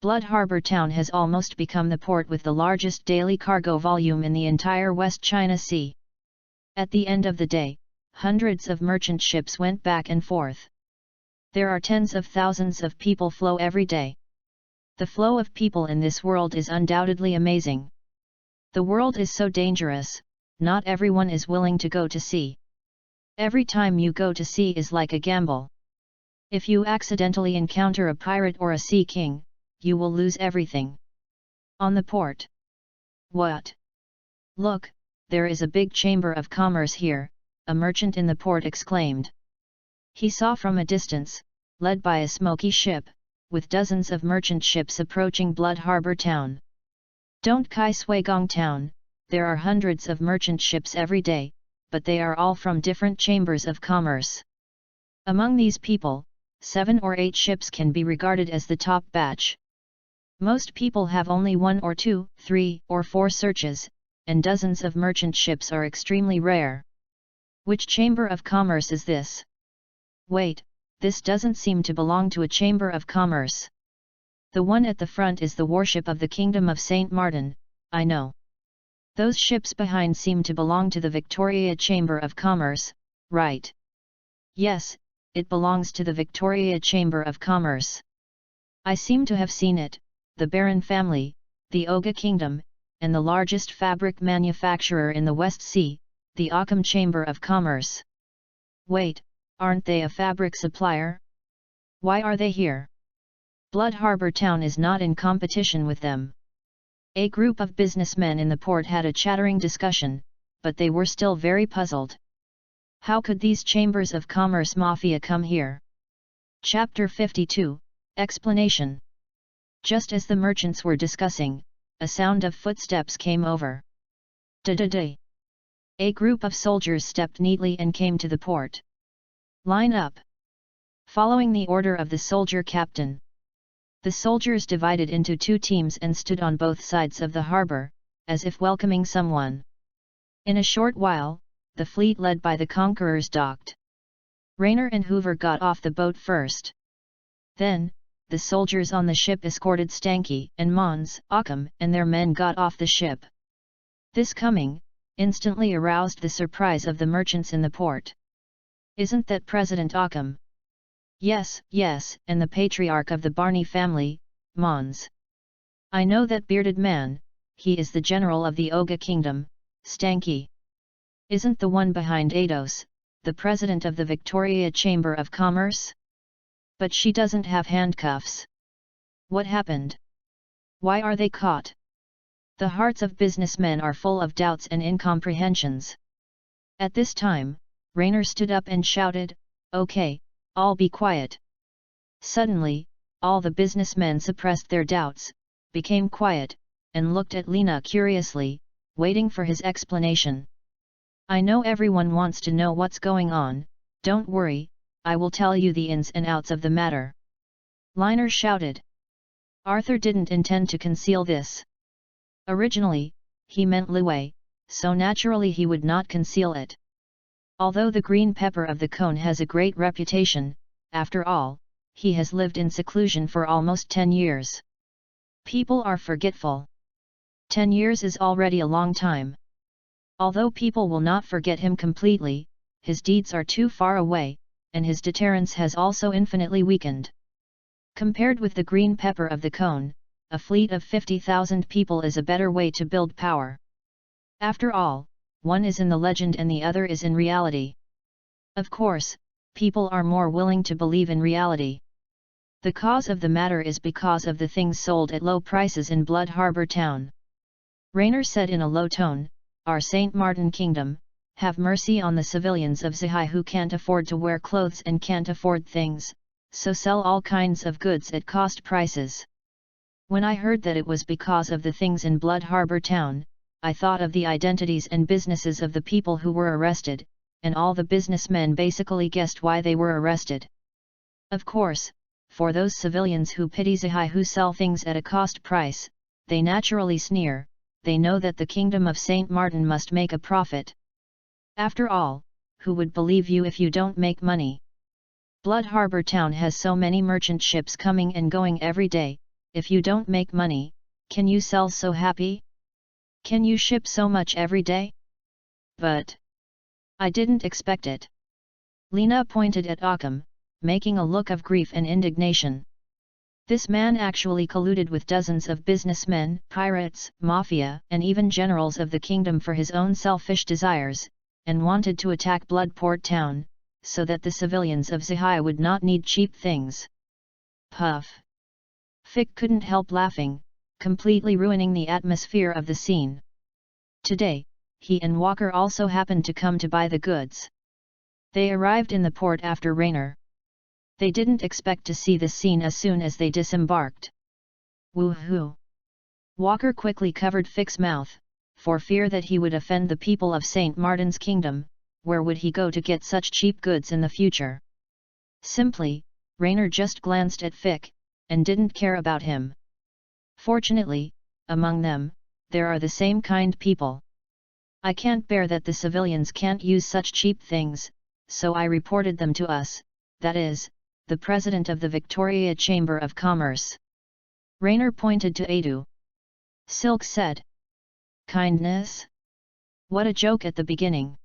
Blood Harbor Town has almost become the port with the largest daily cargo volume in the entire West China Sea. At the end of the day, hundreds of merchant ships went back and forth. There are tens of thousands of people flow every day. The flow of people in this world is undoubtedly amazing. The world is so dangerous, not everyone is willing to go to sea. Every time you go to sea is like a gamble. If you accidentally encounter a pirate or a sea king, you will lose everything. On the port. What? Look, there is a big chamber of commerce here, a merchant in the port exclaimed. He saw from a distance, led by a smoky ship, with dozens of merchant ships approaching Blood Harbor Town. Don't Kai Sui Gong Town, there are hundreds of merchant ships every day, but they are all from different chambers of commerce. Among these people, 7 or 8 ships can be regarded as the top batch. Most people have only 1 or 2, 3 or 4 searches, and dozens of merchant ships are extremely rare. Which chamber of commerce is this? Wait, this doesn't seem to belong to a chamber of commerce. The one at the front is the warship of the Kingdom of Saint Martin, I know. Those ships behind seem to belong to the Victoria Chamber of Commerce, right? Yes, it belongs to the Victoria Chamber of Commerce. I seem to have seen it, the Baron family, the Oga Kingdom, and the largest fabric manufacturer in the West Sea, the Occam Chamber of Commerce. Wait, aren't they a fabric supplier? Why are they here? Blood Harbor Town is not in competition with them. A group of businessmen in the port had a chattering discussion, but they were still very puzzled. How could these chambers of commerce mafia come here? Chapter 52, Explanation. Just as the merchants were discussing, a sound of footsteps came over. Da-da-da. A group of soldiers stepped neatly and came to the port. Line up. Following the order of the soldier captain. The soldiers divided into 2 teams and stood on both sides of the harbor, as if welcoming someone. In a short while, the fleet led by the Conquerors docked. Rainer and Hoover got off the boat first. Then, the soldiers on the ship escorted Stanky and Mons, Occam and their men got off the ship. This coming, instantly aroused the surprise of the merchants in the port. Isn't that President Occam? Yes, and the patriarch of the Barney family, Mons. I know that bearded man, he is the general of the Oga kingdom, Stanky. Isn't the one behind Ados, the president of the Victoria Chamber of Commerce? But she doesn't have handcuffs. What happened? Why are they caught? The hearts of businessmen are full of doubts and incomprehensions. At this time, Rainer stood up and shouted, "Okay, all be quiet." Suddenly, all the businessmen suppressed their doubts, became quiet, and looked at Lena curiously, waiting for his explanation. "I know everyone wants to know what's going on, don't worry, I will tell you the ins and outs of the matter," Liner shouted. Arthur didn't intend to conceal this. Originally, he meant Liwei, so naturally he would not conceal it. Although the green pepper of the cone has a great reputation, after all, he has lived in seclusion for almost 10 years. People are forgetful. 10 years is already a long time. Although people will not forget him completely, his deeds are too far away, and his deterrence has also infinitely weakened. Compared with the green pepper of the cone, a fleet of 50,000 people is a better way to build power. After all, one is in the legend and the other is in reality. Of course, people are more willing to believe in reality. The cause of the matter is because of the things sold at low prices in Blood Harbor town. Rainer said in a low tone, "Our St. Martin Kingdom, have mercy on the civilians of Zihai who can't afford to wear clothes and can't afford things, so sell all kinds of goods at cost prices." When I heard that it was because of the things in Blood Harbor town, I thought of the identities and businesses of the people who were arrested, and all the businessmen basically guessed why they were arrested. Of course, for those civilians who pity Zihai who sell things at a cost price, they naturally sneer, they know that the kingdom of St. Martin must make a profit. After all, who would believe you if you don't make money? Blood Harbor town has so many merchant ships coming and going every day, if you don't make money, can you sell so happy? Can you ship so much every day? But I didn't expect it. Lena pointed at Occam, making a look of grief and indignation. This man actually colluded with dozens of businessmen, pirates, mafia, and even generals of the kingdom for his own selfish desires, and wanted to attack Bloodport town, so that the civilians of Zihai would not need cheap things. Puff! Fick couldn't help laughing, completely ruining the atmosphere of the scene. Today, he and Walker also happened to come to buy the goods. They arrived in the port after Rainer. They didn't expect to see this scene as soon as they disembarked. Woohoo! Walker quickly covered Fick's mouth, for fear that he would offend the people of St. Martin's kingdom. Where would he go to get such cheap goods in the future? Simply, Rainer just glanced at Fick, and didn't care about him. Fortunately, among them, there are the same kind people. I can't bear that the civilians can't use such cheap things, so I reported them to us, that is, the president of the Victoria Chamber of Commerce. Rainer pointed to Adu. Silk said. Kindness? What a joke at the beginning.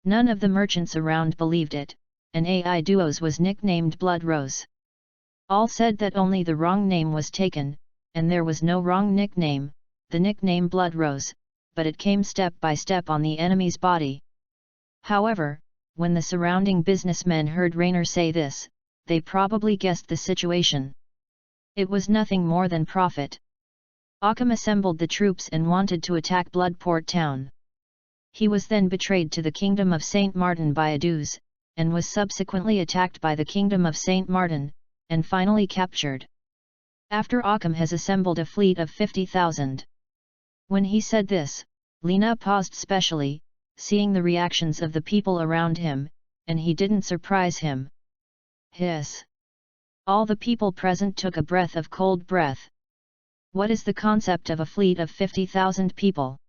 None of the merchants around believed it, and AI Duos was nicknamed Blood Rose. All said that only the wrong name was taken, and there was no wrong nickname, the nickname Blood Rose, but it came step by step on the enemy's body. However, when the surrounding businessmen heard Rainer say this, they probably guessed the situation. It was nothing more than profit. Occam assembled the troops and wanted to attack Bloodport town. He was then betrayed to the kingdom of St. Martin by Adus, and was subsequently attacked by the kingdom of St. Martin, and finally captured. After Occam has assembled a fleet of 50,000. When he said this, Lena paused specially, seeing the reactions of the people around him, and he didn't surprise him. Hiss! All the people present took a breath of cold breath. What is the concept of a fleet of 50,000 people?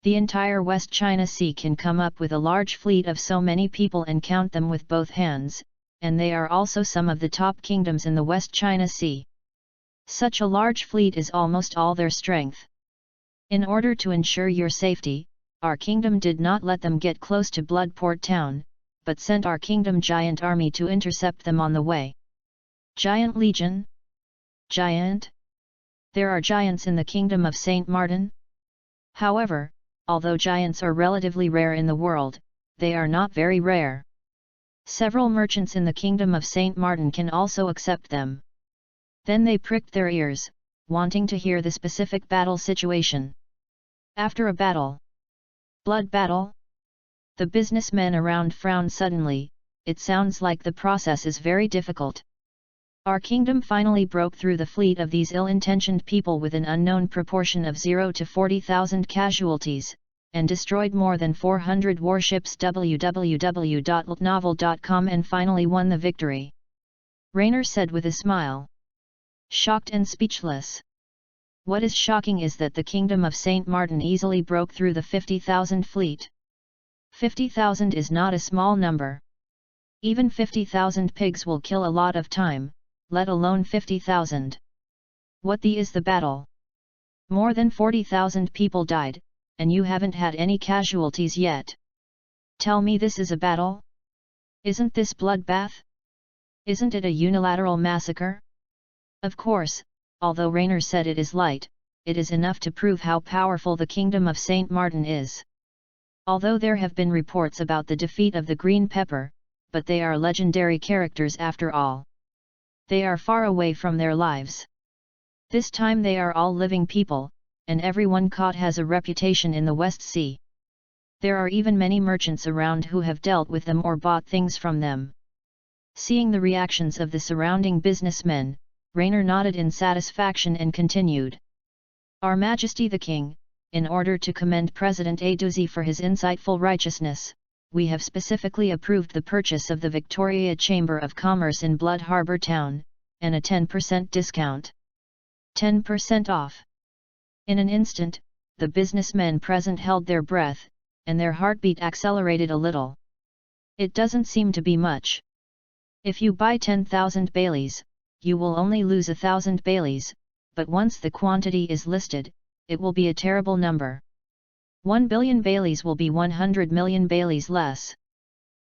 The entire West China Sea can come up with a large fleet of so many people and count them with both hands, and they are also some of the top kingdoms in the West China Sea. Such a large fleet is almost all their strength. In order to ensure your safety, our kingdom did not let them get close to Bloodport town, but sent our kingdom giant army to intercept them on the way. Giant Legion? Giant? There are giants in the kingdom of Saint Martin? However, although giants are relatively rare in the world, they are not very rare. Several merchants in the kingdom of Saint Martin can also accept them. Then they pricked their ears, wanting to hear the specific battle situation. After a battle. Blood battle? The businessmen around frowned suddenly. It sounds like the process is very difficult. Our kingdom finally broke through the fleet of these ill-intentioned people with an unknown proportion of 0 to 40,000 casualties, and destroyed more than 400 warships www.novel.com and finally won the victory. Rainer said with a smile. Shocked and speechless. What is shocking is that the kingdom of Saint Martin easily broke through the 50,000 fleet. 50,000 is not a small number. Even 50,000 pigs will kill a lot of time, let alone 50,000. What is the battle? More than 40,000 people died, and you haven't had any casualties yet. Tell me this is a battle? Isn't this bloodbath? Isn't it a unilateral massacre? Of course, although Rainer said it is light, it is enough to prove how powerful the kingdom of Saint Martin is. Although there have been reports about the defeat of the Green Pepper, but they are legendary characters after all. They are far away from their lives. This time they are all living people, and everyone caught has a reputation in the West Sea. There are even many merchants around who have dealt with them or bought things from them. Seeing the reactions of the surrounding businessmen, Rainer nodded in satisfaction and continued. Our Majesty the King, in order to commend President Aduzi for his insightful righteousness, we have specifically approved the purchase of the Victoria Chamber of Commerce in Blood Harbour Town, and a 10% discount. 10% off. In an instant, the businessmen present held their breath, and their heartbeat accelerated a little. It doesn't seem to be much. If you buy 10,000 Baileys, you will only lose 1,000 Baileys, but once the quantity is listed, it will be a terrible number. 1 billion Baileys will be 100 million Baileys less.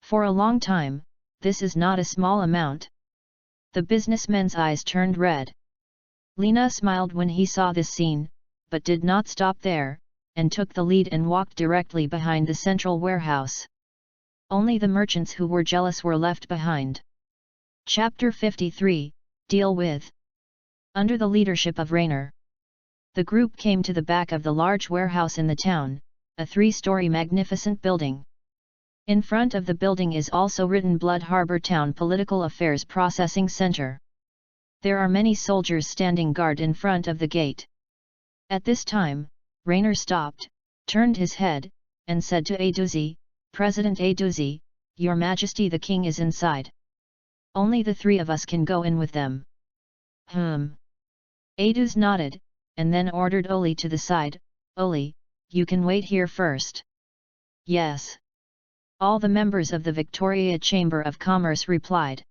For a long time, this is not a small amount. The businessman's eyes turned red. Lena smiled when he saw this scene, but did not stop there, and took the lead and walked directly behind the central warehouse. Only the merchants who were jealous were left behind. Chapter 53, Deal with. Under the leadership of Rainer, the group came to the back of the large warehouse in the town, a 3-story magnificent building. In front of the building is also written Blood Harbour Town Political Affairs Processing Center. There are many soldiers standing guard in front of the gate. At this time, Rainer stopped, turned his head, and said to Aduzi, President Aduzi, Your Majesty the King is inside. Only the 3 of us can go in with them. Aduz nodded, and then ordered Oli to the side. Oli, you can wait here first. Yes. All the members of the Victoria Chamber of Commerce replied.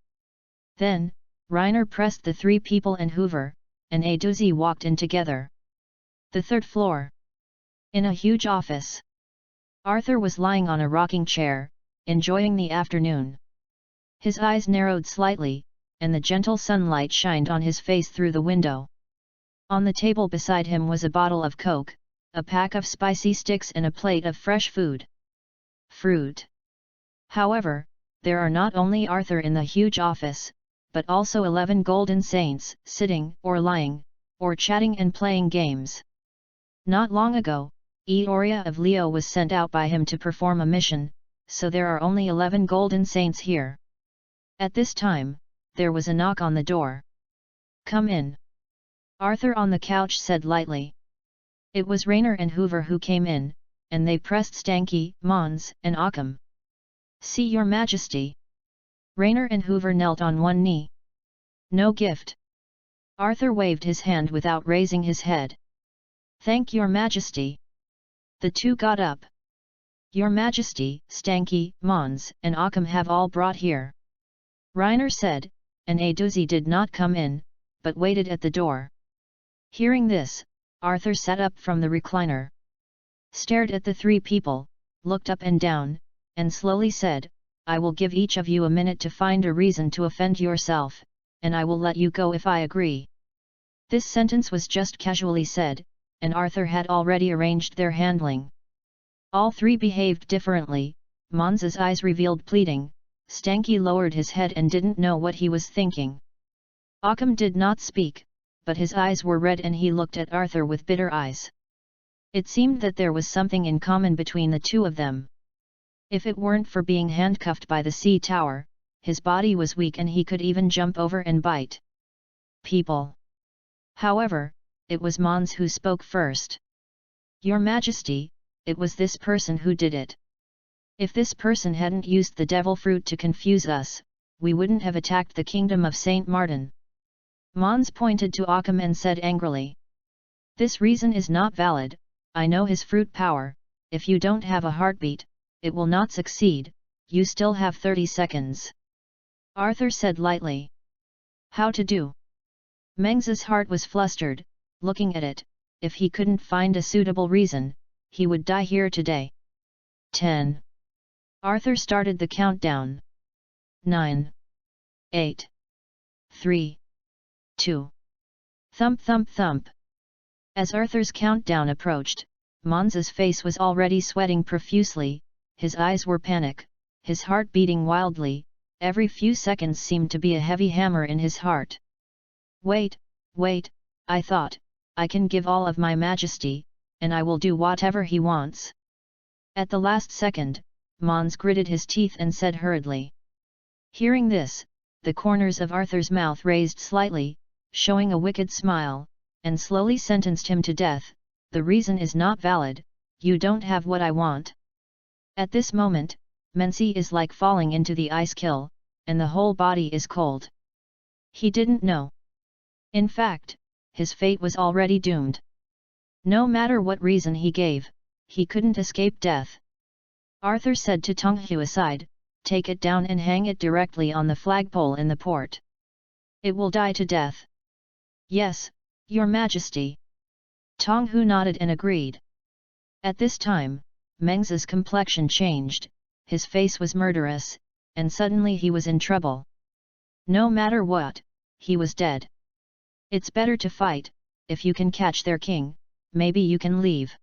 Then, Rainer pressed the 3 people and Hoover, and Aduzi walked in together. The 3rd floor. In a huge office. Arthur was lying on a rocking chair, enjoying the afternoon. His eyes narrowed slightly, and the gentle sunlight shined on his face through the window. On the table beside him was a bottle of Coke, a pack of spicy sticks and a plate of fresh food. Fruit. However, there are not only Arthur in the huge office, but also 11 golden saints, sitting, or lying, or chatting and playing games. Not long ago, Eoria of Leo was sent out by him to perform a mission, so there are only 11 golden saints here. At this time, there was a knock on the door. Come in. Arthur on the couch said lightly. It was Rainer and Hoover who came in, and they pressed Stanky, Mons, and Occam. See your Majesty. Rainer and Hoover knelt on one knee. No gift. Arthur waved his hand without raising his head. Thank your Majesty. The 2 got up. Your Majesty, Stanky, Mons, and Occam have all brought here. Rainer said, and Aduzi did not come in, but waited at the door. Hearing this, Arthur sat up from the recliner. Stared at the 3 people, looked up and down, and slowly said, I will give each of you a minute to find a reason to offend yourself, and I will let you go if I agree. This sentence was just casually said, and Arthur had already arranged their handling. All three behaved differently. Mons's eyes revealed pleading, Stanky lowered his head and didn't know what he was thinking. Occam did not speak, but his eyes were red and he looked at Arthur with bitter eyes. It seemed that there was something in common between the two of them. If it weren't for being handcuffed by the sea tower, his body was weak and he could even jump over and bite people. However, it was Mons who spoke first. Your Majesty, it was this person who did it. If this person hadn't used the devil fruit to confuse us, we wouldn't have attacked the kingdom of Saint Martin. Mons pointed to Occam and said angrily. This reason is not valid. I know his fruit power. If you don't have a heartbeat, it will not succeed. You still have 30 seconds. Arthur said lightly. How to do? Mengs's heart was flustered, looking at it. If he couldn't find a suitable reason, he would die here today. 10. Arthur started the countdown. 9. 8. 3. 2. Thump thump thump. As Arthur's countdown approached, Mons's face was already sweating profusely, his eyes were panic, his heart beating wildly, every few seconds seemed to be a heavy hammer in his heart. Wait, I thought, I can give all of my majesty, and I will do whatever he wants. At the last second, Mons gritted his teeth and said hurriedly. Hearing this, the corners of Arthur's mouth raised slightly, showing a wicked smile, and slowly sentenced him to death. The reason is not valid, you don't have what I want. At this moment, Menzi is like falling into the ice kill, and the whole body is cold. He didn't know. In fact, his fate was already doomed. No matter what reason he gave, he couldn't escape death. Arthur said to Tong Hu aside, take it down and hang it directly on the flagpole in the port. It will die to death. Yes, Your Majesty. Tong Hu nodded and agreed. At this time, Mengs's complexion changed, his face was murderous, and suddenly he was in trouble. No matter what, he was dead. It's better to fight. If you can catch their king, maybe you can leave.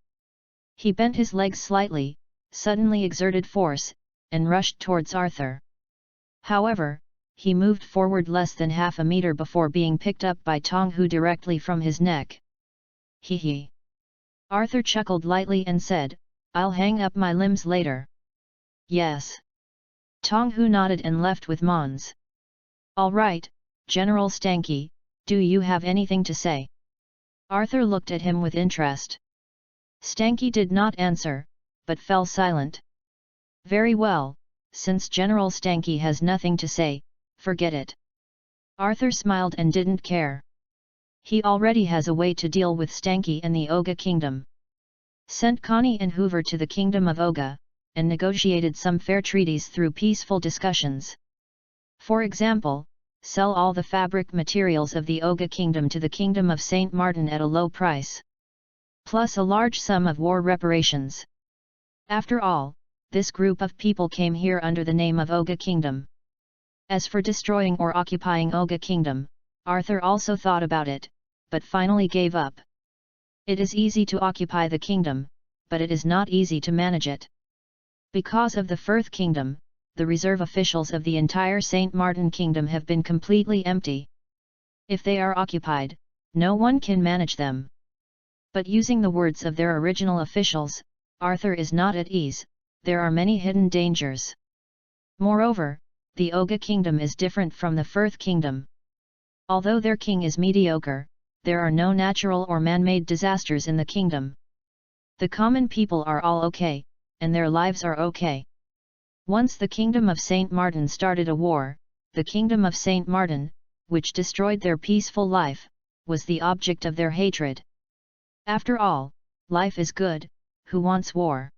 He bent his legs slightly, suddenly exerted force, and rushed towards Arthur. However, he moved forward less than half a meter before being picked up by Tong Hu directly from his neck. Hee hee. Arthur chuckled lightly and said, I'll hang up my limbs later. Yes. Tong Hu nodded and left with Mons. All right, General Stanky, do you have anything to say? Arthur looked at him with interest. Stanky did not answer, but fell silent. Very well, since General Stanky has nothing to say, forget it. Arthur smiled and didn't care. He already has a way to deal with Stanky and the Oga Kingdom. Sent Connie and Hoover to the Kingdom of Oga, and negotiated some fair treaties through peaceful discussions. For example, sell all the fabric materials of the Oga Kingdom to the Kingdom of Saint Martin at a low price. Plus a large sum of war reparations. After all, this group of people came here under the name of Oga Kingdom. As for destroying or occupying Oga Kingdom, Arthur also thought about it, but finally gave up. It is easy to occupy the kingdom, but it is not easy to manage it. Because of the Firth Kingdom, the reserve officials of the entire Saint Martin Kingdom have been completely empty. If they are occupied, no one can manage them. But using the words of their original officials, Arthur is not at ease. There are many hidden dangers. Moreover, the Oga Kingdom is different from the Firth Kingdom. Although their king is mediocre, there are no natural or man-made disasters in the kingdom. The common people are all okay, and their lives are okay. Once the Kingdom of Saint Martin started a war, the Kingdom of Saint Martin, which destroyed their peaceful life, was the object of their hatred. After all, life is good, who wants war?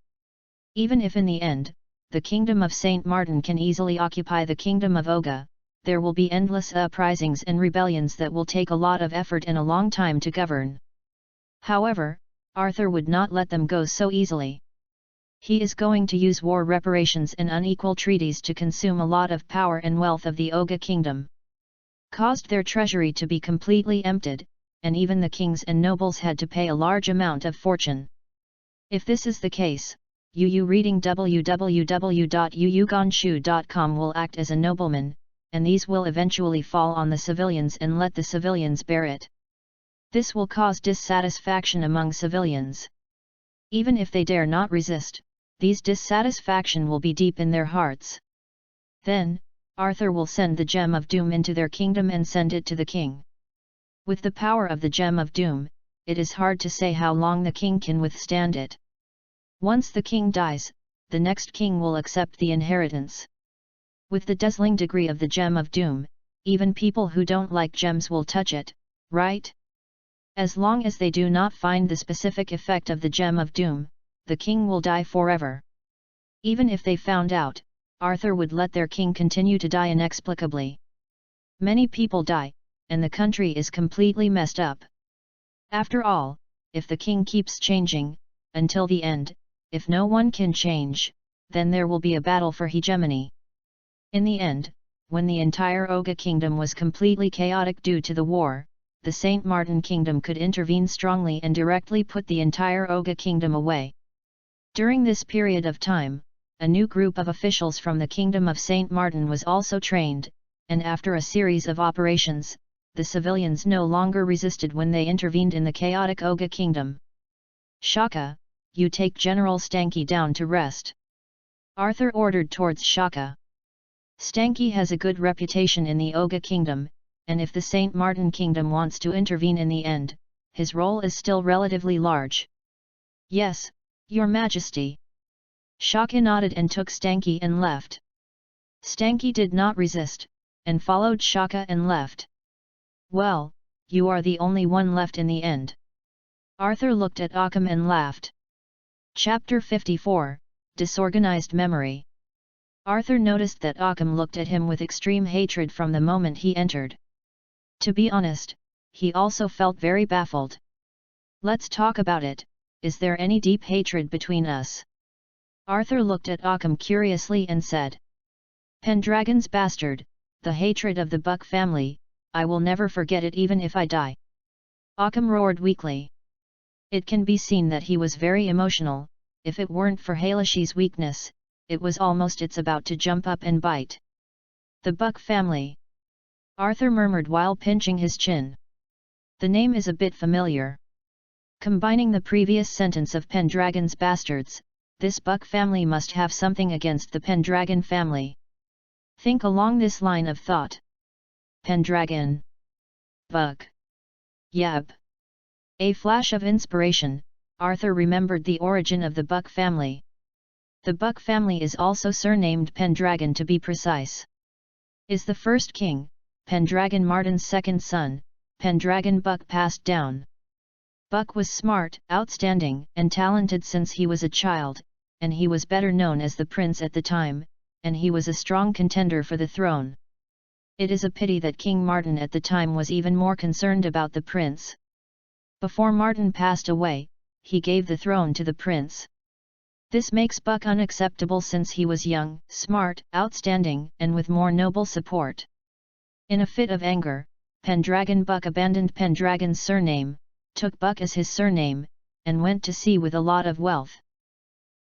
Even if in the end, the Kingdom of Saint Martin can easily occupy the Kingdom of Oga, there will be endless uprisings and rebellions that will take a lot of effort and a long time to govern. However, Arthur would not let them go so easily. He is going to use war reparations and unequal treaties to consume a lot of power and wealth of the Oga Kingdom. Caused their treasury to be completely emptied, and even the kings and nobles had to pay a large amount of fortune. If this is the case, Yu reading www.yuyugonshu.com will act as a nobleman, and these will eventually fall on the civilians and let the civilians bear it. This will cause dissatisfaction among civilians. Even if they dare not resist, these dissatisfaction will be deep in their hearts. Then, Arthur will send the Gem of Doom into their kingdom and send it to the king. With the power of the Gem of Doom, it is hard to say how long the king can withstand it. Once the king dies, the next king will accept the inheritance. With the dazzling degree of the Gem of Doom, even people who don't like gems will touch it, right? As long as they do not find the specific effect of the Gem of Doom, the king will die forever. Even if they found out, Arthur would let their king continue to die inexplicably. Many people die, and the country is completely messed up. After all, if the king keeps changing, until the end, if no one can change, then there will be a battle for hegemony. In the end, when the entire Oga kingdom was completely chaotic due to the war, the Saint Martin kingdom could intervene strongly and directly put the entire Oga kingdom away. During this period of time, a new group of officials from the kingdom of Saint Martin was also trained, and after a series of operations, the civilians no longer resisted when they intervened in the chaotic Oga kingdom. Shaka, you take General Stanky down to rest. Arthur ordered towards Shaka. Stanky has a good reputation in the Oga kingdom, and if the Saint Martin kingdom wants to intervene in the end, his role is still relatively large. Yes, Your Majesty. Shaka nodded and took Stanky and left. Stanky did not resist, and followed Shaka and left. Well, you are the only one left in the end. Arthur looked at Occam and laughed. Chapter 54, Disorganized Memory. Arthur noticed that Occam looked at him with extreme hatred from the moment he entered. To be honest, he also felt very baffled. Let's talk about it. Is there any deep hatred between us? Arthur looked at Occam curiously and said. Pendragon's bastard, the hatred of the Buck family, I will never forget it even if I die. Occam roared weakly. It can be seen that he was very emotional. If it weren't for Halishi's weakness, it was almost it's about to jump up and bite. The Buck family. Arthur murmured while pinching his chin. The name is a bit familiar. Combining the previous sentence of Pendragon's bastards, this Buck family must have something against the Pendragon family. Think along this line of thought. Pendragon. Buck. Yep. A flash of inspiration, Arthur remembered the origin of the Buck family. The Buck family is also surnamed Pendragon to be precise. Is the first king, Pendragon Martin's second son, Pendragon Buck passed down. Buck was smart, outstanding, and talented since he was a child, and he was better known as the prince at the time, and he was a strong contender for the throne. It is a pity that King Martin at the time was even more concerned about the prince. Before Martin passed away, he gave the throne to the prince. This makes Buck unacceptable since he was young, smart, outstanding, and with more noble support. In a fit of anger, Pendragon Buck abandoned Pendragon's surname, took Buck as his surname, and went to sea with a lot of wealth.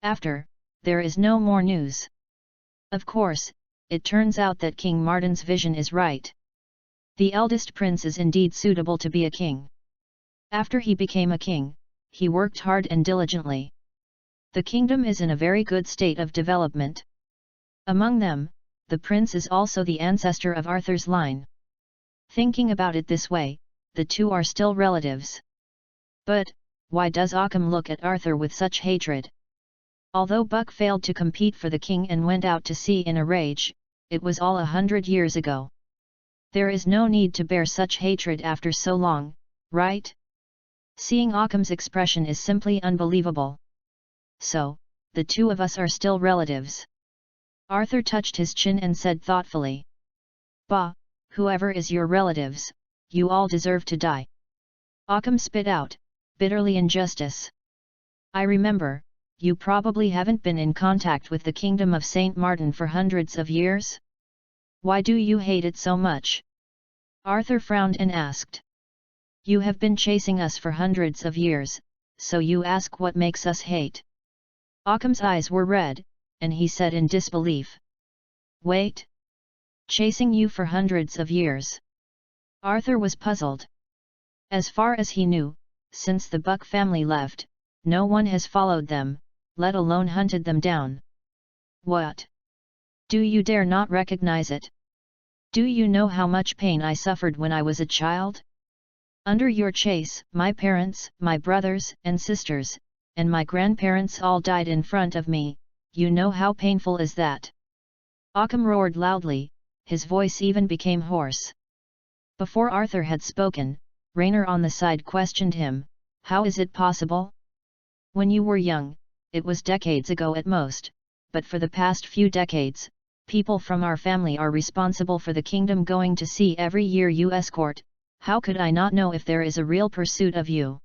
After, there is no more news. Of course, it turns out that King Martin's vision is right. The eldest prince is indeed suitable to be a king. After he became a king, he worked hard and diligently. The kingdom is in a very good state of development. Among them, the prince is also the ancestor of Arthur's line. Thinking about it this way, the two are still relatives. But, why does Occam look at Arthur with such hatred? Although Buck failed to compete for the king and went out to sea in a rage, it was all 100 years ago. There is no need to bear such hatred after so long, right? Seeing Occam's expression is simply unbelievable. So, the two of us are still relatives. Arthur touched his chin and said thoughtfully. Bah, whoever is your relatives, you all deserve to die. Occam spit out, bitterly injustice. I remember, you probably haven't been in contact with the kingdom of Saint Martin for hundreds of years? Why do you hate it so much? Arthur frowned and asked. You have been chasing us for hundreds of years, so you ask what makes us hate. Occam's eyes were red, and he said in disbelief. Wait! Chasing you for hundreds of years? Arthur was puzzled. As far as he knew, since the Buck family left, no one has followed them, let alone hunted them down. What? Do you dare not recognize it? Do you know how much pain I suffered when I was a child? Under your chase, my parents, my brothers and sisters, and my grandparents all died in front of me. You know how painful is that? Occam roared loudly, his voice even became hoarse. Before Arthur had spoken, Rainer on the side questioned him, how is it possible? When you were young, it was decades ago at most, but for the past few decades, people from our family are responsible for the kingdom going to sea every year you escort. How could I not know if there is a real pursuit of you?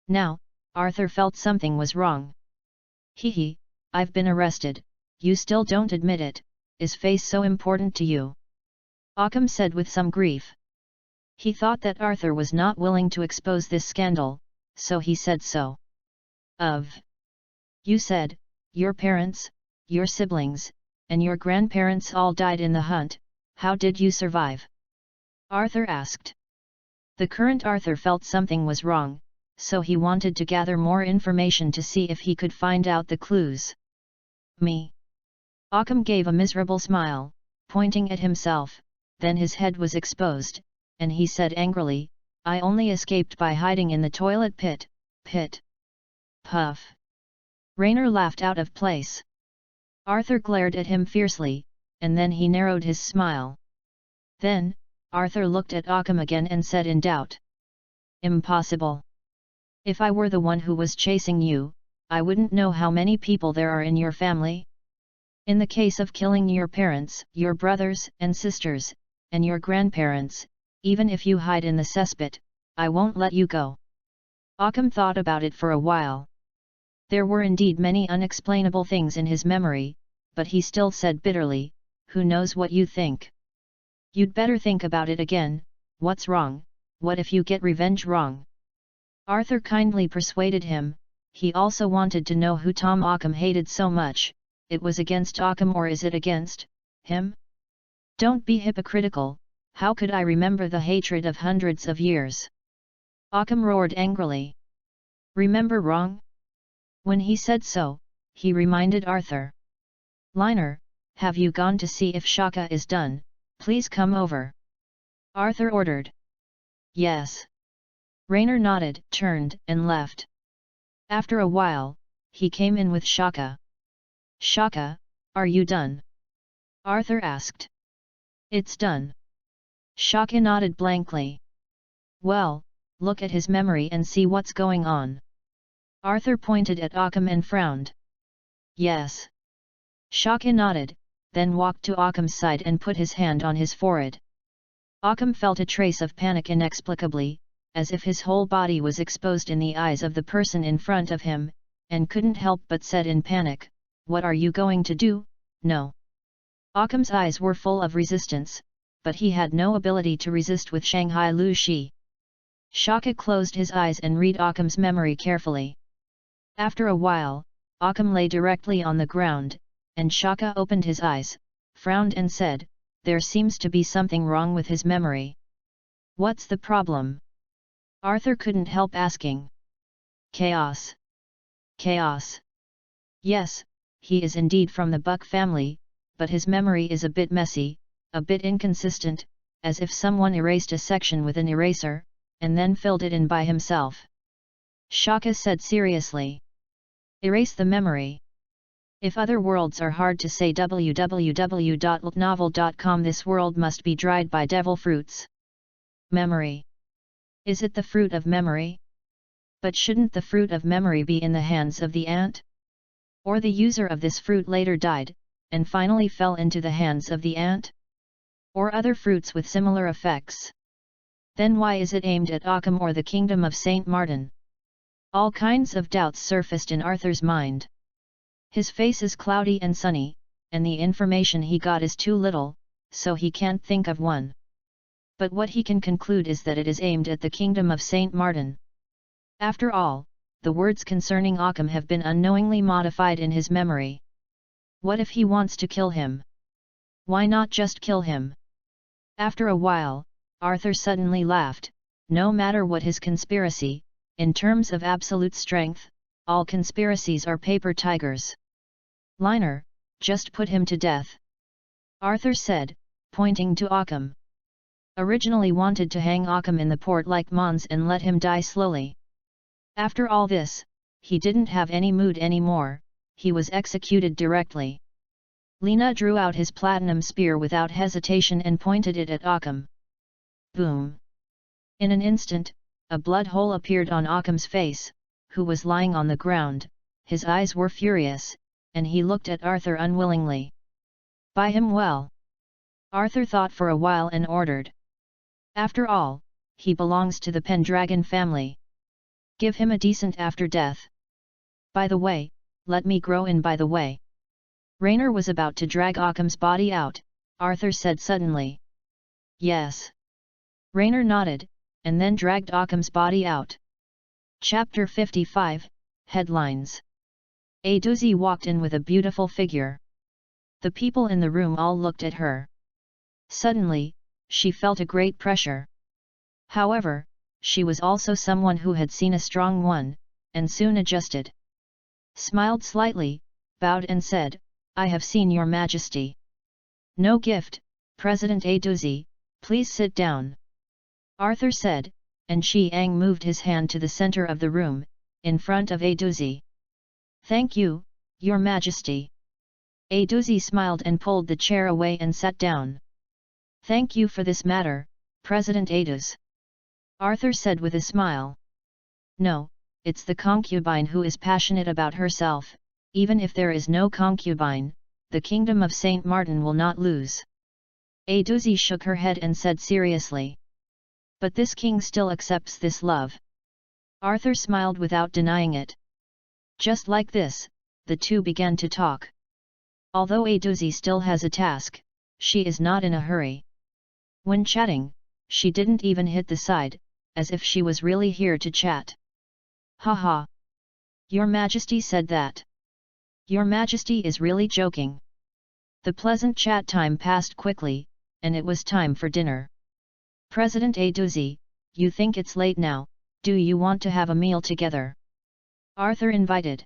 Now, Arthur felt something was wrong. Hee, I've been arrested, you still don't admit it, is face so important to you? Occam said with some grief. He thought that Arthur was not willing to expose this scandal, so he said so. You said, your parents, your siblings, and your grandparents all died in the hunt, how did you survive? Arthur asked. The current Arthur felt something was wrong, so he wanted to gather more information to see if he could find out the clues. Me. Occam gave a miserable smile, pointing at himself, then his head was exposed, and he said angrily, I only escaped by hiding in the toilet pit. Puff. Rainer laughed out of place. Arthur glared at him fiercely, and then he narrowed his smile. Then, Arthur looked at Occam again and said in doubt. Impossible. If I were the one who was chasing you, I wouldn't know how many people there are in your family. In the case of killing your parents, your brothers and sisters, and your grandparents, even if you hide in the cesspit, I won't let you go. Occam thought about it for a while. There were indeed many unexplainable things in his memory, but he still said bitterly, who knows what you think? You'd better think about it again. What's wrong? What if you get revenge wrong? Arthur kindly persuaded him. He also wanted to know who Tom Occam hated so much. It was against Occam, or is it against him? Don't be hypocritical. How could I remember the hatred of hundreds of years? Occam roared angrily. Remember wrong? When he said so, he reminded Arthur. Liner, have you gone to see if Shaka is done? Please come over. Arthur ordered. Yes. Rainer nodded, turned, and left. After a while, he came in with Shaka. Shaka, are you done? Arthur asked. It's done. Shaka nodded blankly. Well, look at his memory and see what's going on. Arthur pointed at Occam and frowned. Yes. Shaka nodded, then walked to Occam's side and put his hand on his forehead. Occam felt a trace of panic inexplicably, as if his whole body was exposed in the eyes of the person in front of him, and couldn't help but said in panic, What are you going to do? No. Occam's eyes were full of resistance, but he had no ability to resist with Shanghai Lu Shi. Shaka closed his eyes and read Occam's memory carefully. After a while, Occam lay directly on the ground, and Shaka opened his eyes, frowned and said, There seems to be something wrong with his memory. What's the problem? Arthur couldn't help asking. Chaos. Chaos. Yes, he is indeed from the Buck family, but his memory is a bit messy, a bit inconsistent, as if someone erased a section with an eraser, and then filled it in by himself. Shaka said seriously. Erase the memory. If other worlds are hard to say, www.novel.com, this world must be dried by devil fruits. Memory. Is it the fruit of memory? But shouldn't the fruit of memory be in the hands of the ant? Or the user of this fruit later died, and finally fell into the hands of the ant? Or other fruits with similar effects? Then why is it aimed at Occam or the kingdom of Saint Martin? All kinds of doubts surfaced in Arthur's mind. His face is cloudy and sunny, and the information he got is too little, so he can't think of one. but what he can conclude is that it is aimed at the kingdom of Saint Martin. After all, the words concerning Occam have been unknowingly modified in his memory. What if he wants to kill him? Why not just kill him? After a while, Arthur suddenly laughed. No matter what his conspiracy, in terms of absolute strength, all conspiracies are paper tigers. Liner, just put him to death. Arthur said, pointing to Occam. Originally wanted to hang Occam in the port like Mons and let him die slowly. After all this, he didn't have any mood anymore, he was executed directly. Lena drew out his platinum spear without hesitation and pointed it at Occam. Boom! In an instant, a blood hole appeared on Occam's face, who was lying on the ground. His eyes were furious, and he looked at Arthur unwillingly. Buy him well. Arthur thought for a while and ordered. After all, he belongs to the Pendragon family. Give him a decent after death. By the way, let me grow in by the way. Raynor was about to drag Occam's body out, Arthur said suddenly. Yes. Raynor nodded, and then dragged Occam's body out. Chapter 55, Headlines. A doozy walked in with a beautiful figure. The people in the room all looked at her. Suddenly, she felt a great pressure. However, she was also someone who had seen a strong one, and soon adjusted. Smiled slightly, bowed and said, I have seen your majesty. No gift, President Aduzi, please sit down. Arthur said, and Chiang moved his hand to the center of the room, in front of Aduzi. Thank you, your majesty. Aduzi smiled and pulled the chair away and sat down. Thank you for this matter, President Aduz. Arthur said with a smile. No, it's the concubine who is passionate about herself. Even if there is no concubine, the kingdom of Saint Martin will not lose. Aduzi shook her head and said seriously. But this king still accepts this love. Arthur smiled without denying it. Just like this, the two began to talk. Although Aduzi still has a task, she is not in a hurry. When chatting, she didn't even hit the side, as if she was really here to chat. Haha! Your Majesty said that. Your Majesty is really joking. The pleasant chat time passed quickly, and it was time for dinner. President Aduzi, you think it's late now, do you want to have a meal together? Arthur invited.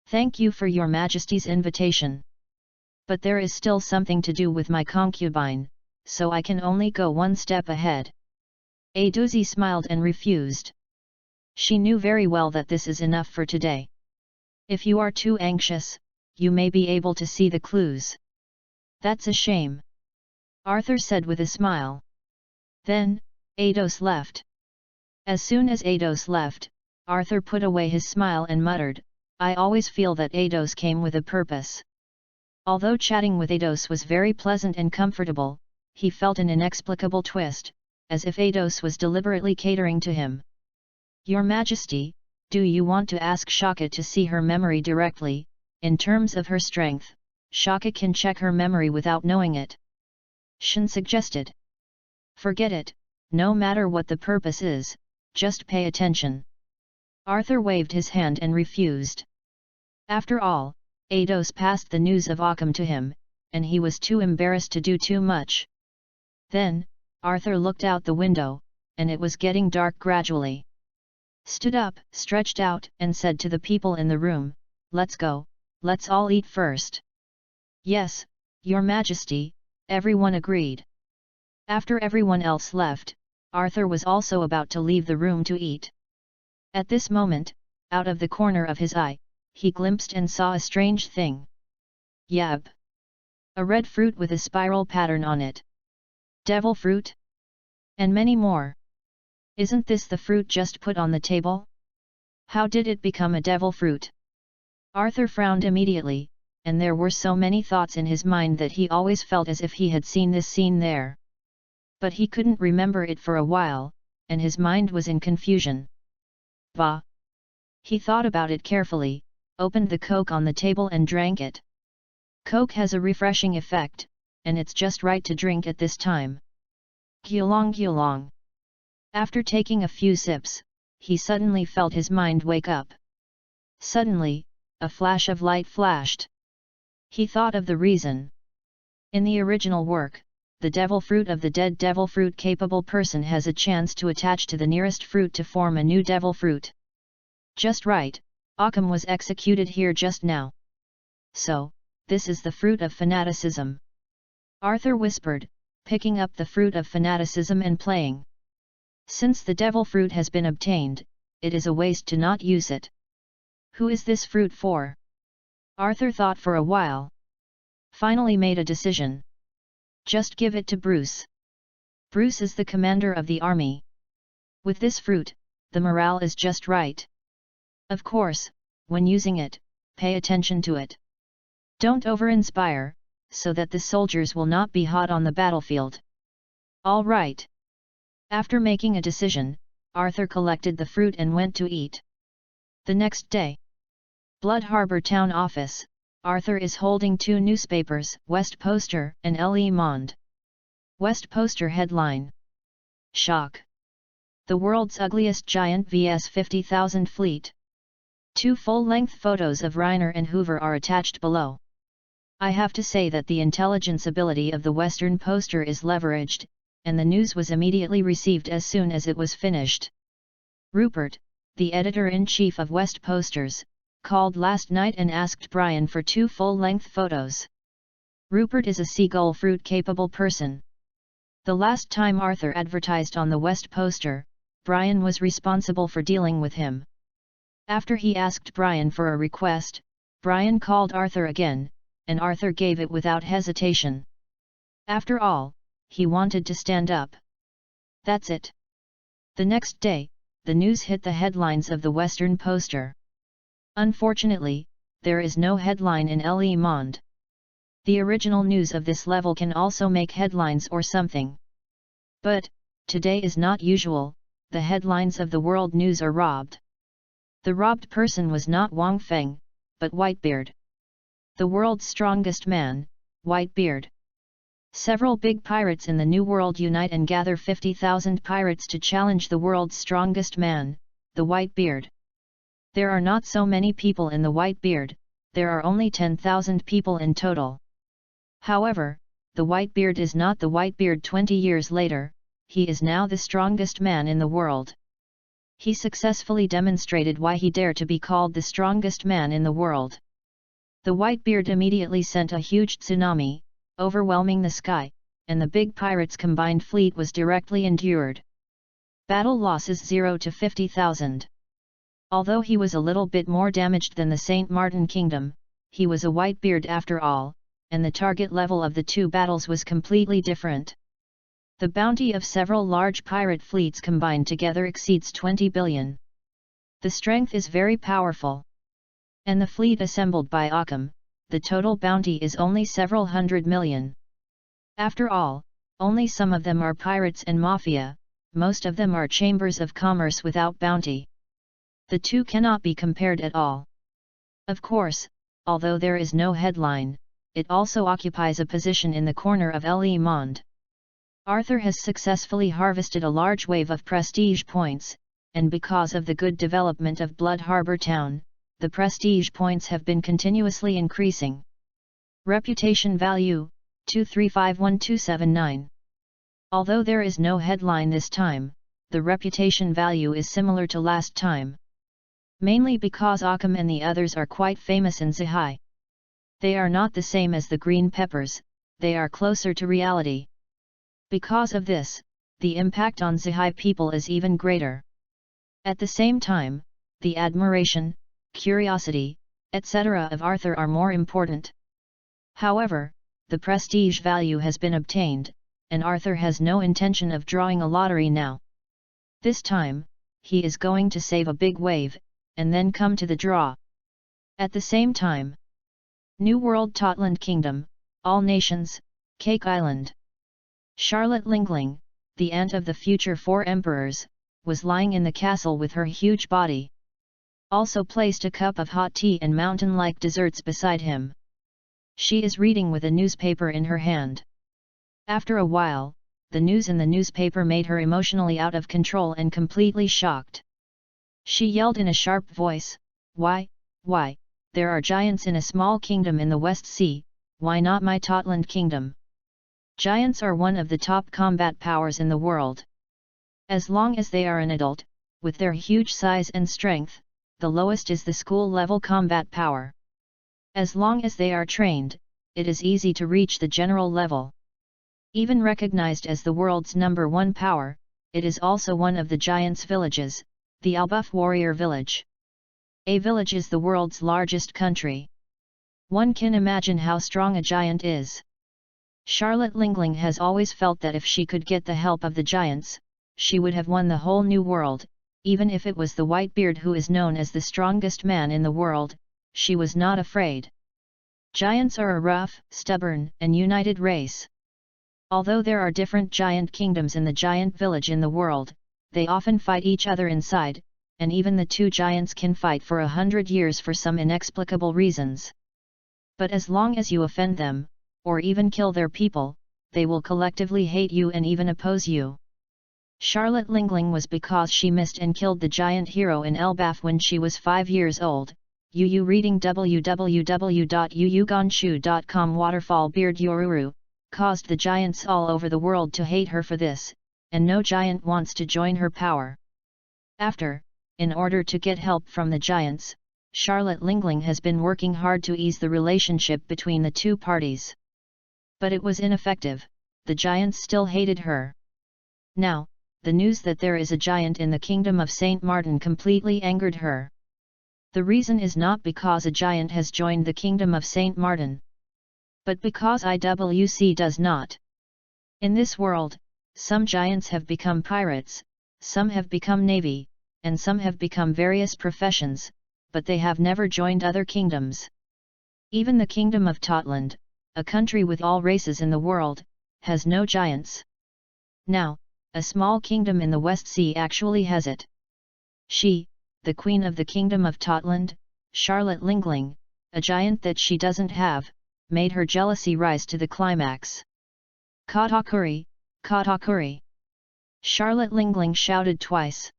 Thank you for your Majesty's invitation. But there is still something to do with my concubine, so I can only go one step ahead. Aduzi smiled and refused. She knew very well that this is enough for today. If you are too anxious, you may be able to see the clues. That's a shame. Arthur said with a smile. Then, Ados left. As soon as Ados left, Arthur put away his smile and muttered, I always feel that Ados came with a purpose. Although chatting with Ados was very pleasant and comfortable, he felt an inexplicable twist, as if Ados was deliberately catering to him. Your Majesty, do you want to ask Shaka to see her memory directly? In terms of her strength, Shaka can check her memory without knowing it. Shen suggested. Forget it, no matter what the purpose is, just pay attention. Arthur waved his hand and refused. After all, Ados passed the news of Occam to him, and he was too embarrassed to do too much. Then, Arthur looked out the window, and it was getting dark gradually. Stood up, stretched out, and said to the people in the room, let's go, let's all eat first. Yes, Your Majesty, everyone agreed. After everyone else left, Arthur was also about to leave the room to eat. At this moment, out of the corner of his eye, he glimpsed and saw a strange thing. Yab! A red fruit with a spiral pattern on it. Devil fruit? And many more. Isn't this the fruit just put on the table? How did it become a devil fruit? Arthur frowned immediately, and there were so many thoughts in his mind that he always felt as if he had seen this scene there. But he couldn't remember it for a while, and his mind was in confusion. Bah! He thought about it carefully, opened the Coke on the table and drank it. Coke has a refreshing effect, and it's just right to drink at this time. Gyulong gyulong. After taking a few sips, he suddenly felt his mind wake up. Suddenly, a flash of light flashed. He thought of the reason. In the original work, the devil fruit of the dead devil fruit capable person has a chance to attach to the nearest fruit to form a new devil fruit. Just right, Occam was executed here just now. So, this is the fruit of fanaticism. Arthur whispered, picking up the fruit of fanaticism and playing. Since the devil fruit has been obtained, it is a waste to not use it. Who is this fruit for? Arthur thought for a while. Finally made a decision. Just give it to Bruce. Bruce is the commander of the army. With this fruit, the morale is just right. Of course, when using it, pay attention to it. Don't over-inspire, so that the soldiers will not be hot on the battlefield. All right. After making a decision, Arthur collected the fruit and went to eat. The next day. Blood Harbor Town Office. Arthur is holding two newspapers, West Poster and Le Monde. West Poster headline. Shock. The world's ugliest giant vs 50,000 fleet. Two full-length photos of Reiner and Hoover are attached below. I have to say that the intelligence ability of the Western Poster is leveraged, and the news was immediately received as soon as it was finished. Rupert, the editor-in-chief of West Posters, called last night and asked Brian for two full-length photos. Rupert is a seagull fruit-capable person. The last time Arthur advertised on the West Poster, Brian was responsible for dealing with him. After he asked Brian for a request, Brian called Arthur again, and Arthur gave it without hesitation. After all, he wanted to stand up. That's it. The next day, the news hit the headlines of the Western Poster. Unfortunately, there is no headline in Le Monde. The original news of this level can also make headlines or something. But, today is not usual, the headlines of the world news are robbed. The robbed person was not Wang Feng, but Whitebeard. The world's strongest man, Whitebeard. Several big pirates in the New World unite and gather 50,000 pirates to challenge the world's strongest man, the Whitebeard. There are not so many people in the Whitebeard, there are only 10,000 people in total. However, the Whitebeard is not the Whitebeard 20 years later, he is now the strongest man in the world. He successfully demonstrated why he dared to be called the strongest man in the world. The Whitebeard immediately sent a huge tsunami, overwhelming the sky, and the big pirates' combined fleet was directly endured. Battle losses 0 to 50,000. Although he was a little bit more damaged than the St. Martin Kingdom, he was a Whitebeard after all, and the target level of the two battles was completely different. The bounty of several large pirate fleets combined together exceeds 20 billion. The strength is very powerful. And the fleet assembled by Occam, the total bounty is only several hundred million. After all, only some of them are pirates and mafia, most of them are chambers of commerce without bounty. The two cannot be compared at all. Of course, although there is no headline, it also occupies a position in the corner of Le Monde. Arthur has successfully harvested a large wave of prestige points, and because of the good development of Blood Harbor Town, the prestige points have been continuously increasing. Reputation value, 2351279. Although there is no headline this time, the reputation value is similar to last time. Mainly because Occam and the others are quite famous in Zihai. They are not the same as the green peppers, they are closer to reality. Because of this, the impact on Zihai people is even greater. At the same time, the admiration, curiosity, etc. of Arthur are more important. However, the prestige value has been obtained, and Arthur has no intention of drawing a lottery now. This time, he is going to save a big wave, and then come to the draw. At the same time, New World Totland Kingdom, All Nations, Cake Island. Charlotte Lingling, the aunt of the future 4 emperors, was lying in the castle with her huge body. Also placed a cup of hot tea and mountain-like desserts beside him. She is reading with a newspaper in her hand. After a while, the news in the newspaper made her emotionally out of control and completely shocked. She yelled in a sharp voice, Why, there are giants in a small kingdom in the West Sea, why not my Totland kingdom? Giants are one of the top combat powers in the world. As long as they are an adult, with their huge size and strength, the lowest is the school-level combat power. As long as they are trained, it is easy to reach the general level. Even recognized as the world's #1 power, it is also one of the giants' villages, the Albuff warrior village. A village is the world's largest country. One can imagine how strong a giant is. Charlotte Lingling has always felt that if she could get the help of the giants, she would have won the whole new world, even if it was the Whitebeard who is known as the strongest man in the world. She was not afraid. Giants are a rough, stubborn, and united race. Although there are different giant kingdoms in the giant village in the world, they often fight each other inside, and even the two giants can fight for 100 years for some inexplicable reasons. But as long as you offend them, or even kill their people, they will collectively hate you and even oppose you. Charlotte Lingling was because she missed and killed the giant hero in Elbaf when she was 5 years old. Yu reading www.yuyugonshu.com. Waterfall Beard Yoruru caused the giants all over the world to hate her for this, and no giant wants to join her power. In order to get help from the giants, Charlotte Lingling has been working hard to ease the relationship between the two parties. But it was ineffective, the giants still hated her. Now, the news that there is a giant in the kingdom of Saint Martin completely angered her. The reason is not because a giant has joined the kingdom of Saint Martin, but because IWC does not. In this world, some giants have become pirates, some have become navy, and some have become various professions, but they have never joined other kingdoms. Even the kingdom of Totland, a country with all races in the world, has no giants. Now, a small kingdom in the West Sea actually has it. She, the queen of the kingdom of Totland, Charlotte Lingling, a giant that she doesn't have, made her jealousy rise to the climax. Katakuri, Katakuri! Charlotte Lingling shouted twice.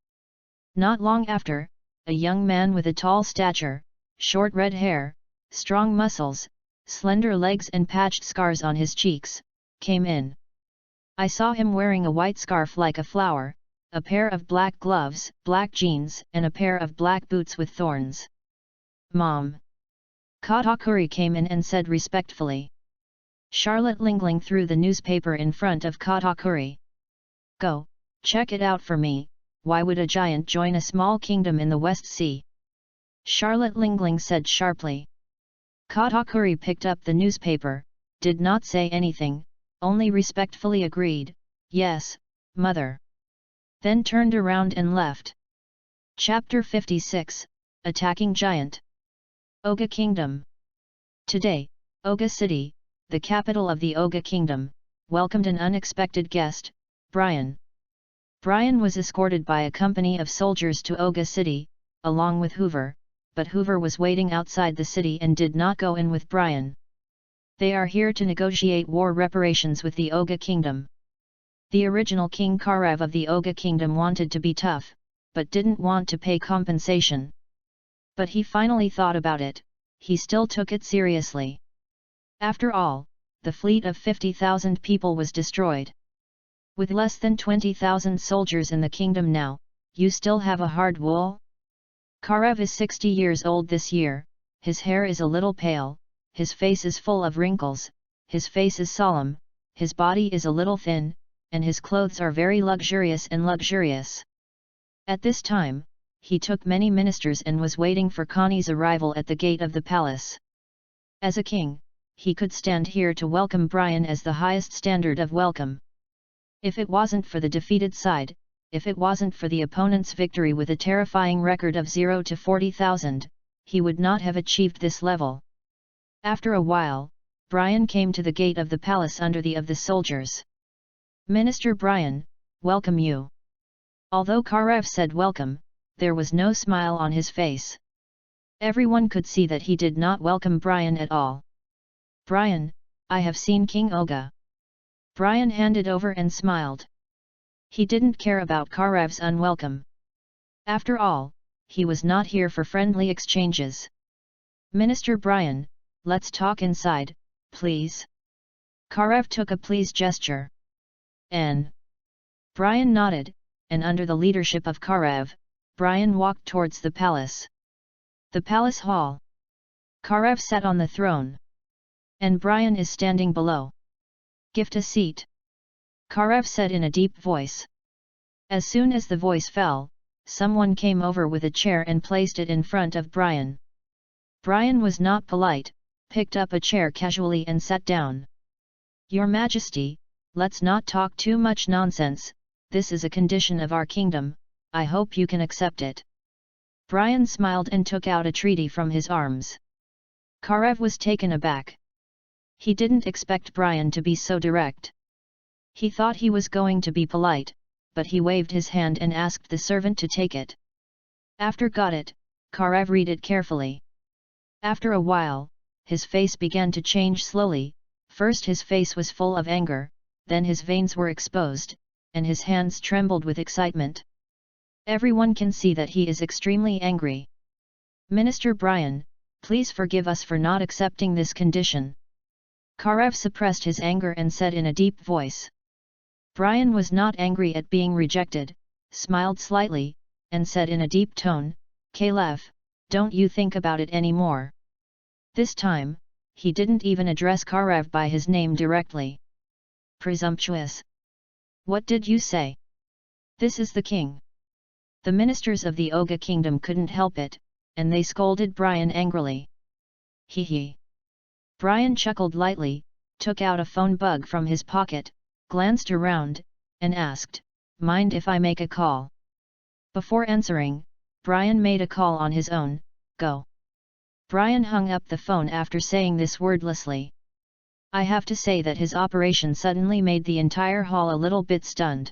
Not long after, a young man with a tall stature, short red hair, strong muscles, slender legs and patched scars on his cheeks, came in. I saw him wearing a white scarf like a flower, a pair of black gloves, black jeans, and a pair of black boots with thorns. Mom! Katakuri came in and said respectfully. Charlotte Lingling threw the newspaper in front of Katakuri. Go, check it out for me. Why would a giant join a small kingdom in the West Sea? Charlotte Lingling said sharply. Katakuri picked up the newspaper, did not say anything, only respectfully agreed, Yes, mother. Then turned around and left. Chapter 56, Attacking Giant. Oga Kingdom. Today, Oga City, the capital of the Oga Kingdom, welcomed an unexpected guest, Brian. Brian was escorted by a company of soldiers to Oga City, along with Hoover, but Hoover was waiting outside the city and did not go in with Brian. They are here to negotiate war reparations with the Oga Kingdom. The original King Karev of the Oga Kingdom wanted to be tough, but didn't want to pay compensation. But he finally thought about it, he still took it seriously. After all, the fleet of 50,000 people was destroyed. With less than 20,000 soldiers in the kingdom now, you still have a hard wool? Karev is 60 years old this year, his hair is a little pale, his face is full of wrinkles, his face is solemn, his body is a little thin, and his clothes are very luxurious and luxurious. At this time, he took many ministers and was waiting for Connie's arrival at the gate of the palace. As a king, he could stand here to welcome Brian as the highest standard of welcome. If it wasn't for the defeated side, if it wasn't for the opponent's victory with a terrifying record of 0 to 40,000, he would not have achieved this level. After a while, Brian came to the gate of the palace under the of the soldiers. Minister Brian, welcome you. Although Karev said welcome, there was no smile on his face. Everyone could see that he did not welcome Brian at all. Brian, I have seen King Oga. Brian handed over and smiled. He didn't care about Karev's unwelcome. After all, he was not here for friendly exchanges. Minister Brian, let's talk inside, please. Karev took a please gesture. N. Brian nodded, and under the leadership of Karev, Brian walked towards the palace. The palace hall. Karev sat on the throne. And Brian is standing below. Gift a seat. Karev said in a deep voice. As soon as the voice fell, someone came over with a chair and placed it in front of Brian. Brian was not polite, picked up a chair casually and sat down. Your Majesty, let's not talk too much nonsense, this is a condition of our kingdom, I hope you can accept it. Brian smiled and took out a treaty from his arms. Karev was taken aback. He didn't expect Brian to be so direct. He thought he was going to be polite, but he waved his hand and asked the servant to take it. After got it, Karev read it carefully. After a while, his face began to change slowly. First his face was full of anger, then his veins were exposed, and his hands trembled with excitement. Everyone can see that he is extremely angry. Minister Brian, please forgive us for not accepting this condition. Karev suppressed his anger and said in a deep voice. Brian was not angry at being rejected, smiled slightly, and said in a deep tone, Kalev, don't you think about it anymore. This time, he didn't even address Karev by his name directly. Presumptuous. What did you say? This is the king. The ministers of the Oga kingdom couldn't help it, and they scolded Brian angrily. Hee hee. Brian chuckled lightly, took out a phone bug from his pocket, glanced around, and asked, mind if I make a call? Before answering, Brian made a call on his own, go. Brian hung up the phone after saying this wordlessly. I have to say that his operation suddenly made the entire hall a little bit stunned.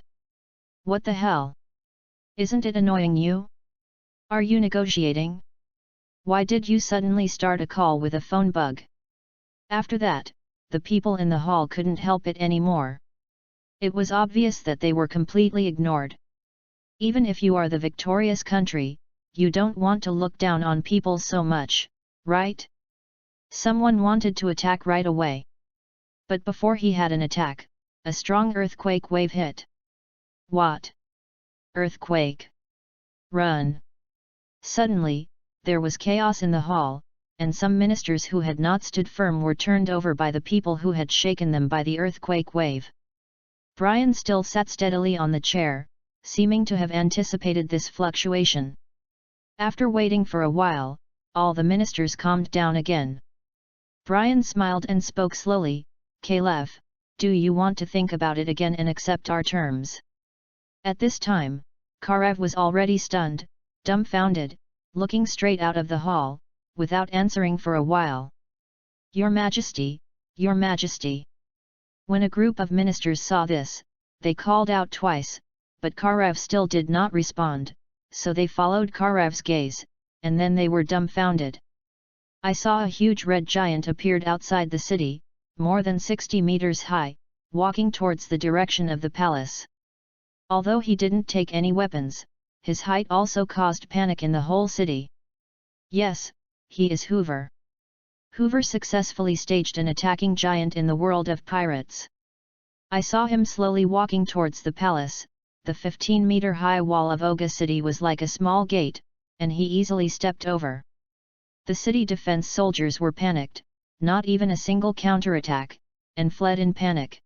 What the hell? Isn't it annoying you? Are you negotiating? Why did you suddenly start a call with a phone bug? After that, the people in the hall couldn't help it anymore. It was obvious that they were completely ignored. Even if you are the victorious country, you don't want to look down on people so much, right? Someone wanted to attack right away. But before he had an attack, a strong earthquake wave hit. What? Earthquake. Run. Suddenly, there was chaos in the hall, and some ministers who had not stood firm were turned over by the people who had shaken them by the earthquake wave. Brian still sat steadily on the chair, seeming to have anticipated this fluctuation. After waiting for a while, all the ministers calmed down again. Brian smiled and spoke slowly, Kalev, do you want to think about it again and accept our terms? At this time, Karev was already stunned, dumbfounded, looking straight out of the hall, without answering for a while. Your Majesty, Your Majesty. When a group of ministers saw this, they called out twice, but Karev still did not respond, so they followed Karev's gaze, and then they were dumbfounded. I saw a huge red giant appeared outside the city, more than 60 meters high, walking towards the direction of the palace. Although he didn't take any weapons, his height also caused panic in the whole city. Yes, he is Hoover. Hoover successfully staged an attacking giant in the world of pirates. I saw him slowly walking towards the palace. The 15-meter-high wall of Oga City was like a small gate, and he easily stepped over. The city defense soldiers were panicked, not even a single counterattack, and fled in panic.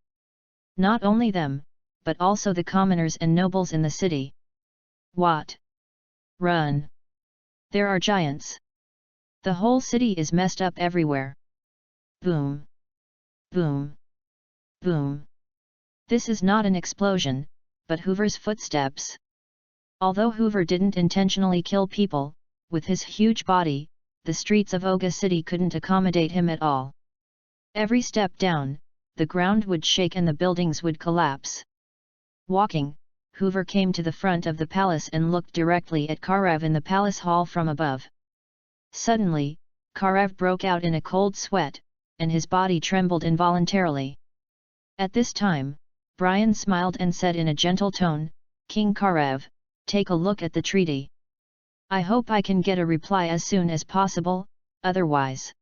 Not only them, but also the commoners and nobles in the city. What? Run! There are giants! The whole city is messed up everywhere. Boom! Boom! Boom! This is not an explosion, but Hoover's footsteps. Although Hoover didn't intentionally kill people, with his huge body, the streets of Oga City couldn't accommodate him at all. Every step down, the ground would shake and the buildings would collapse. Walking, Hoover came to the front of the palace and looked directly at Karev in the palace hall from above. Suddenly, Karev broke out in a cold sweat, and his body trembled involuntarily. At this time, Brian smiled and said in a gentle tone, "King Karev, take a look at the treaty. I hope I can get a reply as soon as possible, otherwise."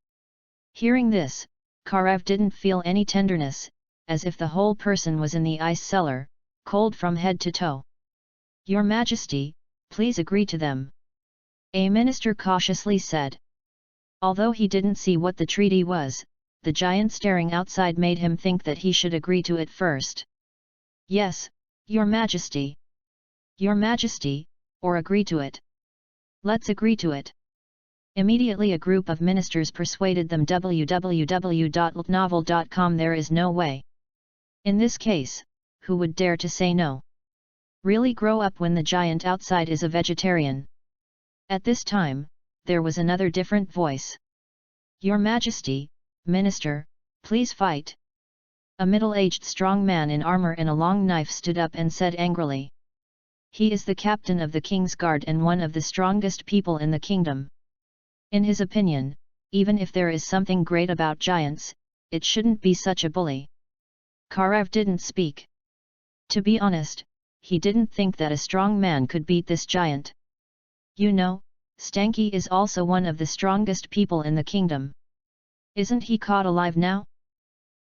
Hearing this, Karev didn't feel any tenderness, as if the whole person was in the ice cellar, cold from head to toe. "Your Majesty, please agree to them," a minister cautiously said. Although he didn't see what the treaty was, the giant staring outside made him think that he should agree to it first. "Yes, Your Majesty. Your Majesty, or agree to it. Let's agree to it." Immediately a group of ministers persuaded them. www.novel.com. There is no way. In this case, who would dare to say no? Really grow up when the giant outside is a vegetarian. At this time, there was another different voice. "Your Majesty, Minister, please fight." A middle-aged strong man in armor and a long knife stood up and said angrily. He is the captain of the king's guard and one of the strongest people in the kingdom. In his opinion, even if there is something great about giants, it shouldn't be such a bully. Karev didn't speak. To be honest, he didn't think that a strong man could beat this giant. You know, Stanky is also one of the strongest people in the kingdom. Isn't he caught alive now?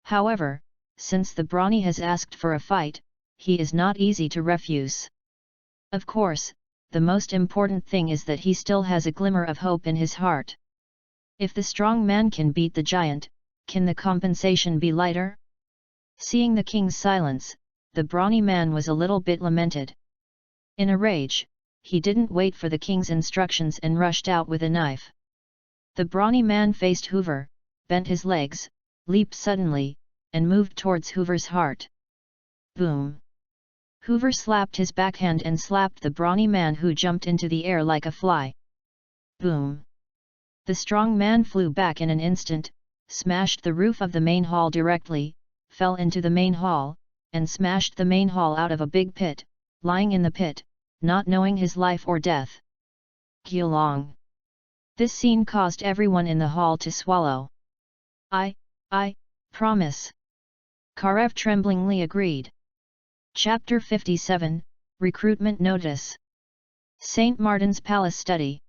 However, since the brawny has asked for a fight, he is not easy to refuse. Of course, the most important thing is that he still has a glimmer of hope in his heart. If the strong man can beat the giant, can the compensation be lighter? Seeing the king's silence, the brawny man was a little bit lamented. In a rage, he didn't wait for the king's instructions and rushed out with a knife. The brawny man faced Hoover, bent his legs, leaped suddenly, and moved towards Hoover's heart. Boom! Hoover slapped his backhand and slapped the brawny man, who jumped into the air like a fly. Boom! The strong man flew back in an instant, smashed the roof of the main hall directly, fell into the main hall, and smashed the main hall out of a big pit, lying in the pit, not knowing his life or death. Gyalong! This scene caused everyone in the hall to swallow. I promise." Karev tremblingly agreed. Chapter 57, Recruitment Notice. St. Martin's Palace Study.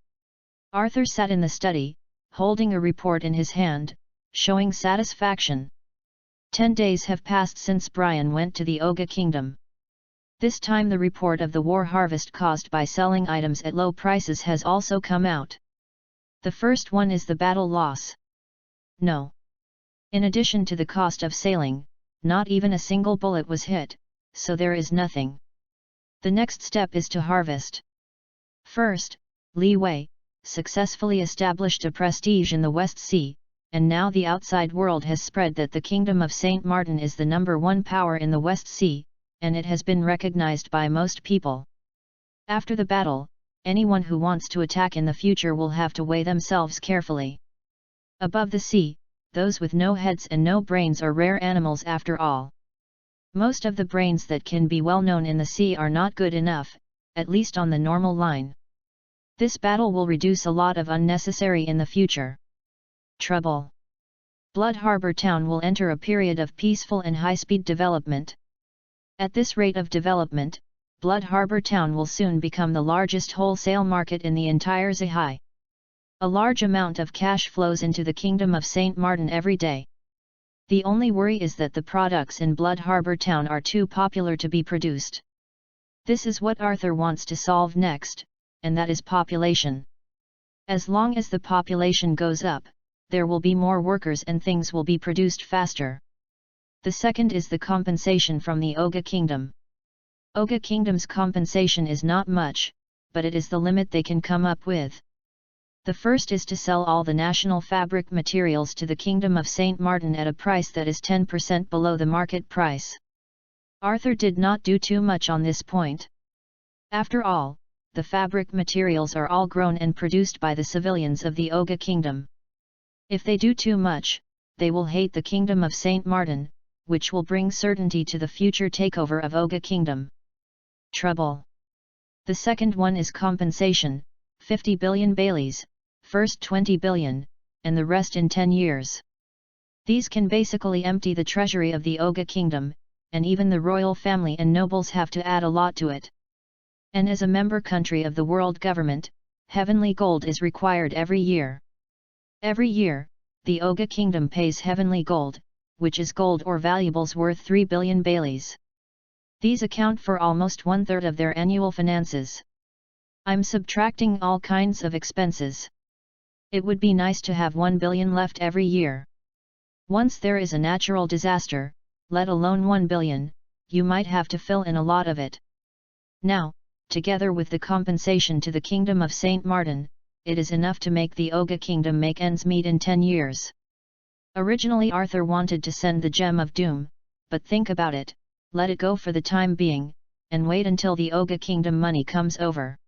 Arthur sat in the study, holding a report in his hand, showing satisfaction. 10 days have passed since Brian went to the Oga Kingdom. This time the report of the war harvest caused by selling items at low prices has also come out. The first one is the battle loss. No. In addition to the cost of sailing, not even a single bullet was hit, so there is nothing. The next step is to harvest. First, Li Wei successfully established a prestige in the West Sea, and now the outside world has spread that the Kingdom of St. Martin is the #1 power in the West Sea, and it has been recognized by most people. After the battle, anyone who wants to attack in the future will have to weigh themselves carefully. Above the sea, those with no heads and no brains are rare animals after all. Most of the brains that can be well known in the sea are not good enough, at least on the normal line. This battle will reduce a lot of unnecessary in the future. Trouble. Blood Harbor Town will enter a period of peaceful and high-speed development. At this rate of development, Blood Harbor Town will soon become the largest wholesale market in the entire Zihai. A large amount of cash flows into the Kingdom of St. Martin every day. The only worry is that the products in Blood Harbor Town are too popular to be produced. This is what Arthur wants to solve next, and that is population. As long as the population goes up, there will be more workers and things will be produced faster. The second is the compensation from the Oga Kingdom. Oga Kingdom's compensation is not much, but it is the limit they can come up with. The first is to sell all the national fabric materials to the Kingdom of St. Martin at a price that is 10% below the market price. Arthur did not do too much on this point. After all, the fabric materials are all grown and produced by the civilians of the Oga Kingdom. If they do too much, they will hate the Kingdom of St. Martin, which will bring certainty to the future takeover of Oga Kingdom. Trouble. The second one is compensation, 50 billion Baileys, first 20 billion, and the rest in 10 years. These can basically empty the treasury of the Oga kingdom, and even the royal family and nobles have to add a lot to it. And as a member country of the world government, heavenly gold is required every year. Every year, the Oga kingdom pays heavenly gold, which is gold or valuables worth 3 billion baileys. These account for almost 1/3 of their annual finances. I'm subtracting all kinds of expenses. It would be nice to have 1 billion left every year. Once there is a natural disaster, let alone 1 billion, you might have to fill in a lot of it. Now, together with the compensation to the Kingdom of Saint Martin, it is enough to make the Oga kingdom make ends meet in 10 years. Originally Arthur wanted to send the Gem of Doom, but think about it, let it go for the time being, and wait until the Oga kingdom money comes over.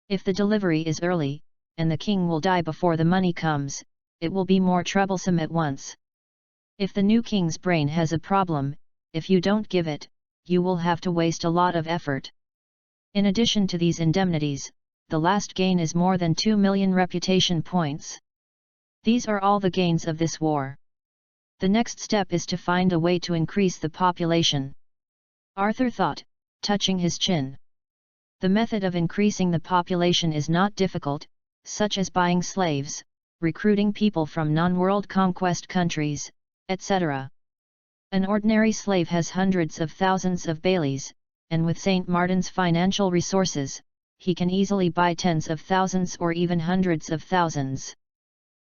If the delivery is early, and the king will die before the money comes, it will be more troublesome at once. If the new king's brain has a problem, if you don't give it, you will have to waste a lot of effort. In addition to these indemnities, the last gain is more than 2 million reputation points. These are all the gains of this war. The next step is to find a way to increase the population. Arthur thought, touching his chin. The method of increasing the population is not difficult, such as buying slaves, recruiting people from non-world conquest countries, etc. An ordinary slave has hundreds of thousands of baileys, and with St. Martin's financial resources, he can easily buy tens of thousands or even hundreds of thousands.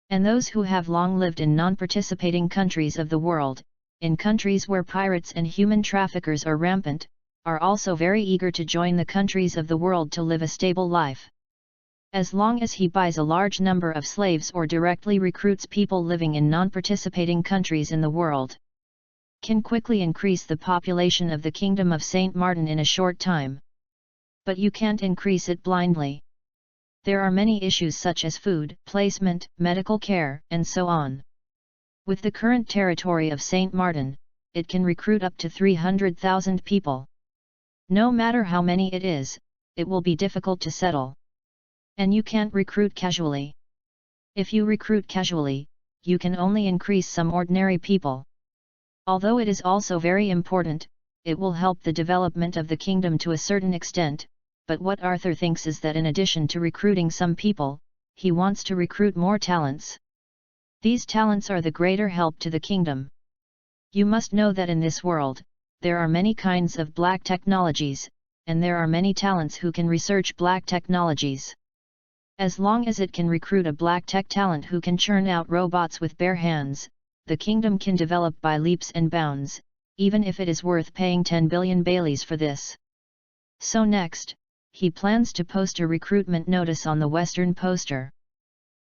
And those who have long lived in non-participating countries of the world, in countries where pirates and human traffickers are rampant, are also very eager to join the countries of the world to live a stable life. As long as he buys a large number of slaves or directly recruits people living in non-participating countries in the world, can quickly increase the population of the Kingdom of Saint Martin in a short time. But you can't increase it blindly. There are many issues such as food, placement, medical care, and so on. With the current territory of Saint Martin, it can recruit up to 300,000 people. No matter how many it is, it will be difficult to settle. And you can't recruit casually. If you recruit casually, you can only increase some ordinary people. Although it is also very important, it will help the development of the kingdom to a certain extent, but what Arthur thinks is that in addition to recruiting some people, he wants to recruit more talents. These talents are the greater help to the kingdom. You must know that in this world, there are many kinds of black technologies, and there are many talents who can research black technologies. As long as it can recruit a black tech talent who can churn out robots with bare hands, the kingdom can develop by leaps and bounds, even if it is worth paying 10 billion baileys for this. So next, he plans to post a recruitment notice on the western poster.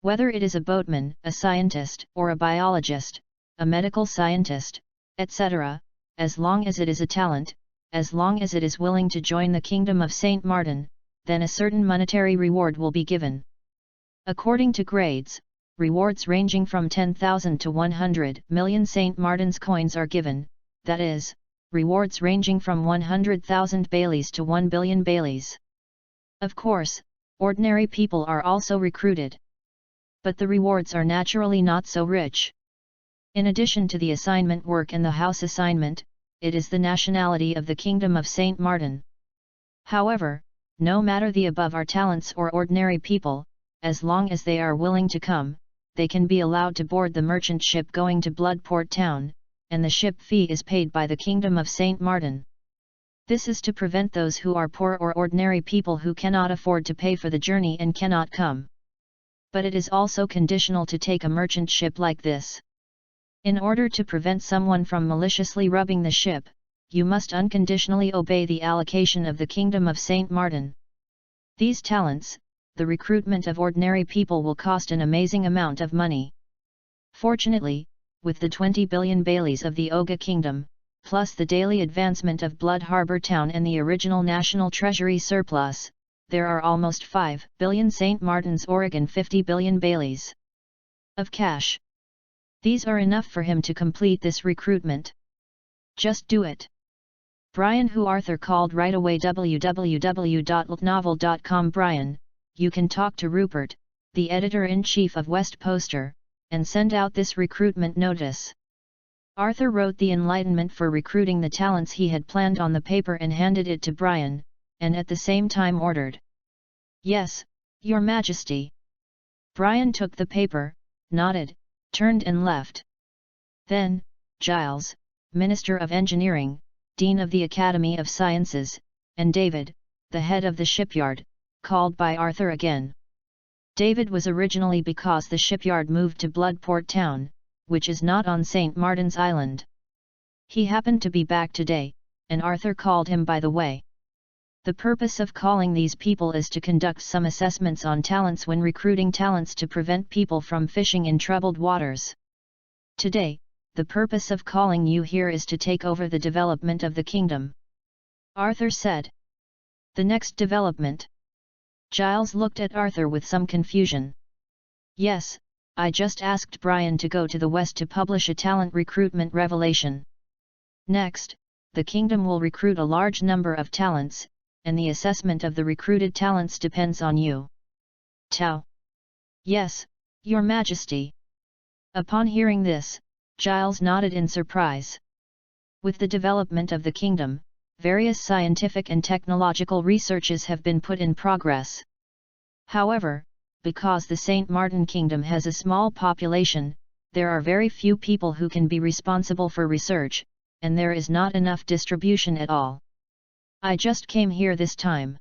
Whether it is a boatman, a scientist, or a biologist, a medical scientist, etc., as long as it is a talent, as long as it is willing to join the Kingdom of Saint Martin, then a certain monetary reward will be given. According to grades, rewards ranging from 10,000 to 100 million St. Martin's coins are given, that is, rewards ranging from 100,000 baileys to 1 billion baileys. Of course, ordinary people are also recruited. But the rewards are naturally not so rich. In addition to the assignment work and the house assignment, it is the nationality of the Kingdom of Saint Martin. However, no matter the above are talents or ordinary people, as long as they are willing to come, they can be allowed to board the merchant ship going to Bloodport Town, and the ship fee is paid by the Kingdom of Saint Martin. This is to prevent those who are poor or ordinary people who cannot afford to pay for the journey and cannot come. But it is also conditional to take a merchant ship like this. In order to prevent someone from maliciously rubbing the ship, you must unconditionally obey the allocation of the Kingdom of Saint Martin. These talents, the recruitment of ordinary people, will cost an amazing amount of money. Fortunately, with the 20 billion baileys of the Oga Kingdom, plus the daily advancement of Blood Harbor Town and the original national treasury surplus, there are almost 5 billion St. Martin's Oregon 50 billion baileys of cash. These are enough for him to complete this recruitment. Just do it. Brian, who Arthur called right away, www.ltnovel.com. Brian, you can talk to Rupert, the editor-in-chief of West Poster, and send out this recruitment notice. Arthur wrote the enlightenment for recruiting the talents he had planned on the paper and handed it to Brian, and at the same time ordered, "Yes, Your Majesty." Brian took the paper, nodded, turned and left. Then, Giles, Minister of Engineering, Dean of the Academy of Sciences, and David, the head of the shipyard, called by Arthur again. David was originally because the shipyard moved to Bloodport Town, which is not on St. Martin's Island. He happened to be back today, and Arthur called him by the way. The purpose of calling these people is to conduct some assessments on talents when recruiting talents to prevent people from fishing in troubled waters. Today, the purpose of calling you here is to take over the development of the kingdom. Arthur said. The next development? Giles looked at Arthur with some confusion. Yes, I just asked Brian to go to the west to publish a talent recruitment revelation. Next, the kingdom will recruit a large number of talents, and the assessment of the recruited talents depends on you. Tau. Yes, Your Majesty. Upon hearing this, Giles nodded in surprise. With the development of the kingdom, various scientific and technological researches have been put in progress. However, because the St. Martin Kingdom has a small population, there are very few people who can be responsible for research, and there is not enough distribution at all. I just came here this time.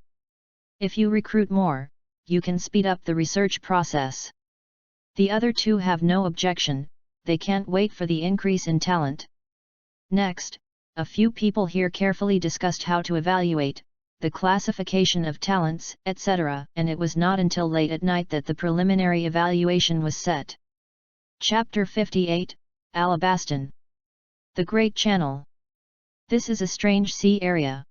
If you recruit more, you can speed up the research process. The other two have no objection, they can't wait for the increase in talent. Next, a few people here carefully discussed how to evaluate the classification of talents, etc., and it was not until late at night that the preliminary evaluation was set. Chapter 58, Alabaston. The Great Channel. This is a strange sea area.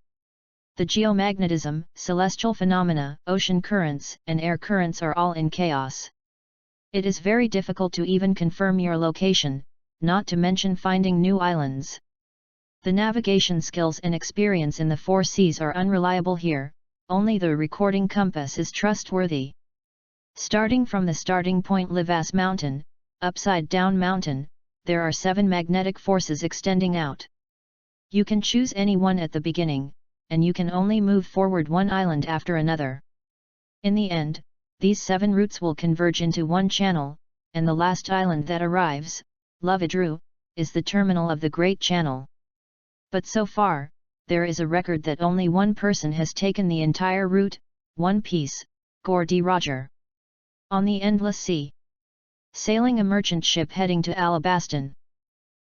The geomagnetism, celestial phenomena, ocean currents, and air currents are all in chaos. It is very difficult to even confirm your location, not to mention finding new islands. The navigation skills and experience in the four seas are unreliable here, only the recording compass is trustworthy. Starting from the starting point Livas Mountain, Upside Down Mountain, there are 7 magnetic forces extending out. You can choose any one at the beginning, and you can only move forward one island after another. In the end, these 7 routes will converge into one channel, and the last island that arrives, Lovedrew, is the terminal of the Great Channel. But so far, there is a record that only one person has taken the entire route, one piece, Gordy Roger. On the endless sea. Sailing a merchant ship heading to Alabaston.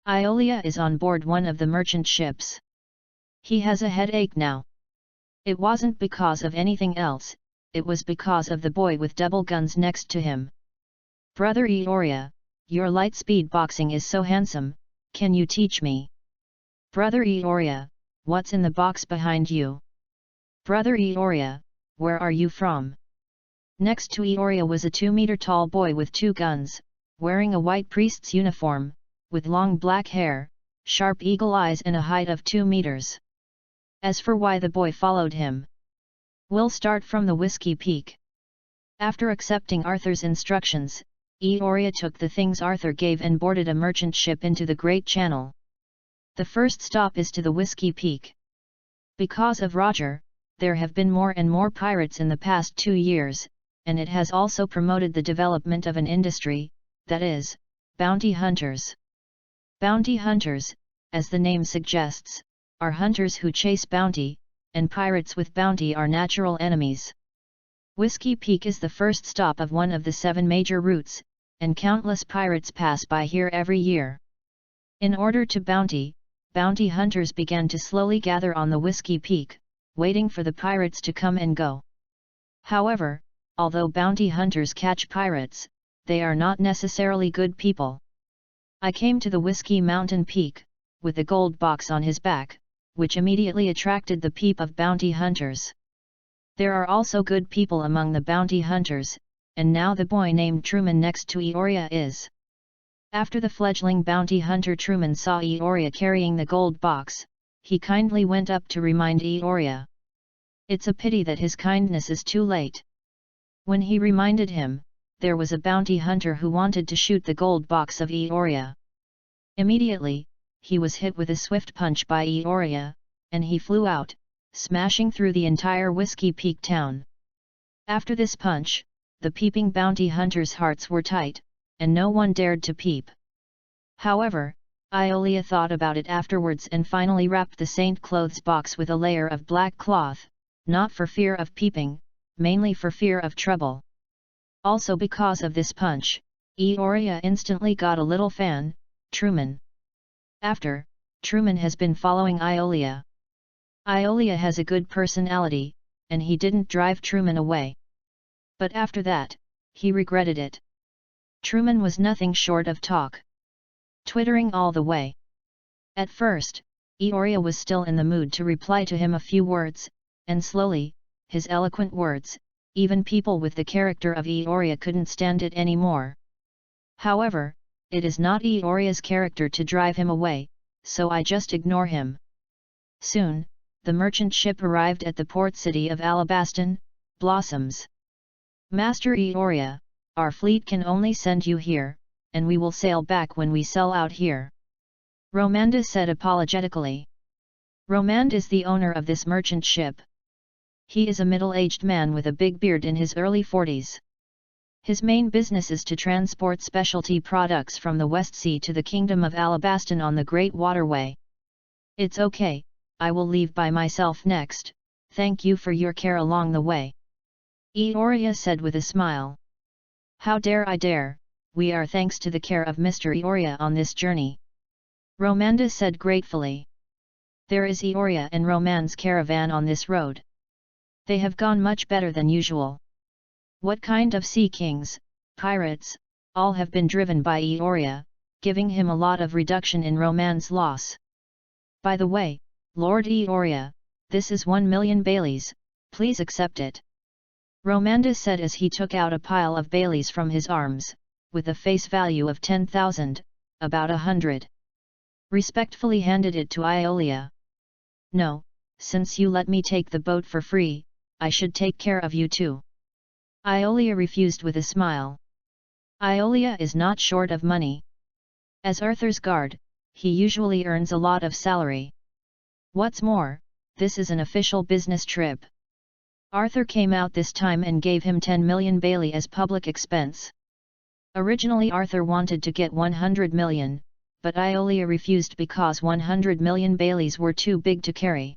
Iolia is on board one of the merchant ships. He has a headache now. It wasn't because of anything else, it was because of the boy with double guns next to him. Brother Eoria, your light speed boxing is so handsome, can you teach me? Brother Eoria, what's in the box behind you? Brother Eoria, where are you from? Next to Eoria was a 2-meter tall boy with 2 guns, wearing a white priest's uniform, with long black hair, sharp eagle eyes and a height of 2 meters. As for why the boy followed him, we'll start from the Whiskey Peak. After accepting Arthur's instructions, Eoria took the things Arthur gave and boarded a merchant ship into the Great Channel. The first stop is to the Whiskey Peak. Because of Roger, there have been more and more pirates in the past 2 years, and it has also promoted the development of an industry, that is, bounty hunters. Bounty hunters, as the name suggests, are hunters who chase bounty, and pirates with bounty are natural enemies. Whiskey Peak is the first stop of one of the 7 major routes, and countless pirates pass by here every year. In order to bounty hunters began to slowly gather on the Whiskey Peak, waiting for the pirates to come and go. However, although bounty hunters catch pirates, they are not necessarily good people. I came to the Whiskey Mountain Peak, with a gold box on his back, which immediately attracted the peep of bounty hunters. There are also good people among the bounty hunters, and now the boy named Truman next to Eoria is. After the fledgling bounty hunter Truman saw Eoria carrying the gold box, he kindly went up to remind Eoria. It's a pity that his kindness is too late. When he reminded him, there was a bounty hunter who wanted to shoot the gold box of Eoria. Immediately, he was hit with a swift punch by Eoria, and he flew out, smashing through the entire Whiskey Peak town. After this punch, the peeping bounty hunters' hearts were tight, and no one dared to peep. However, Iolia thought about it afterwards and finally wrapped the Saint Clothes box with a layer of black cloth, not for fear of peeping, mainly for fear of trouble. Also because of this punch, Eoria instantly got a little fan, Truman. After, Truman has been following Iolia. Iolia has a good personality, and he didn't drive Truman away. But after that, he regretted it. Truman was nothing short of talk, twittering all the way. At first, Eoria was still in the mood to reply to him a few words, and slowly, his eloquent words, even people with the character of Eoria couldn't stand it anymore. However, it is not Eoria's character to drive him away, so I just ignore him. Soon, the merchant ship arrived at the port city of Alabaston, Blossoms. Master Eoria, our fleet can only send you here, and we will sail back when we sell out here. Romanda said apologetically. Romand is the owner of this merchant ship. He is a middle-aged man with a big beard in his early 40s. His main business is to transport specialty products from the West Sea to the Kingdom of Alabaston on the Great Waterway. It's okay, I will leave by myself next, thank you for your care along the way. Eoria said with a smile. How dare I dare, we are thanks to the care of Mr. Eoria on this journey. Romanda said gratefully. There is Eoria and Romand's caravan on this road. They have gone much better than usual. What kind of sea kings, pirates, all have been driven by Eoria, giving him a lot of reduction in Romand's loss. By the way, Lord Eoria, this is 1 million Baileys, please accept it. Romanda said as he took out a pile of Baileys from his arms, with a face value of 10,000, about 100. Respectfully handed it to Iolia. No, since you let me take the boat for free, I should take care of you too. Iolia refused with a smile. Iolia is not short of money. As Arthur's guard, he usually earns a lot of salary. What's more, this is an official business trip. Arthur came out this time and gave him 10 million Bailey as public expense. Originally Arthur wanted to get 100 million, but Iolia refused because 100 million Baileys were too big to carry.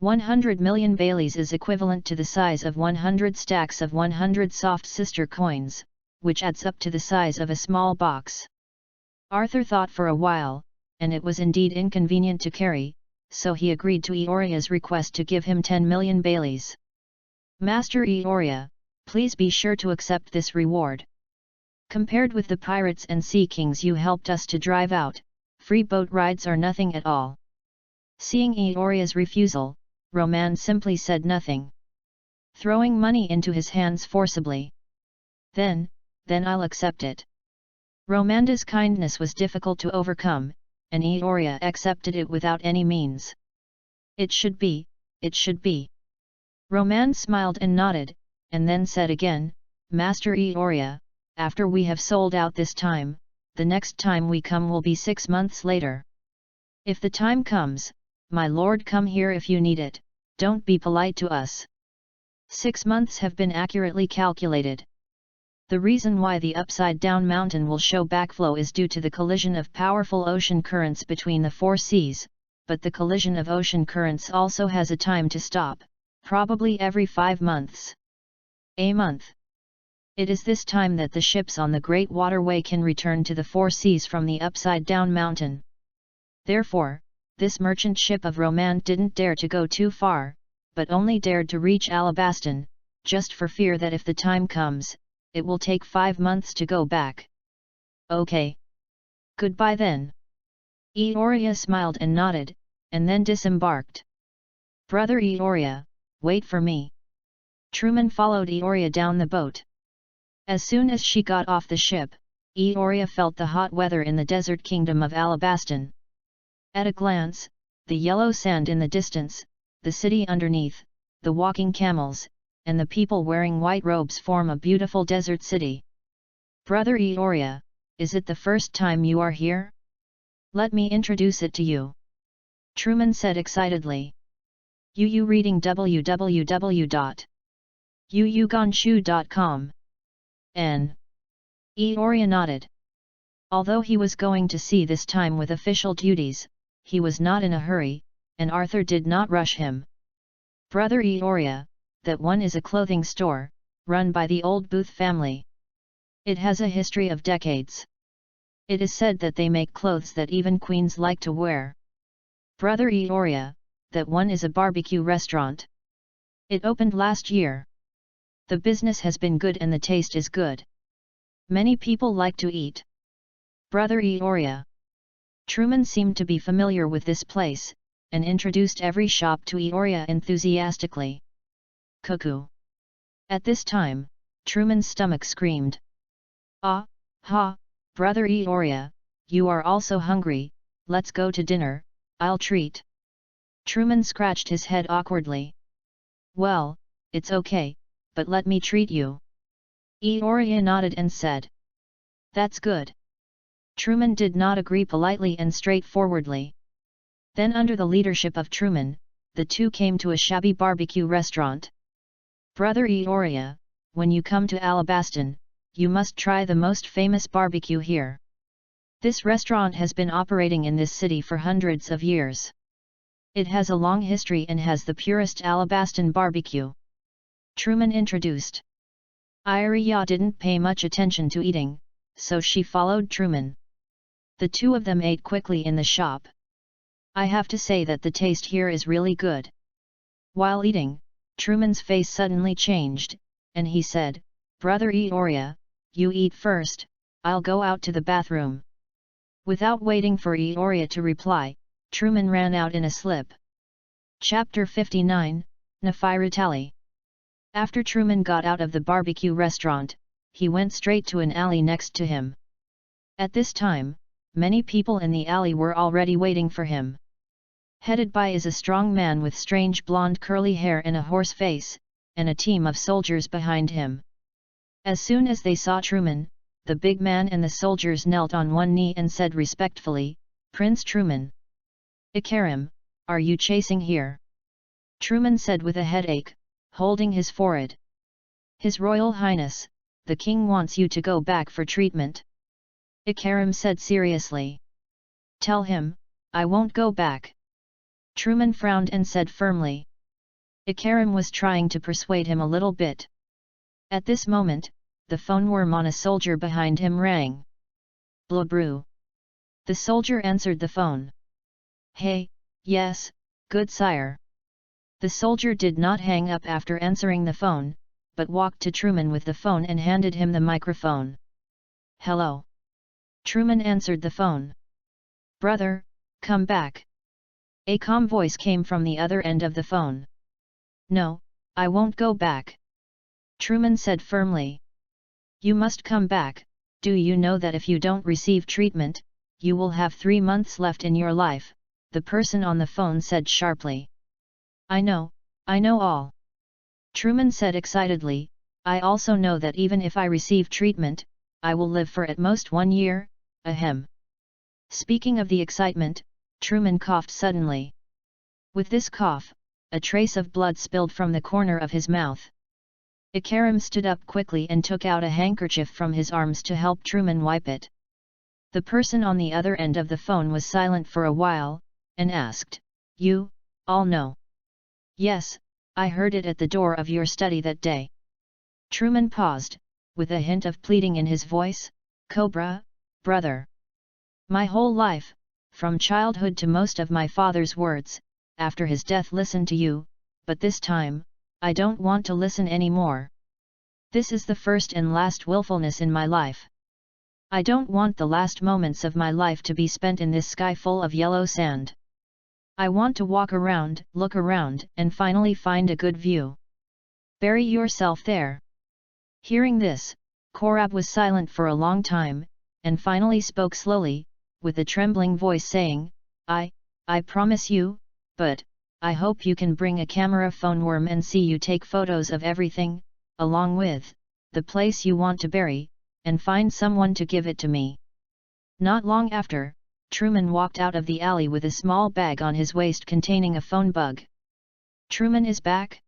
100 million Baileys is equivalent to the size of 100 stacks of 100 soft sister coins, which adds up to the size of a small box. Arthur thought for a while, and it was indeed inconvenient to carry, so he agreed to Eoria's request to give him 10 million Baileys. Master Eoria, please be sure to accept this reward. Compared with the pirates and sea kings you helped us to drive out, free boat rides are nothing at all. Seeing Eoria's refusal, Romand simply said nothing, throwing money into his hands forcibly. Then I'll accept it. Romanda's kindness was difficult to overcome, and Eoria accepted it without any means. It should be. Romand smiled and nodded, and then said again, Master Eoria, after we have sold out this time, the next time we come will be 6 months later. If the time comes, my lord, come here if you need it, don't be polite to us. 6 months have been accurately calculated. The reason why the upside-down mountain will show backflow is due to the collision of powerful ocean currents between the 4 seas, but the collision of ocean currents also has a time to stop, probably every 5 months. A month. It is this time that the ships on the Great Waterway can return to the 4 seas from the upside-down mountain. Therefore, this merchant ship of Romand didn't dare to go too far, but only dared to reach Alabaston, just for fear that if the time comes, it will take 5 months to go back. Okay. Goodbye then. Eoria smiled and nodded, and then disembarked. Brother Eoria, wait for me. Truman followed Eoria down the boat. As soon as she got off the ship, Eoria felt the hot weather in the desert kingdom of Alabaston. At a glance, the yellow sand in the distance, the city underneath, the walking camels, and the people wearing white robes form a beautiful desert city. Brother Eoria, is it the first time you are here? Let me introduce it to you. Truman said excitedly. You reading www.uugonshu.com. N. Eoria nodded. Although he was going to sea this time with official duties, he was not in a hurry, and Arthur did not rush him. Brother Eoria, that one is a clothing store, run by the old Booth family. It has a history of decades. It is said that they make clothes that even queens like to wear. Brother Eoria, that one is a barbecue restaurant. It opened last year. The business has been good and the taste is good. Many people like to eat. Brother Eoria. Truman seemed to be familiar with this place, and introduced every shop to Eoria enthusiastically. Cuckoo. At this time, Truman's stomach screamed. Ah, ha, Brother Eoria, you are also hungry, let's go to dinner, I'll treat. Truman scratched his head awkwardly. Well, it's okay, but let me treat you. Eoria nodded and said. That's good. Truman did not agree politely and straightforwardly. Then under the leadership of Truman, the two came to a shabby barbecue restaurant. Brother Eoria, when you come to Alabaston, you must try the most famous barbecue here. This restaurant has been operating in this city for hundreds of years. It has a long history and has the purest Alabaston barbecue. Truman introduced. Iria didn't pay much attention to eating, so she followed Truman. The two of them ate quickly in the shop. I have to say that the taste here is really good. While eating, Truman's face suddenly changed, and he said, Brother Eoria, you eat first, I'll go out to the bathroom. Without waiting for Eoria to reply, Truman ran out in a slip. Chapter 59, Nefiratali. After Truman got out of the barbecue restaurant, he went straight to an alley next to him. At this time, many people in the alley were already waiting for him. Headed by is a strong man with strange blonde curly hair and a horse face, and a team of soldiers behind him. As soon as they saw Truman, the big man and the soldiers knelt on one knee and said respectfully, Prince Truman. Ikarim, are you chasing here? Truman said with a headache, holding his forehead. His Royal Highness, the king wants you to go back for treatment. Ikarim said seriously. Tell him, I won't go back. Truman frowned and said firmly. Ikarim was trying to persuade him a little bit. At this moment, the phone worm on a soldier behind him rang. Blabru. The soldier answered the phone. Hey, yes, good sire. The soldier did not hang up after answering the phone, but walked to Truman with the phone and handed him the microphone. Hello. Truman answered the phone. Brother, come back. A calm voice came from the other end of the phone. No, I won't go back. Truman said firmly. You must come back. Do you know that if you don't receive treatment, you will have 3 months left in your life? The person on the phone said sharply. I know all. Truman said excitedly, I also know that even if I receive treatment, I will live for at most 1 year, ahem. Speaking of the excitement, Truman coughed suddenly. With this cough, a trace of blood spilled from the corner of his mouth. Ikarim stood up quickly and took out a handkerchief from his arms to help Truman wipe it. The person on the other end of the phone was silent for a while, and asked, You, all know? Yes, I heard it at the door of your study that day. Truman paused, with a hint of pleading in his voice, Cobra, brother. My whole life, from childhood to most of my father's words, after his death listened to you, but this time, I don't want to listen anymore. This is the first and last willfulness in my life. I don't want the last moments of my life to be spent in this sky full of yellow sand. I want to walk around, look around, and finally find a good view. Bury yourself there. Hearing this, Korab was silent for a long time, and finally spoke slowly, with a trembling voice saying, I promise you, but, I hope you can bring a camera phone worm and see you take photos of everything, along with, the place you want to bury, and find someone to give it to me. Not long after, Truman walked out of the alley with a small bag on his waist containing a phone bug. Truman is back?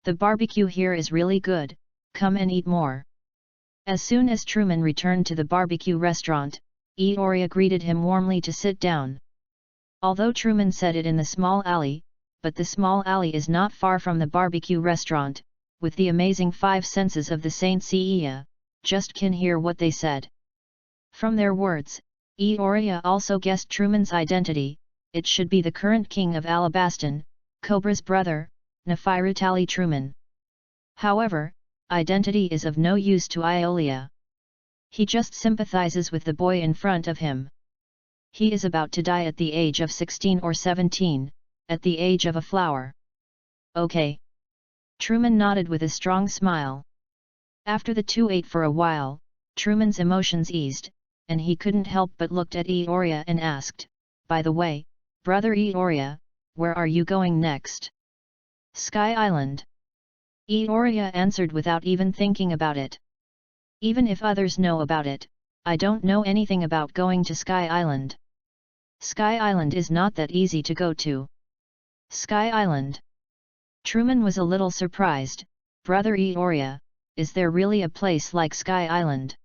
The barbecue here is really good, come and eat more. As soon as Truman returned to the barbecue restaurant, Eoria greeted him warmly to sit down. Although Truman said it in the small alley, but the small alley is not far from the barbecue restaurant, with the amazing five senses of the Saint Seiya, just can hear what they said. From their words, Eoria also guessed Truman's identity, it should be the current king of Alabaston, Cobra's brother, Nefertali Truman. However, identity is of no use to Iolia. He just sympathizes with the boy in front of him. He is about to die at the age of 16 or 17, at the age of a flower. Okay. Truman nodded with a strong smile. After the two ate for a while, Truman's emotions eased, and he couldn't help but looked at Eoria and asked, "By the way, brother Eoria, where are you going next?" "Sky Island." Eoria answered without even thinking about it. "Even if others know about it, I don't know anything about going to Sky Island. Sky Island is not that easy to go to." "Sky Island?" Truman was a little surprised. "Brother Eoria, is there really a place like Sky Island?"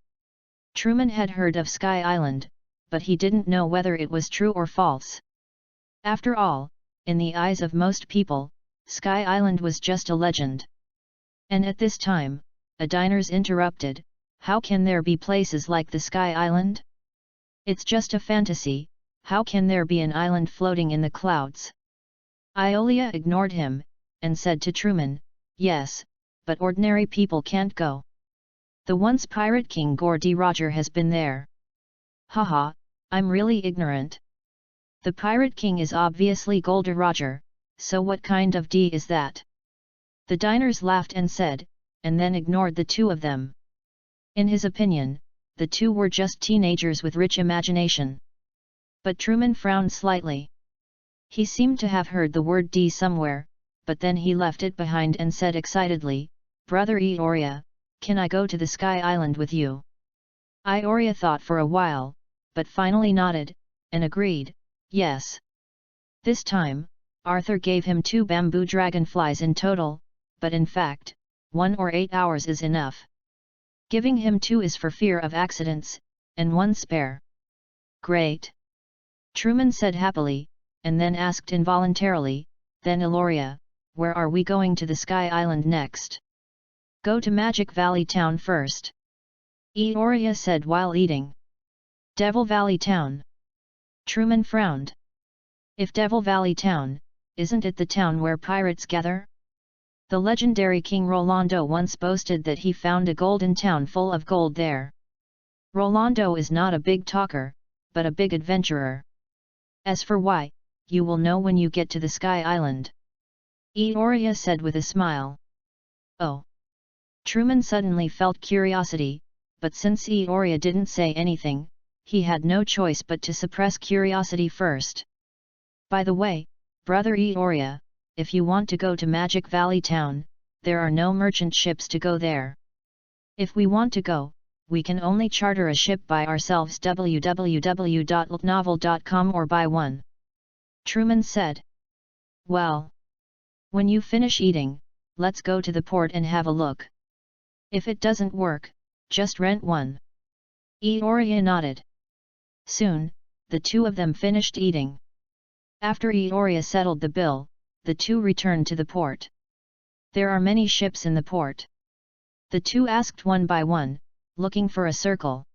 Truman had heard of Sky Island, but he didn't know whether it was true or false. After all, in the eyes of most people, Sky Island was just a legend. And at this time, a diners interrupted, "How can there be places like the Sky Island? It's just a fantasy, how can there be an island floating in the clouds?" Iolia ignored him, and said to Truman, "Yes, but ordinary people can't go. The once pirate king Gordy Roger has been there." "Haha, I'm really ignorant. The pirate king is obviously Goldy Roger, so what kind of D is that?" The diners laughed and said, and then ignored the two of them. In his opinion, the two were just teenagers with rich imagination. But Truman frowned slightly. He seemed to have heard the word D somewhere, but then he left it behind and said excitedly, "Brother Eoria, can I go to the Sky Island with you?" Eoria thought for a while, but finally nodded, and agreed, yes. This time, Arthur gave him 2 bamboo dragonflies in total, but in fact, 1 or 8 hours is enough. Giving him 2 is for fear of accidents, and 1 spare. "Great!" Truman said happily, and then asked involuntarily, "Then Eloria, where are we going to the Sky Island next?" "Go to Magic Valley Town first," Eoria said while eating. "Devil Valley Town?" Truman frowned. "If Devil Valley Town, isn't it the town where pirates gather? The legendary King Rolando once boasted that he found a golden town full of gold there. Rolando is not a big talker, but a big adventurer. As for why, you will know when you get to the Sky Island," Eoria said with a smile. "Oh." Truman suddenly felt curiosity, but since Eoria didn't say anything, he had no choice but to suppress curiosity first. "By the way, brother Eoria, if you want to go to Magic Valley Town, there are no merchant ships to go there. If we want to go, we can only charter a ship by ourselves www.novel.com or buy one," Truman said. "Well, when you finish eating, let's go to the port and have a look. If it doesn't work, just rent one." Eoria nodded. Soon, the two of them finished eating. After Eoria settled the bill, the two returned to the port. "There are many ships in the port?" the two asked one by one, looking for a circle.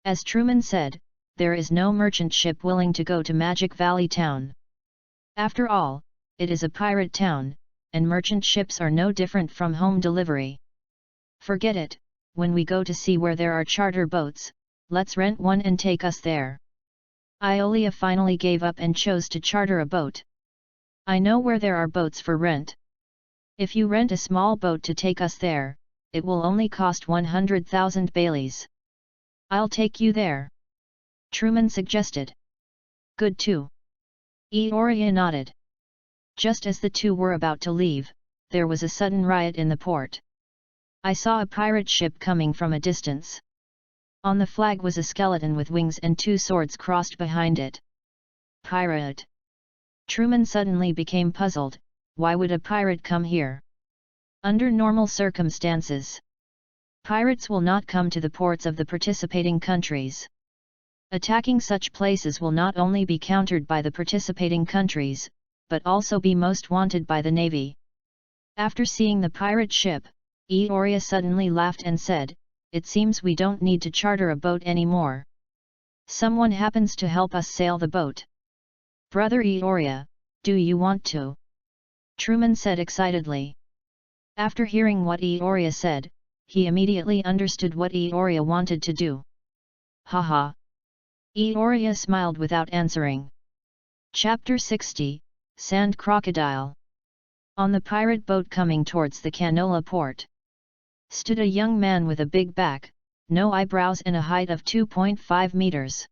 As Truman said, there is no merchant ship willing to go to Magic Valley Town. After all, it is a pirate town, and merchant ships are no different from home delivery. "Forget it, when we go to see where there are charter boats, let's rent one and take us there." Iolia finally gave up and chose to charter a boat. "I know where there are boats for rent. If you rent a small boat to take us there, it will only cost 100,000 Baileys. I'll take you there," Truman suggested. "Good too." Eoria nodded. Just as the two were about to leave, there was a sudden riot in the port. "I saw a pirate ship coming from a distance." On the flag was a skeleton with wings and 2 swords crossed behind it. Pirate. Truman suddenly became puzzled. Why would a pirate come here? Under normal circumstances, pirates will not come to the ports of the participating countries. Attacking such places will not only be countered by the participating countries, but also be most wanted by the Navy. After seeing the pirate ship, Eoria suddenly laughed and said, "It seems we don't need to charter a boat anymore. Someone happens to help us sail the boat." "Brother Eoria, do you want to?" Truman said excitedly. After hearing what Eoria said, he immediately understood what Eoria wanted to do. "Haha." Eoria smiled without answering. Chapter 60, Sand Crocodile. On the pirate boat coming towards the Canola port, stood a young man with a big back, no eyebrows and a height of 2.5 meters.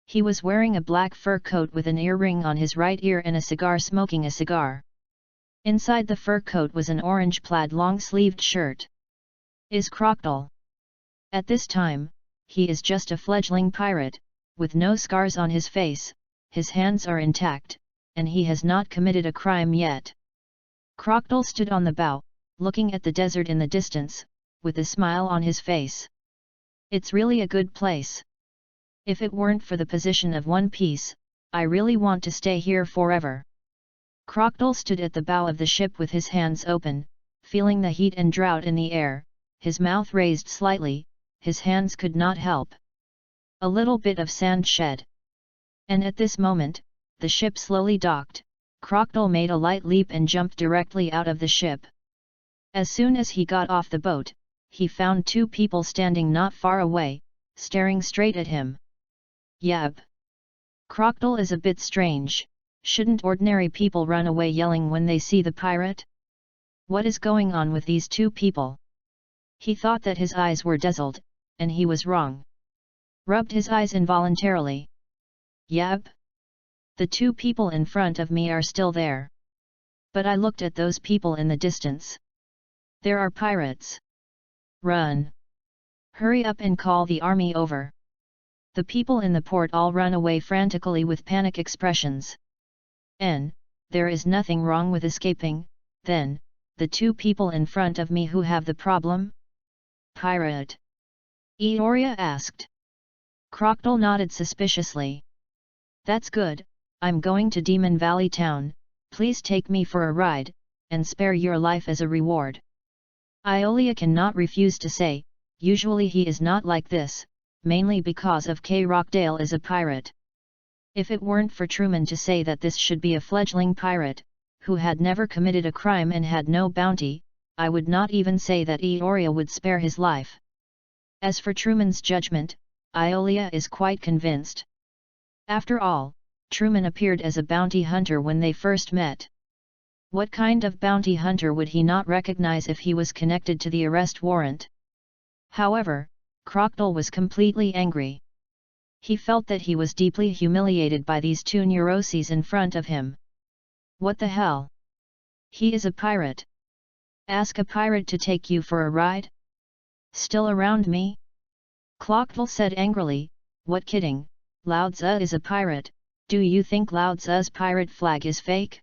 He was wearing a black fur coat with an earring on his right ear and a cigar, smoking a cigar. Inside the fur coat was an orange plaid long-sleeved shirt. Is Crocodile. At this time, he is just a fledgling pirate, with no scars on his face, his hands are intact, and he has not committed a crime yet. Crocodile stood on the bow, looking at the desert in the distance, with a smile on his face. "It's really a good place. If it weren't for the position of One Piece, I really want to stay here forever." Crocodile stood at the bow of the ship with his hands open, feeling the heat and drought in the air, his mouth raised slightly, his hands could not help. A little bit of sand shed. And at this moment, the ship slowly docked. Crocodile made a light leap and jumped directly out of the ship. As soon as he got off the boat, he found 2 people standing not far away, staring straight at him. "Yep. Crocodile is a bit strange. Shouldn't ordinary people run away yelling when they see the pirate? What is going on with these 2 people?" He thought that his eyes were dazzled, and he was wrong. Rubbed his eyes involuntarily. "Yep. The 2 people in front of me are still there. But I looked at those people in the distance. There are pirates. Run! Hurry up and call the army over." The people in the port all run away frantically with panic expressions. There is nothing wrong with escaping, then, the 2 people in front of me who have the problem? Pirate? Eoria asked. Crocodile nodded suspiciously. "That's good, I'm going to Demon Valley Town, please take me for a ride, and spare your life as a reward." Iolia cannot refuse to say, usually he is not like this, mainly because of K. Rockdale is a pirate. If it weren't for Truman to say that this should be a fledgling pirate, who had never committed a crime and had no bounty, I would not even say that Eoria would spare his life. As for Truman's judgment, Iolia is quite convinced. After all, Truman appeared as a bounty hunter when they first met. What kind of bounty hunter would he not recognize if he was connected to the arrest warrant? However, Crocodile was completely angry. He felt that he was deeply humiliated by these 2 neuroses in front of him. What the hell? He is a pirate. Ask a pirate to take you for a ride? Still around me? Crocodile said angrily, "What kidding, Lao Tzu is a pirate, do you think Lao Tzu's pirate flag is fake?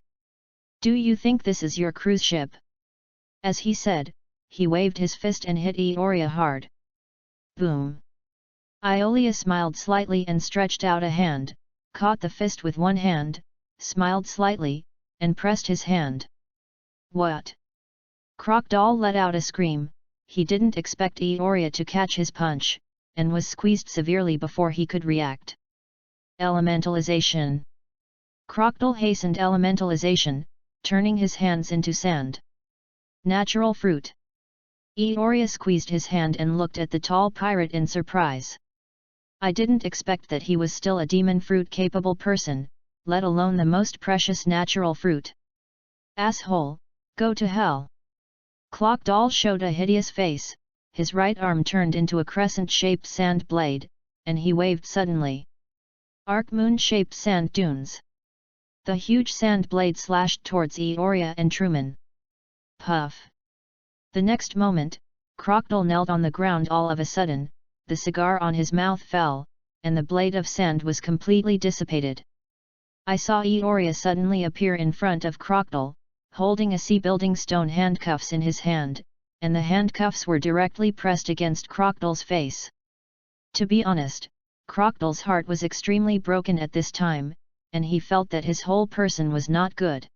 Do you think this is your cruise ship?" As he said, he waved his fist and hit Eoria hard. Boom! Iolia smiled slightly and stretched out a hand, caught the fist with one hand, smiled slightly, and pressed his hand. "What?" Crocodile let out a scream. He didn't expect Eoria to catch his punch, and was squeezed severely before he could react. Elementalization. Crocodile hastened elementalization, turning his hands into sand. Natural fruit. Eoria squeezed his hand and looked at the tall pirate in surprise. "I didn't expect that he was still a demon fruit-capable person, let alone the most precious natural fruit. Asshole, go to hell!" Crocodile showed a hideous face, his right arm turned into a crescent-shaped sand blade, and he waved suddenly. Arc moon-shaped sand dunes. The huge sand blade slashed towards Eoria and Truman. Puff! The next moment, Crocodile knelt on the ground all of a sudden, the cigar on his mouth fell, and the blade of sand was completely dissipated. I saw Eoria suddenly appear in front of Crocodile, holding a sea-building stone handcuffs in his hand, and the handcuffs were directly pressed against Crocodile's face. To be honest, Crocodile's heart was extremely broken at this time, and he felt that his whole person was not good.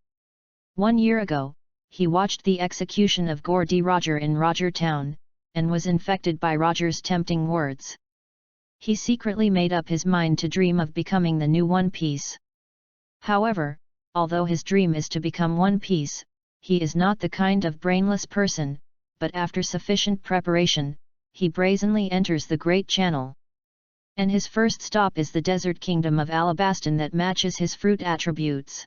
1 year ago, he watched the execution of Gordy Roger in Roger Town, and was infected by Roger's tempting words. He secretly made up his mind to dream of becoming the new One Piece. However, although his dream is to become One Piece, he is not the kind of brainless person, but after sufficient preparation, he brazenly enters the Great Channel. And his first stop is the desert kingdom of Alabaston that matches his fruit attributes.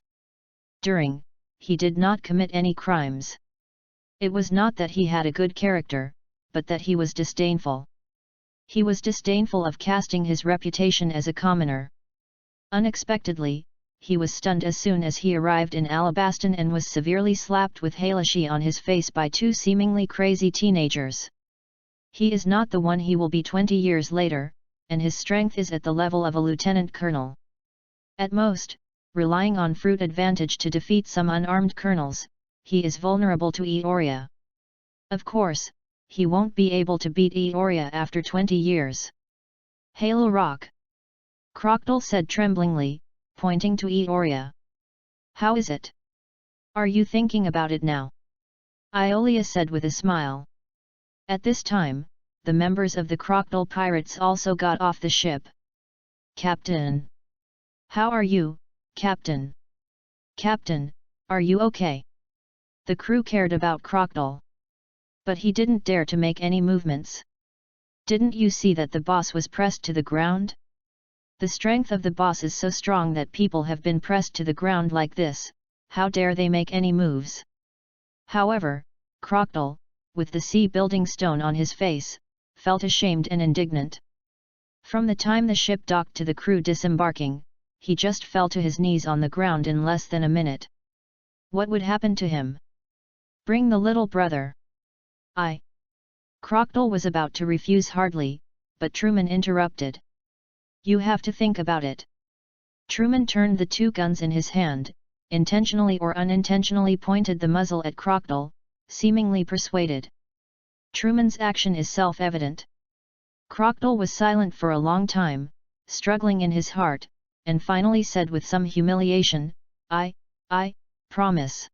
He did not commit any crimes. It was not that he had a good character, but that he was disdainful. He was disdainful of casting his reputation as a commoner. Unexpectedly, he was stunned as soon as he arrived in Alabaston and was severely slapped with Halashi on his face by 2 seemingly crazy teenagers. He is not the one he will be 20 years later, and his strength is at the level of a lieutenant colonel. At most, relying on fruit advantage to defeat some unarmed colonels, he is vulnerable to Eoria. Of course, he won't be able to beat Eoria after 20 years. Halo Rock! Crocodile said tremblingly, pointing to Eoria. How is it? Are you thinking about it now? Iolia said with a smile. At this time, the members of the Crocodile Pirates also got off the ship. Captain! How are you, Captain? Captain, are you okay? The crew cared about Crocodile. But he didn't dare to make any movements. Didn't you see that the boss was pressed to the ground? The strength of the boss is so strong that people have been pressed to the ground like this, how dare they make any moves? However, Crocodile, with the sea-building stone on his face, felt ashamed and indignant. From the time the ship docked to the crew disembarking, he just fell to his knees on the ground in less than a minute. What would happen to him? Bring the little brother. Crocodile was about to refuse hardly, but Truman interrupted. You have to think about it. Truman turned the 2 guns in his hand, intentionally or unintentionally pointed the muzzle at Crocodile, seemingly persuaded. Truman's action is self-evident. Crocodile was silent for a long time, struggling in his heart, and finally said with some humiliation, I promise.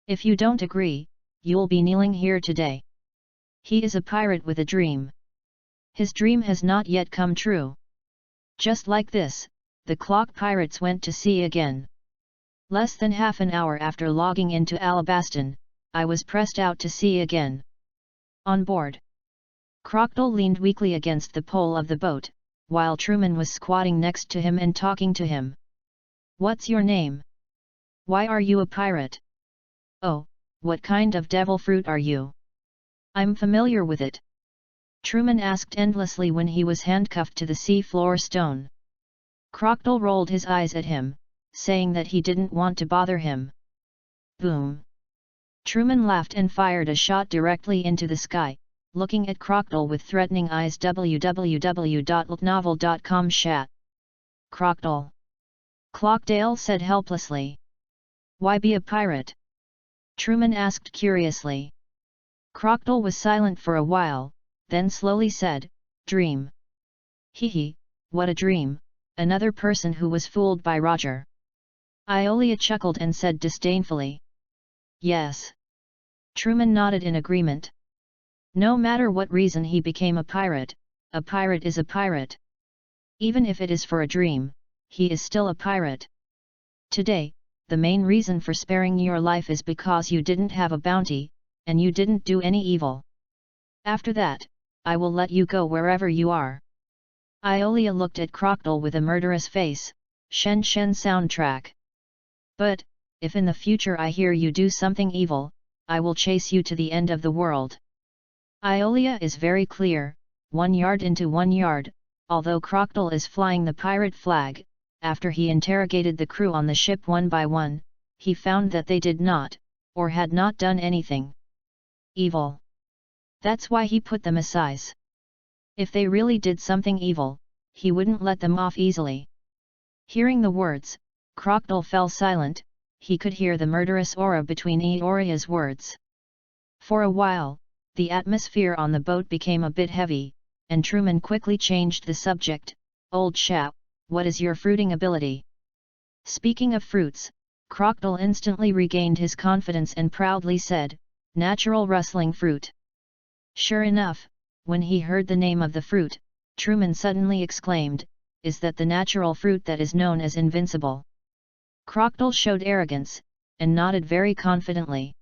If you don't agree, you'll be kneeling here today. He is a pirate with a dream. His dream has not yet come true. Just like this, the clock pirates went to sea again. Less than half an hour after logging into Alabaston, I was pressed out to sea again. On board. Crocodile leaned weakly against the pole of the boat, while Truman was squatting next to him and talking to him. What's your name? Why are you a pirate? Oh, what kind of devil fruit are you? I'm familiar with it. Truman asked endlessly when he was handcuffed to the sea-floor stone. Crocodile rolled his eyes at him, saying that he didn't want to bother him. Boom! Truman laughed and fired a shot directly into the sky, looking at Crocodile with threatening eyes. www.novel.com chat. Crocodile. Clockdale said helplessly. Why be a pirate? Truman asked curiously. Crocodile was silent for a while, then slowly said, Dream. Hee, what a dream, another person who was fooled by Roger. Iolia chuckled and said disdainfully. Yes. Truman nodded in agreement. No matter what reason he became a pirate is a pirate. Even if it is for a dream, he is still a pirate. Today, the main reason for sparing your life is because you didn't have a bounty, and you didn't do any evil. After that, I will let you go wherever you are. Iolia looked at Crocodile with a murderous face. Shen Shen soundtrack. But, if in the future I hear you do something evil, I will chase you to the end of the world. Iolia is very clear, 1 yard into 1 yard, although Crocodile is flying the pirate flag. After he interrogated the crew on the ship one by one, he found that they did not, or had not done anything evil. That's why he put them aside. If they really did something evil, he wouldn't let them off easily. Hearing the words, Crocodile fell silent. He could hear the murderous aura between Eoya's words. For a while, the atmosphere on the boat became a bit heavy, and Truman quickly changed the subject. Old chap, what is your fruiting ability? Speaking of fruits, Crocodile instantly regained his confidence and proudly said, natural rustling fruit. Sure enough, when he heard the name of the fruit, Truman suddenly exclaimed, is that the natural fruit that is known as invincible? Crocodile showed arrogance, and nodded very confidently.